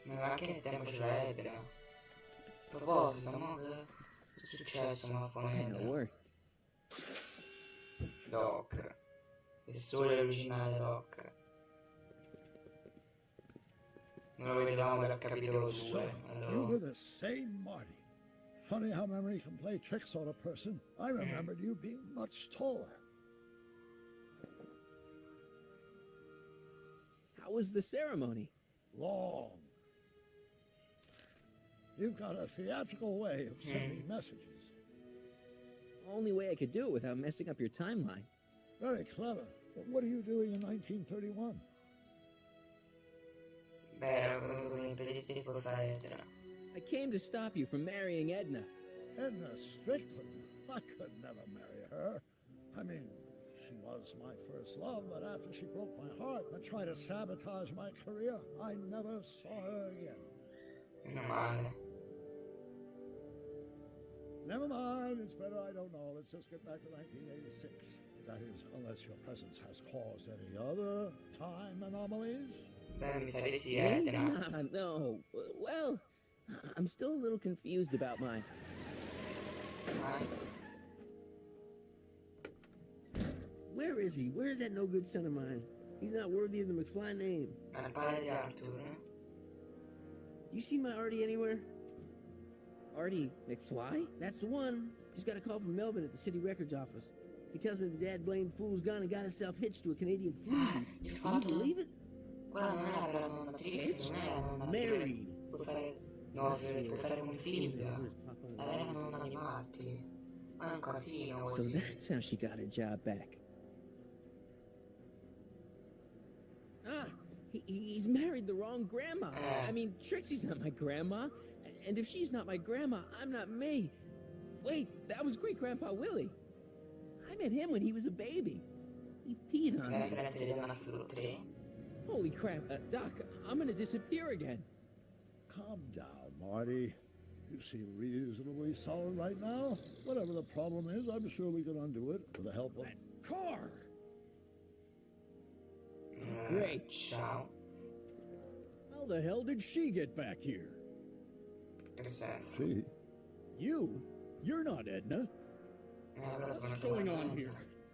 Speaker 1: Ma che tempo ce l'hai, però? A proposito, mo che è successo, ma fa Doc. È solo l'originale Doc. Non lo vedevamo dal capitolo 2.
Speaker 3: You were the same Marty. Funny how memory can play tricks on a person. I remembered you being much taller.
Speaker 2: How was the ceremony?
Speaker 3: Long. You've got a theatrical way of sending messages.
Speaker 2: Only way I could do it without messing up your timeline.
Speaker 3: Very clever. But what are you doing in 1931?
Speaker 2: I I came to stop you from marrying Edna.
Speaker 3: Edna Strickland? I could never marry her. I mean, she was my first love, but after she broke my heart and tried to sabotage my career, I never saw her again. Never mind, it's better I don't know. Let's just get back to 1986. That is, unless your presence has caused any other time anomalies.
Speaker 2: Nah, no. Well, I'm still a little confused about mine. Where is he? Where's that no-good son of mine? He's not worthy of the McFly name. You see my Artie anywhere? Artie McFly? That's the one. Just got a call from Melvin at the city records office. He tells me the dad-blamed fool's gone and got himself hitched to a Canadian floozy. Can you believe it? Married.
Speaker 1: No, si deve sposare con figlia. Lei è una donna di Marti. Ma è un casino
Speaker 2: So
Speaker 1: così.
Speaker 2: that's how she got her job back. Ah, he's married the wrong grandma. I mean, Trixie's not my grandma. And if she's not my grandma, I'm not me. Wait, that was great-grandpa Willie. I met him when he was a baby. He peed on me. Holy crap, Doc, I'm gonna disappear again.
Speaker 3: Calm down, Marty. You seem reasonably solid right now. Whatever the problem is, I'm sure we can undo it with the help of...
Speaker 14: Car!
Speaker 2: Great.
Speaker 1: Ciao.
Speaker 14: How the hell did she get back here?
Speaker 3: She?
Speaker 14: You? You're not Edna. What's going on here?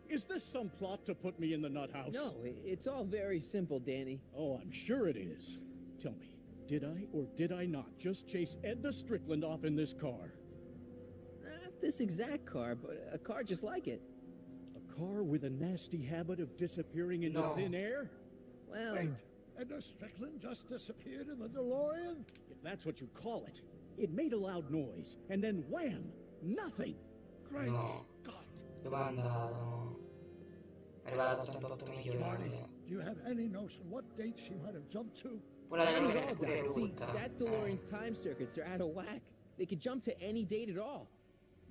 Speaker 14: Is this some plot to put me in the nut house?
Speaker 2: No, it's all very simple, Danny.
Speaker 14: Oh, I'm sure it is. Tell me, did I or did I not just chase Edna Strickland off in this car?
Speaker 2: Not this exact car, but a car just like it.
Speaker 14: A car with a nasty habit of disappearing into thin air?
Speaker 2: Well...
Speaker 3: Wait, Edna Strickland just disappeared in the DeLorean?
Speaker 14: If that's what you call it. It made a loud noise, and then wham! Nothing!
Speaker 3: Great
Speaker 1: No.
Speaker 3: Scott!
Speaker 1: Dove è andato? È arrivato a 108
Speaker 3: Marty,
Speaker 1: milioni.
Speaker 3: do you have any notion what date she might have jumped to?
Speaker 1: Quella DeLorean è pure
Speaker 2: See,
Speaker 1: brutta.
Speaker 2: that DeLorean's time circuits are out of whack. They could jump to any date at all.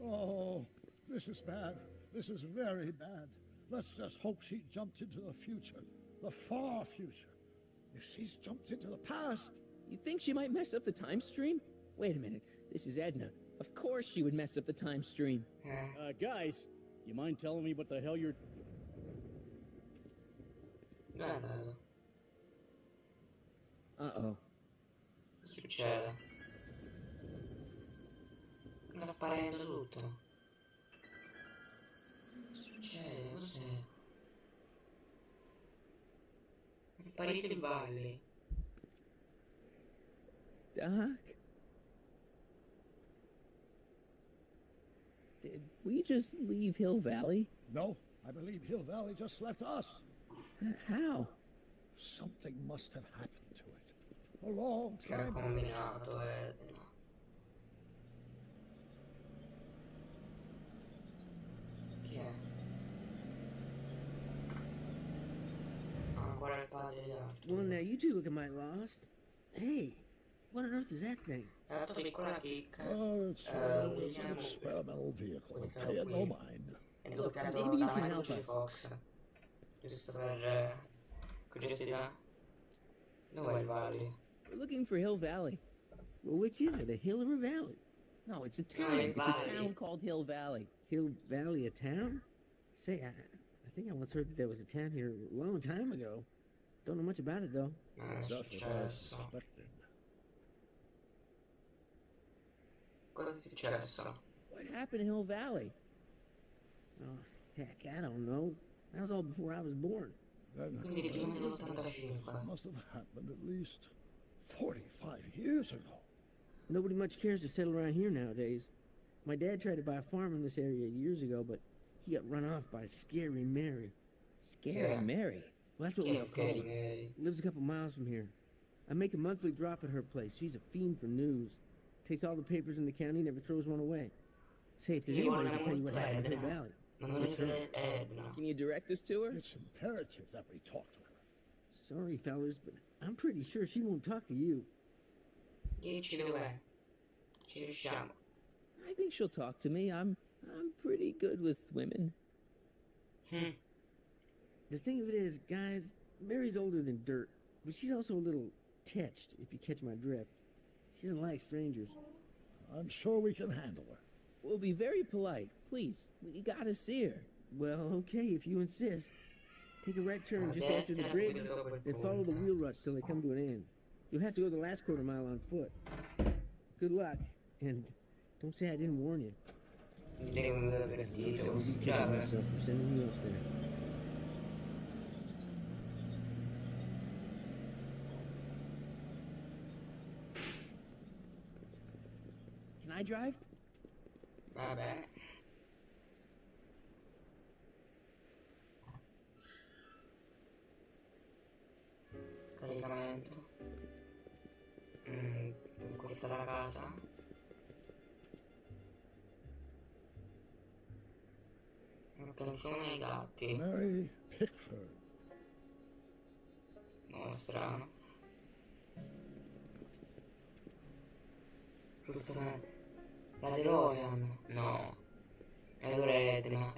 Speaker 3: Oh, this is bad. This is very bad. Let's just hope she jumped into the future. The far future. If she's jumped into the past...
Speaker 2: You think she might mess up the time stream? Wait a minute, this is Edna. Of course she would mess up the time stream.
Speaker 14: Guys, you mind telling me what the hell you're...
Speaker 1: Dove è andato?
Speaker 2: Uh-oh.
Speaker 1: Cosa succede? Sta sparendo tutto. Cosa succede? Cos'è? È sparito il Valley.
Speaker 2: Doc? Did we just leave Hill Valley?
Speaker 3: No, I believe Hill Valley just left us.
Speaker 2: How?
Speaker 3: Something must have happened to it. A long
Speaker 1: Che ha
Speaker 3: time ago.
Speaker 1: combinato, no. Chi è? Ah, ancora il padre degli altri.
Speaker 2: Well, now you two look at my lost. Hey, what on earth is that thing?
Speaker 1: Ha dato piccola chicca.
Speaker 3: Oh, it's an
Speaker 1: Vediamo
Speaker 3: experimental vehicle.
Speaker 1: questo
Speaker 3: Pay it no
Speaker 1: qui.
Speaker 3: mind.
Speaker 1: È doppiato
Speaker 2: Maybe you
Speaker 1: da
Speaker 2: can
Speaker 1: Michael
Speaker 2: help
Speaker 1: J.
Speaker 2: us.
Speaker 1: Fox. Giusto per curiosità. Dov'è il Valley?
Speaker 2: We're looking for Hill Valley. Well, which is it, a hill or a valley? No, it's a town.
Speaker 1: Hill
Speaker 2: It's a
Speaker 1: Valley.
Speaker 2: town called Hill Valley. Hill Valley, a town? Say, I think I once heard that there was a town here a long time ago. Don't know much about it, though.
Speaker 1: Ma è
Speaker 3: Just as I
Speaker 1: successo?
Speaker 3: suspected.
Speaker 1: Cosa è successo?
Speaker 2: What happened to Hill Valley? Oh, heck, I don't know. That was all before I was born.
Speaker 3: Then
Speaker 1: Quindi prima dell'85.
Speaker 3: must have happened at least 45 years ago.
Speaker 2: Nobody much cares to settle around here nowadays. My dad tried to buy a farm in this area years ago, but he got run off by Scary Mary. Scary
Speaker 1: Yeah.
Speaker 2: Mary? Well, that's what
Speaker 1: Chi
Speaker 2: we
Speaker 1: è
Speaker 2: all call
Speaker 1: Scary
Speaker 2: her.
Speaker 1: Mary?
Speaker 2: Lives a couple miles from here. I make a monthly drop at her place. She's a fiend for news. Takes all the papers in the county, never throws one away. Say, if there's
Speaker 1: Io
Speaker 2: anybody
Speaker 1: vorrei
Speaker 2: who can tell you what
Speaker 1: molto
Speaker 2: happened to Hill
Speaker 1: Edna.
Speaker 2: Valley.
Speaker 1: Ma non è Edna.
Speaker 2: Can you direct us to her?
Speaker 3: It's imperative that we talk to her.
Speaker 2: Sorry, fellas, but I'm pretty sure she won't talk to you.
Speaker 1: Dici dov'è? Ci riusciamo.
Speaker 2: I think she'll talk to me. I'm pretty good with women.
Speaker 9: The thing of it is, guys, Mary's older than dirt, but she's also a little tetched, if you catch my drift. She doesn't like strangers.
Speaker 3: I'm sure we can handle her.
Speaker 2: We'll be very polite. Please, we gotta see her.
Speaker 9: Well, okay, if you insist. Take a right turn just after the bridge, then follow the wheel ruts till they come to an end. You'll have to go the last quarter mile on foot. Good luck, and don't say I didn't warn you.
Speaker 1: Devo avvertito.
Speaker 9: I'll be kicking myself for sending you up there.
Speaker 2: Can I drive?
Speaker 1: Vabbè. Caricamento. Questa è la casa. Attenzione ai gatti.
Speaker 3: Mary Pickford.
Speaker 1: No, è strano. Questa la DeLorean. No. E allora è Edna.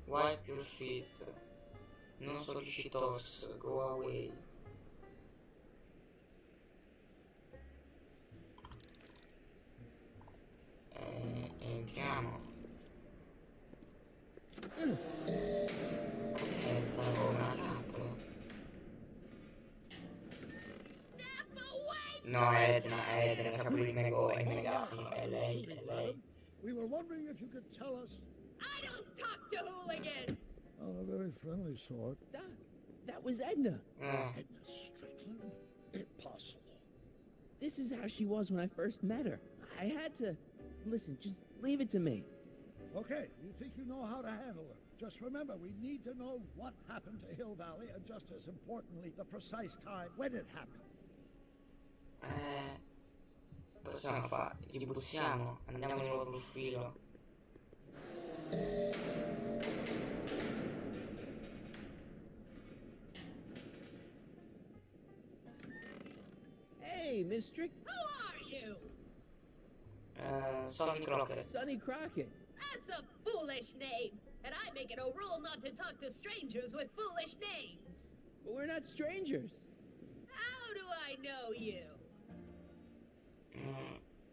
Speaker 1: Why pure fit? Non sollicitos, go away. Entriamo. È stato una trappola. No, Edna, c'ha pure il megafono, è lei.
Speaker 3: We were wondering if you could tell us.
Speaker 6: I don't talk to hooligans!
Speaker 3: On a very friendly sort.
Speaker 2: That was Edna.
Speaker 3: Edna Strickland? Impossible.
Speaker 2: This is how she was when I first met her. I had to... Listen, just leave it to me.
Speaker 3: Okay, you think you know how to handle her. Just remember, we need to know what happened to Hill Valley, and just as importantly, the precise time when it happened.
Speaker 1: Possiamo fare? Ribussiamo? Andiamo di nuovo sul filo.
Speaker 2: Hey, Miss Strick.
Speaker 6: Who are you?
Speaker 1: Sonny Crockett.
Speaker 2: Sonny Crockett.
Speaker 6: That's a foolish name, and I make it a rule not to talk to strangers with foolish names.
Speaker 2: But we're not strangers.
Speaker 6: How do I know you?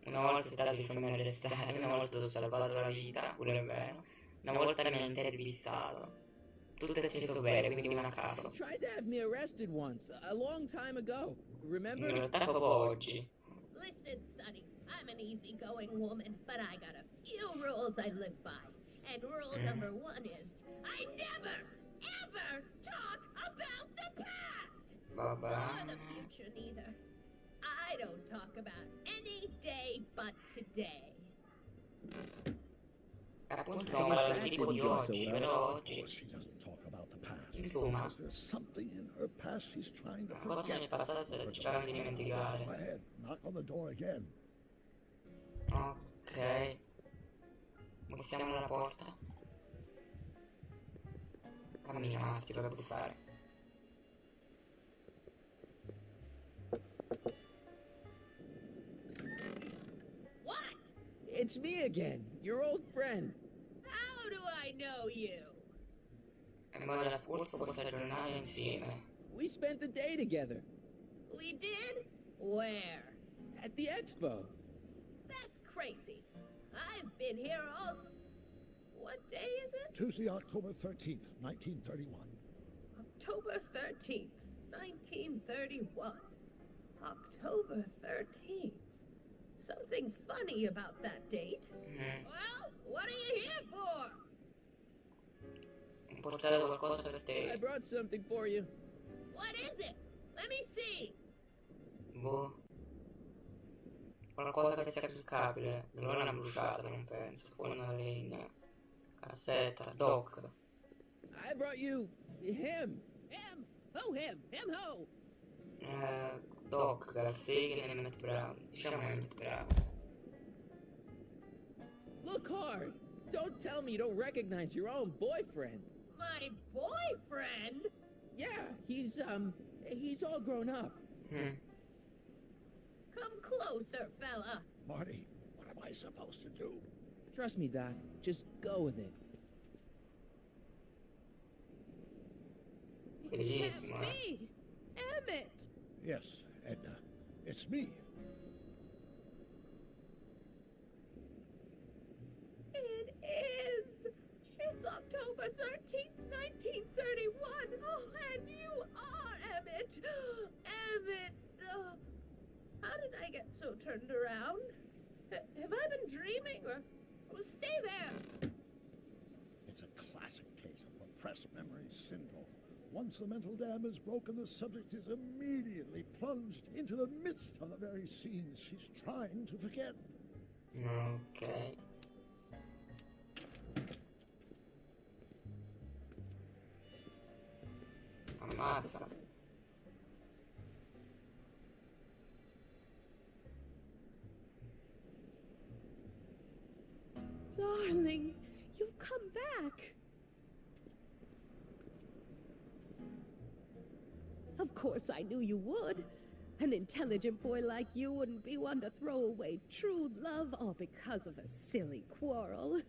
Speaker 1: Una volta è stato di farmi arrestare, una volta ti ho salvato la vita, pure è vero. Una volta mi hai intervistato. Tutto è stesso bene, quindi una a caso.
Speaker 2: Tried to have me arrested once, a long time ago. Remember?
Speaker 1: In realtà proprio oggi.
Speaker 6: Listen, Sonny, I'm an easygoing woman, but I got a few rules I live by. And rule number one is, I never, ever talk about the past! Or the future, neither. I don't talk about any day but today.
Speaker 1: Appunto stiamo parlando tipo di oggi, però oggi.
Speaker 3: She doesn't talk about the past.
Speaker 1: Insomma.
Speaker 3: Because there's something in her past she's trying to
Speaker 1: Cosa
Speaker 3: forget.
Speaker 1: nel passato sta cercando di dimenticare.
Speaker 3: Go ahead, knock on the door again.
Speaker 1: Ok. Bussiamo alla porta. Cammina, Marti, per bussare.
Speaker 2: It's me again, your old friend.
Speaker 6: How do I know you?
Speaker 1: Ma la scorsa questa giornata insieme.
Speaker 2: We spent the day together.
Speaker 6: We did? Where?
Speaker 2: At the expo.
Speaker 6: That's crazy. I've been here all... What day is it?
Speaker 3: Tuesday, October 13th, 1931.
Speaker 6: October 13th, 1931. October 13th. Something funny about that date. Well, what are you here for?
Speaker 1: Ho portato qualcosa per te.
Speaker 2: I brought something for you.
Speaker 6: What is it? Let me see.
Speaker 1: Boh. Qualcosa che sia cliccabile. Non è una bruciata, non penso. Fuori una legna. Cassetta. Doc.
Speaker 2: I brought you... him. Him. Who him? Him who?
Speaker 1: Doc, Gasseghe e Emmett Brown. Diciamo Emmett Brown.
Speaker 2: Look hard. Don't tell me you don't recognize your own boyfriend.
Speaker 6: My boyfriend?
Speaker 2: Yeah, he's He's all grown up.
Speaker 6: Come closer, fella.
Speaker 3: Marty, what am I supposed to do?
Speaker 2: Trust me, Doc. Just go with it.
Speaker 1: Bellissimo.
Speaker 7: Me, Emmett.
Speaker 3: Yes, Edna. It's me.
Speaker 6: It is. It's October 13th, 1931. Oh, and you are Emmett. Emmett. How did I get so turned around? Have I been dreaming or stay there?
Speaker 3: It's a classic case of repressed memory syndrome. Once the mental dam is broken, the subject is immediately plunged into the midst of the very scenes she's trying to forget.
Speaker 1: Ok. Ammazza.
Speaker 7: Darling, you've come back. Of course I knew you would. An intelligent boy like you wouldn't be one to throw away true love all because of a silly quarrel.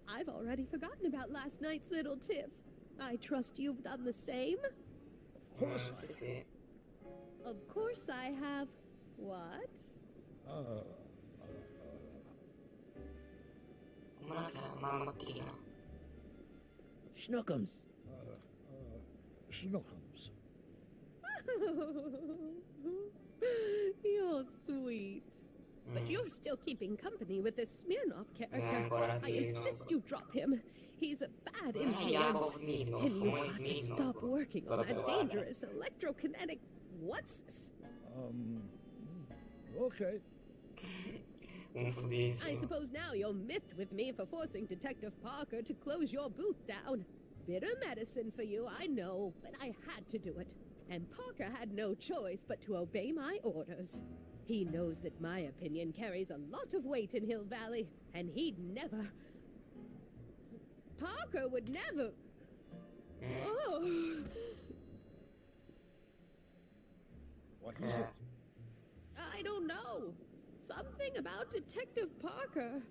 Speaker 7: I've already forgotten about last night's little tiff. I trust you've done the same?
Speaker 3: Of course I have.
Speaker 7: Of course I have. What?
Speaker 1: Come la chiama? Mammottina.
Speaker 2: Schnookums.
Speaker 3: Schnookums.
Speaker 7: You're sweet. But you're still keeping company with this Smirnoff character. I insist you drop him. He's a bad influence. And you've got to stop working on that dangerous electrokinetic what's this?
Speaker 3: Okay.
Speaker 7: I suppose now you're miffed with me for forcing Detective Parker to close your booth down. Bitter medicine for you, I know, but I had to do it. And Parker had no choice but to obey my orders. He knows that my opinion carries a lot of weight in Hill Valley, and he'd never... Parker would never... Oh...
Speaker 3: What is it?
Speaker 7: I don't know. Something about Detective Parker.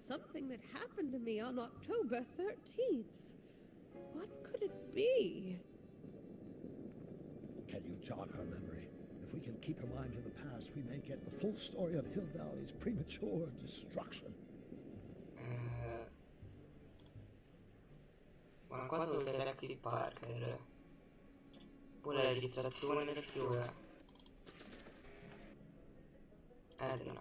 Speaker 7: Something that happened to me on October 13th. What could it be?
Speaker 3: Can you jog her memory? If we can keep her mind in the past, we may get the full story of Hill Valley's premature destruction.
Speaker 1: Una cosa sul Detective Parker. Pure la registrazione del fiore. Edna.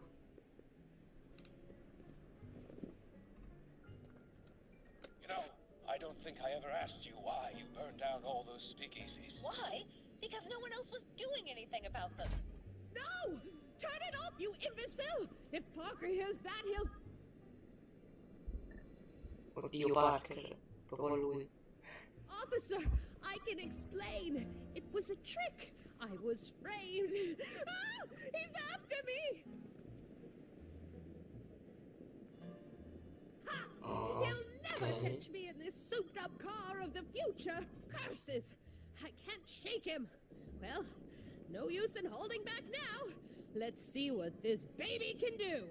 Speaker 16: You know, I don't think I ever asked you why you burned down all those speakeasies.
Speaker 6: Why? Because no one else was doing anything about them.
Speaker 7: No! Turn it off, you imbecile! If Parker hears that, he'll...
Speaker 1: Oddio, Parker. Proprio lui.
Speaker 7: Officer, I can explain. It was a trick. I was framed. Ah! He's after me! Ha!
Speaker 1: Oh,
Speaker 7: He'll never catch me in this souped-up car of the future. Curses! I can't shake him. Well, no use in holding back now. Let's see what this baby can do.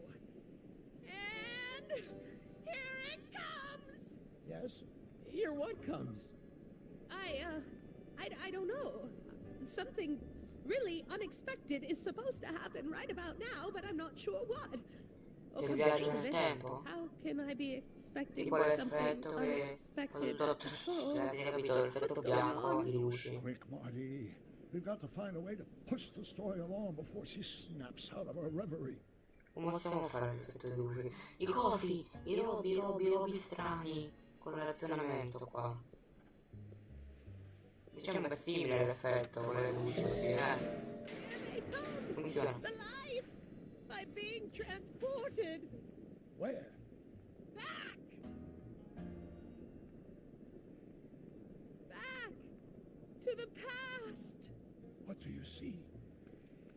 Speaker 7: And here it comes.
Speaker 3: Yes?
Speaker 2: Here what comes?
Speaker 7: I don't know. Something really unexpected is supposed to happen right about now, but I'm not sure what. Oh,
Speaker 1: Il viaggio nel tempo?
Speaker 7: How can I be expecting
Speaker 1: Di quell'effetto
Speaker 7: something
Speaker 1: che fa
Speaker 7: unexpected?
Speaker 1: tutto, avete capito? L'effetto bianco di luci.
Speaker 3: Quick, Marty. We've got to find a way to push the story along before she snaps out of her reverie.
Speaker 1: Come possiamo fare l'effetto di luci? I cosi, i robi strani con il razionamento qua. Diciamo che è simile l'effetto con le luci così, Funziona.
Speaker 7: The lights! I'm being transported!
Speaker 3: Where?
Speaker 7: Back! Back! To the past!
Speaker 3: What do you see?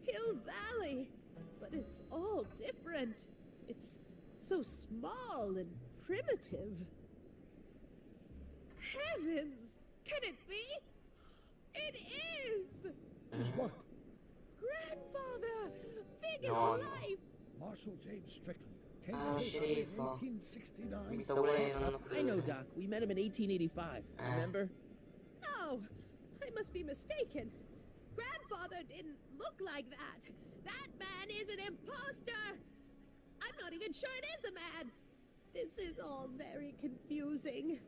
Speaker 7: Hill Valley! But it's all different. It's so small and primitive. Heavens! Can it be? It is!
Speaker 3: his work.
Speaker 7: Grandfather! Big
Speaker 1: No.
Speaker 7: as life!
Speaker 3: Marshal James Strickland came
Speaker 1: Ah,
Speaker 3: to Cape in
Speaker 1: sceriffo.
Speaker 3: 1869.
Speaker 2: I know, Doc. We met him in 1885. Remember?
Speaker 7: No! I must be mistaken. Grandfather didn't look like that. That man is an imposter! I'm not even sure it is a man! This is all very confusing.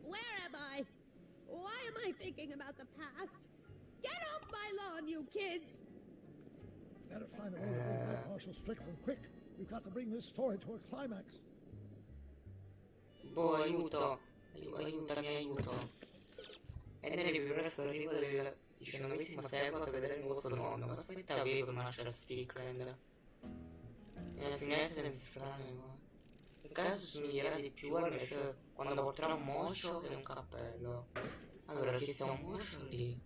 Speaker 7: Where am I? Why am I thinking about the past? Get off my lawn, you kids!
Speaker 3: Better find a way to bring back Marshal Strickland quick. We've got to bring this story to a climax.
Speaker 1: Boh, aiuto. Aiutami, aiuto. E nel più presto l'arrivo del 19° secolo a vedere il nuovo mondo. Cosa aspettavi per Marshall Strickland? Nella finestra del strano. Il caso somiglierà di più al mesce quando porterà un moscio che un cappello. Allora ci sta un moscio lì.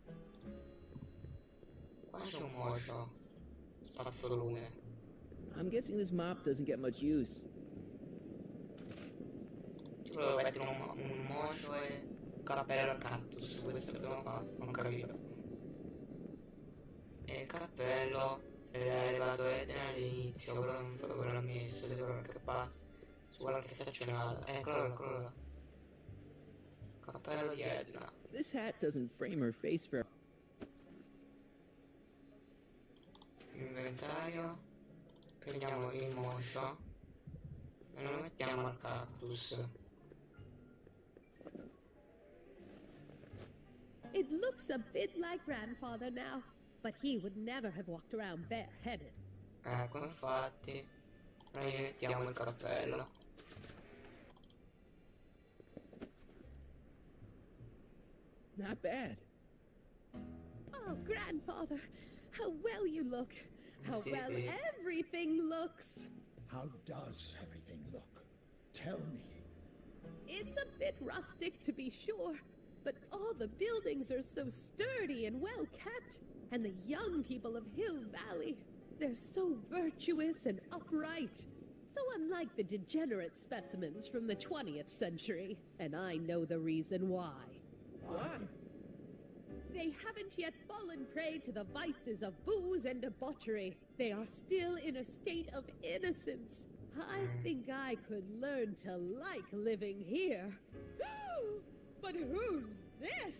Speaker 1: Qua c'è un moscio. Spazzolone.
Speaker 2: I'm guessing this mop doesn't get much use.
Speaker 1: Ti volevo mettere un moscio e un cappello al cactus. Questo dobbiamo fare. Non capito. E il cappello era arrivato all'inizio, però non so dove l'ha messo, devo vedere che passa. Su qualche staccionata. Eccolo là. Cappello di Edna.
Speaker 2: This hat doesn't frame her face very.
Speaker 1: Inventario. Prendiamo il moscio e lo mettiamo al cactus.
Speaker 7: It looks a bit like grandfather now, but he would never have walked around bareheaded.
Speaker 1: Ecco, infatti. Noi gli mettiamo il cappello.
Speaker 2: Not bad.
Speaker 7: Oh, grandfather, how well you look. How
Speaker 1: Sì,
Speaker 7: well
Speaker 1: sì.
Speaker 7: everything looks.
Speaker 3: How does everything look? Tell me.
Speaker 7: It's a bit rustic, to be sure, but all the buildings are so sturdy and well kept. And the young people of Hill Valley, they're so virtuous and upright. So unlike the degenerate specimens from the 20th century. And I know the reason why.
Speaker 3: Why?
Speaker 7: They haven't yet fallen prey to the vices of booze and debauchery. They are still in a state of innocence. I think I could learn to like living here. But who's this?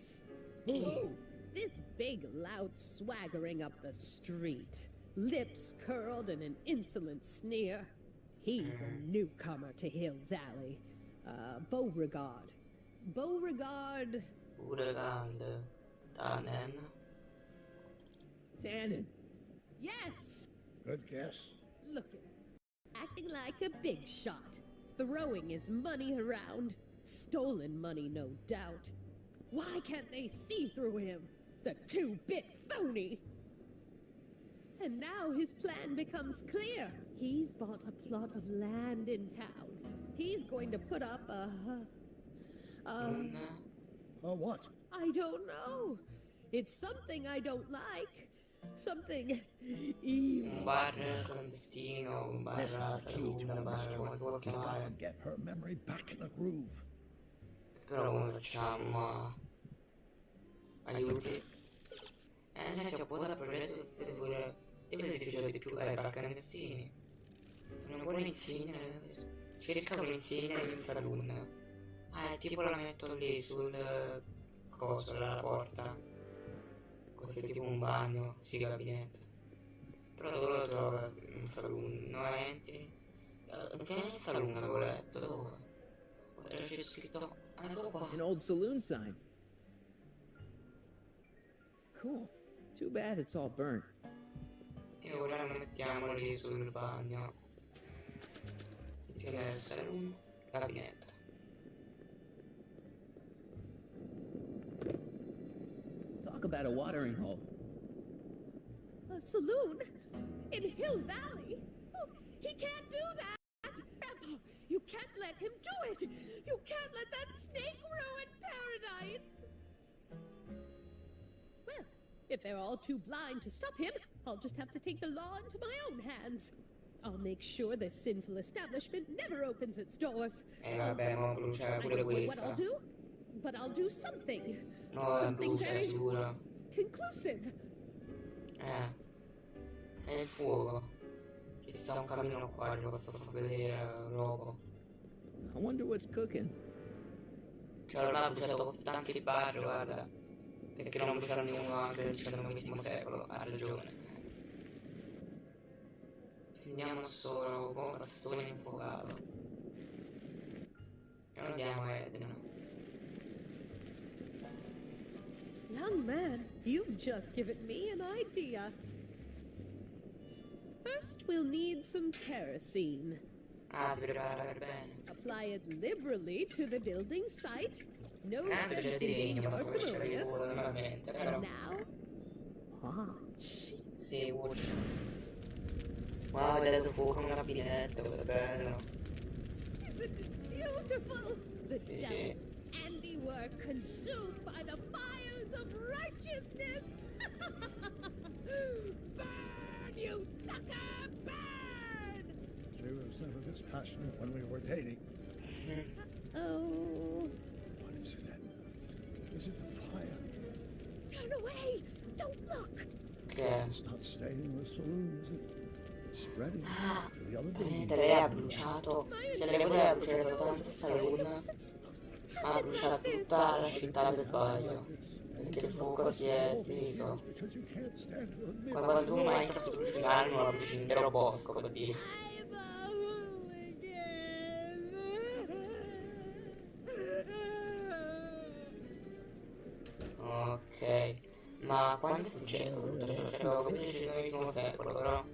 Speaker 3: Who?
Speaker 7: This big, loud swaggering up the street. Lips curled in an insolent sneer. He's a newcomer to Hill Valley. Beauregard. Beauregard...
Speaker 1: Beauregard. Tannen.
Speaker 2: Tannen.
Speaker 7: Yes!
Speaker 3: Good guess.
Speaker 7: Look at him. Acting like a big shot. Throwing his money around. Stolen money, no doubt. Why can't they see through him? The two-bit phony! And now his plan becomes clear. He's bought a plot of land in town. He's going to put up a
Speaker 3: what?
Speaker 7: I don't know. It's something I don't like. Something evil.
Speaker 1: Un bar clandestino, un bar
Speaker 3: This is the key to
Speaker 1: un
Speaker 3: the
Speaker 1: bar
Speaker 3: mystery.
Speaker 1: come si vuol
Speaker 3: We've got
Speaker 1: chiamare.
Speaker 3: to get her memory back in the groove.
Speaker 1: Però come facciamo? Aiuti. Noi ci apposta progetto se deve edificio di più bar clandestini. Non vuole insegnare. Cerca per insegnare il saloon. Tipo la metto lì sul coso, la porta. Questo è tipo un bagno, sì, gabinetto. Però dove lo trovo? Un saloon, no entri. Insieme al saloon avevo letto, dove? Ora c'è scritto, ecco qua.
Speaker 2: An old saloon sign. Cool. Too bad it's all burnt.
Speaker 1: E ora lo mettiamo lì sul bagno. Insieme al saloon, gabinetto.
Speaker 2: Talk about a watering hole.
Speaker 7: A saloon? In Hill Valley? Oh, he can't do that! Grandpa, you can't let him do it! You can't let that snake ruin paradise! Well, if they're all too blind to stop him, I'll just have to take the law into my own hands. I'll make sure this sinful establishment never opens its doors.
Speaker 1: Vabbè, ma bruciare
Speaker 7: I
Speaker 1: pure
Speaker 7: don't know what
Speaker 1: questa.
Speaker 7: I'll do, but I'll do something.
Speaker 1: No,
Speaker 7: Something
Speaker 1: brucia
Speaker 7: very
Speaker 1: sicuro.
Speaker 7: conclusive.
Speaker 1: È il fuoco. Ci sta un camino qua, vi posso far vedere dopo.
Speaker 2: I wonder what's cooking.
Speaker 1: Cioè ormai ha bruciato così tanti bar, guarda. Perché non bruciarne uno anche nel XIX secolo, ha ragione. Prendiamo solo con bastone infuocato. E andiamo a Edna.
Speaker 7: Young man, you've just given me an idea. First, we'll need some kerosene.
Speaker 1: Ah, si prepara per bene.
Speaker 7: Apply it liberally to the building site. No
Speaker 1: Tanto
Speaker 7: sense
Speaker 1: c'è
Speaker 7: in
Speaker 1: di
Speaker 7: being
Speaker 1: legno, ma come c'è
Speaker 7: parsimonious.
Speaker 1: normalmente, però.
Speaker 7: And now, watch.
Speaker 1: Sì, watch. Wow, è dato fuoco a un gabinetto, che bello.
Speaker 7: Isn't it beautiful? The
Speaker 1: Sì,
Speaker 7: devil
Speaker 1: sì.
Speaker 7: handiwork consumed by the fires of righteousness. Burn, you sucker, burn!
Speaker 3: She was never this passionate when we were dating.
Speaker 7: Oh.
Speaker 3: What is it, Edna? Is it the fire?
Speaker 7: Turn away! Don't look!
Speaker 3: It's not staying in the saloon, is it? It's spreading to the other building.
Speaker 1: Lei ha bruciato, cioè lei voleva bruciare tanto saloon, ma ha bruciato tutta la città per sbaglio, perché il fuoco si è esteso. Quando tu Minecraft bruci un'arma, non la bruci l'intero bosco, per dire. Ok, ma quando è successo tutto ciò? Cioè, avevo capito il XIX secolo, però.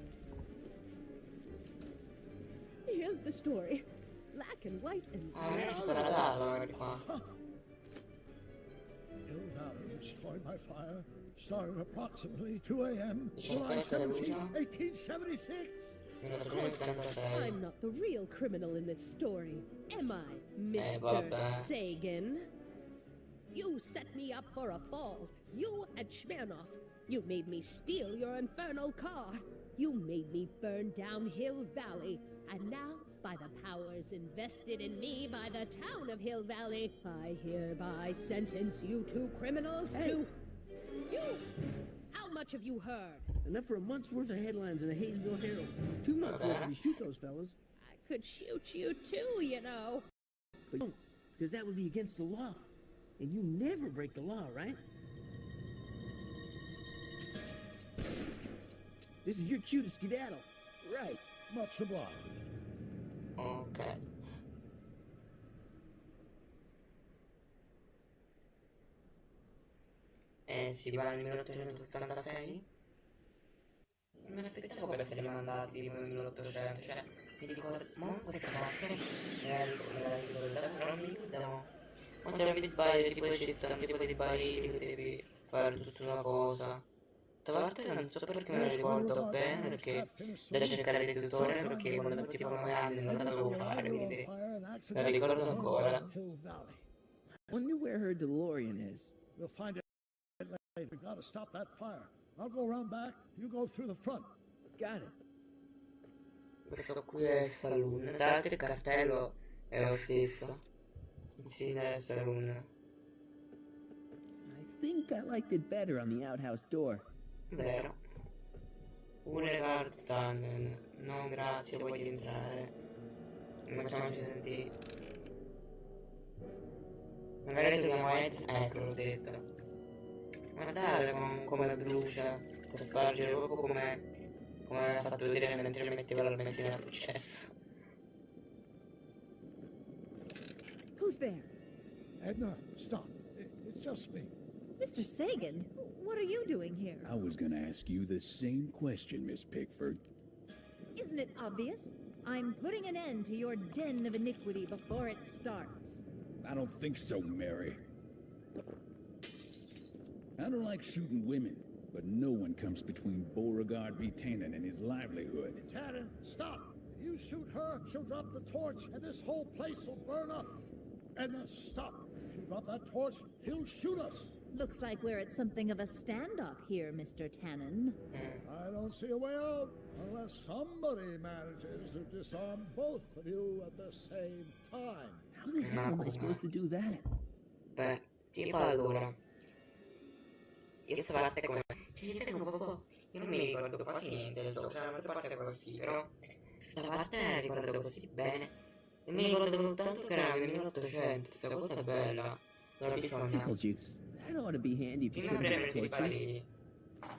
Speaker 7: Here's the story. Black and white and
Speaker 1: Ah, non ci sarà dato magari qua.
Speaker 3: Hill Valley destroyed by fire started approximately 2 a.m. July
Speaker 1: 17
Speaker 3: 17,
Speaker 1: luglio
Speaker 3: 1876.
Speaker 7: I'm not the real criminal in this story, am I, Mr.
Speaker 1: vabbè.
Speaker 7: Sagan? You set me up for a fall. You and Smirnoff. You made me steal your infernal car. You made me burn down Hill Valley. And now, by the powers invested in me by the town of Hill Valley, I hereby sentence you two criminals to... You! How much have you heard?
Speaker 2: Enough for a month's worth of headlines in the Hayesville Herald. 2 months worth if you shoot those fellas.
Speaker 7: I could shoot you too, you know.
Speaker 2: But don't, because that would be against the law. And you never break the law, right? This is your cue to skedaddle. Right.
Speaker 3: Much obliged.
Speaker 1: Ok. Si va nel 1876? Non mi aspettavo per essere mandati tipo nel 1800, cioè mi ricordo, ma questa parte me la ricordavo, però non mi ricordavo. Ma se non mi sbaglio, tipo ci sta un tipo di barili che devi fare tutta una cosa. Questa parte non so perché me la ricordo bene, perché da cercare dei tutorial, perché quando avevo tipo 9 anni non la sapevo fare, quindi me la ricordo ancora.
Speaker 2: Wonder where her DeLorean is.
Speaker 3: We'll find it later. We gotta stop that fire. I'll go around back. You go through the front.
Speaker 2: Got it.
Speaker 1: Questo qui è il saloon. Tra l'altro il cartello è lo stesso. Vicino al saloon.
Speaker 2: I think I liked it better on the outhouse door.
Speaker 1: Vero. Pure card tunnel. No grazie, voglio entrare. Non facciamoci sentire. Magari troviamo ecco l'ho detto. Guardate come brucia. Per spargere proprio come aveva fatto vedere mentre metteva la benzina a successo.
Speaker 7: Who's there?
Speaker 3: Edna, stop. It's just me.
Speaker 7: Mr. Sagan, what are you doing here?
Speaker 15: I was gonna ask you the same question, Miss Pickford.
Speaker 4: Isn't it obvious? I'm putting an end to your den of iniquity before it starts.
Speaker 15: I don't think so, Mary. I don't like shooting women, but no one comes between Beauregard v. Tannen and his livelihood.
Speaker 3: Tannen, stop! If you shoot her, she'll drop the torch, and this whole place will burn up. Edna, stop! If you drop that torch, he'll shoot us.
Speaker 4: Looks like we're at something of a standoff here, Mr. Tannen.
Speaker 3: I don't see a way out unless somebody manages to disarm both of you at the same time.
Speaker 2: How the hell am I supposed to do that?
Speaker 1: Beh, tipo allora. Io questa parte come ci tengo proprio. Io non mi ricordo quasi niente del gioco, cioè la maggior parte così, però questa parte me la ricordo così bene. E mi ricordo soltanto che era nel 1800, questa cosa è bella. Non bisogna.
Speaker 2: Pickle juice. That ought to be handy for
Speaker 1: Prima
Speaker 2: putting in
Speaker 1: prendersi i
Speaker 2: torches.
Speaker 1: pali,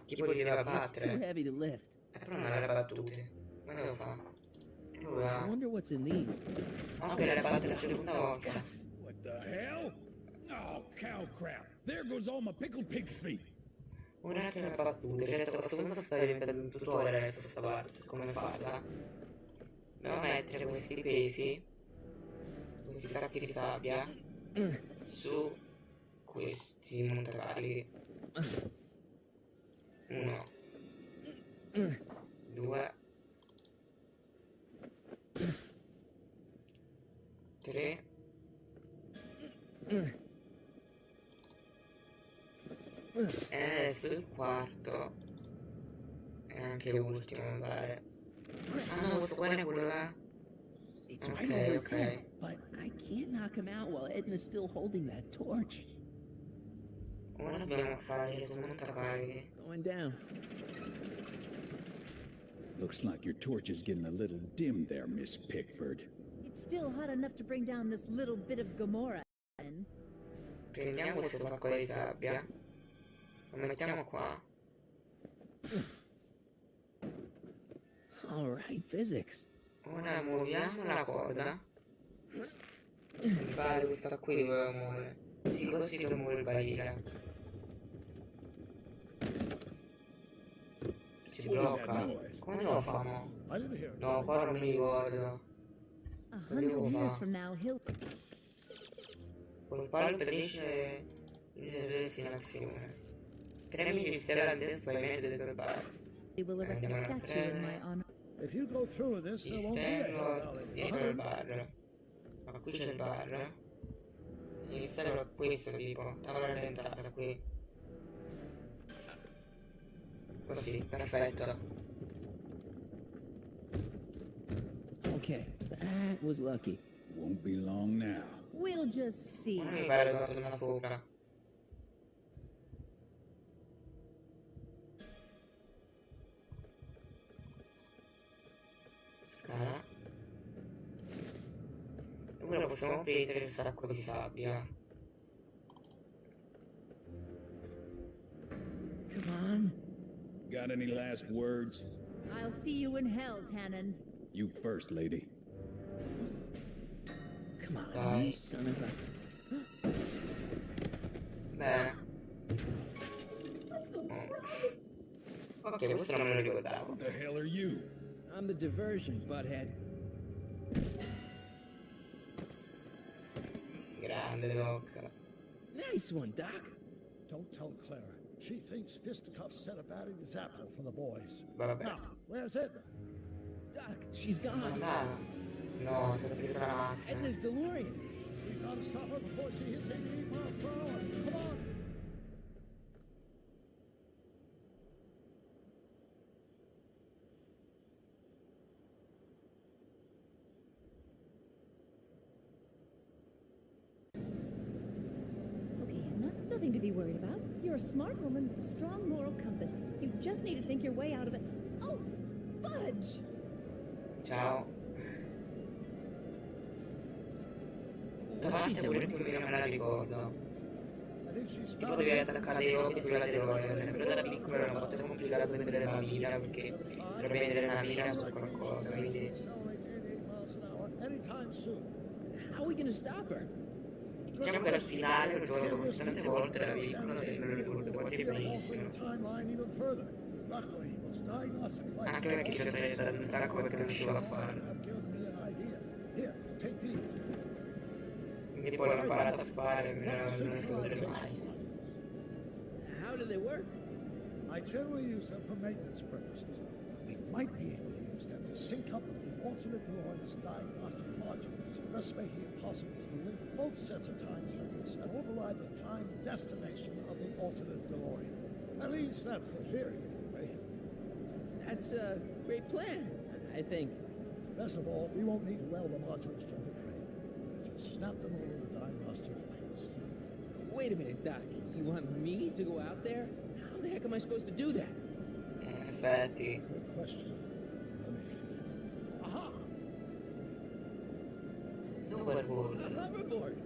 Speaker 1: tipo li deve
Speaker 2: It's too
Speaker 1: battere.
Speaker 2: heavy to lift.
Speaker 1: Però non le battute. Ma devo fare?
Speaker 2: I
Speaker 1: Nulla.
Speaker 2: wonder what's in these.
Speaker 1: Anche le batte la seconda volta.
Speaker 10: What the hell? Oh, cow crap. There goes all my pickled pig's feet.
Speaker 1: Ora che le battute, cioè a questo punto sta diventando un tutorial adesso sta parte, come farla. Dobbiamo mettere questi pesi, questi sacchi di sabbia, su questi montacarichi. 1, 2, 3, e adesso il quarto e anche l'ultimo mi pare. Ah no, questo qua è quello là.
Speaker 2: It's right over his
Speaker 1: Ok,
Speaker 2: head,
Speaker 1: ok.
Speaker 2: but I can't knock him out while Edna's still holding that torch.
Speaker 1: Ora dobbiamo salire sul montacarichi.
Speaker 2: Going down.
Speaker 15: Looks like your torch is getting a little dim there, Miss Pickford.
Speaker 4: It's still hot enough to bring down this little bit of Gomorrah. Then.
Speaker 1: Prendiamo questo sacco di sabbia, lo mettiamo qua.
Speaker 2: All right, physics.
Speaker 1: Ora muoviamo la corda. Il barile sta qui dove muove. Sì, così che muove il barile. Si blocca. Come lo famo? No, qua non mi ricordo.
Speaker 4: 100 years from now, he'll.
Speaker 1: Con un palo impedisce la destinazione. Premi di stella al testo pavimento dietro il bar.
Speaker 4: They will erect a statue in my honor.
Speaker 3: If you go through with this, there won't be a
Speaker 1: Stello dietro il bar. Ma qui c'è il bar. Il stello è questo tipo, tavola allentata qui. Così, perfetto.
Speaker 2: Okay, that was lucky.
Speaker 15: Won't be long now.
Speaker 4: We'll just see.
Speaker 1: Ora mi pare che torna sopra. Scala. E ora possiamo prendere il sacco di sabbia.
Speaker 2: Come on.
Speaker 15: Got any last words?
Speaker 4: I'll see you in hell, Tannen.
Speaker 15: You first, lady.
Speaker 2: Come on,
Speaker 1: Dai.
Speaker 2: you son of a...
Speaker 1: Bene. Ok, questo non me lo ricordavo.
Speaker 15: Who the hell are you?
Speaker 2: I'm the diversion, butthead.
Speaker 1: Grande Doc.
Speaker 2: Nice one, Doc.
Speaker 3: Don't tell Clara. She thinks fisticuffs set a bad example for the boys.
Speaker 1: Vabbè.
Speaker 3: Now, where's Edna?
Speaker 2: Doc, she's
Speaker 1: Sono
Speaker 2: gone.
Speaker 1: andata. No, si è presa la macchina.
Speaker 2: Edna's DeLorean.
Speaker 3: We gotta stop her before she hits 88 miles per hour. Come on!
Speaker 4: Okay, Edna, nothing to be worried about. You're a smart woman with a strong moral compass. You just need to think your way out of it. Oh, fudge!
Speaker 1: Ciao. Davanti pure più o meno me la ricordo. Tipo devi attaccare i occhi sulla DeLorean, però da piccolo era molto complicato prendere la mira perché per prendere una mira su qualcosa, quindi...
Speaker 2: How are we gonna stop her?
Speaker 1: Diciamo che al finale l'ho giocato così tante volte da piccolo che me lo ricordo quasi benissimo. Anche perché ci ho interessato un sacco perché non riuscivo a farlo. Quindi poi l'ho imparato a fare e non lo ricorderò mai.
Speaker 2: How do they work?
Speaker 3: I generally use them for maintenance purposes. We might be able to use them to sync up with the alternate DeLorean's diagnostic modules, thus making it possible to link both sets of time circuits and override the time destination of the alternate DeLorean. At least that's the theory, anyway.
Speaker 2: That's a great plan, I think.
Speaker 3: Best of all, we won't need to weld the modules to the frame. We'll just snap them over the diagnostic lights.
Speaker 2: Wait a minute, Doc. You want me to go out there? How the the heck am I supposed to do that?
Speaker 1: Effetti.
Speaker 3: Good question. Let me think. Aha!
Speaker 1: Dove il wolf?
Speaker 2: A hoverboard.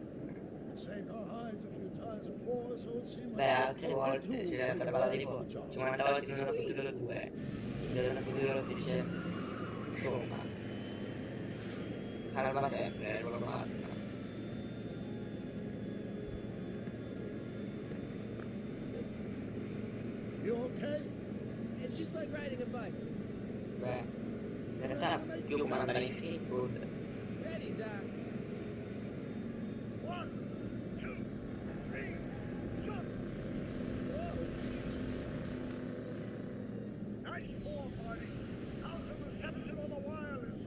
Speaker 3: Saved our hides a few times before, so it seemed
Speaker 1: Beh,
Speaker 3: like
Speaker 1: altre volte ci viene salvata tipo 50 volte in una futuro 2. In una futuro si dice, insomma, salva sempre, quello basta.
Speaker 3: You okay?
Speaker 2: It's just like riding a bike.
Speaker 1: Beh, in realtà più come andare in skateboard.
Speaker 2: Ready, Doc.
Speaker 17: 1, 2, 3, jump! Nice form, buddy. How's the reception on the wireless?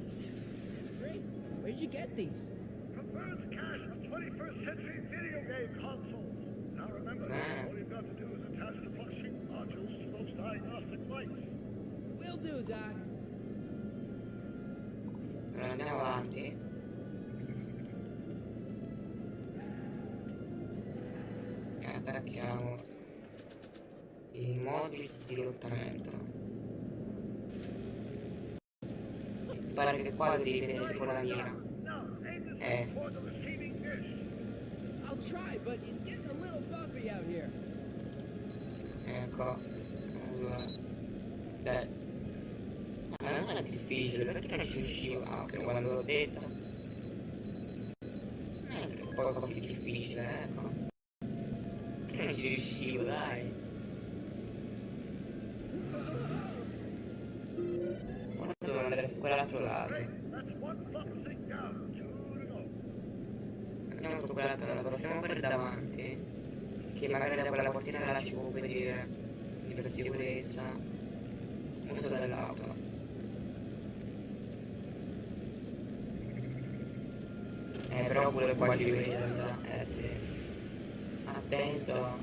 Speaker 2: Great. Where'd you get these?
Speaker 17: From Bird's cache of 21st century video game consoles. Now remember, all you've got to do is attach the plug-sync modules to those diagnostic lights.
Speaker 2: Will do, Doc.
Speaker 1: Allora andiamo avanti. E attacchiamo i moduli di dirottamento. Mi pare che qua devi vedere tipo la mira.
Speaker 2: I'll try, but it's getting a little bumpy out here.
Speaker 1: Ecco. Allora. Beh. Ma non era difficile, perché non ci riuscivo? Ah, ok, quando l'ho detta. Non è poi così difficile, ecco. Perché non ci riuscivo, dai. Ora devo andare su quell'altro lato. Andiamo su quell'altro lato, passiamo per davanti. Che magari da quella portiera là ci può vedere. Quindi per sicurezza. Uso dell'auto. Però pure qua ci vede, mi sa. Sì. Attento.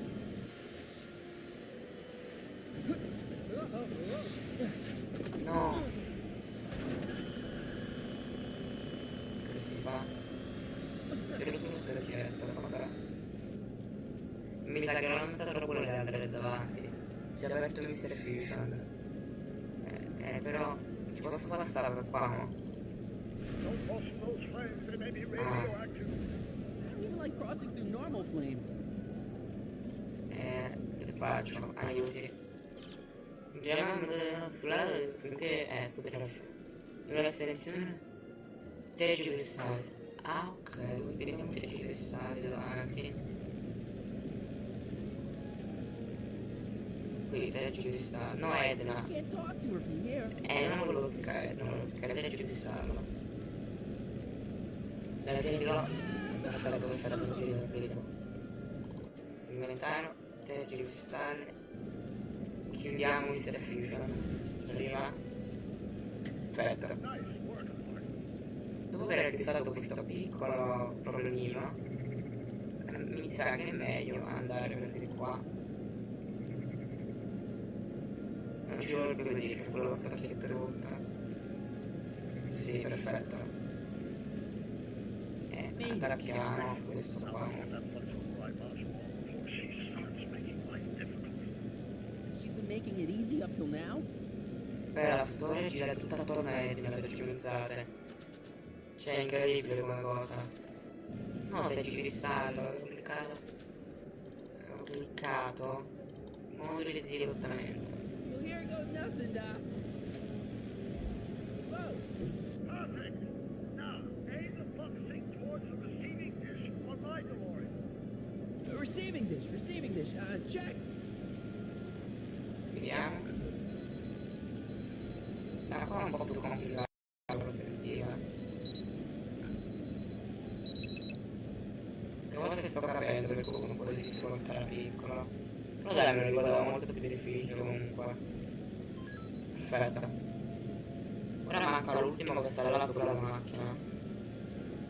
Speaker 1: No. Che si fa? Per uno specchietto, vabbè. Mi sa che non sta troppo le andare davanti. Si è aperto Mr. Fusion. Però ci posso passare per qua, no?
Speaker 2: Even like crossing through normal flames.
Speaker 1: Che faccio? Aiuti. Andiamo sulla finché nella sezione teggi cristalli. Ah, ok, quindi vediamo teggi cristalli davanti. Qui teggi cristalli. No, Edna. Non volevo cliccare, teggi cristallo. Dai, prendilo. Aspetta, dove fare la preso. Inventario, teggi cristalli. Chiudiamo Mr. Fusion. Arriva. Perfetto. Dopo aver acquistato questo piccolo problemino, mi sa che è meglio andare per di qua. Non ci vuole più vedere quello specchietto rotto. Sì, perfetto. Attacchiamo questo qua.
Speaker 2: Making it easy up till now?
Speaker 1: Beh, la storia gira tutta attorno a Edna per civilizzate. Cioè, è incredibile come cosa. No, teggi cristallo, avevo cliccato. Moduli di dirottamento.
Speaker 2: Well, here goes nothing, Doc. Whoa.
Speaker 17: Perfect. Now, aim the plug-sync towards the receiving dish on my DeLorean.
Speaker 2: Receiving dish, check.
Speaker 1: Vediamo. Da qua è un po' più complicato la prospettiva. Che forse sto capendo perché ho un po' di difficoltà era piccolo. Però dai, me lo ricordavo molto più difficile comunque. Perfetto. Ora manca l'ultimo che sta là sopra la macchina.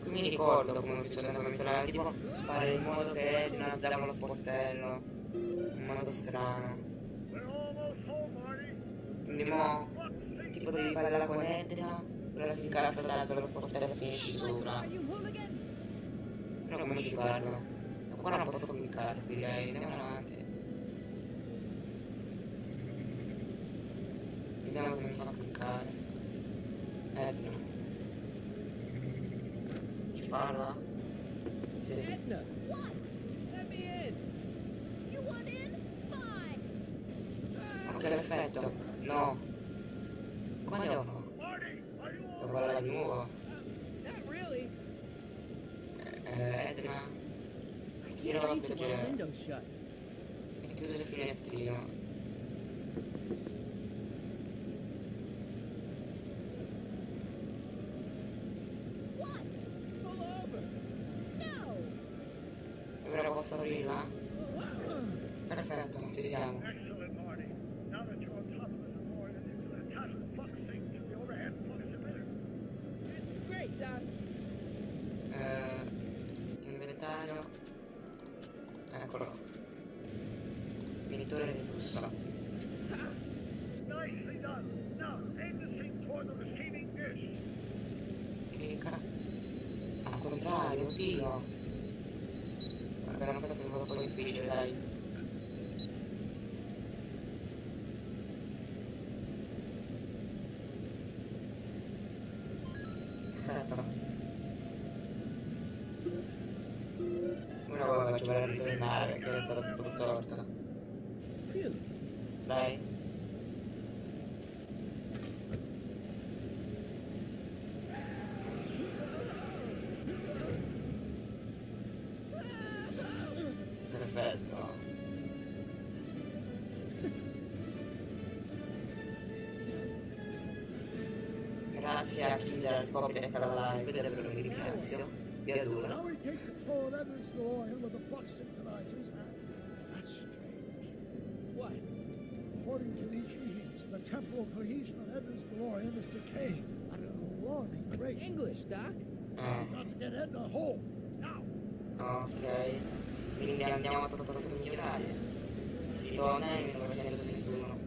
Speaker 1: Qui mi ricordo come bisogna tipo fare in modo che non abbiamo lo sportello. In modo strano. Quindi mo tipo devi parlare con Edna, quella si incazza dallo sportello e finisci sopra. Però come ci parlo? Da qua non posso cliccarsi, direi, andiamo avanti. Vediamo se mi fa cliccare. Edna. Ci parla? Sì.
Speaker 2: Edna, what? Let me in.
Speaker 6: You want in? Fine.
Speaker 1: Ok, perfetto. No. Come devo fare? Devo parlare di nuovo?
Speaker 2: Not really.
Speaker 1: Edna. Tira la passeggera.
Speaker 2: Window shut.
Speaker 1: E chiude il finestrino.
Speaker 6: What?
Speaker 2: Pull over.
Speaker 6: No.
Speaker 1: Ora posso aprirla? Perfetto, ci siamo.
Speaker 17: Excellent, Marty. Now that you're on top of the DeLorean, you can attach the flux sync to the overhead flux emitter.
Speaker 2: Great, Doc.
Speaker 1: Inventario. Eccolo. Minitore di flusso.
Speaker 17: Nicely done. Now, aim the sync toward the receiving dish.
Speaker 1: Clicca. Al contrario, oddio. Vabbè, non penso sia stato un po' difficile, dai. Perfetto. Ora poi faccio per ritornare, che è stata tutto storta. Dai. Perfetto. Grazie a chi mi dà il copyright alla live, davvero vi ringrazio. Vi adoro.
Speaker 3: Now we take control of Edna's DeLorean with the flux synchronizers, and that's strange.
Speaker 2: What?
Speaker 3: According to these readings, the temporal cohesion of Edna's DeLorean is decaying at an alarming rate.
Speaker 2: English, Doc.
Speaker 3: We've got to get Edna home, now.
Speaker 1: Ok. Quindi andiamo a tutto migliorare. Si torna in 1921.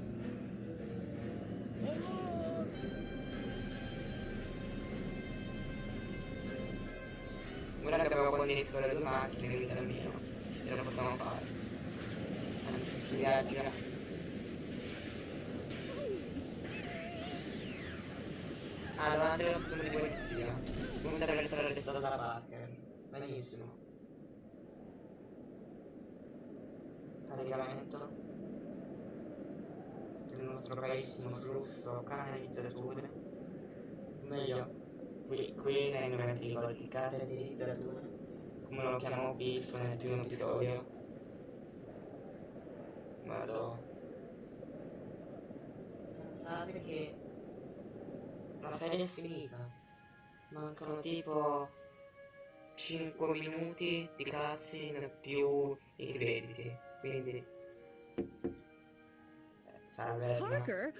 Speaker 1: Ora che abbiamo connesso le due macchine, quindi almeno ce lo possiamo fare. Si viaggia. Ah, davanti alla stazione di polizia. Punta per essere arrestato da Parker. Benissimo. Caricamento. Il nostro carissimo flusso canalizzazione. Meglio. Qui nei momenti di caratterizzatura, come lo chiamavo Biff nel primo episodio. Vado. Pensate che la serie è finita. Mancano tipo 5 minuti di cutscene più i crediti. Quindi salve.
Speaker 4: Parker?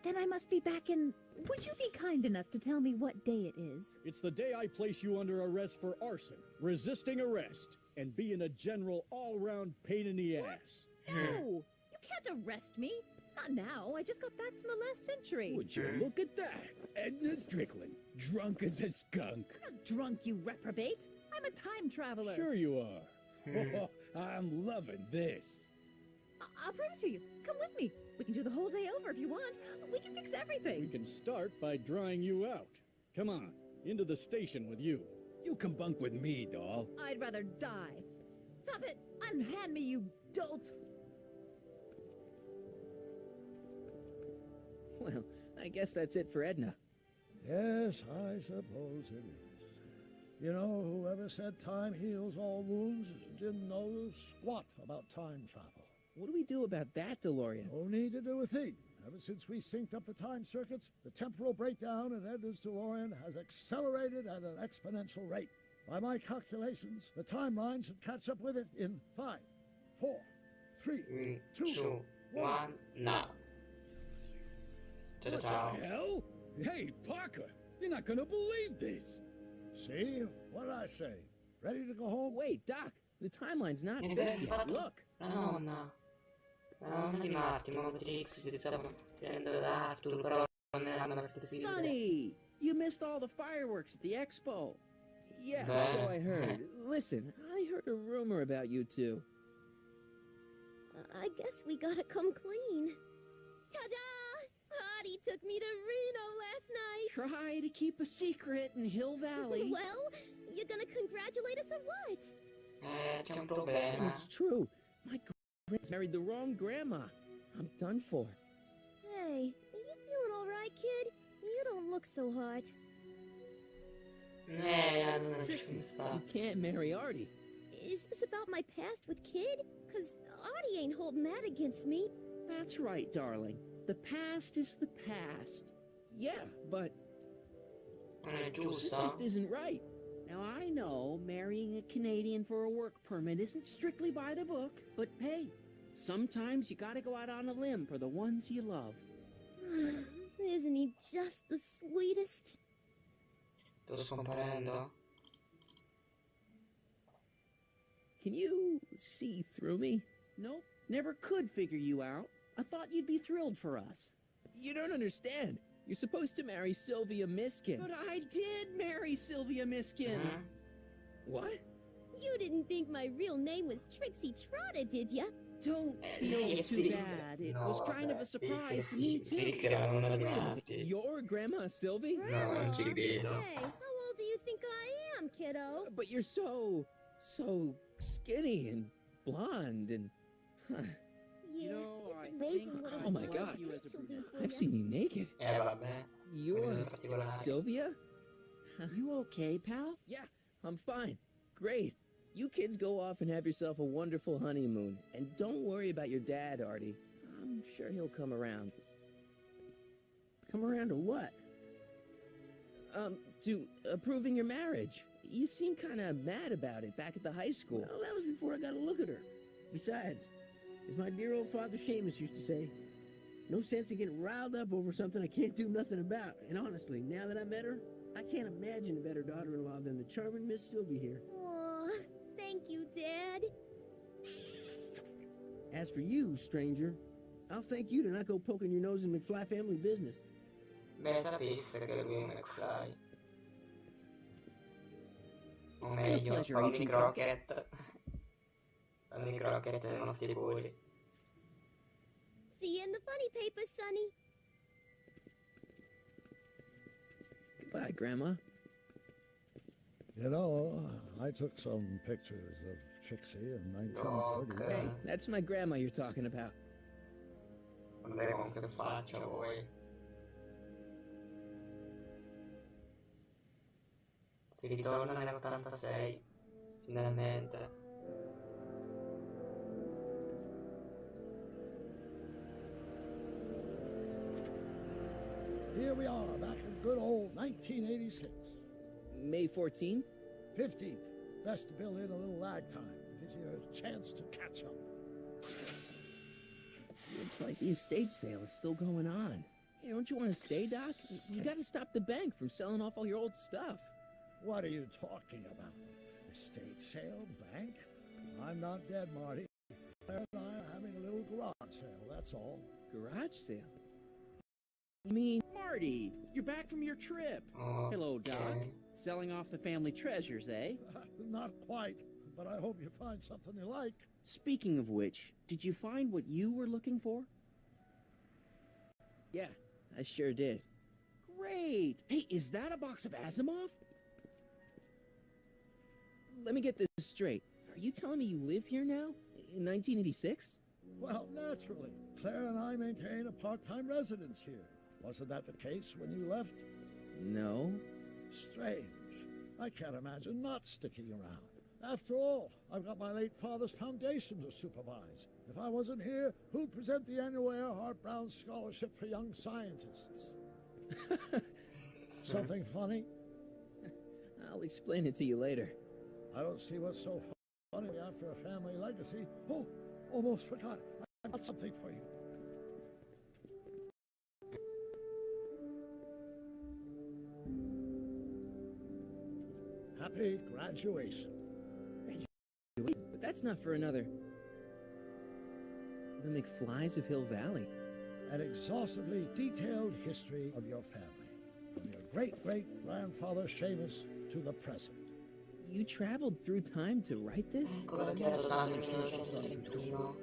Speaker 4: Then I must be back in... Would you be kind enough to tell me what day it is?
Speaker 15: It's the day I place you under arrest for arson, resisting arrest, and being a general all-round pain in the ass.
Speaker 4: No! You can't arrest me. Not now. I just got back from the last century.
Speaker 15: Would you look at that? Edna Strickland, drunk as a skunk.
Speaker 4: I'm not drunk, you reprobate. I'm a time traveler.
Speaker 15: Sure you are. I'm loving this.
Speaker 4: I'll prove it to you. Come with me. We can do the whole day over if you want. We can fix everything.
Speaker 15: We can start by drying you out. Come on, into the station with you. You can bunk with me, doll.
Speaker 4: I'd rather die. Stop it! Unhand me, you dolt!
Speaker 2: Well, I guess that's it for Edna.
Speaker 3: Yes, I suppose it is. You know, whoever said time heals all wounds didn't know squat about time travel.
Speaker 2: What do we do about that, DeLorean?
Speaker 3: No need to do a thing. Ever since we synced up the time circuits, the temporal breakdown in Edna's DeLorean has accelerated at an exponential rate. By my calculations, the timeline should catch up with it in 5, 4, 3, 2, 1,
Speaker 1: now.
Speaker 15: What the hell? Hey, Parker, you're not gonna believe this.
Speaker 3: See? What did I say? Ready to go home?
Speaker 2: Wait, Doc, the timeline's not
Speaker 1: In
Speaker 2: finished
Speaker 1: effetti,
Speaker 2: yet. Look.
Speaker 1: La nonna di Marty, ma Trix si stava prendendo da Arthur, però non ne hanno perché si
Speaker 2: Sonny, you missed all the fireworks at the expo. Yeah,
Speaker 1: Beh.
Speaker 2: so I heard. Listen, I heard a rumor about you two.
Speaker 12: I guess we gotta come clean. Ta-da! Hotty took me to Reno last night.
Speaker 5: Try to keep a secret in Hill Valley.
Speaker 12: Well, you're gonna congratulate us or what?
Speaker 1: C'è un problema.
Speaker 2: It's true. My grandma's married the wrong grandma. I'm done for.
Speaker 12: Hey, are you feeling all right, kid? You don't look so hot.
Speaker 1: Non ci sta.
Speaker 2: You can't marry Artie.
Speaker 12: Is this about my past with Kid? 'Cause Artie ain't holding that against me.
Speaker 5: That's right, darling. The past is the past.
Speaker 2: Yeah, but
Speaker 1: Non è
Speaker 2: this
Speaker 1: giusto.
Speaker 2: just isn't right.
Speaker 5: Now, I know marrying a Canadian for a work permit isn't strictly by the book, but hey, sometimes you gotta go out on a limb for the ones you love.
Speaker 12: Isn't he just the sweetest?
Speaker 1: Sto scomparendo.
Speaker 2: Can you see through me?
Speaker 5: Nope, never could figure you out. I thought you'd be thrilled for us.
Speaker 2: You don't understand. You're supposed to marry Sylvia Miskin.
Speaker 5: But I did marry Sylvia Miskin.
Speaker 2: What?
Speaker 12: You didn't think my real name was Trixie Trotter, did ya?
Speaker 5: Don't feel too bad. It was kind of a surprise to me, too.
Speaker 1: Sì, che erano
Speaker 2: Wait a minute,
Speaker 1: nati.
Speaker 2: your grandma Sylvie?
Speaker 1: No, non ci credo.
Speaker 12: Hey, how old do you think I am, kiddo?
Speaker 2: But you're so skinny and blonde and...
Speaker 12: Yeah,
Speaker 5: know,
Speaker 12: it's
Speaker 5: I
Speaker 12: amazing
Speaker 5: think
Speaker 12: what
Speaker 2: I
Speaker 12: a
Speaker 2: my
Speaker 12: wild
Speaker 2: God.
Speaker 12: Trix will do for
Speaker 2: I've
Speaker 12: ya.
Speaker 2: seen you naked.
Speaker 1: Vabbè.
Speaker 2: You're
Speaker 1: Questo è particolare.
Speaker 2: Sylvia?
Speaker 5: You okay, pal?
Speaker 2: Yeah, I'm fine. Great. You kids go off and have yourself a wonderful honeymoon. And don't worry about your dad, Artie. I'm sure he'll come around.
Speaker 9: Come around to what?
Speaker 2: To approving your marriage. You seem kind of mad about it back at the high school.
Speaker 9: Well, that was before I got a look at her. Besides, as my dear old father Seamus used to say, no sense in getting riled up over something I can't do nothing about. And honestly, now that I met her, I can't imagine a better daughter-in-law than the charming Miss Sylvia here.
Speaker 12: Aw, thank you, Dad.
Speaker 9: As for you, stranger, I'll thank you to not go poking your nose in McFly family business.
Speaker 1: Beh, sapesse che lui è un McFly. O meglio, fanno i croquet. Fanno i croquet nei nostri cuori.
Speaker 12: See you in the funny paper, Sonny.
Speaker 2: Goodbye, Grandma.
Speaker 3: You know, I took some pictures of Trixie in 1930.
Speaker 2: Hey, that's my grandma you're talking about.
Speaker 1: Vedremo che faccia voi. Si ritorna nell'86, finalmente.
Speaker 3: Here we are, back in good old 1986.
Speaker 2: May 14th?
Speaker 3: 15th. Best to build in a little lag time. Gives you a chance to catch up.
Speaker 2: Looks like the estate sale is still going on. Hey, don't you want to stay, Doc? You got to stop the bank from selling off all your old stuff.
Speaker 3: What are you talking about? Estate sale? Bank? I'm not dead, Marty. Claire and I are having a little garage sale, that's all.
Speaker 2: Garage sale?
Speaker 5: I mean, Marty, you're back from your trip. Hello, Doc. Selling off the family treasures, eh?
Speaker 3: Not quite, but I hope you find something you like.
Speaker 5: Speaking of which, did you find what you were looking for?
Speaker 2: Yeah, I sure did.
Speaker 5: Great! Hey, is that a box of Asimov?
Speaker 2: Let me get this straight. Are you telling me you live here now? In 1986?
Speaker 3: Well, naturally. Claire and I maintain a part-time residence here. Wasn't that the case when you left?
Speaker 2: No.
Speaker 3: Strange. I can't imagine not sticking around. After all, I've got my late father's foundation to supervise. If I wasn't here, who'd present the annual Earhart Brown Scholarship for Young Scientists? Something funny?
Speaker 2: I'll explain it to you later.
Speaker 3: I don't see what's so funny after a family legacy. Oh, almost forgot. I've got something for you. Happy graduation.
Speaker 2: But that's not for another... The McFlys of Hill Valley.
Speaker 3: An exhaustively detailed history of your family, from your great-great-grandfather Seamus to the present.
Speaker 2: You traveled through time to write this?
Speaker 1: Ancora che era tornato nel 1931,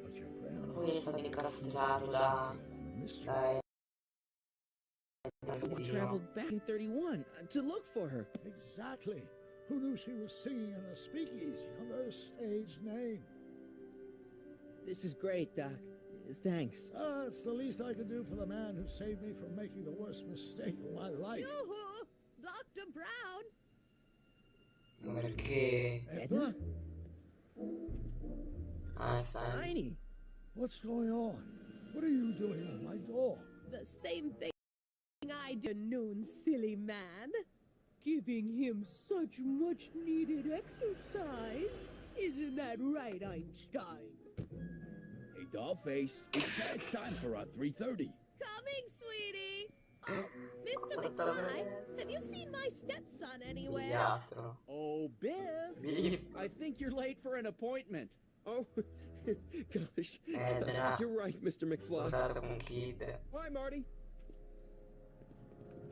Speaker 1: poi è stato incastrato da
Speaker 2: They traveled back in 31 to look for her.
Speaker 3: Exactly. Who knew she was singing in a speakeasy under a stage name?
Speaker 2: This is great, Doc. Thanks.
Speaker 3: It's the least I can do for the man who saved me from making the worst mistake of my life.
Speaker 7: Yoo-hoo! Dr. Brown!
Speaker 1: Perché?
Speaker 3: Edna?
Speaker 2: Tiny.
Speaker 3: What's going on? What are you doing with my dog?
Speaker 7: The same thing I do, noon, silly man. Giving him such much needed exercise. Isn't that right, Einstein?
Speaker 15: Hey, Dollface, it's past time for our 3:30.
Speaker 7: Coming, sweetie. Oh, Mr. McFly, have you seen my stepson anywhere?
Speaker 5: Oh, Biff.
Speaker 1: Biff.
Speaker 5: I think you're late for an appointment. Oh, gosh.
Speaker 1: Edna.
Speaker 5: You're right, Mr. McFly.
Speaker 1: Sposato con Kid.
Speaker 5: Hi, Marty.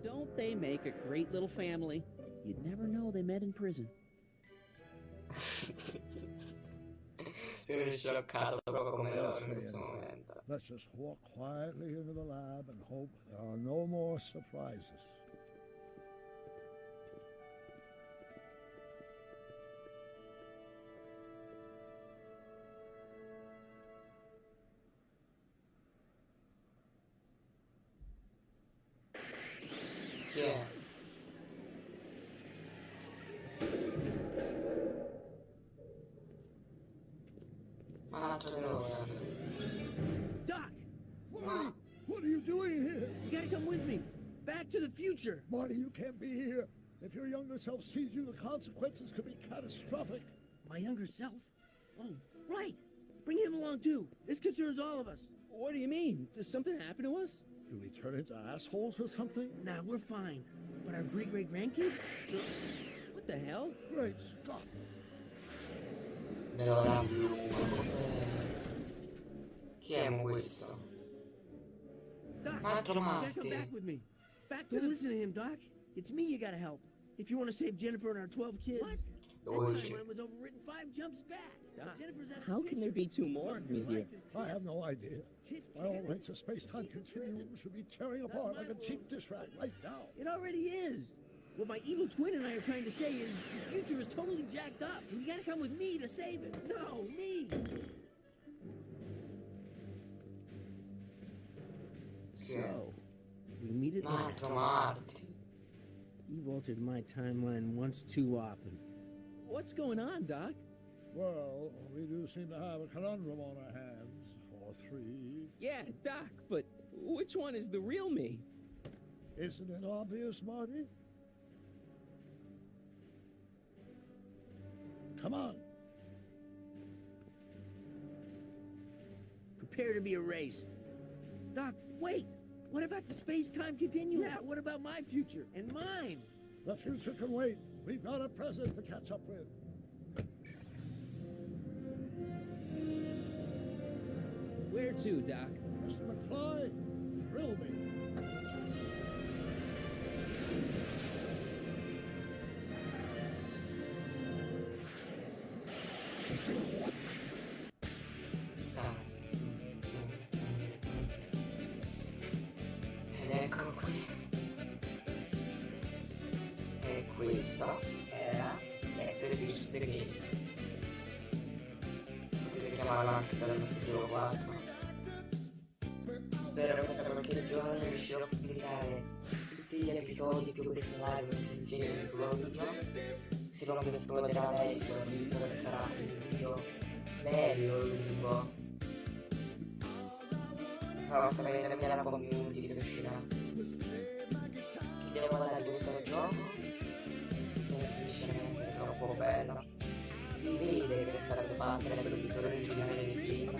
Speaker 22: Don't they make a great little family? You'd never know they met in prison.
Speaker 1: Sono scioccato proprio come loro in questo momento.
Speaker 3: Let's just walk quietly into the lab and hope there are no more surprises.
Speaker 1: Chi è? Ma l'altro di loro.
Speaker 9: Doc!
Speaker 3: What are you doing here?
Speaker 9: You gotta come with me. Back to the future.
Speaker 3: Marty, you can't be here. If your younger self sees you, the consequences could be catastrophic.
Speaker 9: My younger self? Oh, right. Bring him along, too. This concerns all of us.
Speaker 2: What do you mean? Does something happen to us?
Speaker 3: Do we turn into assholes or something?
Speaker 9: Nah, we're fine. But our great-great-grandkids?
Speaker 2: What the hell?
Speaker 3: Great Scott.
Speaker 1: Allora, chi è questo?
Speaker 9: Doc,
Speaker 1: Un altro
Speaker 9: you gotta
Speaker 1: Marty.
Speaker 9: come back with me. Don't listen to him, Doc. It's me you gotta help. If you want to save Jennifer and our 12 kids. What? That timeline was overwritten 5 jumps back. Jennifer's at a
Speaker 2: How can there be 2 more of me here?
Speaker 3: I have no idea. My own rights of space-time continuum should be tearing apart like a cheap dish rag right now.
Speaker 9: It already is. What my evil twin and I are trying to say is the future is totally jacked up, and you gotta come with me to save it. No, me!
Speaker 2: So, we meet at
Speaker 1: Un
Speaker 2: last.
Speaker 1: altro Marty.
Speaker 2: You've altered my timeline once too often. What's going on, Doc?
Speaker 3: Well, we do seem to have a conundrum on our hands. Or 3.
Speaker 2: Yeah, Doc, but which one is the real me?
Speaker 3: Isn't it obvious, Marty? Come on.
Speaker 9: Prepare to be erased. Doc, wait! What about the space-time continuum? Yeah, what about my future? And mine?
Speaker 3: The future can wait. We've got a present to catch up with.
Speaker 2: Where to, Doc?
Speaker 3: Mr. McFly, thrill me.
Speaker 1: Ed ecco qui. E questo era Lettere di Green. Potete chiamarlo anche per il futuro 4. Spero che tra qualche giorno riuscirò a pubblicare tutti gli episodi più questi live insieme nel video. Se non mi esploderà meglio, visto che sarà un video bello lungo. Farò sapere anche alla community se uscirà. Chi devo dare questo gioco? Semplicemente troppo bella. Si vede che sarebbe parte dell'editore originale del film.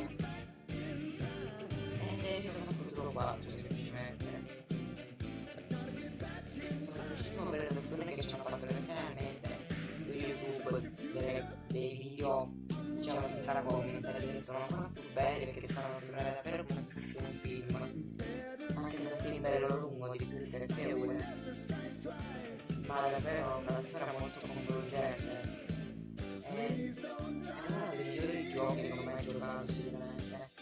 Speaker 1: Ed è Ritorno al Futuro 4 semplicemente. Sono per le persone che ci hanno fatto letteralmente su YouTube dei video, diciamo senza commenti, che sono ancora più belli perché fanno sembrare davvero come se fosse un film. Anche se è un film bello lungo di più di 7 ore. Ma è davvero una storia molto coinvolgente. È uno dei migliori giochi che ho mai giocato sicuramente.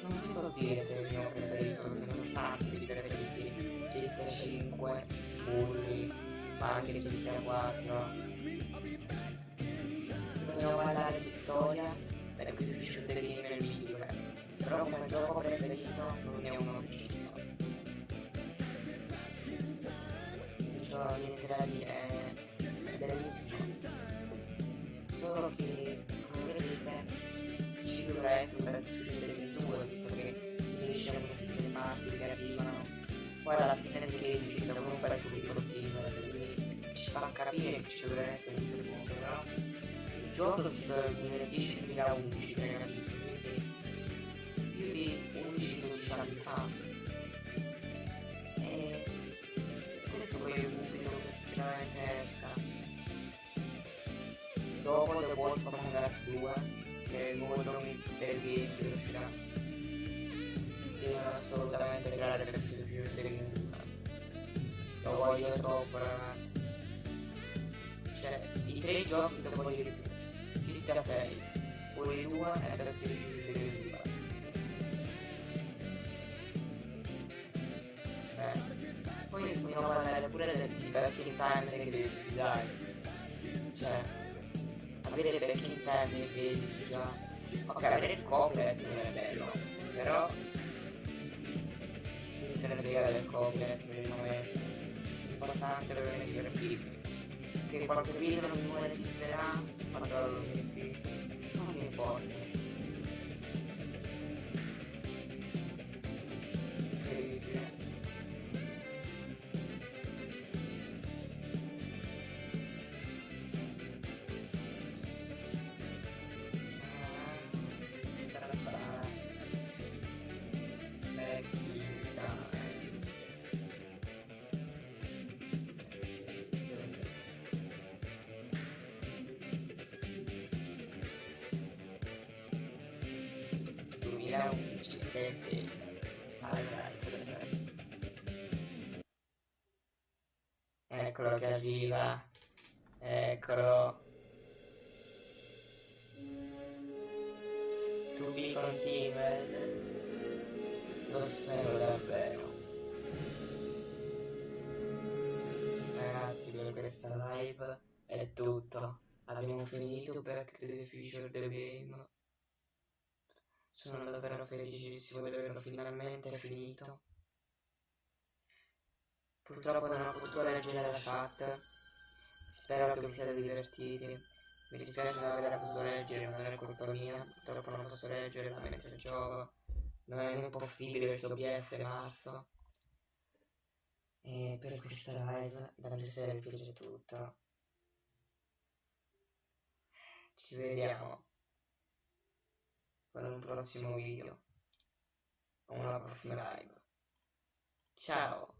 Speaker 1: Non ti so dire se è il mio preferito, perché sono tanti di preferiti. C'è GTA 5, Bulli, ma anche GTA 4. Se dobbiamo parlare di storia, beh, questo è Future the Game è il migliore, però come gioco preferito non è uno preciso. Il gioco niente da dire, è bellissimo, solo che, come vedete, ci dovrà essere per Future the Game 2, visto che finisce con queste parti che arrivano. Poi alla fine del game ci sta comunque la continua, quindi ci fa capire che ci dovrebbe essere un secondo, però il gioco è uscito nel 2010-2011, quindi più di 11-12 anni fa. E questo poi è un pubblico che sinceramente esca. Dopo The Wolf Among Us 2, che è il nuovo gioco in Twitter Games che uscirà, devono assolutamente creare per il lo voglio troppo, ragazzi. Cioè, i 3 giochi che voglio di più, GTA 6, poi 2 e per il poi dobbiamo parlare pure del backing time che devi utilizzare. Cioè, avere il backing time che devi già. Ok, avere il copyright non è bello, però se ne frega del copyright per il momento. L'importante per me è divertirmi. Che qualche video non mi esisterà quando lo mi iscritto, non mi importa. Incredibile. Eccolo che arriva, eccolo. To be continued. Lo spero davvero. Ragazzi, per questa live è tutto. Abbiamo finito Back to the Future the Game. Sono davvero felicissimo di averlo finalmente finito. Purtroppo non ho potuto leggere la chat. Spero che vi siate divertiti. Mi dispiace non averla potuto leggere, non è colpa mia. Purtroppo non posso leggerla mentre gioco. Non è impossibile perché OBS è basso. E per questa live, da essere il piacere tutto. Ci vediamo con un prossimo video o una prossima live. Ciao!